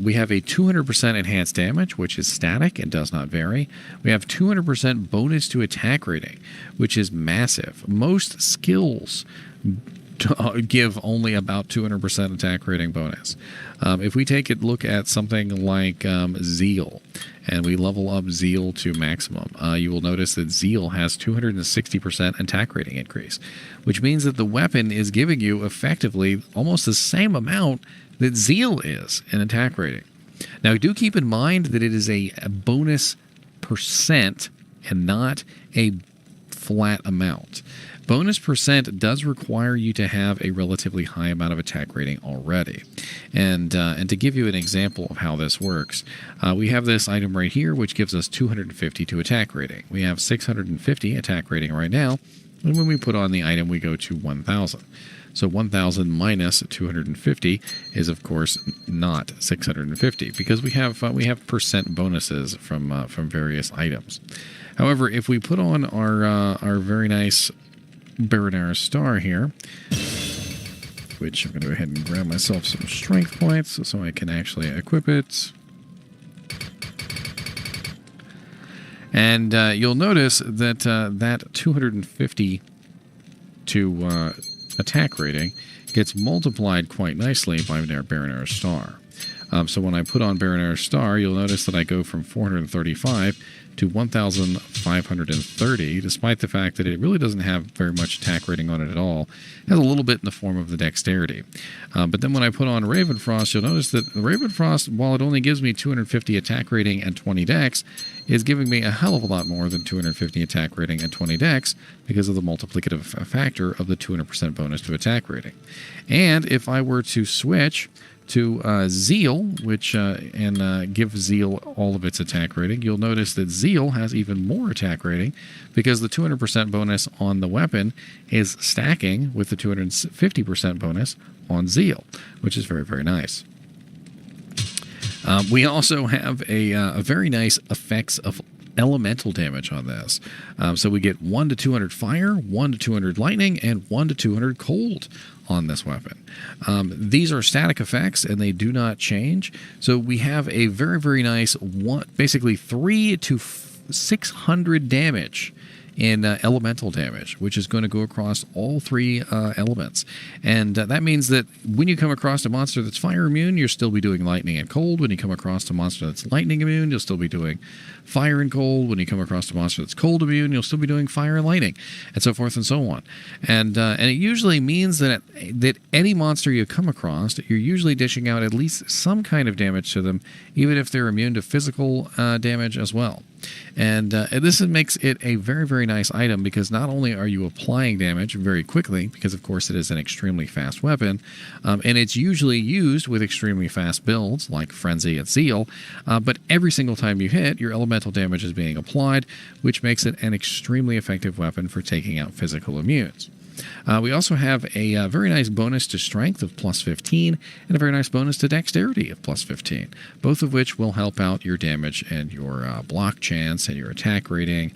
We have a 200% enhanced damage, which is static and does not vary. We have 200% bonus to attack rating, which is massive. Most skills give only about 200% attack rating bonus. If we take a look at something like Zeal, and we level up Zeal to maximum, you will notice that Zeal has 260% attack rating increase, which means that the weapon is giving you effectively almost the same amount that Zeal is in attack rating. Now, do keep in mind that it is a bonus percent and not a flat amount. Bonus percent does require you to have a relatively high amount of attack rating already. And to give you an example of how this works, we have this item right here, which gives us 252 attack rating. We have 650 attack rating right now, and when we put on the item, we go to 1,000. So 1,000 minus 250 is, of course, not 650 because we have percent bonuses from various items. However, if we put on our very nice Baronara Star here, which I'm going to go ahead and grab myself some strength points so I can actually equip it. And you'll notice that that 250 to attack rating gets multiplied quite nicely by Baronara Star. So when I put on Baronara Star, you'll notice that I go from 435 to 1,530, despite the fact that it really doesn't have very much attack rating on it at all. It has a little bit in the form of the dexterity. But then when I put on Ravenfrost, you'll notice that the Ravenfrost, while it only gives me 250 attack rating and 20 dex, is giving me a hell of a lot more than 250 attack rating and 20 dex because of the multiplicative factor of the 200% bonus to attack rating. And if I were to switch to Zeal, which and give Zeal all of its attack rating, you'll notice that Zeal has even more attack rating because the 200% bonus on the weapon is stacking with the 250% bonus on Zeal, which is very, very nice. We also have a very nice effects of elemental damage on this. So we get 1 to 200 fire, 1 to 200 lightning, and 1 to 200 cold on this weapon. These are static effects and they do not change. So we have a very, very nice basically 3 to 600 damage in elemental damage, which is going to go across all three elements. And that means that when you come across a monster that's fire immune, you'll still be doing lightning and cold. When you come across a monster that's lightning immune, you'll still be doing fire and cold. When you come across a monster that's cold immune, you'll still be doing fire and lightning, and so forth and so on. And it usually means that any monster you come across, you're usually dishing out at least some kind of damage to them, even if they're immune to physical damage as well. And this makes it a very, very nice item because not only are you applying damage very quickly, because of course it is an extremely fast weapon, and it's usually used with extremely fast builds like Frenzy and Zeal, but every single time you hit, your elemental damage is being applied, which makes it an extremely effective weapon for taking out physical immunes. We also have a very nice bonus to strength of plus 15 and a very nice bonus to dexterity of plus 15, both of which will help out your damage and your block chance and your attack rating.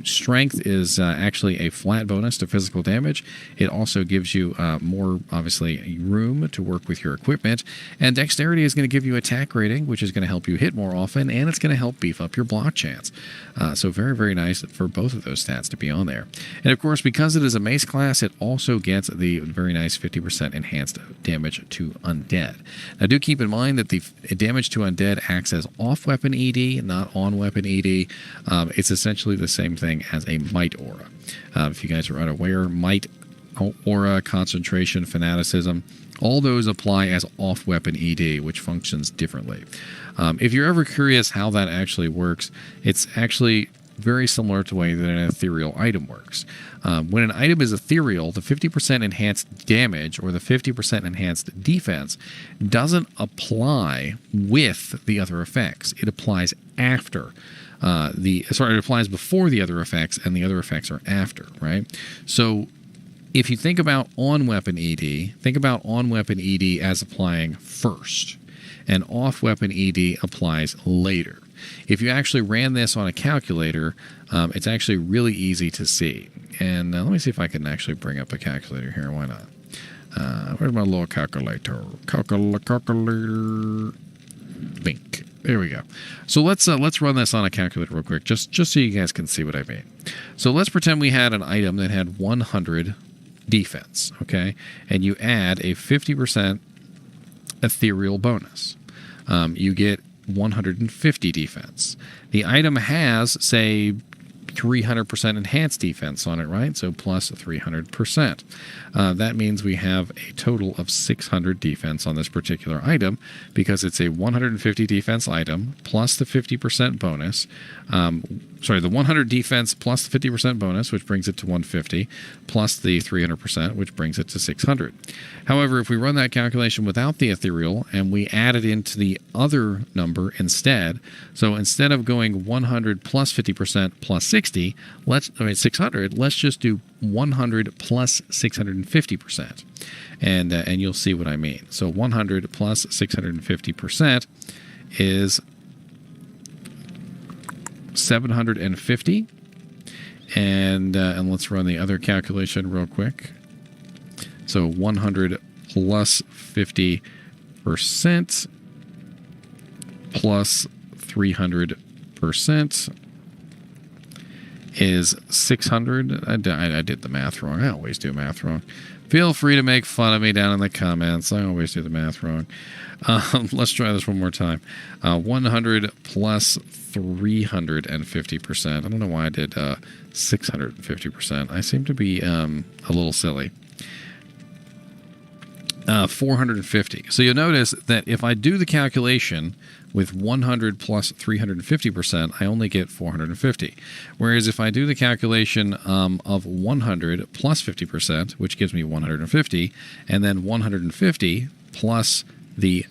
Strength is actually a flat bonus to physical damage. It also gives you more, obviously, room to work with your equipment. And dexterity is going to give you attack rating, which is going to help you hit more often, and it's going to help beef up your block chance. So very, very nice for both of those stats to be on there. And of course, because it is a mace class, it also gets the very nice 50% enhanced damage to undead. Now, do keep in mind that the damage to undead acts as off-weapon ED, not on-weapon ED. It's essentially the same thing as a might aura. If you guys are unaware, might, aura, concentration, fanaticism, all those apply as off-weapon ED, which functions differently. If you're ever curious how that actually works, it's actually very similar to the way that an ethereal item works. When an item is ethereal, the 50% enhanced damage or the 50% enhanced defense doesn't apply with the other effects. It applies after. It applies before the other effects, and the other effects are after, right? So if you think about on-weapon ED, think about on-weapon ED as applying first, and off-weapon ED applies later. If you actually ran this on a calculator, it's actually really easy to see. And let me see if I can actually bring up a calculator here. Why not? Where's my little calculator? Calculator. Bink. There we go. So let's run this on a calculator real quick, just so you guys can see what I mean. So let's pretend we had an item that had 100 defense, okay? And you add a 50% ethereal bonus. You get 150 defense. The item has, say, 300% enhanced defense on it, right? So plus 300%. That means we have a total of 600 defense on this particular item because it's a 150 defense item plus the 50% bonus. The 100 defense plus the 50% bonus, which brings it to 150, plus the 300%, which brings it to 600. However, if we run that calculation without the ethereal and we add it into the other number instead, so instead of going 100 plus 50% plus 60, 600, let's just do 100 plus 650%. And you'll see what I mean. So 100 plus 650% is 750, and let's run the other calculation real quick. So 100 plus 50% plus 300% is 600. I did the math wrong. I always do math wrong. Feel free to make fun of me down in the comments. I always do the math wrong. Let's try this one more time. 100 plus 350%. I don't know why I did 650%. I seem to be a little silly. 450. So you'll notice that if I do the calculation with 100 plus 350%, I only get 450. Whereas if I do the calculation of 100 plus 50%, which gives me 150, and then 150 plus the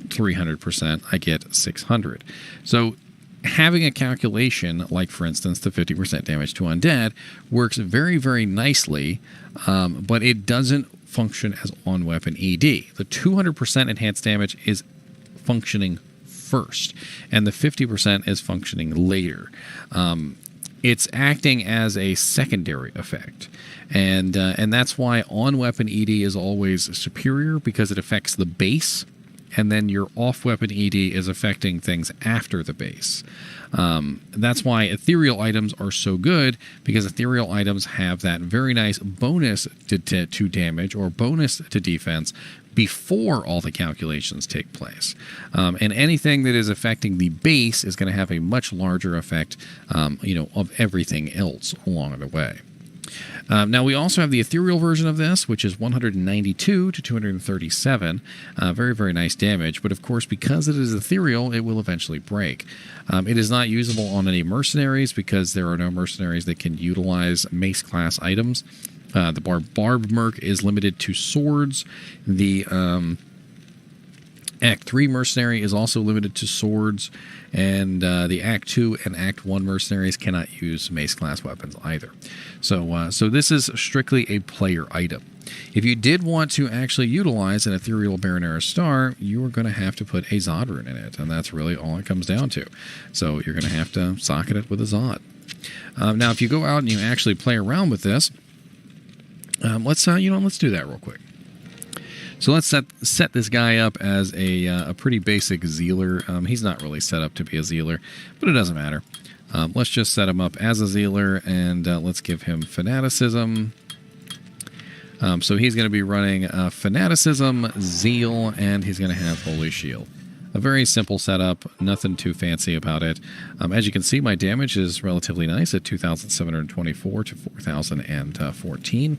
300%, I get 600. So having a calculation, like for instance the 50% damage to undead, works very, very nicely, but it doesn't function as on-weapon ED. The 200% enhanced damage is functioning first, and the 50% is functioning later. It's acting as a secondary effect, and that's why on-weapon ED is always superior, because it affects the base, and then your off-weapon ED is affecting things after the base. That's why ethereal items are so good, because ethereal items have that very nice bonus to damage or bonus to defense before all the calculations take place. And anything that is affecting the base is going to have a much larger effect, of everything else along the way. Now, we also have the ethereal version of this, which is 192 to 237. Very, very nice damage. But, of course, because it is ethereal, it will eventually break. It is not usable on any mercenaries because there are no mercenaries that can utilize mace-class items. The Barb Merc is limited to swords. The Act 3 mercenary is also limited to swords, and the Act 2 and Act 1 mercenaries cannot use mace-class weapons either. So this is strictly a player item. If you did want to actually utilize an ethereal Baronera Star, you are going to have to put a Zod rune in it, and that's really all it comes down to. So you're going to have to socket it with a Zod. Now, if you go out and you actually play around with this, let's do that real quick. So let's set this guy up as a pretty basic Zealer. He's not really set up to be a Zealer, but it doesn't matter. Let's just set him up as a Zealer, and let's give him Fanaticism. So he's going to be running Fanaticism, Zeal, and he's going to have Holy Shield. A very simple setup, nothing too fancy about it. As you can see, my damage is relatively nice at 2,724 to 4,014.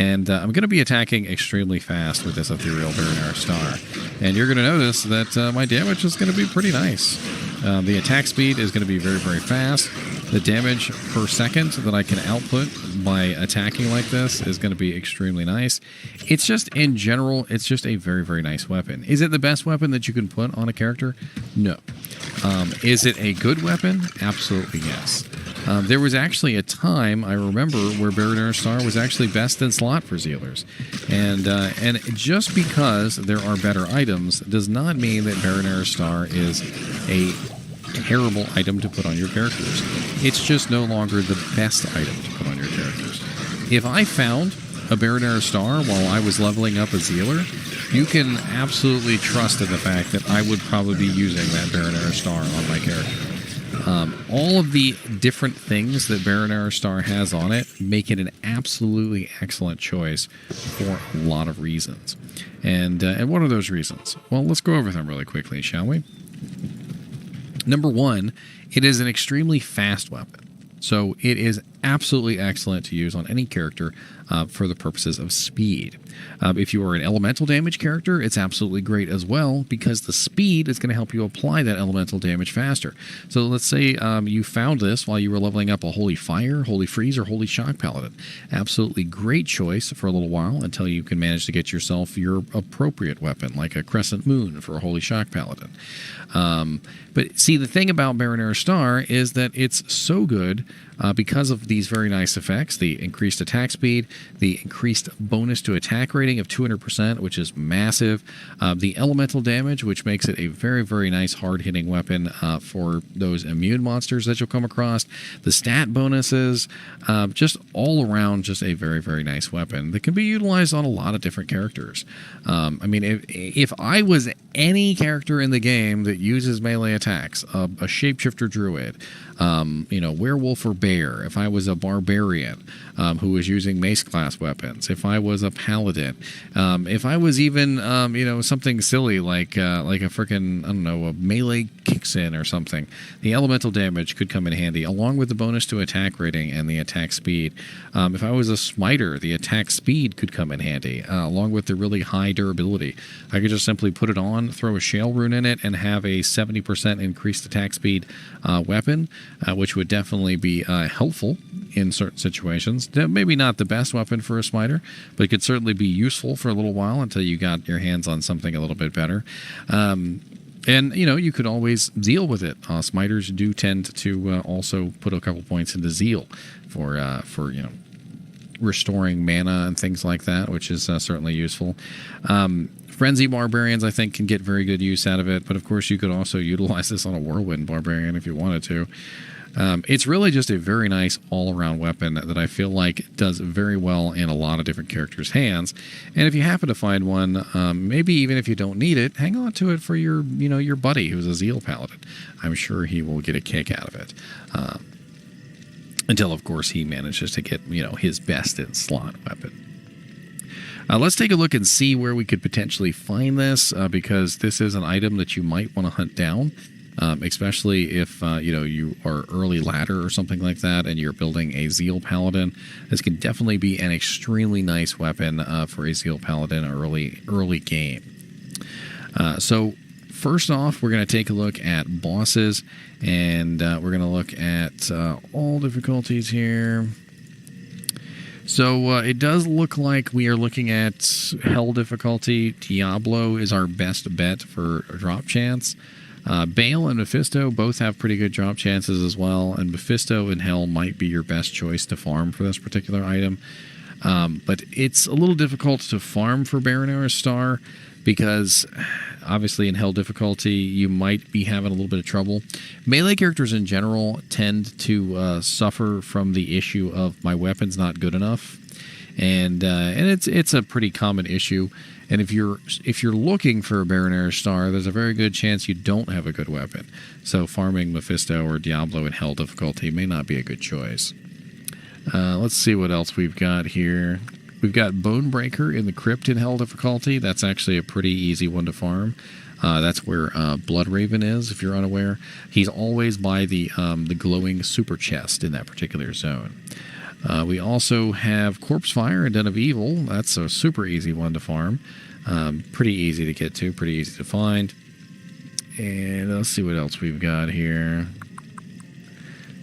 And I'm going to be attacking extremely fast with this Ethereal Baronera Star. And you're going to notice that my damage is going to be pretty nice. The attack speed is going to be very, very fast. The damage per second that I can output by attacking like this is going to be extremely nice. It's just, in general, it's just a very, very nice weapon. Is it the best weapon that you can put on a character? No. Is it a good weapon? Absolutely yes. There was actually a time, I remember, where Baronera Star was actually best in slot for Zealers. And just because there are better items does not mean that Baronera Star is a terrible item to put on your characters. It's just no longer the best item to put on your characters. If I found a Baronera Star while I was leveling up a Zealer, you can absolutely trust in the fact that I would probably be using that Baronera Star on my character. All of the different things that Baronera Star has on it make it an absolutely excellent choice for a lot of reasons. And what are those reasons? Well, let's go over them really quickly, shall we? Number one, it is an extremely fast weapon. So it is absolutely excellent to use on any character for the purposes of speed. If you are an elemental damage character, it's absolutely great as well because the speed is going to help you apply that elemental damage faster. So let's say you found this while you were leveling up a Holy Fire, Holy Freeze, or Holy Shock Paladin. Absolutely great choice for a little while until you can manage to get yourself your appropriate weapon, like a Crescent Moon for a Holy Shock Paladin. But see, the thing about Baronera Star is that it's so good because of these very nice effects, the increased attack speed, the increased bonus to attack rating of 200%, which is massive, the elemental damage, which makes it a very, very nice hard-hitting weapon for those immune monsters that you'll come across, the stat bonuses, just all around just a very, very nice weapon that can be utilized on a lot of different characters. I mean, if I was any character in the game that uses melee attacks, a shapeshifter druid, werewolf or bear, if I was a barbarian who was using mace class weapons, if I was a paladin, if I was even something silly like a freaking, I don't know, a melee kicks in or something, the elemental damage could come in handy along with the bonus to attack rating and the attack speed. If I was a smiter, the attack speed could come in handy along with the really high durability. I could just simply put it on, throw a shale rune in it, and have a 70% increased attack speed weapon, which would definitely be helpful in certain situations. Maybe not the best weapon for a smiter, but it could certainly be useful for a little while until you got your hands on something a little bit better. And, you could always zeal with it. Smiters do tend to also put a couple points into zeal for restoring mana and things like that, which is certainly useful. Frenzy Barbarians, I think, can get very good use out of it, but of course you could also utilize this on a Whirlwind Barbarian if you wanted to. It's really just a very nice all-around weapon that I feel like does very well in a lot of different characters' hands. And if you happen to find one, maybe even if you don't need it, hang on to it for your buddy who's a Zeal Paladin. I'm sure he will get a kick out of it. Until, of course, he manages to get, his best in slot weapon. Let's take a look and see where we could potentially find this, because this is an item that you might want to hunt down, especially if you are early ladder or something like that, and you're building a Zeal Paladin. This can definitely be an extremely nice weapon for a Zeal Paladin early game. So first off, we're going to take a look at bosses, and we're going to look at all difficulties here. So it does look like we are looking at Hell difficulty. Diablo is our best bet for a drop chance. Bale and Mephisto both have pretty good drop chances as well, and Mephisto and Hell might be your best choice to farm for this particular item. But it's a little difficult to farm for Baronera Star because obviously in Hell difficulty you might be having a little bit of trouble. Melee characters in general tend to suffer from the issue of my weapon's not good enough, and it's a pretty common issue. And if you're looking for a Baronera Star, there's a very good chance you don't have a good weapon. So farming Mephisto or Diablo in Hell difficulty may not be a good choice. Let's see what else we've got here. We've got Bonebreaker in the Crypt in Hell difficulty. That's actually a pretty easy one to farm. That's where Bloodraven is, if you're unaware. He's always by the glowing super chest in that particular zone. We also have Corpse Fire and Den of Evil. That's a super easy one to farm. Pretty easy to get to, pretty easy to find. And let's see what else we've got here.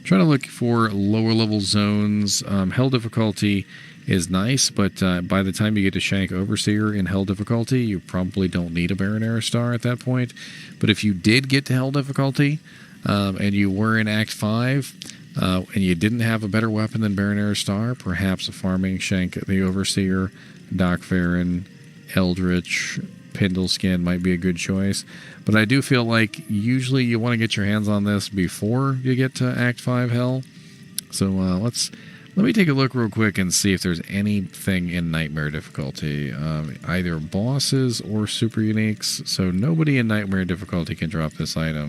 Trying to look for lower level zones. Hell difficulty is nice, but by the time you get to Shank Overseer in Hell difficulty, you probably don't need a Baronera Star at that point. But if you did get to Hell difficulty, and you were in Act 5, and you didn't have a better weapon than Baronera Star, perhaps farming Shank the Overseer, Doc Farron, Eldritch, Pendleskin might be a good choice. But I do feel like usually you want to get your hands on this before you get to Act 5 Hell. So let me take a look real quick and see if there's anything in Nightmare difficulty, either bosses or super uniques. So nobody in Nightmare difficulty can drop this item.